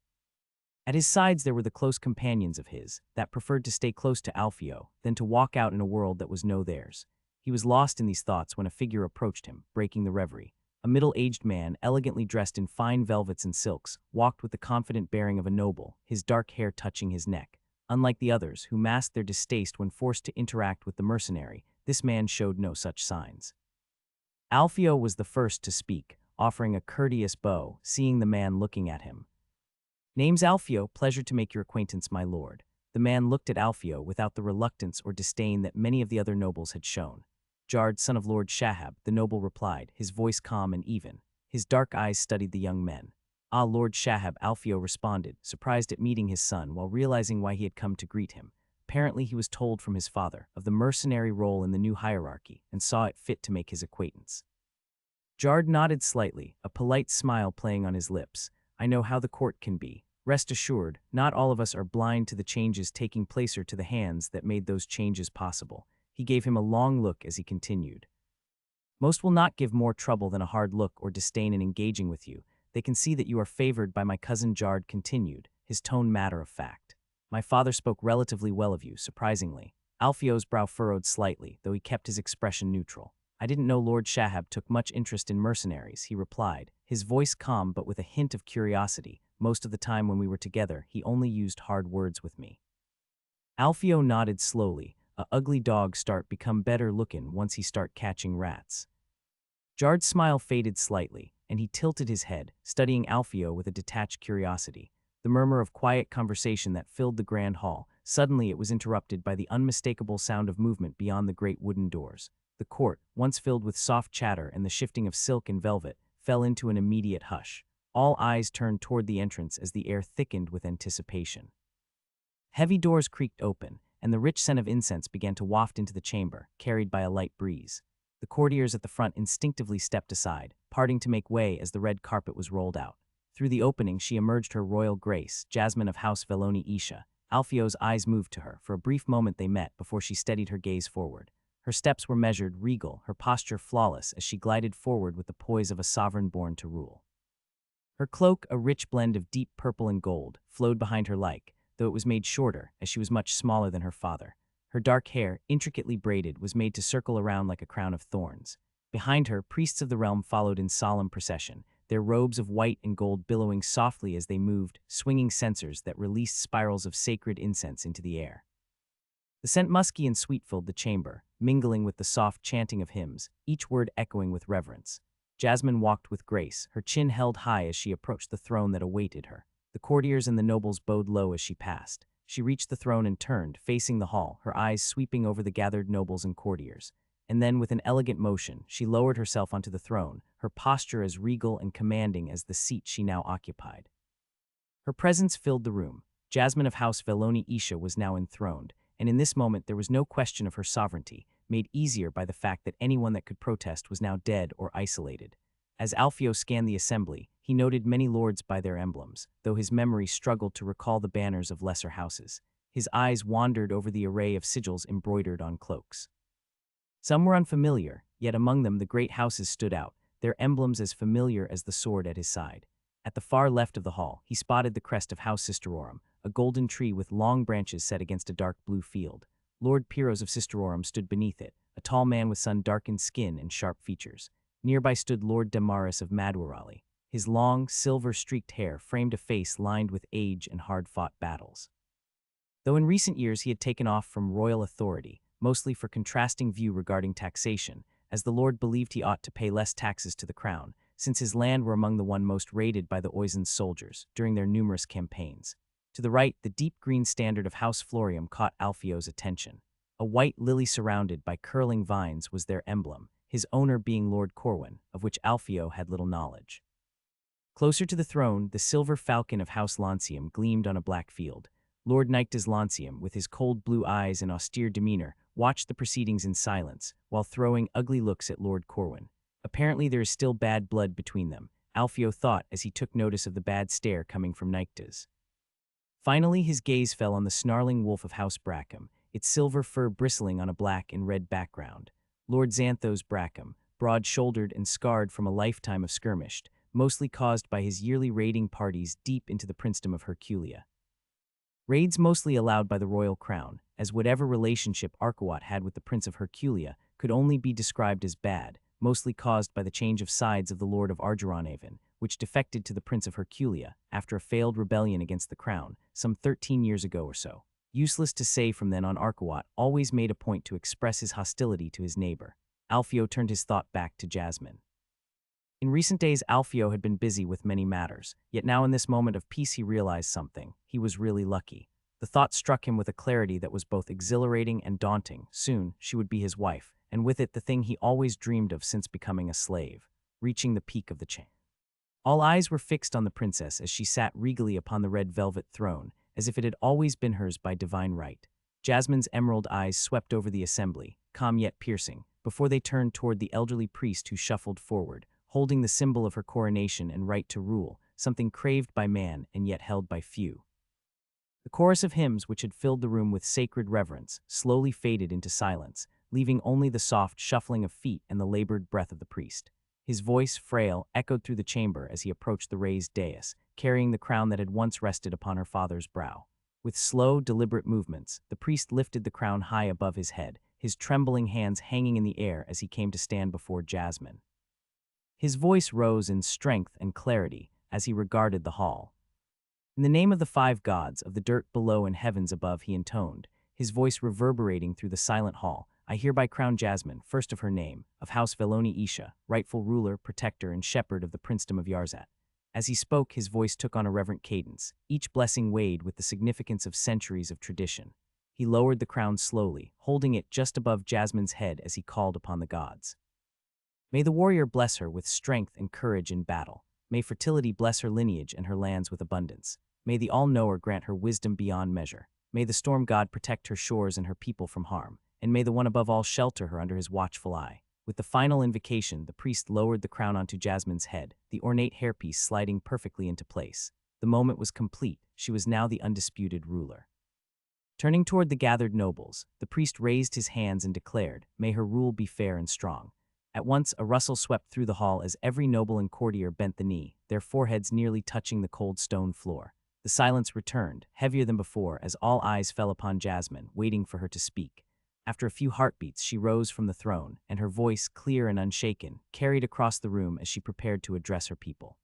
At his sides there were the close companions of his, that preferred to stay close to Alfio, than to walk out in a world that was no theirs. He was lost in these thoughts when a figure approached him, breaking the reverie. A middle-aged man, elegantly dressed in fine velvets and silks, walked with the confident bearing of a noble, his dark hair touching his neck. Unlike the others, who masked their distaste when forced to interact with the mercenary, this man showed no such signs. Alfio was the first to speak, offering a courteous bow, seeing the man looking at him. "Name's Alfio, pleasure to make your acquaintance, my lord." The man looked at Alfio without the reluctance or disdain that many of the other nobles had shown. "Jard, son of Lord Shahab," the noble replied, his voice calm and even. His dark eyes studied the young men. "Ah, Lord Shahab," Alfio responded, surprised at meeting his son while realizing why he had come to greet him. Apparently he was told from his father of the mercenary role in the new hierarchy and saw it fit to make his acquaintance. Jard nodded slightly, a polite smile playing on his lips. "I know how the court can be. Rest assured, not all of us are blind to the changes taking place or to the hands that made those changes possible." He gave him a long look as he continued. "Most will not give more trouble than a hard look or disdain in engaging with you. They can see that you are favored by my cousin," Jard continued, his tone matter of fact. "My father spoke relatively well of you, surprisingly." Alfio's brow furrowed slightly, though he kept his expression neutral. "I didn't know Lord Shahab took much interest in mercenaries," he replied, his voice calm but with a hint of curiosity. Most of the time when we were together, he only used hard words with me. Alfio nodded slowly. A ugly dog start become better looking once he start catching rats. Jard's smile faded slightly, and he tilted his head, studying Alfio with a detached curiosity. The murmur of quiet conversation that filled the grand hall. Suddenly it was interrupted by the unmistakable sound of movement beyond the great wooden doors. The court, once filled with soft chatter and the shifting of silk and velvet, fell into an immediate hush. All eyes turned toward the entrance as the air thickened with anticipation. Heavy doors creaked open, and the rich scent of incense began to waft into the chamber, carried by a light breeze. The courtiers at the front instinctively stepped aside, parting to make way as the red carpet was rolled out. Through the opening she emerged her royal grace, Jasmine of House Veloni Isha. Alfio's eyes moved to her. For a brief moment they met before she steadied her gaze forward. Her steps were measured, regal, her posture flawless as she glided forward with the poise of a sovereign born to rule. Her cloak, a rich blend of deep purple and gold, flowed behind her though it was made shorter, as she was much smaller than her father. Her dark hair, intricately braided, was made to circle around like a crown of thorns. Behind her, priests of the realm followed in solemn procession, their robes of white and gold billowing softly as they moved, swinging censers that released spirals of sacred incense into the air. The scent musky and sweet filled the chamber, mingling with the soft chanting of hymns, each word echoing with reverence. Jasmine walked with grace, her chin held high as she approached the throne that awaited her. The courtiers and the nobles bowed low as she passed. She reached the throne and turned, facing the hall, her eyes sweeping over the gathered nobles and courtiers. And then, with an elegant motion, she lowered herself onto the throne, her posture as regal and commanding as the seat she now occupied. Her presence filled the room. Jasmine of House Veloni Isha was now enthroned, and in this moment there was no question of her sovereignty, made easier by the fact that anyone that could protest was now dead or isolated. As Alfio scanned the assembly, he noted many lords by their emblems, though his memory struggled to recall the banners of lesser houses. His eyes wandered over the array of sigils embroidered on cloaks. Some were unfamiliar, yet among them the great houses stood out, their emblems as familiar as the sword at his side. At the far left of the hall, he spotted the crest of House Sisterorum, a golden tree with long branches set against a dark blue field. Lord Pyros of Sisterorum stood beneath it, a tall man with sun-darkened skin and sharp features. Nearby stood Lord Damaris of Manhwaedit. His long, silver-streaked hair framed a face lined with age and hard-fought battles. Though in recent years he had taken off from royal authority, mostly for contrasting view regarding taxation, as the lord believed he ought to pay less taxes to the crown, since his land were among the one most raided by the Oizen's soldiers during their numerous campaigns. To the right, the deep green standard of House Florium caught Alfio's attention. A white lily surrounded by curling vines was their emblem, his owner being Lord Corwin, of which Alfio had little knowledge. Closer to the throne, the silver falcon of House Lancium gleamed on a black field. Lord Nyctas Lancium, with his cold blue eyes and austere demeanor, watched the proceedings in silence, while throwing ugly looks at Lord Corwin. Apparently there is still bad blood between them, Alfio thought as he took notice of the bad stare coming from Nyctas. Finally his gaze fell on the snarling wolf of House Brackham, its silver fur bristling on a black and red background. Lord Xanthos Brackham, broad-shouldered and scarred from a lifetime of skirmish, mostly caused by his yearly raiding parties deep into the princedom of Herculia. Raids mostly allowed by the royal crown, as whatever relationship Archewat had with the Prince of Herculia could only be described as bad, mostly caused by the change of sides of the Lord of Argeronhaven, which defected to the Prince of Herculia after a failed rebellion against the crown, some 13 years ago or so. Useless to say from then on, Archewat always made a point to express his hostility to his neighbor. Alfio turned his thought back to Jasmine. In recent days Alfio had been busy with many matters, yet now in this moment of peace he realized something. He was really lucky. The thought struck him with a clarity that was both exhilarating and daunting. Soon she would be his wife, and with it the thing he always dreamed of since becoming a slave, reaching the peak of the chain. All eyes were fixed on the princess as she sat regally upon the red velvet throne, as if it had always been hers by divine right. Jasmine's emerald eyes swept over the assembly, calm yet piercing, before they turned toward the elderly priest who shuffled forward, holding the symbol of her coronation and right to rule, something craved by man and yet held by few. The chorus of hymns which had filled the room with sacred reverence slowly faded into silence, leaving only the soft shuffling of feet and the labored breath of the priest. His voice, frail, echoed through the chamber as he approached the raised dais, carrying the crown that had once rested upon her father's brow. With slow, deliberate movements, the priest lifted the crown high above his head, his trembling hands hanging in the air as he came to stand before Jasmine. His voice rose in strength and clarity as he regarded the hall. In the name of the five gods, of the dirt below and heavens above, he intoned, his voice reverberating through the silent hall, I hereby crown Jasmine, first of her name, of House Veloni Isha, rightful ruler, protector, and shepherd of the princedom of Yarzat. As he spoke, his voice took on a reverent cadence, each blessing weighed with the significance of centuries of tradition. He lowered the crown slowly, holding it just above Jasmine's head as he called upon the gods. May the warrior bless her with strength and courage in battle. May fertility bless her lineage and her lands with abundance. May the All-Knower grant her wisdom beyond measure. May the storm god protect her shores and her people from harm. And may the one above all shelter her under his watchful eye. With the final invocation, the priest lowered the crown onto Jasmine's head, the ornate hairpiece sliding perfectly into place. The moment was complete. She was now the undisputed ruler. Turning toward the gathered nobles, the priest raised his hands and declared, May her rule be fair and strong. At once, a rustle swept through the hall as every noble and courtier bent the knee, their foreheads nearly touching the cold stone floor. The silence returned, heavier than before, as all eyes fell upon Jasmine, waiting for her to speak. After a few heartbeats, she rose from the throne, and her voice, clear and unshaken, carried across the room as she prepared to address her people.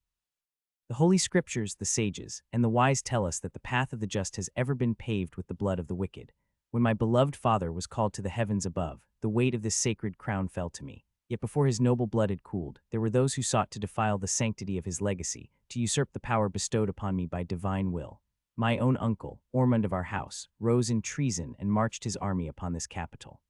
The Holy Scriptures, the sages, and the wise tell us that the path of the just has ever been paved with the blood of the wicked. When my beloved father was called to the heavens above, the weight of this sacred crown fell to me. Yet before his noble blood had cooled, there were those who sought to defile the sanctity of his legacy, to usurp the power bestowed upon me by divine will. My own uncle, Ormond of our house, rose in treason and marched his army upon this capital.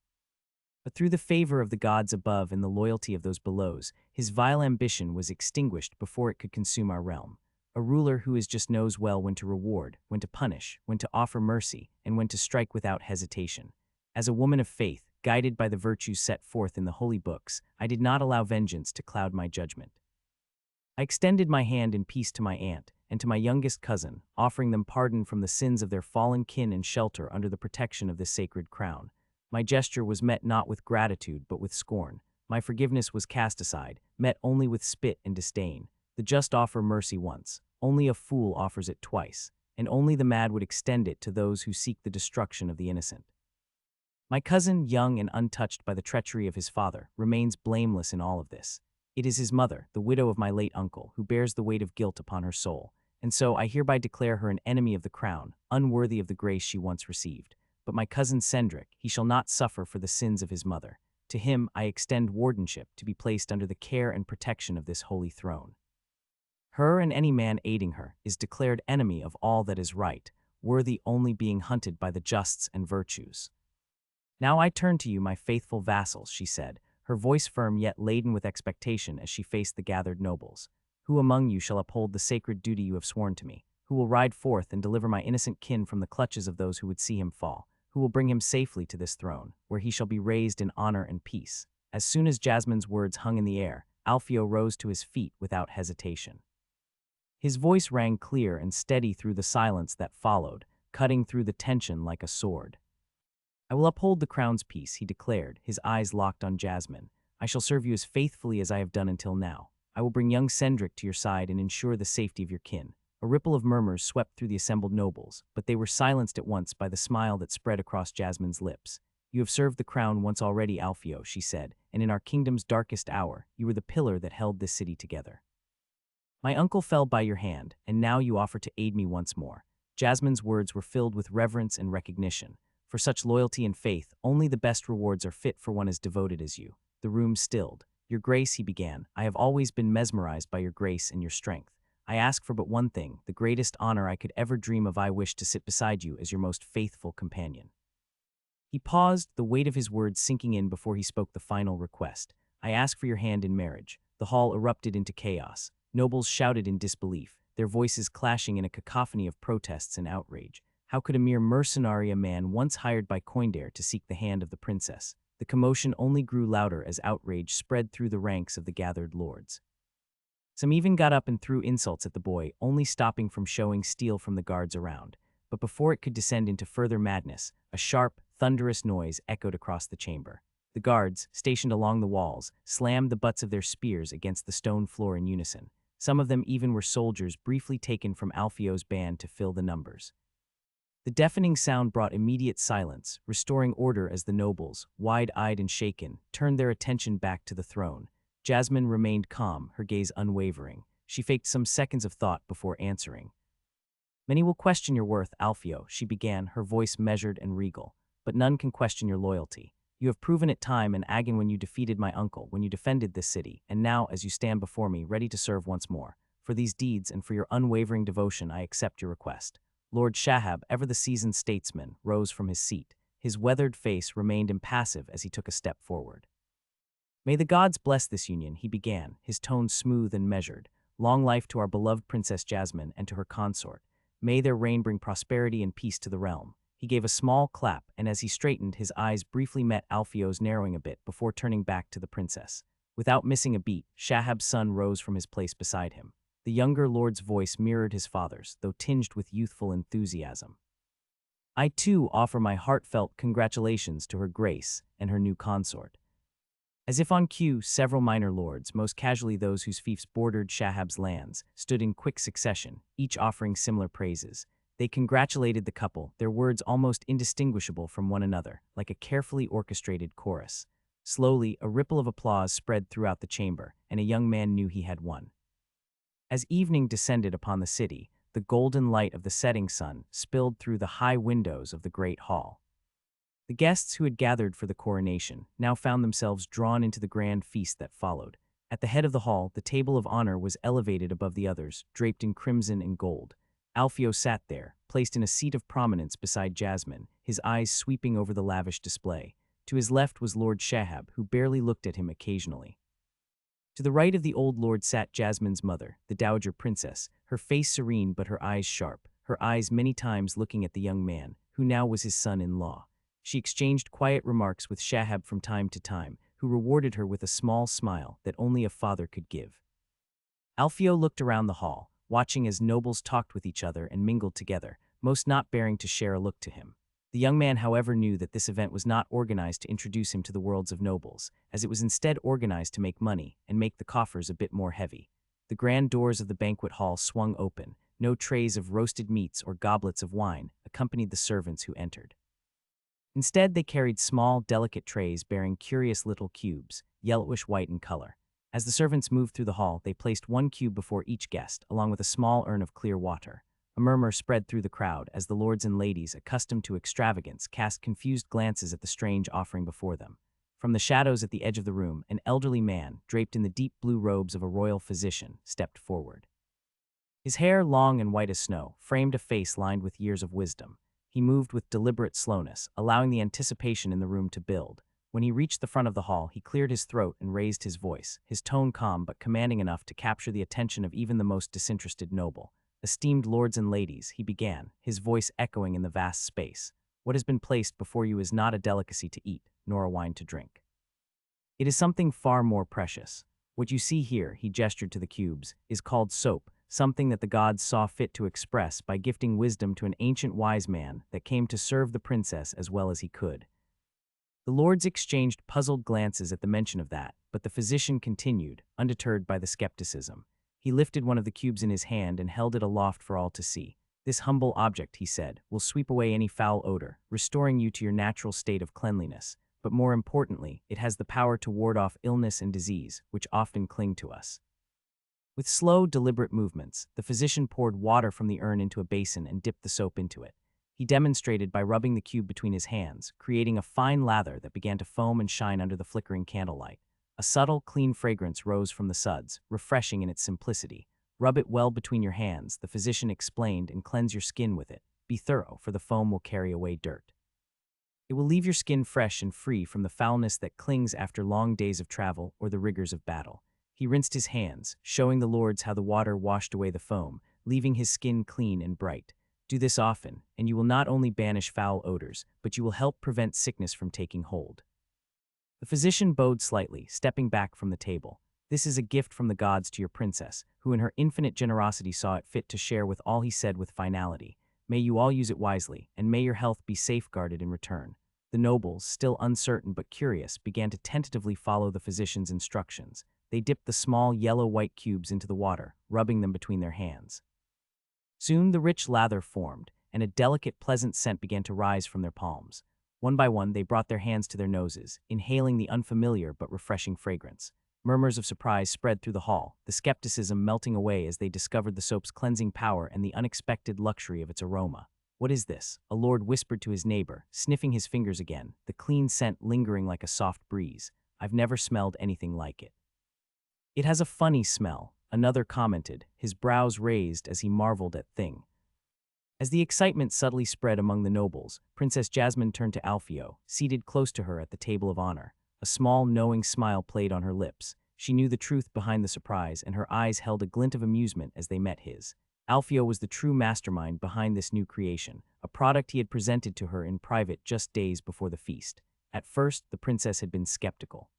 But through the favor of the gods above and the loyalty of those below, his vile ambition was extinguished before it could consume our realm. A ruler who just knows well when to reward, when to punish, when to offer mercy, and when to strike without hesitation. As a woman of faith, guided by the virtues set forth in the holy books, I did not allow vengeance to cloud my judgment. I extended my hand in peace to my aunt and to my youngest cousin, offering them pardon from the sins of their fallen kin and shelter under the protection of this sacred crown. My gesture was met not with gratitude but with scorn. My forgiveness was cast aside, met only with spit and disdain. The just offer mercy once, only a fool offers it twice, and only the mad would extend it to those who seek the destruction of the innocent. My cousin, young and untouched by the treachery of his father, remains blameless in all of this. It is his mother, the widow of my late uncle, who bears the weight of guilt upon her soul, and so I hereby declare her an enemy of the crown, unworthy of the grace she once received. But my cousin Cendric, he shall not suffer for the sins of his mother. To him I extend wardenship to be placed under the care and protection of this holy throne. Her and any man aiding her is declared enemy of all that is right, worthy only being hunted by the justs and virtues. Now I turn to you, my faithful vassals, she said, her voice firm yet laden with expectation as she faced the gathered nobles. Who among you shall uphold the sacred duty you have sworn to me? Who will ride forth and deliver my innocent kin from the clutches of those who would see him fall? Who will bring him safely to this throne, where he shall be raised in honor and peace? As soon as Jasmine's words hung in the air, Alfio rose to his feet without hesitation. His voice rang clear and steady through the silence that followed, cutting through the tension like a sword. I will uphold the crown's peace, he declared, his eyes locked on Jasmine. I shall serve you as faithfully as I have done until now. I will bring young Cendric to your side and ensure the safety of your kin. A ripple of murmurs swept through the assembled nobles, but they were silenced at once by the smile that spread across Jasmine's lips. You have served the crown once already, Alfio, she said, and in our kingdom's darkest hour, you were the pillar that held this city together. My uncle fell by your hand, and now you offer to aid me once more. Jasmine's words were filled with reverence and recognition. For such loyalty and faith, only the best rewards are fit for one as devoted as you. The room stilled. Your grace, he began, I have always been mesmerized by your grace and your strength. I ask for but one thing, the greatest honor I could ever dream of. I wish to sit beside you as your most faithful companion. He paused, the weight of his words sinking in before he spoke the final request. I ask for your hand in marriage. The hall erupted into chaos. Nobles shouted in disbelief, their voices clashing in a cacophony of protests and outrage. How could a mere mercenary, a man once hired by Coindare to seek the hand of the princess? The commotion only grew louder as outrage spread through the ranks of the gathered lords. Some even got up and threw insults at the boy, only stopping from showing steel from the guards around. But before it could descend into further madness, a sharp, thunderous noise echoed across the chamber. The guards, stationed along the walls, slammed the butts of their spears against the stone floor in unison. Some of them even were soldiers briefly taken from Alfio's band to fill the numbers. The deafening sound brought immediate silence, restoring order as the nobles, wide-eyed and shaken, turned their attention back to the throne. Jasmine remained calm, her gaze unwavering. She faked some seconds of thought before answering. Many will question your worth, Alfio, she began, her voice measured and regal. But none can question your loyalty. You have proven it time and again when you defeated my uncle, when you defended this city, and now as you stand before me, ready to serve once more. For these deeds and for your unwavering devotion, I accept your request. Lord Shahab, ever the seasoned statesman, rose from his seat. His weathered face remained impassive as he took a step forward. May the gods bless this union, he began, his tone smooth and measured. Long life to our beloved Princess Jasmine and to her consort. May their reign bring prosperity and peace to the realm. He gave a small clap, and as he straightened, his eyes briefly met Alfio's, narrowing a bit before turning back to the princess. Without missing a beat, Shahab's son rose from his place beside him. The younger lord's voice mirrored his father's, though tinged with youthful enthusiasm. I too offer my heartfelt congratulations to her grace and her new consort. As if on cue, several minor lords, most casually those whose fiefs bordered Shahab's lands, stood in quick succession, each offering similar praises. They congratulated the couple, their words almost indistinguishable from one another, like a carefully orchestrated chorus. Slowly, a ripple of applause spread throughout the chamber, and a young man knew he had won. As evening descended upon the city, the golden light of the setting sun spilled through the high windows of the great hall. The guests who had gathered for the coronation now found themselves drawn into the grand feast that followed. At the head of the hall, the table of honor was elevated above the others, draped in crimson and gold. Alfio sat there, placed in a seat of prominence beside Jasmine, his eyes sweeping over the lavish display. To his left was Lord Shahab, who barely looked at him occasionally. To the right of the old lord sat Jasmine's mother, the dowager princess, her face serene but her eyes sharp, her eyes many times looking at the young man, who now was his son-in-law. She exchanged quiet remarks with Shahab from time to time, who rewarded her with a small smile that only a father could give. Alfio looked around the hall, watching as nobles talked with each other and mingled together, most not bearing to share a look to him. The young man, however, knew that this event was not organized to introduce him to the worlds of nobles, as it was instead organized to make money and make the coffers a bit more heavy. The grand doors of the banquet hall swung open. No trays of roasted meats or goblets of wine accompanied the servants who entered. Instead, they carried small, delicate trays bearing curious little cubes, yellowish-white in color. As the servants moved through the hall, they placed one cube before each guest, along with a small urn of clear water. A murmur spread through the crowd as the lords and ladies, accustomed to extravagance, cast confused glances at the strange offering before them. From the shadows at the edge of the room, an elderly man, draped in the deep blue robes of a royal physician, stepped forward. His hair, long and white as snow, framed a face lined with years of wisdom. He moved with deliberate slowness, allowing the anticipation in the room to build. When he reached the front of the hall, he cleared his throat and raised his voice, his tone calm but commanding enough to capture the attention of even the most disinterested noble. Esteemed lords and ladies, he began, his voice echoing in the vast space. What has been placed before you is not a delicacy to eat, nor a wine to drink. It is something far more precious. What you see here, he gestured to the cubes, is called soap, something that the gods saw fit to express by gifting wisdom to an ancient wise man that came to serve the princess as well as he could. The lords exchanged puzzled glances at the mention of that, but the physician continued, undeterred by the skepticism. He lifted one of the cubes in his hand and held it aloft for all to see. This humble object, he said, will sweep away any foul odor, restoring you to your natural state of cleanliness. But more importantly, it has the power to ward off illness and disease, which often cling to us. With slow, deliberate movements, the physician poured water from the urn into a basin and dipped the soap into it. He demonstrated by rubbing the cube between his hands, creating a fine lather that began to foam and shine under the flickering candlelight. A subtle, clean fragrance rose from the suds, refreshing in its simplicity. Rub it well between your hands, the physician explained, and cleanse your skin with it. Be thorough, for the foam will carry away dirt. It will leave your skin fresh and free from the foulness that clings after long days of travel or the rigors of battle. He rinsed his hands, showing the lords how the water washed away the foam, leaving his skin clean and bright. Do this often, and you will not only banish foul odors, but you will help prevent sickness from taking hold. The physician bowed slightly, stepping back from the table. This is a gift from the gods to your princess, who in her infinite generosity saw it fit to share with all, he said with finality. May you all use it wisely, and may your health be safeguarded in return. The nobles, still uncertain but curious, began to tentatively follow the physician's instructions. They dipped the small yellow-white cubes into the water, rubbing them between their hands. Soon the rich lather formed, and a delicate, pleasant scent began to rise from their palms. One by one, they brought their hands to their noses, inhaling the unfamiliar but refreshing fragrance. Murmurs of surprise spread through the hall, the skepticism melting away as they discovered the soap's cleansing power and the unexpected luxury of its aroma. "What is this?" a lord whispered to his neighbor, sniffing his fingers again, the clean scent lingering like a soft breeze. "I've never smelled anything like it." "It has a funny smell," another commented, his brows raised as he marveled at thing. As the excitement subtly spread among the nobles, Princess Jasmine turned to Alfio, seated close to her at the table of honor. A small, knowing smile played on her lips. She knew the truth behind the surprise, and her eyes held a glint of amusement as they met his. Alfio was the true mastermind behind this new creation, a product he had presented to her in private just days before the feast. At first, the princess had been skeptical.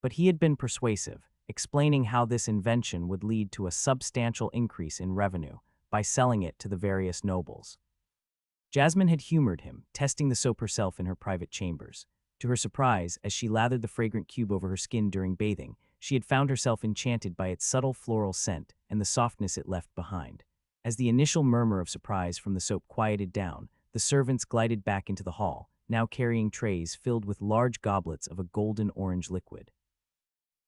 But he had been persuasive, explaining how this invention would lead to a substantial increase in revenue by selling it to the various nobles. Jasmine had humored him, testing the soap herself in her private chambers. To her surprise, as she lathered the fragrant cube over her skin during bathing, she had found herself enchanted by its subtle floral scent and the softness it left behind. As the initial murmur of surprise from the soap quieted down, the servants glided back into the hall, now carrying trays filled with large goblets of a golden-orange liquid.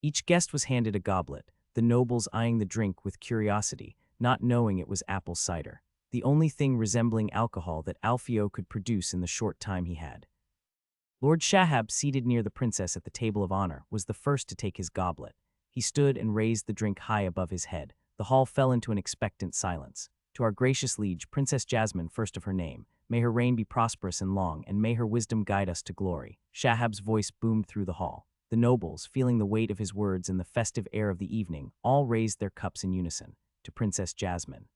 Each guest was handed a goblet, the nobles eyeing the drink with curiosity, not knowing it was apple cider, the only thing resembling alcohol that Alfio could produce in the short time he had. Lord Shahab, seated near the princess at the table of honor, was the first to take his goblet. He stood and raised the drink high above his head. The hall fell into an expectant silence. "To our gracious liege, Princess Jasmine, first of her name, may her reign be prosperous and long, and may her wisdom guide us to glory." Shahab's voice boomed through the hall. The nobles, feeling the weight of his words and the festive air of the evening, all raised their cups in unison. "To Princess Jasmine."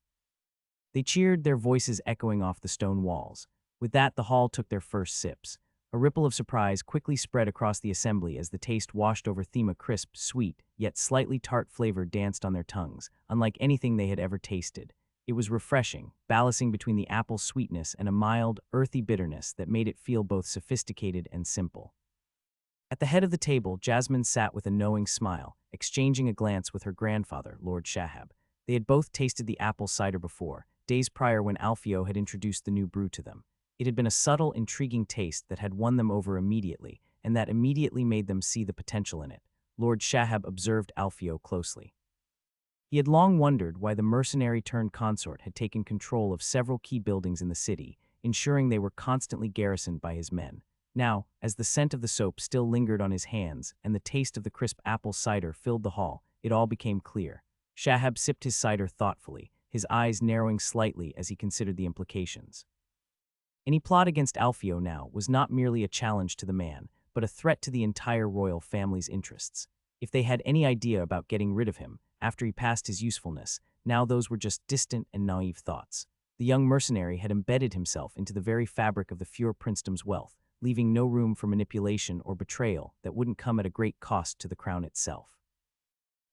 They cheered, their voices echoing off the stone walls. With that, the hall took their first sips. A ripple of surprise quickly spread across the assembly as the taste washed over them. A crisp, sweet, yet slightly tart flavor danced on their tongues, unlike anything they had ever tasted. It was refreshing, balancing between the apple sweetness and a mild, earthy bitterness that made it feel both sophisticated and simple. At the head of the table, Jasmine sat with a knowing smile, exchanging a glance with her grandfather, Lord Shahab. They had both tasted the apple cider before, days prior when Alfio had introduced the new brew to them. It had been a subtle, intriguing taste that had won them over immediately, and that immediately made them see the potential in it. Lord Shahab observed Alfio closely. He had long wondered why the mercenary turned consort had taken control of several key buildings in the city, ensuring they were constantly garrisoned by his men. Now, as the scent of the soap still lingered on his hands and the taste of the crisp apple cider filled the hall, it all became clear. Shahab sipped his cider thoughtfully, his eyes narrowing slightly as he considered the implications. Any plot against Alfio now was not merely a challenge to the man, but a threat to the entire royal family's interests. If they had any idea about getting rid of him, after he passed his usefulness, now those were just distant and naive thoughts. The young mercenary had embedded himself into the very fabric of the Fure princedom's wealth, leaving no room for manipulation or betrayal that wouldn't come at a great cost to the crown itself.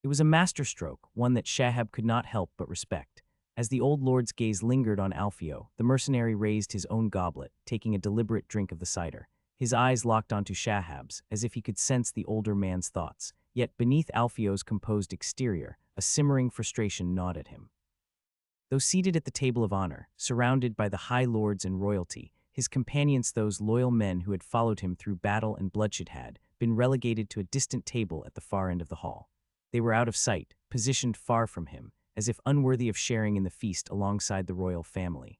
It was a masterstroke, one that Shahab could not help but respect. As the old lord's gaze lingered on Alfio, the mercenary raised his own goblet, taking a deliberate drink of the cider. His eyes locked onto Shahab's, as if he could sense the older man's thoughts. Yet beneath Alfio's composed exterior, a simmering frustration gnawed at him. Though seated at the table of honor, surrounded by the high lords and royalty, his companions, those loyal men who had followed him through battle and bloodshed, had been relegated to a distant table at the far end of the hall. They were out of sight, positioned far from him, as if unworthy of sharing in the feast alongside the royal family.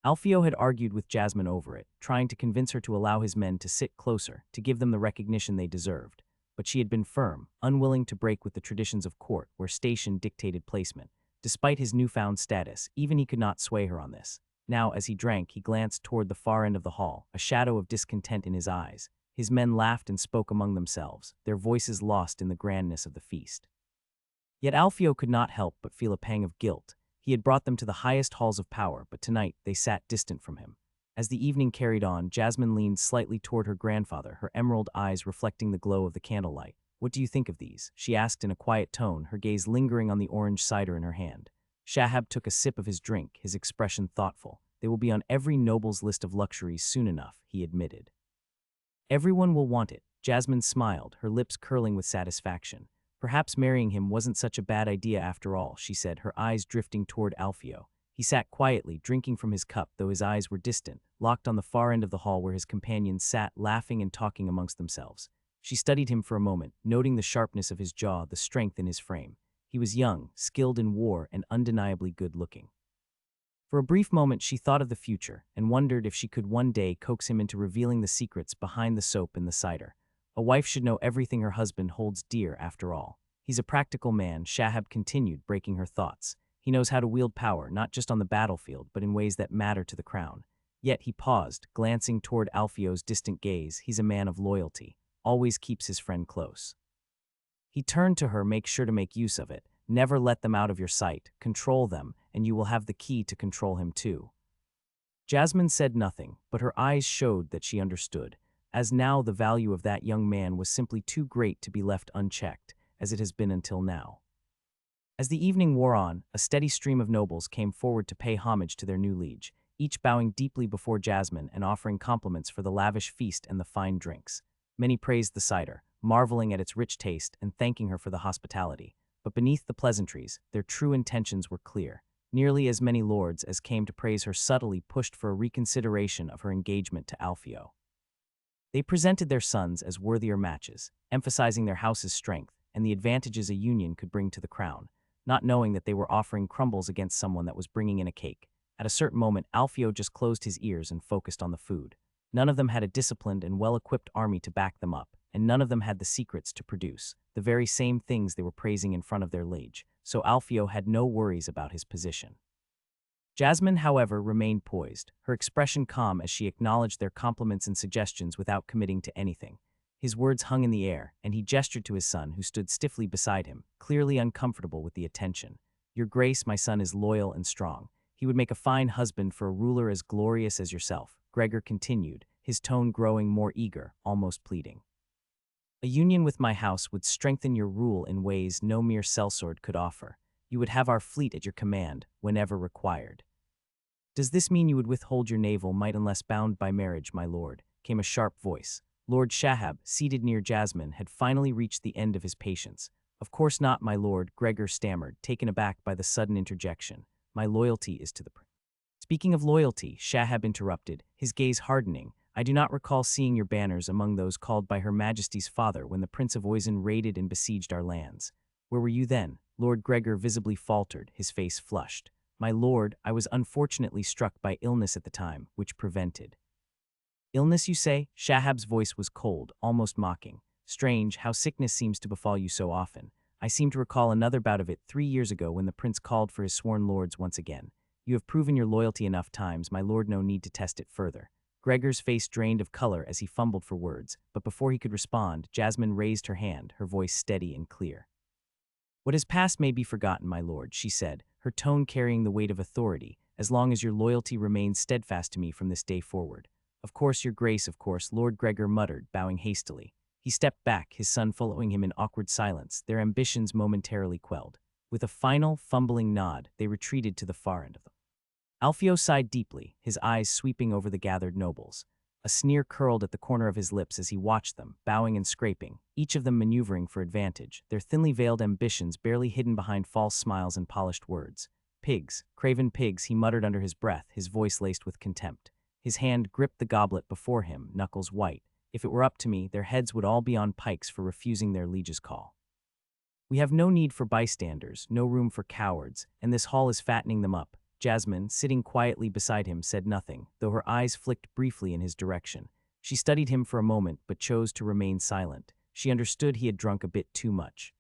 Alfio had argued with Jasmine over it, trying to convince her to allow his men to sit closer, to give them the recognition they deserved. But she had been firm, unwilling to break with the traditions of court where station dictated placement. Despite his newfound status, even he could not sway her on this. Now, as he drank, he glanced toward the far end of the hall, a shadow of discontent in his eyes. His men laughed and spoke among themselves, their voices lost in the grandness of the feast. Yet Alfio could not help but feel a pang of guilt. He had brought them to the highest halls of power, but tonight they sat distant from him. As the evening carried on, Jasmine leaned slightly toward her grandfather, her emerald eyes reflecting the glow of the candlelight. "What do you think of these?" she asked in a quiet tone, her gaze lingering on the orange cider in her hand. Shahab took a sip of his drink, his expression thoughtful. "They will be on every noble's list of luxuries soon enough," he admitted. "Everyone will want it." Jasmine smiled, her lips curling with satisfaction. "Perhaps marrying him wasn't such a bad idea after all," she said, her eyes drifting toward Alfio. He sat quietly, drinking from his cup, though his eyes were distant, locked on the far end of the hall where his companions sat laughing and talking amongst themselves. She studied him for a moment, noting the sharpness of his jaw, the strength in his frame. He was young, skilled in war, and undeniably good-looking. For a brief moment she thought of the future and wondered if she could one day coax him into revealing the secrets behind the soap and the cider. A wife should know everything her husband holds dear after all. He's a practical man, Shahab continued, breaking her thoughts. He knows how to wield power, not just on the battlefield, but in ways that matter to the crown. Yet he paused, glancing toward Alfio's distant gaze. He's a man of loyalty, always keeps his friend close. He turned to her, make sure to make use of it. Never let them out of your sight, control them, and you will have the key to control him too. Jasmine said nothing, but her eyes showed that she understood, as now the value of that young man was simply too great to be left unchecked, as it has been until now. As the evening wore on, a steady stream of nobles came forward to pay homage to their new liege, each bowing deeply before Jasmine and offering compliments for the lavish feast and the fine drinks. Many praised the cider, marveling at its rich taste and thanking her for the hospitality. But beneath the pleasantries, their true intentions were clear. Nearly as many lords as came to praise her subtly pushed for a reconsideration of her engagement to Alfio. They presented their sons as worthier matches, emphasizing their house's strength and the advantages a union could bring to the crown, not knowing that they were offering crumbles against someone that was bringing in a cake. At a certain moment, Alfio just closed his ears and focused on the food. None of them had a disciplined and well-equipped army to back them up, and none of them had the secrets to produce the very same things they were praising in front of their liege, so Alfio had no worries about his position. Jasmine, however, remained poised, her expression calm as she acknowledged their compliments and suggestions without committing to anything. His words hung in the air, and he gestured to his son, who stood stiffly beside him, clearly uncomfortable with the attention. Your Grace, my son is loyal and strong. He would make a fine husband for a ruler as glorious as yourself, Gregor continued, his tone growing more eager, almost pleading. A union with my house would strengthen your rule in ways no mere sellsword could offer. You would have our fleet at your command, whenever required. Does this mean you would withhold your naval might unless bound by marriage, my lord? Came a sharp voice. Lord Shahab, seated near Jasmine, had finally reached the end of his patience. Of course not, my lord, Gregor stammered, taken aback by the sudden interjection. My loyalty is to the prince. Speaking of loyalty, Shahab interrupted, his gaze hardening. I do not recall seeing your banners among those called by Her Majesty's father when the Prince of Oisin raided and besieged our lands. Where were you then? Lord Gregor visibly faltered, his face flushed. My lord, I was unfortunately struck by illness at the time, which prevented. Illness, you say? Shahab's voice was cold, almost mocking. Strange how sickness seems to befall you so often. I seem to recall another bout of it 3 years ago when the prince called for his sworn lords once again. You have proven your loyalty enough times, my lord, no need to test it further. Gregor's face drained of color as he fumbled for words, but before he could respond, Jasmine raised her hand, her voice steady and clear. What has passed may be forgotten, my lord, she said, her tone carrying the weight of authority, as long as your loyalty remains steadfast to me from this day forward. Of course, your grace, of course, Lord Gregor muttered, bowing hastily. He stepped back, his son following him in awkward silence, their ambitions momentarily quelled. With a final, fumbling nod, they retreated to the far end of them. Alfio sighed deeply, his eyes sweeping over the gathered nobles. A sneer curled at the corner of his lips as he watched them, bowing and scraping, each of them maneuvering for advantage, their thinly veiled ambitions barely hidden behind false smiles and polished words. Pigs, craven pigs, he muttered under his breath, his voice laced with contempt. His hand gripped the goblet before him, knuckles white. If it were up to me, their heads would all be on pikes for refusing their liege's call. We have no need for bystanders, no room for cowards, and this hall is fattening them up. Jasmine, sitting quietly beside him, said nothing, though her eyes flicked briefly in his direction. She studied him for a moment, but chose to remain silent. She understood he had drunk a bit too much.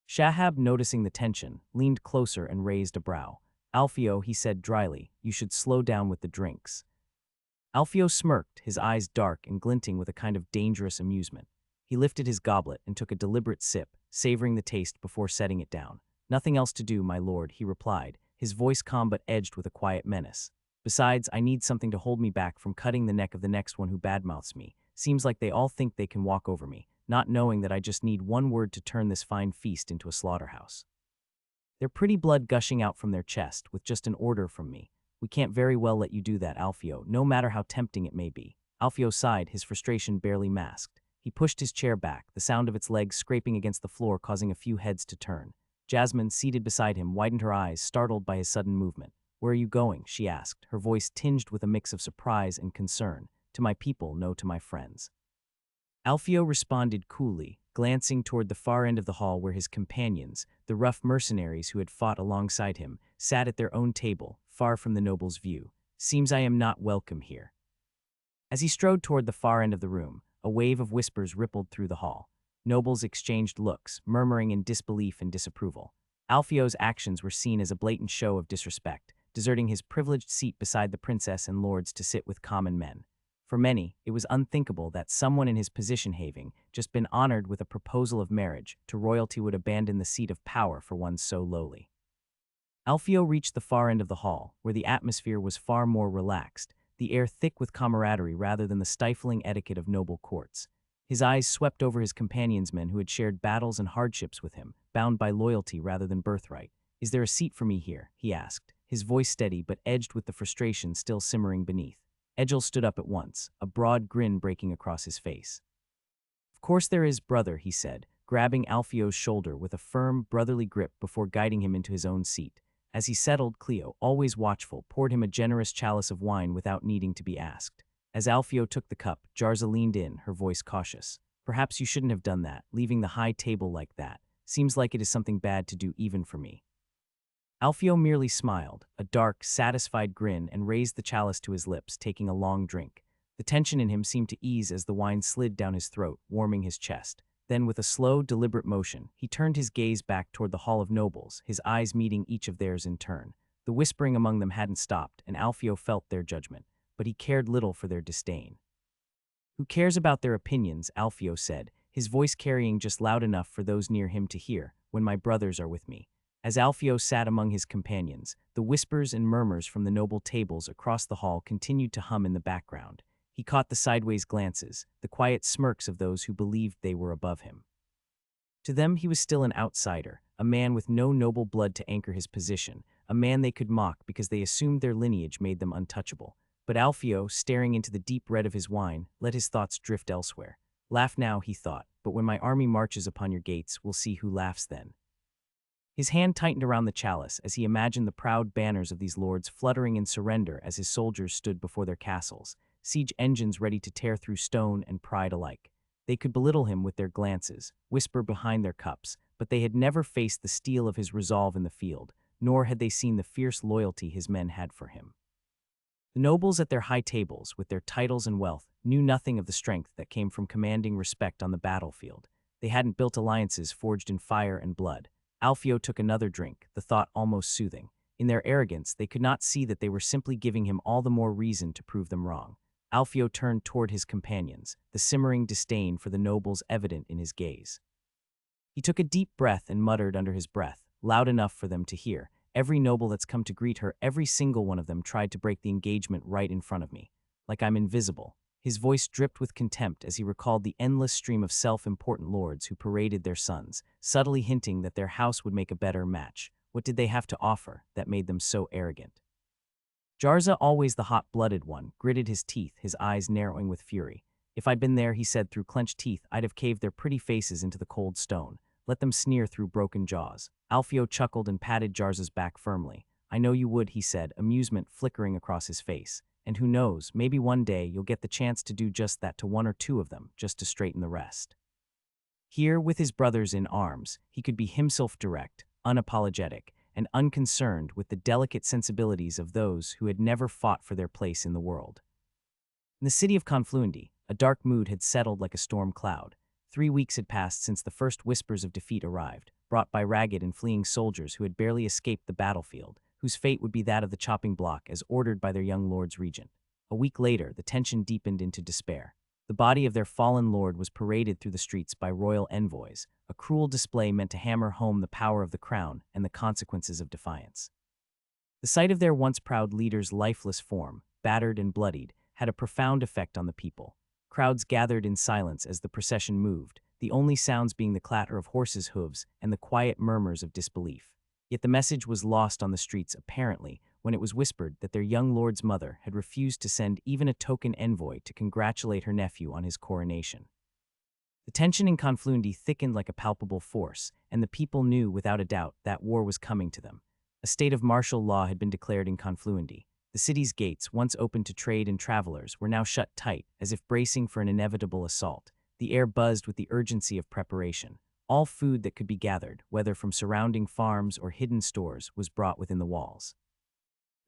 Shahab, noticing the tension, leaned closer and raised a brow. Alfio, he said dryly, you should slow down with the drinks. Alfio smirked, his eyes dark and glinting with a kind of dangerous amusement. He lifted his goblet and took a deliberate sip, savoring the taste before setting it down. Nothing else to do, my lord, he replied, his voice calm but edged with a quiet menace. Besides, I need something to hold me back from cutting the neck of the next one who badmouths me. Seems like they all think they can walk over me, not knowing that I just need one word to turn this fine feast into a slaughterhouse. Their pretty blood gushing out from their chest with just an order from me. We can't very well let you do that, Alfio, no matter how tempting it may be. Alfio sighed, his frustration barely masked. He pushed his chair back, the sound of its legs scraping against the floor causing a few heads to turn. Jasmine, seated beside him, widened her eyes, startled by his sudden movement. Where are you going? She asked, her voice tinged with a mix of surprise and concern. To my people, no, to my friends. Alfio responded coolly, glancing toward the far end of the hall where his companions, the rough mercenaries who had fought alongside him, sat at their own table, far from the noble's view. Seems I am not welcome here. As he strode toward the far end of the room, a wave of whispers rippled through the hall. Nobles exchanged looks, murmuring in disbelief and disapproval. Alfio's actions were seen as a blatant show of disrespect, deserting his privileged seat beside the princess and lords to sit with common men. For many, it was unthinkable that someone in his position, having just been honored with a proposal of marriage to royalty, would abandon the seat of power for one so lowly. Alfio reached the far end of the hall, where the atmosphere was far more relaxed, the air thick with camaraderie rather than the stifling etiquette of noble courts. His eyes swept over his companions, men who had shared battles and hardships with him, bound by loyalty rather than birthright. "Is there a seat for me here?" he asked, his voice steady but edged with the frustration still simmering beneath. Egil stood up at once, a broad grin breaking across his face. "Of course there is, brother," he said, grabbing Alfio's shoulder with a firm, brotherly grip before guiding him into his own seat. As he settled, Cleo, always watchful, poured him a generous chalice of wine without needing to be asked. As Alfio took the cup, Jarza leaned in, her voice cautious. "Perhaps you shouldn't have done that, leaving the high table like that. Seems like it is something bad to do even for me." Alfio merely smiled, a dark, satisfied grin, and raised the chalice to his lips, taking a long drink. The tension in him seemed to ease as the wine slid down his throat, warming his chest. Then, with a slow, deliberate motion, he turned his gaze back toward the Hall of Nobles, his eyes meeting each of theirs in turn. The whispering among them hadn't stopped, and Alfio felt their judgment, but he cared little for their disdain. "Who cares about their opinions?" Alfio said, his voice carrying just loud enough for those near him to hear, "when my brothers are with me." As Alfio sat among his companions, the whispers and murmurs from the noble tables across the hall continued to hum in the background. He caught the sideways glances, the quiet smirks of those who believed they were above him. To them he was still an outsider, a man with no noble blood to anchor his position, a man they could mock because they assumed their lineage made them untouchable. But Alfio, staring into the deep red of his wine, let his thoughts drift elsewhere. "Laugh now," he thought, "but when my army marches upon your gates, we'll see who laughs then." His hand tightened around the chalice as he imagined the proud banners of these lords fluttering in surrender as his soldiers stood before their castles, siege engines ready to tear through stone and pride alike. They could belittle him with their glances, whisper behind their cups, but they had never faced the steel of his resolve in the field, nor had they seen the fierce loyalty his men had for him. The nobles at their high tables, with their titles and wealth, knew nothing of the strength that came from commanding respect on the battlefield. They hadn't built alliances forged in fire and blood. Alfio took another drink, the thought almost soothing. In their arrogance, they could not see that they were simply giving him all the more reason to prove them wrong. Alfio turned toward his companions, the simmering disdain for the nobles evident in his gaze. He took a deep breath and muttered under his breath, loud enough for them to hear, "Every noble that's come to greet her, every single one of them tried to break the engagement right in front of me. Like I'm invisible." His voice dripped with contempt as he recalled the endless stream of self-important lords who paraded their sons, subtly hinting that their house would make a better match. What did they have to offer that made them so arrogant? Jarza, always the hot-blooded one, gritted his teeth, his eyes narrowing with fury. "If I'd been there," he said through clenched teeth, "I'd have caved their pretty faces into the cold stone. Let them sneer through broken jaws." Alfio chuckled and patted Jarza's back firmly. "I know you would," he said, amusement flickering across his face. "And who knows, maybe one day you'll get the chance to do just that to one or two of them, just to straighten the rest." Here, with his brothers in arms, he could be himself direct, unapologetic, and unconcerned with the delicate sensibilities of those who had never fought for their place in the world. In the city of Confluendi, a dark mood had settled like a storm cloud. 3 weeks had passed since the first whispers of defeat arrived, brought by ragged and fleeing soldiers who had barely escaped the battlefield, whose fate would be that of the chopping block as ordered by their young lord's regent. A week later, the tension deepened into despair. The body of their fallen lord was paraded through the streets by royal envoys, a cruel display meant to hammer home the power of the crown and the consequences of defiance. The sight of their once proud leader's lifeless form, battered and bloodied, had a profound effect on the people. Crowds gathered in silence as the procession moved, the only sounds being the clatter of horses' hooves and the quiet murmurs of disbelief. Yet the message was lost on the streets, apparently, when it was whispered that their young lord's mother had refused to send even a token envoy to congratulate her nephew on his coronation. The tension in Confluendi thickened like a palpable force, and the people knew without a doubt that war was coming to them. A state of martial law had been declared in Confluendi. The city's gates, once open to trade and travelers, were now shut tight, as if bracing for an inevitable assault. The air buzzed with the urgency of preparation. All food that could be gathered, whether from surrounding farms or hidden stores, was brought within the walls.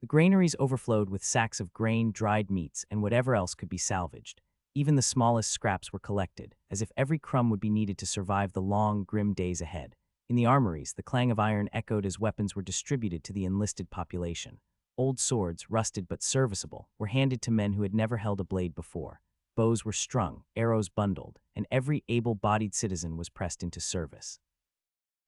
The granaries overflowed with sacks of grain, dried meats, and whatever else could be salvaged. Even the smallest scraps were collected, as if every crumb would be needed to survive the long, grim days ahead. In the armories, the clang of iron echoed as weapons were distributed to the enlisted population. Old swords, rusted but serviceable, were handed to men who had never held a blade before. Bows were strung, arrows bundled, and every able-bodied citizen was pressed into service.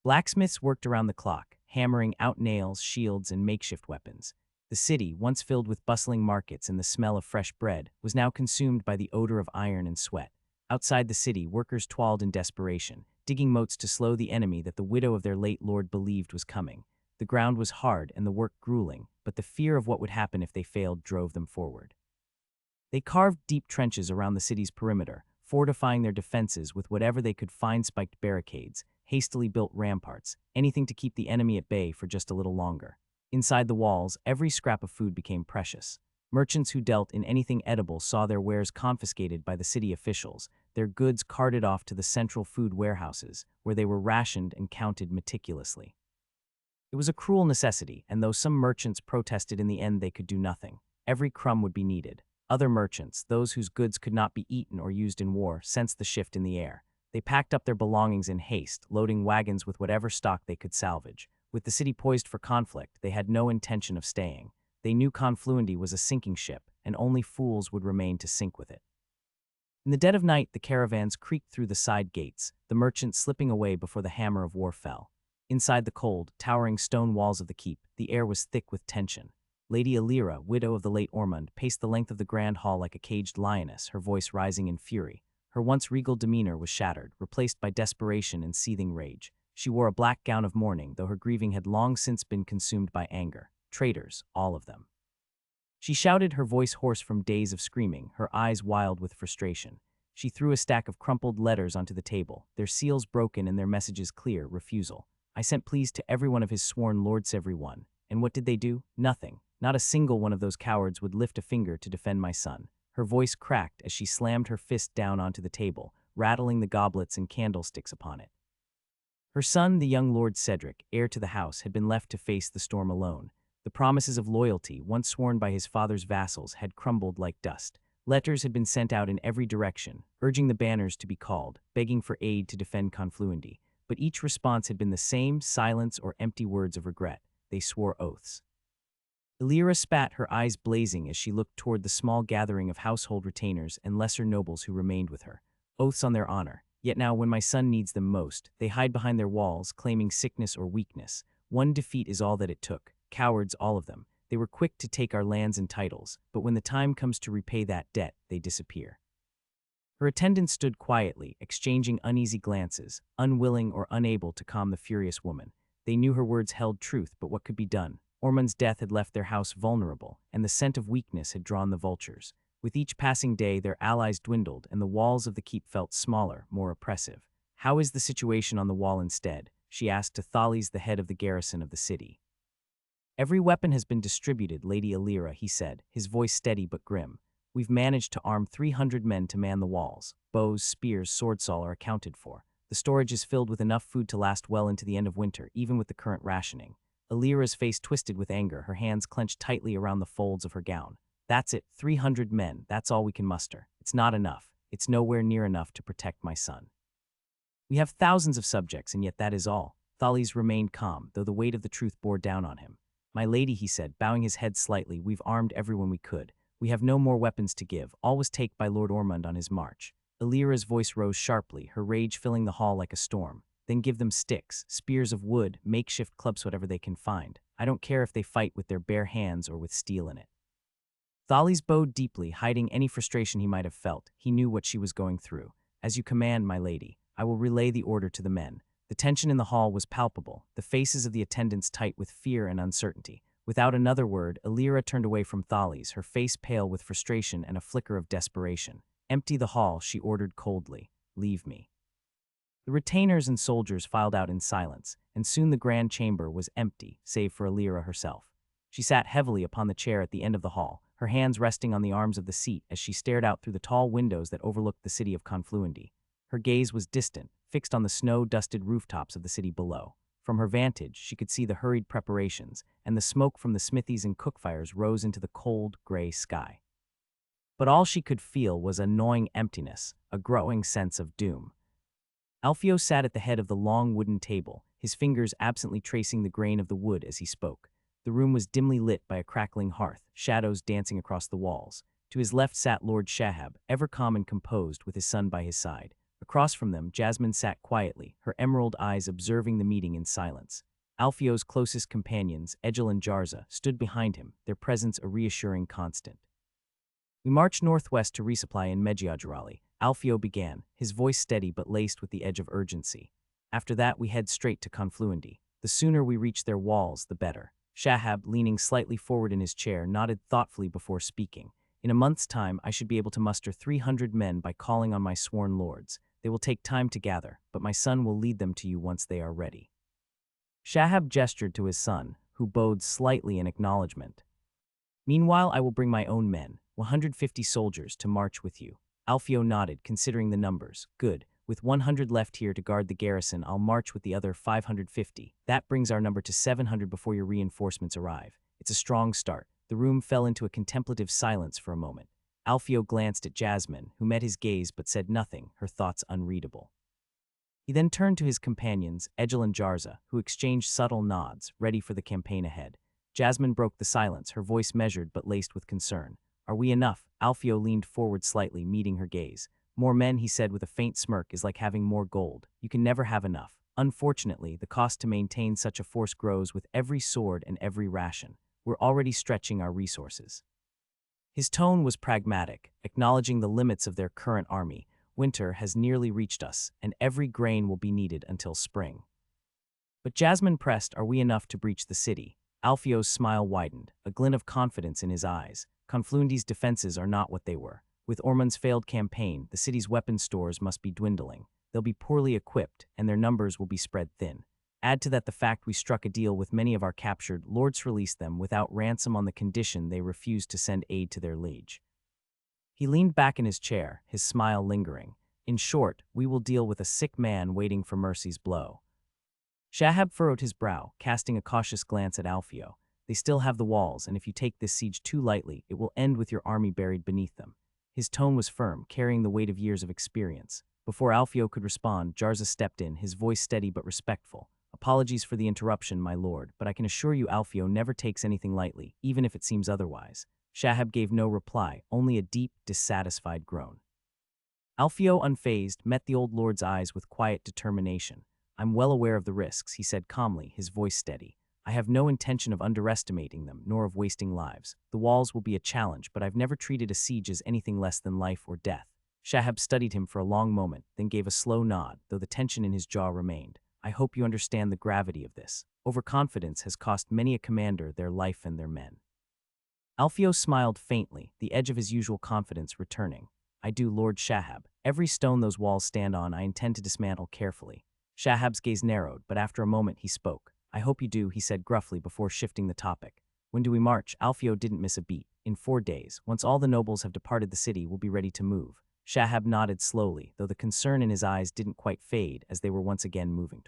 Blacksmiths worked around the clock, hammering out nails, shields, and makeshift weapons. The city, once filled with bustling markets and the smell of fresh bread, was now consumed by the odor of iron and sweat. Outside the city, workers toiled in desperation, digging moats to slow the enemy that the widow of their late lord believed was coming. The ground was hard and the work grueling, but the fear of what would happen if they failed drove them forward. They carved deep trenches around the city's perimeter, fortifying their defenses with whatever they could find: spiked barricades, hastily built ramparts, anything to keep the enemy at bay for just a little longer. Inside the walls, every scrap of food became precious. Merchants who dealt in anything edible saw their wares confiscated by the city officials, their goods carted off to the central food warehouses, where they were rationed and counted meticulously. It was a cruel necessity, and though some merchants protested, in the end they could do nothing. Every crumb would be needed. Other merchants, those whose goods could not be eaten or used in war, sensed the shift in the air. They packed up their belongings in haste, loading wagons with whatever stock they could salvage. With the city poised for conflict, they had no intention of staying. They knew Confluendy was a sinking ship, and only fools would remain to sink with it. In the dead of night, the caravans creaked through the side gates, the merchants slipping away before the hammer of war fell. Inside the cold, towering stone walls of the keep, the air was thick with tension. Lady Alira, widow of the late Ormond, paced the length of the grand hall like a caged lioness, her voice rising in fury. Her once regal demeanor was shattered, replaced by desperation and seething rage. She wore a black gown of mourning, though her grieving had long since been consumed by anger. Traitors, all of them. She shouted, her voice hoarse from days of screaming, her eyes wild with frustration. She threw a stack of crumpled letters onto the table, their seals broken and their messages clear: refusal. I sent pleas to every one of his sworn lords, every one. And what did they do? Nothing. Not a single one of those cowards would lift a finger to defend my son. Her voice cracked as she slammed her fist down onto the table, rattling the goblets and candlesticks upon it. Her son, the young Lord Cedric, heir to the house, had been left to face the storm alone. The promises of loyalty, once sworn by his father's vassals, had crumbled like dust. Letters had been sent out in every direction, urging the banners to be called, begging for aid to defend Confluendy. But each response had been the same: silence or empty words of regret. They swore oaths. Alira spat, her eyes blazing as she looked toward the small gathering of household retainers and lesser nobles who remained with her. Oaths on their honor. Yet now, when my son needs them most, they hide behind their walls, claiming sickness or weakness. One defeat is all that it took. Cowards, all of them. They were quick to take our lands and titles, but when the time comes to repay that debt, they disappear. Her attendants stood quietly, exchanging uneasy glances, unwilling or unable to calm the furious woman. They knew her words held truth, but what could be done? Ormond's death had left their house vulnerable, and the scent of weakness had drawn the vultures. With each passing day, their allies dwindled, and the walls of the keep felt smaller, more oppressive. How is the situation on the wall instead? She asked to Thales, the head of the garrison of the city. Every weapon has been distributed, Lady Alira, he said, his voice steady but grim. We've managed to arm 300 men to man the walls. Bows, spears, swordsaw are accounted for. The storage is filled with enough food to last well into the end of winter, even with the current rationing. Alira's face twisted with anger, her hands clenched tightly around the folds of her gown. That's it, 300 men, that's all we can muster. It's not enough. It's nowhere near enough to protect my son. We have thousands of subjects, and yet that is all. Thales remained calm, though the weight of the truth bore down on him. My lady, he said, bowing his head slightly, we've armed everyone we could. We have no more weapons to give. All was taken by Lord Ormond on his march. Alira's voice rose sharply, her rage filling the hall like a storm. Then give them sticks, spears of wood, makeshift clubs, whatever they can find. I don't care if they fight with their bare hands or with steel in it. Thales bowed deeply, hiding any frustration he might have felt. He knew what she was going through. As you command, my lady. I will relay the order to the men. The tension in the hall was palpable, the faces of the attendants tight with fear and uncertainty. Without another word, Alira turned away from Thales, her face pale with frustration and a flicker of desperation. Empty the hall, she ordered coldly. Leave me. The retainers and soldiers filed out in silence, and soon the grand chamber was empty, save for Alira herself. She sat heavily upon the chair at the end of the hall, her hands resting on the arms of the seat as she stared out through the tall windows that overlooked the city of Confluendy. Her gaze was distant, fixed on the snow-dusted rooftops of the city below. From her vantage, she could see the hurried preparations, and the smoke from the smithies and cookfires rose into the cold, gray sky. But all she could feel was a gnawing emptiness, a growing sense of doom. Alfio sat at the head of the long wooden table, his fingers absently tracing the grain of the wood as he spoke. The room was dimly lit by a crackling hearth, shadows dancing across the walls. To his left sat Lord Shahab, ever calm and composed, with his son by his side. Across from them, Jasmine sat quietly, her emerald eyes observing the meeting in silence. Alfio's closest companions, Egil and Jarza, stood behind him, their presence a reassuring constant. We marched northwest to resupply in Medjiajarali, Alfio began, his voice steady but laced with the edge of urgency. After that, we head straight to Confluendi. The sooner we reach their walls, the better. Shahab, leaning slightly forward in his chair, nodded thoughtfully before speaking. In a month's time, I should be able to muster 300 men by calling on my sworn lords. They will take time to gather, but my son will lead them to you once they are ready. Shahab gestured to his son, who bowed slightly in acknowledgement. Meanwhile, I will bring my own men, 150 soldiers, to march with you. Alfio nodded, considering the numbers. Good. With 100 left here to guard the garrison, I'll march with the other 550. That brings our number to 700 before your reinforcements arrive. It's a strong start. The room fell into a contemplative silence for a moment. Alfio glanced at Jasmine, who met his gaze but said nothing, her thoughts unreadable. He then turned to his companions, Egil and Jarza, who exchanged subtle nods, ready for the campaign ahead. Jasmine broke the silence, her voice measured but laced with concern. Are we enough? Alfio leaned forward slightly, meeting her gaze. More men, he said with a faint smirk, is like having more gold. You can never have enough. Unfortunately, the cost to maintain such a force grows with every sword and every ration. We're already stretching our resources. His tone was pragmatic, acknowledging the limits of their current army. Winter has nearly reached us, and every grain will be needed until spring. But Jasmine pressed, are we enough to breach the city? Alfio's smile widened, a glint of confidence in his eyes. Confluendi's defenses are not what they were. With Ormond's failed campaign, the city's weapon stores must be dwindling. They'll be poorly equipped, and their numbers will be spread thin. Add to that the fact we struck a deal with many of our captured lords to release them without ransom on the condition they refused to send aid to their liege. He leaned back in his chair, his smile lingering. In short, we will deal with a sick man waiting for mercy's blow. Shahab furrowed his brow, casting a cautious glance at Alfio. They still have the walls, and if you take this siege too lightly, it will end with your army buried beneath them. His tone was firm, carrying the weight of years of experience. Before Alfio could respond, Jarza stepped in, his voice steady but respectful. Apologies for the interruption, my lord, but I can assure you Alfio never takes anything lightly, even if it seems otherwise. Shahab gave no reply, only a deep, dissatisfied groan. Alfio, unfazed, met the old lord's eyes with quiet determination. I'm well aware of the risks, he said calmly, his voice steady. I have no intention of underestimating them, nor of wasting lives. The walls will be a challenge, but I've never treated a siege as anything less than life or death. Shahab studied him for a long moment, then gave a slow nod, though the tension in his jaw remained. I hope you understand the gravity of this. Overconfidence has cost many a commander their life and their men. Alfio smiled faintly, the edge of his usual confidence returning. I do, Lord Shahab. Every stone those walls stand on I intend to dismantle carefully. Shahab's gaze narrowed, but after a moment he spoke. I hope you do, he said gruffly before shifting the topic. When do we march? Alfio didn't miss a beat. In 4 days, once all the nobles have departed the city, we'll be ready to move. Shahab nodded slowly, though the concern in his eyes didn't quite fade as they were once again moving.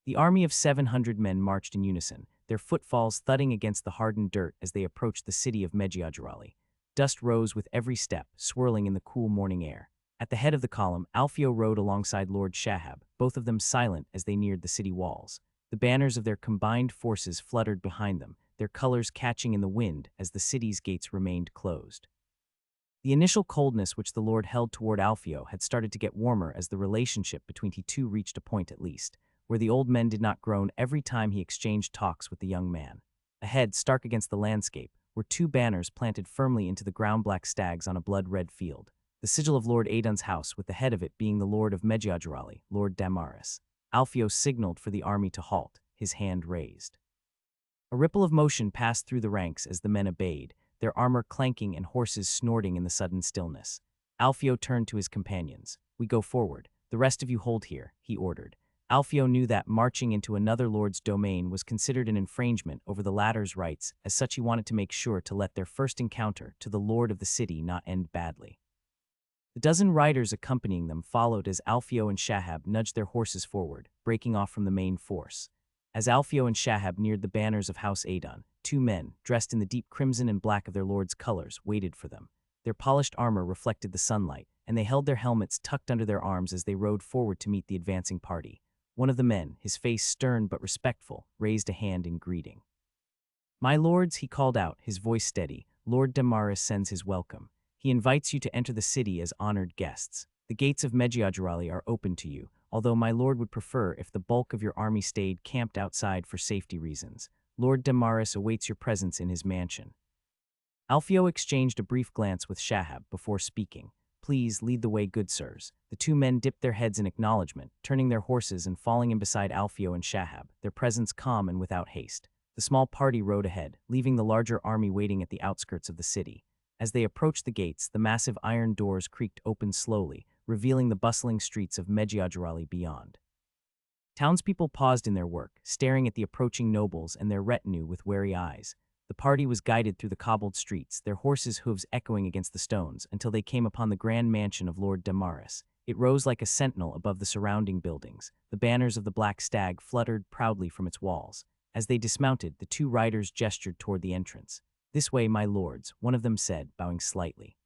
The army of 700 men marched in unison, their footfalls thudding against the hardened dirt as they approached the city of Medjiajarali. Dust rose with every step, swirling in the cool morning air. At the head of the column, Alfio rode alongside Lord Shahab, both of them silent as they neared the city walls. The banners of their combined forces fluttered behind them, their colors catching in the wind as the city's gates remained closed. The initial coldness which the Lord held toward Alfio had started to get warmer as the relationship between the two reached a point at least, where the old men did not groan every time he exchanged talks with the young man. Ahead, stark against the landscape, were 2 banners planted firmly into the ground-black stags on a blood-red field. The sigil of Lord Adun's house, with the head of it being the Lord of Medjiajarali, Lord Damaris. Alfio signaled for the army to halt, his hand raised. A ripple of motion passed through the ranks as the men obeyed, their armor clanking and horses snorting in the sudden stillness. Alfio turned to his companions. We go forward. The rest of you hold here, he ordered. Alfio knew that marching into another lord's domain was considered an infringement over the latter's rights, as such he wanted to make sure to let their first encounter to the lord of the city not end badly. The dozen riders accompanying them followed as Alfio and Shahab nudged their horses forward, breaking off from the main force. As Alfio and Shahab neared the banners of House Adon, two men, dressed in the deep crimson and black of their lord's colors, waited for them. Their polished armor reflected the sunlight, and they held their helmets tucked under their arms as they rode forward to meet the advancing party. One of the men, his face stern but respectful, raised a hand in greeting. "My lords," he called out, his voice steady, "Lord Damaris sends his welcome. He invites you to enter the city as honored guests. The gates of Medjugorje are open to you, although my lord would prefer if the bulk of your army stayed camped outside for safety reasons. Lord Damaris awaits your presence in his mansion." Alfio exchanged a brief glance with Shahab before speaking. "Please lead the way, good sirs." The two men dipped their heads in acknowledgement, turning their horses and falling in beside Alfio and Shahab, their presence calm and without haste. The small party rode ahead, leaving the larger army waiting at the outskirts of the city. As they approached the gates, the massive iron doors creaked open slowly, revealing the bustling streets of Medjugorje beyond. Townspeople paused in their work, staring at the approaching nobles and their retinue with wary eyes. The party was guided through the cobbled streets, their horses' hooves echoing against the stones, until they came upon the grand mansion of Lord Damaris. It rose like a sentinel above the surrounding buildings. The banners of the Black Stag fluttered proudly from its walls. As they dismounted, the two riders gestured toward the entrance. "This way, my lords," one of them said, bowing slightly.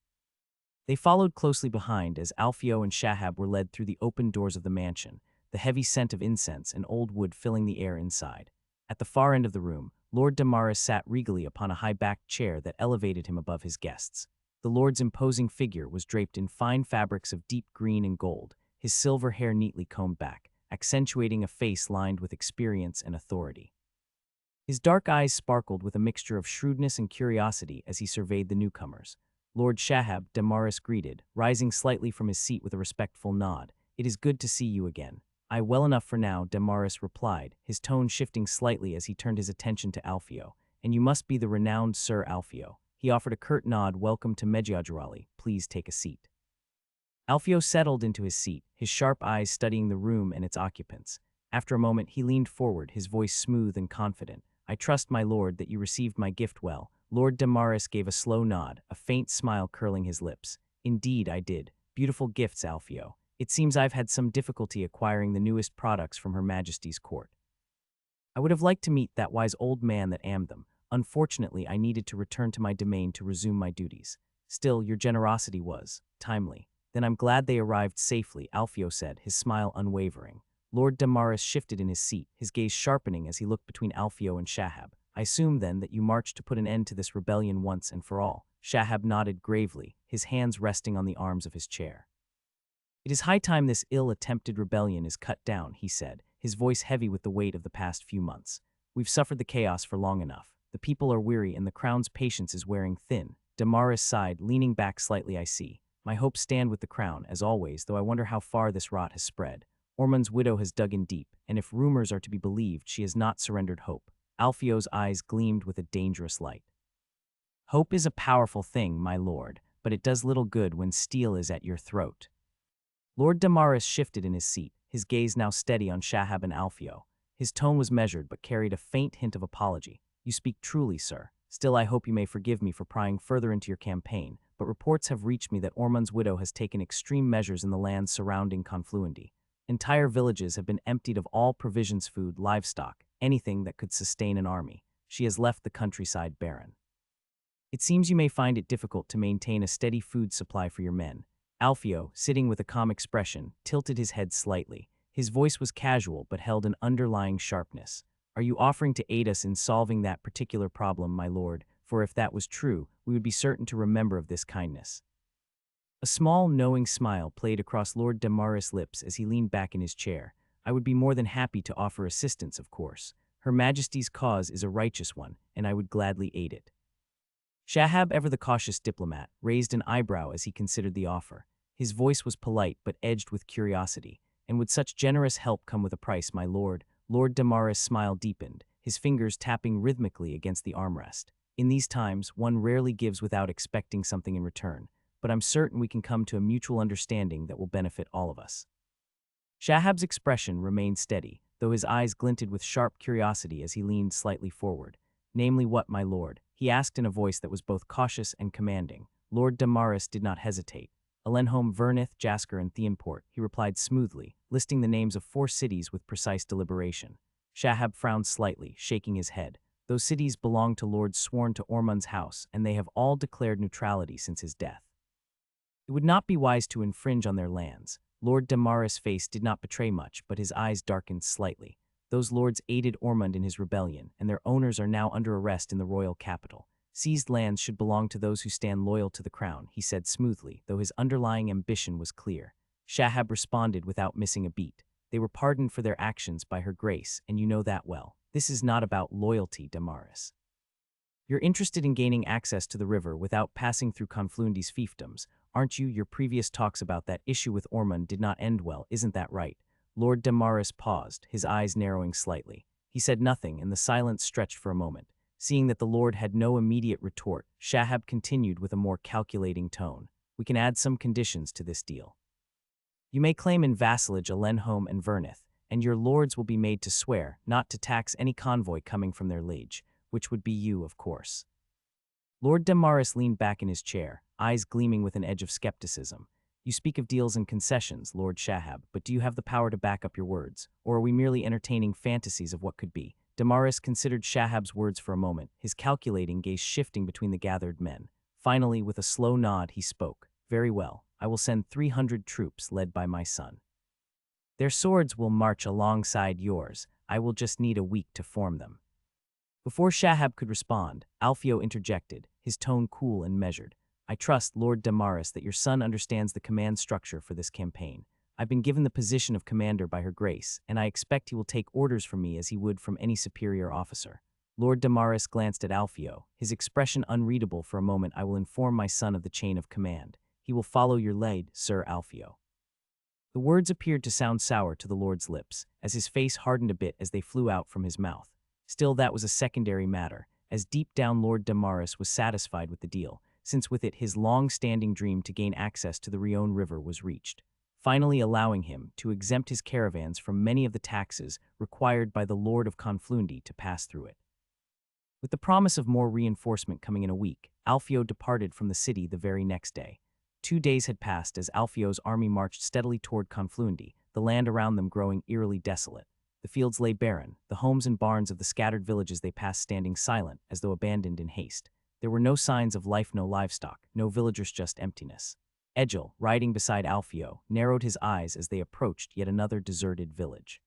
They followed closely behind as Alfio and Shahab were led through the open doors of the mansion, the heavy scent of incense and old wood filling the air inside. At the far end of the room, Lord Damaris sat regally upon a high-backed chair that elevated him above his guests. The lord's imposing figure was draped in fine fabrics of deep green and gold, his silver hair neatly combed back, accentuating a face lined with experience and authority. His dark eyes sparkled with a mixture of shrewdness and curiosity as he surveyed the newcomers. Lord Shahab, Damaris greeted, rising slightly from his seat with a respectful nod. "It is good to see you again." "I well enough for now," Damaris replied, his tone shifting slightly as he turned his attention to Alfio. "And you must be the renowned Sir Alfio." He offered a curt nod. "Welcome to Medjugorje. Please take a seat." Alfio settled into his seat, his sharp eyes studying the room and its occupants. After a moment, he leaned forward, his voice smooth and confident. "I trust, my lord, that you received my gift well." Lord Damaris gave a slow nod, a faint smile curling his lips. "Indeed, I did. Beautiful gifts, Alfio. It seems I've had some difficulty acquiring the newest products from Her Majesty's court. I would have liked to meet that wise old man that ammed them. Unfortunately, I needed to return to my domain to resume my duties. Still, your generosity was timely." "Then I'm glad they arrived safely," Alfio said, his smile unwavering. Lord Damaris shifted in his seat, his gaze sharpening as he looked between Alfio and Shahab. "I assume, then, that you marched to put an end to this rebellion once and for all." Shahab nodded gravely, his hands resting on the arms of his chair. "It is high time this ill-attempted rebellion is cut down," he said, his voice heavy with the weight of the past few months. "We've suffered the chaos for long enough. The people are weary and the crown's patience is wearing thin." Damaris sighed, leaning back slightly. "I see. My hopes stand with the crown, as always, though I wonder how far this rot has spread. Ormond's widow has dug in deep, and if rumors are to be believed, she has not surrendered hope." Alfio's eyes gleamed with a dangerous light. "Hope is a powerful thing, my lord, but it does little good when steel is at your throat." Lord Damaris shifted in his seat, his gaze now steady on Shahab and Alfio. His tone was measured but carried a faint hint of apology. "You speak truly, sir. Still, I hope you may forgive me for prying further into your campaign, but reports have reached me that Ormond's widow has taken extreme measures in the lands surrounding Confluendi. Entire villages have been emptied of all provisions, food, livestock, anything that could sustain an army. She has left the countryside barren. It seems you may find it difficult to maintain a steady food supply for your men." Alfio, sitting with a calm expression, tilted his head slightly. His voice was casual but held an underlying sharpness. "Are you offering to aid us in solving that particular problem, my lord? For if that was true, we would be certain to remember of this kindness." A small, knowing smile played across Lord Damaris' lips as he leaned back in his chair. "I would be more than happy to offer assistance, of course. Her Majesty's cause is a righteous one, and I would gladly aid it." Shahab, ever the cautious diplomat, raised an eyebrow as he considered the offer. His voice was polite but edged with curiosity. "And would such generous help come with a price, my lord?" Lord Damaris' smile deepened, his fingers tapping rhythmically against the armrest. "In these times, one rarely gives without expecting something in return, but I'm certain we can come to a mutual understanding that will benefit all of us." Shahab's expression remained steady, though his eyes glinted with sharp curiosity as he leaned slightly forward. "Namely what, my lord?" he asked in a voice that was both cautious and commanding. Lord Damaris did not hesitate. Alenholm, Verneth, Jasker, and Theanport, he replied smoothly, listing the names of 4 cities with precise deliberation. Shahab frowned slightly, shaking his head. Those cities belong to lords sworn to Ormond's house, and they have all declared neutrality since his death. It would not be wise to infringe on their lands. Lord Damaris' face did not betray much, but his eyes darkened slightly. Those lords aided Ormond in his rebellion, and their owners are now under arrest in the royal capital. Seized lands should belong to those who stand loyal to the crown, he said smoothly, though his underlying ambition was clear. Shahab responded without missing a beat. They were pardoned for their actions by her grace, and you know that well. This is not about loyalty, Damaris. You're interested in gaining access to the river without passing through Confluendi's fiefdoms, aren't you? Your previous talks about that issue with Ormond did not end well, isn't that right? Lord Damaris paused, his eyes narrowing slightly. He said nothing, and the silence stretched for a moment. Seeing that the lord had no immediate retort, Shahab continued with a more calculating tone. We can add some conditions to this deal. You may claim in vassalage Alenholm and Verneth, and your lords will be made to swear not to tax any convoy coming from their liege, which would be you, of course. Lord Damaris leaned back in his chair, eyes gleaming with an edge of skepticism. You speak of deals and concessions, Lord Shahab, but do you have the power to back up your words, or are we merely entertaining fantasies of what could be? Damaris considered Shahab's words for a moment, his calculating gaze shifting between the gathered men. Finally, with a slow nod, he spoke. Very well, I will send 300 troops led by my son. Their swords will march alongside yours. I will just need a week to form them. Before Shahab could respond, Alfio interjected, his tone cool and measured. I trust, Lord Damaris, that your son understands the command structure for this campaign. I've been given the position of commander by her grace, and I expect he will take orders from me as he would from any superior officer. Lord Damaris glanced at Alfio, his expression unreadable for a moment. I will inform my son of the chain of command. He will follow your lead, Sir Alfio. The words appeared to sound sour to the lord's lips, as his face hardened a bit as they flew out from his mouth. Still, that was a secondary matter, as deep down Lord Damaris was satisfied with the deal, since with it his long-standing dream to gain access to the Rione River was reached, finally allowing him to exempt his caravans from many of the taxes required by the Lord of Confluendi to pass through it. With the promise of more reinforcement coming in a week, Alfio departed from the city the very next day. 2 days had passed as Alfio's army marched steadily toward Confluendi, the land around them growing eerily desolate. The fields lay barren, the homes and barns of the scattered villages they passed standing silent, as though abandoned in haste. There were no signs of life, no livestock, no villagers, just emptiness. Egil, riding beside Alfio, narrowed his eyes as they approached yet another deserted village.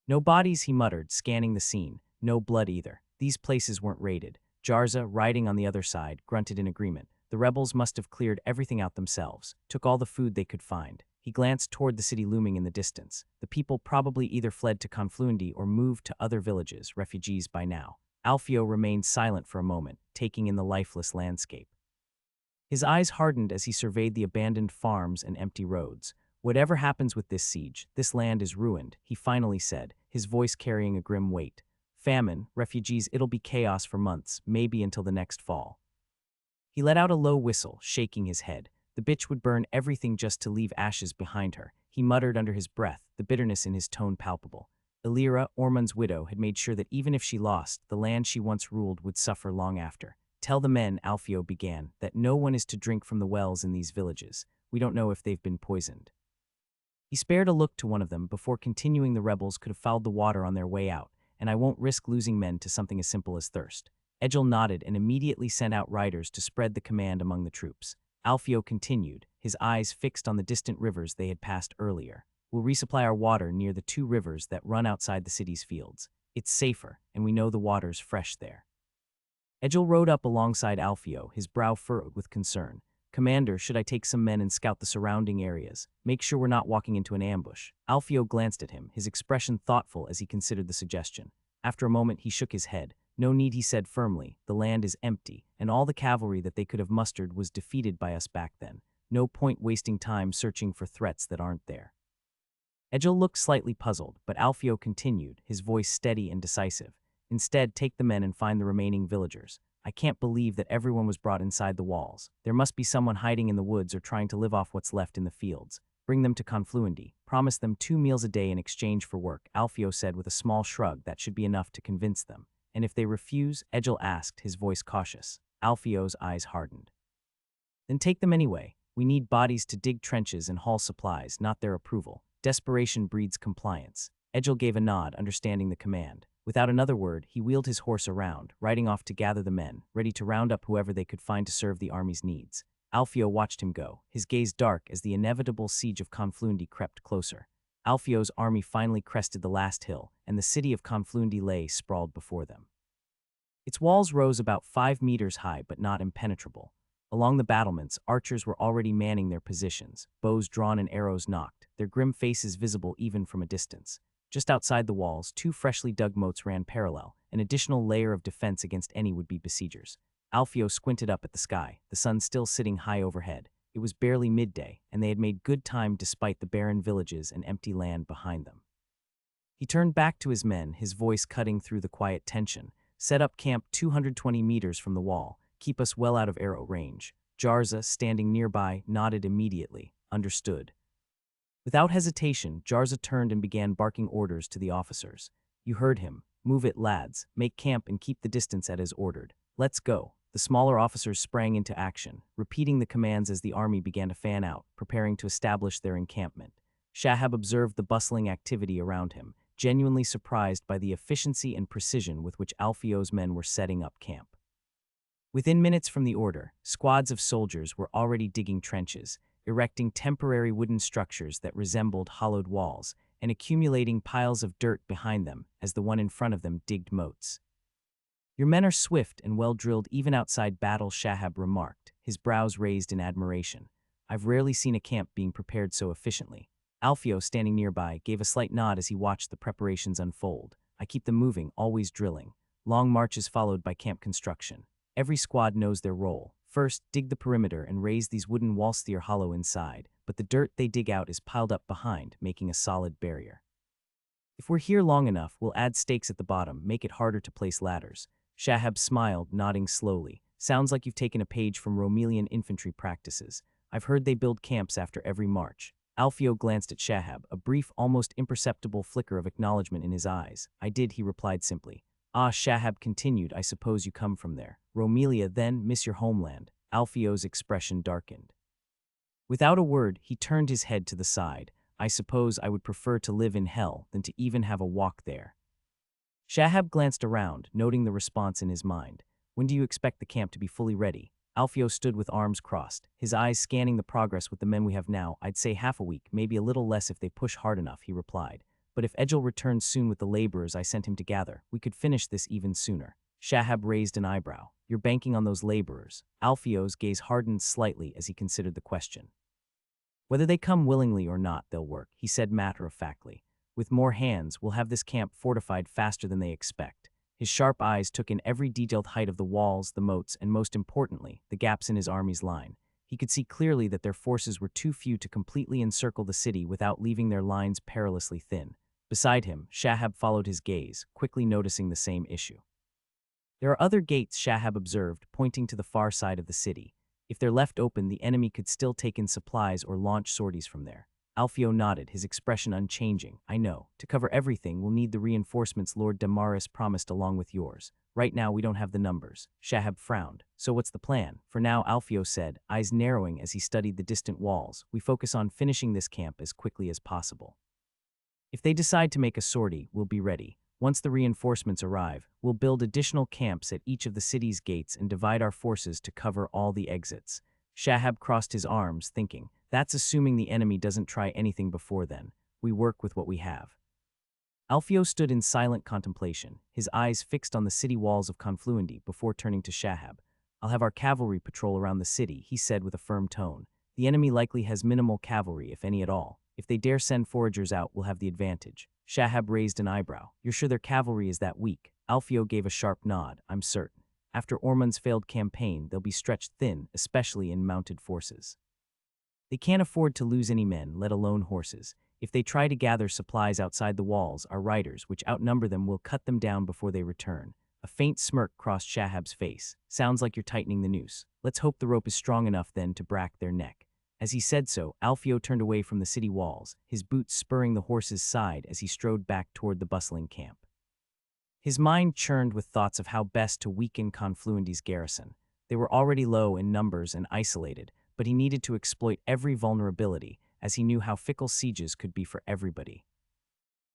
No bodies, he muttered, scanning the scene. No blood either. These places weren't raided. Jarza, riding on the other side, grunted in agreement. The rebels must have cleared everything out themselves, took all the food they could find. He glanced toward the city looming in the distance. The people probably either fled to Confluendi or moved to other villages, refugees by now. Alfio remained silent for a moment, taking in the lifeless landscape. His eyes hardened as he surveyed the abandoned farms and empty roads. Whatever happens with this siege, this land is ruined, he finally said, his voice carrying a grim weight. Famine, refugees, it'll be chaos for months, maybe until the next fall. He let out a low whistle, shaking his head. The bitch would burn everything just to leave ashes behind her, he muttered under his breath, the bitterness in his tone palpable. Elira, Ormond's widow, had made sure that even if she lost, the land she once ruled would suffer long after. Tell the men, Alfio began, that no one is to drink from the wells in these villages. We don't know if they've been poisoned. He spared a look to one of them before continuing. The rebels could have fouled the water on their way out, and I won't risk losing men to something as simple as thirst. Egil nodded and immediately sent out riders to spread the command among the troops. Alfio continued, his eyes fixed on the distant rivers they had passed earlier. We'll resupply our water near the 2 rivers that run outside the city's fields. It's safer, and we know the water's fresh there. Egil rode up alongside Alfio, his brow furrowed with concern. Commander, should I take some men and scout the surrounding areas? Make sure we're not walking into an ambush. Alfio glanced at him, his expression thoughtful as he considered the suggestion. After a moment, he shook his head. No need, he said firmly. The land is empty, and all the cavalry that they could have mustered was defeated by us back then. No point wasting time searching for threats that aren't there. Egil looked slightly puzzled, but Alfio continued, his voice steady and decisive. Instead, take the men and find the remaining villagers. I can't believe that everyone was brought inside the walls. There must be someone hiding in the woods or trying to live off what's left in the fields. Bring them to Confluendi. Promise them 2 meals a day in exchange for work, Alfio said with a small shrug. That should be enough to convince them. And if they refuse, Egil asked, his voice cautious. Alfio's eyes hardened. Then take them anyway. We need bodies to dig trenches and haul supplies, not their approval. Desperation breeds compliance. Edgel gave a nod, understanding the command. Without another word, he wheeled his horse around, riding off to gather the men, ready to round up whoever they could find to serve the army's needs. Alfio watched him go, his gaze dark as the inevitable siege of Confluendi crept closer. Alfio's army finally crested the last hill, and the city of Confluendi lay sprawled before them. Its walls rose about 5 meters high but not impenetrable. Along the battlements, archers were already manning their positions, bows drawn and arrows nocked, their grim faces visible even from a distance. Just outside the walls, 2 freshly dug moats ran parallel, an additional layer of defense against any would-be besiegers. Alfio squinted up at the sky, the sun still sitting high overhead. It was barely midday, and they had made good time despite the barren villages and empty land behind them. He turned back to his men, his voice cutting through the quiet tension. Set up camp 220 meters from the wall. Keep us well out of arrow range. Jarza, standing nearby, nodded immediately. Understood. Without hesitation, Jarza turned and began barking orders to the officers. You heard him. Move it, lads. Make camp and keep the distance as ordered. Let's go. The smaller officers sprang into action, repeating the commands as the army began to fan out, preparing to establish their encampment. Shahab observed the bustling activity around him, genuinely surprised by the efficiency and precision with which Alfio's men were setting up camp. Within minutes from the order, squads of soldiers were already digging trenches, erecting temporary wooden structures that resembled hollowed walls, and accumulating piles of dirt behind them as the one in front of them digged moats. Your men are swift and well-drilled even outside battle, Shahab remarked, his brows raised in admiration. I've rarely seen a camp being prepared so efficiently. Alfio, standing nearby, gave a slight nod as he watched the preparations unfold. I keep them moving, always drilling. Long marches followed by camp construction. Every squad knows their role. First, dig the perimeter and raise these wooden walls through hollow inside, but the dirt they dig out is piled up behind, making a solid barrier. If we're here long enough, we'll add stakes at the bottom, make it harder to place ladders. Shahab smiled, nodding slowly. Sounds like you've taken a page from Romelian infantry practices. I've heard they build camps after every march. Alfio glanced at Shahab, a brief, almost imperceptible flicker of acknowledgement in his eyes. I did, he replied simply. Ah, Shahab continued, I suppose you come from there. Romelia, then, miss your homeland. Alfio's expression darkened. Without a word, he turned his head to the side. I suppose I would prefer to live in hell than to even have a walk there. Shahab glanced around, noting the response in his mind. When do you expect the camp to be fully ready? Alfio stood with arms crossed, his eyes scanning the progress with the men we have now. I'd say half a week, maybe a little less if they push hard enough, he replied. But if Edgel returns soon with the laborers I sent him to gather, we could finish this even sooner. Shahab raised an eyebrow. You're banking on those laborers. Alfio's gaze hardened slightly as he considered the question. Whether they come willingly or not, they'll work, he said matter-of-factly. With more hands, we'll have this camp fortified faster than they expect. His sharp eyes took in every detailed height of the walls, the moats, and most importantly, the gaps in his army's line. He could see clearly that their forces were too few to completely encircle the city without leaving their lines perilously thin. Beside him, Shahab followed his gaze, quickly noticing the same issue. There are other gates, Shahab observed, pointing to the far side of the city. If they're left open, the enemy could still take in supplies or launch sorties from there. Alfio nodded, his expression unchanging. I know. To cover everything, we'll need the reinforcements Lord Damaris promised along with yours. Right now, we don't have the numbers. Shahab frowned. So what's the plan? For now, Alfio said, eyes narrowing as he studied the distant walls. We focus on finishing this camp as quickly as possible. If they decide to make a sortie, we'll be ready. Once the reinforcements arrive, we'll build additional camps at each of the city's gates and divide our forces to cover all the exits. Shahab crossed his arms, thinking, that's assuming the enemy doesn't try anything before then. We work with what we have. Alfio stood in silent contemplation, his eyes fixed on the city walls of Confluendi before turning to Shahab. I'll have our cavalry patrol around the city, he said with a firm tone. The enemy likely has minimal cavalry, if any at all. If they dare send foragers out, we'll have the advantage. Shahab raised an eyebrow. You're sure their cavalry is that weak? Alfio gave a sharp nod. I'm certain. After Ormond's failed campaign, they'll be stretched thin, especially in mounted forces. They can't afford to lose any men, let alone horses. If they try to gather supplies outside the walls, our riders, which outnumber them, will cut them down before they return. A faint smirk crossed Shahab's face. Sounds like you're tightening the noose. Let's hope the rope is strong enough then to break their neck. As he said so, Alfio turned away from the city walls, his boots spurring the horse's side as he strode back toward the bustling camp. His mind churned with thoughts of how best to weaken Confluendi's garrison. They were already low in numbers and isolated, but he needed to exploit every vulnerability, as he knew how fickle sieges could be for everybody.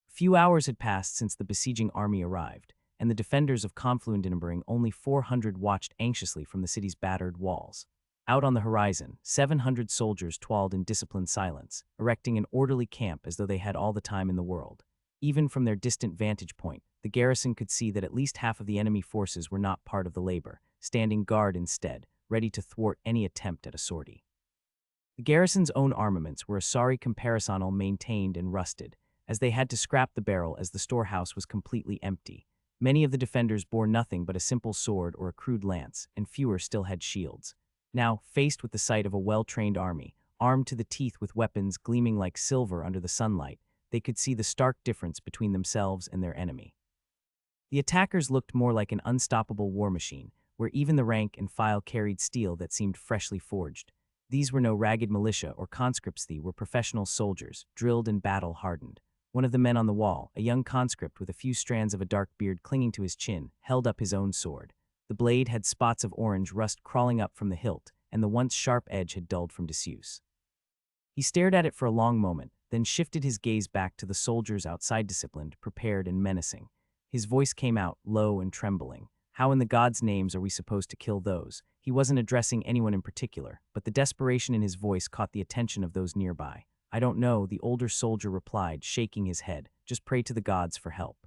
Few hours had passed since the besieging army arrived, and the defenders of Confluendenenbering only 400 watched anxiously from the city's battered walls. Out on the horizon, 700 soldiers toiled in disciplined silence, erecting an orderly camp as though they had all the time in the world. Even from their distant vantage point, the garrison could see that at least half of the enemy forces were not part of the labor, standing guard instead, ready to thwart any attempt at a sortie. The garrison's own armaments were a sorry comparison, maintained and rusted, as they had to scrap the barrel as the storehouse was completely empty. Many of the defenders bore nothing but a simple sword or a crude lance, and fewer still had shields. Now, faced with the sight of a well-trained army, armed to the teeth with weapons gleaming like silver under the sunlight, they could see the stark difference between themselves and their enemy. The attackers looked more like an unstoppable war machine, where even the rank and file carried steel that seemed freshly forged. These were no ragged militia or conscripts, they were professional soldiers, drilled and battle-hardened. One of the men on the wall, a young conscript with a few strands of a dark beard clinging to his chin, held up his own sword. The blade had spots of orange rust crawling up from the hilt, and the once sharp edge had dulled from disuse. He stared at it for a long moment, then shifted his gaze back to the soldiers outside, disciplined, prepared, and menacing. His voice came out, low and trembling. How in the gods' names are we supposed to kill those? He wasn't addressing anyone in particular, but the desperation in his voice caught the attention of those nearby. I don't know, the older soldier replied, shaking his head. Just pray to the gods for help.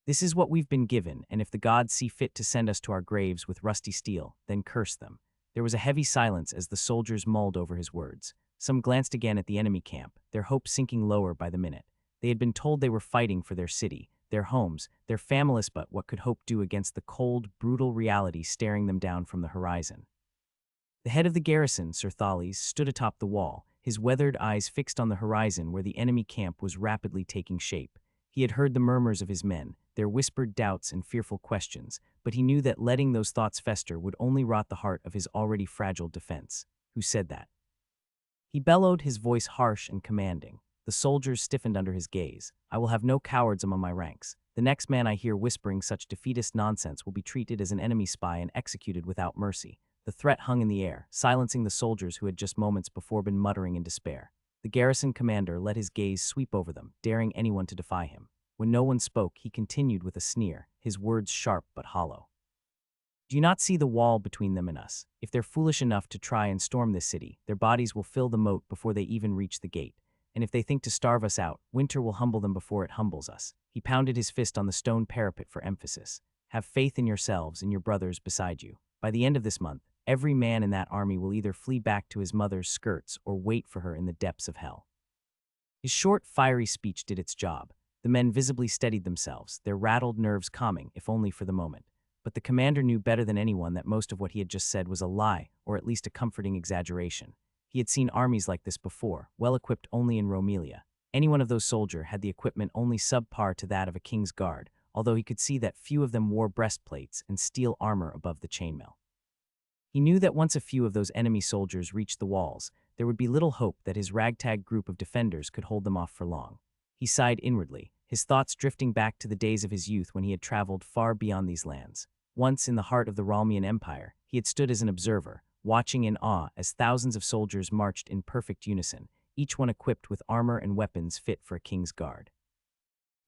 This is what we've been given, and if the gods see fit to send us to our graves with rusty steel, then curse them. There was a heavy silence as the soldiers mulled over his words. Some glanced again at the enemy camp, their hopes sinking lower by the minute. They had been told they were fighting for their city, their homes, their families, but what could hope do against the cold, brutal reality staring them down from the horizon? The head of the garrison, Sir Thales, stood atop the wall, his weathered eyes fixed on the horizon where the enemy camp was rapidly taking shape. He had heard the murmurs of his men, their whispered doubts and fearful questions, but he knew that letting those thoughts fester would only rot the heart of his already fragile defense. Who said that? He bellowed, his voice harsh and commanding. The soldiers stiffened under his gaze. I will have no cowards among my ranks. The next man I hear whispering such defeatist nonsense will be treated as an enemy spy and executed without mercy. The threat hung in the air, silencing the soldiers who had just moments before been muttering in despair. The garrison commander let his gaze sweep over them, daring anyone to defy him. When no one spoke, he continued with a sneer, his words sharp but hollow. Do you not see the wall between them and us? If they're foolish enough to try and storm this city, their bodies will fill the moat before they even reach the gate. And if they think to starve us out, winter will humble them before it humbles us. He pounded his fist on the stone parapet for emphasis. Have faith in yourselves and your brothers beside you. By the end of this month, every man in that army will either flee back to his mother's skirts or wait for her in the depths of hell. His short, fiery speech did its job. The men visibly steadied themselves, their rattled nerves calming, if only for the moment. But the commander knew better than anyone that most of what he had just said was a lie, or at least a comforting exaggeration. He had seen armies like this before, well-equipped only in Romelia. Any one of those soldiers had the equipment only subpar to that of a king's guard, although he could see that few of them wore breastplates and steel armor above the chainmail. He knew that once a few of those enemy soldiers reached the walls, there would be little hope that his ragtag group of defenders could hold them off for long. He sighed inwardly, his thoughts drifting back to the days of his youth when he had traveled far beyond these lands. Once in the heart of the Ralmian Empire, he had stood as an observer, watching in awe as thousands of soldiers marched in perfect unison, each one equipped with armor and weapons fit for a king's guard.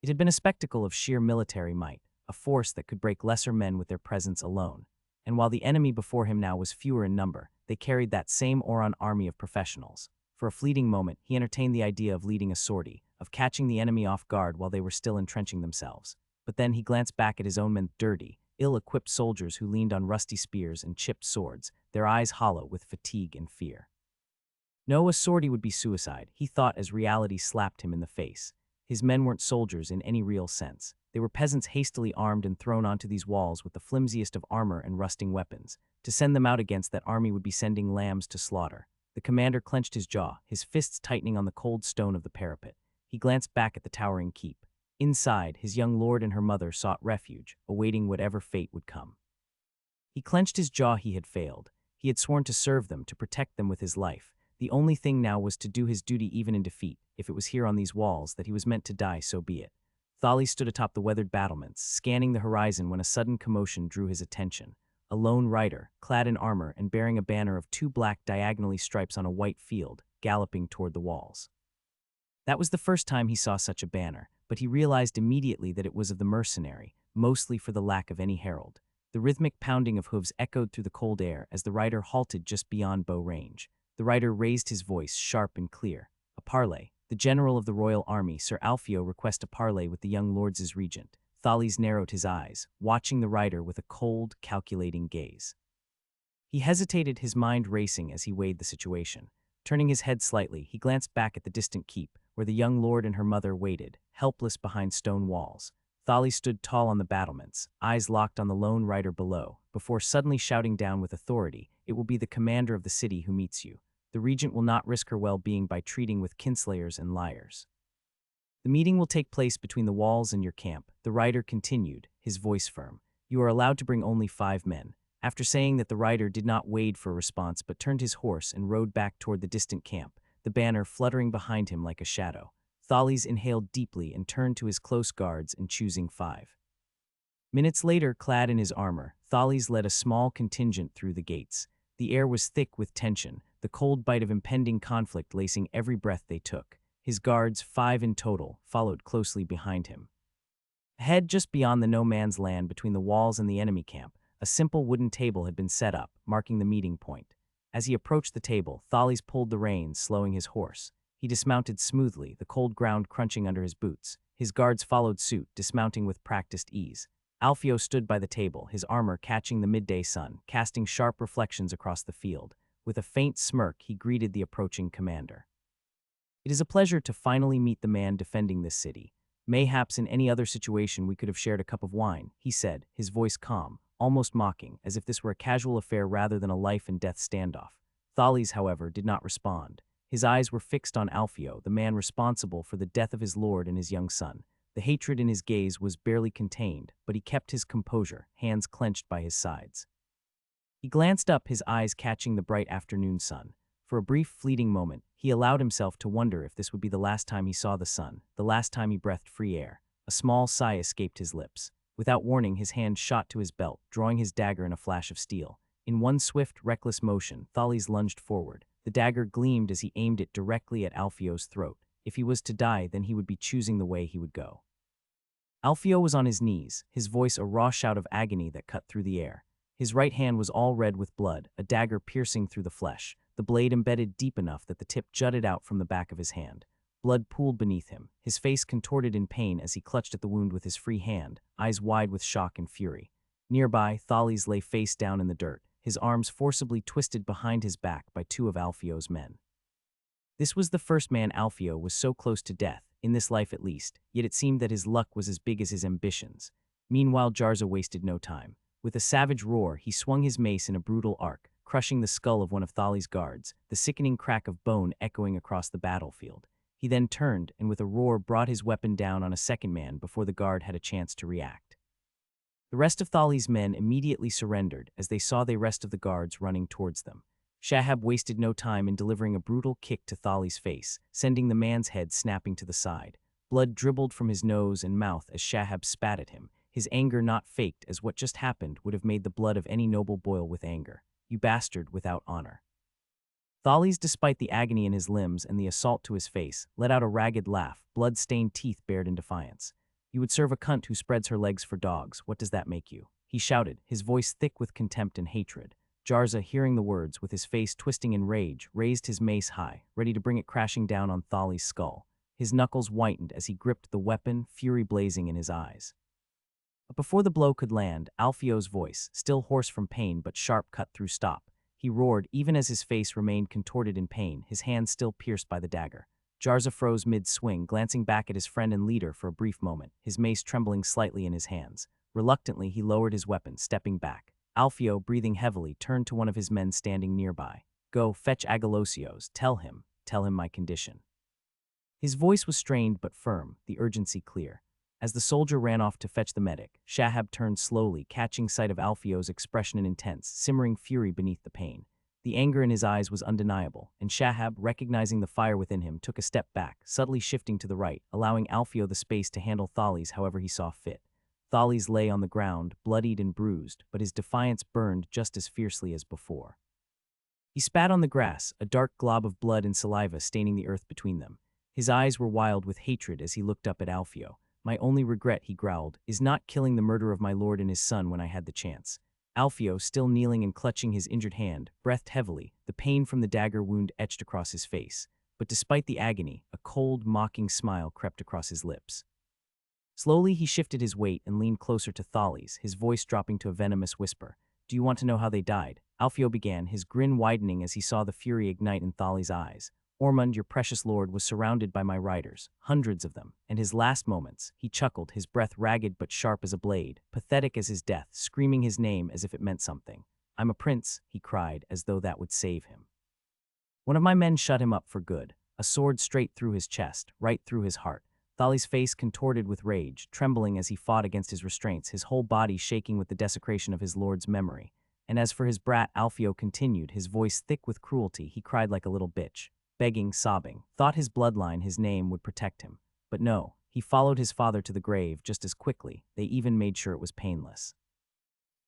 It had been a spectacle of sheer military might, a force that could break lesser men with their presence alone. And while the enemy before him now was fewer in number, they carried that same Oron army of professionals. For a fleeting moment, he entertained the idea of leading a sortie, of catching the enemy off guard while they were still entrenching themselves. But then he glanced back at his own men, dirty, ill-equipped soldiers who leaned on rusty spears and chipped swords, their eyes hollow with fatigue and fear. No, a sortie would be suicide, he thought as reality slapped him in the face. His men weren't soldiers in any real sense. They were peasants hastily armed and thrown onto these walls with the flimsiest of armor and rusting weapons. To send them out against that army would be sending lambs to slaughter. The commander clenched his jaw, his fists tightening on the cold stone of the parapet. He glanced back at the towering keep. Inside, his young lord and her mother sought refuge, awaiting whatever fate would come. He clenched his jaw. He had failed. He had sworn to serve them, to protect them with his life. The only thing now was to do his duty even in defeat. If it was here on these walls that he was meant to die, so be it. Thales stood atop the weathered battlements, scanning the horizon when a sudden commotion drew his attention. a lone rider, clad in armor and bearing a banner of two black diagonally stripes on a white field, galloping toward the walls. That was the first time he saw such a banner, but he realized immediately that it was of the Mercenary, mostly for the lack of any herald. The rhythmic pounding of hooves echoed through the cold air as the rider halted just beyond bow range. The rider raised his voice, sharp and clear. A parley. The general of the royal army, Sir Alfio, requests a parley with the young lords' regent. Thales narrowed his eyes, watching the rider with a cold, calculating gaze. He hesitated, his mind racing as he weighed the situation. Turning his head slightly, he glanced back at the distant keep, where the young lord and her mother waited, helpless behind stone walls. Thales stood tall on the battlements, eyes locked on the lone rider below, before suddenly shouting down with authority, "It will be the commander of the city who meets you. The regent will not risk her well-being by treating with kinslayers and liars. The meeting will take place between the walls and your camp," the rider continued, his voice firm. "You are allowed to bring only 5 men. After saying that, the rider did not wait for a response but turned his horse and rode back toward the distant camp, the banner fluttering behind him like a shadow. Thales inhaled deeply and turned to his close guards and choosing 5. Minutes later, clad in his armor, Thales led a small contingent through the gates. The air was thick with tension, the cold bite of impending conflict lacing every breath they took. His guards, 5 in total, followed closely behind him. Ahead, just beyond the no-man's land between the walls and the enemy camp, a simple wooden table had been set up, marking the meeting point. As he approached the table, Thales pulled the reins, slowing his horse. He dismounted smoothly, the cold ground crunching under his boots. His guards followed suit, dismounting with practiced ease. Alfio stood by the table, his armor catching the midday sun, casting sharp reflections across the field. With a faint smirk, he greeted the approaching commander. "It is a pleasure to finally meet the man defending this city. Mayhaps in any other situation we could have shared a cup of wine," he said, his voice calm, almost mocking, as if this were a casual affair rather than a life-and-death standoff. Thales, however, did not respond. His eyes were fixed on Alfio, the man responsible for the death of his lord and his young son. The hatred in his gaze was barely contained, but he kept his composure, hands clenched by his sides. He glanced up, his eyes catching the bright afternoon sun. For a brief, fleeting moment, he allowed himself to wonder if this would be the last time he saw the sun, the last time he breathed free air. A small sigh escaped his lips. Without warning, his hand shot to his belt, drawing his dagger in a flash of steel. In one swift, reckless motion, Thales lunged forward. The dagger gleamed as he aimed it directly at Alfio's throat. If he was to die, then he would be choosing the way he would go. Alfio was on his knees, his voice a raw shout of agony that cut through the air. His right hand was all red with blood, a dagger piercing through the flesh, the blade embedded deep enough that the tip jutted out from the back of his hand. Blood pooled beneath him, his face contorted in pain as he clutched at the wound with his free hand, eyes wide with shock and fury. Nearby, Thales lay face down in the dirt, his arms forcibly twisted behind his back by 2 of Alfio's men. This was the first man Alfio was so close to death, in this life at least, yet it seemed that his luck was as big as his ambitions. Meanwhile, Jarza wasted no time. With a savage roar, he swung his mace in a brutal arc, crushing the skull of one of Thales' guards, the sickening crack of bone echoing across the battlefield. He then turned and with a roar brought his weapon down on a second man before the guard had a chance to react. The rest of Thales' men immediately surrendered as they saw the rest of the guards running towards them. Shahab wasted no time in delivering a brutal kick to Thales' face, sending the man's head snapping to the side. Blood dribbled from his nose and mouth as Shahab spat at him, his anger not faked, as what just happened would have made the blood of any noble boil with anger. "You bastard without honor." Thales, despite the agony in his limbs and the assault to his face, let out a ragged laugh, blood-stained teeth bared in defiance. "You would serve a cunt who spreads her legs for dogs. What does that make you?" he shouted, his voice thick with contempt and hatred. Jarza, hearing the words, with his face twisting in rage, raised his mace high, ready to bring it crashing down on Thales' skull. His knuckles whitened as he gripped the weapon, fury blazing in his eyes. But before the blow could land, Alfio's voice, still hoarse from pain but sharp, cut through. "Stop." He roared, even as his face remained contorted in pain, his hand still pierced by the dagger. Jarza froze mid-swing, glancing back at his friend and leader for a brief moment, his mace trembling slightly in his hands. Reluctantly, he lowered his weapon, stepping back. Alfio, breathing heavily, turned to one of his men standing nearby. "Go, fetch Agalosios. Tell him my condition." His voice was strained but firm, the urgency clear. As the soldier ran off to fetch the medic, Shahab turned slowly, catching sight of Alfio's expression in intense, simmering fury beneath the pain. The anger in his eyes was undeniable, and Shahab, recognizing the fire within him, took a step back, subtly shifting to the right, allowing Alfio the space to handle Thales however he saw fit. Thales lay on the ground, bloodied and bruised, but his defiance burned just as fiercely as before. He spat on the grass, a dark glob of blood and saliva staining the earth between them. His eyes were wild with hatred as he looked up at Alfio. "My only regret," he growled, "is not killing the murderer of my lord and his son when I had the chance." Alfio, still kneeling and clutching his injured hand, breathed heavily, the pain from the dagger wound etched across his face. But despite the agony, a cold, mocking smile crept across his lips. Slowly, he shifted his weight and leaned closer to Thales, his voice dropping to a venomous whisper. "Do you want to know how they died?" Alfio began, his grin widening as he saw the fury ignite in Thales' eyes. "Ormond, your precious lord, was surrounded by my riders, hundreds of them, and his last moments," he chuckled, his breath ragged but sharp as a blade, pathetic as his death, screaming his name as if it meant something. "I'm a prince," he cried, as though that would save him. One of my men shut him up for good, a sword straight through his chest, right through his heart. Thales' face contorted with rage, trembling as he fought against his restraints, his whole body shaking with the desecration of his lord's memory. And as for his brat, Alfio continued, his voice thick with cruelty. He cried like a little bitch, begging, sobbing, thought his bloodline, his name, would protect him. But no, he followed his father to the grave just as quickly. They even made sure it was painless.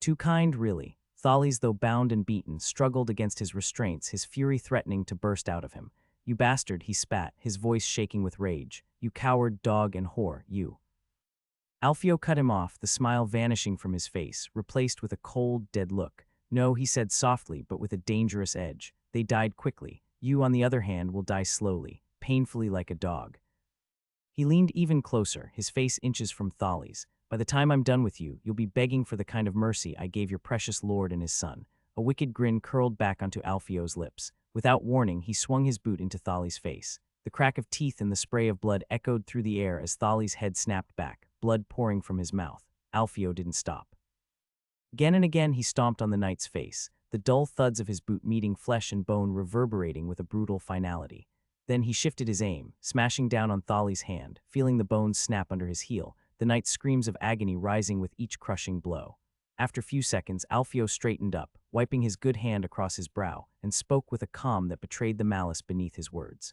Too kind, really. Thales, though bound and beaten, struggled against his restraints, his fury threatening to burst out of him. "You bastard," he spat, his voice shaking with rage. "You coward, dog, and whore, you." Alfio cut him off, the smile vanishing from his face, replaced with a cold, dead look. "No," he said softly, but with a dangerous edge. "They died quickly. You, on the other hand, will die slowly, painfully like a dog." He leaned even closer, his face inches from Thales. "By the time I'm done with you, you'll be begging for the kind of mercy I gave your precious lord and his son." A wicked grin curled back onto Alfio's lips. Without warning, he swung his boot into Thales' face. The crack of teeth and the spray of blood echoed through the air as Thales' head snapped back, blood pouring from his mouth. Alfio didn't stop. Again and again he stomped on the knight's face, the dull thuds of his boot meeting flesh and bone reverberating with a brutal finality. Then he shifted his aim, smashing down on Thales' hand, feeling the bones snap under his heel, the knight's screams of agony rising with each crushing blow. After a few seconds, Alfio straightened up, wiping his good hand across his brow, and spoke with a calm that betrayed the malice beneath his words.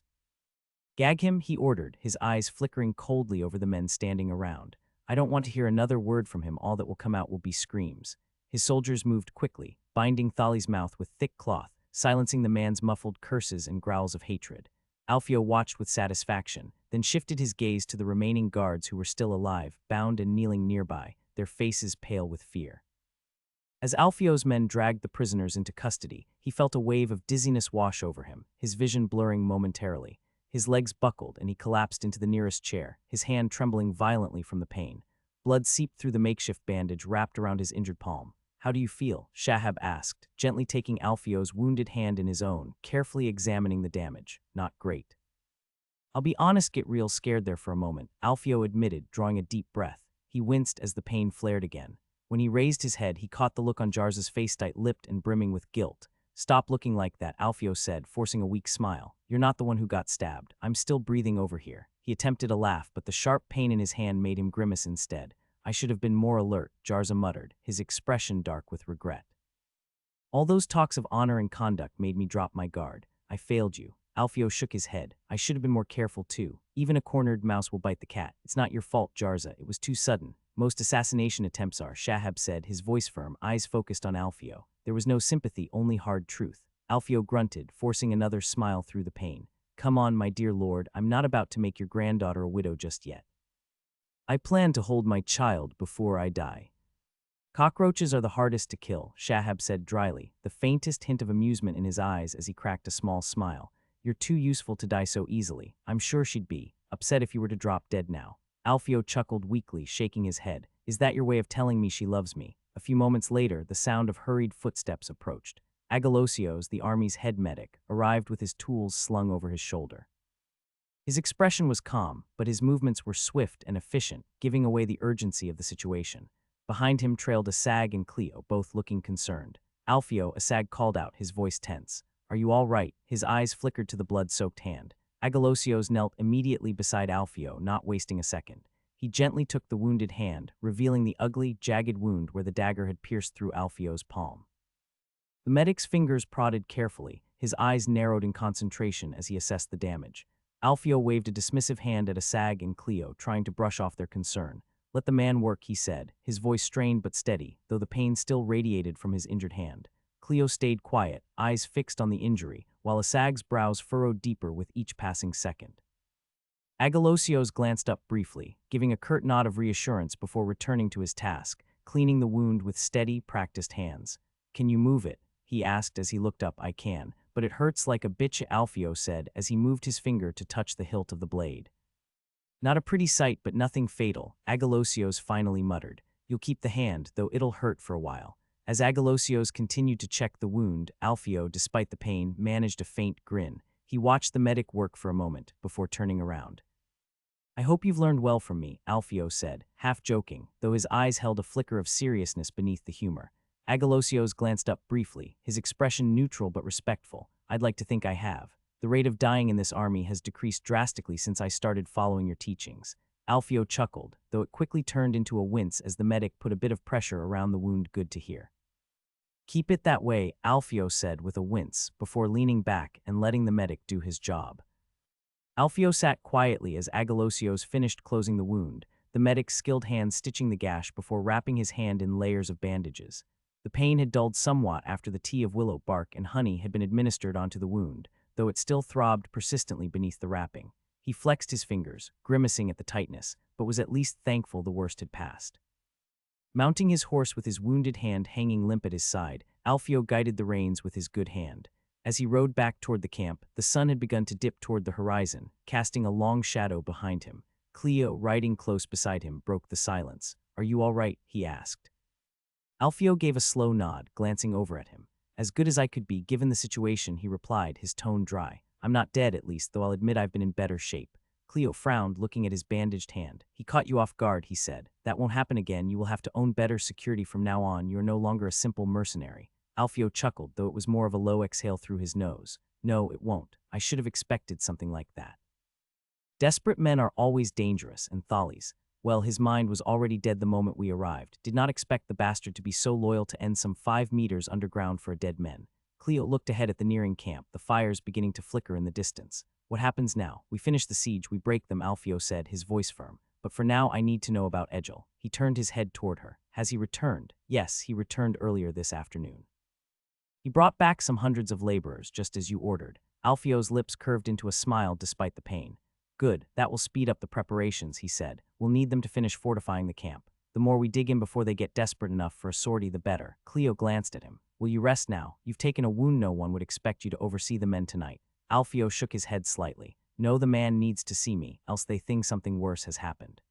"Gag him," he ordered, his eyes flickering coldly over the men standing around. "I don't want to hear another word from him. All that will come out will be screams." His soldiers moved quickly, binding Thales' mouth with thick cloth, silencing the man's muffled curses and growls of hatred. Alfio watched with satisfaction, then shifted his gaze to the remaining guards who were still alive, bound and kneeling nearby, their faces pale with fear. As Alfio's men dragged the prisoners into custody, he felt a wave of dizziness wash over him, his vision blurring momentarily. His legs buckled and he collapsed into the nearest chair, his hand trembling violently from the pain. Blood seeped through the makeshift bandage wrapped around his injured palm. "How do you feel?" Shahab asked, gently taking Alfio's wounded hand in his own, carefully examining the damage. "Not great." "I'll be honest, get real scared there for a moment," Alfio admitted, drawing a deep breath. He winced as the pain flared again. When he raised his head, he caught the look on Jarza's face, tight-lipped and brimming with guilt. "Stop looking like that," Alfio said, forcing a weak smile. "You're not the one who got stabbed. I'm still breathing over here." He attempted a laugh, but the sharp pain in his hand made him grimace instead. "I should have been more alert," Jarza muttered, his expression dark with regret. "All those talks of honor and conduct made me drop my guard. I failed you." Alfio shook his head. "I should have been more careful too. Even a cornered mouse will bite the cat. It's not your fault, Jarza. It was too sudden. Most assassination attempts are," Shahab said, his voice firm, eyes focused on Alfio. There was no sympathy, only hard truth. Alfio grunted, forcing another smile through the pain. "Come on, my dear lord, I'm not about to make your granddaughter a widow just yet. I plan to hold my child before I die." "Cockroaches are the hardest to kill," Shahab said dryly, the faintest hint of amusement in his eyes as he cracked a small smile. "You're too useful to die so easily. I'm sure she'd be upset if you were to drop dead now." Alfio chuckled weakly, shaking his head. "Is that your way of telling me she loves me?" A few moments later, the sound of hurried footsteps approached. Agalosios, the army's head medic, arrived with his tools slung over his shoulder. His expression was calm, but his movements were swift and efficient, giving away the urgency of the situation. Behind him trailed Asag and Cleo, both looking concerned. "Alfio," Asag called out, his voice tense. "Are you all right?" His eyes flickered to the blood-soaked hand. Agalosios knelt immediately beside Alfio, not wasting a second. He gently took the wounded hand, revealing the ugly, jagged wound where the dagger had pierced through Alfio's palm. The medic's fingers prodded carefully, his eyes narrowed in concentration as he assessed the damage. Alfio waved a dismissive hand at Asag and Cleo, trying to brush off their concern. Let the man work, he said, his voice strained but steady, though the pain still radiated from his injured hand. Cleo stayed quiet, eyes fixed on the injury, while Asag's brows furrowed deeper with each passing second. Agalosios glanced up briefly, giving a curt nod of reassurance before returning to his task, cleaning the wound with steady, practiced hands. "Can you move it?" he asked as he looked up. "I can, but it hurts like a bitch," Alfio said as he moved his finger to touch the hilt of the blade. "Not a pretty sight, but nothing fatal," Agalosios finally muttered. "You'll keep the hand, though it'll hurt for a while." As Agalosios continued to check the wound, Alfio, despite the pain, managed a faint grin. He watched the medic work for a moment, before turning around. "I hope you've learned well from me," Alfio said, half joking, though his eyes held a flicker of seriousness beneath the humor. Agalosios glanced up briefly, his expression neutral but respectful. "I'd like to think I have. The rate of dying in this army has decreased drastically since I started following your teachings." Alfio chuckled, though it quickly turned into a wince as the medic put a bit of pressure around the wound. "Good to hear." "Keep it that way," Alfio said with a wince, before leaning back and letting the medic do his job. Alfio sat quietly as Agalosios finished closing the wound, the medic's skilled hand stitching the gash before wrapping his hand in layers of bandages. The pain had dulled somewhat after the tea of willow bark and honey had been administered onto the wound, though it still throbbed persistently beneath the wrapping. He flexed his fingers, grimacing at the tightness, but was at least thankful the worst had passed. Mounting his horse with his wounded hand hanging limp at his side, Alfio guided the reins with his good hand. As he rode back toward the camp, the sun had begun to dip toward the horizon, casting a long shadow behind him. Cleo, riding close beside him, broke the silence. "Are you all right?" he asked. Alfio gave a slow nod, glancing over at him. "As good as I could be, given the situation," he replied, his tone dry. "I'm not dead, at least, though I'll admit I've been in better shape." Cleo frowned, looking at his bandaged hand. "He caught you off guard," he said. "That won't happen again. You will have to own better security from now on. You're no longer a simple mercenary." Alfio chuckled, though it was more of a low exhale through his nose. "No, it won't. I should have expected something like that. Desperate men are always dangerous, and Thales, well, his mind was already dead the moment we arrived. Did not expect the bastard to be so loyal to end some 5 meters underground for a dead man." Cleo looked ahead at the nearing camp, the fires beginning to flicker in the distance. "What happens now? We finish the siege, we break them," Alfio said, his voice firm. "But for now I need to know about Egil." He turned his head toward her. "Has he returned?" "Yes, he returned earlier this afternoon. He brought back some hundreds of laborers, just as you ordered." Alfio's lips curved into a smile despite the pain. "Good, that will speed up the preparations," he said. "We'll need them to finish fortifying the camp. The more we dig in before they get desperate enough for a sortie, the better." Cleo glanced at him. "Will you rest now? You've taken a wound. No one would expect you to oversee the men tonight." Alfio shook his head slightly. "No, the man needs to see me, else they think something worse has happened.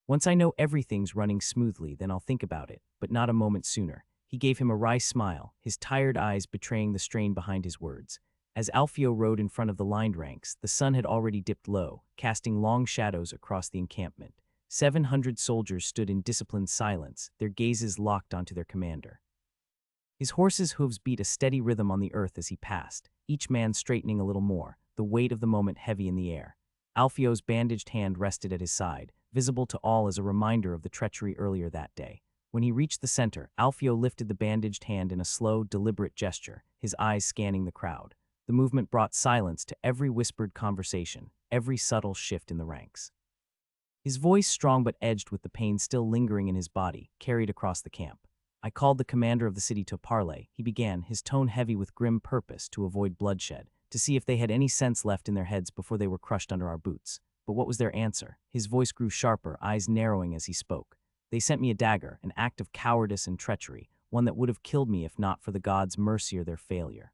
Once I know everything's running smoothly, then I'll think about it, but not a moment sooner." He gave him a wry smile, his tired eyes betraying the strain behind his words. As Alfio rode in front of the lined ranks, the sun had already dipped low, casting long shadows across the encampment. 700 soldiers stood in disciplined silence, their gazes locked onto their commander. His horse's hooves beat a steady rhythm on the earth as he passed, each man straightening a little more, the weight of the moment heavy in the air. Alfio's bandaged hand rested at his side, visible to all as a reminder of the treachery earlier that day. When he reached the center, Alfio lifted the bandaged hand in a slow, deliberate gesture, his eyes scanning the crowd. The movement brought silence to every whispered conversation, every subtle shift in the ranks. His voice, strong but edged with the pain still lingering in his body, carried across the camp. "I called the commander of the city to parley," he began, his tone heavy with grim purpose to avoid bloodshed, "to see if they had any sense left in their heads before they were crushed under our boots. But what was their answer?" His voice grew sharper, eyes narrowing as he spoke. "They sent me a dagger, an act of cowardice and treachery, one that would have killed me if not for the gods' mercy or their failure."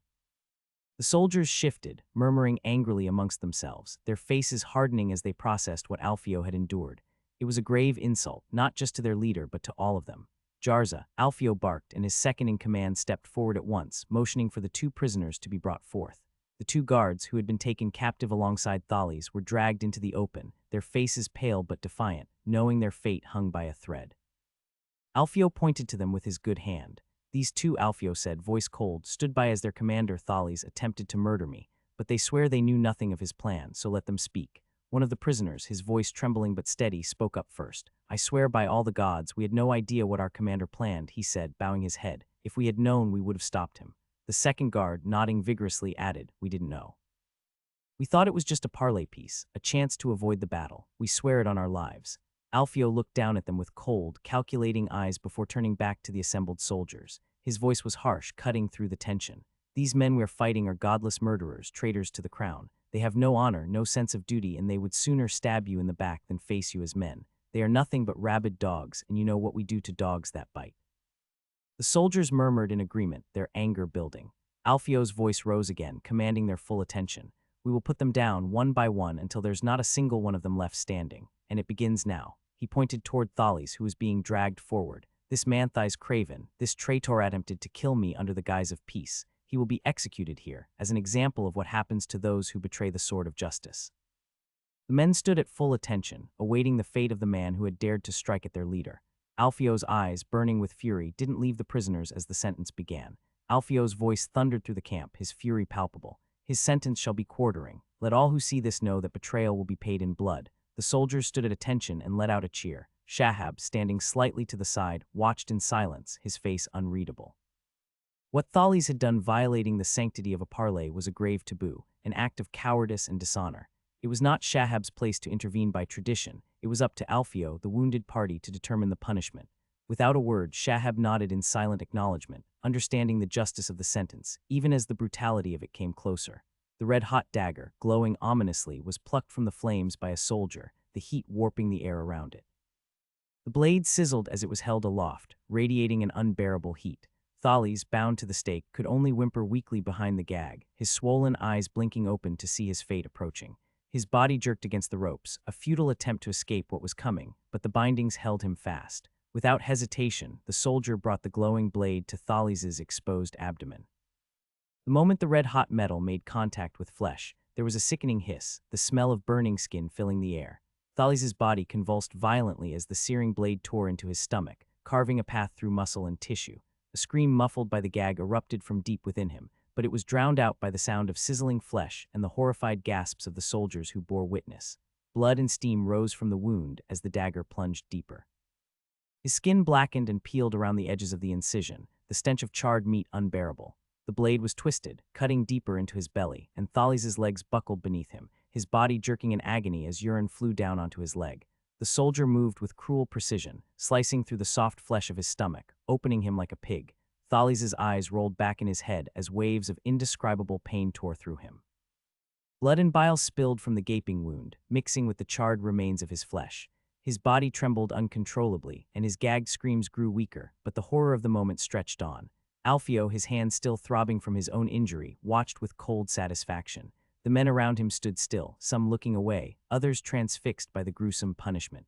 The soldiers shifted, murmuring angrily amongst themselves, their faces hardening as they processed what Alfio had endured. It was a grave insult, not just to their leader but to all of them. "Jarza," Alfio barked, and his second-in-command stepped forward at once, motioning for the 2 prisoners to be brought forth. The 2 guards, who had been taken captive alongside Thales, were dragged into the open, their faces pale but defiant, knowing their fate hung by a thread. Alfio pointed to them with his good hand. "These 2," Alfio said, voice cold, "stood by as their commander Thales attempted to murder me, but they swear they knew nothing of his plan, so let them speak." One of the prisoners, his voice trembling but steady, spoke up first. "I swear by all the gods, we had no idea what our commander planned," he said, bowing his head. "If we had known, we would have stopped him." The second guard, nodding vigorously, added, "We didn't know. We thought it was just a parley piece, a chance to avoid the battle. We swear it on our lives." Alfio looked down at them with cold, calculating eyes before turning back to the assembled soldiers. His voice was harsh, cutting through the tension. These men we're fighting are godless murderers, traitors to the crown. They have no honor, no sense of duty, and they would sooner stab you in the back than face you as men. They are nothing but rabid dogs, and you know what we do to dogs that bite. The soldiers murmured in agreement, their anger building. Alfio's voice rose again, commanding their full attention. We will put them down one by one until there's not a single one of them left standing, and it begins now. He pointed toward Thales, who was being dragged forward. This man-thigh's craven, this traitor attempted to kill me under the guise of peace. He will be executed here, as an example of what happens to those who betray the sword of justice. The men stood at full attention, awaiting the fate of the man who had dared to strike at their leader. Alfio's eyes, burning with fury, didn't leave the prisoners as the sentence began. Alfio's voice thundered through the camp, his fury palpable. His sentence shall be quartering. Let all who see this know that betrayal will be paid in blood. The soldiers stood at attention and let out a cheer. Shahab, standing slightly to the side, watched in silence, his face unreadable. What Thales had done violating the sanctity of a parley was a grave taboo, an act of cowardice and dishonor. It was not Shahab's place to intervene by tradition. It was up to Alfio, the wounded party, to determine the punishment. Without a word, Shahab nodded in silent acknowledgement, understanding the justice of the sentence, even as the brutality of it came closer. The red-hot dagger, glowing ominously, was plucked from the flames by a soldier, the heat warping the air around it. The blade sizzled as it was held aloft, radiating an unbearable heat. Thales, bound to the stake, could only whimper weakly behind the gag, his swollen eyes blinking open to see his fate approaching. His body jerked against the ropes, a futile attempt to escape what was coming, but the bindings held him fast. Without hesitation, the soldier brought the glowing blade to Thales's exposed abdomen. The moment the red-hot metal made contact with flesh, there was a sickening hiss, the smell of burning skin filling the air. Thales's body convulsed violently as the searing blade tore into his stomach, carving a path through muscle and tissue. A scream muffled by the gag erupted from deep within him, but it was drowned out by the sound of sizzling flesh and the horrified gasps of the soldiers who bore witness. Blood and steam rose from the wound as the dagger plunged deeper. His skin blackened and peeled around the edges of the incision, the stench of charred meat unbearable. The blade was twisted, cutting deeper into his belly, and Thales's legs buckled beneath him, his body jerking in agony as urine flew down onto his leg. The soldier moved with cruel precision, slicing through the soft flesh of his stomach, opening him like a pig. Thales's eyes rolled back in his head as waves of indescribable pain tore through him. Blood and bile spilled from the gaping wound, mixing with the charred remains of his flesh. His body trembled uncontrollably, and his gagged screams grew weaker, but the horror of the moment stretched on. Alfio, his hands still throbbing from his own injury, watched with cold satisfaction. The men around him stood still, some looking away, others transfixed by the gruesome punishment.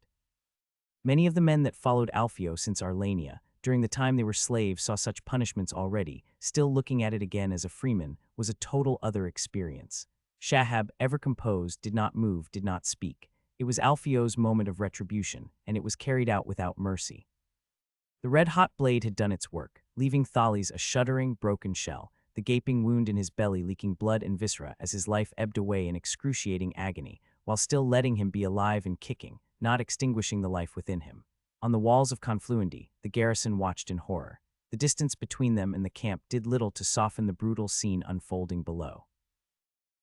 Many of the men that followed Alfio since Arlania, during the time they were slaves, saw such punishments already. Still looking at it again as a freeman was a total other experience. Shahab, ever composed, did not move, did not speak. It was Alfio's moment of retribution, and it was carried out without mercy. The red-hot blade had done its work, leaving Thales a shuddering, broken shell, the gaping wound in his belly leaking blood and viscera as his life ebbed away in excruciating agony, while still letting him be alive and kicking, not extinguishing the life within him. On the walls of Confluendi, the garrison watched in horror. The distance between them and the camp did little to soften the brutal scene unfolding below.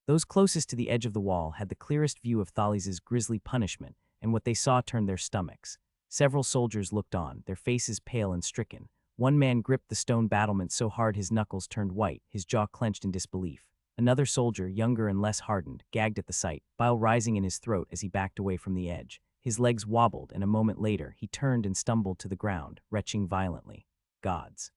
Those closest to the edge of the wall had the clearest view of Thales's grisly punishment, and what they saw turned their stomachs. Several soldiers looked on, their faces pale and stricken. One man gripped the stone battlement so hard his knuckles turned white, his jaw clenched in disbelief. Another soldier, younger and less hardened, gagged at the sight, bile rising in his throat as he backed away from the edge. His legs wobbled, and a moment later, he turned and stumbled to the ground, retching violently. Gods!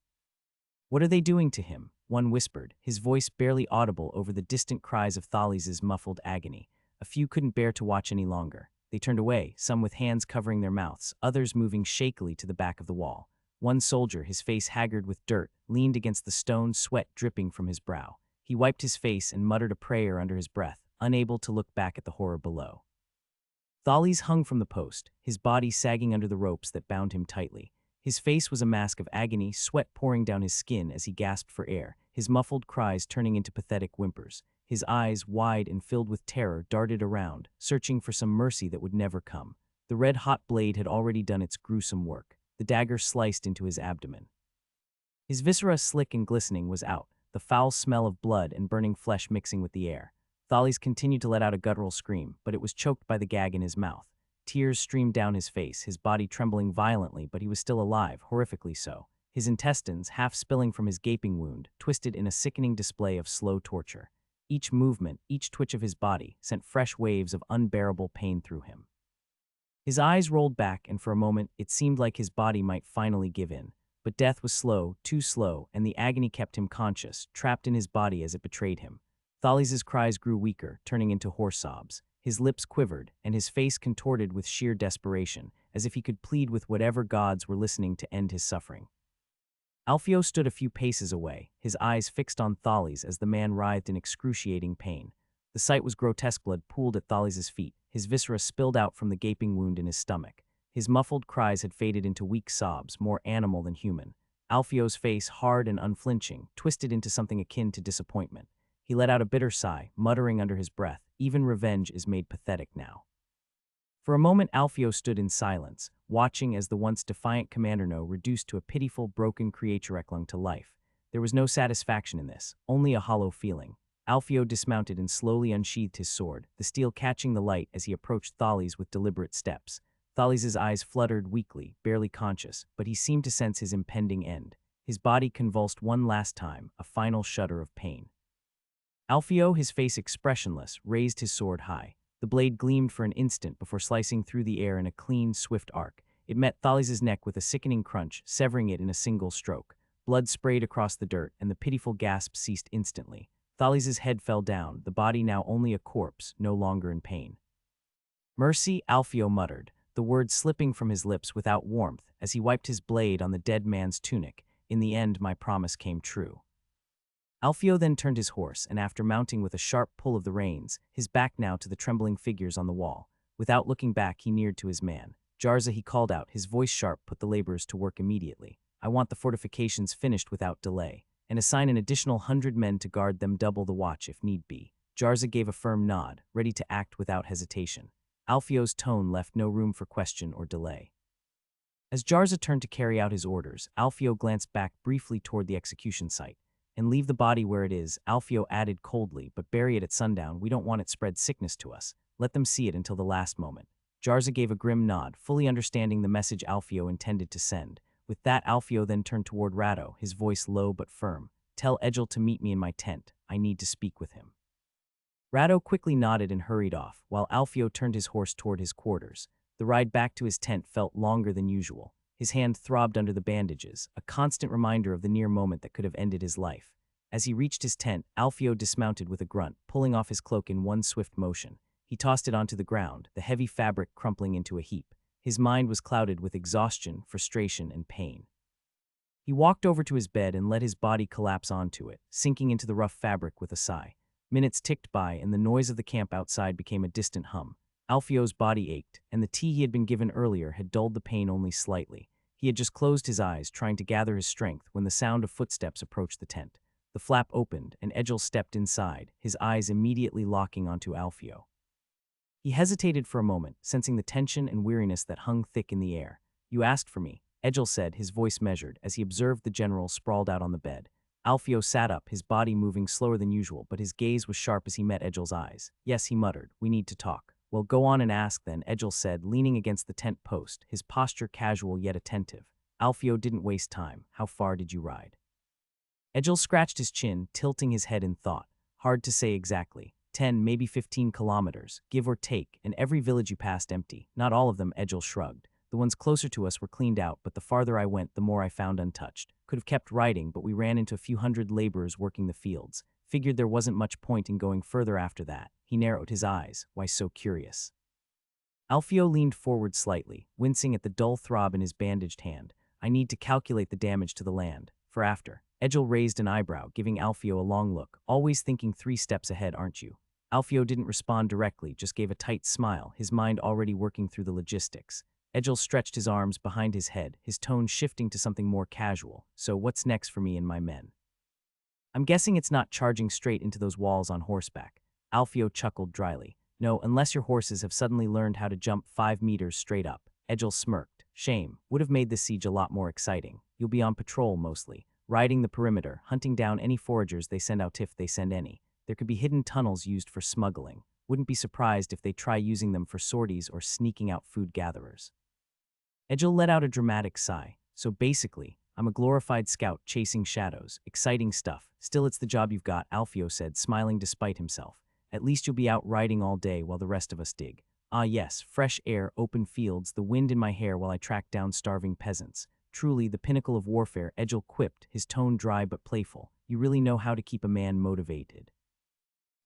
What are they doing to him? One whispered, his voice barely audible over the distant cries of Thales's muffled agony. A few couldn't bear to watch any longer. They turned away, some with hands covering their mouths, others moving shakily to the back of the wall. One soldier, his face haggard with dirt, leaned against the stone, sweat dripping from his brow. He wiped his face and muttered a prayer under his breath, unable to look back at the horror below. Thales hung from the post, his body sagging under the ropes that bound him tightly. His face was a mask of agony, sweat pouring down his skin as he gasped for air, his muffled cries turning into pathetic whimpers. His eyes, wide and filled with terror, darted around, searching for some mercy that would never come. The red-hot blade had already done its gruesome work. The dagger sliced into his abdomen. His viscera, slick and glistening, was out, the foul smell of blood and burning flesh mixing with the air. Thales continued to let out a guttural scream, but it was choked by the gag in his mouth. Tears streamed down his face, his body trembling violently, but he was still alive, horrifically so. His intestines, half spilling from his gaping wound, twisted in a sickening display of slow torture. Each movement, each twitch of his body, sent fresh waves of unbearable pain through him. His eyes rolled back, and for a moment it seemed like his body might finally give in. But death was slow, too slow, and the agony kept him conscious, trapped in his body as it betrayed him. Thales' cries grew weaker, turning into hoarse sobs. His lips quivered, and his face contorted with sheer desperation, as if he could plead with whatever gods were listening to end his suffering. Alfio stood a few paces away, his eyes fixed on Thales as the man writhed in excruciating pain. The sight was grotesque. Blood pooled at Thales' feet, his viscera spilled out from the gaping wound in his stomach. His muffled cries had faded into weak sobs, more animal than human. Alfio's face, hard and unflinching, twisted into something akin to disappointment. He let out a bitter sigh, muttering under his breath, "Even revenge is made pathetic now." For a moment Alfio stood in silence, watching as the once defiant Commanderno reduced to a pitiful, broken creature clung to life. There was no satisfaction in this, only a hollow feeling. Alfio dismounted and slowly unsheathed his sword, the steel catching the light as he approached Thales with deliberate steps. Thales' eyes fluttered weakly, barely conscious, but he seemed to sense his impending end. His body convulsed one last time, a final shudder of pain. Alfio, his face expressionless, raised his sword high. The blade gleamed for an instant before slicing through the air in a clean, swift arc. It met Thales' neck with a sickening crunch, severing it in a single stroke. Blood sprayed across the dirt, and the pitiful gasp ceased instantly. Thales' head fell down, the body now only a corpse, no longer in pain. "Mercy," Alfio muttered, the words slipping from his lips without warmth as he wiped his blade on the dead man's tunic. "In the end, my promise came true." Alfio then turned his horse, and after mounting with a sharp pull of the reins, his back now to the trembling figures on the wall, without looking back he neared to his man. "Jarza," he called out, his voice sharp, "put the laborers to work immediately. I want the fortifications finished without delay, and assign an additional 100 men to guard them, double the watch if need be." Jarza gave a firm nod, ready to act without hesitation. Alfio's tone left no room for question or delay. As Jarza turned to carry out his orders, Alfio glanced back briefly toward the execution site. "And leave the body where it is," Alfio added coldly, "but bury it at sundown. We don't want it spread sickness to us. Let them see it until the last moment." Jarza gave a grim nod, fully understanding the message Alfio intended to send. With that, Alfio then turned toward Rado, his voice low but firm. "Tell Egil to meet me in my tent. I need to speak with him." Rado quickly nodded and hurried off, while Alfio turned his horse toward his quarters. The ride back to his tent felt longer than usual. His hand throbbed under the bandages, a constant reminder of the near moment that could have ended his life. As he reached his tent, Alfio dismounted with a grunt, pulling off his cloak in one swift motion. He tossed it onto the ground, the heavy fabric crumpling into a heap. His mind was clouded with exhaustion, frustration, and pain. He walked over to his bed and let his body collapse onto it, sinking into the rough fabric with a sigh. Minutes ticked by, and the noise of the camp outside became a distant hum. Alfio's body ached, and the tea he had been given earlier had dulled the pain only slightly. He had just closed his eyes, trying to gather his strength, when the sound of footsteps approached the tent. The flap opened, and Egil stepped inside, his eyes immediately locking onto Alfio. He hesitated for a moment, sensing the tension and weariness that hung thick in the air. "You asked for me," Egil said, his voice measured, as he observed the general sprawled out on the bed. Alfio sat up, his body moving slower than usual, but his gaze was sharp as he met Egil's eyes. "Yes," he muttered, "we need to talk." "Well, go on and ask then," Egil said, leaning against the tent post, his posture casual yet attentive. Alfio didn't waste time. "How far did you ride?" Egil scratched his chin, tilting his head in thought. "Hard to say exactly. 10, maybe 15 kilometers, give or take, and every village you passed empty." "Not all of them," Egil shrugged. "The ones closer to us were cleaned out, but the farther I went, the more I found untouched. Could have kept riding, but we ran into a few hundred laborers working the fields. Figured there wasn't much point in going further after that." He narrowed his eyes. "Why so curious?" Alfio leaned forward slightly, wincing at the dull throb in his bandaged hand. "I need to calculate the damage to the land. For after." Egil raised an eyebrow, giving Alfio a long look. "Always thinking 3 steps ahead, aren't you?" Alfio didn't respond directly, just gave a tight smile, his mind already working through the logistics. Egil stretched his arms behind his head, his tone shifting to something more casual. "So what's next for me and my men?" "I'm guessing it's not charging straight into those walls on horseback." Alfio chuckled dryly. "No, unless your horses have suddenly learned how to jump 5 meters straight up." Egil smirked. "Shame. Would have made this siege a lot more exciting. You'll be on patrol mostly, riding the perimeter, hunting down any foragers they send out if they send any. There could be hidden tunnels used for smuggling. Wouldn't be surprised if they try using them for sorties or sneaking out food gatherers. Edgel let out a dramatic sigh. So basically, I'm a glorified scout chasing shadows. Exciting stuff. Still, it's the job you've got, Alfio said, smiling despite himself. At least you'll be out riding all day while the rest of us dig. Ah yes, fresh air, open fields, the wind in my hair while I track down starving peasants. Truly the pinnacle of warfare, Edgel quipped, his tone dry but playful. You really know how to keep a man motivated.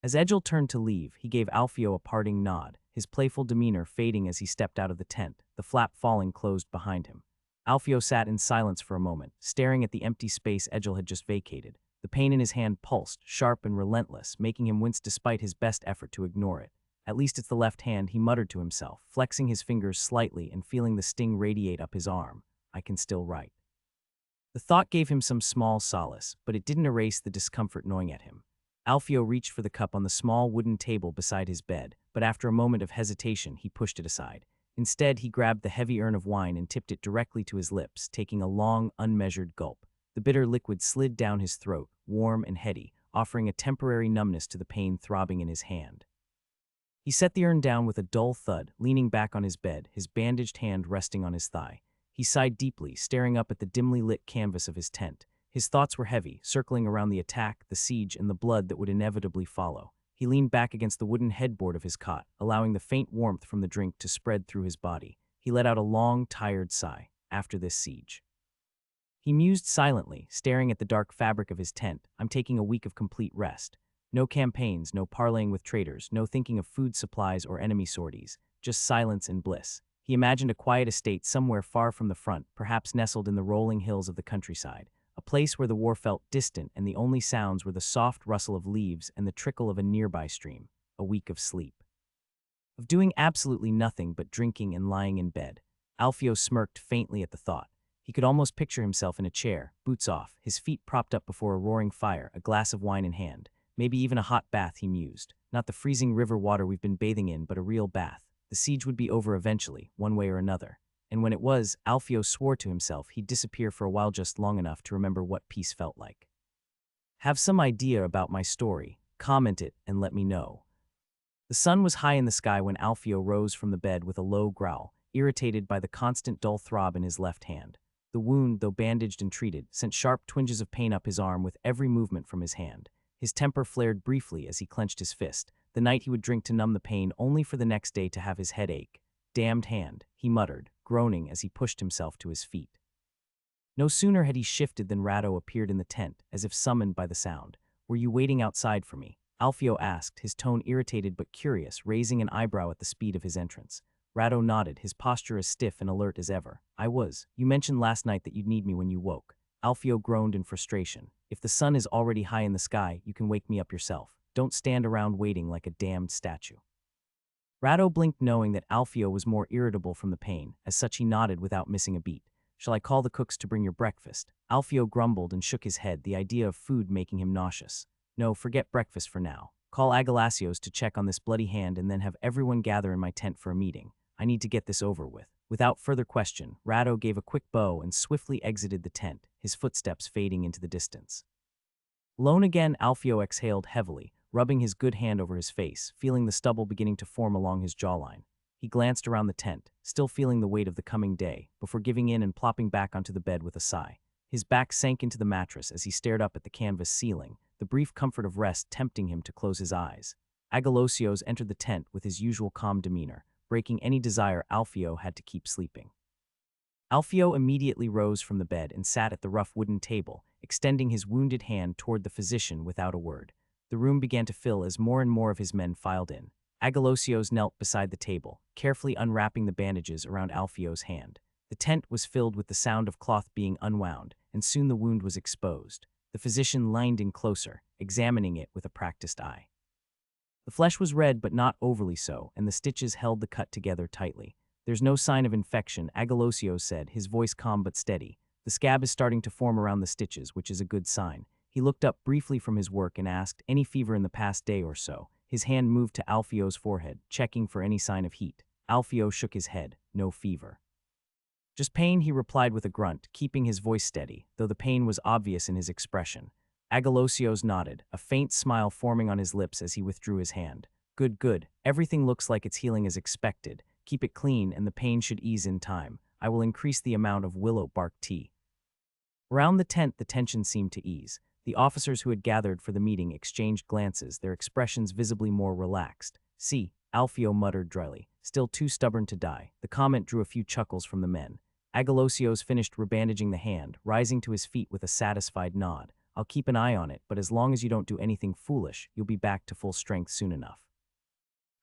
As Edgel turned to leave, he gave Alfio a parting nod, his playful demeanor fading as he stepped out of the tent, the flap falling closed behind him. Alfio sat in silence for a moment, staring at the empty space Edgel had just vacated. The pain in his hand pulsed, sharp and relentless, making him wince despite his best effort to ignore it. At least it's the left hand, he muttered to himself, flexing his fingers slightly and feeling the sting radiate up his arm. I can still write. The thought gave him some small solace, but it didn't erase the discomfort gnawing at him. Alfio reached for the cup on the small wooden table beside his bed, but after a moment of hesitation, he pushed it aside. Instead, he grabbed the heavy urn of wine and tipped it directly to his lips, taking a long, unmeasured gulp. The bitter liquid slid down his throat, warm and heady, offering a temporary numbness to the pain throbbing in his hand. He set the urn down with a dull thud, leaning back on his bed, his bandaged hand resting on his thigh. He sighed deeply, staring up at the dimly lit canvas of his tent. His thoughts were heavy, circling around the attack, the siege, and the blood that would inevitably follow. He leaned back against the wooden headboard of his cot, allowing the faint warmth from the drink to spread through his body. He let out a long, tired sigh. After this siege, he mused silently, staring at the dark fabric of his tent. I'm taking a week of complete rest. No campaigns, no parleying with traitors, no thinking of food supplies or enemy sorties, just silence and bliss. He imagined a quiet estate somewhere far from the front, perhaps nestled in the rolling hills of the countryside, a place where the war felt distant and the only sounds were the soft rustle of leaves and the trickle of a nearby stream. A week of sleep. Of doing absolutely nothing but drinking and lying in bed. Alfio smirked faintly at the thought. He could almost picture himself in a chair, boots off, his feet propped up before a roaring fire, a glass of wine in hand. Maybe even a hot bath, he mused. Not the freezing river water we've been bathing in, but a real bath. The siege would be over eventually, one way or another. And when it was, Alfio swore to himself he'd disappear for a while just long enough to remember what peace felt like. Have some idea about my story? Comment it and let me know. The sun was high in the sky when Alfio rose from the bed with a low growl, irritated by the constant dull throb in his left hand. The wound, though bandaged and treated, sent sharp twinges of pain up his arm with every movement from his hand. His temper flared briefly as he clenched his fist. The night he would drink to numb the pain only for the next day to have his head ache. Damned hand, he muttered, groaning as he pushed himself to his feet. No sooner had he shifted than Rado appeared in the tent, as if summoned by the sound. Were you waiting outside for me? Alfio asked, his tone irritated but curious, raising an eyebrow at the speed of his entrance. Rado nodded, his posture as stiff and alert as ever. I was. You mentioned last night that you'd need me when you woke. Alfio groaned in frustration. If the sun is already high in the sky, you can wake me up yourself. Don't stand around waiting like a damned statue. Rado blinked, knowing that Alfio was more irritable from the pain. As such, he nodded without missing a beat. Shall I call the cooks to bring your breakfast? Alfio grumbled and shook his head, the idea of food making him nauseous. No, forget breakfast for now. Call Agalacios to check on this bloody hand and then have everyone gather in my tent for a meeting. I need to get this over with. Without further question, Rado gave a quick bow and swiftly exited the tent, his footsteps fading into the distance. Alone again, Alfio exhaled heavily, rubbing his good hand over his face, feeling the stubble beginning to form along his jawline. He glanced around the tent, still feeling the weight of the coming day, before giving in and plopping back onto the bed with a sigh. His back sank into the mattress as he stared up at the canvas ceiling, the brief comfort of rest tempting him to close his eyes. Agalacios entered the tent with his usual calm demeanor, breaking any desire Alfio had to keep sleeping. Alfio immediately rose from the bed and sat at the rough wooden table, extending his wounded hand toward the physician without a word. The room began to fill as more and more of his men filed in. Agalacios knelt beside the table, carefully unwrapping the bandages around Alfio's hand. The tent was filled with the sound of cloth being unwound, and soon the wound was exposed. The physician leaned in closer, examining it with a practiced eye. The flesh was red but not overly so, and the stitches held the cut together tightly. There's no sign of infection, Agalacios said, his voice calm but steady. The scab is starting to form around the stitches, which is a good sign. He looked up briefly from his work and asked, any fever in the past day or so? His hand moved to Alfio's forehead, checking for any sign of heat. Alfio shook his head. No fever. Just pain, he replied with a grunt, keeping his voice steady, though the pain was obvious in his expression. Agalacios nodded, a faint smile forming on his lips as he withdrew his hand. Good, good. Everything looks like it's healing as expected. Keep it clean and the pain should ease in time. I will increase the amount of willow bark tea. Around the tent, the tension seemed to ease. The officers who had gathered for the meeting exchanged glances, their expressions visibly more relaxed. See, Alfio muttered dryly, still too stubborn to die. The comment drew a few chuckles from the men. Agalosios finished rebandaging the hand, rising to his feet with a satisfied nod. I'll keep an eye on it, but as long as you don't do anything foolish, you'll be back to full strength soon enough.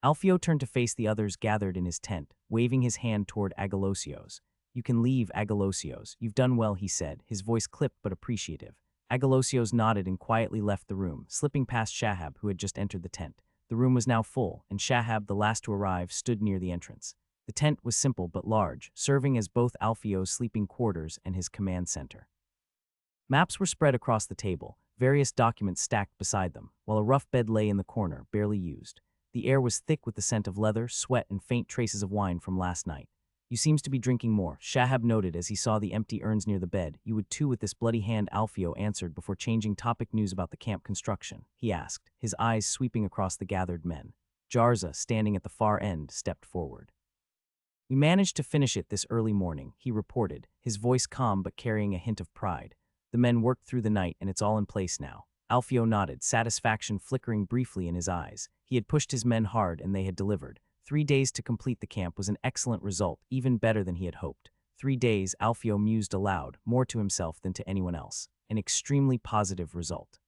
Alfio turned to face the others gathered in his tent, waving his hand toward Agalosios. You can leave, Agalosios. You've done well, he said, his voice clipped but appreciative. Agalosios nodded and quietly left the room, slipping past Shahab, who had just entered the tent. The room was now full, and Shahab, the last to arrive, stood near the entrance. The tent was simple but large, serving as both Alfio's sleeping quarters and his command center. Maps were spread across the table, various documents stacked beside them, while a rough bed lay in the corner, barely used. The air was thick with the scent of leather, sweat, and faint traces of wine from last night. You seems to be drinking more, Shahab noted as he saw the empty urns near the bed. You would too with this bloody hand, Alfio answered before changing topic. News about the camp construction, he asked, his eyes sweeping across the gathered men. Jarza, standing at the far end, stepped forward. We managed to finish it this early morning, he reported, his voice calm but carrying a hint of pride. The men worked through the night and it's all in place now. Alfio nodded, satisfaction flickering briefly in his eyes. He had pushed his men hard and they had delivered. 3 days to complete the camp was an excellent result, even better than he had hoped. 3 days, Alfio mused aloud, more to himself than to anyone else. An extremely positive result.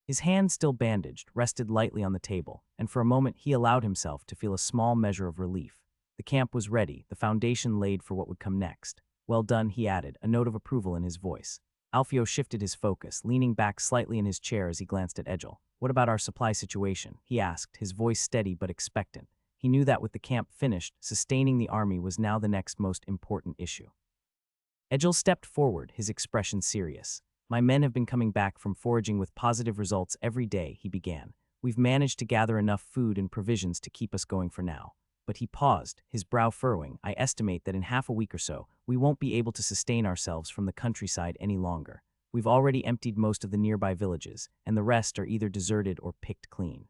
His hand, still bandaged, rested lightly on the table, and for a moment he allowed himself to feel a small measure of relief. The camp was ready, the foundation laid for what would come next. Well done, he added, a note of approval in his voice. Alfio shifted his focus, leaning back slightly in his chair as he glanced at Egil. What about our supply situation? He asked, his voice steady but expectant. He knew that with the camp finished, sustaining the army was now the next most important issue. Egil stepped forward, his expression serious. My men have been coming back from foraging with positive results every day, he began. We've managed to gather enough food and provisions to keep us going for now. But he paused, his brow furrowing. I estimate that in half a week or so, we won't be able to sustain ourselves from the countryside any longer. We've already emptied most of the nearby villages, and the rest are either deserted or picked clean.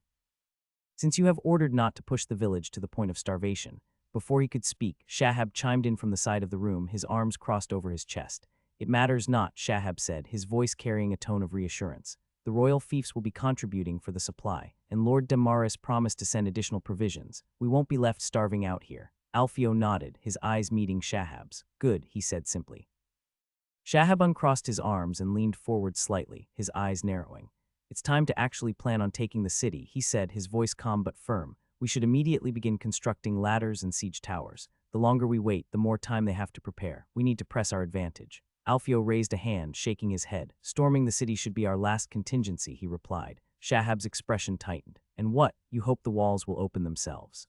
Since you have ordered not to push the village to the point of starvation. Before he could speak, Shahab chimed in from the side of the room, his arms crossed over his chest. It matters not, Shahab said, his voice carrying a tone of reassurance. The royal fiefs will be contributing for the supply, and Lord Damaris promised to send additional provisions. We won't be left starving out here. Alfio nodded, his eyes meeting Shahab's. Good, he said simply. Shahab uncrossed his arms and leaned forward slightly, his eyes narrowing. It's time to actually plan on taking the city, he said, his voice calm but firm. We should immediately begin constructing ladders and siege towers. The longer we wait, the more time they have to prepare. We need to press our advantage. Alfio raised a hand, shaking his head. Storming the city should be our last contingency, he replied. Shahab's expression tightened. And what? You hope the walls will open themselves?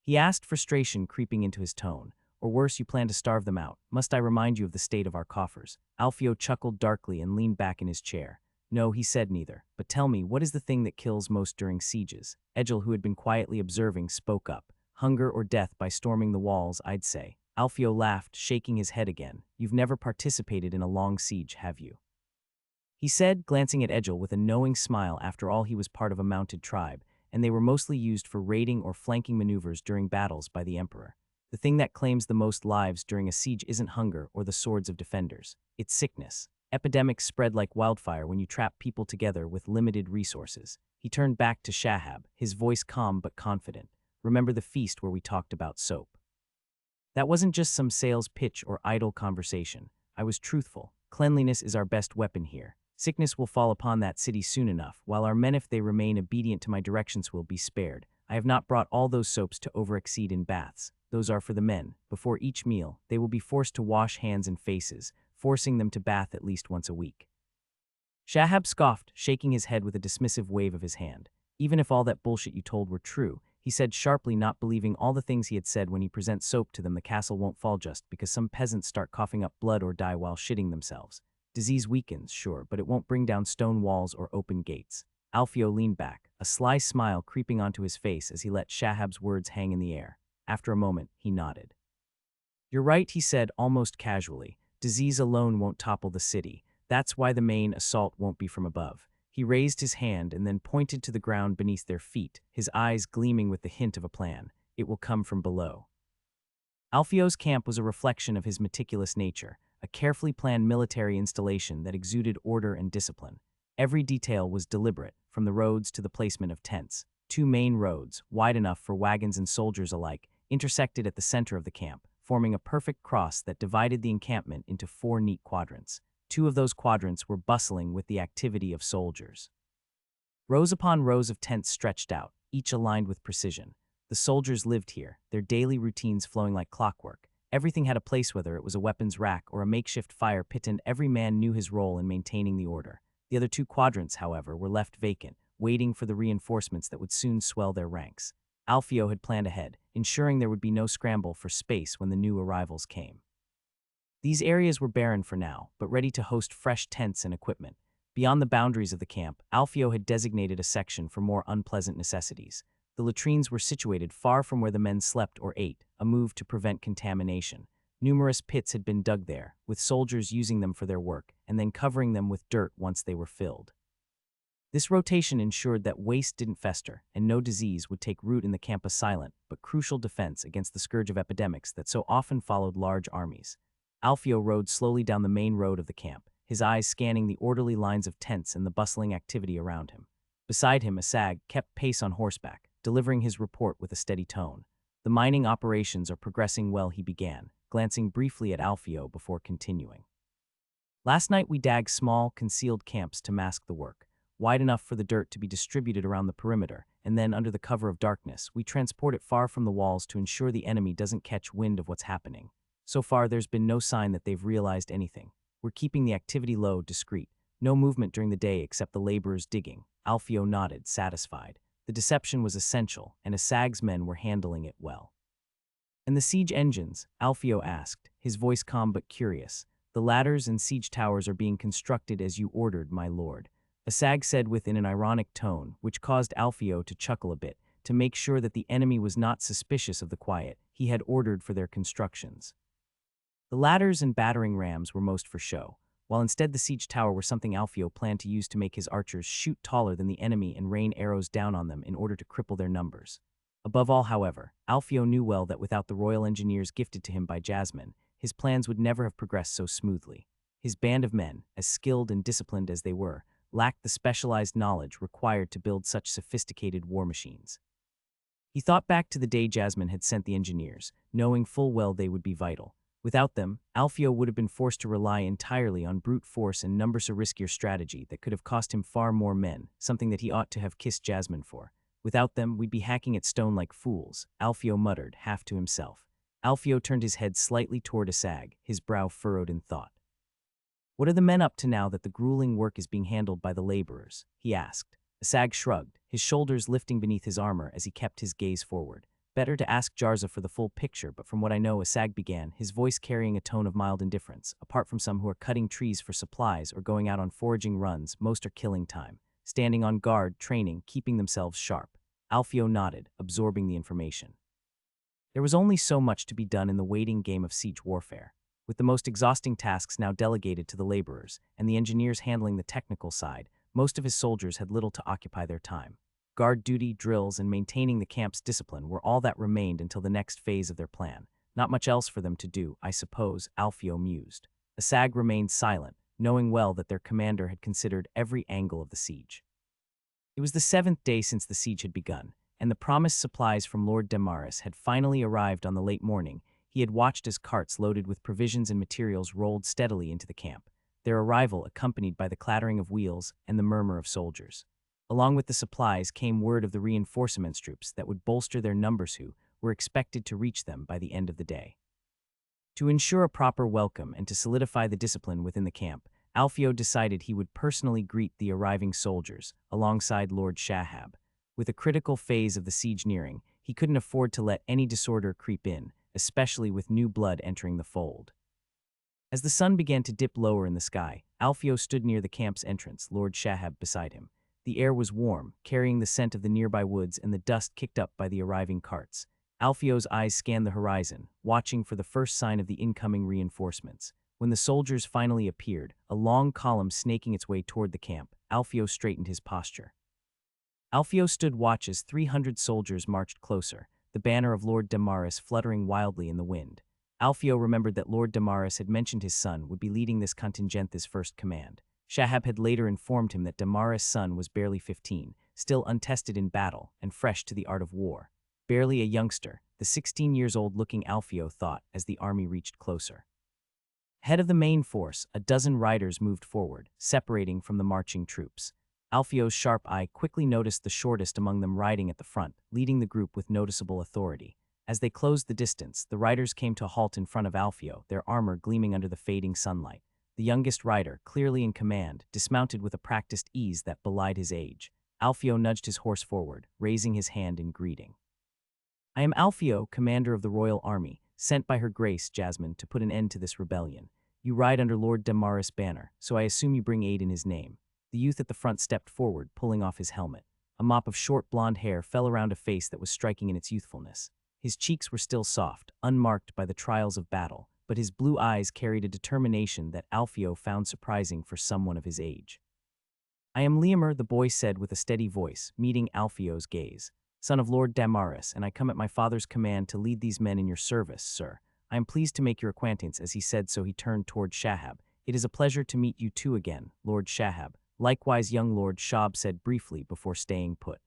He asked, frustration creeping into his tone. Or worse, you plan to starve them out. Must I remind you of the state of our coffers? Alfio chuckled darkly and leaned back in his chair. No, he said neither. But tell me, what is the thing that kills most during sieges? Egil, who had been quietly observing, spoke up. Hunger or death by storming the walls, I'd say. Alfio laughed, shaking his head again. You've never participated in a long siege, have you? He said, glancing at Egil with a knowing smile. After all, he was part of a mounted tribe, and they were mostly used for raiding or flanking maneuvers during battles by the emperor. The thing that claims the most lives during a siege isn't hunger or the swords of defenders. It's sickness. Epidemics spread like wildfire when you trap people together with limited resources. He turned back to Shahab, his voice calm but confident. Remember the feast where we talked about soap? That wasn't just some sales pitch or idle conversation. I was truthful. Cleanliness is our best weapon here. Sickness will fall upon that city soon enough, while our men, if they remain obedient to my directions, will be spared. I have not brought all those soaps to overexceed in baths. Those are for the men. Before each meal, they will be forced to wash hands and faces, forcing them to bath at least once a week. Shahab scoffed, shaking his head with a dismissive wave of his hand. Even if all that bullshit you told were true, he said sharply, not believing all the things he had said, when he presents soap to them, the castle won't fall just because some peasants start coughing up blood or die while shitting themselves. Disease weakens, sure, but it won't bring down stone walls or open gates. Alfio leaned back, a sly smile creeping onto his face as he let Shahab's words hang in the air. After a moment, he nodded. You're right, he said, almost casually. Disease alone won't topple the city. That's why the main assault won't be from above. He raised his hand and then pointed to the ground beneath their feet, his eyes gleaming with the hint of a plan. It will come from below. Alfio's camp was a reflection of his meticulous nature, a carefully planned military installation that exuded order and discipline. Every detail was deliberate, from the roads to the placement of tents. Two main roads, wide enough for wagons and soldiers alike, intersected at the center of the camp, forming a perfect cross that divided the encampment into 4 neat quadrants. 2 of those quadrants were bustling with the activity of soldiers. Rows upon rows of tents stretched out, each aligned with precision. The soldiers lived here, their daily routines flowing like clockwork. Everything had a place, whether it was a weapons rack or a makeshift fire pit, and every man knew his role in maintaining the order. The other 2 quadrants, however, were left vacant, waiting for the reinforcements that would soon swell their ranks. Alfio had planned ahead, ensuring there would be no scramble for space when the new arrivals came. These areas were barren for now, but ready to host fresh tents and equipment. Beyond the boundaries of the camp, Alfio had designated a section for more unpleasant necessities. The latrines were situated far from where the men slept or ate, a move to prevent contamination. Numerous pits had been dug there, with soldiers using them for their work, and then covering them with dirt once they were filled. This rotation ensured that waste didn't fester, and no disease would take root in the camp, a silent but crucial defense against the scourge of epidemics that so often followed large armies. Alfio rode slowly down the main road of the camp, his eyes scanning the orderly lines of tents and the bustling activity around him. Beside him, a sag kept pace on horseback, delivering his report with a steady tone. "The mining operations are progressing well," he began, glancing briefly at Alfio before continuing. "Last night we dug small, concealed camps to mask the work, wide enough for the dirt to be distributed around the perimeter, and then, under the cover of darkness, we transport it far from the walls to ensure the enemy doesn't catch wind of what's happening. So far, there's been no sign that they've realized anything. We're keeping the activity low, discreet. No movement during the day except the laborers digging." Alfio nodded, satisfied. The deception was essential, and Asag's men were handling it well. "And the siege engines?" Alfio asked, his voice calm but curious. "The ladders and siege towers are being constructed as you ordered, my lord," Asag said within an ironic tone, which caused Alfio to chuckle a bit. To make sure that the enemy was not suspicious of the quiet, he had ordered for their constructions. The ladders and battering rams were most for show, while instead the siege tower were something Alfio planned to use to make his archers shoot taller than the enemy and rain arrows down on them in order to cripple their numbers. Above all, however, Alfio knew well that without the royal engineers gifted to him by Jasmine, his plans would never have progressed so smoothly. His band of men, as skilled and disciplined as they were, lacked the specialized knowledge required to build such sophisticated war machines. He thought back to the day Jasmine had sent the engineers, knowing full well they would be vital. Without them, Alfio would have been forced to rely entirely on brute force and numbers, a riskier strategy that could have cost him far more men, something that he ought to have kissed Jasmine for. "Without them, we'd be hacking at stone like fools," Alfio muttered, half to himself. Alfio turned his head slightly toward Asag, his brow furrowed in thought. "What are the men up to now that the grueling work is being handled by the laborers?" he asked. Asag shrugged, his shoulders lifting beneath his armor as he kept his gaze forward. "Better to ask Jarza for the full picture, but from what I know," Asag began, his voice carrying a tone of mild indifference. "Apart from some who are cutting trees for supplies or going out on foraging runs, most are killing time, standing on guard, training, keeping themselves sharp." Alfio nodded, absorbing the information. There was only so much to be done in the waiting game of siege warfare. With the most exhausting tasks now delegated to the laborers, and the engineers handling the technical side, most of his soldiers had little to occupy their time. Guard duty, drills, and maintaining the camp's discipline were all that remained until the next phase of their plan. Not much else for them to do, I suppose, Alfio mused. Asag remained silent, knowing well that their commander had considered every angle of the siege. It was the 7th day since the siege had begun, and the promised supplies from Lord Demaris had finally arrived on the late morning. He had watched as carts loaded with provisions and materials rolled steadily into the camp, their arrival accompanied by the clattering of wheels and the murmur of soldiers. Along with the supplies came word of the reinforcement troops that would bolster their numbers, who were expected to reach them by the end of the day. To ensure a proper welcome and to solidify the discipline within the camp, Alfio decided he would personally greet the arriving soldiers, alongside Lord Shahab. With a critical phase of the siege nearing, he couldn't afford to let any disorder creep in, especially with new blood entering the fold. As the sun began to dip lower in the sky, Alfio stood near the camp's entrance, Lord Shahab beside him. The air was warm, carrying the scent of the nearby woods and the dust kicked up by the arriving carts. Alfio's eyes scanned the horizon, watching for the first sign of the incoming reinforcements. When the soldiers finally appeared, a long column snaking its way toward the camp, Alfio straightened his posture. Alfio stood watch as 300 soldiers marched closer, the banner of Lord Damaris fluttering wildly in the wind. Alfio remembered that Lord Damaris had mentioned his son would be leading this contingent's first command. Shahab had later informed him that Damaris' son was barely 15, still untested in battle and fresh to the art of war. Barely a youngster, the 16-years-old-looking Alfio thought as the army reached closer. Head of the main force, a dozen riders moved forward, separating from the marching troops. Alfio's sharp eye quickly noticed the shortest among them riding at the front, leading the group with noticeable authority. As they closed the distance, the riders came to a halt in front of Alfio, their armor gleaming under the fading sunlight. The youngest rider, clearly in command, dismounted with a practiced ease that belied his age. Alfio nudged his horse forward, raising his hand in greeting. "I am Alfio, commander of the royal army, sent by Her Grace, Jasmine, to put an end to this rebellion. You ride under Lord Damaris' banner, so I assume you bring aid in his name." The youth at the front stepped forward, pulling off his helmet. A mop of short blonde hair fell around a face that was striking in its youthfulness. His cheeks were still soft, unmarked by the trials of battle, but his blue eyes carried a determination that Alfio found surprising for someone of his age. "I am Liamer," the boy said with a steady voice, meeting Alfio's gaze. "Son of Lord Damaris, and I come at my father's command to lead these men in your service, sir. I am pleased to make your acquaintance." As he said so, he turned toward Shahab. "It is a pleasure to meet you too again, Lord Shahab." "Likewise, young Lord," Shahab said briefly before staying put.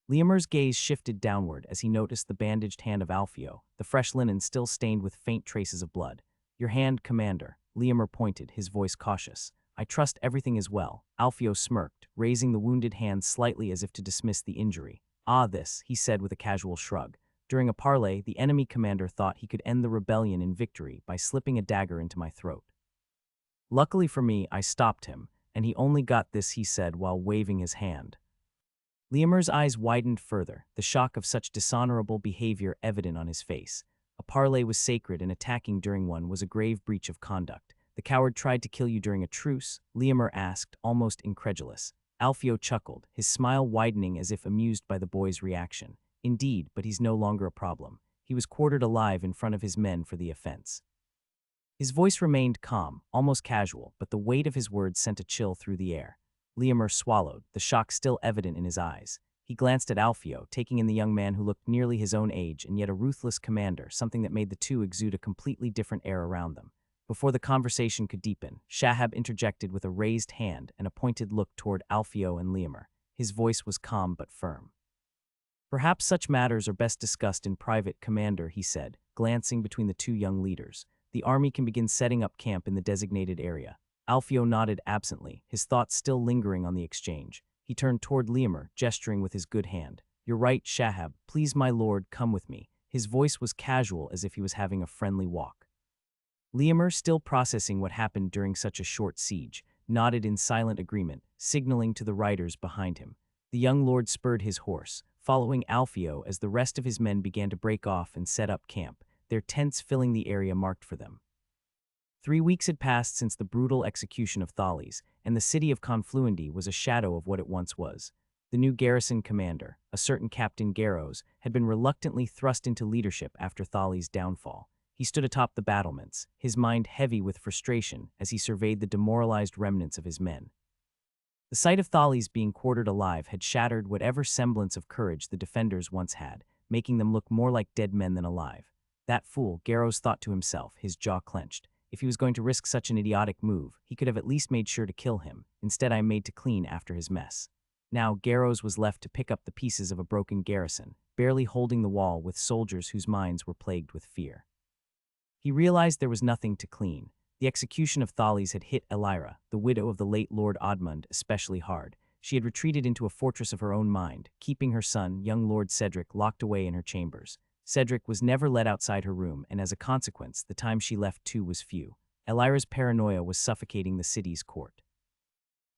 Liamer's gaze shifted downward as he noticed the bandaged hand of Alfio, the fresh linen still stained with faint traces of blood. "Your hand, Commander," Liamer pointed, his voice cautious. "I trust everything is well." Alfio smirked, raising the wounded hand slightly as if to dismiss the injury. "Ah, this," he said with a casual shrug. "During a parley, the enemy commander thought he could end the rebellion in victory by slipping a dagger into my throat. Luckily for me, I stopped him, and he only got this," he said while waving his hand. Liamer's eyes widened further, the shock of such dishonorable behavior evident on his face. A parley was sacred, and attacking during one was a grave breach of conduct. "The coward tried to kill you during a truce?" Liamer asked, almost incredulous. Alfio chuckled, his smile widening as if amused by the boy's reaction. "Indeed, but he's no longer a problem. He was quartered alive in front of his men for the offense." His voice remained calm, almost casual, but the weight of his words sent a chill through the air. Liamer swallowed, the shock still evident in his eyes. He glanced at Alfio, taking in the young man who looked nearly his own age and yet a ruthless commander, something that made the two exude a completely different air around them. Before the conversation could deepen, Shahab interjected with a raised hand and a pointed look toward Alfio and Liamer. His voice was calm but firm. "Perhaps such matters are best discussed in private, Commander," he said, glancing between the two young leaders. "The army can begin setting up camp in the designated area." Alfio nodded absently, his thoughts still lingering on the exchange. He turned toward Liamer, gesturing with his good hand. "You're right, Shahab. Please, my lord, come with me." His voice was casual, as if he was having a friendly walk. Liamer, still processing what happened during such a short siege, nodded in silent agreement, signaling to the riders behind him. The young lord spurred his horse, following Alfio as the rest of his men began to break off and set up camp, their tents filling the area marked for them. 3 weeks had passed since the brutal execution of Thales, and the city of Confluendi was a shadow of what it once was. The new garrison commander, a certain Captain Garros, had been reluctantly thrust into leadership after Thales' downfall. He stood atop the battlements, his mind heavy with frustration as he surveyed the demoralized remnants of his men. The sight of Thales being quartered alive had shattered whatever semblance of courage the defenders once had, making them look more like dead men than alive. "That fool," Garros thought to himself, his jaw clenched. "If he was going to risk such an idiotic move, he could have at least made sure to kill him. Instead, I am made to clean after his mess." Now, Garros was left to pick up the pieces of a broken garrison, barely holding the wall with soldiers whose minds were plagued with fear. He realized there was nothing to clean. The execution of Thales had hit Elira, the widow of the late Lord Odmund, especially hard. She had retreated into a fortress of her own mind, keeping her son, young Lord Cedric, locked away in her chambers. Cedric was never let outside her room, and as a consequence, the time she left too was few. Elira's paranoia was suffocating the city's court.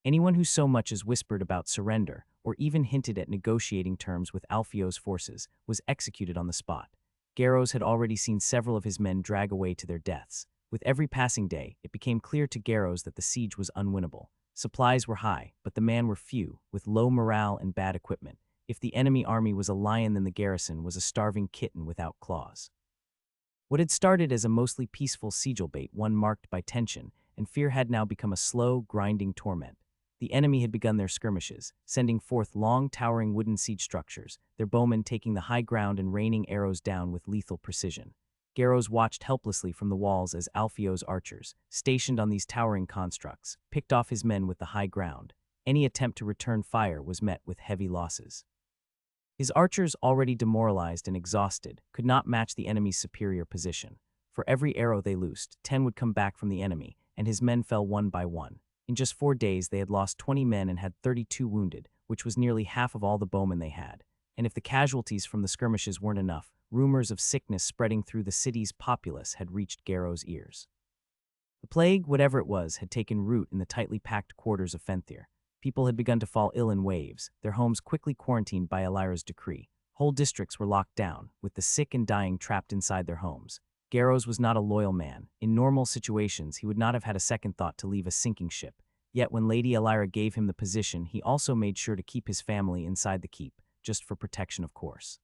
Anyone who so much as whispered about surrender, or even hinted at negotiating terms with Alfio's forces, was executed on the spot. Garros had already seen several of his men drag away to their deaths. With every passing day, it became clear to Garros that the siege was unwinnable. Supplies were high, but the men were few, with low morale and bad equipment. If the enemy army was a lion, then the garrison was a starving kitten without claws. What had started as a mostly peaceful sigil bait, one marked by tension and fear, had now become a slow, grinding torment. The enemy had begun their skirmishes, sending forth long, towering wooden siege structures, their bowmen taking the high ground and raining arrows down with lethal precision. Garrows watched helplessly from the walls as Alfio's archers, stationed on these towering constructs, picked off his men with the high ground. Any attempt to return fire was met with heavy losses. His archers, already demoralized and exhausted, could not match the enemy's superior position. For every arrow they loosed, 10 would come back from the enemy, and his men fell one by one. In just 4 days they had lost 20 men and had 32 wounded, which was nearly half of all the bowmen they had. And if the casualties from the skirmishes weren't enough, rumors of sickness spreading through the city's populace had reached Garrow's ears. The plague, whatever it was, had taken root in the tightly packed quarters of Fenthir. People had begun to fall ill in waves, their homes quickly quarantined by Elira's decree. Whole districts were locked down, with the sick and dying trapped inside their homes. Garrows was not a loyal man. In normal situations, he would not have had a second thought to leave a sinking ship. Yet when Lady Elira gave him the position, he also made sure to keep his family inside the keep, just for protection, of course.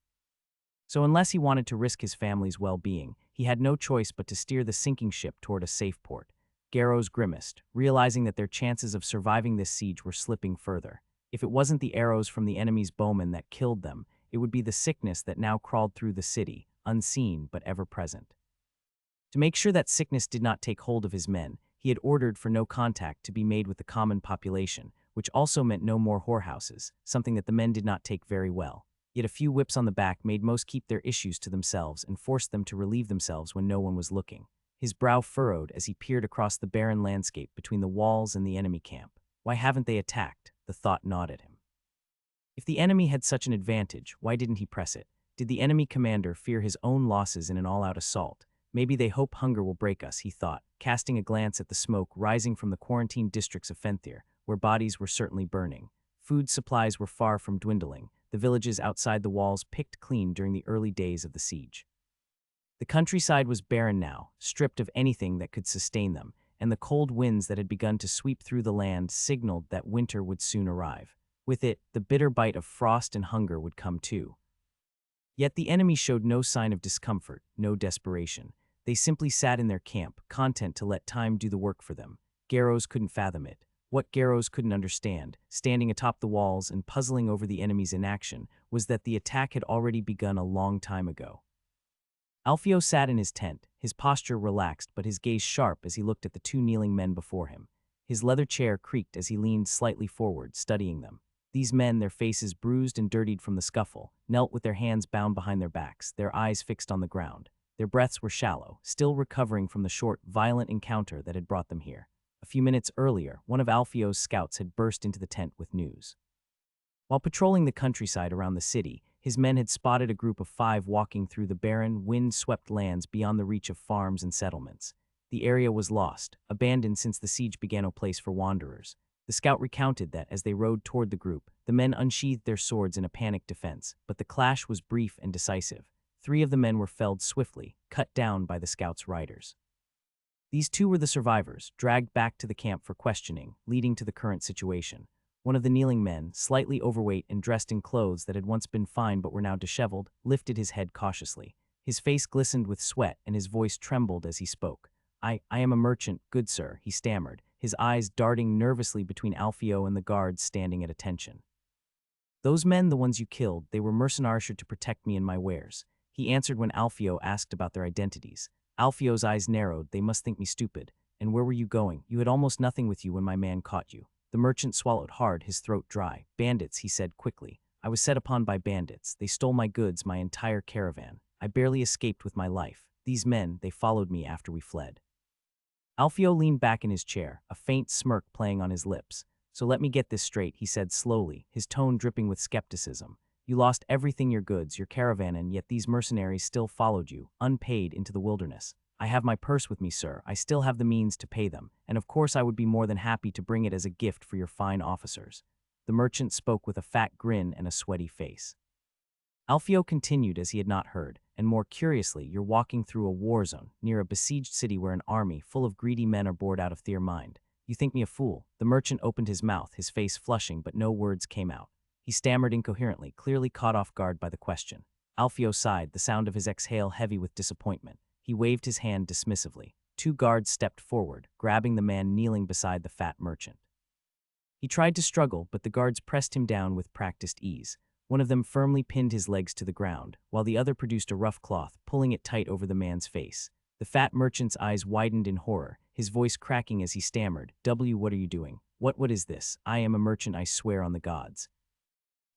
So unless he wanted to risk his family's well-being, he had no choice but to steer the sinking ship toward a safe port. Garrows grimaced, realizing that their chances of surviving this siege were slipping further. If it wasn't the arrows from the enemy's bowmen that killed them, it would be the sickness that now crawled through the city, unseen but ever present. To make sure that sickness did not take hold of his men, he had ordered for no contact to be made with the common population, which also meant no more whorehouses, something that the men did not take very well. Yet a few whips on the back made most keep their issues to themselves and forced them to relieve themselves when no one was looking. His brow furrowed as he peered across the barren landscape between the walls and the enemy camp. Why haven't they attacked? The thought gnawed at him. If the enemy had such an advantage, why didn't he press it? Did the enemy commander fear his own losses in an all-out assault? Maybe they hope hunger will break us, he thought, casting a glance at the smoke rising from the quarantined districts of Fenthir, where bodies were certainly burning. Food supplies were far from dwindling, the villages outside the walls picked clean during the early days of the siege. The countryside was barren now, stripped of anything that could sustain them, and the cold winds that had begun to sweep through the land signaled that winter would soon arrive. With it, the bitter bite of frost and hunger would come too. Yet the enemy showed no sign of discomfort, no desperation. They simply sat in their camp, content to let time do the work for them. Garrows couldn't fathom it. What Garrows couldn't understand, standing atop the walls and puzzling over the enemy's inaction, was that the attack had already begun a long time ago. Alfio sat in his tent, his posture relaxed but his gaze sharp as he looked at the 2 kneeling men before him. His leather chair creaked as he leaned slightly forward, studying them. These men, their faces bruised and dirtied from the scuffle, knelt with their hands bound behind their backs, their eyes fixed on the ground. Their breaths were shallow, still recovering from the short, violent encounter that had brought them here. A few minutes earlier, one of Alfio's scouts had burst into the tent with news. While patrolling the countryside around the city, his men had spotted a group of 5 walking through the barren, wind-swept lands beyond the reach of farms and settlements. The area was lost, abandoned since the siege began, a place for wanderers. The scout recounted that as they rode toward the group, the men unsheathed their swords in a panicked defense, but the clash was brief and decisive. 3 of the men were felled swiftly, cut down by the scouts' riders. These 2 were the survivors, dragged back to the camp for questioning, leading to the current situation. One of the kneeling men, slightly overweight and dressed in clothes that had once been fine but were now disheveled, lifted his head cautiously. His face glistened with sweat and his voice trembled as he spoke. I am a merchant, good sir, he stammered, his eyes darting nervously between Alfio and the guards standing at attention. Those men, the ones you killed, they were mercenaries to protect me and my wares. He answered when Alfio asked about their identities. Alfio's eyes narrowed. They must think me stupid. And where were you going? You had almost nothing with you when my man caught you. The merchant swallowed hard, his throat dry. Bandits, he said quickly. I was set upon by bandits. They stole my goods, my entire caravan. I barely escaped with my life. These men, they followed me after we fled. Alfio leaned back in his chair, a faint smirk playing on his lips. So let me get this straight, he said slowly, his tone dripping with skepticism. You lost everything, your goods, your caravan, and yet these mercenaries still followed you, unpaid, into the wilderness. I have my purse with me, sir. I still have the means to pay them, and of course I would be more than happy to bring it as a gift for your fine officers. The merchant spoke with a fat grin and a sweaty face. Alfio continued as he had not heard, and more curiously, you're walking through a war zone, near a besieged city where an army full of greedy men are bored out of their mind. You think me a fool? The merchant opened his mouth, his face flushing, but no words came out. He stammered incoherently, clearly caught off guard by the question. Alfio sighed, the sound of his exhale heavy with disappointment. He waved his hand dismissively. Two guards stepped forward, grabbing the man kneeling beside the fat merchant. He tried to struggle, but the guards pressed him down with practiced ease. One of them firmly pinned his legs to the ground, while the other produced a rough cloth, pulling it tight over the man's face. The fat merchant's eyes widened in horror, his voice cracking as he stammered, What are you doing? What is this? I am a merchant, I swear on the gods."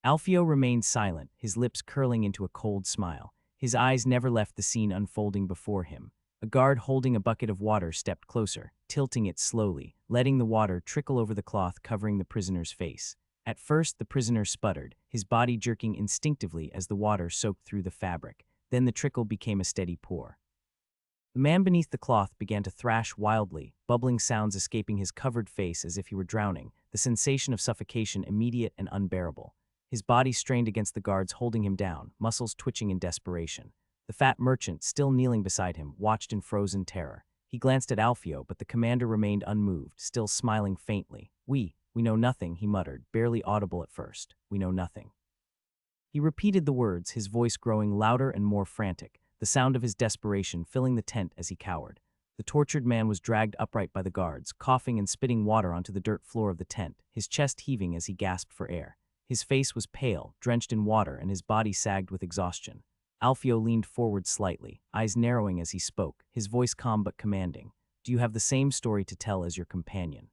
Alfio remained silent, his lips curling into a cold smile. His eyes never left the scene unfolding before him. A guard holding a bucket of water stepped closer, tilting it slowly, letting the water trickle over the cloth covering the prisoner's face. At first, the prisoner sputtered, his body jerking instinctively as the water soaked through the fabric. Then the trickle became a steady pour. The man beneath the cloth began to thrash wildly, bubbling sounds escaping his covered face as if he were drowning, the sensation of suffocation immediate and unbearable. His body strained against the guards holding him down, muscles twitching in desperation. The fat merchant, still kneeling beside him, watched in frozen terror. He glanced at Alfio, but the commander remained unmoved, still smiling faintly. We know nothing," he muttered, barely audible at first. "We know nothing." He repeated the words, his voice growing louder and more frantic, the sound of his desperation filling the tent as he cowered. The tortured man was dragged upright by the guards, coughing and spitting water onto the dirt floor of the tent, his chest heaving as he gasped for air. His face was pale, drenched in water, and his body sagged with exhaustion. Alfio leaned forward slightly, eyes narrowing as he spoke, his voice calm but commanding. "Do you have the same story to tell as your companion?"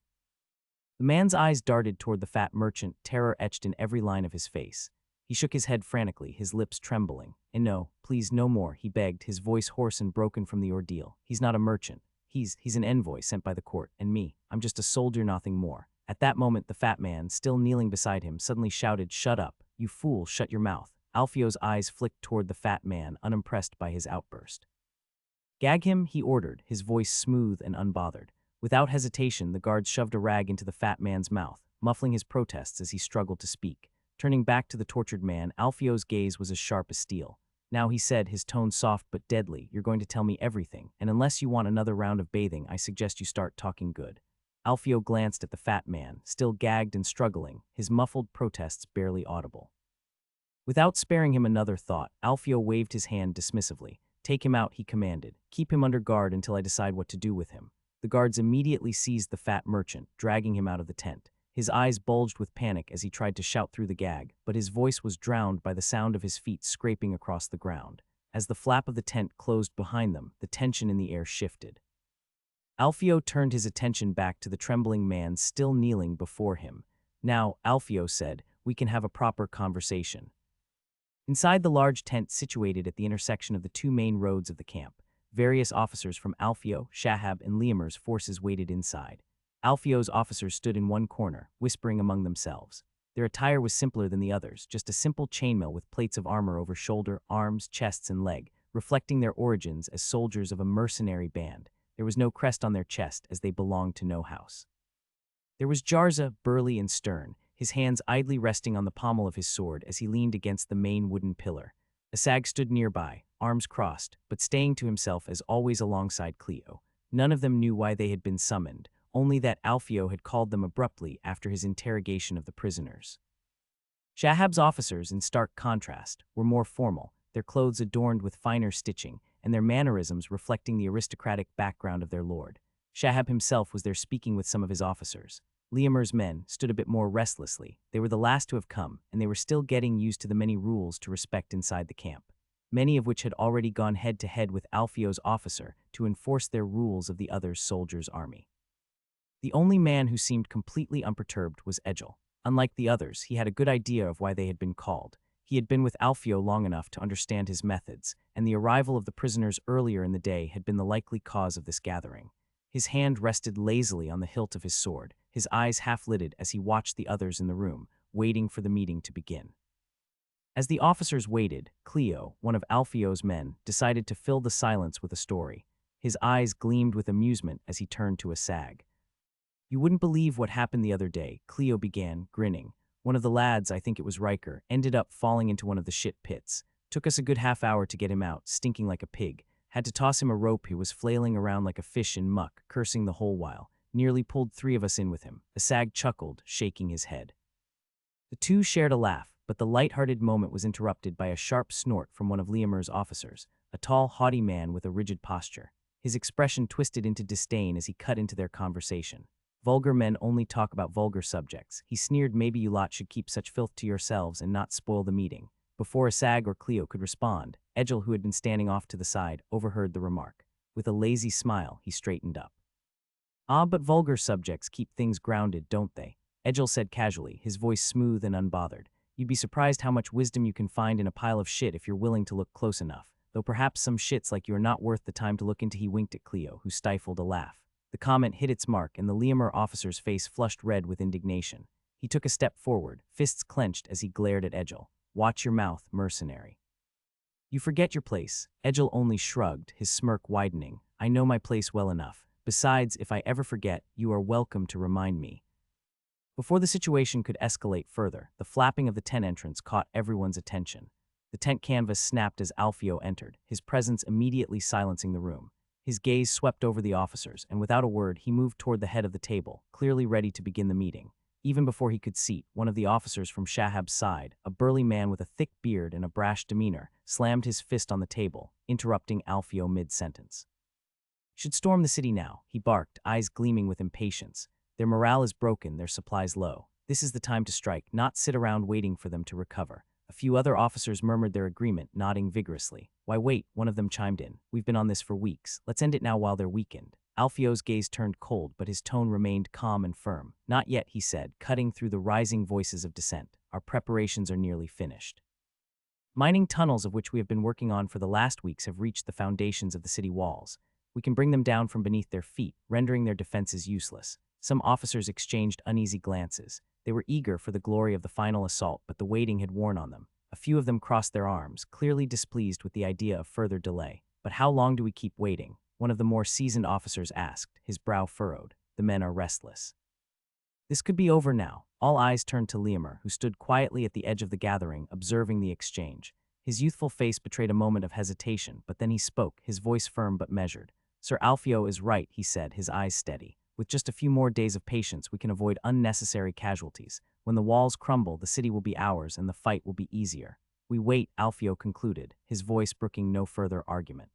The man's eyes darted toward the fat merchant, terror etched in every line of his face. He shook his head frantically, his lips trembling. "And no, please, no more," he begged, his voice hoarse and broken from the ordeal. "He's not a merchant. He's an envoy sent by the court, and me, I'm just a soldier, nothing more." At that moment, the fat man, still kneeling beside him, suddenly shouted, "Shut up, you fool, shut your mouth." Alfio's eyes flicked toward the fat man, unimpressed by his outburst. "Gag him," he ordered, his voice smooth and unbothered. Without hesitation, the guards shoved a rag into the fat man's mouth, muffling his protests as he struggled to speak. Turning back to the tortured man, Alfio's gaze was as sharp as steel. "Now," he said, his tone soft but deadly, "you're going to tell me everything, and unless you want another round of bathing, I suggest you start talking good." Alfio glanced at the fat man, still gagged and struggling, his muffled protests barely audible. Without sparing him another thought, Alfio waved his hand dismissively. "Take him out," he commanded. "Keep him under guard until I decide what to do with him." The guards immediately seized the fat merchant, dragging him out of the tent. His eyes bulged with panic as he tried to shout through the gag, but his voice was drowned by the sound of his feet scraping across the ground. As the flap of the tent closed behind them, the tension in the air shifted. Alfio turned his attention back to the trembling man still kneeling before him. "Now," Alfio said, "we can have a proper conversation." Inside the large tent situated at the intersection of the two main roads of the camp, various officers from Alfio, Shahab, and Liamar's forces waited inside. Alfio's officers stood in one corner, whispering among themselves. Their attire was simpler than the others, just a simple chainmail with plates of armor over shoulder, arms, chests, and leg, reflecting their origins as soldiers of a mercenary band. There was no crest on their chest, as they belonged to no house. There was Jarza, burly and stern, his hands idly resting on the pommel of his sword as he leaned against the main wooden pillar. Asag stood nearby, arms crossed, but staying to himself as always alongside Cleo. None of them knew why they had been summoned, only that Alfio had called them abruptly after his interrogation of the prisoners. Shahab's officers, in stark contrast, were more formal, their clothes adorned with finer stitching, and their mannerisms reflecting the aristocratic background of their lord. Shahab himself was there speaking with some of his officers. Liamar's men stood a bit more restlessly. They were the last to have come, and they were still getting used to the many rules to respect inside the camp, many of which had already gone head-to-head with Alfio's officer to enforce their rules of the other soldiers' army. The only man who seemed completely unperturbed was Egil. Unlike the others, he had a good idea of why they had been called. He had been with Alfio long enough to understand his methods, and the arrival of the prisoners earlier in the day had been the likely cause of this gathering. His hand rested lazily on the hilt of his sword, his eyes half-lidded as he watched the others in the room, waiting for the meeting to begin. As the officers waited, Cleo, one of Alfio's men, decided to fill the silence with a story. His eyes gleamed with amusement as he turned to Asag. "You wouldn't believe what happened the other day," Cleo began, grinning. "One of the lads, I think it was Riker, ended up falling into one of the shit pits. Took us a good half hour to get him out, stinking like a pig. Had to toss him a rope. He was flailing around like a fish in muck, cursing the whole while. Nearly pulled 3 of us in with him." Asag chuckled, shaking his head. The two shared a laugh, but the light-hearted moment was interrupted by a sharp snort from one of Liamar's officers. a tall, haughty man with a rigid posture. His expression twisted into disdain as he cut into their conversation. Vulgar men only talk about vulgar subjects. He sneered, maybe you lot should keep such filth to yourselves and not spoil the meeting. Before Asag or Cleo could respond, Egil, who had been standing off to the side, overheard the remark. With a lazy smile, he straightened up. Ah, but vulgar subjects keep things grounded, don't they? Egil said casually, his voice smooth and unbothered. You'd be surprised how much wisdom you can find in a pile of shit if you're willing to look close enough. Though perhaps some shits like you are not worth the time to look into. He winked at Cleo, who stifled a laugh. The comment hit its mark, and the Liamer officer's face flushed red with indignation. He took a step forward, fists clenched as he glared at Egil. Watch your mouth, mercenary. You forget your place. Egil only shrugged, his smirk widening. I know my place well enough. Besides, if I ever forget, you are welcome to remind me. Before the situation could escalate further, the flapping of the tent entrance caught everyone's attention. The tent canvas snapped as Alfio entered, his presence immediately silencing the room. His gaze swept over the officers, and without a word, he moved toward the head of the table, clearly ready to begin the meeting. Even before he could seat, one of the officers from Shahab's side, a burly man with a thick beard and a brash demeanor, slammed his fist on the table, interrupting Alfio mid-sentence. Should storm the city now, he barked, eyes gleaming with impatience. Their morale is broken, their supplies low. This is the time to strike, not sit around waiting for them to recover. A few other officers murmured their agreement, nodding vigorously. Why wait? One of them chimed in. We've been on this for weeks. Let's end it now while they're weakened. Alfio's gaze turned cold, but his tone remained calm and firm. Not yet, he said, cutting through the rising voices of dissent. Our preparations are nearly finished. Mining tunnels of which we have been working on for the last weeks have reached the foundations of the city walls. We can bring them down from beneath their feet, rendering their defenses useless. Some officers exchanged uneasy glances. They were eager for the glory of the final assault, but the waiting had worn on them. A few of them crossed their arms, clearly displeased with the idea of further delay. But how long do we keep waiting? One of the more seasoned officers asked, his brow furrowed. The men are restless. This could be over now. All eyes turned to Liamer, who stood quietly at the edge of the gathering, observing the exchange. His youthful face betrayed a moment of hesitation, but then he spoke, his voice firm but measured. Sir Alfio is right, he said, his eyes steady. With just a few more days of patience, we can avoid unnecessary casualties. When the walls crumble, the city will be ours and the fight will be easier. We wait, Alfio concluded, his voice brooking no further argument.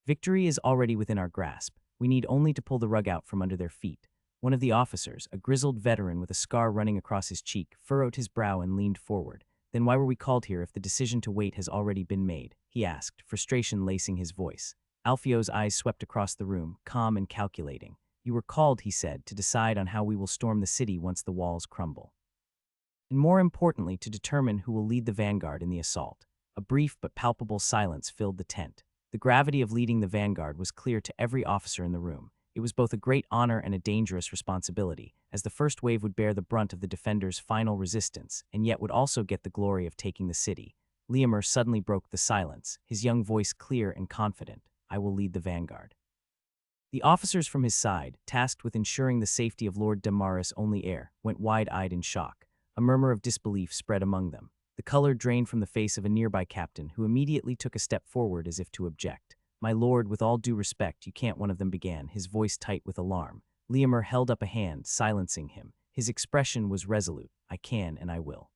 Victory is already within our grasp. We need only to pull the rug out from under their feet. One of the officers, a grizzled veteran with a scar running across his cheek, furrowed his brow and leaned forward. Then why were we called here if the decision to wait has already been made? He asked, frustration lacing his voice. Alfio's eyes swept across the room, calm and calculating. You were called, he said, to decide on how we will storm the city once the walls crumble. And more importantly, to determine who will lead the vanguard in the assault. A brief but palpable silence filled the tent. The gravity of leading the vanguard was clear to every officer in the room. It was both a great honor and a dangerous responsibility, as the first wave would bear the brunt of the defenders' final resistance, and yet would also get the glory of taking the city. Liamer suddenly broke the silence, his young voice clear and confident. I will lead the vanguard. The officers from his side, tasked with ensuring the safety of Lord Damaris' only heir, went wide-eyed in shock. A murmur of disbelief spread among them. The color drained from the face of a nearby captain, who immediately took a step forward as if to object. My lord, with all due respect, you can't, one of them began, his voice tight with alarm. Liamer held up a hand, silencing him. His expression was resolute. I can and I will.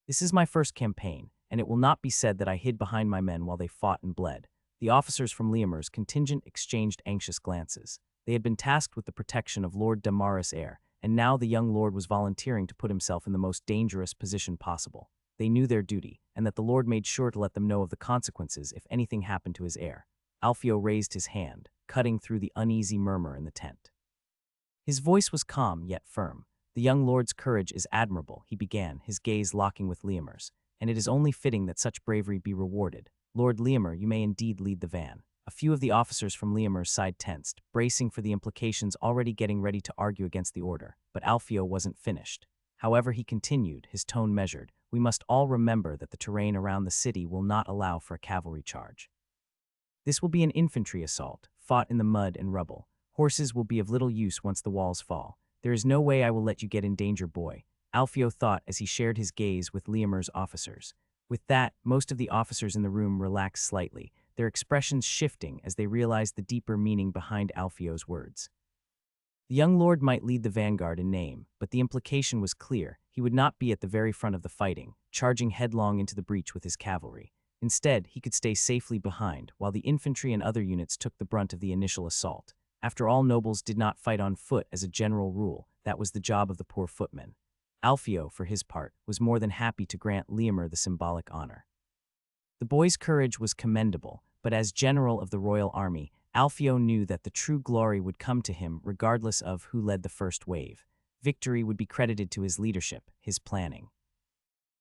This is my first campaign, and it will not be said that I hid behind my men while they fought and bled. The officers from Liamer's contingent exchanged anxious glances. They had been tasked with the protection of Lord Damaris' heir, and now the young lord was volunteering to put himself in the most dangerous position possible. They knew their duty, and that the lord made sure to let them know of the consequences if anything happened to his heir. Alfio raised his hand, cutting through the uneasy murmur in the tent. His voice was calm yet firm. The young lord's courage is admirable, he began, his gaze locking with Liamer's, and it is only fitting that such bravery be rewarded. Lord Liamer, you may indeed lead the van. A few of the officers from Liamer's side tensed, bracing for the implications, already getting ready to argue against the order. But Alfio wasn't finished. However, he continued, his tone measured. We must all remember that the terrain around the city will not allow for a cavalry charge. This will be an infantry assault, fought in the mud and rubble. Horses will be of little use once the walls fall. There is no way I will let you get in danger, boy, Alfio thought as he shared his gaze with Liamer's officers. With that, most of the officers in the room relaxed slightly, their expressions shifting as they realized the deeper meaning behind Alfio's words. The young lord might lead the vanguard in name, but the implication was clear. He would not be at the very front of the fighting, charging headlong into the breach with his cavalry. Instead, he could stay safely behind, while the infantry and other units took the brunt of the initial assault. After all, nobles did not fight on foot as a general rule. That was the job of the poor footmen. Alfio, for his part, was more than happy to grant Liamer the symbolic honor. The boy's courage was commendable, but as general of the royal army, Alfio knew that the true glory would come to him regardless of who led the first wave. Victory would be credited to his leadership, his planning.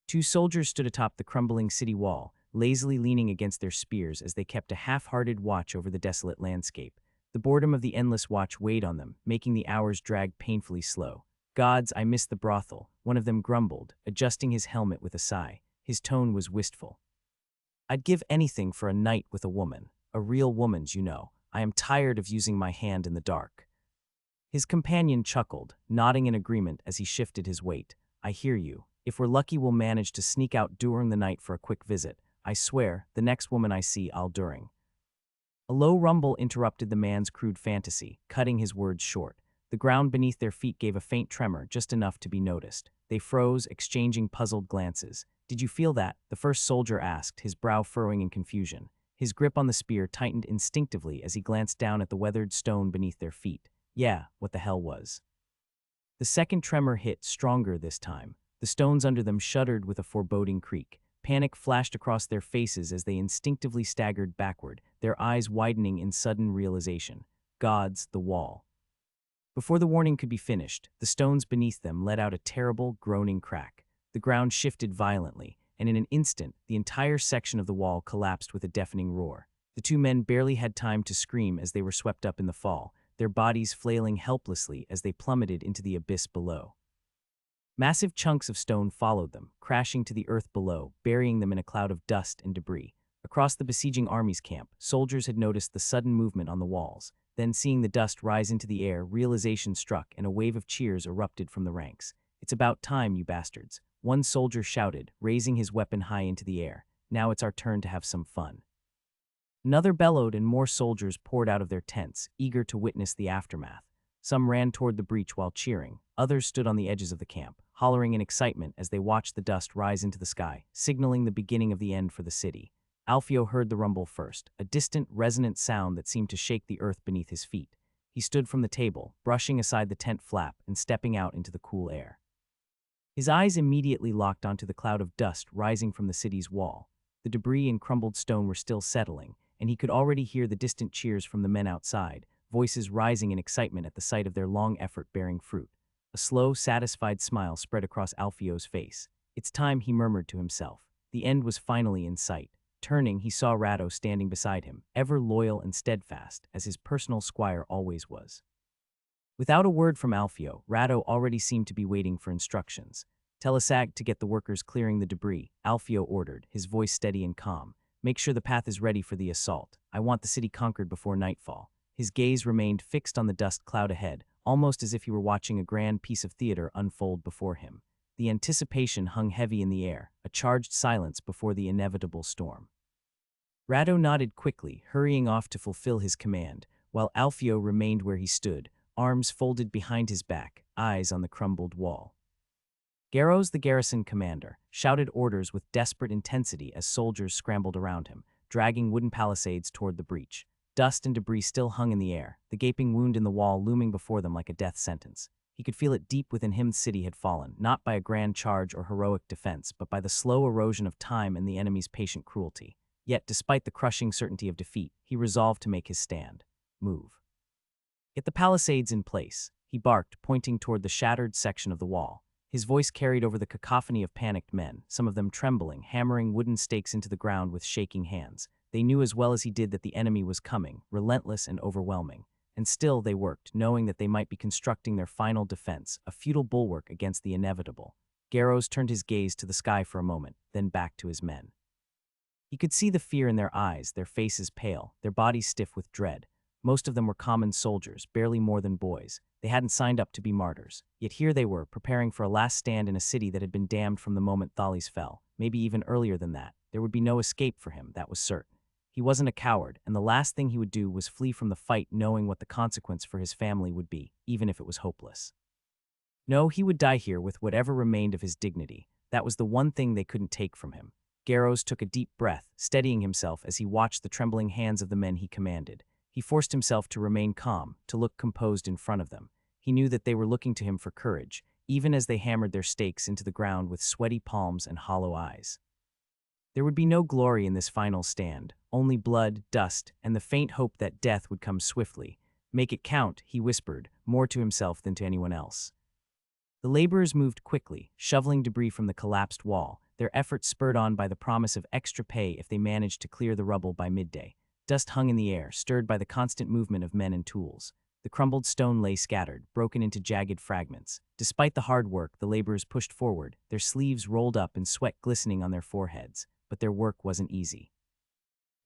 Two soldiers stood atop the crumbling city wall, lazily leaning against their spears as they kept a half-hearted watch over the desolate landscape. The boredom of the endless watch weighed on them, making the hours drag painfully slow. "Gods, I miss the brothel," one of them grumbled, adjusting his helmet with a sigh. His tone was wistful. "I'd give anything for a night with a woman. A real woman's, you know. I am tired of using my hand in the dark." His companion chuckled, nodding in agreement as he shifted his weight. "I hear you. If we're lucky, we'll manage to sneak out during the night for a quick visit. I swear, the next woman I see, I'll during." A low rumble interrupted the man's crude fantasy, cutting his words short. The ground beneath their feet gave a faint tremor, just enough to be noticed. They froze, exchanging puzzled glances. "Did you feel that?" the first soldier asked, his brow furrowing in confusion. His grip on the spear tightened instinctively as he glanced down at the weathered stone beneath their feet. "Yeah, what the hell was?" The second tremor hit, stronger this time. The stones under them shuddered with a foreboding creak. Panic flashed across their faces as they instinctively staggered backward, their eyes widening in sudden realization. Gods, the wall. Before the warning could be finished, the stones beneath them let out a terrible, groaning crack. The ground shifted violently, and in an instant, the entire section of the wall collapsed with a deafening roar. The two men barely had time to scream as they were swept up in the fall, their bodies flailing helplessly as they plummeted into the abyss below. Massive chunks of stone followed them, crashing to the earth below, burying them in a cloud of dust and debris. Across the besieging army's camp, soldiers had noticed the sudden movement on the walls. Then, seeing the dust rise into the air, realization struck and a wave of cheers erupted from the ranks. "It's about time, you bastards," one soldier shouted, raising his weapon high into the air. "Now it's our turn to have some fun." Another bellowed and more soldiers poured out of their tents, eager to witness the aftermath. Some ran toward the breach while cheering. Others stood on the edges of the camp, hollering in excitement as they watched the dust rise into the sky, signaling the beginning of the end for the city. Alfio heard the rumble first, a distant, resonant sound that seemed to shake the earth beneath his feet. He stood from the table, brushing aside the tent flap and stepping out into the cool air. His eyes immediately locked onto the cloud of dust rising from the city's wall. The debris and crumbled stone were still settling, and he could already hear the distant cheers from the men outside, voices rising in excitement at the sight of their long effort bearing fruit. A slow, satisfied smile spread across Alfio's face. "It's time," he murmured to himself. The end was finally in sight. Turning, he saw Rado standing beside him, ever loyal and steadfast, as his personal squire always was. Without a word from Alfio, Rado already seemed to be waiting for instructions. "Tell Asag to get the workers clearing the debris," Alfio ordered, his voice steady and calm. "Make sure the path is ready for the assault. I want the city conquered before nightfall." His gaze remained fixed on the dust cloud ahead, almost as if he were watching a grand piece of theater unfold before him. The anticipation hung heavy in the air, a charged silence before the inevitable storm. Rado nodded quickly, hurrying off to fulfill his command, while Alfio remained where he stood, arms folded behind his back, eyes on the crumbled wall. Garros, the garrison commander, shouted orders with desperate intensity as soldiers scrambled around him, dragging wooden palisades toward the breach. Dust and debris still hung in the air, the gaping wound in the wall looming before them like a death sentence. He could feel it deep within him. The city had fallen, not by a grand charge or heroic defense, but by the slow erosion of time and the enemy's patient cruelty. Yet, despite the crushing certainty of defeat, he resolved to make his stand. "Move. Get the palisades in place," he barked, pointing toward the shattered section of the wall. His voice carried over the cacophony of panicked men, some of them trembling, hammering wooden stakes into the ground with shaking hands. They knew as well as he did that the enemy was coming, relentless and overwhelming. And still they worked, knowing that they might be constructing their final defense, a futile bulwark against the inevitable. Garros turned his gaze to the sky for a moment, then back to his men. He could see the fear in their eyes, their faces pale, their bodies stiff with dread. Most of them were common soldiers, barely more than boys. They hadn't signed up to be martyrs. Yet here they were, preparing for a last stand in a city that had been damned from the moment Thales fell. Maybe even earlier than that. There would be no escape for him, that was certain. He wasn't a coward, and the last thing he would do was flee from the fight knowing what the consequence for his family would be, even if it was hopeless. No, he would die here with whatever remained of his dignity. That was the one thing they couldn't take from him. Garros took a deep breath, steadying himself as he watched the trembling hands of the men he commanded. He forced himself to remain calm, to look composed in front of them. He knew that they were looking to him for courage, even as they hammered their stakes into the ground with sweaty palms and hollow eyes. There would be no glory in this final stand, only blood, dust, and the faint hope that death would come swiftly. "Make it count," he whispered, more to himself than to anyone else. The laborers moved quickly, shoveling debris from the collapsed wall, their efforts spurred on by the promise of extra pay if they managed to clear the rubble by midday. Dust hung in the air, stirred by the constant movement of men and tools. The crumbled stone lay scattered, broken into jagged fragments. Despite the hard work, the laborers pushed forward, their sleeves rolled up and sweat glistening on their foreheads. But their work wasn't easy.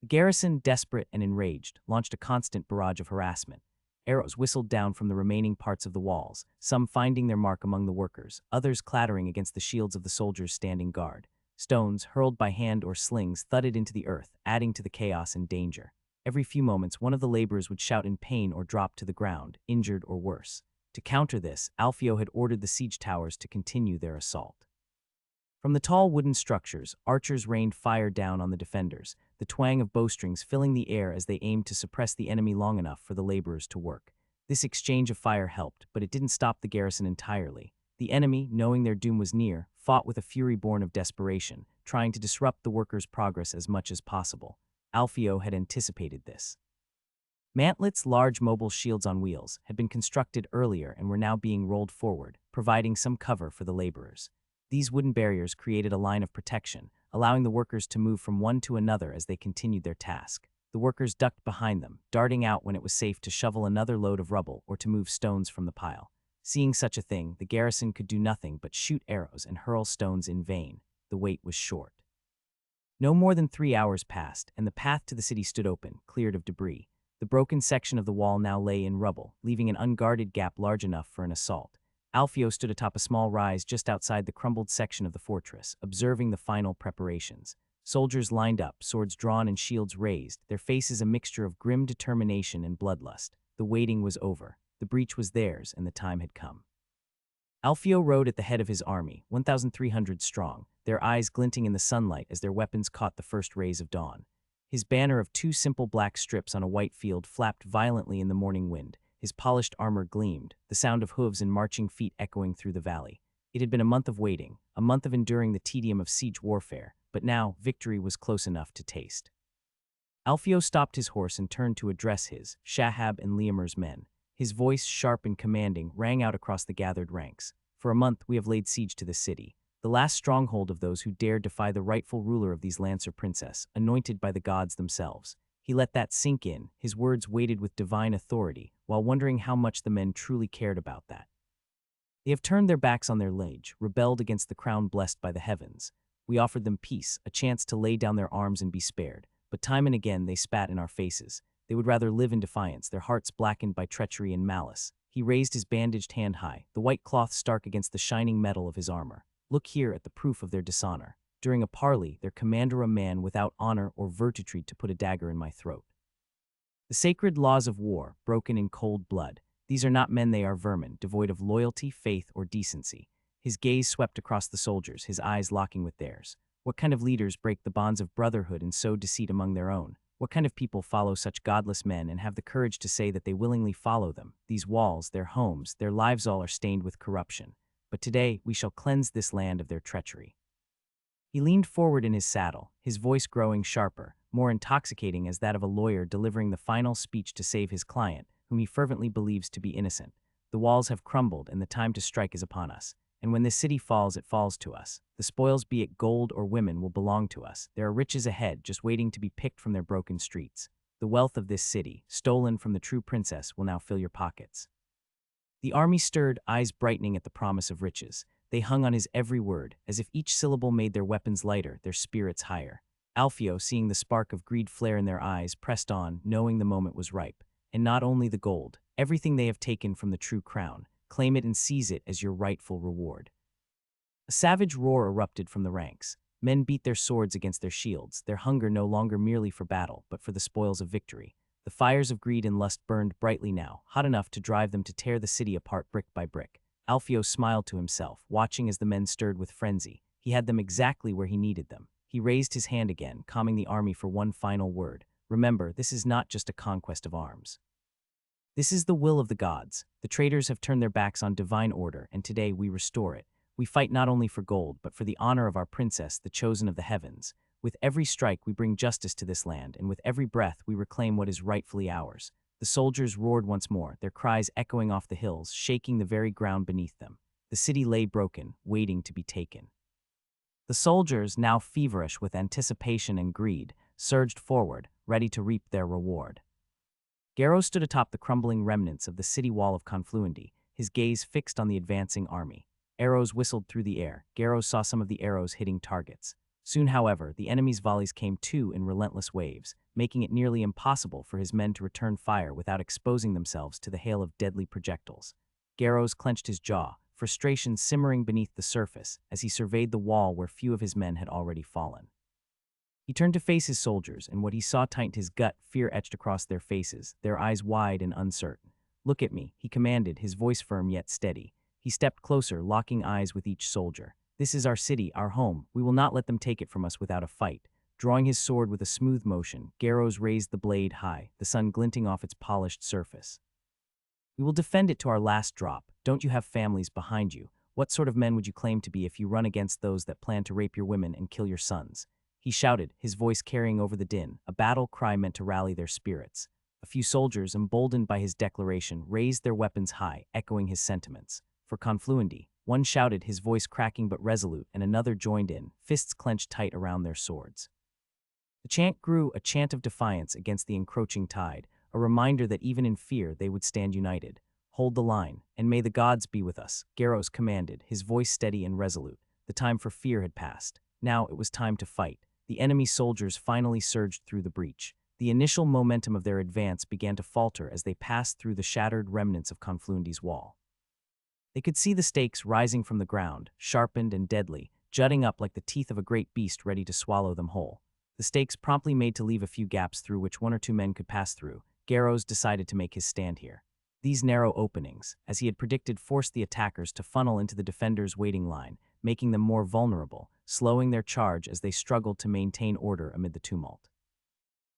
The garrison, desperate and enraged, launched a constant barrage of harassment. Arrows whistled down from the remaining parts of the walls, some finding their mark among the workers, others clattering against the shields of the soldiers standing guard. Stones, hurled by hand or slings, thudded into the earth, adding to the chaos and danger. Every few moments, one of the laborers would shout in pain or drop to the ground, injured or worse. To counter this, Alfio had ordered the siege towers to continue their assault. From the tall wooden structures, archers rained fire down on the defenders, the twang of bowstrings filling the air as they aimed to suppress the enemy long enough for the laborers to work. This exchange of fire helped, but it didn't stop the garrison entirely. The enemy, knowing their doom was near, fought with a fury born of desperation, trying to disrupt the workers' progress as much as possible. Alfio had anticipated this. Mantlets, large mobile shields on wheels, had been constructed earlier and were now being rolled forward, providing some cover for the laborers. These wooden barriers created a line of protection, allowing the workers to move from one to another as they continued their task. The workers ducked behind them, darting out when it was safe to shovel another load of rubble or to move stones from the pile. Seeing such a thing, the garrison could do nothing but shoot arrows and hurl stones in vain. The wait was short. No more than 3 hours passed, and the path to the city stood open, cleared of debris. The broken section of the wall now lay in rubble, leaving an unguarded gap large enough for an assault. Alfio stood atop a small rise just outside the crumbled section of the fortress, observing the final preparations. Soldiers lined up, swords drawn and shields raised, their faces a mixture of grim determination and bloodlust. The waiting was over. The breach was theirs, and the time had come. Alfio rode at the head of his army, 1,300 strong, their eyes glinting in the sunlight as their weapons caught the first rays of dawn. His banner of 2 simple black strips on a white field flapped violently in the morning wind. His polished armor gleamed, the sound of hooves and marching feet echoing through the valley. It had been a month of waiting, a month of enduring the tedium of siege warfare, but now victory was close enough to taste. Alfio stopped his horse and turned to address his, Shahab and Liamir's men. His voice, sharp and commanding, rang out across the gathered ranks. "For a month we have laid siege to this city, the last stronghold of those who dared defy the rightful ruler of these Lancer princes, anointed by the gods themselves." He let that sink in, his words weighted with divine authority, while wondering how much the men truly cared about that. "They have turned their backs on their liege, rebelled against the crown blessed by the heavens. We offered them peace, a chance to lay down their arms and be spared, but time and again they spat in our faces. They would rather live in defiance, their hearts blackened by treachery and malice." He raised his bandaged hand high, the white cloth stark against the shining metal of his armor. "Look here at the proof of their dishonor. During a parley, their commander a man without honor or virtue to put a dagger in my throat. The sacred laws of war, broken in cold blood. These are not men, they are vermin, devoid of loyalty, faith, or decency." His gaze swept across the soldiers, his eyes locking with theirs. What kind of leaders break the bonds of brotherhood and sow deceit among their own? What kind of people follow such godless men and have the courage to say that they willingly follow them? These walls, their homes, their lives all are stained with corruption. But today we shall cleanse this land of their treachery. He leaned forward in his saddle, his voice growing sharper, more intoxicating as that of a lawyer delivering the final speech to save his client, whom he fervently believes to be innocent. "The walls have crumbled and the time to strike is upon us. And when this city falls, it falls to us. The spoils, be it gold or women, will belong to us. There are riches ahead, just waiting to be picked from their broken streets. The wealth of this city, stolen from the true princess, will now fill your pockets." The army stirred, eyes brightening at the promise of riches. They hung on his every word, as if each syllable made their weapons lighter, their spirits higher. Alfio, seeing the spark of greed flare in their eyes, pressed on, knowing the moment was ripe. "And not only the gold, everything they have taken from the true crown. Claim it and seize it as your rightful reward." A savage roar erupted from the ranks. Men beat their swords against their shields, their hunger no longer merely for battle, but for the spoils of victory. The fires of greed and lust burned brightly now, hot enough to drive them to tear the city apart brick by brick. Alfio smiled to himself, watching as the men stirred with frenzy. He had them exactly where he needed them. He raised his hand again, calming the army for one final word. Remember, this is not just a conquest of arms. This is the will of the gods. The traitors have turned their backs on divine order, and today we restore it. We fight not only for gold, but for the honor of our princess, the chosen of the heavens. With every strike, we bring justice to this land, and with every breath, we reclaim what is rightfully ours. The soldiers roared once more, their cries echoing off the hills, shaking the very ground beneath them. The city lay broken, waiting to be taken. The soldiers, now feverish with anticipation and greed, surged forward, ready to reap their reward. Garrow stood atop the crumbling remnants of the city wall of Confluendy, his gaze fixed on the advancing army. Arrows whistled through the air. Garrow saw some of the arrows hitting targets. Soon, however, the enemy's volleys came too in relentless waves, making it nearly impossible for his men to return fire without exposing themselves to the hail of deadly projectiles. Garrow clenched his jaw, frustration simmering beneath the surface as he surveyed the wall where few of his men had already fallen. He turned to face his soldiers, and what he saw tightened his gut, fear etched across their faces, their eyes wide and uncertain. "Look at me," he commanded, his voice firm yet steady. He stepped closer, locking eyes with each soldier. "This is our city, our home. We will not let them take it from us without a fight." Drawing his sword with a smooth motion, Garrow raised the blade high, the sun glinting off its polished surface. "We will defend it to our last drop. Don't you have families behind you? What sort of men would you claim to be if you run against those that plan to rape your women and kill your sons?" He shouted, his voice carrying over the din, a battle cry meant to rally their spirits. A few soldiers, emboldened by his declaration, raised their weapons high, echoing his sentiments. For Confluendy, one shouted, his voice cracking but resolute, and another joined in, fists clenched tight around their swords. The chant grew, a chant of defiance against the encroaching tide, a reminder that even in fear they would stand united. "Hold the line, and may the gods be with us," Garrow commanded, his voice steady and resolute. The time for fear had passed. Now it was time to fight. The enemy soldiers finally surged through the breach. The initial momentum of their advance began to falter as they passed through the shattered remnants of Confluendy's wall. They could see the stakes rising from the ground, sharpened and deadly, jutting up like the teeth of a great beast ready to swallow them whole. The stakes promptly made to leave a few gaps through which one or two men could pass through. Garrow decided to make his stand here. These narrow openings, as he had predicted, forced the attackers to funnel into the defenders' waiting line, making them more vulnerable, slowing their charge as they struggled to maintain order amid the tumult.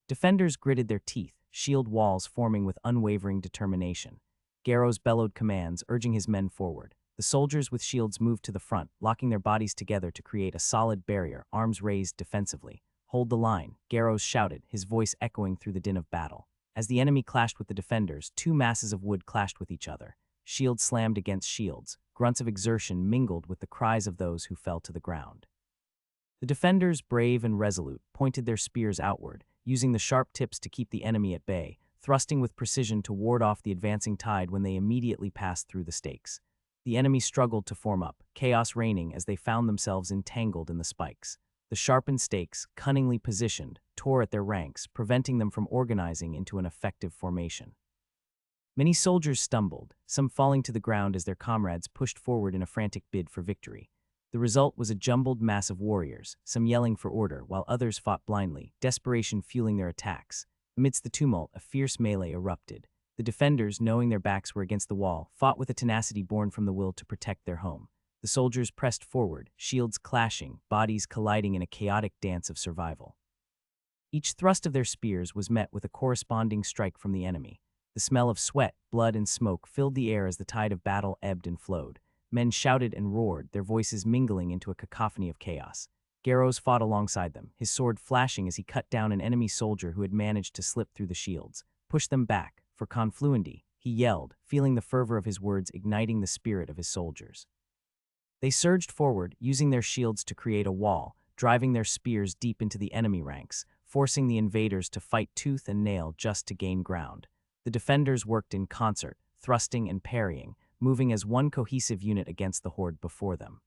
Defenders gritted their teeth, shield walls forming with unwavering determination. Garrow bellowed commands, urging his men forward. The soldiers with shields moved to the front, locking their bodies together to create a solid barrier, arms raised defensively. "Hold the line," Garrow shouted, his voice echoing through the din of battle. As the enemy clashed with the defenders, two masses of wood clashed with each other. Shields slammed against shields. Grunts of exertion mingled with the cries of those who fell to the ground. The defenders, brave and resolute, pointed their spears outward, using the sharp tips to keep the enemy at bay, thrusting with precision to ward off the advancing tide when they immediately passed through the stakes. The enemy struggled to form up, chaos reigning as they found themselves entangled in the spikes. The sharpened stakes, cunningly positioned, tore at their ranks, preventing them from organizing into an effective formation. Many soldiers stumbled, some falling to the ground as their comrades pushed forward in a frantic bid for victory. The result was a jumbled mass of warriors, some yelling for order while others fought blindly, desperation fueling their attacks. Amidst the tumult, a fierce melee erupted. The defenders, knowing their backs were against the wall, fought with a tenacity born from the will to protect their home. The soldiers pressed forward, shields clashing, bodies colliding in a chaotic dance of survival. Each thrust of their spears was met with a corresponding strike from the enemy. The smell of sweat, blood, and smoke filled the air as the tide of battle ebbed and flowed. Men shouted and roared, their voices mingling into a cacophony of chaos. Garrow fought alongside them, his sword flashing as he cut down an enemy soldier who had managed to slip through the shields. "Push them back, for Confluendy," he yelled, feeling the fervor of his words igniting the spirit of his soldiers. They surged forward, using their shields to create a wall, driving their spears deep into the enemy ranks, forcing the invaders to fight tooth and nail just to gain ground. The defenders worked in concert, thrusting and parrying, moving as one cohesive unit against the horde before them.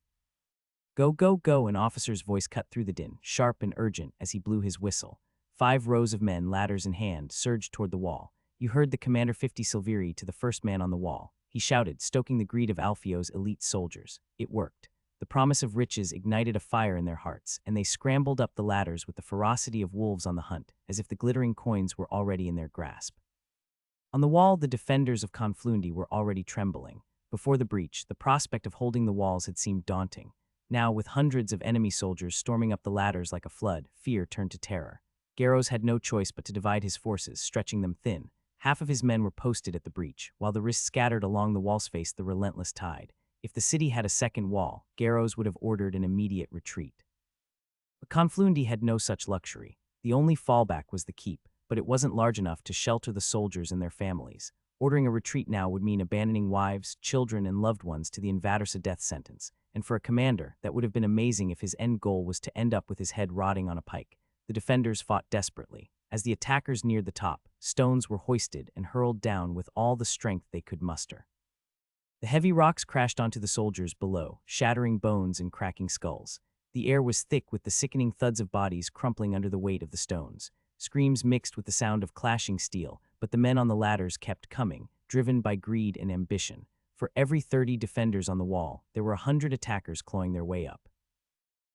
"Go, go, go," an officer's voice cut through the din, sharp and urgent as he blew his whistle. 5 rows of men, ladders in hand, surged toward the wall. You heard the commander 50 Silveri to the first man on the wall. He shouted, stoking the greed of Alfio's elite soldiers. It worked. The promise of riches ignited a fire in their hearts, and they scrambled up the ladders with the ferocity of wolves on the hunt, as if the glittering coins were already in their grasp. On the wall, the defenders of Confluendy were already trembling. Before the breach, the prospect of holding the walls had seemed daunting. Now, with hundreds of enemy soldiers storming up the ladders like a flood, fear turned to terror. Garros had no choice but to divide his forces, stretching them thin. Half of his men were posted at the breach, while the rest scattered along the walls faced the relentless tide. If the city had a second wall, Garros would have ordered an immediate retreat. But Conflundi had no such luxury. The only fallback was the keep, but it wasn't large enough to shelter the soldiers and their families. Ordering a retreat now would mean abandoning wives, children, and loved ones to the invaders' death sentence, and for a commander, that would have been amazing if his end goal was to end up with his head rotting on a pike. The defenders fought desperately. As the attackers neared the top, stones were hoisted and hurled down with all the strength they could muster. The heavy rocks crashed onto the soldiers below, shattering bones and cracking skulls. The air was thick with the sickening thuds of bodies crumpling under the weight of the stones. Screams mixed with the sound of clashing steel, but the men on the ladders kept coming, driven by greed and ambition. For every 30 defenders on the wall, there were 100 attackers clawing their way up.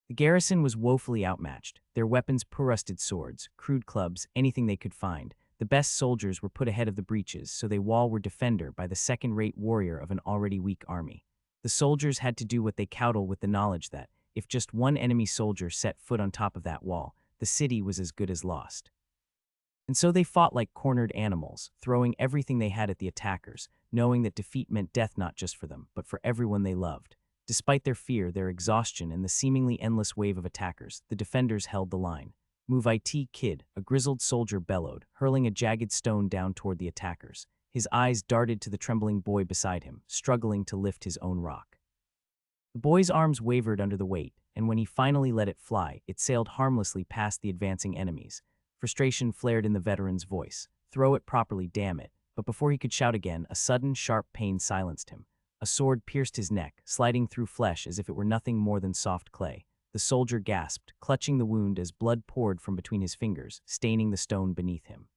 The garrison was woefully outmatched, their weapons poor-rusted swords, crude clubs, anything they could find. The best soldiers were put ahead of the breaches, so they all were defended by the second-rate warrior of an already weak army. The soldiers had to do what they cowed with the knowledge that, if just one enemy soldier set foot on top of that wall, the city was as good as lost. And so they fought like cornered animals, throwing everything they had at the attackers, knowing that defeat meant death not just for them, but for everyone they loved. Despite their fear, their exhaustion, and the seemingly endless wave of attackers, the defenders held the line. Manhwaedit Kid, a grizzled soldier, bellowed, hurling a jagged stone down toward the attackers. His eyes darted to the trembling boy beside him, struggling to lift his own rock. The boy's arms wavered under the weight, and when he finally let it fly, it sailed harmlessly past the advancing enemies. Frustration flared in the veteran's voice. "Throw it properly, damn it." But before he could shout again, a sudden, sharp pain silenced him. A sword pierced his neck, sliding through flesh as if it were nothing more than soft clay. The soldier gasped, clutching the wound as blood poured from between his fingers, staining the stone beneath him.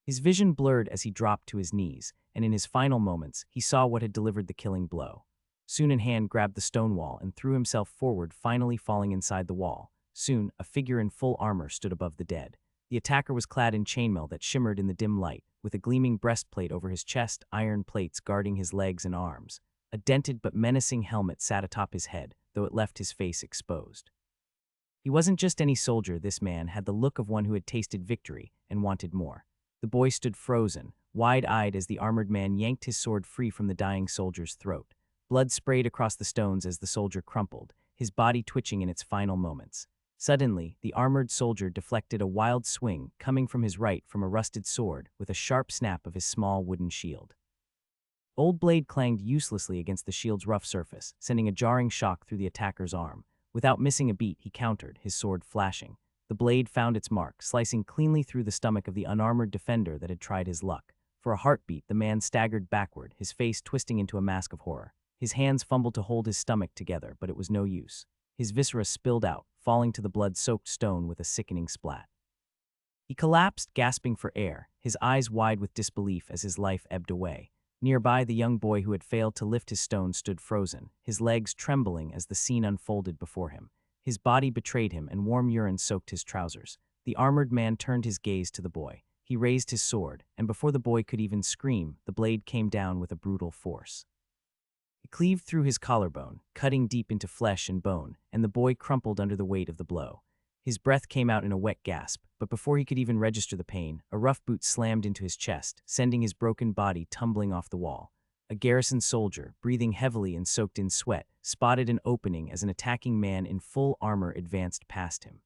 His vision blurred as he dropped to his knees, and in his final moments, he saw what had delivered the killing blow. Soon in hand grabbed the stone wall and threw himself forward, finally falling inside the wall. Soon, a figure in full armor stood above the dead. The attacker was clad in chainmail that shimmered in the dim light, with a gleaming breastplate over his chest, iron plates guarding his legs and arms. A dented but menacing helmet sat atop his head, though it left his face exposed. He wasn't just any soldier. This man had the look of one who had tasted victory and wanted more. The boy stood frozen, wide-eyed as the armored man yanked his sword free from the dying soldier's throat. Blood sprayed across the stones as the soldier crumpled, his body twitching in its final moments. Suddenly, the armored soldier deflected a wild swing coming from his right from a rusted sword with a sharp snap of his small wooden shield. Old blade clanged uselessly against the shield's rough surface, sending a jarring shock through the attacker's arm. Without missing a beat, he countered, his sword flashing. The blade found its mark, slicing cleanly through the stomach of the unarmored defender that had tried his luck. For a heartbeat, the man staggered backward, his face twisting into a mask of horror. His hands fumbled to hold his stomach together, but it was no use. His viscera spilled out, falling to the blood-soaked stone with a sickening splat. He collapsed, gasping for air, his eyes wide with disbelief as his life ebbed away. Nearby, the young boy who had failed to lift his stone stood frozen, his legs trembling as the scene unfolded before him. His body betrayed him, and warm urine soaked his trousers. The armored man turned his gaze to the boy. He raised his sword, and before the boy could even scream, the blade came down with a brutal force. It cleaved through his collarbone, cutting deep into flesh and bone, and the boy crumpled under the weight of the blow. His breath came out in a wet gasp, but before he could even register the pain, a rough boot slammed into his chest, sending his broken body tumbling off the wall. A garrison soldier, breathing heavily and soaked in sweat, spotted an opening as an attacking man in full armor advanced past him.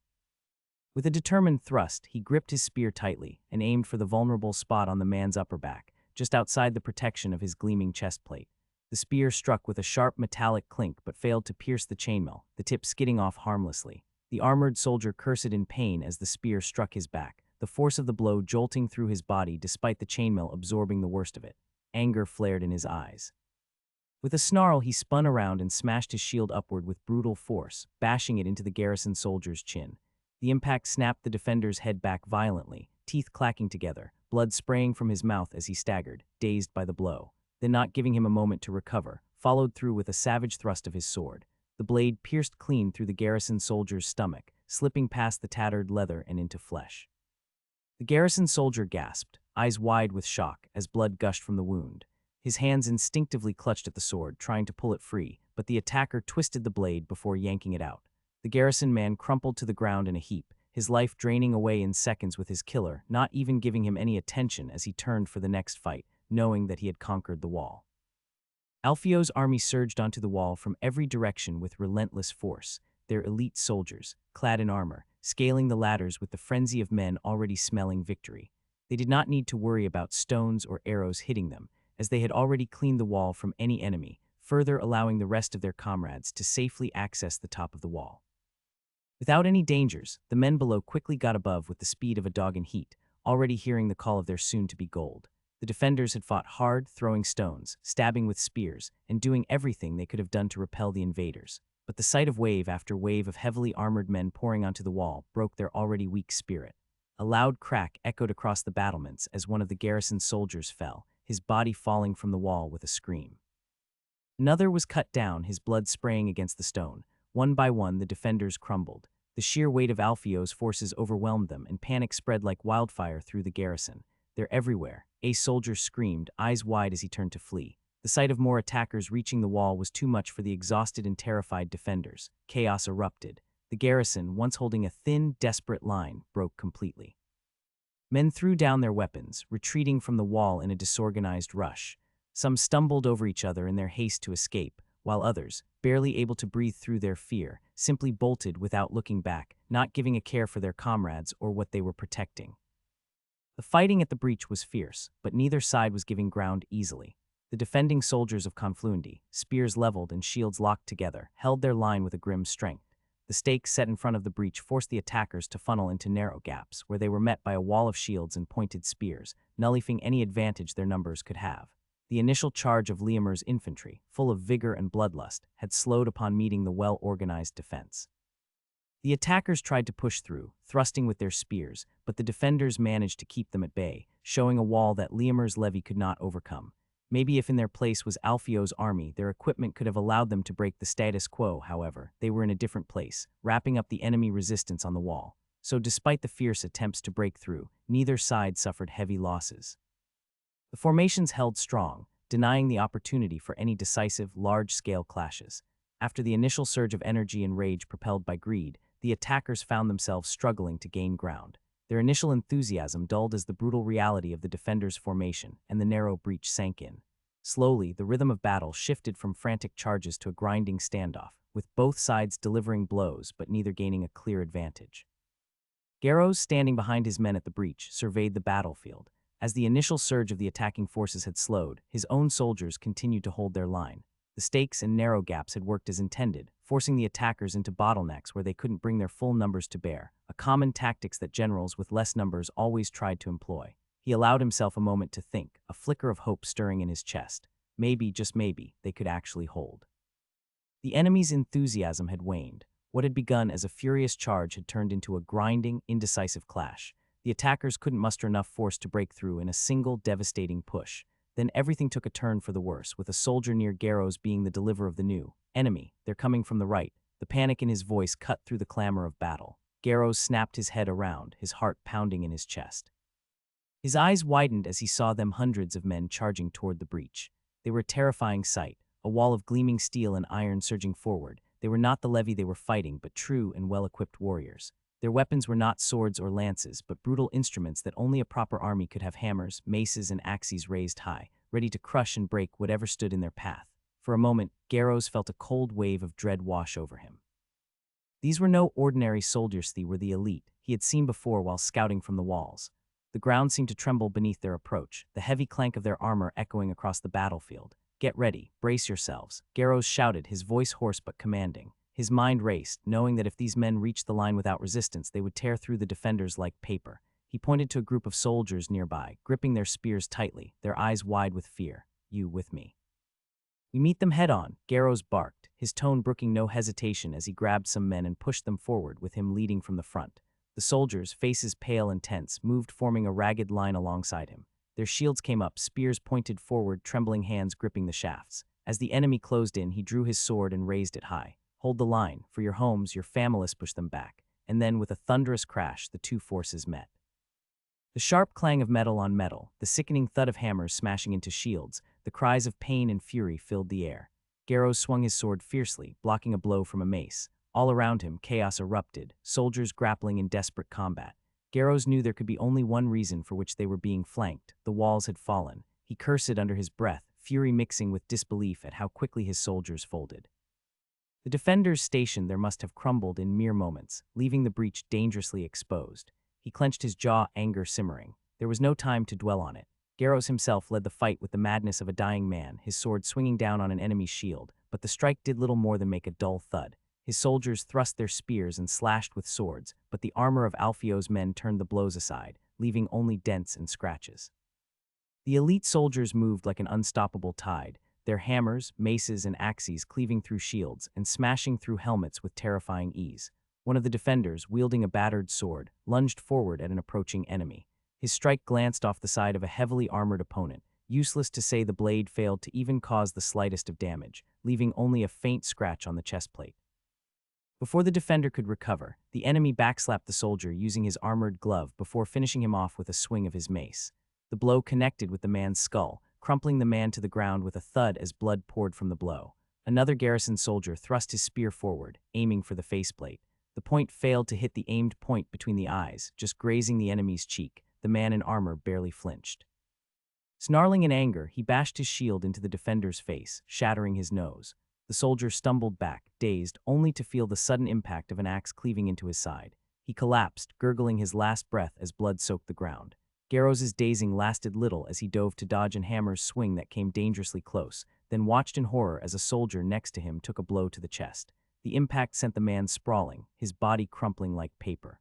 With a determined thrust, he gripped his spear tightly and aimed for the vulnerable spot on the man's upper back, just outside the protection of his gleaming chest plate. The spear struck with a sharp metallic clink but failed to pierce the chainmail, the tip skidding off harmlessly. The armored soldier cursed in pain as the spear struck his back, the force of the blow jolting through his body despite the chainmail absorbing the worst of it. Anger flared in his eyes. With a snarl, he spun around and smashed his shield upward with brutal force, bashing it into the garrison soldier's chin. The impact snapped the defender's head back violently, teeth clacking together, blood spraying from his mouth as he staggered, dazed by the blow. Then, not giving him a moment to recover, followed through with a savage thrust of his sword. The blade pierced clean through the garrison soldier's stomach, slipping past the tattered leather and into flesh. The garrison soldier gasped, eyes wide with shock, as blood gushed from the wound. His hands instinctively clutched at the sword, trying to pull it free, but the attacker twisted the blade before yanking it out. The garrison man crumpled to the ground in a heap, his life draining away in seconds with his killer, not even giving him any attention as he turned for the next fight, knowing that he had conquered the wall. Alfio's army surged onto the wall from every direction with relentless force, their elite soldiers, clad in armor, scaling the ladders with the frenzy of men already smelling victory. They did not need to worry about stones or arrows hitting them, as they had already cleaned the wall from any enemy, further allowing the rest of their comrades to safely access the top of the wall. Without any dangers, the men below quickly got above with the speed of a dog in heat, already hearing the call of their soon-to-be gold. The defenders had fought hard, throwing stones, stabbing with spears, and doing everything they could have done to repel the invaders. But the sight of wave after wave of heavily armored men pouring onto the wall broke their already weak spirit. A loud crack echoed across the battlements as one of the garrison's soldiers fell, his body falling from the wall with a scream. Another was cut down, his blood spraying against the stone. One by one, the defenders crumbled. The sheer weight of Alfio's forces overwhelmed them, and panic spread like wildfire through the garrison. They're everywhere, a soldier screamed, eyes wide as he turned to flee. The sight of more attackers reaching the wall was too much for the exhausted and terrified defenders. Chaos erupted. The garrison, once holding a thin, desperate line, broke completely. Men threw down their weapons, retreating from the wall in a disorganized rush. Some stumbled over each other in their haste to escape, while others, barely able to breathe through their fear, simply bolted without looking back, not giving a care for their comrades or what they were protecting. The fighting at the breach was fierce, but neither side was giving ground easily. The defending soldiers of Confluendi, spears leveled and shields locked together, held their line with a grim strength. The stakes set in front of the breach forced the attackers to funnel into narrow gaps, where they were met by a wall of shields and pointed spears, nullifying any advantage their numbers could have. The initial charge of Liamir's infantry, full of vigor and bloodlust, had slowed upon meeting the well-organized defense. The attackers tried to push through, thrusting with their spears, but the defenders managed to keep them at bay, showing a wall that Liamir's levy could not overcome. Maybe if in their place was Alfio's army, their equipment could have allowed them to break the status quo. However, they were in a different place, wrapping up the enemy resistance on the wall. So despite the fierce attempts to break through, neither side suffered heavy losses. The formations held strong, denying the opportunity for any decisive, large-scale clashes. After the initial surge of energy and rage propelled by greed, the attackers found themselves struggling to gain ground. Their initial enthusiasm dulled as the brutal reality of the defenders' formation and the narrow breach sank in. Slowly, the rhythm of battle shifted from frantic charges to a grinding standoff, with both sides delivering blows but neither gaining a clear advantage. Garros, standing behind his men at the breach, surveyed the battlefield. As the initial surge of the attacking forces had slowed, his own soldiers continued to hold their line. The stakes and narrow gaps had worked as intended, forcing the attackers into bottlenecks where they couldn't bring their full numbers to bear, a common tactics that generals with less numbers always tried to employ. He allowed himself a moment to think, a flicker of hope stirring in his chest. Maybe, just maybe, they could actually hold. The enemy's enthusiasm had waned. What had begun as a furious charge had turned into a grinding, indecisive clash. The attackers couldn't muster enough force to break through in a single devastating push. Then everything took a turn for the worse, with a soldier near Garros being the deliverer of the new enemy. They're coming from the right. The panic in his voice cut through the clamor of battle. Garros snapped his head around, his heart pounding in his chest. His eyes widened as he saw them, hundreds of men charging toward the breach. They were a terrifying sight, a wall of gleaming steel and iron surging forward. They were not the levy they were fighting, but true and well-equipped warriors. Their weapons were not swords or lances, but brutal instruments that only a proper army could have: hammers, maces, and axes raised high, ready to crush and break whatever stood in their path. For a moment, Garros felt a cold wave of dread wash over him. These were no ordinary soldiers, they were the elite he had seen before while scouting from the walls. The ground seemed to tremble beneath their approach, the heavy clank of their armor echoing across the battlefield. "Get ready, brace yourselves," Garros shouted, his voice hoarse but commanding. His mind raced, knowing that if these men reached the line without resistance, they would tear through the defenders like paper. He pointed to a group of soldiers nearby, gripping their spears tightly, their eyes wide with fear. "You with me." "We meet them head-on," Garros barked, his tone brooking no hesitation as he grabbed some men and pushed them forward, with him leading from the front. The soldiers, faces pale and tense, moved, forming a ragged line alongside him. Their shields came up, spears pointed forward, trembling hands gripping the shafts. As the enemy closed in, he drew his sword and raised it high. "Hold the line, for your homes, your families," pushed them back. And then, with a thunderous crash, the two forces met. The sharp clang of metal on metal, the sickening thud of hammers smashing into shields, the cries of pain and fury filled the air. Garros swung his sword fiercely, blocking a blow from a mace. All around him, chaos erupted, soldiers grappling in desperate combat. Garros knew there could be only one reason for which they were being flanked. The walls had fallen. He cursed under his breath, fury mixing with disbelief at how quickly his soldiers folded. The defenders stationed there must have crumbled in mere moments, leaving the breach dangerously exposed. He clenched his jaw, anger simmering. There was no time to dwell on it. Garros himself led the fight with the madness of a dying man, his sword swinging down on an enemy's shield, but the strike did little more than make a dull thud. His soldiers thrust their spears and slashed with swords, but the armor of Alfio's men turned the blows aside, leaving only dents and scratches. The elite soldiers moved like an unstoppable tide, their hammers, maces, and axes cleaving through shields and smashing through helmets with terrifying ease. One of the defenders, wielding a battered sword, lunged forward at an approaching enemy. His strike glanced off the side of a heavily armored opponent. Useless to say, the blade failed to even cause the slightest of damage, leaving only a faint scratch on the chest plate. Before the defender could recover, the enemy backslapped the soldier using his armored glove before finishing him off with a swing of his mace. The blow connected with the man's skull, crumpling the man to the ground with a thud as blood poured from the blow. Another garrison soldier thrust his spear forward, aiming for the faceplate. The point failed to hit the aimed point between the eyes, just grazing the enemy's cheek. The man in armor barely flinched. Snarling in anger, he bashed his shield into the defender's face, shattering his nose. The soldier stumbled back, dazed, only to feel the sudden impact of an axe cleaving into his side. He collapsed, gurgling his last breath as blood soaked the ground. Garros's dazing lasted little as he dove to dodge an hammer's swing that came dangerously close, then watched in horror as a soldier next to him took a blow to the chest. The impact sent the man sprawling, his body crumpling like paper.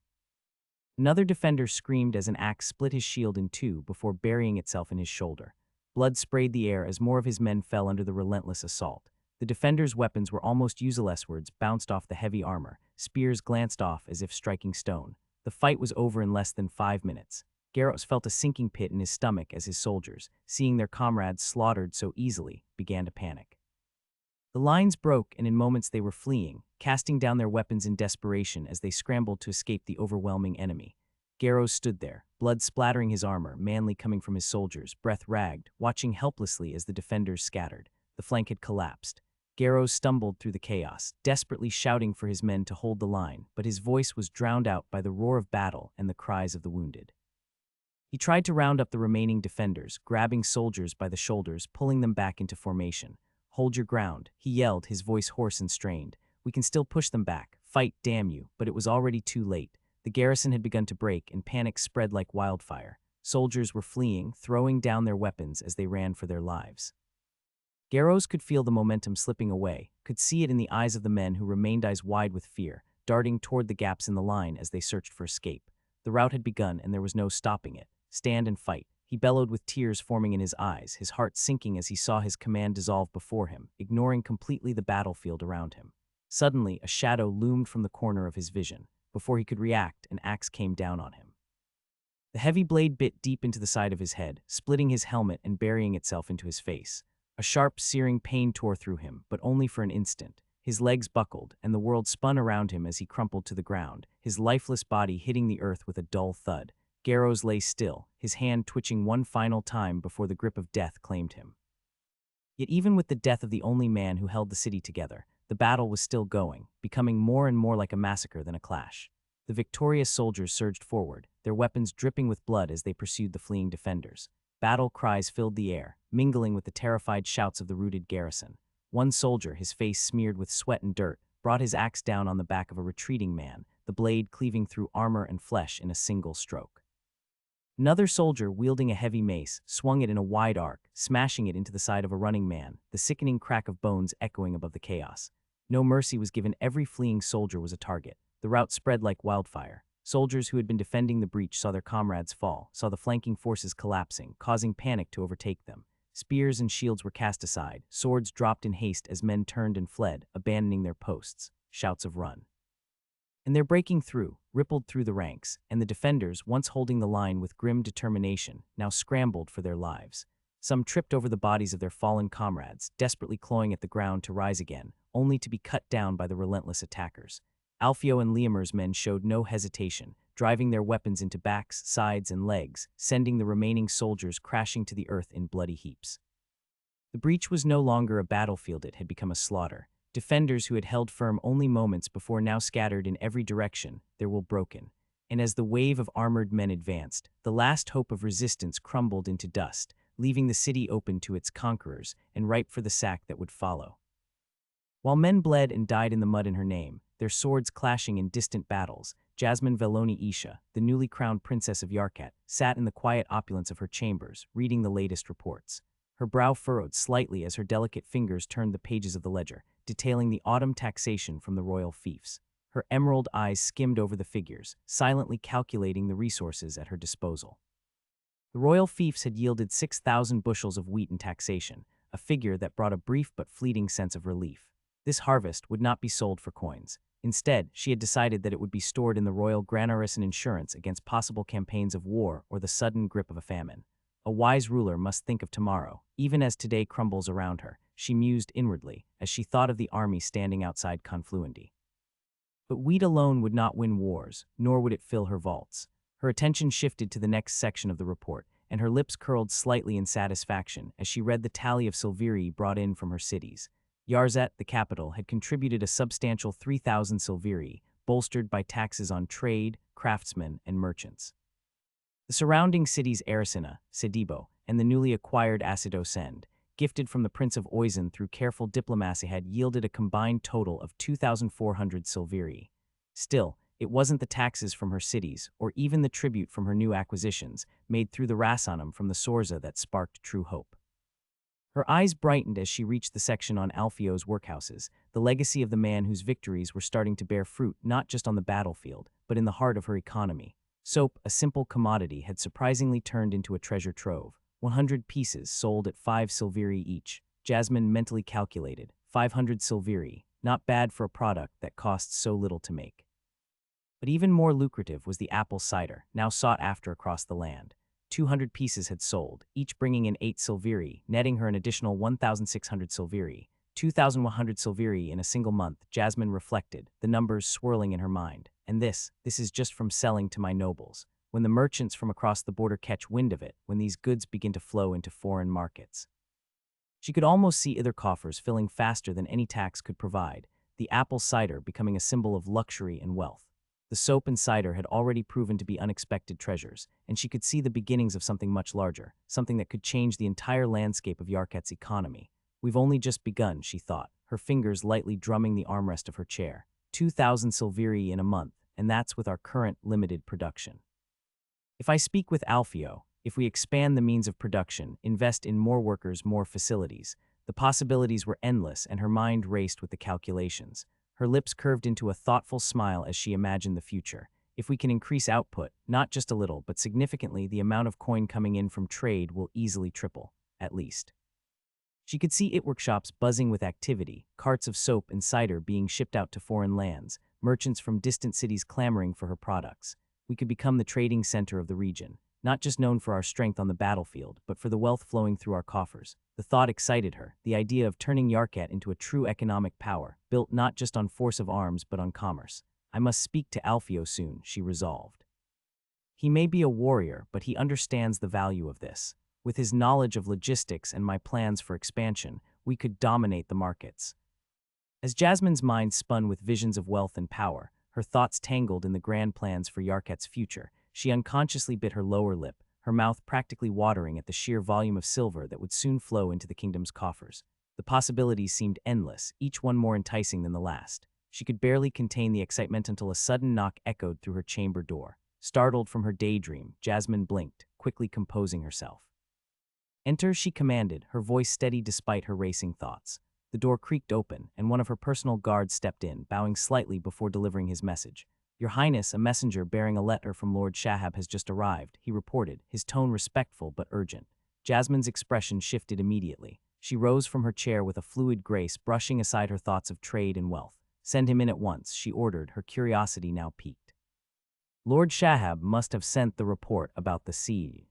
Another defender screamed as an axe split his shield in two before burying itself in his shoulder. Blood sprayed the air as more of his men fell under the relentless assault. The defenders' weapons were almost useless, words bounced off the heavy armor. Spears glanced off as if striking stone. The fight was over in less than 5 minutes. Garros felt a sinking pit in his stomach as his soldiers, seeing their comrades slaughtered so easily, began to panic. The lines broke, and in moments they were fleeing, casting down their weapons in desperation as they scrambled to escape the overwhelming enemy. Garros stood there, blood splattering his armor, manly coming from his soldiers, breath ragged, watching helplessly as the defenders scattered. The flank had collapsed. Garros stumbled through the chaos, desperately shouting for his men to hold the line, but his voice was drowned out by the roar of battle and the cries of the wounded. He tried to round up the remaining defenders, grabbing soldiers by the shoulders, pulling them back into formation. "Hold your ground," he yelled, his voice hoarse and strained. "We can still push them back. Fight, damn you." But it was already too late. The garrison had begun to break, and panic spread like wildfire. Soldiers were fleeing, throwing down their weapons as they ran for their lives. Garros could feel the momentum slipping away, could see it in the eyes of the men who remained eyes wide with fear, darting toward the gaps in the line as they searched for escape. The rout had begun, and there was no stopping it. "Stand and fight," he bellowed with tears forming in his eyes, his heart sinking as he saw his command dissolve before him, ignoring completely the battlefield around him. Suddenly, a shadow loomed from the corner of his vision. Before he could react, an axe came down on him. The heavy blade bit deep into the side of his head, splitting his helmet and burying itself into his face. A sharp, searing pain tore through him, but only for an instant. His legs buckled, and the world spun around him as he crumpled to the ground, his lifeless body hitting the earth with a dull thud. Garros lay still, his hand twitching one final time before the grip of death claimed him. Yet even with the death of the only man who held the city together, the battle was still going, becoming more and more like a massacre than a clash. The victorious soldiers surged forward, their weapons dripping with blood as they pursued the fleeing defenders. Battle cries filled the air, mingling with the terrified shouts of the routed garrison. One soldier, his face smeared with sweat and dirt, brought his axe down on the back of a retreating man, the blade cleaving through armor and flesh in a single stroke. Another soldier, wielding a heavy mace, swung it in a wide arc, smashing it into the side of a running man, the sickening crack of bones echoing above the chaos. No mercy was given. Every fleeing soldier was a target. The rout spread like wildfire. Soldiers who had been defending the breach saw their comrades fall, saw the flanking forces collapsing, causing panic to overtake them. Spears and shields were cast aside, swords dropped in haste as men turned and fled, abandoning their posts. Shouts of "Run!" And they're breaking through, rippled through the ranks, and the defenders, once holding the line with grim determination, now scrambled for their lives. Some tripped over the bodies of their fallen comrades, desperately clawing at the ground to rise again, only to be cut down by the relentless attackers. Alfio and Liamer's men showed no hesitation, driving their weapons into backs, sides, and legs, sending the remaining soldiers crashing to the earth in bloody heaps. The breach was no longer a battlefield, it had become a slaughter. Defenders who had held firm only moments before now scattered in every direction, their will broken. And as the wave of armored men advanced, the last hope of resistance crumbled into dust, leaving the city open to its conquerors and ripe for the sack that would follow. While men bled and died in the mud in her name, their swords clashing in distant battles, Jasmine Veloni Isha, the newly crowned princess of Yarkat, sat in the quiet opulence of her chambers, reading the latest reports. Her brow furrowed slightly as her delicate fingers turned the pages of the ledger, detailing the autumn taxation from the royal fiefs. Her emerald eyes skimmed over the figures, silently calculating the resources at her disposal. The royal fiefs had yielded 6,000 bushels of wheat in taxation, a figure that brought a brief but fleeting sense of relief. This harvest would not be sold for coins. Instead, she had decided that it would be stored in the royal granarison insurance against possible campaigns of war or the sudden grip of a famine. A wise ruler must think of tomorrow, even as today crumbles around her, she mused inwardly as she thought of the army standing outside Confluendi. But wheat alone would not win wars, nor would it fill her vaults. Her attention shifted to the next section of the report, and her lips curled slightly in satisfaction as she read the tally of silviri brought in from her cities. Yarzat, the capital, had contributed a substantial 3,000 silviri, bolstered by taxes on trade, craftsmen, and merchants. The surrounding cities Erisina, Sedibo, and the newly acquired Acido Send, gifted from the Prince of Oizen through careful diplomacy, had yielded a combined total of 2,400 silviri. Still, it wasn't the taxes from her cities, or even the tribute from her new acquisitions, made through the Rasanum from the Sorza, that sparked true hope. Her eyes brightened as she reached the section on Alfio's workhouses, the legacy of the man whose victories were starting to bear fruit not just on the battlefield, but in the heart of her economy. Soap, a simple commodity, had surprisingly turned into a treasure trove. 100 pieces sold at 5 silviri each. Jasmine mentally calculated. 500 silviri, not bad for a product that costs so little to make. But even more lucrative was the apple cider, now sought after across the land. 200 pieces had sold, each bringing in 8 silviri, netting her an additional 1,600 silviri. 2,100 silviri in a single month, Jasmine reflected, the numbers swirling in her mind. And this is just from selling to my nobles. When the merchants from across the border catch wind of it, when these goods begin to flow into foreign markets. She could almost see other coffers filling faster than any tax could provide, the apple cider becoming a symbol of luxury and wealth. The soap and cider had already proven to be unexpected treasures, and she could see the beginnings of something much larger, something that could change the entire landscape of Yarkat's economy. We've only just begun, she thought, her fingers lightly drumming the armrest of her chair. 2,000 silviri in a month, and that's with our current limited production. If I speak with Alfio, if we expand the means of production, invest in more workers, more facilities, the possibilities were endless, and her mind raced with the calculations. Her lips curved into a thoughtful smile as she imagined the future. If we can increase output, not just a little, but significantly, the amount of coin coming in from trade will easily triple, at least. She could see it workshops buzzing with activity, carts of soap and cider being shipped out to foreign lands, merchants from distant cities clamoring for her products. We could become the trading center of the region, not just known for our strength on the battlefield, but for the wealth flowing through our coffers. The thought excited her, the idea of turning Yarkat into a true economic power, built not just on force of arms but on commerce. I must speak to Alfio soon, she resolved. He may be a warrior, but he understands the value of this. With his knowledge of logistics and my plans for expansion, we could dominate the markets. As Jasmine's mind spun with visions of wealth and power, her thoughts tangled in the grand plans for Yarkat's future, she unconsciously bit her lower lip, her mouth practically watering at the sheer volume of silver that would soon flow into the kingdom's coffers. The possibilities seemed endless, each one more enticing than the last. She could barely contain the excitement until a sudden knock echoed through her chamber door. Startled from her daydream, Jasmine blinked, quickly composing herself. "Enter," she commanded, her voice steady despite her racing thoughts. The door creaked open, and one of her personal guards stepped in, bowing slightly before delivering his message. "Your Highness, a messenger bearing a letter from Lord Shahab has just arrived," he reported, his tone respectful but urgent. Jasmine's expression shifted immediately. She rose from her chair with a fluid grace, brushing aside her thoughts of trade and wealth. "Send him in at once," she ordered, her curiosity now piqued. Lord Shahab must have sent the report about the siege.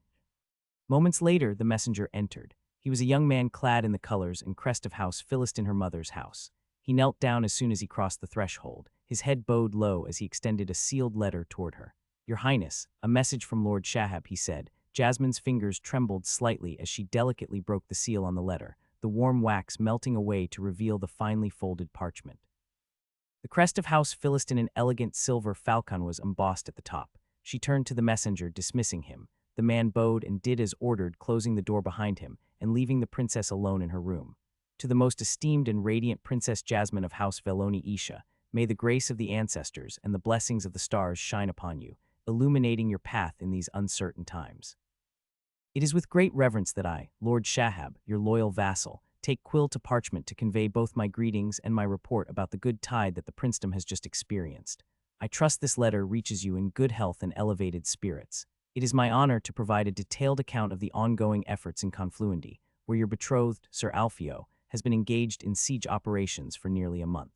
Moments later, the messenger entered. He was a young man clad in the colors and crest of House Philistin, her mother's house. He knelt down as soon as he crossed the threshold, his head bowed low as he extended a sealed letter toward her. "Your Highness, a message from Lord Shahab," he said. Jasmine's fingers trembled slightly as she delicately broke the seal on the letter. the warm wax melting away to reveal the finely folded parchment. The crest of House Philistin, an elegant silver falcon, was embossed at the top. She turned to the messenger, dismissing him. The man bowed and did as ordered, closing the door behind him and leaving the princess alone in her room. To the most esteemed and radiant Princess Jasmine of House Veloni Isha, may the grace of the ancestors and the blessings of the stars shine upon you, illuminating your path in these uncertain times. It is with great reverence that I, Lord Shahab, your loyal vassal, take quill to parchment to convey both my greetings and my report about the good tide that the princedom has just experienced. I trust this letter reaches you in good health and elevated spirits. It is my honor to provide a detailed account of the ongoing efforts in Confluendy, where your betrothed, Sir Alfio, has been engaged in siege operations for nearly a month.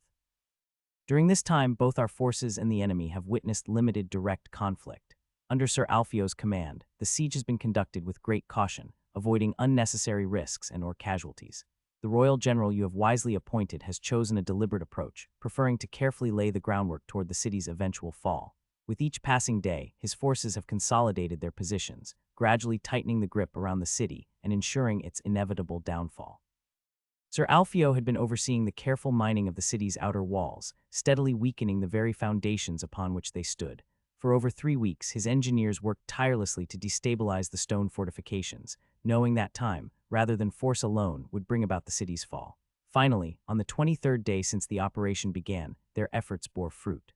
During this time, both our forces and the enemy have witnessed limited direct conflict. Under Sir Alfio's command, the siege has been conducted with great caution, avoiding unnecessary risks and/or casualties. The royal general you have wisely appointed has chosen a deliberate approach, preferring to carefully lay the groundwork toward the city's eventual fall. With each passing day, his forces have consolidated their positions, gradually tightening the grip around the city and ensuring its inevitable downfall. Sir Alfio had been overseeing the careful mining of the city's outer walls, steadily weakening the very foundations upon which they stood. For over 3 weeks, his engineers worked tirelessly to destabilize the stone fortifications, knowing that time, rather than force alone, would bring about the city's fall. Finally, on the 23rd day since the operation began, their efforts bore fruit.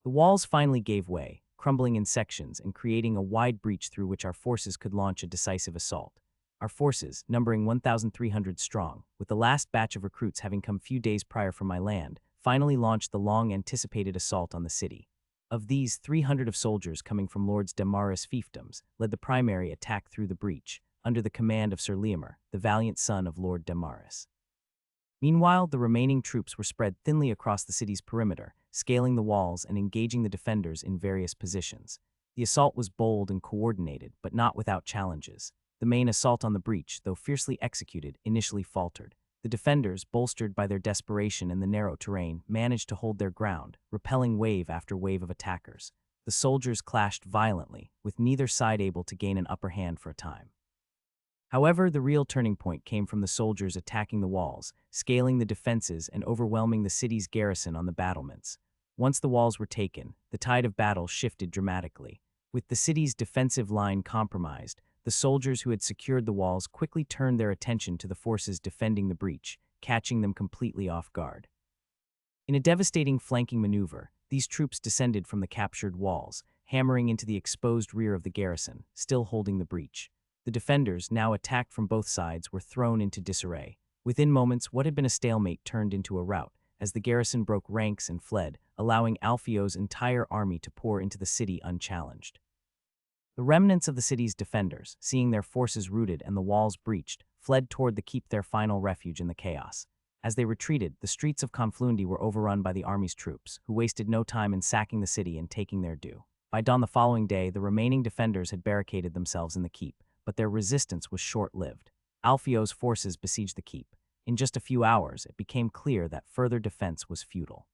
The walls finally gave way, crumbling in sections and creating a wide breach through which our forces could launch a decisive assault. Our forces, numbering 1,300 strong, with the last batch of recruits having come few days prior from my land, finally launched the long-anticipated assault on the city. Of these, 300 of soldiers coming from Lords Damaris fiefdoms led the primary attack through the breach, under the command of Sir Liamer, the valiant son of Lord Damaris. Meanwhile, the remaining troops were spread thinly across the city's perimeter, scaling the walls and engaging the defenders in various positions. The assault was bold and coordinated, but not without challenges. The main assault on the breach, though fiercely executed, initially faltered. The defenders, bolstered by their desperation in the narrow terrain, managed to hold their ground, repelling wave after wave of attackers. The soldiers clashed violently, with neither side able to gain an upper hand for a time. However, the real turning point came from the soldiers attacking the walls, scaling the defenses and overwhelming the city's garrison on the battlements. Once the walls were taken, the tide of battle shifted dramatically. With the city's defensive line compromised, the soldiers who had secured the walls quickly turned their attention to the forces defending the breach, catching them completely off guard. In a devastating flanking maneuver, these troops descended from the captured walls, hammering into the exposed rear of the garrison, still holding the breach. The defenders, now attacked from both sides, were thrown into disarray. Within moments, what had been a stalemate turned into a rout, as the garrison broke ranks and fled, allowing Alfio's entire army to pour into the city unchallenged. The remnants of the city's defenders, seeing their forces routed and the walls breached, fled toward the keep, their final refuge in the chaos. As they retreated, the streets of Confluendy were overrun by the army's troops, who wasted no time in sacking the city and taking their due. By dawn the following day, the remaining defenders had barricaded themselves in the keep, but their resistance was short-lived. Alfio's forces besieged the keep. In just a few hours, it became clear that further defense was futile.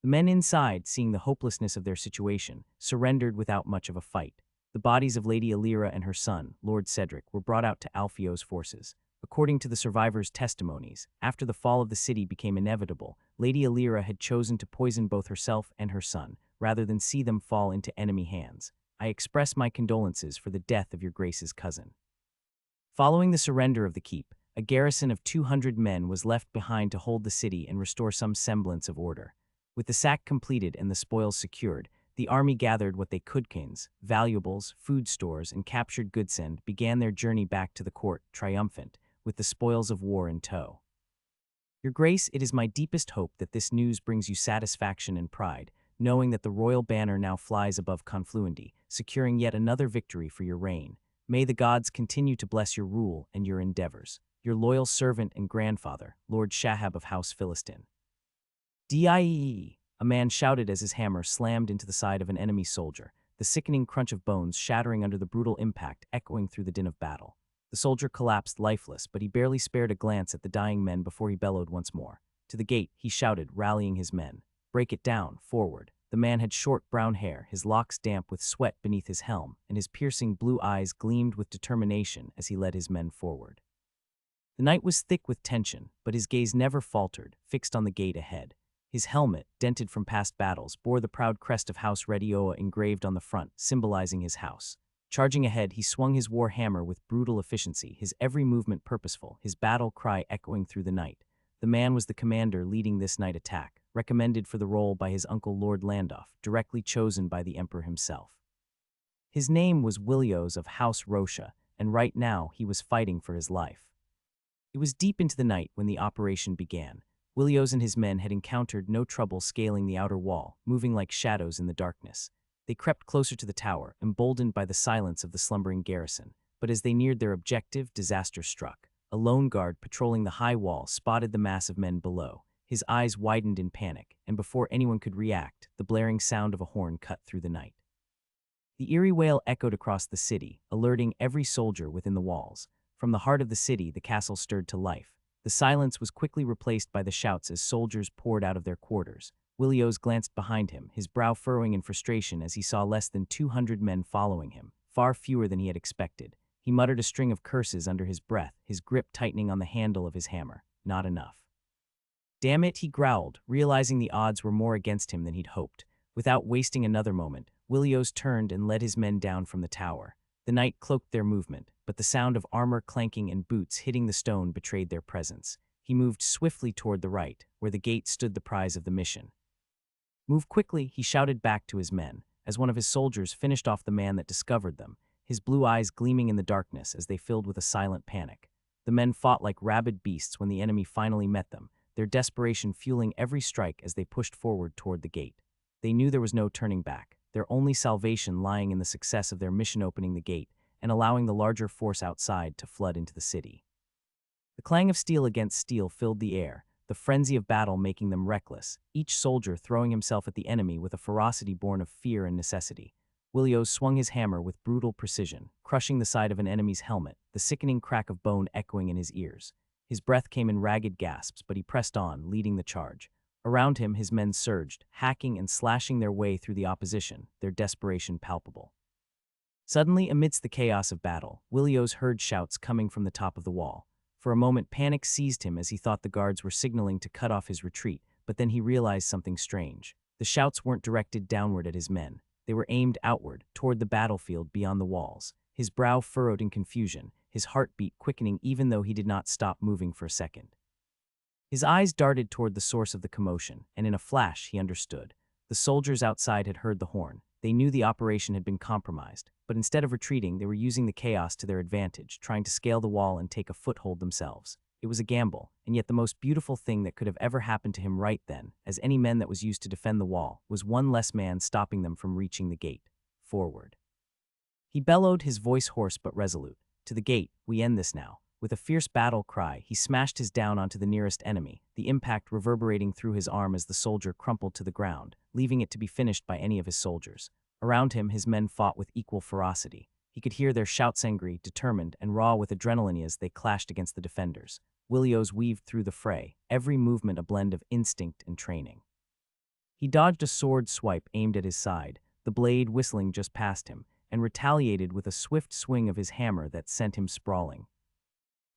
The men inside, seeing the hopelessness of their situation, surrendered without much of a fight. The bodies of Lady Alira and her son, Lord Cedric, were brought out to Alfio's forces. According to the survivors' testimonies, after the fall of the city became inevitable, Lady Alira had chosen to poison both herself and her son, rather than see them fall into enemy hands. I express my condolences for the death of your Grace's cousin. Following the surrender of the keep, a garrison of 200 men was left behind to hold the city and restore some semblance of order. With the sack completed and the spoils secured, the army gathered what they could, valuables, food stores, and captured goods, and began their journey back to the court, triumphant, with the spoils of war in tow. Your Grace, it is my deepest hope that this news brings you satisfaction and pride, knowing that the royal banner now flies above Confluendy, securing yet another victory for your reign. May the gods continue to bless your rule and your endeavors. Your loyal servant and grandfather, Lord Shahab of House Philistin. Die! A man shouted as his hammer slammed into the side of an enemy soldier, the sickening crunch of bones shattering under the brutal impact echoing through the din of battle. The soldier collapsed lifeless, but he barely spared a glance at the dying men before he bellowed once more. To the gate, he shouted, rallying his men. Break it down, forward. The man had short brown hair, his locks damp with sweat beneath his helm, and his piercing blue eyes gleamed with determination as he led his men forward. The night was thick with tension, but his gaze never faltered, fixed on the gate ahead. His helmet, dented from past battles, bore the proud crest of House Redioa engraved on the front, symbolizing his house. Charging ahead, he swung his war hammer with brutal efficiency, his every movement purposeful, his battle cry echoing through the night. The man was the commander leading this night attack, recommended for the role by his uncle Lord Landolf, directly chosen by the Emperor himself. His name was Willios of House Rosha, and right now he was fighting for his life. It was deep into the night when the operation began. Willios and his men had encountered no trouble scaling the outer wall, moving like shadows in the darkness. They crept closer to the tower, emboldened by the silence of the slumbering garrison. But as they neared their objective, disaster struck. A lone guard patrolling the high wall spotted the mass of men below. His eyes widened in panic, and before anyone could react, the blaring sound of a horn cut through the night. The eerie wail echoed across the city, alerting every soldier within the walls. From the heart of the city, the castle stirred to life. The silence was quickly replaced by the shouts as soldiers poured out of their quarters. Willios glanced behind him, his brow furrowing in frustration as he saw less than 200 men following him, far fewer than he had expected. He muttered a string of curses under his breath, his grip tightening on the handle of his hammer. Not enough. Damn it, he growled, realizing the odds were more against him than he'd hoped. Without wasting another moment, Willios turned and led his men down from the tower. The night cloaked their movement, but the sound of armor clanking and boots hitting the stone betrayed their presence. He moved swiftly toward the right, where the gate stood the prize of the mission. Move quickly, he shouted back to his men, as one of his soldiers finished off the man that discovered them, his blue eyes gleaming in the darkness as they filled with a silent panic. The men fought like rabid beasts when the enemy finally met them, their desperation fueling every strike as they pushed forward toward the gate. They knew there was no turning back, their only salvation lying in the success of their mission opening the gate and allowing the larger force outside to flood into the city. The clang of steel against steel filled the air, the frenzy of battle making them reckless, each soldier throwing himself at the enemy with a ferocity born of fear and necessity. Willios swung his hammer with brutal precision, crushing the side of an enemy's helmet, the sickening crack of bone echoing in his ears. His breath came in ragged gasps, but he pressed on, leading the charge. Around him, his men surged, hacking and slashing their way through the opposition, their desperation palpable. Suddenly, amidst the chaos of battle, Willios heard shouts coming from the top of the wall. For a moment, panic seized him as he thought the guards were signaling to cut off his retreat, but then he realized something strange. The shouts weren't directed downward at his men. They were aimed outward, toward the battlefield beyond the walls. His brow furrowed in confusion, his heartbeat quickening even though he did not stop moving for a second. His eyes darted toward the source of the commotion, and in a flash he understood. The soldiers outside had heard the horn. They knew the operation had been compromised, but instead of retreating, they were using the chaos to their advantage, trying to scale the wall and take a foothold themselves. It was a gamble, and yet the most beautiful thing that could have ever happened to him right then, as any men that was used to defend the wall, was one less man stopping them from reaching the gate. Forward. He bellowed, his voice hoarse but resolute. To the gate, we end this now. With a fierce battle cry, he smashed his down onto the nearest enemy, the impact reverberating through his arm as the soldier crumpled to the ground, leaving it to be finished by any of his soldiers. Around him, his men fought with equal ferocity. He could hear their shouts, angry, determined, and raw with adrenaline as they clashed against the defenders. Willios weaved through the fray, every movement a blend of instinct and training. He dodged a sword swipe aimed at his side, the blade whistling just past him, and retaliated with a swift swing of his hammer that sent him sprawling.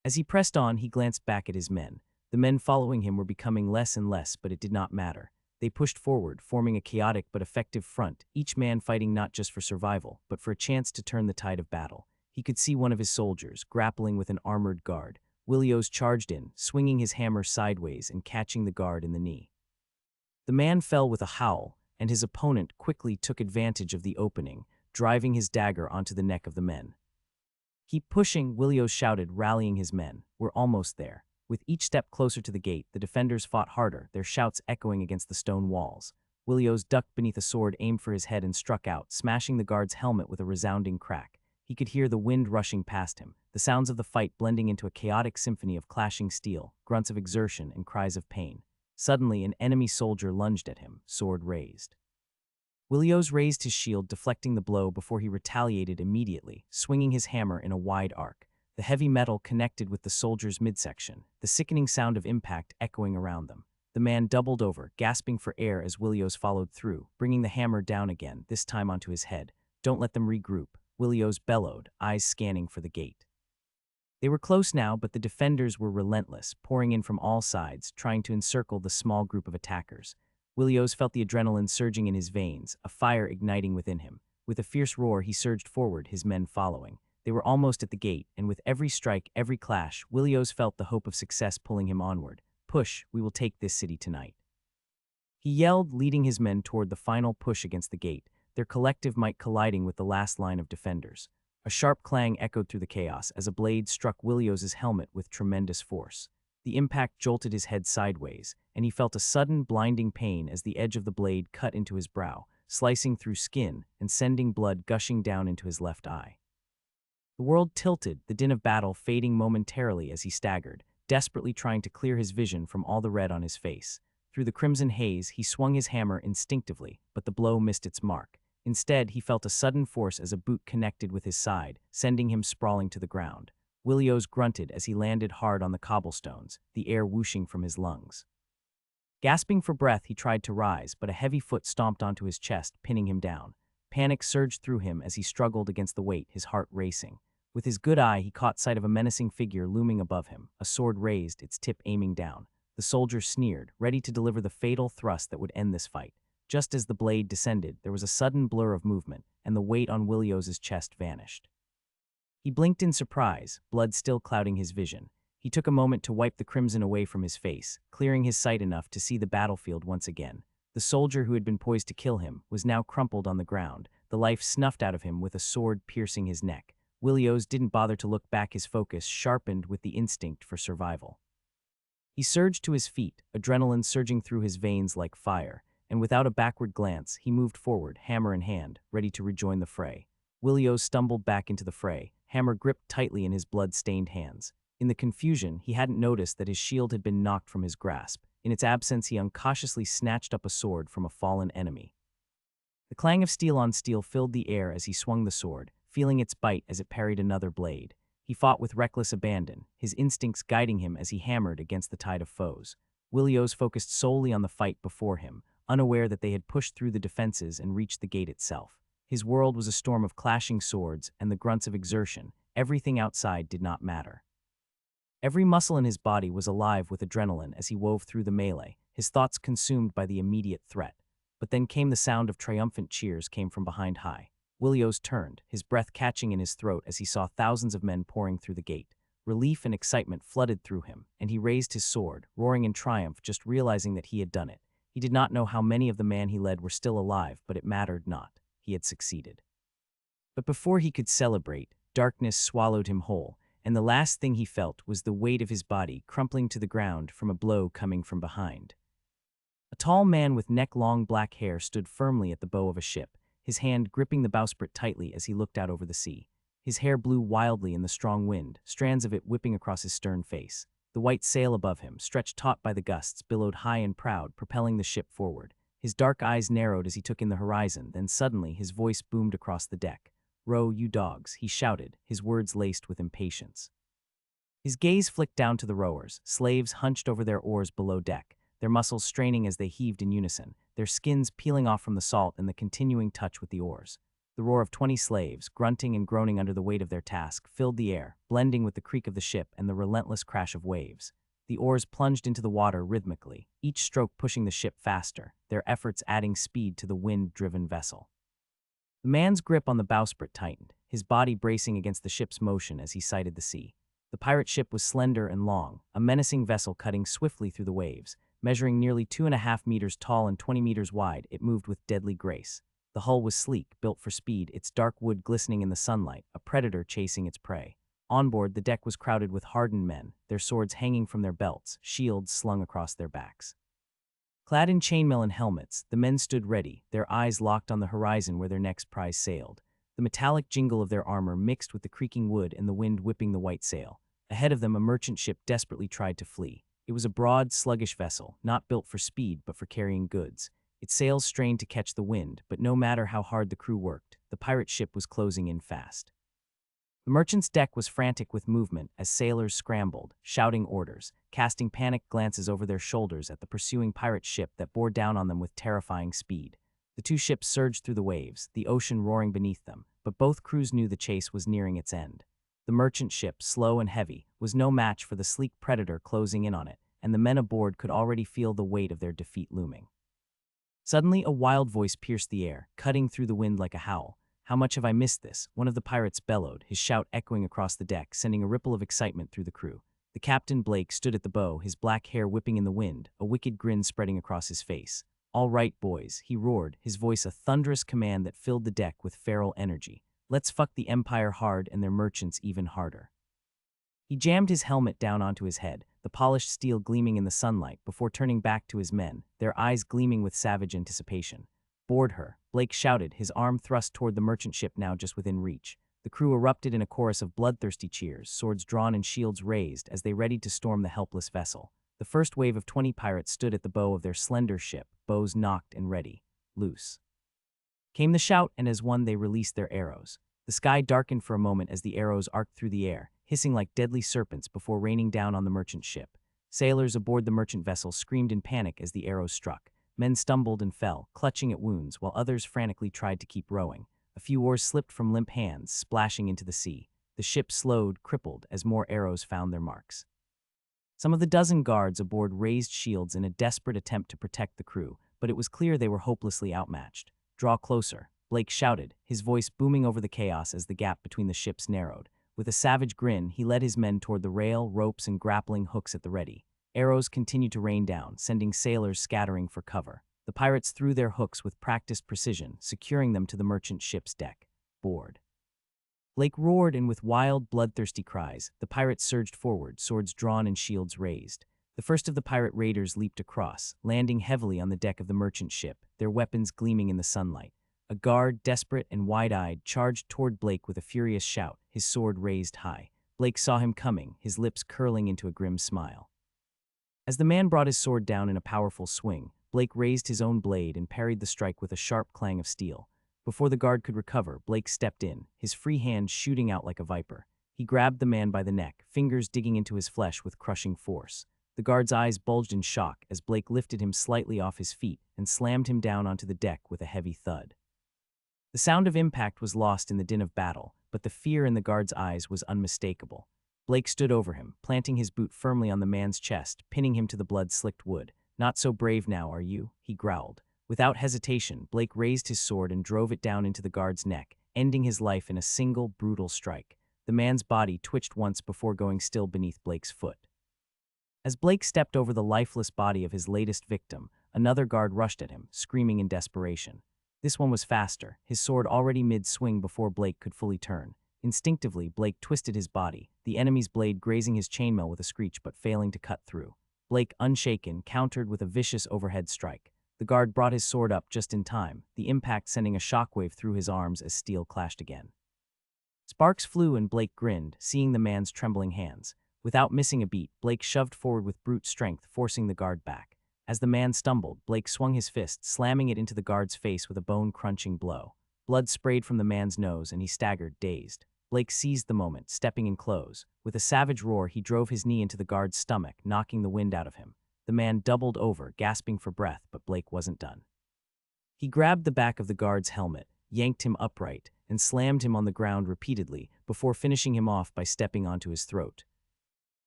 As he pressed on, he glanced back at his men. The men following him were becoming less and less, but it did not matter. They pushed forward, forming a chaotic but effective front, each man fighting not just for survival, but for a chance to turn the tide of battle. He could see one of his soldiers, grappling with an armored guard. Willios charged in, swinging his hammer sideways and catching the guard in the knee. The man fell with a howl, and his opponent quickly took advantage of the opening, driving his dagger onto the neck of the men. "Keep pushing," Willios shouted, rallying his men. "We're almost there." With each step closer to the gate, the defenders fought harder, their shouts echoing against the stone walls. Willios ducked beneath a sword aimed for his head and struck out, smashing the guard's helmet with a resounding crack. He could hear the wind rushing past him, the sounds of the fight blending into a chaotic symphony of clashing steel, grunts of exertion, and cries of pain. Suddenly, an enemy soldier lunged at him, sword raised. Willios raised his shield, deflecting the blow before he retaliated immediately, swinging his hammer in a wide arc. The heavy metal connected with the soldier's midsection, the sickening sound of impact echoing around them. The man doubled over, gasping for air as Willios followed through, bringing the hammer down again, this time onto his head. "Don't let them regroup," Willios bellowed, eyes scanning for the gate. They were close now, but the defenders were relentless, pouring in from all sides, trying to encircle the small group of attackers. Willios felt the adrenaline surging in his veins, a fire igniting within him. With a fierce roar, he surged forward, his men following. They were almost at the gate, and with every strike, every clash, Willios felt the hope of success pulling him onward. "Push, we will take this city tonight." He yelled, leading his men toward the final push against the gate, their collective might colliding with the last line of defenders. A sharp clang echoed through the chaos as a blade struck Willios's helmet with tremendous force. The impact jolted his head sideways, and he felt a sudden, blinding pain as the edge of the blade cut into his brow, slicing through skin and sending blood gushing down into his left eye. The world tilted, the din of battle fading momentarily as he staggered, desperately trying to clear his vision from all the red on his face. Through the crimson haze, he swung his hammer instinctively, but the blow missed its mark. Instead, he felt a sudden force as a boot connected with his side, sending him sprawling to the ground. Willios grunted as he landed hard on the cobblestones, the air whooshing from his lungs. Gasping for breath, he tried to rise, but a heavy foot stomped onto his chest, pinning him down. Panic surged through him as he struggled against the weight, his heart racing. With his good eye, he caught sight of a menacing figure looming above him, a sword raised, its tip aiming down. The soldier sneered, ready to deliver the fatal thrust that would end this fight. Just as the blade descended, there was a sudden blur of movement, and the weight on Willios's chest vanished. He blinked in surprise, blood still clouding his vision. He took a moment to wipe the crimson away from his face, clearing his sight enough to see the battlefield once again. The soldier who had been poised to kill him was now crumpled on the ground, the life snuffed out of him with a sword piercing his neck. Willios didn't bother to look back, his focus sharpened with the instinct for survival. He surged to his feet, adrenaline surging through his veins like fire, and without a backward glance, he moved forward, hammer in hand, ready to rejoin the fray. Willios stumbled back into the fray, hammer gripped tightly in his blood-stained hands. In the confusion, he hadn't noticed that his shield had been knocked from his grasp. In its absence, he uncautiously snatched up a sword from a fallen enemy. The clang of steel on steel filled the air as he swung the sword, feeling its bite as it parried another blade. He fought with reckless abandon, his instincts guiding him as he hammered against the tide of foes. Willios focused solely on the fight before him, unaware that they had pushed through the defenses and reached the gate itself. His world was a storm of clashing swords and the grunts of exertion. Everything outside did not matter. Every muscle in his body was alive with adrenaline as he wove through the melee, his thoughts consumed by the immediate threat. But then came the sound of triumphant cheers came from behind high. Willios turned, his breath catching in his throat as he saw thousands of men pouring through the gate. Relief and excitement flooded through him, and he raised his sword, roaring in triumph, just realizing that he had done it. He did not know how many of the men he led were still alive, but it mattered not. He had succeeded. But before he could celebrate, darkness swallowed him whole, and the last thing he felt was the weight of his body crumpling to the ground from a blow coming from behind. A tall man with neck-long black hair stood firmly at the bow of a ship, his hand gripping the bowsprit tightly as he looked out over the sea. His hair blew wildly in the strong wind, strands of it whipping across his stern face. The white sail above him, stretched taut by the gusts, billowed high and proud, propelling the ship forward. His dark eyes narrowed as he took in the horizon, then suddenly his voice boomed across the deck. "Row, you dogs," he shouted, his words laced with impatience. His gaze flicked down to the rowers, slaves hunched over their oars below deck, their muscles straining as they heaved in unison, their skins peeling off from the salt and the continuing touch with the oars. The roar of 20 slaves, grunting and groaning under the weight of their task, filled the air, blending with the creak of the ship and the relentless crash of waves. The oars plunged into the water rhythmically, each stroke pushing the ship faster, their efforts adding speed to the wind-driven vessel. The man's grip on the bowsprit tightened, his body bracing against the ship's motion as he sighted the sea. The pirate ship was slender and long, a menacing vessel cutting swiftly through the waves. Measuring nearly 2.5 meters tall and 20 meters wide, it moved with deadly grace. The hull was sleek, built for speed, its dark wood glistening in the sunlight, a predator chasing its prey. On board, the deck was crowded with hardened men, their swords hanging from their belts, shields slung across their backs. Clad in chainmail and helmets, the men stood ready, their eyes locked on the horizon where their next prize sailed. The metallic jingle of their armor mixed with the creaking wood and the wind whipping the white sail. Ahead of them, a merchant ship desperately tried to flee. It was a broad, sluggish vessel, not built for speed but for carrying goods. Its sails strained to catch the wind, but no matter how hard the crew worked, the pirate ship was closing in fast. The merchant's deck was frantic with movement as sailors scrambled, shouting orders, casting panicked glances over their shoulders at the pursuing pirate ship that bore down on them with terrifying speed. The two ships surged through the waves, the ocean roaring beneath them, but both crews knew the chase was nearing its end. The merchant ship, slow and heavy, was no match for the sleek predator closing in on it, and the men aboard could already feel the weight of their defeat looming. Suddenly, a wild voice pierced the air, cutting through the wind like a howl. "How much have I missed this?" one of the pirates bellowed, his shout echoing across the deck, sending a ripple of excitement through the crew. The captain, Blake, stood at the bow, his black hair whipping in the wind, a wicked grin spreading across his face. "All right, boys," he roared, his voice a thunderous command that filled the deck with feral energy. "Let's fuck the Empire hard and their merchants even harder." He jammed his helmet down onto his head, the polished steel gleaming in the sunlight, before turning back to his men, their eyes gleaming with savage anticipation. "Board her," Blake shouted, his arm thrust toward the merchant ship now just within reach. The crew erupted in a chorus of bloodthirsty cheers, swords drawn and shields raised as they readied to storm the helpless vessel. The first wave of 20 pirates stood at the bow of their slender ship, bows nocked and ready. Loose. Came the shout, and as one they released their arrows. The sky darkened for a moment as the arrows arced through the air, hissing like deadly serpents before raining down on the merchant ship. Sailors aboard the merchant vessel screamed in panic as the arrows struck. Men stumbled and fell, clutching at wounds, while others frantically tried to keep rowing. A few oars slipped from limp hands, splashing into the sea. The ship slowed, crippled, as more arrows found their marks. Some of the dozen guards aboard raised shields in a desperate attempt to protect the crew, but it was clear they were hopelessly outmatched. "Draw closer," Blake shouted, his voice booming over the chaos as the gap between the ships narrowed. With a savage grin, he led his men toward the rail, ropes, and grappling hooks at the ready. Arrows continued to rain down, sending sailors scattering for cover. The pirates threw their hooks with practiced precision, securing them to the merchant ship's deck. "Board." Blake roared, and with wild, bloodthirsty cries, the pirates surged forward, swords drawn and shields raised. The first of the pirate raiders leaped across, landing heavily on the deck of the merchant ship, their weapons gleaming in the sunlight. A guard, desperate and wide-eyed, charged toward Blake with a furious shout, his sword raised high. Blake saw him coming, his lips curling into a grim smile. As the man brought his sword down in a powerful swing, Blake raised his own blade and parried the strike with a sharp clang of steel. Before the guard could recover, Blake stepped in, his free hand shooting out like a viper. He grabbed the man by the neck, fingers digging into his flesh with crushing force. The guard's eyes bulged in shock as Blake lifted him slightly off his feet and slammed him down onto the deck with a heavy thud. The sound of impact was lost in the din of battle, but the fear in the guard's eyes was unmistakable. Blake stood over him, planting his boot firmly on the man's chest, pinning him to the blood-slicked wood. "Not so brave now, are you?" he growled. Without hesitation, Blake raised his sword and drove it down into the guard's neck, ending his life in a single, brutal strike. The man's body twitched once before going still beneath Blake's foot. As Blake stepped over the lifeless body of his latest victim, another guard rushed at him, screaming in desperation. This one was faster, his sword already mid-swing before Blake could fully turn. Instinctively, Blake twisted his body, the enemy's blade grazing his chainmail with a screech but failing to cut through. Blake, unshaken, countered with a vicious overhead strike. The guard brought his sword up just in time, the impact sending a shockwave through his arms as steel clashed again. Sparks flew and Blake grinned, seeing the man's trembling hands. Without missing a beat, Blake shoved forward with brute strength, forcing the guard back. As the man stumbled, Blake swung his fist, slamming it into the guard's face with a bone-crunching blow. Blood sprayed from the man's nose and he staggered, dazed. Blake seized the moment, stepping in close. With a savage roar, he drove his knee into the guard's stomach, knocking the wind out of him. The man doubled over, gasping for breath, but Blake wasn't done. He grabbed the back of the guard's helmet, yanked him upright, and slammed him on the ground repeatedly before finishing him off by stepping onto his throat.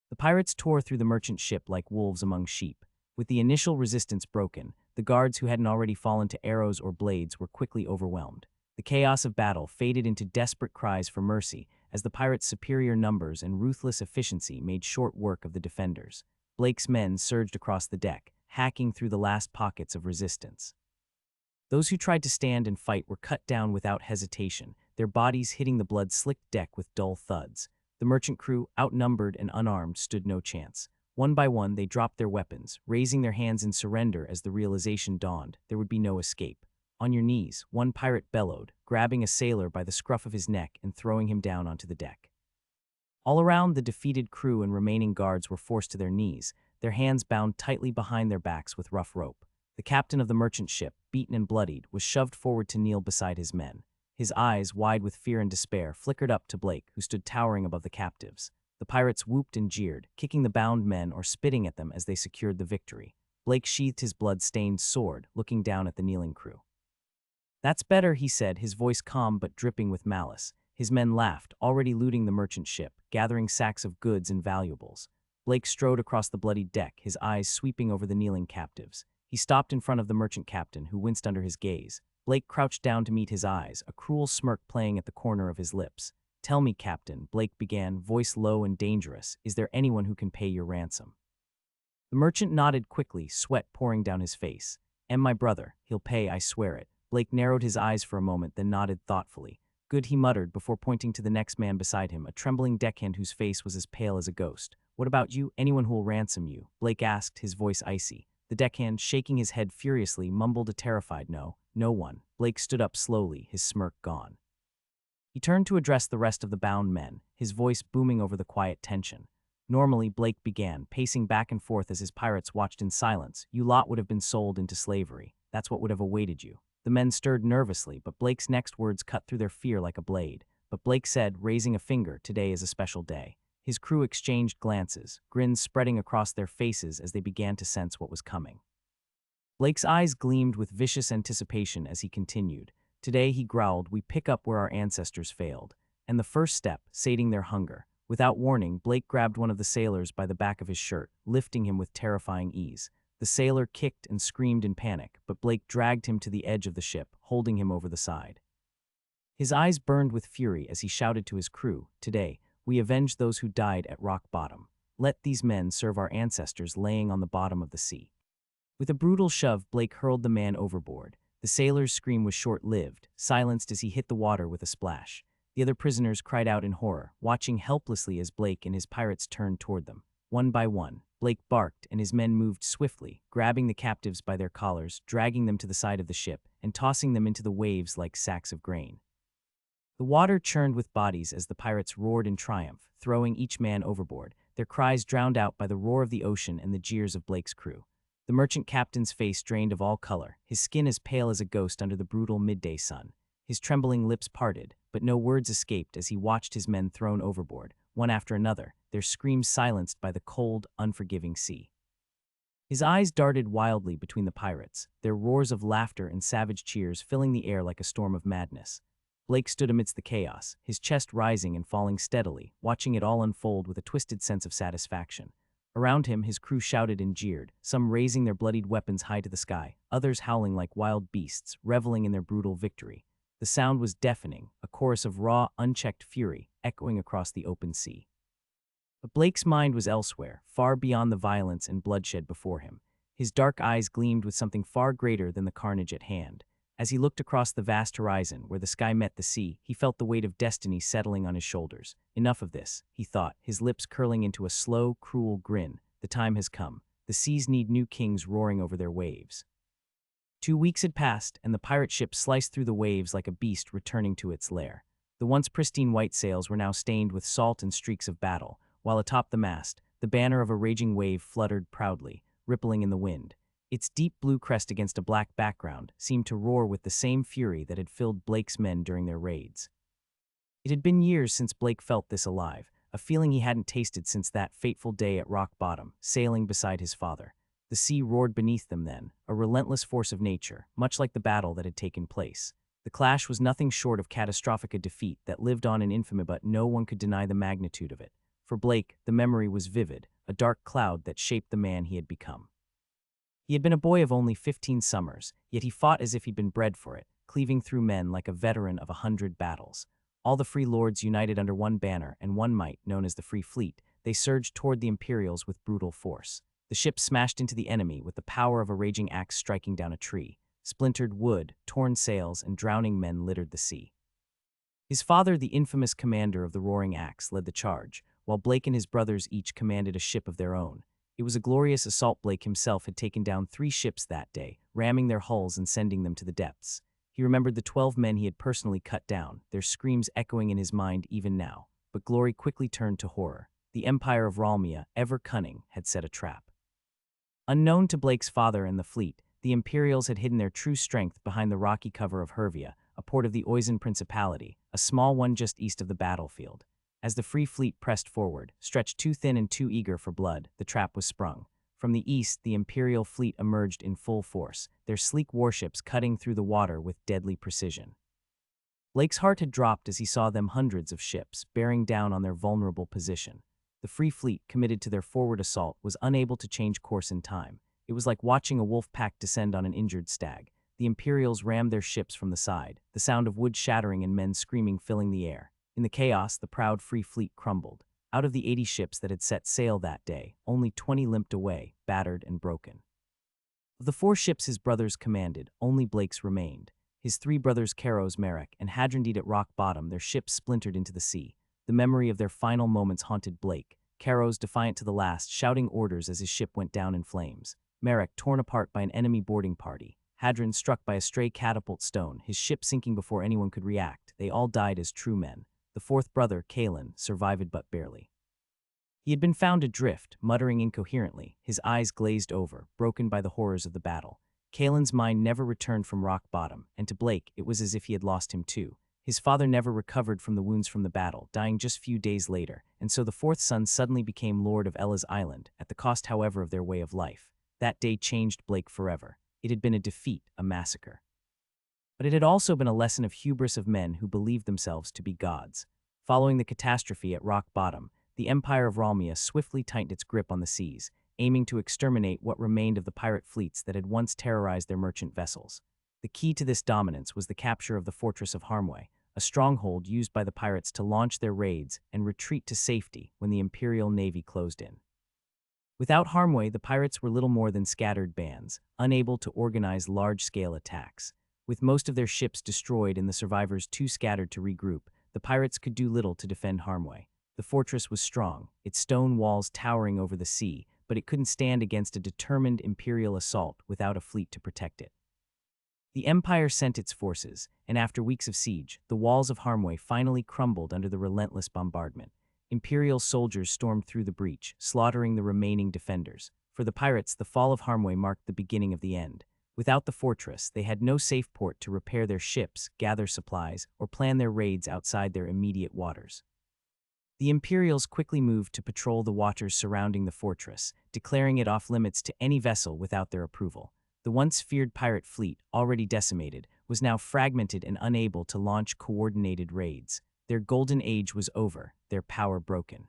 The pirates tore through the merchant ship like wolves among sheep. With the initial resistance broken, the guards who hadn't already fallen to arrows or blades were quickly overwhelmed. The chaos of battle faded into desperate cries for mercy as the pirates' superior numbers and ruthless efficiency made short work of the defenders. Blake's men surged across the deck, hacking through the last pockets of resistance. Those who tried to stand and fight were cut down without hesitation, their bodies hitting the blood-slicked deck with dull thuds. The merchant crew, outnumbered and unarmed, stood no chance. One by one, they dropped their weapons, raising their hands in surrender as the realization dawned there would be no escape. "On your knees," one pirate bellowed, grabbing a sailor by the scruff of his neck and throwing him down onto the deck. All around, the defeated crew and remaining guards were forced to their knees, their hands bound tightly behind their backs with rough rope. The captain of the merchant ship, beaten and bloodied, was shoved forward to kneel beside his men. His eyes, wide with fear and despair, flickered up to Blake, who stood towering above the captives. The pirates whooped and jeered, kicking the bound men or spitting at them as they secured the victory. Blake sheathed his blood-stained sword, looking down at the kneeling crew. "That's better," he said, his voice calm but dripping with malice. His men laughed, already looting the merchant ship, gathering sacks of goods and valuables. Blake strode across the bloodied deck, his eyes sweeping over the kneeling captives. He stopped in front of the merchant captain, who winced under his gaze. Blake crouched down to meet his eyes, a cruel smirk playing at the corner of his lips. "Tell me, Captain," Blake began, voice low and dangerous, "is there anyone who can pay your ransom?" The merchant nodded quickly, sweat pouring down his face. "And my brother. He'll pay, I swear it." Blake narrowed his eyes for a moment, then nodded thoughtfully. "Good," he muttered, before pointing to the next man beside him, a trembling deckhand whose face was as pale as a ghost. "What about you? Anyone who will ransom you?" Blake asked, his voice icy. The deckhand, shaking his head furiously, mumbled a terrified no. "No one." Blake stood up slowly, his smirk gone. He turned to address the rest of the bound men, his voice booming over the quiet tension. Normally, Blake began, pacing back and forth as his pirates watched in silence. "You lot would have been sold into slavery. That's what would have awaited you." The men stirred nervously, but Blake's next words cut through their fear like a blade. But Blake said, raising a finger, "Today is a special day." His crew exchanged glances, grins spreading across their faces as they began to sense what was coming. Blake's eyes gleamed with vicious anticipation as he continued. "Today," he growled, "we pick up where our ancestors failed. And the first step, sating their hunger." Without warning, Blake grabbed one of the sailors by the back of his shirt, lifting him with terrifying ease. The sailor kicked and screamed in panic, but Blake dragged him to the edge of the ship, holding him over the side. His eyes burned with fury as he shouted to his crew, "Today, we avenge those who died at rock bottom. Let these men serve our ancestors laying on the bottom of the sea." With a brutal shove, Blake hurled the man overboard. The sailor's scream was short-lived, silenced as he hit the water with a splash. The other prisoners cried out in horror, watching helplessly as Blake and his pirates turned toward them. One by one, Blake barked and his men moved swiftly, grabbing the captives by their collars, dragging them to the side of the ship, and tossing them into the waves like sacks of grain. The water churned with bodies as the pirates roared in triumph, throwing each man overboard, their cries drowned out by the roar of the ocean and the jeers of Blake's crew. The merchant captain's face drained of all color, his skin as pale as a ghost under the brutal midday sun. His trembling lips parted, but no words escaped as he watched his men thrown overboard, one after another, their screams silenced by the cold, unforgiving sea. His eyes darted wildly between the pirates, their roars of laughter and savage cheers filling the air like a storm of madness. Blake stood amidst the chaos, his chest rising and falling steadily, watching it all unfold with a twisted sense of satisfaction. Around him, his crew shouted and jeered, some raising their bloodied weapons high to the sky, others howling like wild beasts, reveling in their brutal victory. The sound was deafening, a chorus of raw, unchecked fury, echoing across the open sea. But Blake's mind was elsewhere, far beyond the violence and bloodshed before him. His dark eyes gleamed with something far greater than the carnage at hand. As he looked across the vast horizon, where the sky met the sea, he felt the weight of destiny settling on his shoulders. Enough of this, he thought, his lips curling into a slow, cruel grin. The time has come. The seas need new kings roaring over their waves. 2 weeks had passed, and the pirate ship sliced through the waves like a beast returning to its lair. The once pristine white sails were now stained with salt and streaks of battle, while atop the mast, the banner of a raging wave fluttered proudly, rippling in the wind. Its deep blue crest against a black background seemed to roar with the same fury that had filled Blake's men during their raids. It had been years since Blake felt this alive, a feeling he hadn't tasted since that fateful day at rock bottom, sailing beside his father. The sea roared beneath them then, a relentless force of nature, much like the battle that had taken place. The clash was nothing short of catastrophic a defeat that lived on in infamy, but no one could deny the magnitude of it. For Blake, the memory was vivid, a dark cloud that shaped the man he had become. He had been a boy of only 15 summers, yet he fought as if he'd been bred for it, cleaving through men like a veteran of 100 battles. All the free lords united under one banner and one might, known as the Free Fleet, they surged toward the Imperials with brutal force. The ship smashed into the enemy with the power of a raging axe striking down a tree. Splintered wood, torn sails, and drowning men littered the sea. His father, the infamous commander of the Roaring Axe, led the charge, while Blake and his brothers each commanded a ship of their own. It was a glorious assault. Blake himself had taken down 3 ships that day, ramming their hulls and sending them to the depths. He remembered the 12 men he had personally cut down, their screams echoing in his mind even now. But glory quickly turned to horror. The Empire of Ralmia, ever cunning, had set a trap. Unknown to Blake's father and the fleet, the Imperials had hidden their true strength behind the rocky cover of Hervia, a port of the Oisin Principality, a small one just east of the battlefield. As the Free Fleet pressed forward, stretched too thin and too eager for blood, the trap was sprung. From the east, the Imperial fleet emerged in full force, their sleek warships cutting through the water with deadly precision. Blake's heart had dropped as he saw them hundreds of ships bearing down on their vulnerable position. The Free Fleet, committed to their forward assault, was unable to change course in time. It was like watching a wolf pack descend on an injured stag. The Imperials rammed their ships from the side, the sound of wood shattering and men screaming filling the air. In the chaos, the proud Free Fleet crumbled. Out of the 80 ships that had set sail that day, only 20 limped away, battered and broken. Of the 4 ships his brothers commanded, only Blake's remained. His 3 brothers Caros, Merrick, and Hadrondid at rock bottom, their ships splintered into the sea. The memory of their final moments haunted Blake. Caros, defiant to the last, shouting orders as his ship went down in flames. Merrick, torn apart by an enemy boarding party. Hadron, struck by a stray catapult stone, his ship sinking before anyone could react. They all died as true men. The 4th brother, Kalen, survived but barely. He had been found adrift, muttering incoherently, his eyes glazed over, broken by the horrors of the battle. Kalen's mind never returned from rock bottom, and to Blake it was as if he had lost him too. His father never recovered from the wounds from the battle, dying just few days later, and so the 4th son suddenly became lord of Ella's Island, at the cost however of their way of life. That day changed Blake forever. It had been a defeat, a massacre. But it had also been a lesson of hubris of men who believed themselves to be gods. Following the catastrophe at rock bottom, the Empire of Ralmia swiftly tightened its grip on the seas, aiming to exterminate what remained of the pirate fleets that had once terrorized their merchant vessels. The key to this dominance was the capture of the fortress of Harmway, a stronghold used by the pirates to launch their raids and retreat to safety when the Imperial Navy closed in. Without Harmway, the pirates were little more than scattered bands, unable to organize large-scale attacks. With most of their ships destroyed and the survivors too scattered to regroup, the pirates could do little to defend Harmway. The fortress was strong, its stone walls towering over the sea, but it couldn't stand against a determined Imperial assault without a fleet to protect it. The Empire sent its forces, and after weeks of siege, the walls of Harmway finally crumbled under the relentless bombardment. Imperial soldiers stormed through the breach, slaughtering the remaining defenders. For the pirates, the fall of Harmway marked the beginning of the end. Without the fortress, they had no safe port to repair their ships, gather supplies, or plan their raids outside their immediate waters. The Imperials quickly moved to patrol the waters surrounding the fortress, declaring it off-limits to any vessel without their approval. The once feared pirate fleet, already decimated, was now fragmented and unable to launch coordinated raids. Their golden age was over, their power broken.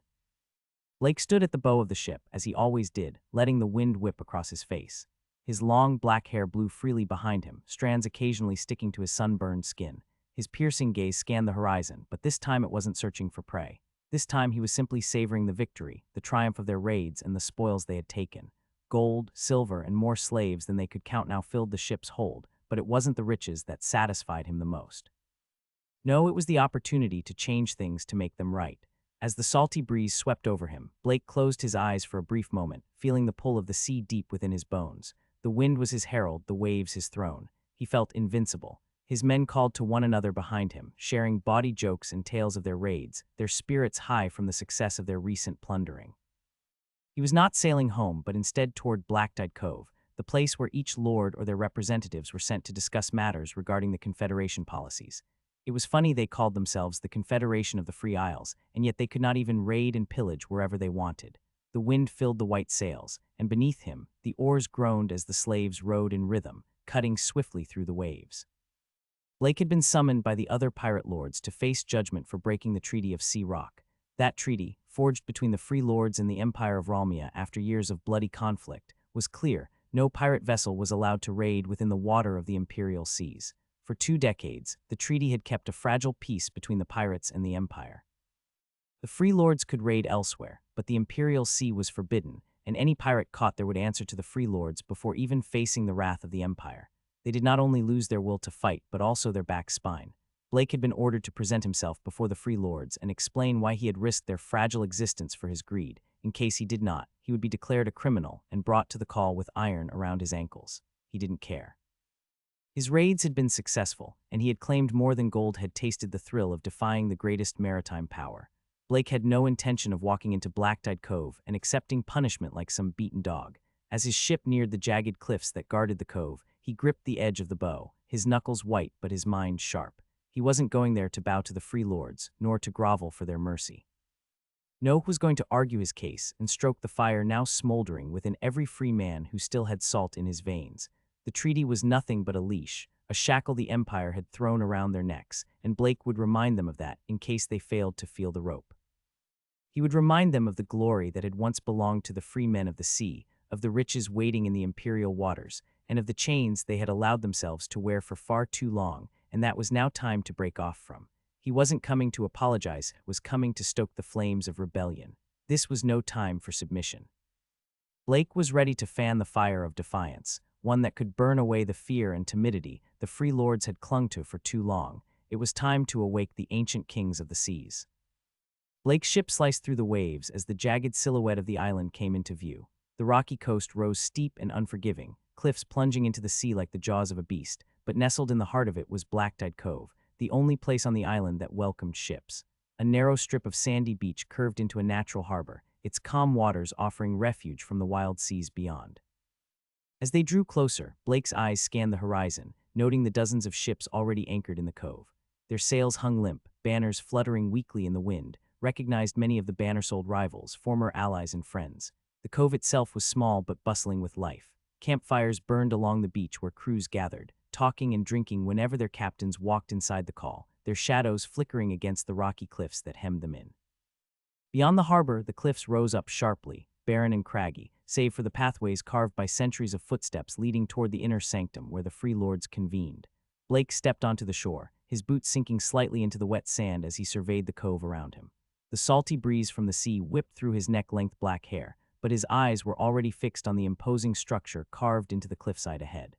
Blake stood at the bow of the ship, as he always did, letting the wind whip across his face. His long black hair blew freely behind him, strands occasionally sticking to his sunburned skin. His piercing gaze scanned the horizon, but this time it wasn't searching for prey. This time he was simply savoring the victory, the triumph of their raids and the spoils they had taken. Gold, silver, and more slaves than they could count now filled the ship's hold, but it wasn't the riches that satisfied him the most. No, it was the opportunity to change things to make them right. As the salty breeze swept over him, Blake closed his eyes for a brief moment, feeling the pull of the sea deep within his bones. The wind was his herald, the waves his throne. He felt invincible. His men called to one another behind him, sharing bawdy jokes and tales of their raids, their spirits high from the success of their recent plundering. He was not sailing home, but instead toward Black-Dyed Cove, the place where each lord or their representatives were sent to discuss matters regarding the Confederation policies. It was funny they called themselves the Confederation of the Free Isles, and yet they could not even raid and pillage wherever they wanted. The wind filled the white sails, and beneath him, the oars groaned as the slaves rowed in rhythm, cutting swiftly through the waves. Blake had been summoned by the other pirate lords to face judgment for breaking the Treaty of Sea Rock. That treaty, forged between the Free Lords and the Empire of Ralmia after years of bloody conflict, was clear. No pirate vessel was allowed to raid within the water of the Imperial seas. For 2 decades, the treaty had kept a fragile peace between the pirates and the Empire. The Free Lords could raid elsewhere, but the Imperial Sea was forbidden, and any pirate caught there would answer to the Free Lords before even facing the wrath of the Empire. They did not only lose their will to fight, but also their back spine. Blake had been ordered to present himself before the Free Lords and explain why he had risked their fragile existence for his greed. In case he did not, he would be declared a criminal and brought to the call with iron around his ankles. He didn't care. His raids had been successful, and he had claimed more than gold had tasted the thrill of defying the greatest maritime power. Blake had no intention of walking into Black-Dyed Cove and accepting punishment like some beaten dog. As his ship neared the jagged cliffs that guarded the cove, he gripped the edge of the bow, his knuckles white but his mind sharp. He wasn't going there to bow to the Free Lords, nor to grovel for their mercy. No, he was going to argue his case and stroke the fire now smoldering within every free man who still had salt in his veins. The treaty was nothing but a leash, a shackle the Empire had thrown around their necks, and Blake would remind them of that in case they failed to feel the rope. He would remind them of the glory that had once belonged to the free men of the sea, of the riches waiting in the imperial waters, and of the chains they had allowed themselves to wear for far too long, and that was now time to break off from. He wasn't coming to apologize, was coming to stoke the flames of rebellion. This was no time for submission. Blake was ready to fan the fire of defiance, one that could burn away the fear and timidity the free lords had clung to for too long. It was time to awake the ancient kings of the seas. Blake's ship sliced through the waves as the jagged silhouette of the island came into view. The rocky coast rose steep and unforgiving, cliffs plunging into the sea like the jaws of a beast, but nestled in the heart of it was Black-Tide Cove, the only place on the island that welcomed ships. A narrow strip of sandy beach curved into a natural harbor, its calm waters offering refuge from the wild seas beyond. As they drew closer, Blake's eyes scanned the horizon, noting the dozens of ships already anchored in the cove. Their sails hung limp, banners fluttering weakly in the wind, recognized many of the banner-sold rivals, former allies and friends. The cove itself was small but bustling with life. Campfires burned along the beach where crews gathered, talking and drinking whenever their captains walked inside the call, their shadows flickering against the rocky cliffs that hemmed them in. Beyond the harbor, the cliffs rose up sharply, barren and craggy, save for the pathways carved by centuries of footsteps leading toward the inner sanctum where the free lords convened. Blake stepped onto the shore, his boots sinking slightly into the wet sand as he surveyed the cove around him. The salty breeze from the sea whipped through his neck-length black hair, but his eyes were already fixed on the imposing structure carved into the cliffside ahead.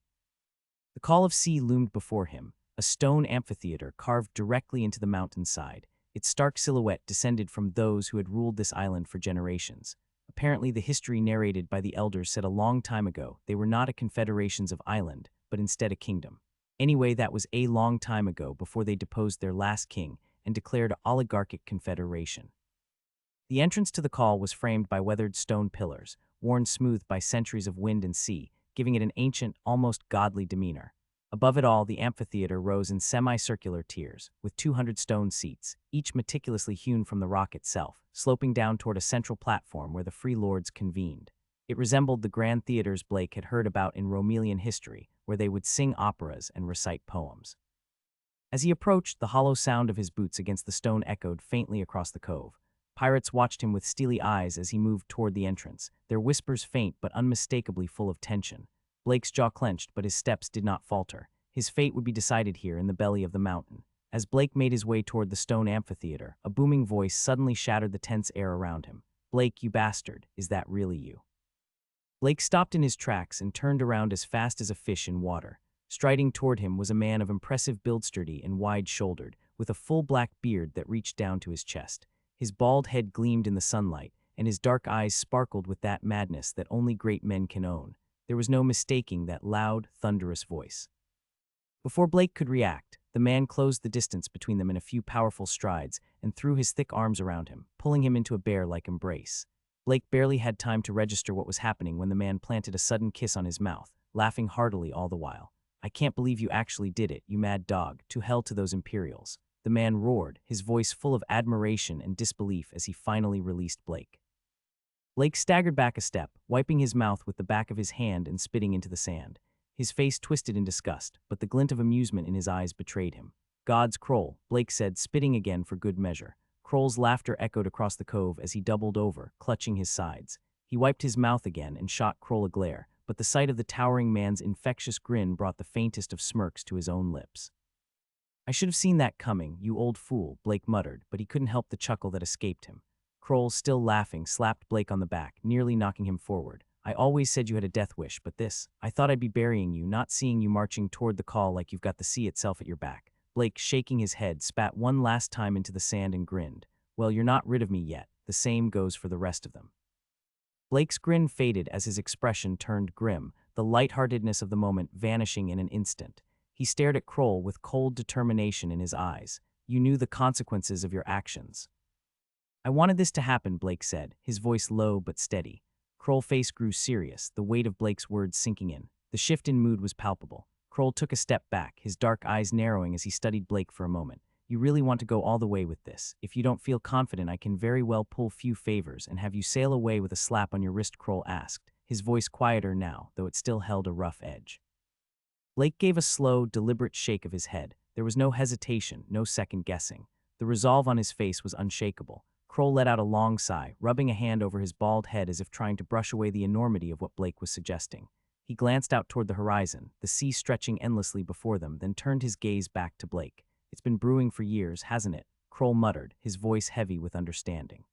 The Call of Sea loomed before him, a stone amphitheater carved directly into the mountainside. Its stark silhouette descended from those who had ruled this island for generations. Apparently, the history narrated by the elders said a long time ago they were not a confederations of island, but instead a kingdom. Anyway, that was a long time ago before they deposed their last king and declared oligarchic confederation. The entrance to the call was framed by weathered stone pillars, worn smooth by centuries of wind and sea, giving it an ancient, almost godly demeanor. Above it all, the amphitheater rose in semicircular tiers, with 200 stone seats, each meticulously hewn from the rock itself, sloping down toward a central platform where the free lords convened. It resembled the grand theaters Blake had heard about in Romelian history, where they would sing operas and recite poems. As he approached, the hollow sound of his boots against the stone echoed faintly across the cove. Pirates watched him with steely eyes as he moved toward the entrance, their whispers faint but unmistakably full of tension. Blake's jaw clenched, but his steps did not falter. His fate would be decided here in the belly of the mountain. As Blake made his way toward the stone amphitheater, a booming voice suddenly shattered the tense air around him. "Blake, you bastard, is that really you?" Blake stopped in his tracks and turned around as fast as a fish in water. Striding toward him was a man of impressive build, sturdy and wide-shouldered, with a full black beard that reached down to his chest. His bald head gleamed in the sunlight, and his dark eyes sparkled with that madness that only great men can own. There was no mistaking that loud, thunderous voice. Before Blake could react, the man closed the distance between them in a few powerful strides and threw his thick arms around him, pulling him into a bear-like embrace. Blake barely had time to register what was happening when the man planted a sudden kiss on his mouth, laughing heartily all the while. "I can't believe you actually did it, you mad dog. To hell to those Imperials." The man roared, his voice full of admiration and disbelief as he finally released Blake. Blake staggered back a step, wiping his mouth with the back of his hand and spitting into the sand. His face twisted in disgust, but the glint of amusement in his eyes betrayed him. "God's Kroll," Blake said, spitting again for good measure. Kroll's laughter echoed across the cove as he doubled over, clutching his sides. He wiped his mouth again and shot Kroll a glare, but the sight of the towering man's infectious grin brought the faintest of smirks to his own lips. "I should have seen that coming, you old fool," Blake muttered, but he couldn't help the chuckle that escaped him. Kroll, still laughing, slapped Blake on the back, nearly knocking him forward. "I always said you had a death wish, but this, I thought I'd be burying you, not seeing you marching toward the call like you've got the sea itself at your back." Blake, shaking his head, spat one last time into the sand and grinned. "Well, you're not rid of me yet. The same goes for the rest of them." Blake's grin faded as his expression turned grim, the lightheartedness of the moment vanishing in an instant. He stared at Kroll with cold determination in his eyes. "You knew the consequences of your actions." "I wanted this to happen," Blake said, his voice low but steady. Kroll's face grew serious, the weight of Blake's words sinking in. The shift in mood was palpable. Kroll took a step back, his dark eyes narrowing as he studied Blake for a moment. "You really want to go all the way with this? If you don't feel confident, I can very well pull few favors and have you sail away with a slap on your wrist," Kroll asked, his voice quieter now, though it still held a rough edge. Blake gave a slow, deliberate shake of his head. There was no hesitation, no second guessing. The resolve on his face was unshakable. Kroll let out a long sigh, rubbing a hand over his bald head as if trying to brush away the enormity of what Blake was suggesting. He glanced out toward the horizon, the sea stretching endlessly before them, then turned his gaze back to Blake. "It's been brewing for years, hasn't it?" Kroll muttered, his voice heavy with understanding.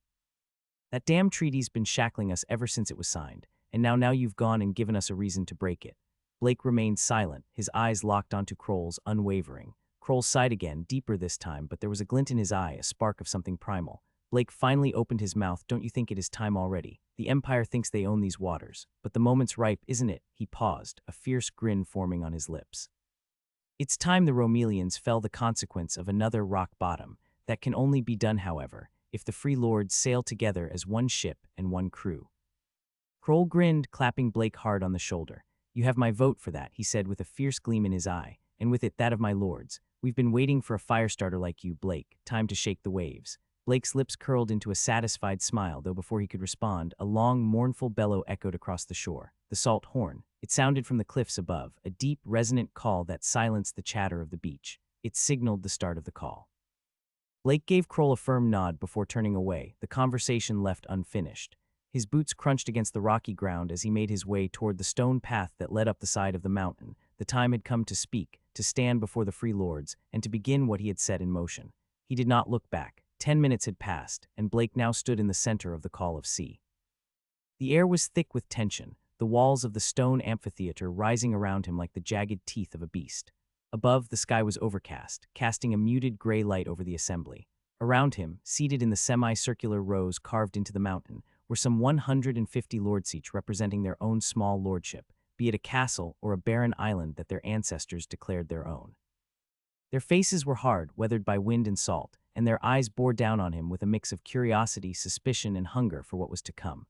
"That damn treaty's been shackling us ever since it was signed, and now you've gone and given us a reason to break it." Blake remained silent, his eyes locked onto Kroll's, unwavering. Kroll sighed again, deeper this time, but there was a glint in his eye, a spark of something primal. Blake finally opened his mouth. "Don't you think it is time already? The Empire thinks they own these waters, but the moment's ripe, isn't it?" He paused, a fierce grin forming on his lips. "It's time the Romelians fell the consequence of another rock bottom. That can only be done, however, if the Free Lords sail together as one ship and one crew." Kroll grinned, clapping Blake hard on the shoulder. "You have my vote for that," he said with a fierce gleam in his eye, "and with it that of my lords. We've been waiting for a firestarter like you, Blake. Time to shake the waves." Blake's lips curled into a satisfied smile, though before he could respond, a long, mournful bellow echoed across the shore. The salt horn. It sounded from the cliffs above, a deep, resonant call that silenced the chatter of the beach. It signaled the start of the call. Blake gave Kroll a firm nod before turning away, the conversation left unfinished. His boots crunched against the rocky ground as he made his way toward the stone path that led up the side of the mountain. The time had come to speak, to stand before the Free Lords, and to begin what he had set in motion. He did not look back. 10 minutes had passed, and Blake now stood in the center of the Call of Sea. The air was thick with tension, the walls of the stone amphitheater rising around him like the jagged teeth of a beast. Above, the sky was overcast, casting a muted gray light over the assembly. Around him, seated in the semicircular rows carved into the mountain, were some 150 lords each representing their own small lordship, be it a castle or a barren island that their ancestors declared their own. Their faces were hard, weathered by wind and salt, and their eyes bore down on him with a mix of curiosity, suspicion, and hunger for what was to come.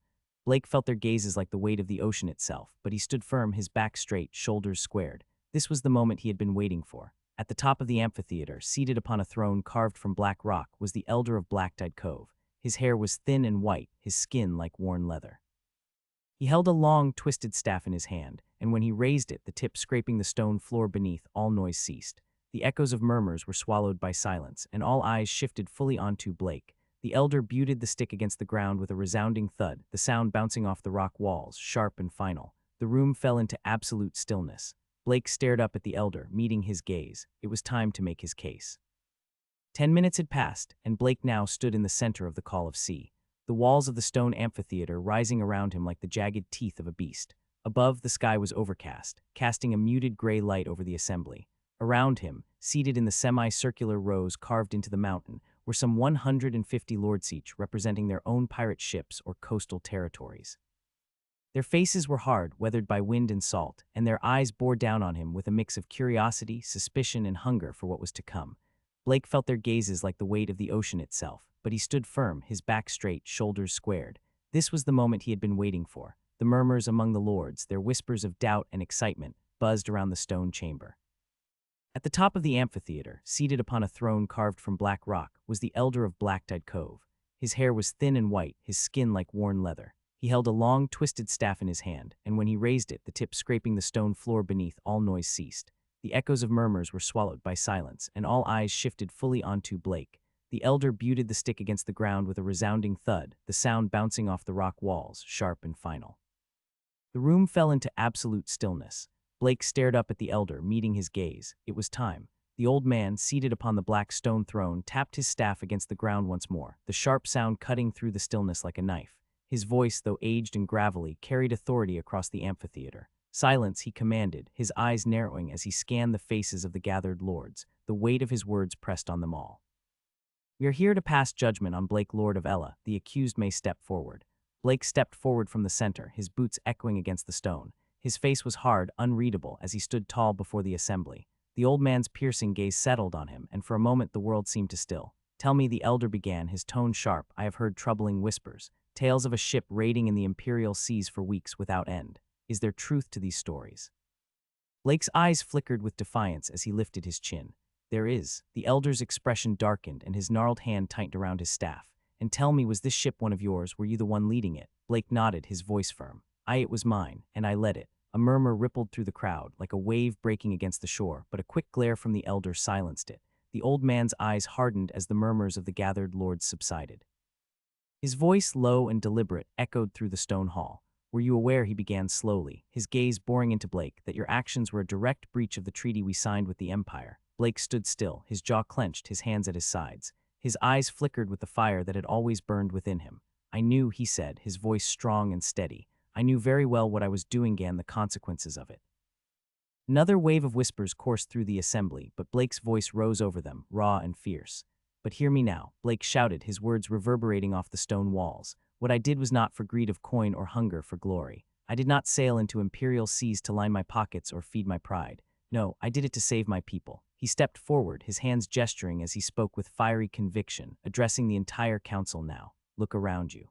Blake felt their gazes like the weight of the ocean itself, but he stood firm, his back straight, shoulders squared. This was the moment he had been waiting for. At the top of the amphitheater, seated upon a throne carved from black rock, was the Elder of Black-Tide Cove. His hair was thin and white, his skin like worn leather. He held a long, twisted staff in his hand, and when he raised it, the tip scraping the stone floor beneath, all noise ceased. The echoes of murmurs were swallowed by silence, and all eyes shifted fully onto Blake. The elder buted the stick against the ground with a resounding thud, the sound bouncing off the rock walls, sharp and final. The room fell into absolute stillness. Blake stared up at the elder, meeting his gaze. It was time to make his case. 10 minutes had passed, and Blake now stood in the center of the Call of Sea, the walls of the stone amphitheater rising around him like the jagged teeth of a beast. Above, the sky was overcast, casting a muted gray light over the assembly. Around him, seated in the semicircular rows carved into the mountain, were some 150 lords each representing their own pirate ships or coastal territories. Their faces were hard, weathered by wind and salt, and their eyes bore down on him with a mix of curiosity, suspicion, and hunger for what was to come. Blake felt their gazes like the weight of the ocean itself, but he stood firm, his back straight, shoulders squared. This was the moment he had been waiting for. The murmurs among the lords, their whispers of doubt and excitement, buzzed around the stone chamber. At the top of the amphitheater, seated upon a throne carved from black rock, was the Elder of Black-Tide Cove. His hair was thin and white, his skin like worn leather. He held a long, twisted staff in his hand, and when he raised it, the tip scraping the stone floor beneath, all noise ceased. The echoes of murmurs were swallowed by silence, and all eyes shifted fully onto Blake. The elder buted the stick against the ground with a resounding thud, the sound bouncing off the rock walls, sharp and final. The room fell into absolute stillness. Blake stared up at the elder, meeting his gaze. It was time. The old man, seated upon the black stone throne, tapped his staff against the ground once more, the sharp sound cutting through the stillness like a knife. His voice, though aged and gravelly, carried authority across the amphitheater. "Silence," he commanded, his eyes narrowing as he scanned the faces of the gathered lords. The weight of his words pressed on them all. "We are here to pass judgment on Blake, Lord of Ella. The accused may step forward." Blake stepped forward from the center, his boots echoing against the stone. His face was hard, unreadable, as he stood tall before the assembly. The old man's piercing gaze settled on him, and for a moment the world seemed to still. "Tell me," the elder began, his tone sharp. "I have heard troubling whispers, tales of a ship raiding in the imperial seas for weeks without end. Is there truth to these stories?" Blake's eyes flickered with defiance as he lifted his chin. "There is." The elder's expression darkened, and his gnarled hand tightened around his staff. "And tell me, was this ship one of yours? Were you the one leading it?" Blake nodded, his voice firm. "It was mine, and I led it. A murmur rippled through the crowd, like a wave breaking against the shore, but a quick glare from the elder silenced it. The old man's eyes hardened as the murmurs of the gathered lords subsided. His voice, low and deliberate, echoed through the stone hall. Were you aware, he began slowly, his gaze boring into Blake, that your actions were a direct breach of the treaty we signed with the Empire? Blake stood still, his jaw clenched, his hands at his sides. His eyes flickered with the fire that had always burned within him. I knew, he said, his voice strong and steady. I knew very well what I was doing and the consequences of it. Another wave of whispers coursed through the assembly, but Blake's voice rose over them, raw and fierce. But hear me now, Blake shouted, his words reverberating off the stone walls. What I did was not for greed of coin or hunger for glory. I did not sail into imperial seas to line my pockets or feed my pride. No, I did it to save my people. He stepped forward, his hands gesturing as he spoke with fiery conviction, addressing the entire council now. Look around you.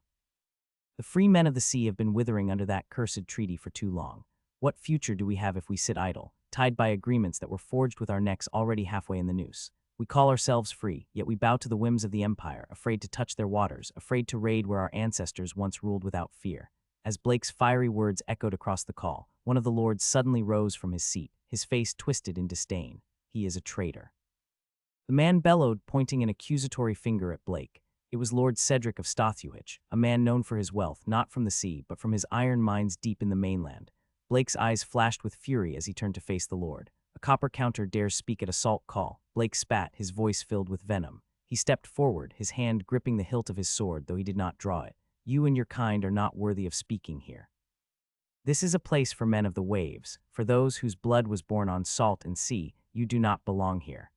The free men of the sea have been withering under that cursed treaty for too long. What future do we have if we sit idle, tied by agreements that were forged with our necks already halfway in the noose? We call ourselves free, yet we bow to the whims of the Empire, afraid to touch their waters, afraid to raid where our ancestors once ruled without fear. As Blake's fiery words echoed across the call, one of the lords suddenly rose from his seat, his face twisted in disdain. He is a traitor. The man bellowed, pointing an accusatory finger at Blake. It was Lord Cedric of Stothuich, a man known for his wealth, not from the sea, but from his iron mines deep in the mainland. Blake's eyes flashed with fury as he turned to face the lord. A copper counter dares speak at assault call. Blake spat, his voice filled with venom. He stepped forward, his hand gripping the hilt of his sword, though he did not draw it. You and your kind are not worthy of speaking here. This is a place for men of the waves, for those whose blood was born on salt and sea. You do not belong here.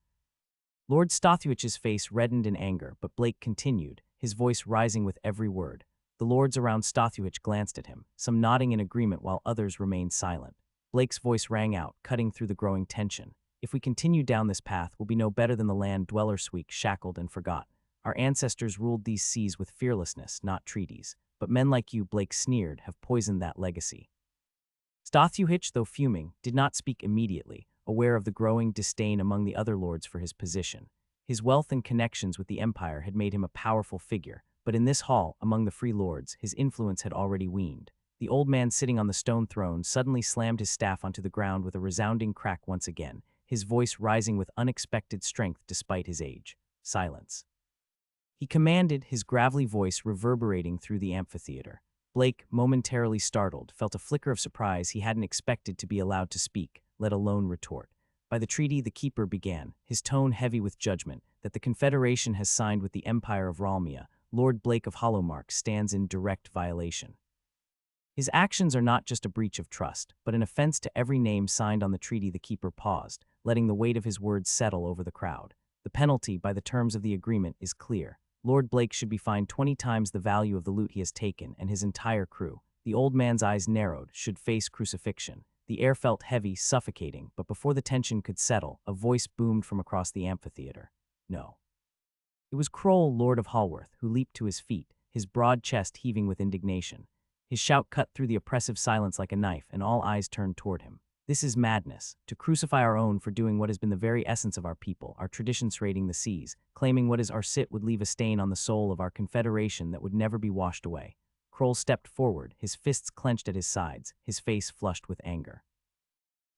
Lord Stothuich's face reddened in anger, but Blake continued, his voice rising with every word. The lords around Stothuich glanced at him, some nodding in agreement while others remained silent. Blake's voice rang out, cutting through the growing tension. If we continue down this path, we'll be no better than the land dwellers weak, shackled and forgot. Our ancestors ruled these seas with fearlessness, not treaties. But men like you, Blake sneered, have poisoned that legacy. Stothuich, though fuming, did not speak immediately, aware of the growing disdain among the other lords for his position. His wealth and connections with the Empire had made him a powerful figure, but in this hall, among the free lords, his influence had already waned. The old man sitting on the stone throne suddenly slammed his staff onto the ground with a resounding crack once again, his voice rising with unexpected strength despite his age. Silence. He commanded, his gravelly voice reverberating through the amphitheater. Blake, momentarily startled, felt a flicker of surprise he hadn't expected to be allowed to speak, let alone retort. By the treaty, the keeper began, his tone heavy with judgment, that the Confederation has signed with the Empire of Ralmia. Lord Blake of Hollowmark stands in direct violation. His actions are not just a breach of trust, but an offense to every name signed on the treaty. The keeper paused, letting the weight of his words settle over the crowd. The penalty, by the terms of the agreement, is clear. Lord Blake should be fined 20 times the value of the loot he has taken, and his entire crew. The old man's eyes narrowed, should face crucifixion. The air felt heavy, suffocating, but before the tension could settle, a voice boomed from across the amphitheater. No. It was Kroll, Lord of Hallworth, who leaped to his feet, his broad chest heaving with indignation. His shout cut through the oppressive silence like a knife, and all eyes turned toward him. This is madness, to crucify our own for doing what has been the very essence of our people, our traditions raiding the seas, claiming what is our sit would leave a stain on the soul of our confederation that would never be washed away. Kroll stepped forward, his fists clenched at his sides, his face flushed with anger.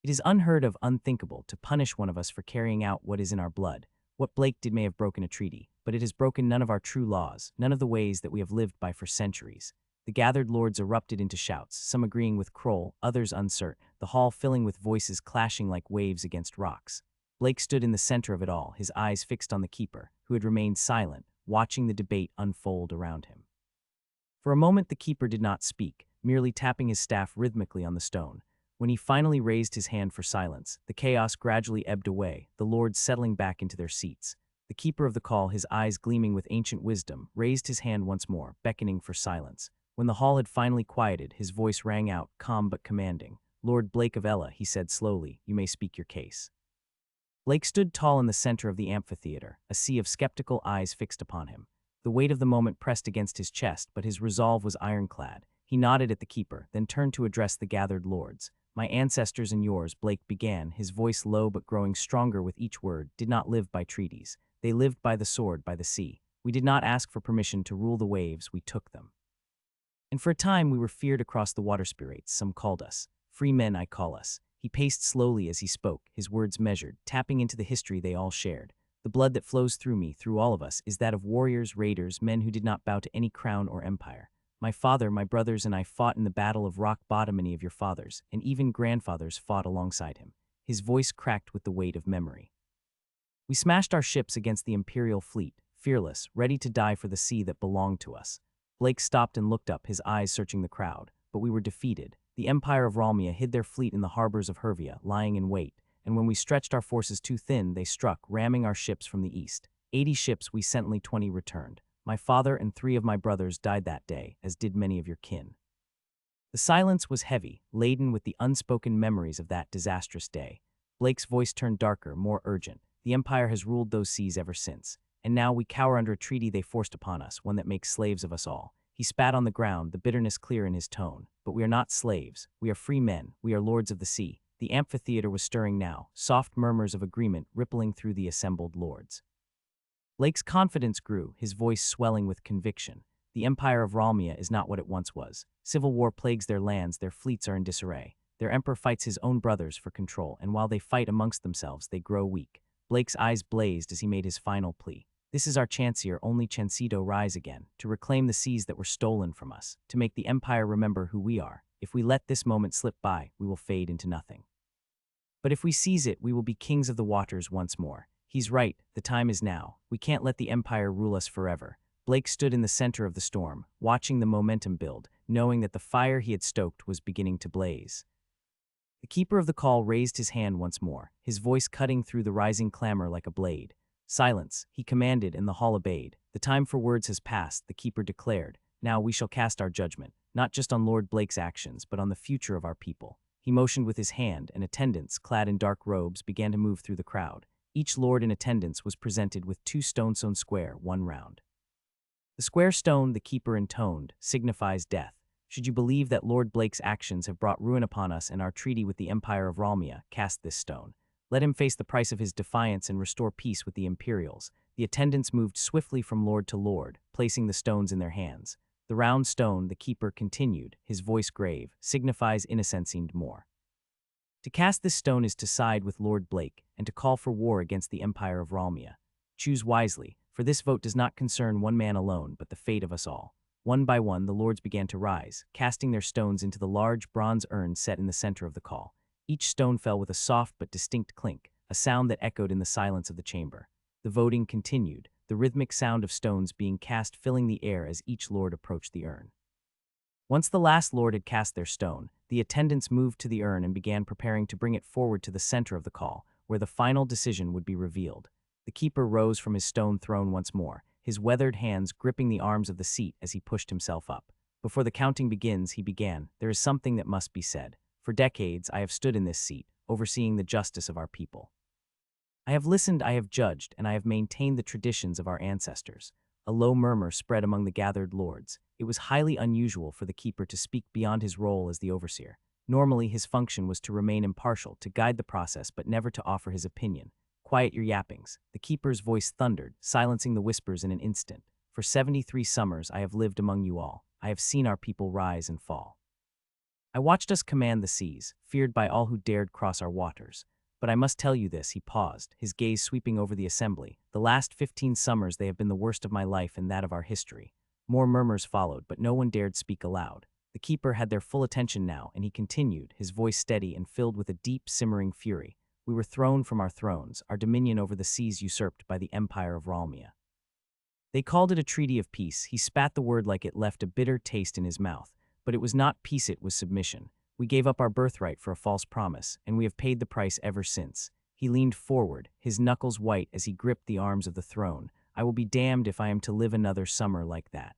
It is unheard of, unthinkable, to punish one of us for carrying out what is in our blood. What Blake did may have broken a treaty, but it has broken none of our true laws, none of the ways that we have lived by for centuries. The gathered lords erupted into shouts, some agreeing with Kroll, others uncertain, the hall filling with voices clashing like waves against rocks. Blake stood in the center of it all, his eyes fixed on the keeper, who had remained silent, watching the debate unfold around him. For a moment the keeper did not speak, merely tapping his staff rhythmically on the stone. When he finally raised his hand for silence, the chaos gradually ebbed away, the lords settling back into their seats. The keeper of the call, his eyes gleaming with ancient wisdom, raised his hand once more, beckoning for silence. When the hall had finally quieted, his voice rang out, calm but commanding. Lord Blake of Ella, he said slowly, you may speak your case. Blake stood tall in the center of the amphitheater, a sea of skeptical eyes fixed upon him. The weight of the moment pressed against his chest, but his resolve was ironclad. He nodded at the keeper, then turned to address the gathered lords. My ancestors and yours, Blake began, his voice low but growing stronger with each word, did not live by treaties. They lived by the sword, by the sea. We did not ask for permission to rule the waves, we took them. And for a time we were feared across the water spirits, some called us Free men I call us. He paced slowly as he spoke, his words measured, tapping into the history they all shared. The blood that flows through me, through all of us, is that of warriors, raiders, men who did not bow to any crown or empire. My father, my brothers, and I fought in the battle of rock bottom. Many of your fathers, and even grandfathers, fought alongside him. His voice cracked with the weight of memory. We smashed our ships against the Imperial fleet, fearless, ready to die for the sea that belonged to us. Blake stopped and looked up, his eyes searching the crowd. But we were defeated. The Empire of Ralmia hid their fleet in the harbors of Hervia, lying in wait, and when we stretched our forces too thin, they struck, ramming our ships from the east. 80 ships we sent, only 20 returned. My father and 3 of my brothers died that day, as did many of your kin. The silence was heavy, laden with the unspoken memories of that disastrous day. Blake's voice turned darker, more urgent. The Empire has ruled those seas ever since, and now we cower under a treaty they forced upon us, one that makes slaves of us all. He spat on the ground, the bitterness clear in his tone. But we are not slaves. We are free men. We are lords of the sea. The amphitheater was stirring now, soft murmurs of agreement rippling through the assembled lords. Blake's confidence grew, his voice swelling with conviction. The Empire of Ralmia is not what it once was. Civil war plagues their lands, their fleets are in disarray. Their emperor fights his own brothers for control, and while they fight amongst themselves, they grow weak. Blake's eyes blazed as he made his final plea. This is our chance here, only chancito rise again, to reclaim the seas that were stolen from us, to make the Empire remember who we are. If we let this moment slip by, we will fade into nothing. But if we seize it, we will be kings of the waters once more. He's right, the time is now. We can't let the Empire rule us forever. Blake stood in the center of the storm, watching the momentum build, knowing that the fire he had stoked was beginning to blaze. The keeper of the call raised his hand once more, his voice cutting through the rising clamor like a blade. Silence, he commanded, and the hall obeyed. The time for words has passed, the keeper declared. Now we shall cast our judgment, not just on Lord Blake's actions, but on the future of our people. He motioned with his hand, and attendants, clad in dark robes, began to move through the crowd. Each lord in attendance was presented with 2 stones sewn square, one round. The square stone, the keeper intoned, signifies death. Should you believe that Lord Blake's actions have brought ruin upon us and our treaty with the Empire of Ralmia, cast this stone. Let him face the price of his defiance and restore peace with the Imperials. The attendants moved swiftly from lord to lord, placing the stones in their hands. The round stone, the keeper continued, his voice grave, signifies innocence seemed more. To cast this stone is to side with Lord Blake and to call for war against the Empire of Ralmia. Choose wisely, for this vote does not concern one man alone, but the fate of us all. One by one, the lords began to rise, casting their stones into the large bronze urn set in the center of the call. Each stone fell with a soft but distinct clink, a sound that echoed in the silence of the chamber. The voting continued, the rhythmic sound of stones being cast filling the air as each lord approached the urn. Once the last lord had cast their stone, the attendants moved to the urn and began preparing to bring it forward to the center of the call, where the final decision would be revealed. The keeper rose from his stone throne once more, his weathered hands gripping the arms of the seat as he pushed himself up. Before the counting begins, he began, there is something that must be said. For decades, I have stood in this seat, overseeing the justice of our people. I have listened, I have judged, and I have maintained the traditions of our ancestors. A low murmur spread among the gathered lords. It was highly unusual for the keeper to speak beyond his role as the overseer. Normally, his function was to remain impartial, to guide the process, but never to offer his opinion. Quiet your yappings. The keeper's voice thundered, silencing the whispers in an instant. For 73 summers, I have lived among you all. I have seen our people rise and fall. I watched us command the seas, feared by all who dared cross our waters. But I must tell you this, he paused, his gaze sweeping over the assembly. The last 15 summers they have been the worst of my life and that of our history. More murmurs followed, but no one dared speak aloud. The keeper had their full attention now, and he continued, his voice steady and filled with a deep, simmering fury. We were thrown from our thrones, our dominion over the seas usurped by the Empire of Ralmia. They called it a treaty of peace. He spat the word like it left a bitter taste in his mouth. But it was not peace, it was submission. We gave up our birthright for a false promise, and we have paid the price ever since. He leaned forward, his knuckles white as he gripped the arms of the throne. I will be damned if I am to live another summer like that.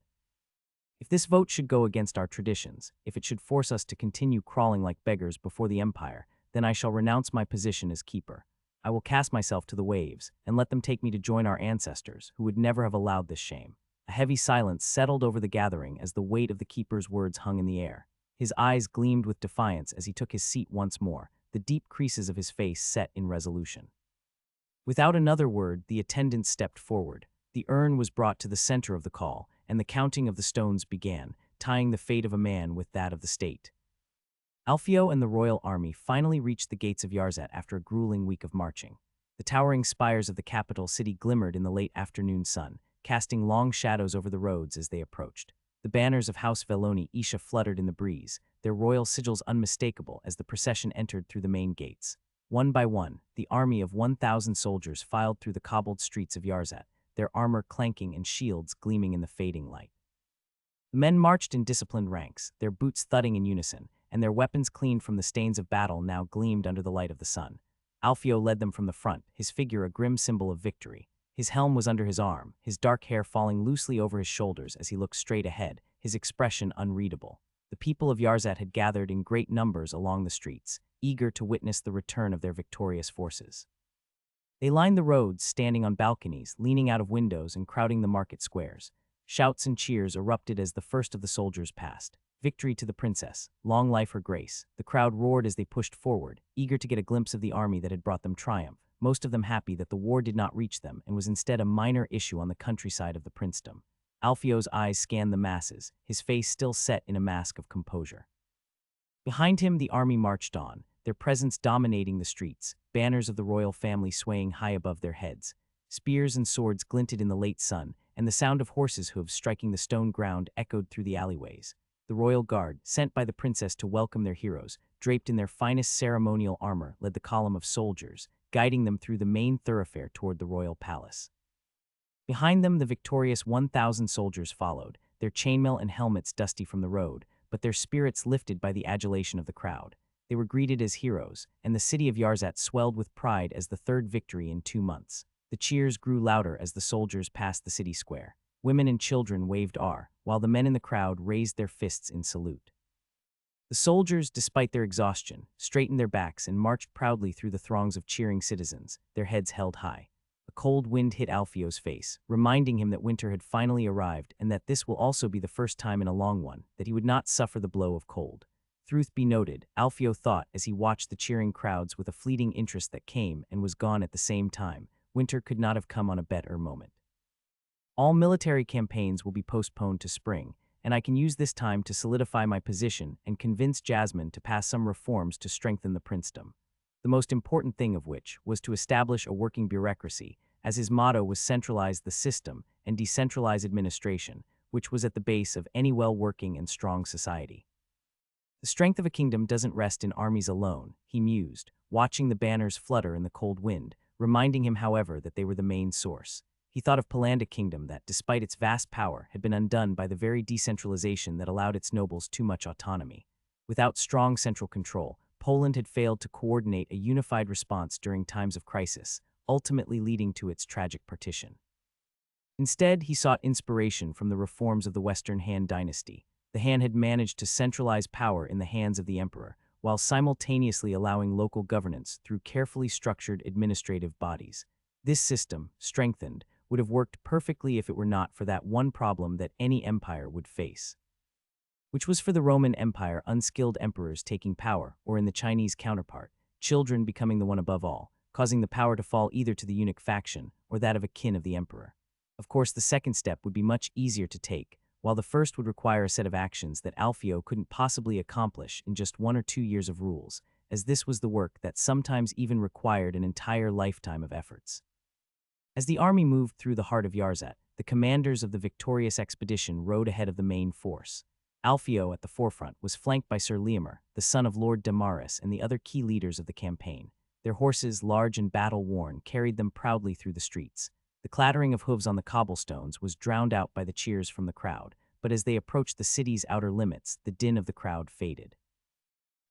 If this vote should go against our traditions, if it should force us to continue crawling like beggars before the Empire, then I shall renounce my position as keeper. I will cast myself to the waves, and let them take me to join our ancestors, who would never have allowed this shame. A heavy silence settled over the gathering as the weight of the keeper's words hung in the air. His eyes gleamed with defiance as he took his seat once more, the deep creases of his face set in resolution. Without another word, the attendants stepped forward. The urn was brought to the center of the call, and the counting of the stones began, tying the fate of a man with that of the state. Alfio and the royal army finally reached the gates of Yarzat after a grueling week of marching. The towering spires of the capital city glimmered in the late afternoon sun, casting long shadows over the roads as they approached. The banners of House Veloni Isha fluttered in the breeze, their royal sigils unmistakable as the procession entered through the main gates. One by one, the army of 1,000 soldiers filed through the cobbled streets of Yarzat, their armor clanking and shields gleaming in the fading light. The men marched in disciplined ranks, their boots thudding in unison, and their weapons cleaned from the stains of battle now gleamed under the light of the sun. Alfio led them from the front, his figure a grim symbol of victory. His helm was under his arm, his dark hair falling loosely over his shoulders as he looked straight ahead, his expression unreadable. The people of Yarzat had gathered in great numbers along the streets, eager to witness the return of their victorious forces. They lined the roads, standing on balconies, leaning out of windows, and crowding the market squares. Shouts and cheers erupted as the first of the soldiers passed. Victory to the princess, long life her grace. The crowd roared as they pushed forward, eager to get a glimpse of the army that had brought them triumph, most of them happy that the war did not reach them and was instead a minor issue on the countryside of the princedom. Alfio's eyes scanned the masses, his face still set in a mask of composure. Behind him, the army marched on, their presence dominating the streets, banners of the royal family swaying high above their heads. Spears and swords glinted in the late sun, and the sound of horses' hooves striking the stone ground echoed through the alleyways. The royal guard, sent by the princess to welcome their heroes, draped in their finest ceremonial armor, led the column of soldiers, guiding them through the main thoroughfare toward the royal palace. Behind them, the victorious 1,000 soldiers followed, their chainmail and helmets dusty from the road, but their spirits lifted by the adulation of the crowd. They were greeted as heroes, and the city of Yarzat swelled with pride as the third victory in 2 months. The cheers grew louder as the soldiers passed the city square. Women and children waved while the men in the crowd raised their fists in salute. The soldiers, despite their exhaustion, straightened their backs and marched proudly through the throngs of cheering citizens, their heads held high. A cold wind hit Alfio's face, reminding him that winter had finally arrived and that this will also be the first time in a long one that he would not suffer the blow of cold. Truth be noted, Alfio thought as he watched the cheering crowds with a fleeting interest that came and was gone at the same time. Winter could not have come on a better moment. All military campaigns will be postponed to spring, and I can use this time to solidify my position and convince Jasmine to pass some reforms to strengthen the princedom. The most important thing of which was to establish a working bureaucracy, as his motto was centralize the system and decentralize administration, which was at the base of any well-working and strong society. The strength of a kingdom doesn't rest in armies alone, he mused, watching the banners flutter in the cold wind, reminding him, however, that they were the main source. He thought of Polandic kingdom that, despite its vast power, had been undone by the very decentralization that allowed its nobles too much autonomy. Without strong central control, Poland had failed to coordinate a unified response during times of crisis, ultimately leading to its tragic partition. Instead, he sought inspiration from the reforms of the Western Han dynasty. The Han had managed to centralize power in the hands of the emperor, while simultaneously allowing local governance through carefully structured administrative bodies. This system, strengthened, would have worked perfectly if it were not for that one problem that any empire would face, which was for the Roman Empire unskilled emperors taking power, or in the Chinese counterpart, children becoming the one above all, causing the power to fall either to the eunuch faction or that of a kin of the emperor. Of course, the second step would be much easier to take, while the first would require a set of actions that Alfio couldn't possibly accomplish in just 1 or 2 years of rules, as this was the work that sometimes even required an entire lifetime of efforts. As the army moved through the heart of Yarzat, the commanders of the victorious expedition rode ahead of the main force. Alfio, at the forefront, was flanked by Sir Liamer, the son of Lord Damaris, and the other key leaders of the campaign. Their horses, large and battle-worn, carried them proudly through the streets. The clattering of hooves on the cobblestones was drowned out by the cheers from the crowd, but as they approached the city's outer limits, the din of the crowd faded.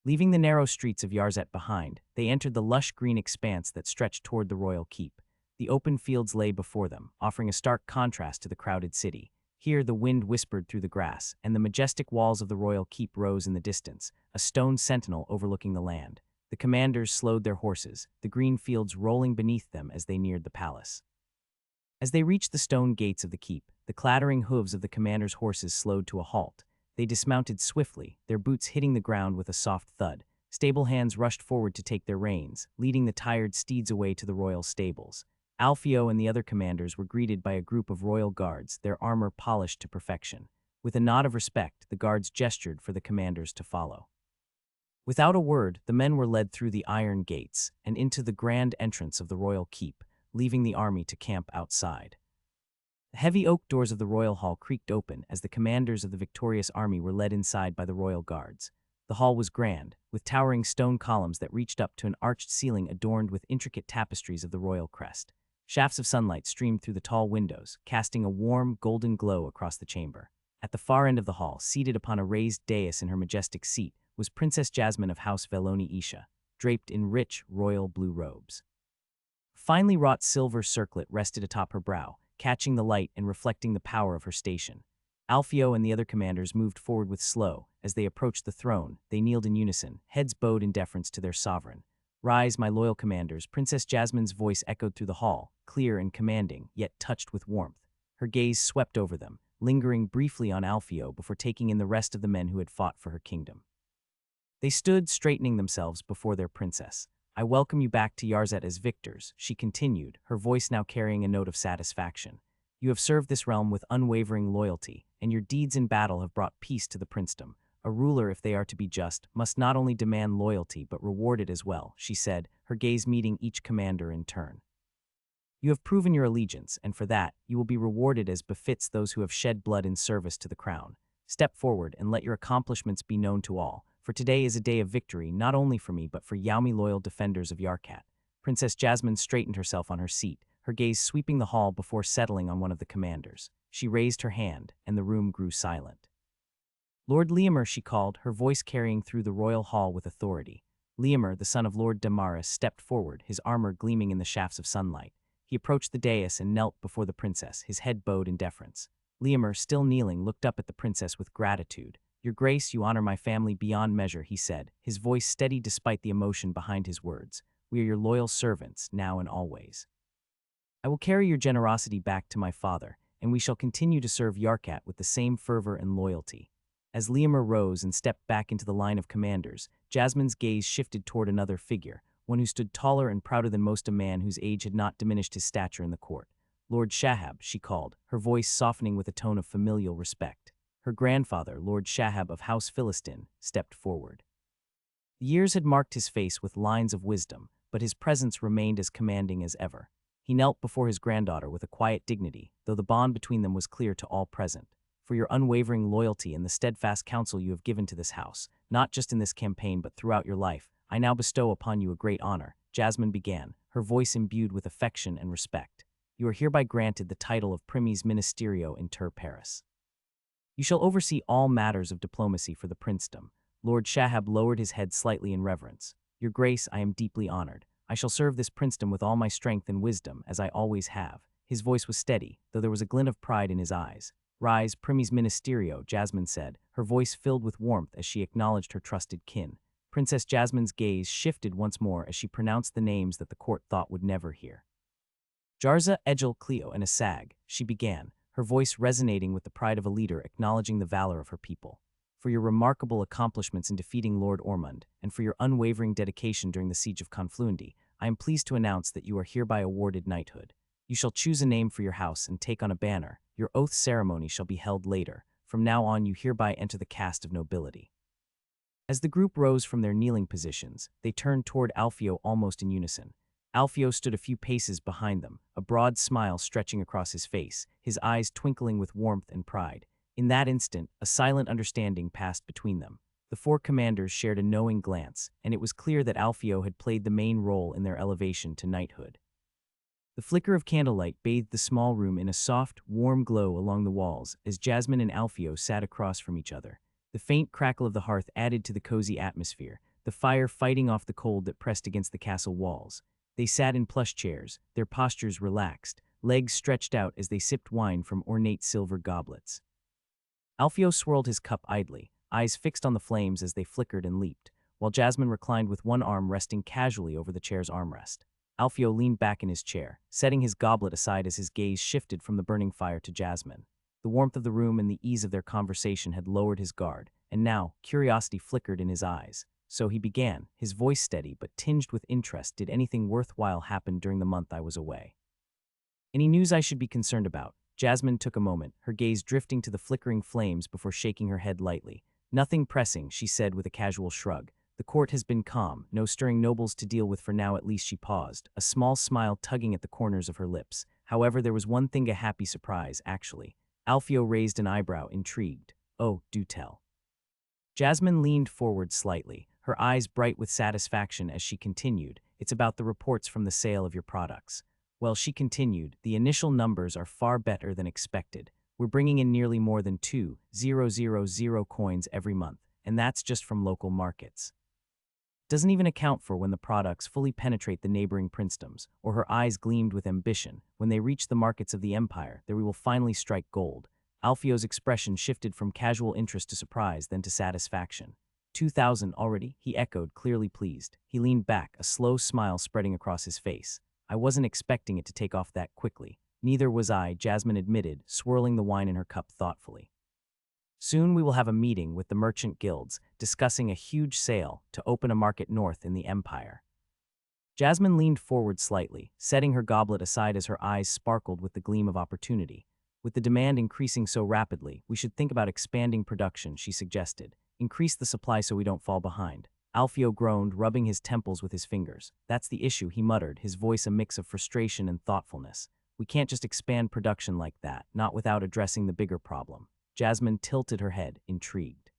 Leaving the narrow streets of Yarzat behind, they entered the lush green expanse that stretched toward the royal keep. The open fields lay before them, offering a stark contrast to the crowded city. Here the wind whispered through the grass, and the majestic walls of the royal keep rose in the distance, a stone sentinel overlooking the land. The commanders slowed their horses, the green fields rolling beneath them as they neared the palace. As they reached the stone gates of the keep, the clattering hooves of the commanders' horses slowed to a halt. They dismounted swiftly, their boots hitting the ground with a soft thud. Stable hands rushed forward to take their reins, leading the tired steeds away to the royal stables. Alfio and the other commanders were greeted by a group of royal guards, their armor polished to perfection. With a nod of respect, the guards gestured for the commanders to follow. Without a word, the men were led through the iron gates and into the grand entrance of the royal keep, leaving the army to camp outside. The heavy oak doors of the royal hall creaked open as the commanders of the victorious army were led inside by the royal guards. The hall was grand, with towering stone columns that reached up to an arched ceiling adorned with intricate tapestries of the royal crest. Shafts of sunlight streamed through the tall windows, casting a warm, golden glow across the chamber. At the far end of the hall, seated upon a raised dais in her majestic seat, was Princess Jasmine of House Veloni Isha, draped in rich, royal blue robes. A finely wrought silver circlet rested atop her brow, catching the light and reflecting the power of her station. Alfio and the other commanders moved forward with slow. As they approached the throne, they kneeled in unison, heads bowed in deference to their sovereign. "Rise, my loyal commanders," Princess Jasmine's voice echoed through the hall, clear and commanding, yet touched with warmth. Her gaze swept over them, lingering briefly on Alfio before taking in the rest of the men who had fought for her kingdom. They stood, straightening themselves before their princess. "I welcome you back to Yarzet as victors," she continued, her voice now carrying a note of satisfaction. "You have served this realm with unwavering loyalty, and your deeds in battle have brought peace to the princedom. A ruler, if they are to be just, must not only demand loyalty but reward it as well," she said, her gaze meeting each commander in turn. "You have proven your allegiance, and for that, you will be rewarded as befits those who have shed blood in service to the crown. Step forward and let your accomplishments be known to all, for today is a day of victory not only for me but for Yaomi loyal defenders of Yarkat." Princess Jasmine straightened herself on her seat, her gaze sweeping the hall before settling on one of the commanders. She raised her hand, and the room grew silent. "Lord Liamer," she called, her voice carrying through the royal hall with authority. Liamer, the son of Lord Damaris, stepped forward, his armor gleaming in the shafts of sunlight. He approached the dais and knelt before the princess, his head bowed in deference. Liamer, still kneeling, looked up at the princess with gratitude. "Your Grace, you honor my family beyond measure," he said, his voice steady despite the emotion behind his words. "We are your loyal servants, now and always. I will carry your generosity back to my father, and we shall continue to serve Yarkat with the same fervor and loyalty." As Liamer rose and stepped back into the line of commanders, Jasmine's gaze shifted toward another figure, one who stood taller and prouder than most, a man whose age had not diminished his stature in the court. "Lord Shahab," she called, her voice softening with a tone of familial respect. Her grandfather, Lord Shahab of House Philistin, stepped forward. The years had marked his face with lines of wisdom, but his presence remained as commanding as ever. He knelt before his granddaughter with a quiet dignity, though the bond between them was clear to all present. "For your unwavering loyalty and the steadfast counsel you have given to this house, not just in this campaign but throughout your life, I now bestow upon you a great honor," Jasmine began, her voice imbued with affection and respect. "You are hereby granted the title of Primis Ministerio inter Pares. You shall oversee all matters of diplomacy for the princedom." Lord Shahab lowered his head slightly in reverence. "Your Grace, I am deeply honored. I shall serve this princedom with all my strength and wisdom, as I always have." His voice was steady, though there was a glint of pride in his eyes. "Rise, Primis Ministerio," Jasmine said, her voice filled with warmth as she acknowledged her trusted kin. Princess Jasmine's gaze shifted once more as she pronounced the names that the court thought would never hear. "Jarza, Egil, Cleo, and Asag," she began, her voice resonating with the pride of a leader acknowledging the valor of her people. "For your remarkable accomplishments in defeating Lord Ormond, and for your unwavering dedication during the siege of Confluendi, I am pleased to announce that you are hereby awarded knighthood. You shall choose a name for your house and take on a banner. Your oath ceremony shall be held later. From now on you hereby enter the caste of nobility." As the group rose from their kneeling positions, they turned toward Alfio almost in unison. Alfio stood a few paces behind them, a broad smile stretching across his face, his eyes twinkling with warmth and pride. In that instant, a silent understanding passed between them. The four commanders shared a knowing glance, and it was clear that Alfio had played the main role in their elevation to knighthood. The flicker of candlelight bathed the small room in a soft, warm glow along the walls as Jasmine and Alfio sat across from each other. The faint crackle of the hearth added to the cozy atmosphere, the fire fighting off the cold that pressed against the castle walls. They sat in plush chairs, their postures relaxed, legs stretched out as they sipped wine from ornate silver goblets. Alfio swirled his cup idly, eyes fixed on the flames as they flickered and leaped, while Jasmine reclined with one arm resting casually over the chair's armrest. Alfio leaned back in his chair, setting his goblet aside as his gaze shifted from the burning fire to Jasmine. The warmth of the room and the ease of their conversation had lowered his guard, and now curiosity flickered in his eyes. So he began, his voice steady but tinged with interest. "Did anything worthwhile happen during the month I was away? Any news I should be concerned about?" Jasmine took a moment, her gaze drifting to the flickering flames before shaking her head lightly. "Nothing pressing," she said with a casual shrug, The court has been calm, no stirring nobles to deal with for now at least, she paused, a small smile tugging at the corners of her lips. However, there was one thing, a happy surprise, actually. Alfio raised an eyebrow, intrigued. Oh, do tell. Jasmine leaned forward slightly, her eyes bright with satisfaction as she continued. It's about the reports from the sale of your products. Well, she continued, the initial numbers are far better than expected. We're bringing in nearly more than 2,000 coins every month, and that's just from local markets. Doesn't even account for when the products fully penetrate the neighboring princedoms, or her eyes gleamed with ambition. When they reach the markets of the empire, there we will finally strike gold. Alfio's expression shifted from casual interest to surprise, then to satisfaction. 2,000 already, he echoed, clearly pleased. He leaned back, a slow smile spreading across his face. I wasn't expecting it to take off that quickly. Neither was I, Jasmine admitted, swirling the wine in her cup thoughtfully. Soon we will have a meeting with the merchant guilds, discussing a huge sale to open a market north in the empire. Jasmine leaned forward slightly, setting her goblet aside as her eyes sparkled with the gleam of opportunity. With the demand increasing so rapidly, we should think about expanding production, she suggested. Increase the supply so we don't fall behind. Alfio groaned, rubbing his temples with his fingers. That's the issue, he muttered, his voice a mix of frustration and thoughtfulness. We can't just expand production like that, not without addressing the bigger problem. Jasmine tilted her head, intrigued.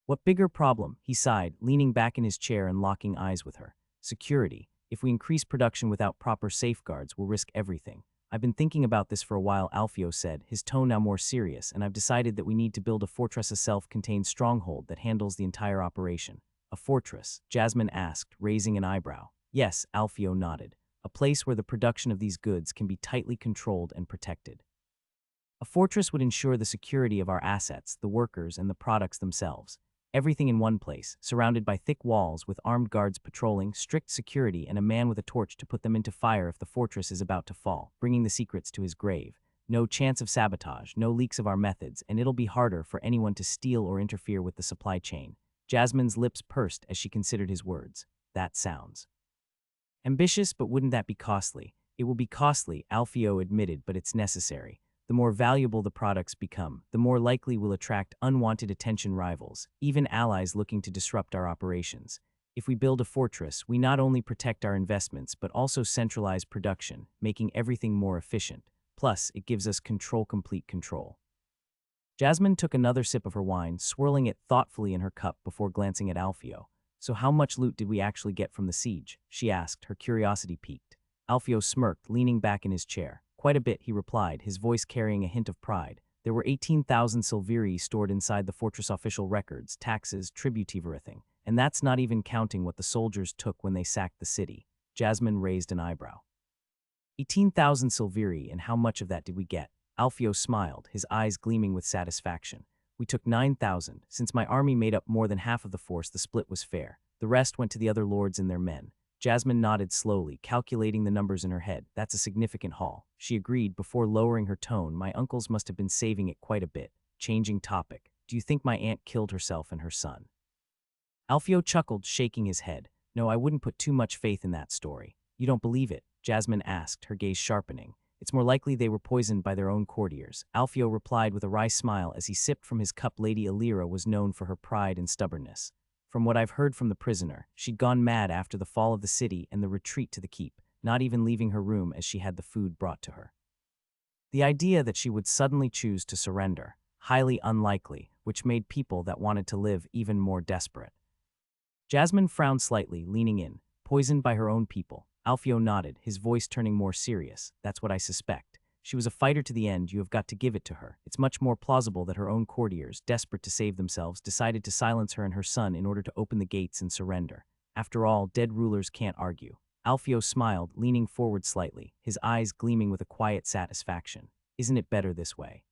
What bigger problem? He sighed, leaning back in his chair and locking eyes with her. Security. If we increase production without proper safeguards, we'll risk everything. I've been thinking about this for a while, Alfio said, his tone now more serious, and I've decided that we need to build a fortress, a self-contained stronghold that handles the entire operation. A fortress? Jasmine asked, raising an eyebrow. Yes, Alfio nodded. A place where the production of these goods can be tightly controlled and protected. A fortress would ensure the security of our assets, the workers, and the products themselves. Everything in one place, surrounded by thick walls with armed guards patrolling, strict security, and a man with a torch to put them into fire if the fortress is about to fall, bringing the secrets to his grave. No chance of sabotage, no leaks of our methods, and it'll be harder for anyone to steal or interfere with the supply chain. Jasmine's lips pursed as she considered his words. That sounds ambitious, but wouldn't that be costly? It will be costly, Alfio admitted, but it's necessary. The more valuable the products become, the more likely we'll attract unwanted attention, rivals, even allies looking to disrupt our operations. If we build a fortress, we not only protect our investments but also centralize production, making everything more efficient. Plus, it gives us control, complete control. Jasmine took another sip of her wine, swirling it thoughtfully in her cup before glancing at Alfio. So how much loot did we actually get from the siege? She asked, her curiosity piqued. Alfio smirked, leaning back in his chair. Quite a bit, he replied, his voice carrying a hint of pride. There were 18,000 silveri stored inside the fortress, official records, taxes, tribute, everything. And that's not even counting what the soldiers took when they sacked the city. Jasmine raised an eyebrow. 18,000 silveri, and how much of that did we get? Alfio smiled, his eyes gleaming with satisfaction. We took 9,000. Since my army made up more than half of the force, the split was fair. The rest went to the other lords and their men. Jasmine nodded slowly, calculating the numbers in her head. That's a significant haul. She agreed before lowering her tone. My uncles must have been saving it quite a bit. Changing topic. Do you think my aunt killed herself and her son? Alfio chuckled, shaking his head. No, I wouldn't put too much faith in that story. You don't believe it? Jasmine asked, her gaze sharpening. It's more likely they were poisoned by their own courtiers. Alfio replied with a wry smile as he sipped from his cup. Lady Alira was known for her pride and stubbornness. From what I've heard from the prisoner, she'd gone mad after the fall of the city and the retreat to the keep, not even leaving her room as she had the food brought to her. The idea that she would suddenly choose to surrender, highly unlikely, which made people that wanted to live even more desperate. Jasmine frowned slightly, leaning in. Poisoned by her own people. Alfio nodded, his voice turning more serious. That's what I suspect. She was a fighter to the end. You have got to give it to her. It's much more plausible that her own courtiers, desperate to save themselves, decided to silence her and her son in order to open the gates and surrender. After all, dead rulers can't argue. Alfio smiled, leaning forward slightly, his eyes gleaming with a quiet satisfaction. Isn't it better this way?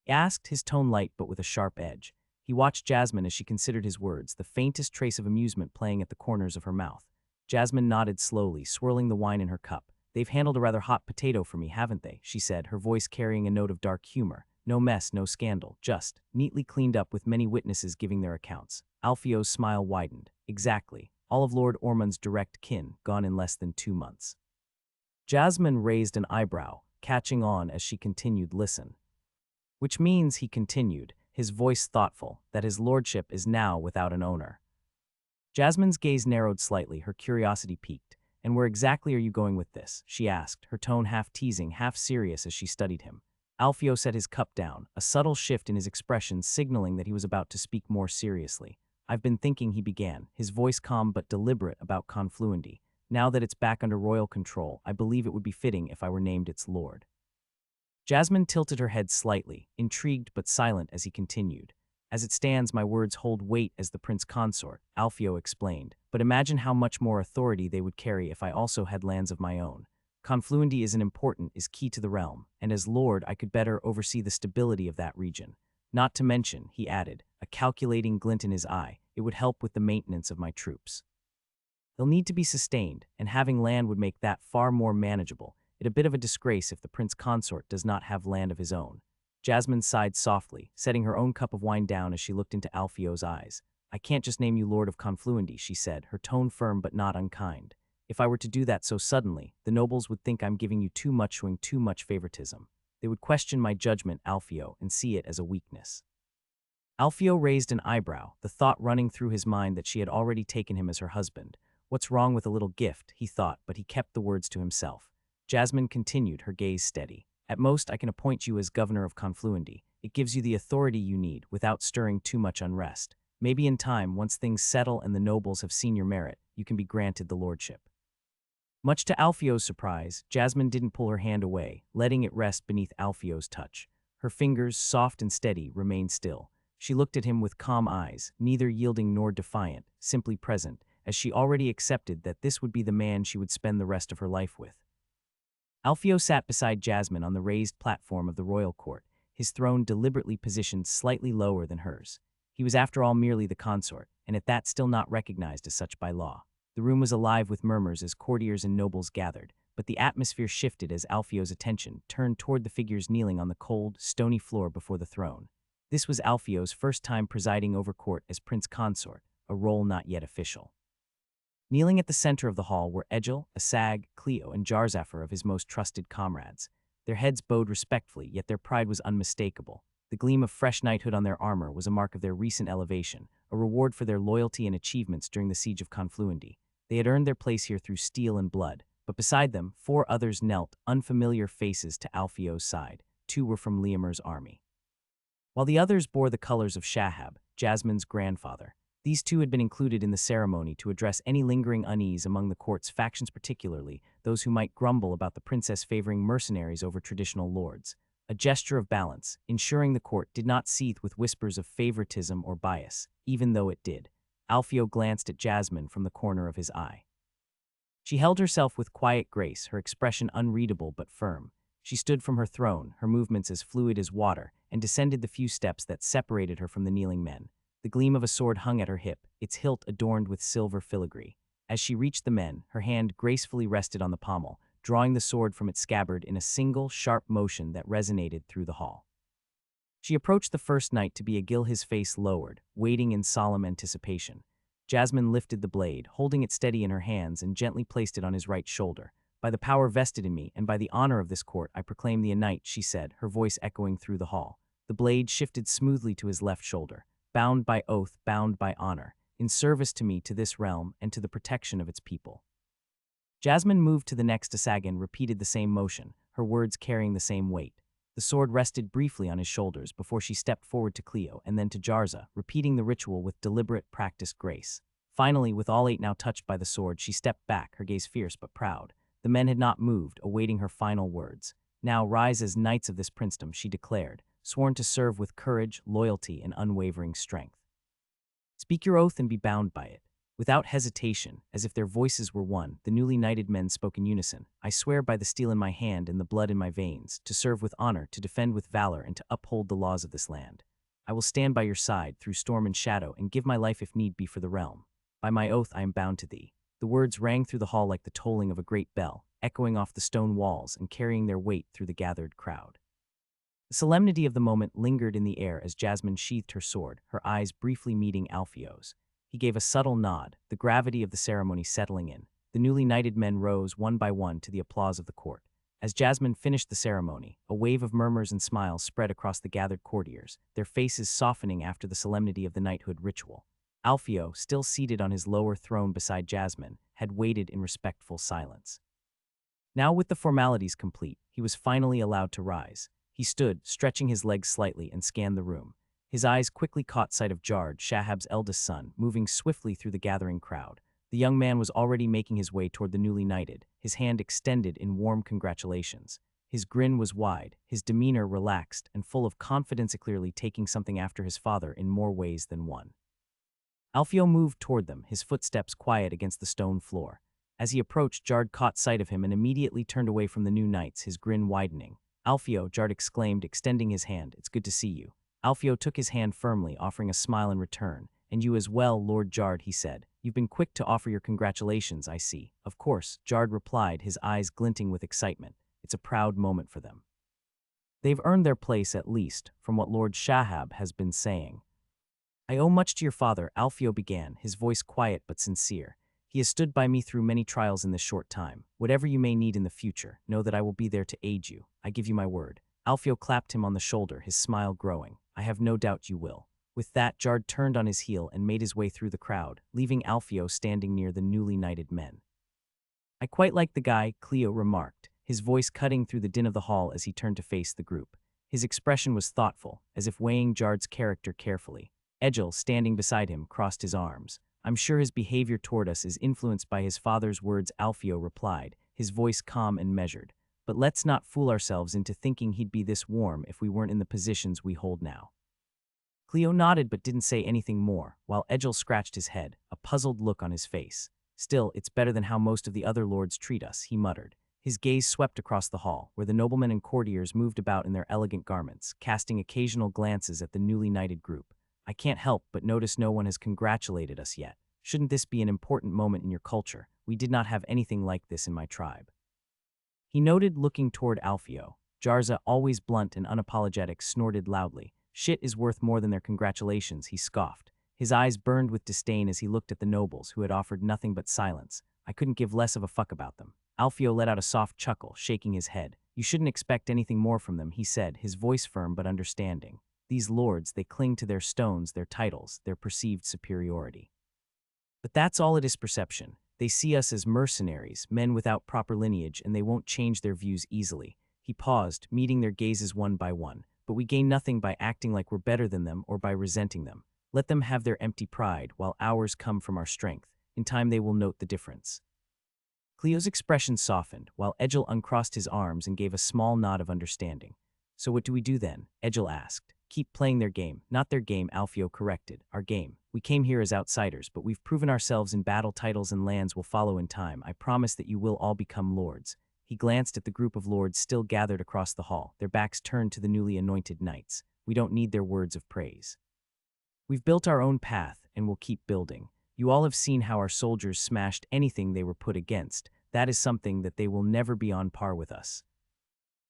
He asked, his tone light but with a sharp edge. He watched Jasmine as she considered his words, the faintest trace of amusement playing at the corners of her mouth. Jasmine nodded slowly, swirling the wine in her cup. They've handled a rather hot potato for me, haven't they? She said, her voice carrying a note of dark humor. No mess, no scandal, just neatly cleaned up with many witnesses giving their accounts. Alfio's smile widened. Exactly. All of Lord Ormond's direct kin, gone in less than 2 months. Jasmine raised an eyebrow, catching on as she continued, listen. Which means, he continued, his voice thoughtful, that his lordship is now without an owner. Jasmine's gaze narrowed slightly, her curiosity piqued. "And where exactly are you going with this?" she asked, her tone half teasing, half serious as she studied him. Alfio set his cup down, a subtle shift in his expression signaling that he was about to speak more seriously. "I've been thinking," he began, his voice calm but deliberate, "about Confluendy. Now that it's back under royal control, I believe it would be fitting if I were named its lord." Jasmine tilted her head slightly, intrigued but silent as he continued. "As it stands, my words hold weight as the prince consort," Alfio explained, "but imagine how much more authority they would carry if I also had lands of my own. Confluendy is key to the realm, and as lord I could better oversee the stability of that region. Not to mention," he added, a calculating glint in his eye, "it would help with the maintenance of my troops. They'll need to be sustained, and having land would make that far more manageable. It's a bit of a disgrace if the prince consort does not have land of his own." Jasmine sighed softly, setting her own cup of wine down as she looked into Alfio's eyes. "I can't just name you Lord of Confluendy," she said, her tone firm but not unkind. "If I were to do that so suddenly, the nobles would think I'm giving you too much, showing too much favoritism. They would question my judgment, Alfio, and see it as a weakness." Alfio raised an eyebrow, the thought running through his mind that she had already taken him as her husband. What's wrong with a little gift, he thought, but he kept the words to himself. Jasmine continued, her gaze steady. "At most, I can appoint you as governor of Confluendy. It gives you the authority you need, without stirring too much unrest. Maybe in time, once things settle and the nobles have seen your merit, you can be granted the lordship." Much to Alfio's surprise, Jasmine didn't pull her hand away, letting it rest beneath Alfio's touch. Her fingers, soft and steady, remained still. She looked at him with calm eyes, neither yielding nor defiant, simply present, as she already accepted that this would be the man she would spend the rest of her life with. Alfio sat beside Jasmine on the raised platform of the royal court, his throne deliberately positioned slightly lower than hers. He was after all merely the consort, and at that still not recognized as such by law. The room was alive with murmurs as courtiers and nobles gathered, but the atmosphere shifted as Alfio's attention turned toward the figures kneeling on the cold, stony floor before the throne. This was Alfio's first time presiding over court as prince consort, a role not yet official. Kneeling at the center of the hall were Egil, Asag, Cleo, and Jarzafar of his most trusted comrades. Their heads bowed respectfully, yet their pride was unmistakable. The gleam of fresh knighthood on their armor was a mark of their recent elevation, a reward for their loyalty and achievements during the siege of Confluendy. They had earned their place here through steel and blood, but beside them, 4 others knelt, unfamiliar faces to Alfio's side. 2 were from Liamir's army, while the others bore the colors of Shahab, Jasmine's grandfather. These 2 had been included in the ceremony to address any lingering unease among the court's factions, particularly those who might grumble about the princess favoring mercenaries over traditional lords. A gesture of balance, ensuring the court did not seethe with whispers of favoritism or bias, even though it did. Alfio glanced at Jasmine from the corner of his eye. She held herself with quiet grace, her expression unreadable but firm. She stood from her throne, her movements as fluid as water, and descended the few steps that separated her from the kneeling men. The gleam of a sword hung at her hip, its hilt adorned with silver filigree. As she reached the men, her hand gracefully rested on the pommel, drawing the sword from its scabbard in a single, sharp motion that resonated through the hall. She approached the first knight to be Egil, his face lowered, waiting in solemn anticipation. Jasmine lifted the blade, holding it steady in her hands, and gently placed it on his right shoulder. "By the power vested in me, and by the honor of this court, I proclaim thee a knight," she said, her voice echoing through the hall. The blade shifted smoothly to his left shoulder. "Bound by oath, bound by honor, in service to me, to this realm, and to the protection of its people." Jasmine moved to the next Asag and repeated the same motion, her words carrying the same weight. The sword rested briefly on his shoulders before she stepped forward to Cleo and then to Jarza, repeating the ritual with deliberate, practiced grace. Finally, with all 8 now touched by the sword, she stepped back, her gaze fierce but proud. The men had not moved, awaiting her final words. "Now rise as knights of this princedom," she declared, sworn to serve with courage, loyalty, and unwavering strength. "Speak your oath and be bound by it." Without hesitation, as if their voices were one, the newly knighted men spoke in unison. "I swear by the steel in my hand and the blood in my veins, to serve with honor, to defend with valor, and to uphold the laws of this land. I will stand by your side through storm and shadow and give my life if need be for the realm. By my oath I am bound to thee." The words rang through the hall like the tolling of a great bell, echoing off the stone walls and carrying their weight through the gathered crowd. The solemnity of the moment lingered in the air as Jasmine sheathed her sword, her eyes briefly meeting Alfio's. He gave a subtle nod, the gravity of the ceremony settling in. The newly knighted men rose one by one to the applause of the court. As Jasmine finished the ceremony, a wave of murmurs and smiles spread across the gathered courtiers, their faces softening after the solemnity of the knighthood ritual. Alfio, still seated on his lower throne beside Jasmine, had waited in respectful silence. Now with the formalities complete, he was finally allowed to rise. He stood, stretching his legs slightly, and scanned the room. His eyes quickly caught sight of Jard, Shahab's eldest son, moving swiftly through the gathering crowd. The young man was already making his way toward the newly knighted, his hand extended in warm congratulations. His grin was wide, his demeanor relaxed and full of confidence, clearly taking something after his father in more ways than one. Alfio moved toward them, his footsteps quiet against the stone floor. As he approached, Jard caught sight of him and immediately turned away from the new knights, his grin widening. "Alfio," Jard exclaimed, extending his hand, "it's good to see you." Alfio took his hand firmly, offering a smile in return. "And you as well, Lord Jard," he said. "You've been quick to offer your congratulations, I see." "Of course," Jard replied, his eyes glinting with excitement. "It's a proud moment for them. They've earned their place, at least, from what Lord Shahab has been saying." "I owe much to your father," Alfio began, his voice quiet but sincere. "He has stood by me through many trials in this short time. Whatever you may need in the future, know that I will be there to aid you. I give you my word." Alfio clapped him on the shoulder, his smile growing. "I have no doubt you will." With that, Jard turned on his heel and made his way through the crowd, leaving Alfio standing near the newly knighted men. "I quite like the guy," Cleo remarked, his voice cutting through the din of the hall as he turned to face the group. His expression was thoughtful, as if weighing Jard's character carefully. Egil, standing beside him, crossed his arms. "I'm sure his behavior toward us is influenced by his father's words," Alfio replied, his voice calm and measured. "But let's not fool ourselves into thinking he'd be this warm if we weren't in the positions we hold now." Cleo nodded but didn't say anything more, while Egil scratched his head, a puzzled look on his face. "Still, it's better than how most of the other lords treat us," he muttered. His gaze swept across the hall, where the noblemen and courtiers moved about in their elegant garments, casting occasional glances at the newly knighted group. "I can't help but notice no one has congratulated us yet. Shouldn't this be an important moment in your culture? We did not have anything like this in my tribe." He noted, looking toward Alfio. Jarza, always blunt and unapologetic, snorted loudly. "Shit is worth more than their congratulations," he scoffed. His eyes burned with disdain as he looked at the nobles, who had offered nothing but silence. "I couldn't give less of a fuck about them." Alfio let out a soft chuckle, shaking his head. "You shouldn't expect anything more from them," he said, his voice firm but understanding. "These lords, they cling to their stones, their titles, their perceived superiority. But that's all it is, perception. They see us as mercenaries, men without proper lineage, and they won't change their views easily." He paused, meeting their gazes one by one. "But we gain nothing by acting like we're better than them or by resenting them. Let them have their empty pride, while ours come from our strength. In time they will note the difference." Cleo's expression softened, while Egil uncrossed his arms and gave a small nod of understanding. "So what do we do then?" Egil asked. "Keep playing their game." "Not their game," Alfio corrected. "Our game. We came here as outsiders, but we've proven ourselves in battle. Titles and lands will follow in time. I promise that you will all become lords." He glanced at the group of lords still gathered across the hall, their backs turned to the newly anointed knights. "We don't need their words of praise. We've built our own path, and we'll keep building. You all have seen how our soldiers smashed anything they were put against. That is something that they will never be on par with us."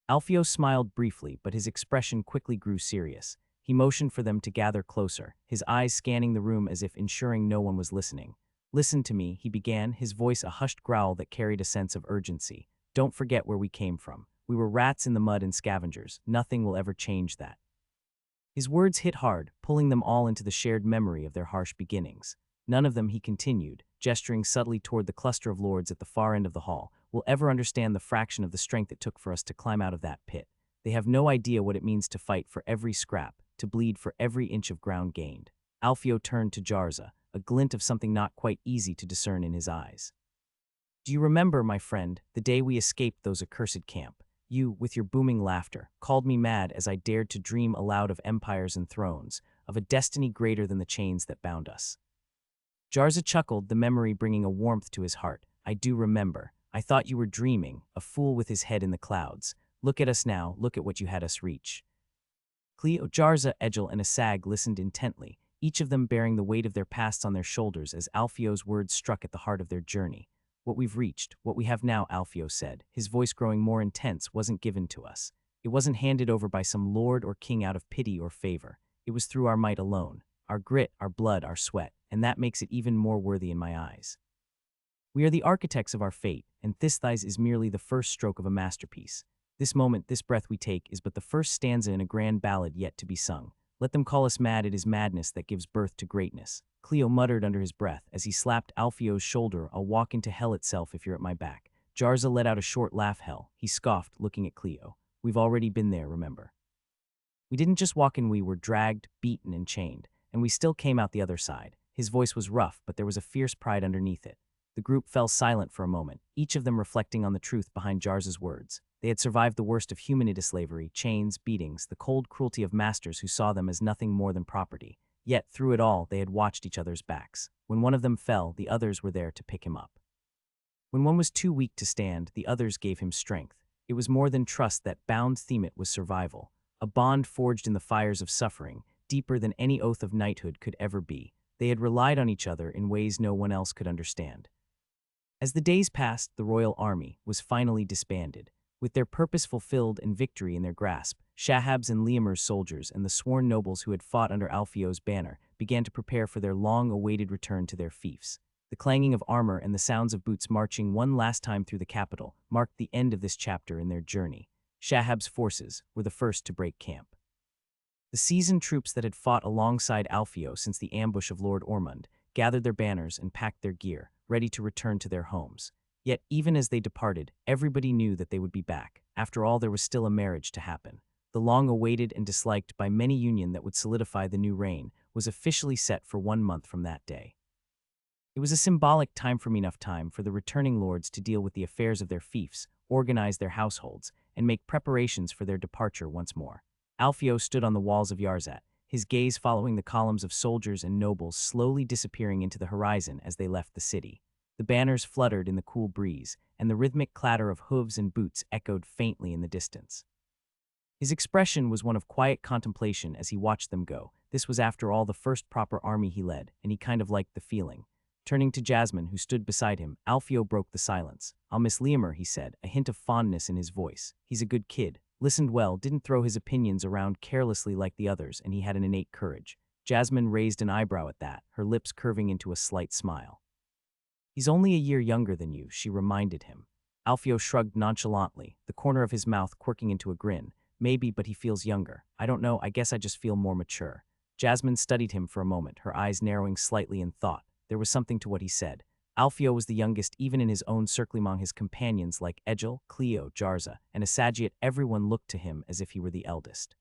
Alfio smiled briefly, but his expression quickly grew serious. He motioned for them to gather closer, his eyes scanning the room as if ensuring no one was listening. "Listen to me," he began, his voice a hushed growl that carried a sense of urgency. "Don't forget where we came from. We were rats in the mud and scavengers. Nothing will ever change that." His words hit hard, pulling them all into the shared memory of their harsh beginnings. "None of them," he continued, gesturing subtly toward the cluster of lords at the far end of the hall, "will ever understand the fraction of the strength it took for us to climb out of that pit. They have no idea what it means to fight for every scrap, to bleed for every inch of ground gained." Alfio turned to Jarza, a glint of something not quite easy to discern in his eyes. "Do you remember, my friend, the day we escaped those accursed camp? You, with your booming laughter, called me mad as I dared to dream aloud of empires and thrones, of a destiny greater than the chains that bound us." Jarza chuckled, the memory bringing a warmth to his heart. "I do remember. I thought you were dreaming, a fool with his head in the clouds. Look at us now, look at what you had us reach." Cleo, Jarza, Egil, and Asag listened intently, each of them bearing the weight of their pasts on their shoulders as Alfio's words struck at the heart of their journey. "What we've reached, what we have now," Alfio said, his voice growing more intense, "wasn't given to us. It wasn't handed over by some lord or king out of pity or favor. It was through our might alone, our grit, our blood, our sweat, and that makes it even more worthy in my eyes. We are the architects of our fate, and this thighs is merely the first stroke of a masterpiece. This moment, this breath we take, is but the first stanza in a grand ballad yet to be sung. Let them call us mad, it is madness that gives birth to greatness. Cleo muttered under his breath as he slapped Alfio's shoulder. I'll walk into hell itself if you're at my back. Jarza let out a short laugh. Hell, he scoffed, looking at Cleo. We've already been there, remember? We didn't just walk in, we were dragged, beaten, and chained, and we still came out the other side. His voice was rough, but there was a fierce pride underneath it. The group fell silent for a moment, each of them reflecting on the truth behind Jarza's words. They had survived the worst of humanity: slavery, chains, beatings, the cold cruelty of masters who saw them as nothing more than property. Yet, through it all, they had watched each other's backs. When one of them fell, the others were there to pick him up. When one was too weak to stand, the others gave him strength. It was more than trust that bound them, it was survival. A bond forged in the fires of suffering, deeper than any oath of knighthood could ever be. They had relied on each other in ways no one else could understand. As the days passed, the royal army was finally disbanded. With their purpose fulfilled and victory in their grasp, Shahab's and Liamir's soldiers and the sworn nobles who had fought under Alfio's banner began to prepare for their long-awaited return to their fiefs. The clanging of armor and the sounds of boots marching one last time through the capital marked the end of this chapter in their journey. Shahab's forces were the first to break camp. The seasoned troops that had fought alongside Alfio since the ambush of Lord Ormond gathered their banners and packed their gear, ready to return to their homes. Yet, even as they departed, everybody knew that they would be back. After all, there was still a marriage to happen. The long-awaited and disliked by many union that would solidify the new reign was officially set for 1 month from that day. It was a symbolic time, enough time for the returning lords to deal with the affairs of their fiefs, organize their households, and make preparations for their departure once more. Alfio stood on the walls of Yarzat, his gaze following the columns of soldiers and nobles slowly disappearing into the horizon as they left the city. The banners fluttered in the cool breeze, and the rhythmic clatter of hooves and boots echoed faintly in the distance. His expression was one of quiet contemplation as he watched them go. This was, after all, the first proper army he led, and he kind of liked the feeling. Turning to Jasmine, who stood beside him, Alfio broke the silence. I'll miss Liamir, he said, a hint of fondness in his voice. He's a good kid, listened well, didn't throw his opinions around carelessly like the others, and he had an innate courage. Jasmine raised an eyebrow at that, her lips curving into a slight smile. He's only a year younger than you, she reminded him. Alfio shrugged nonchalantly, the corner of his mouth quirking into a grin. Maybe, but he feels younger. I don't know, I guess I just feel more mature. Jasmine studied him for a moment, her eyes narrowing slightly in thought. There was something to what he said. Alfio was the youngest even in his own circle. Among his companions like Egil, Cleo, Jarza, and Asagiat, everyone looked to him as if he were the eldest.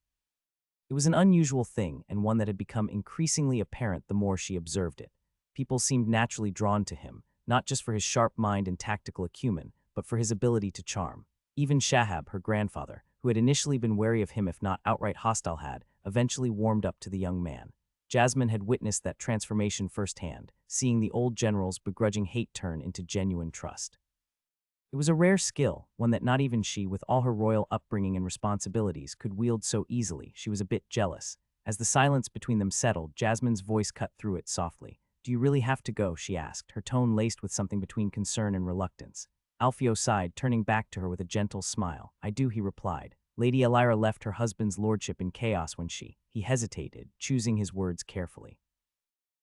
It was an unusual thing, and one that had become increasingly apparent the more she observed it. People seemed naturally drawn to him, not just for his sharp mind and tactical acumen, but for his ability to charm. Even Shahab, her grandfather, who had initially been wary of him if not outright hostile, had eventually warmed up to the young man. Jasmine had witnessed that transformation firsthand, seeing the old general's begrudging hate turn into genuine trust. It was a rare skill, one that not even she, with all her royal upbringing and responsibilities, could wield so easily. She was a bit jealous. As the silence between them settled, Jasmine's voice cut through it softly. Do you really have to go? She asked, her tone laced with something between concern and reluctance. Alfio sighed, turning back to her with a gentle smile. I do, he replied. Lady Elira left her husband's lordship in chaos when he hesitated, choosing his words carefully.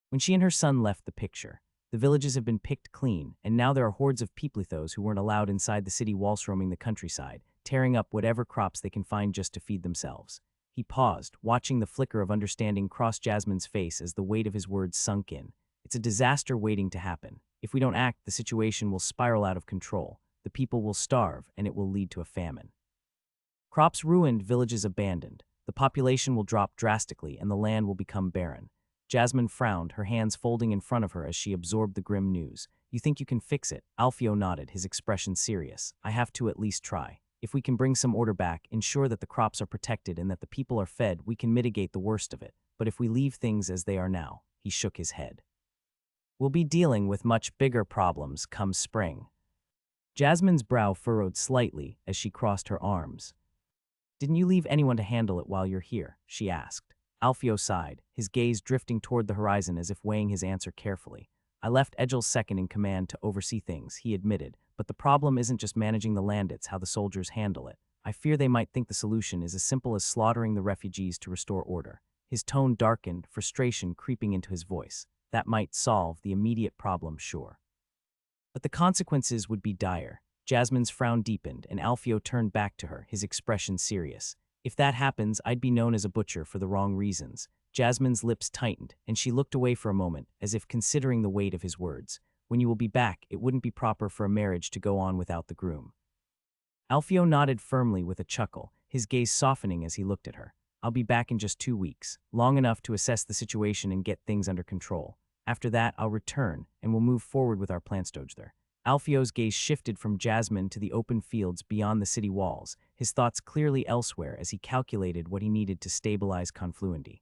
When she and her son left the picture, the villages have been picked clean, and now there are hordes of Peoplethos who weren't allowed inside the city walls roaming the countryside, tearing up whatever crops they can find just to feed themselves. He paused, watching the flicker of understanding cross Jasmine's face as the weight of his words sunk in. It's a disaster waiting to happen. If we don't act, the situation will spiral out of control. The people will starve, and it will lead to a famine. Crops ruined, villages abandoned. The population will drop drastically, and the land will become barren. Jasmine frowned, her hands folding in front of her as she absorbed the grim news. You think you can fix it? Alfio nodded, his expression serious. I have to at least try. If we can bring some order back, ensure that the crops are protected and that the people are fed, we can mitigate the worst of it. But if we leave things as they are now, he shook his head. We'll be dealing with much bigger problems come spring. Jasmine's brow furrowed slightly as she crossed her arms. Didn't you leave anyone to handle it while you're here? She asked. Alfio sighed, his gaze drifting toward the horizon as if weighing his answer carefully. I left Egil's second in command to oversee things, he admitted, but the problem isn't just managing the land, it's how the soldiers handle it. I fear they might think the solution is as simple as slaughtering the refugees to restore order. His tone darkened, frustration creeping into his voice. That might solve the immediate problem, sure. But the consequences would be dire. Jasmine's frown deepened, and Alfio turned back to her, his expression serious. If that happens, I'd be known as a butcher for the wrong reasons. Jasmine's lips tightened, and she looked away for a moment, as if considering the weight of his words. When you will be back, it wouldn't be proper for a marriage to go on without the groom. Alfio nodded firmly with a chuckle, his gaze softening as he looked at her. I'll be back in just 2 weeks, long enough to assess the situation and get things under control. After that, I'll return, and we'll move forward with our plans. Alfio's gaze shifted from Jasmine to the open fields beyond the city walls, his thoughts clearly elsewhere as he calculated what he needed to stabilize Confluency.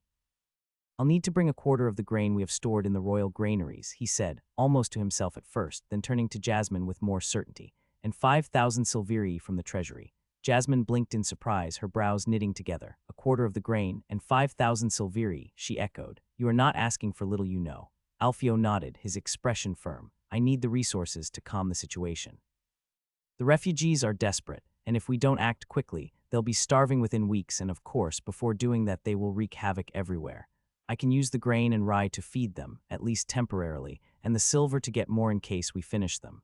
I'll need to bring a quarter of the grain we have stored in the royal granaries, he said, almost to himself at first, then turning to Jasmine with more certainty, and 5,000 silveri from the treasury. Jasmine blinked in surprise, her brows knitting together. A quarter of the grain, and 5,000 silveri, she echoed. You are not asking for little, you know. Alfio nodded, his expression firm. I need the resources to calm the situation. The refugees are desperate, and if we don't act quickly, they'll be starving within weeks, and of course, before doing that they will wreak havoc everywhere. I can use the grain and rye to feed them, at least temporarily, and the silver to get more in case we finish them.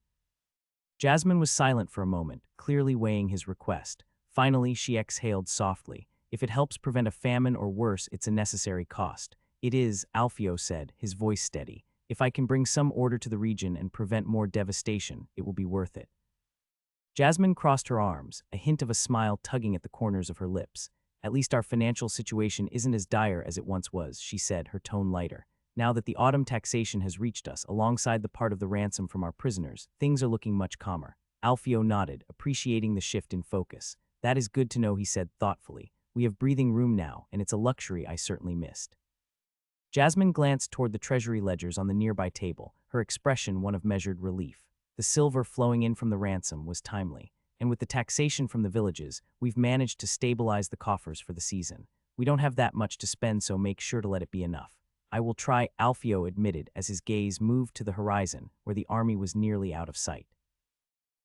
Jasmine was silent for a moment, clearly weighing his request. Finally, she exhaled softly. If it helps prevent a famine or worse, it's a necessary cost. It is, Alfio said, his voice steady. If I can bring some order to the region and prevent more devastation, it will be worth it. Jasmine crossed her arms, a hint of a smile tugging at the corners of her lips. At least our financial situation isn't as dire as it once was, she said, her tone lighter. Now that the autumn taxation has reached us, alongside the part of the ransom from our prisoners, things are looking much calmer. Alfio nodded, appreciating the shift in focus. That is good to know, he said thoughtfully. We have breathing room now, and it's a luxury I certainly missed. Jasmine glanced toward the treasury ledgers on the nearby table, her expression one of measured relief. The silver flowing in from the ransom was timely, and with the taxation from the villages, we've managed to stabilize the coffers for the season. We don't have that much to spend, so make sure to let it be enough. I will try, Alfio admitted as his gaze moved to the horizon, where the army was nearly out of sight.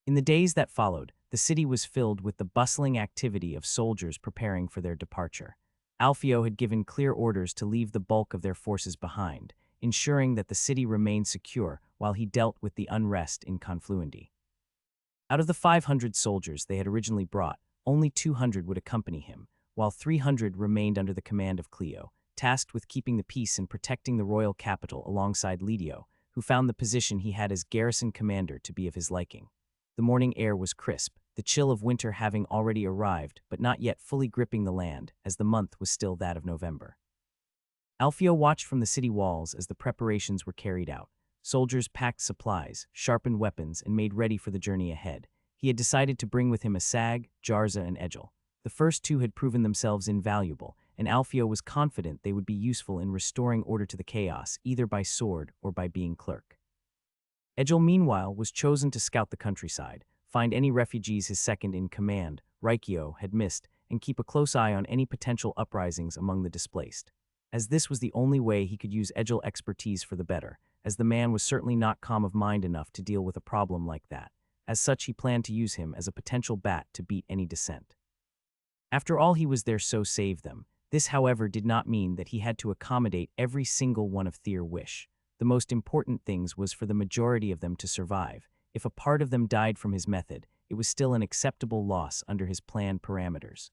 In the days that followed, the city was filled with the bustling activity of soldiers preparing for their departure. Alfio had given clear orders to leave the bulk of their forces behind, ensuring that the city remained secure while he dealt with the unrest in Confluency. Out of the 500 soldiers they had originally brought, only 200 would accompany him, while 300 remained under the command of Cleo, tasked with keeping the peace and protecting the royal capital alongside Lidio, who found the position he had as garrison commander to be of his liking. The morning air was crisp, the chill of winter having already arrived but not yet fully gripping the land, as the month was still that of November. Alfio watched from the city walls as the preparations were carried out. Soldiers packed supplies, sharpened weapons, and made ready for the journey ahead. He had decided to bring with him Asag, Jarza, and Egil. The first two had proven themselves invaluable, and Alfio was confident they would be useful in restoring order to the chaos, either by sword or by being clerk. Egil, meanwhile, was chosen to scout the countryside, find any refugees his second-in-command, Rykio, had missed, and keep a close eye on any potential uprisings among the displaced. As this was the only way he could use Egil's expertise for the better, as the man was certainly not calm of mind enough to deal with a problem like that. As such, he planned to use him as a potential bat to beat any dissent. After all, he was there so save them. This, however, did not mean that he had to accommodate every single one of their wish. The most important things was for the majority of them to survive. If a part of them died from his method, it was still an acceptable loss under his plan parameters.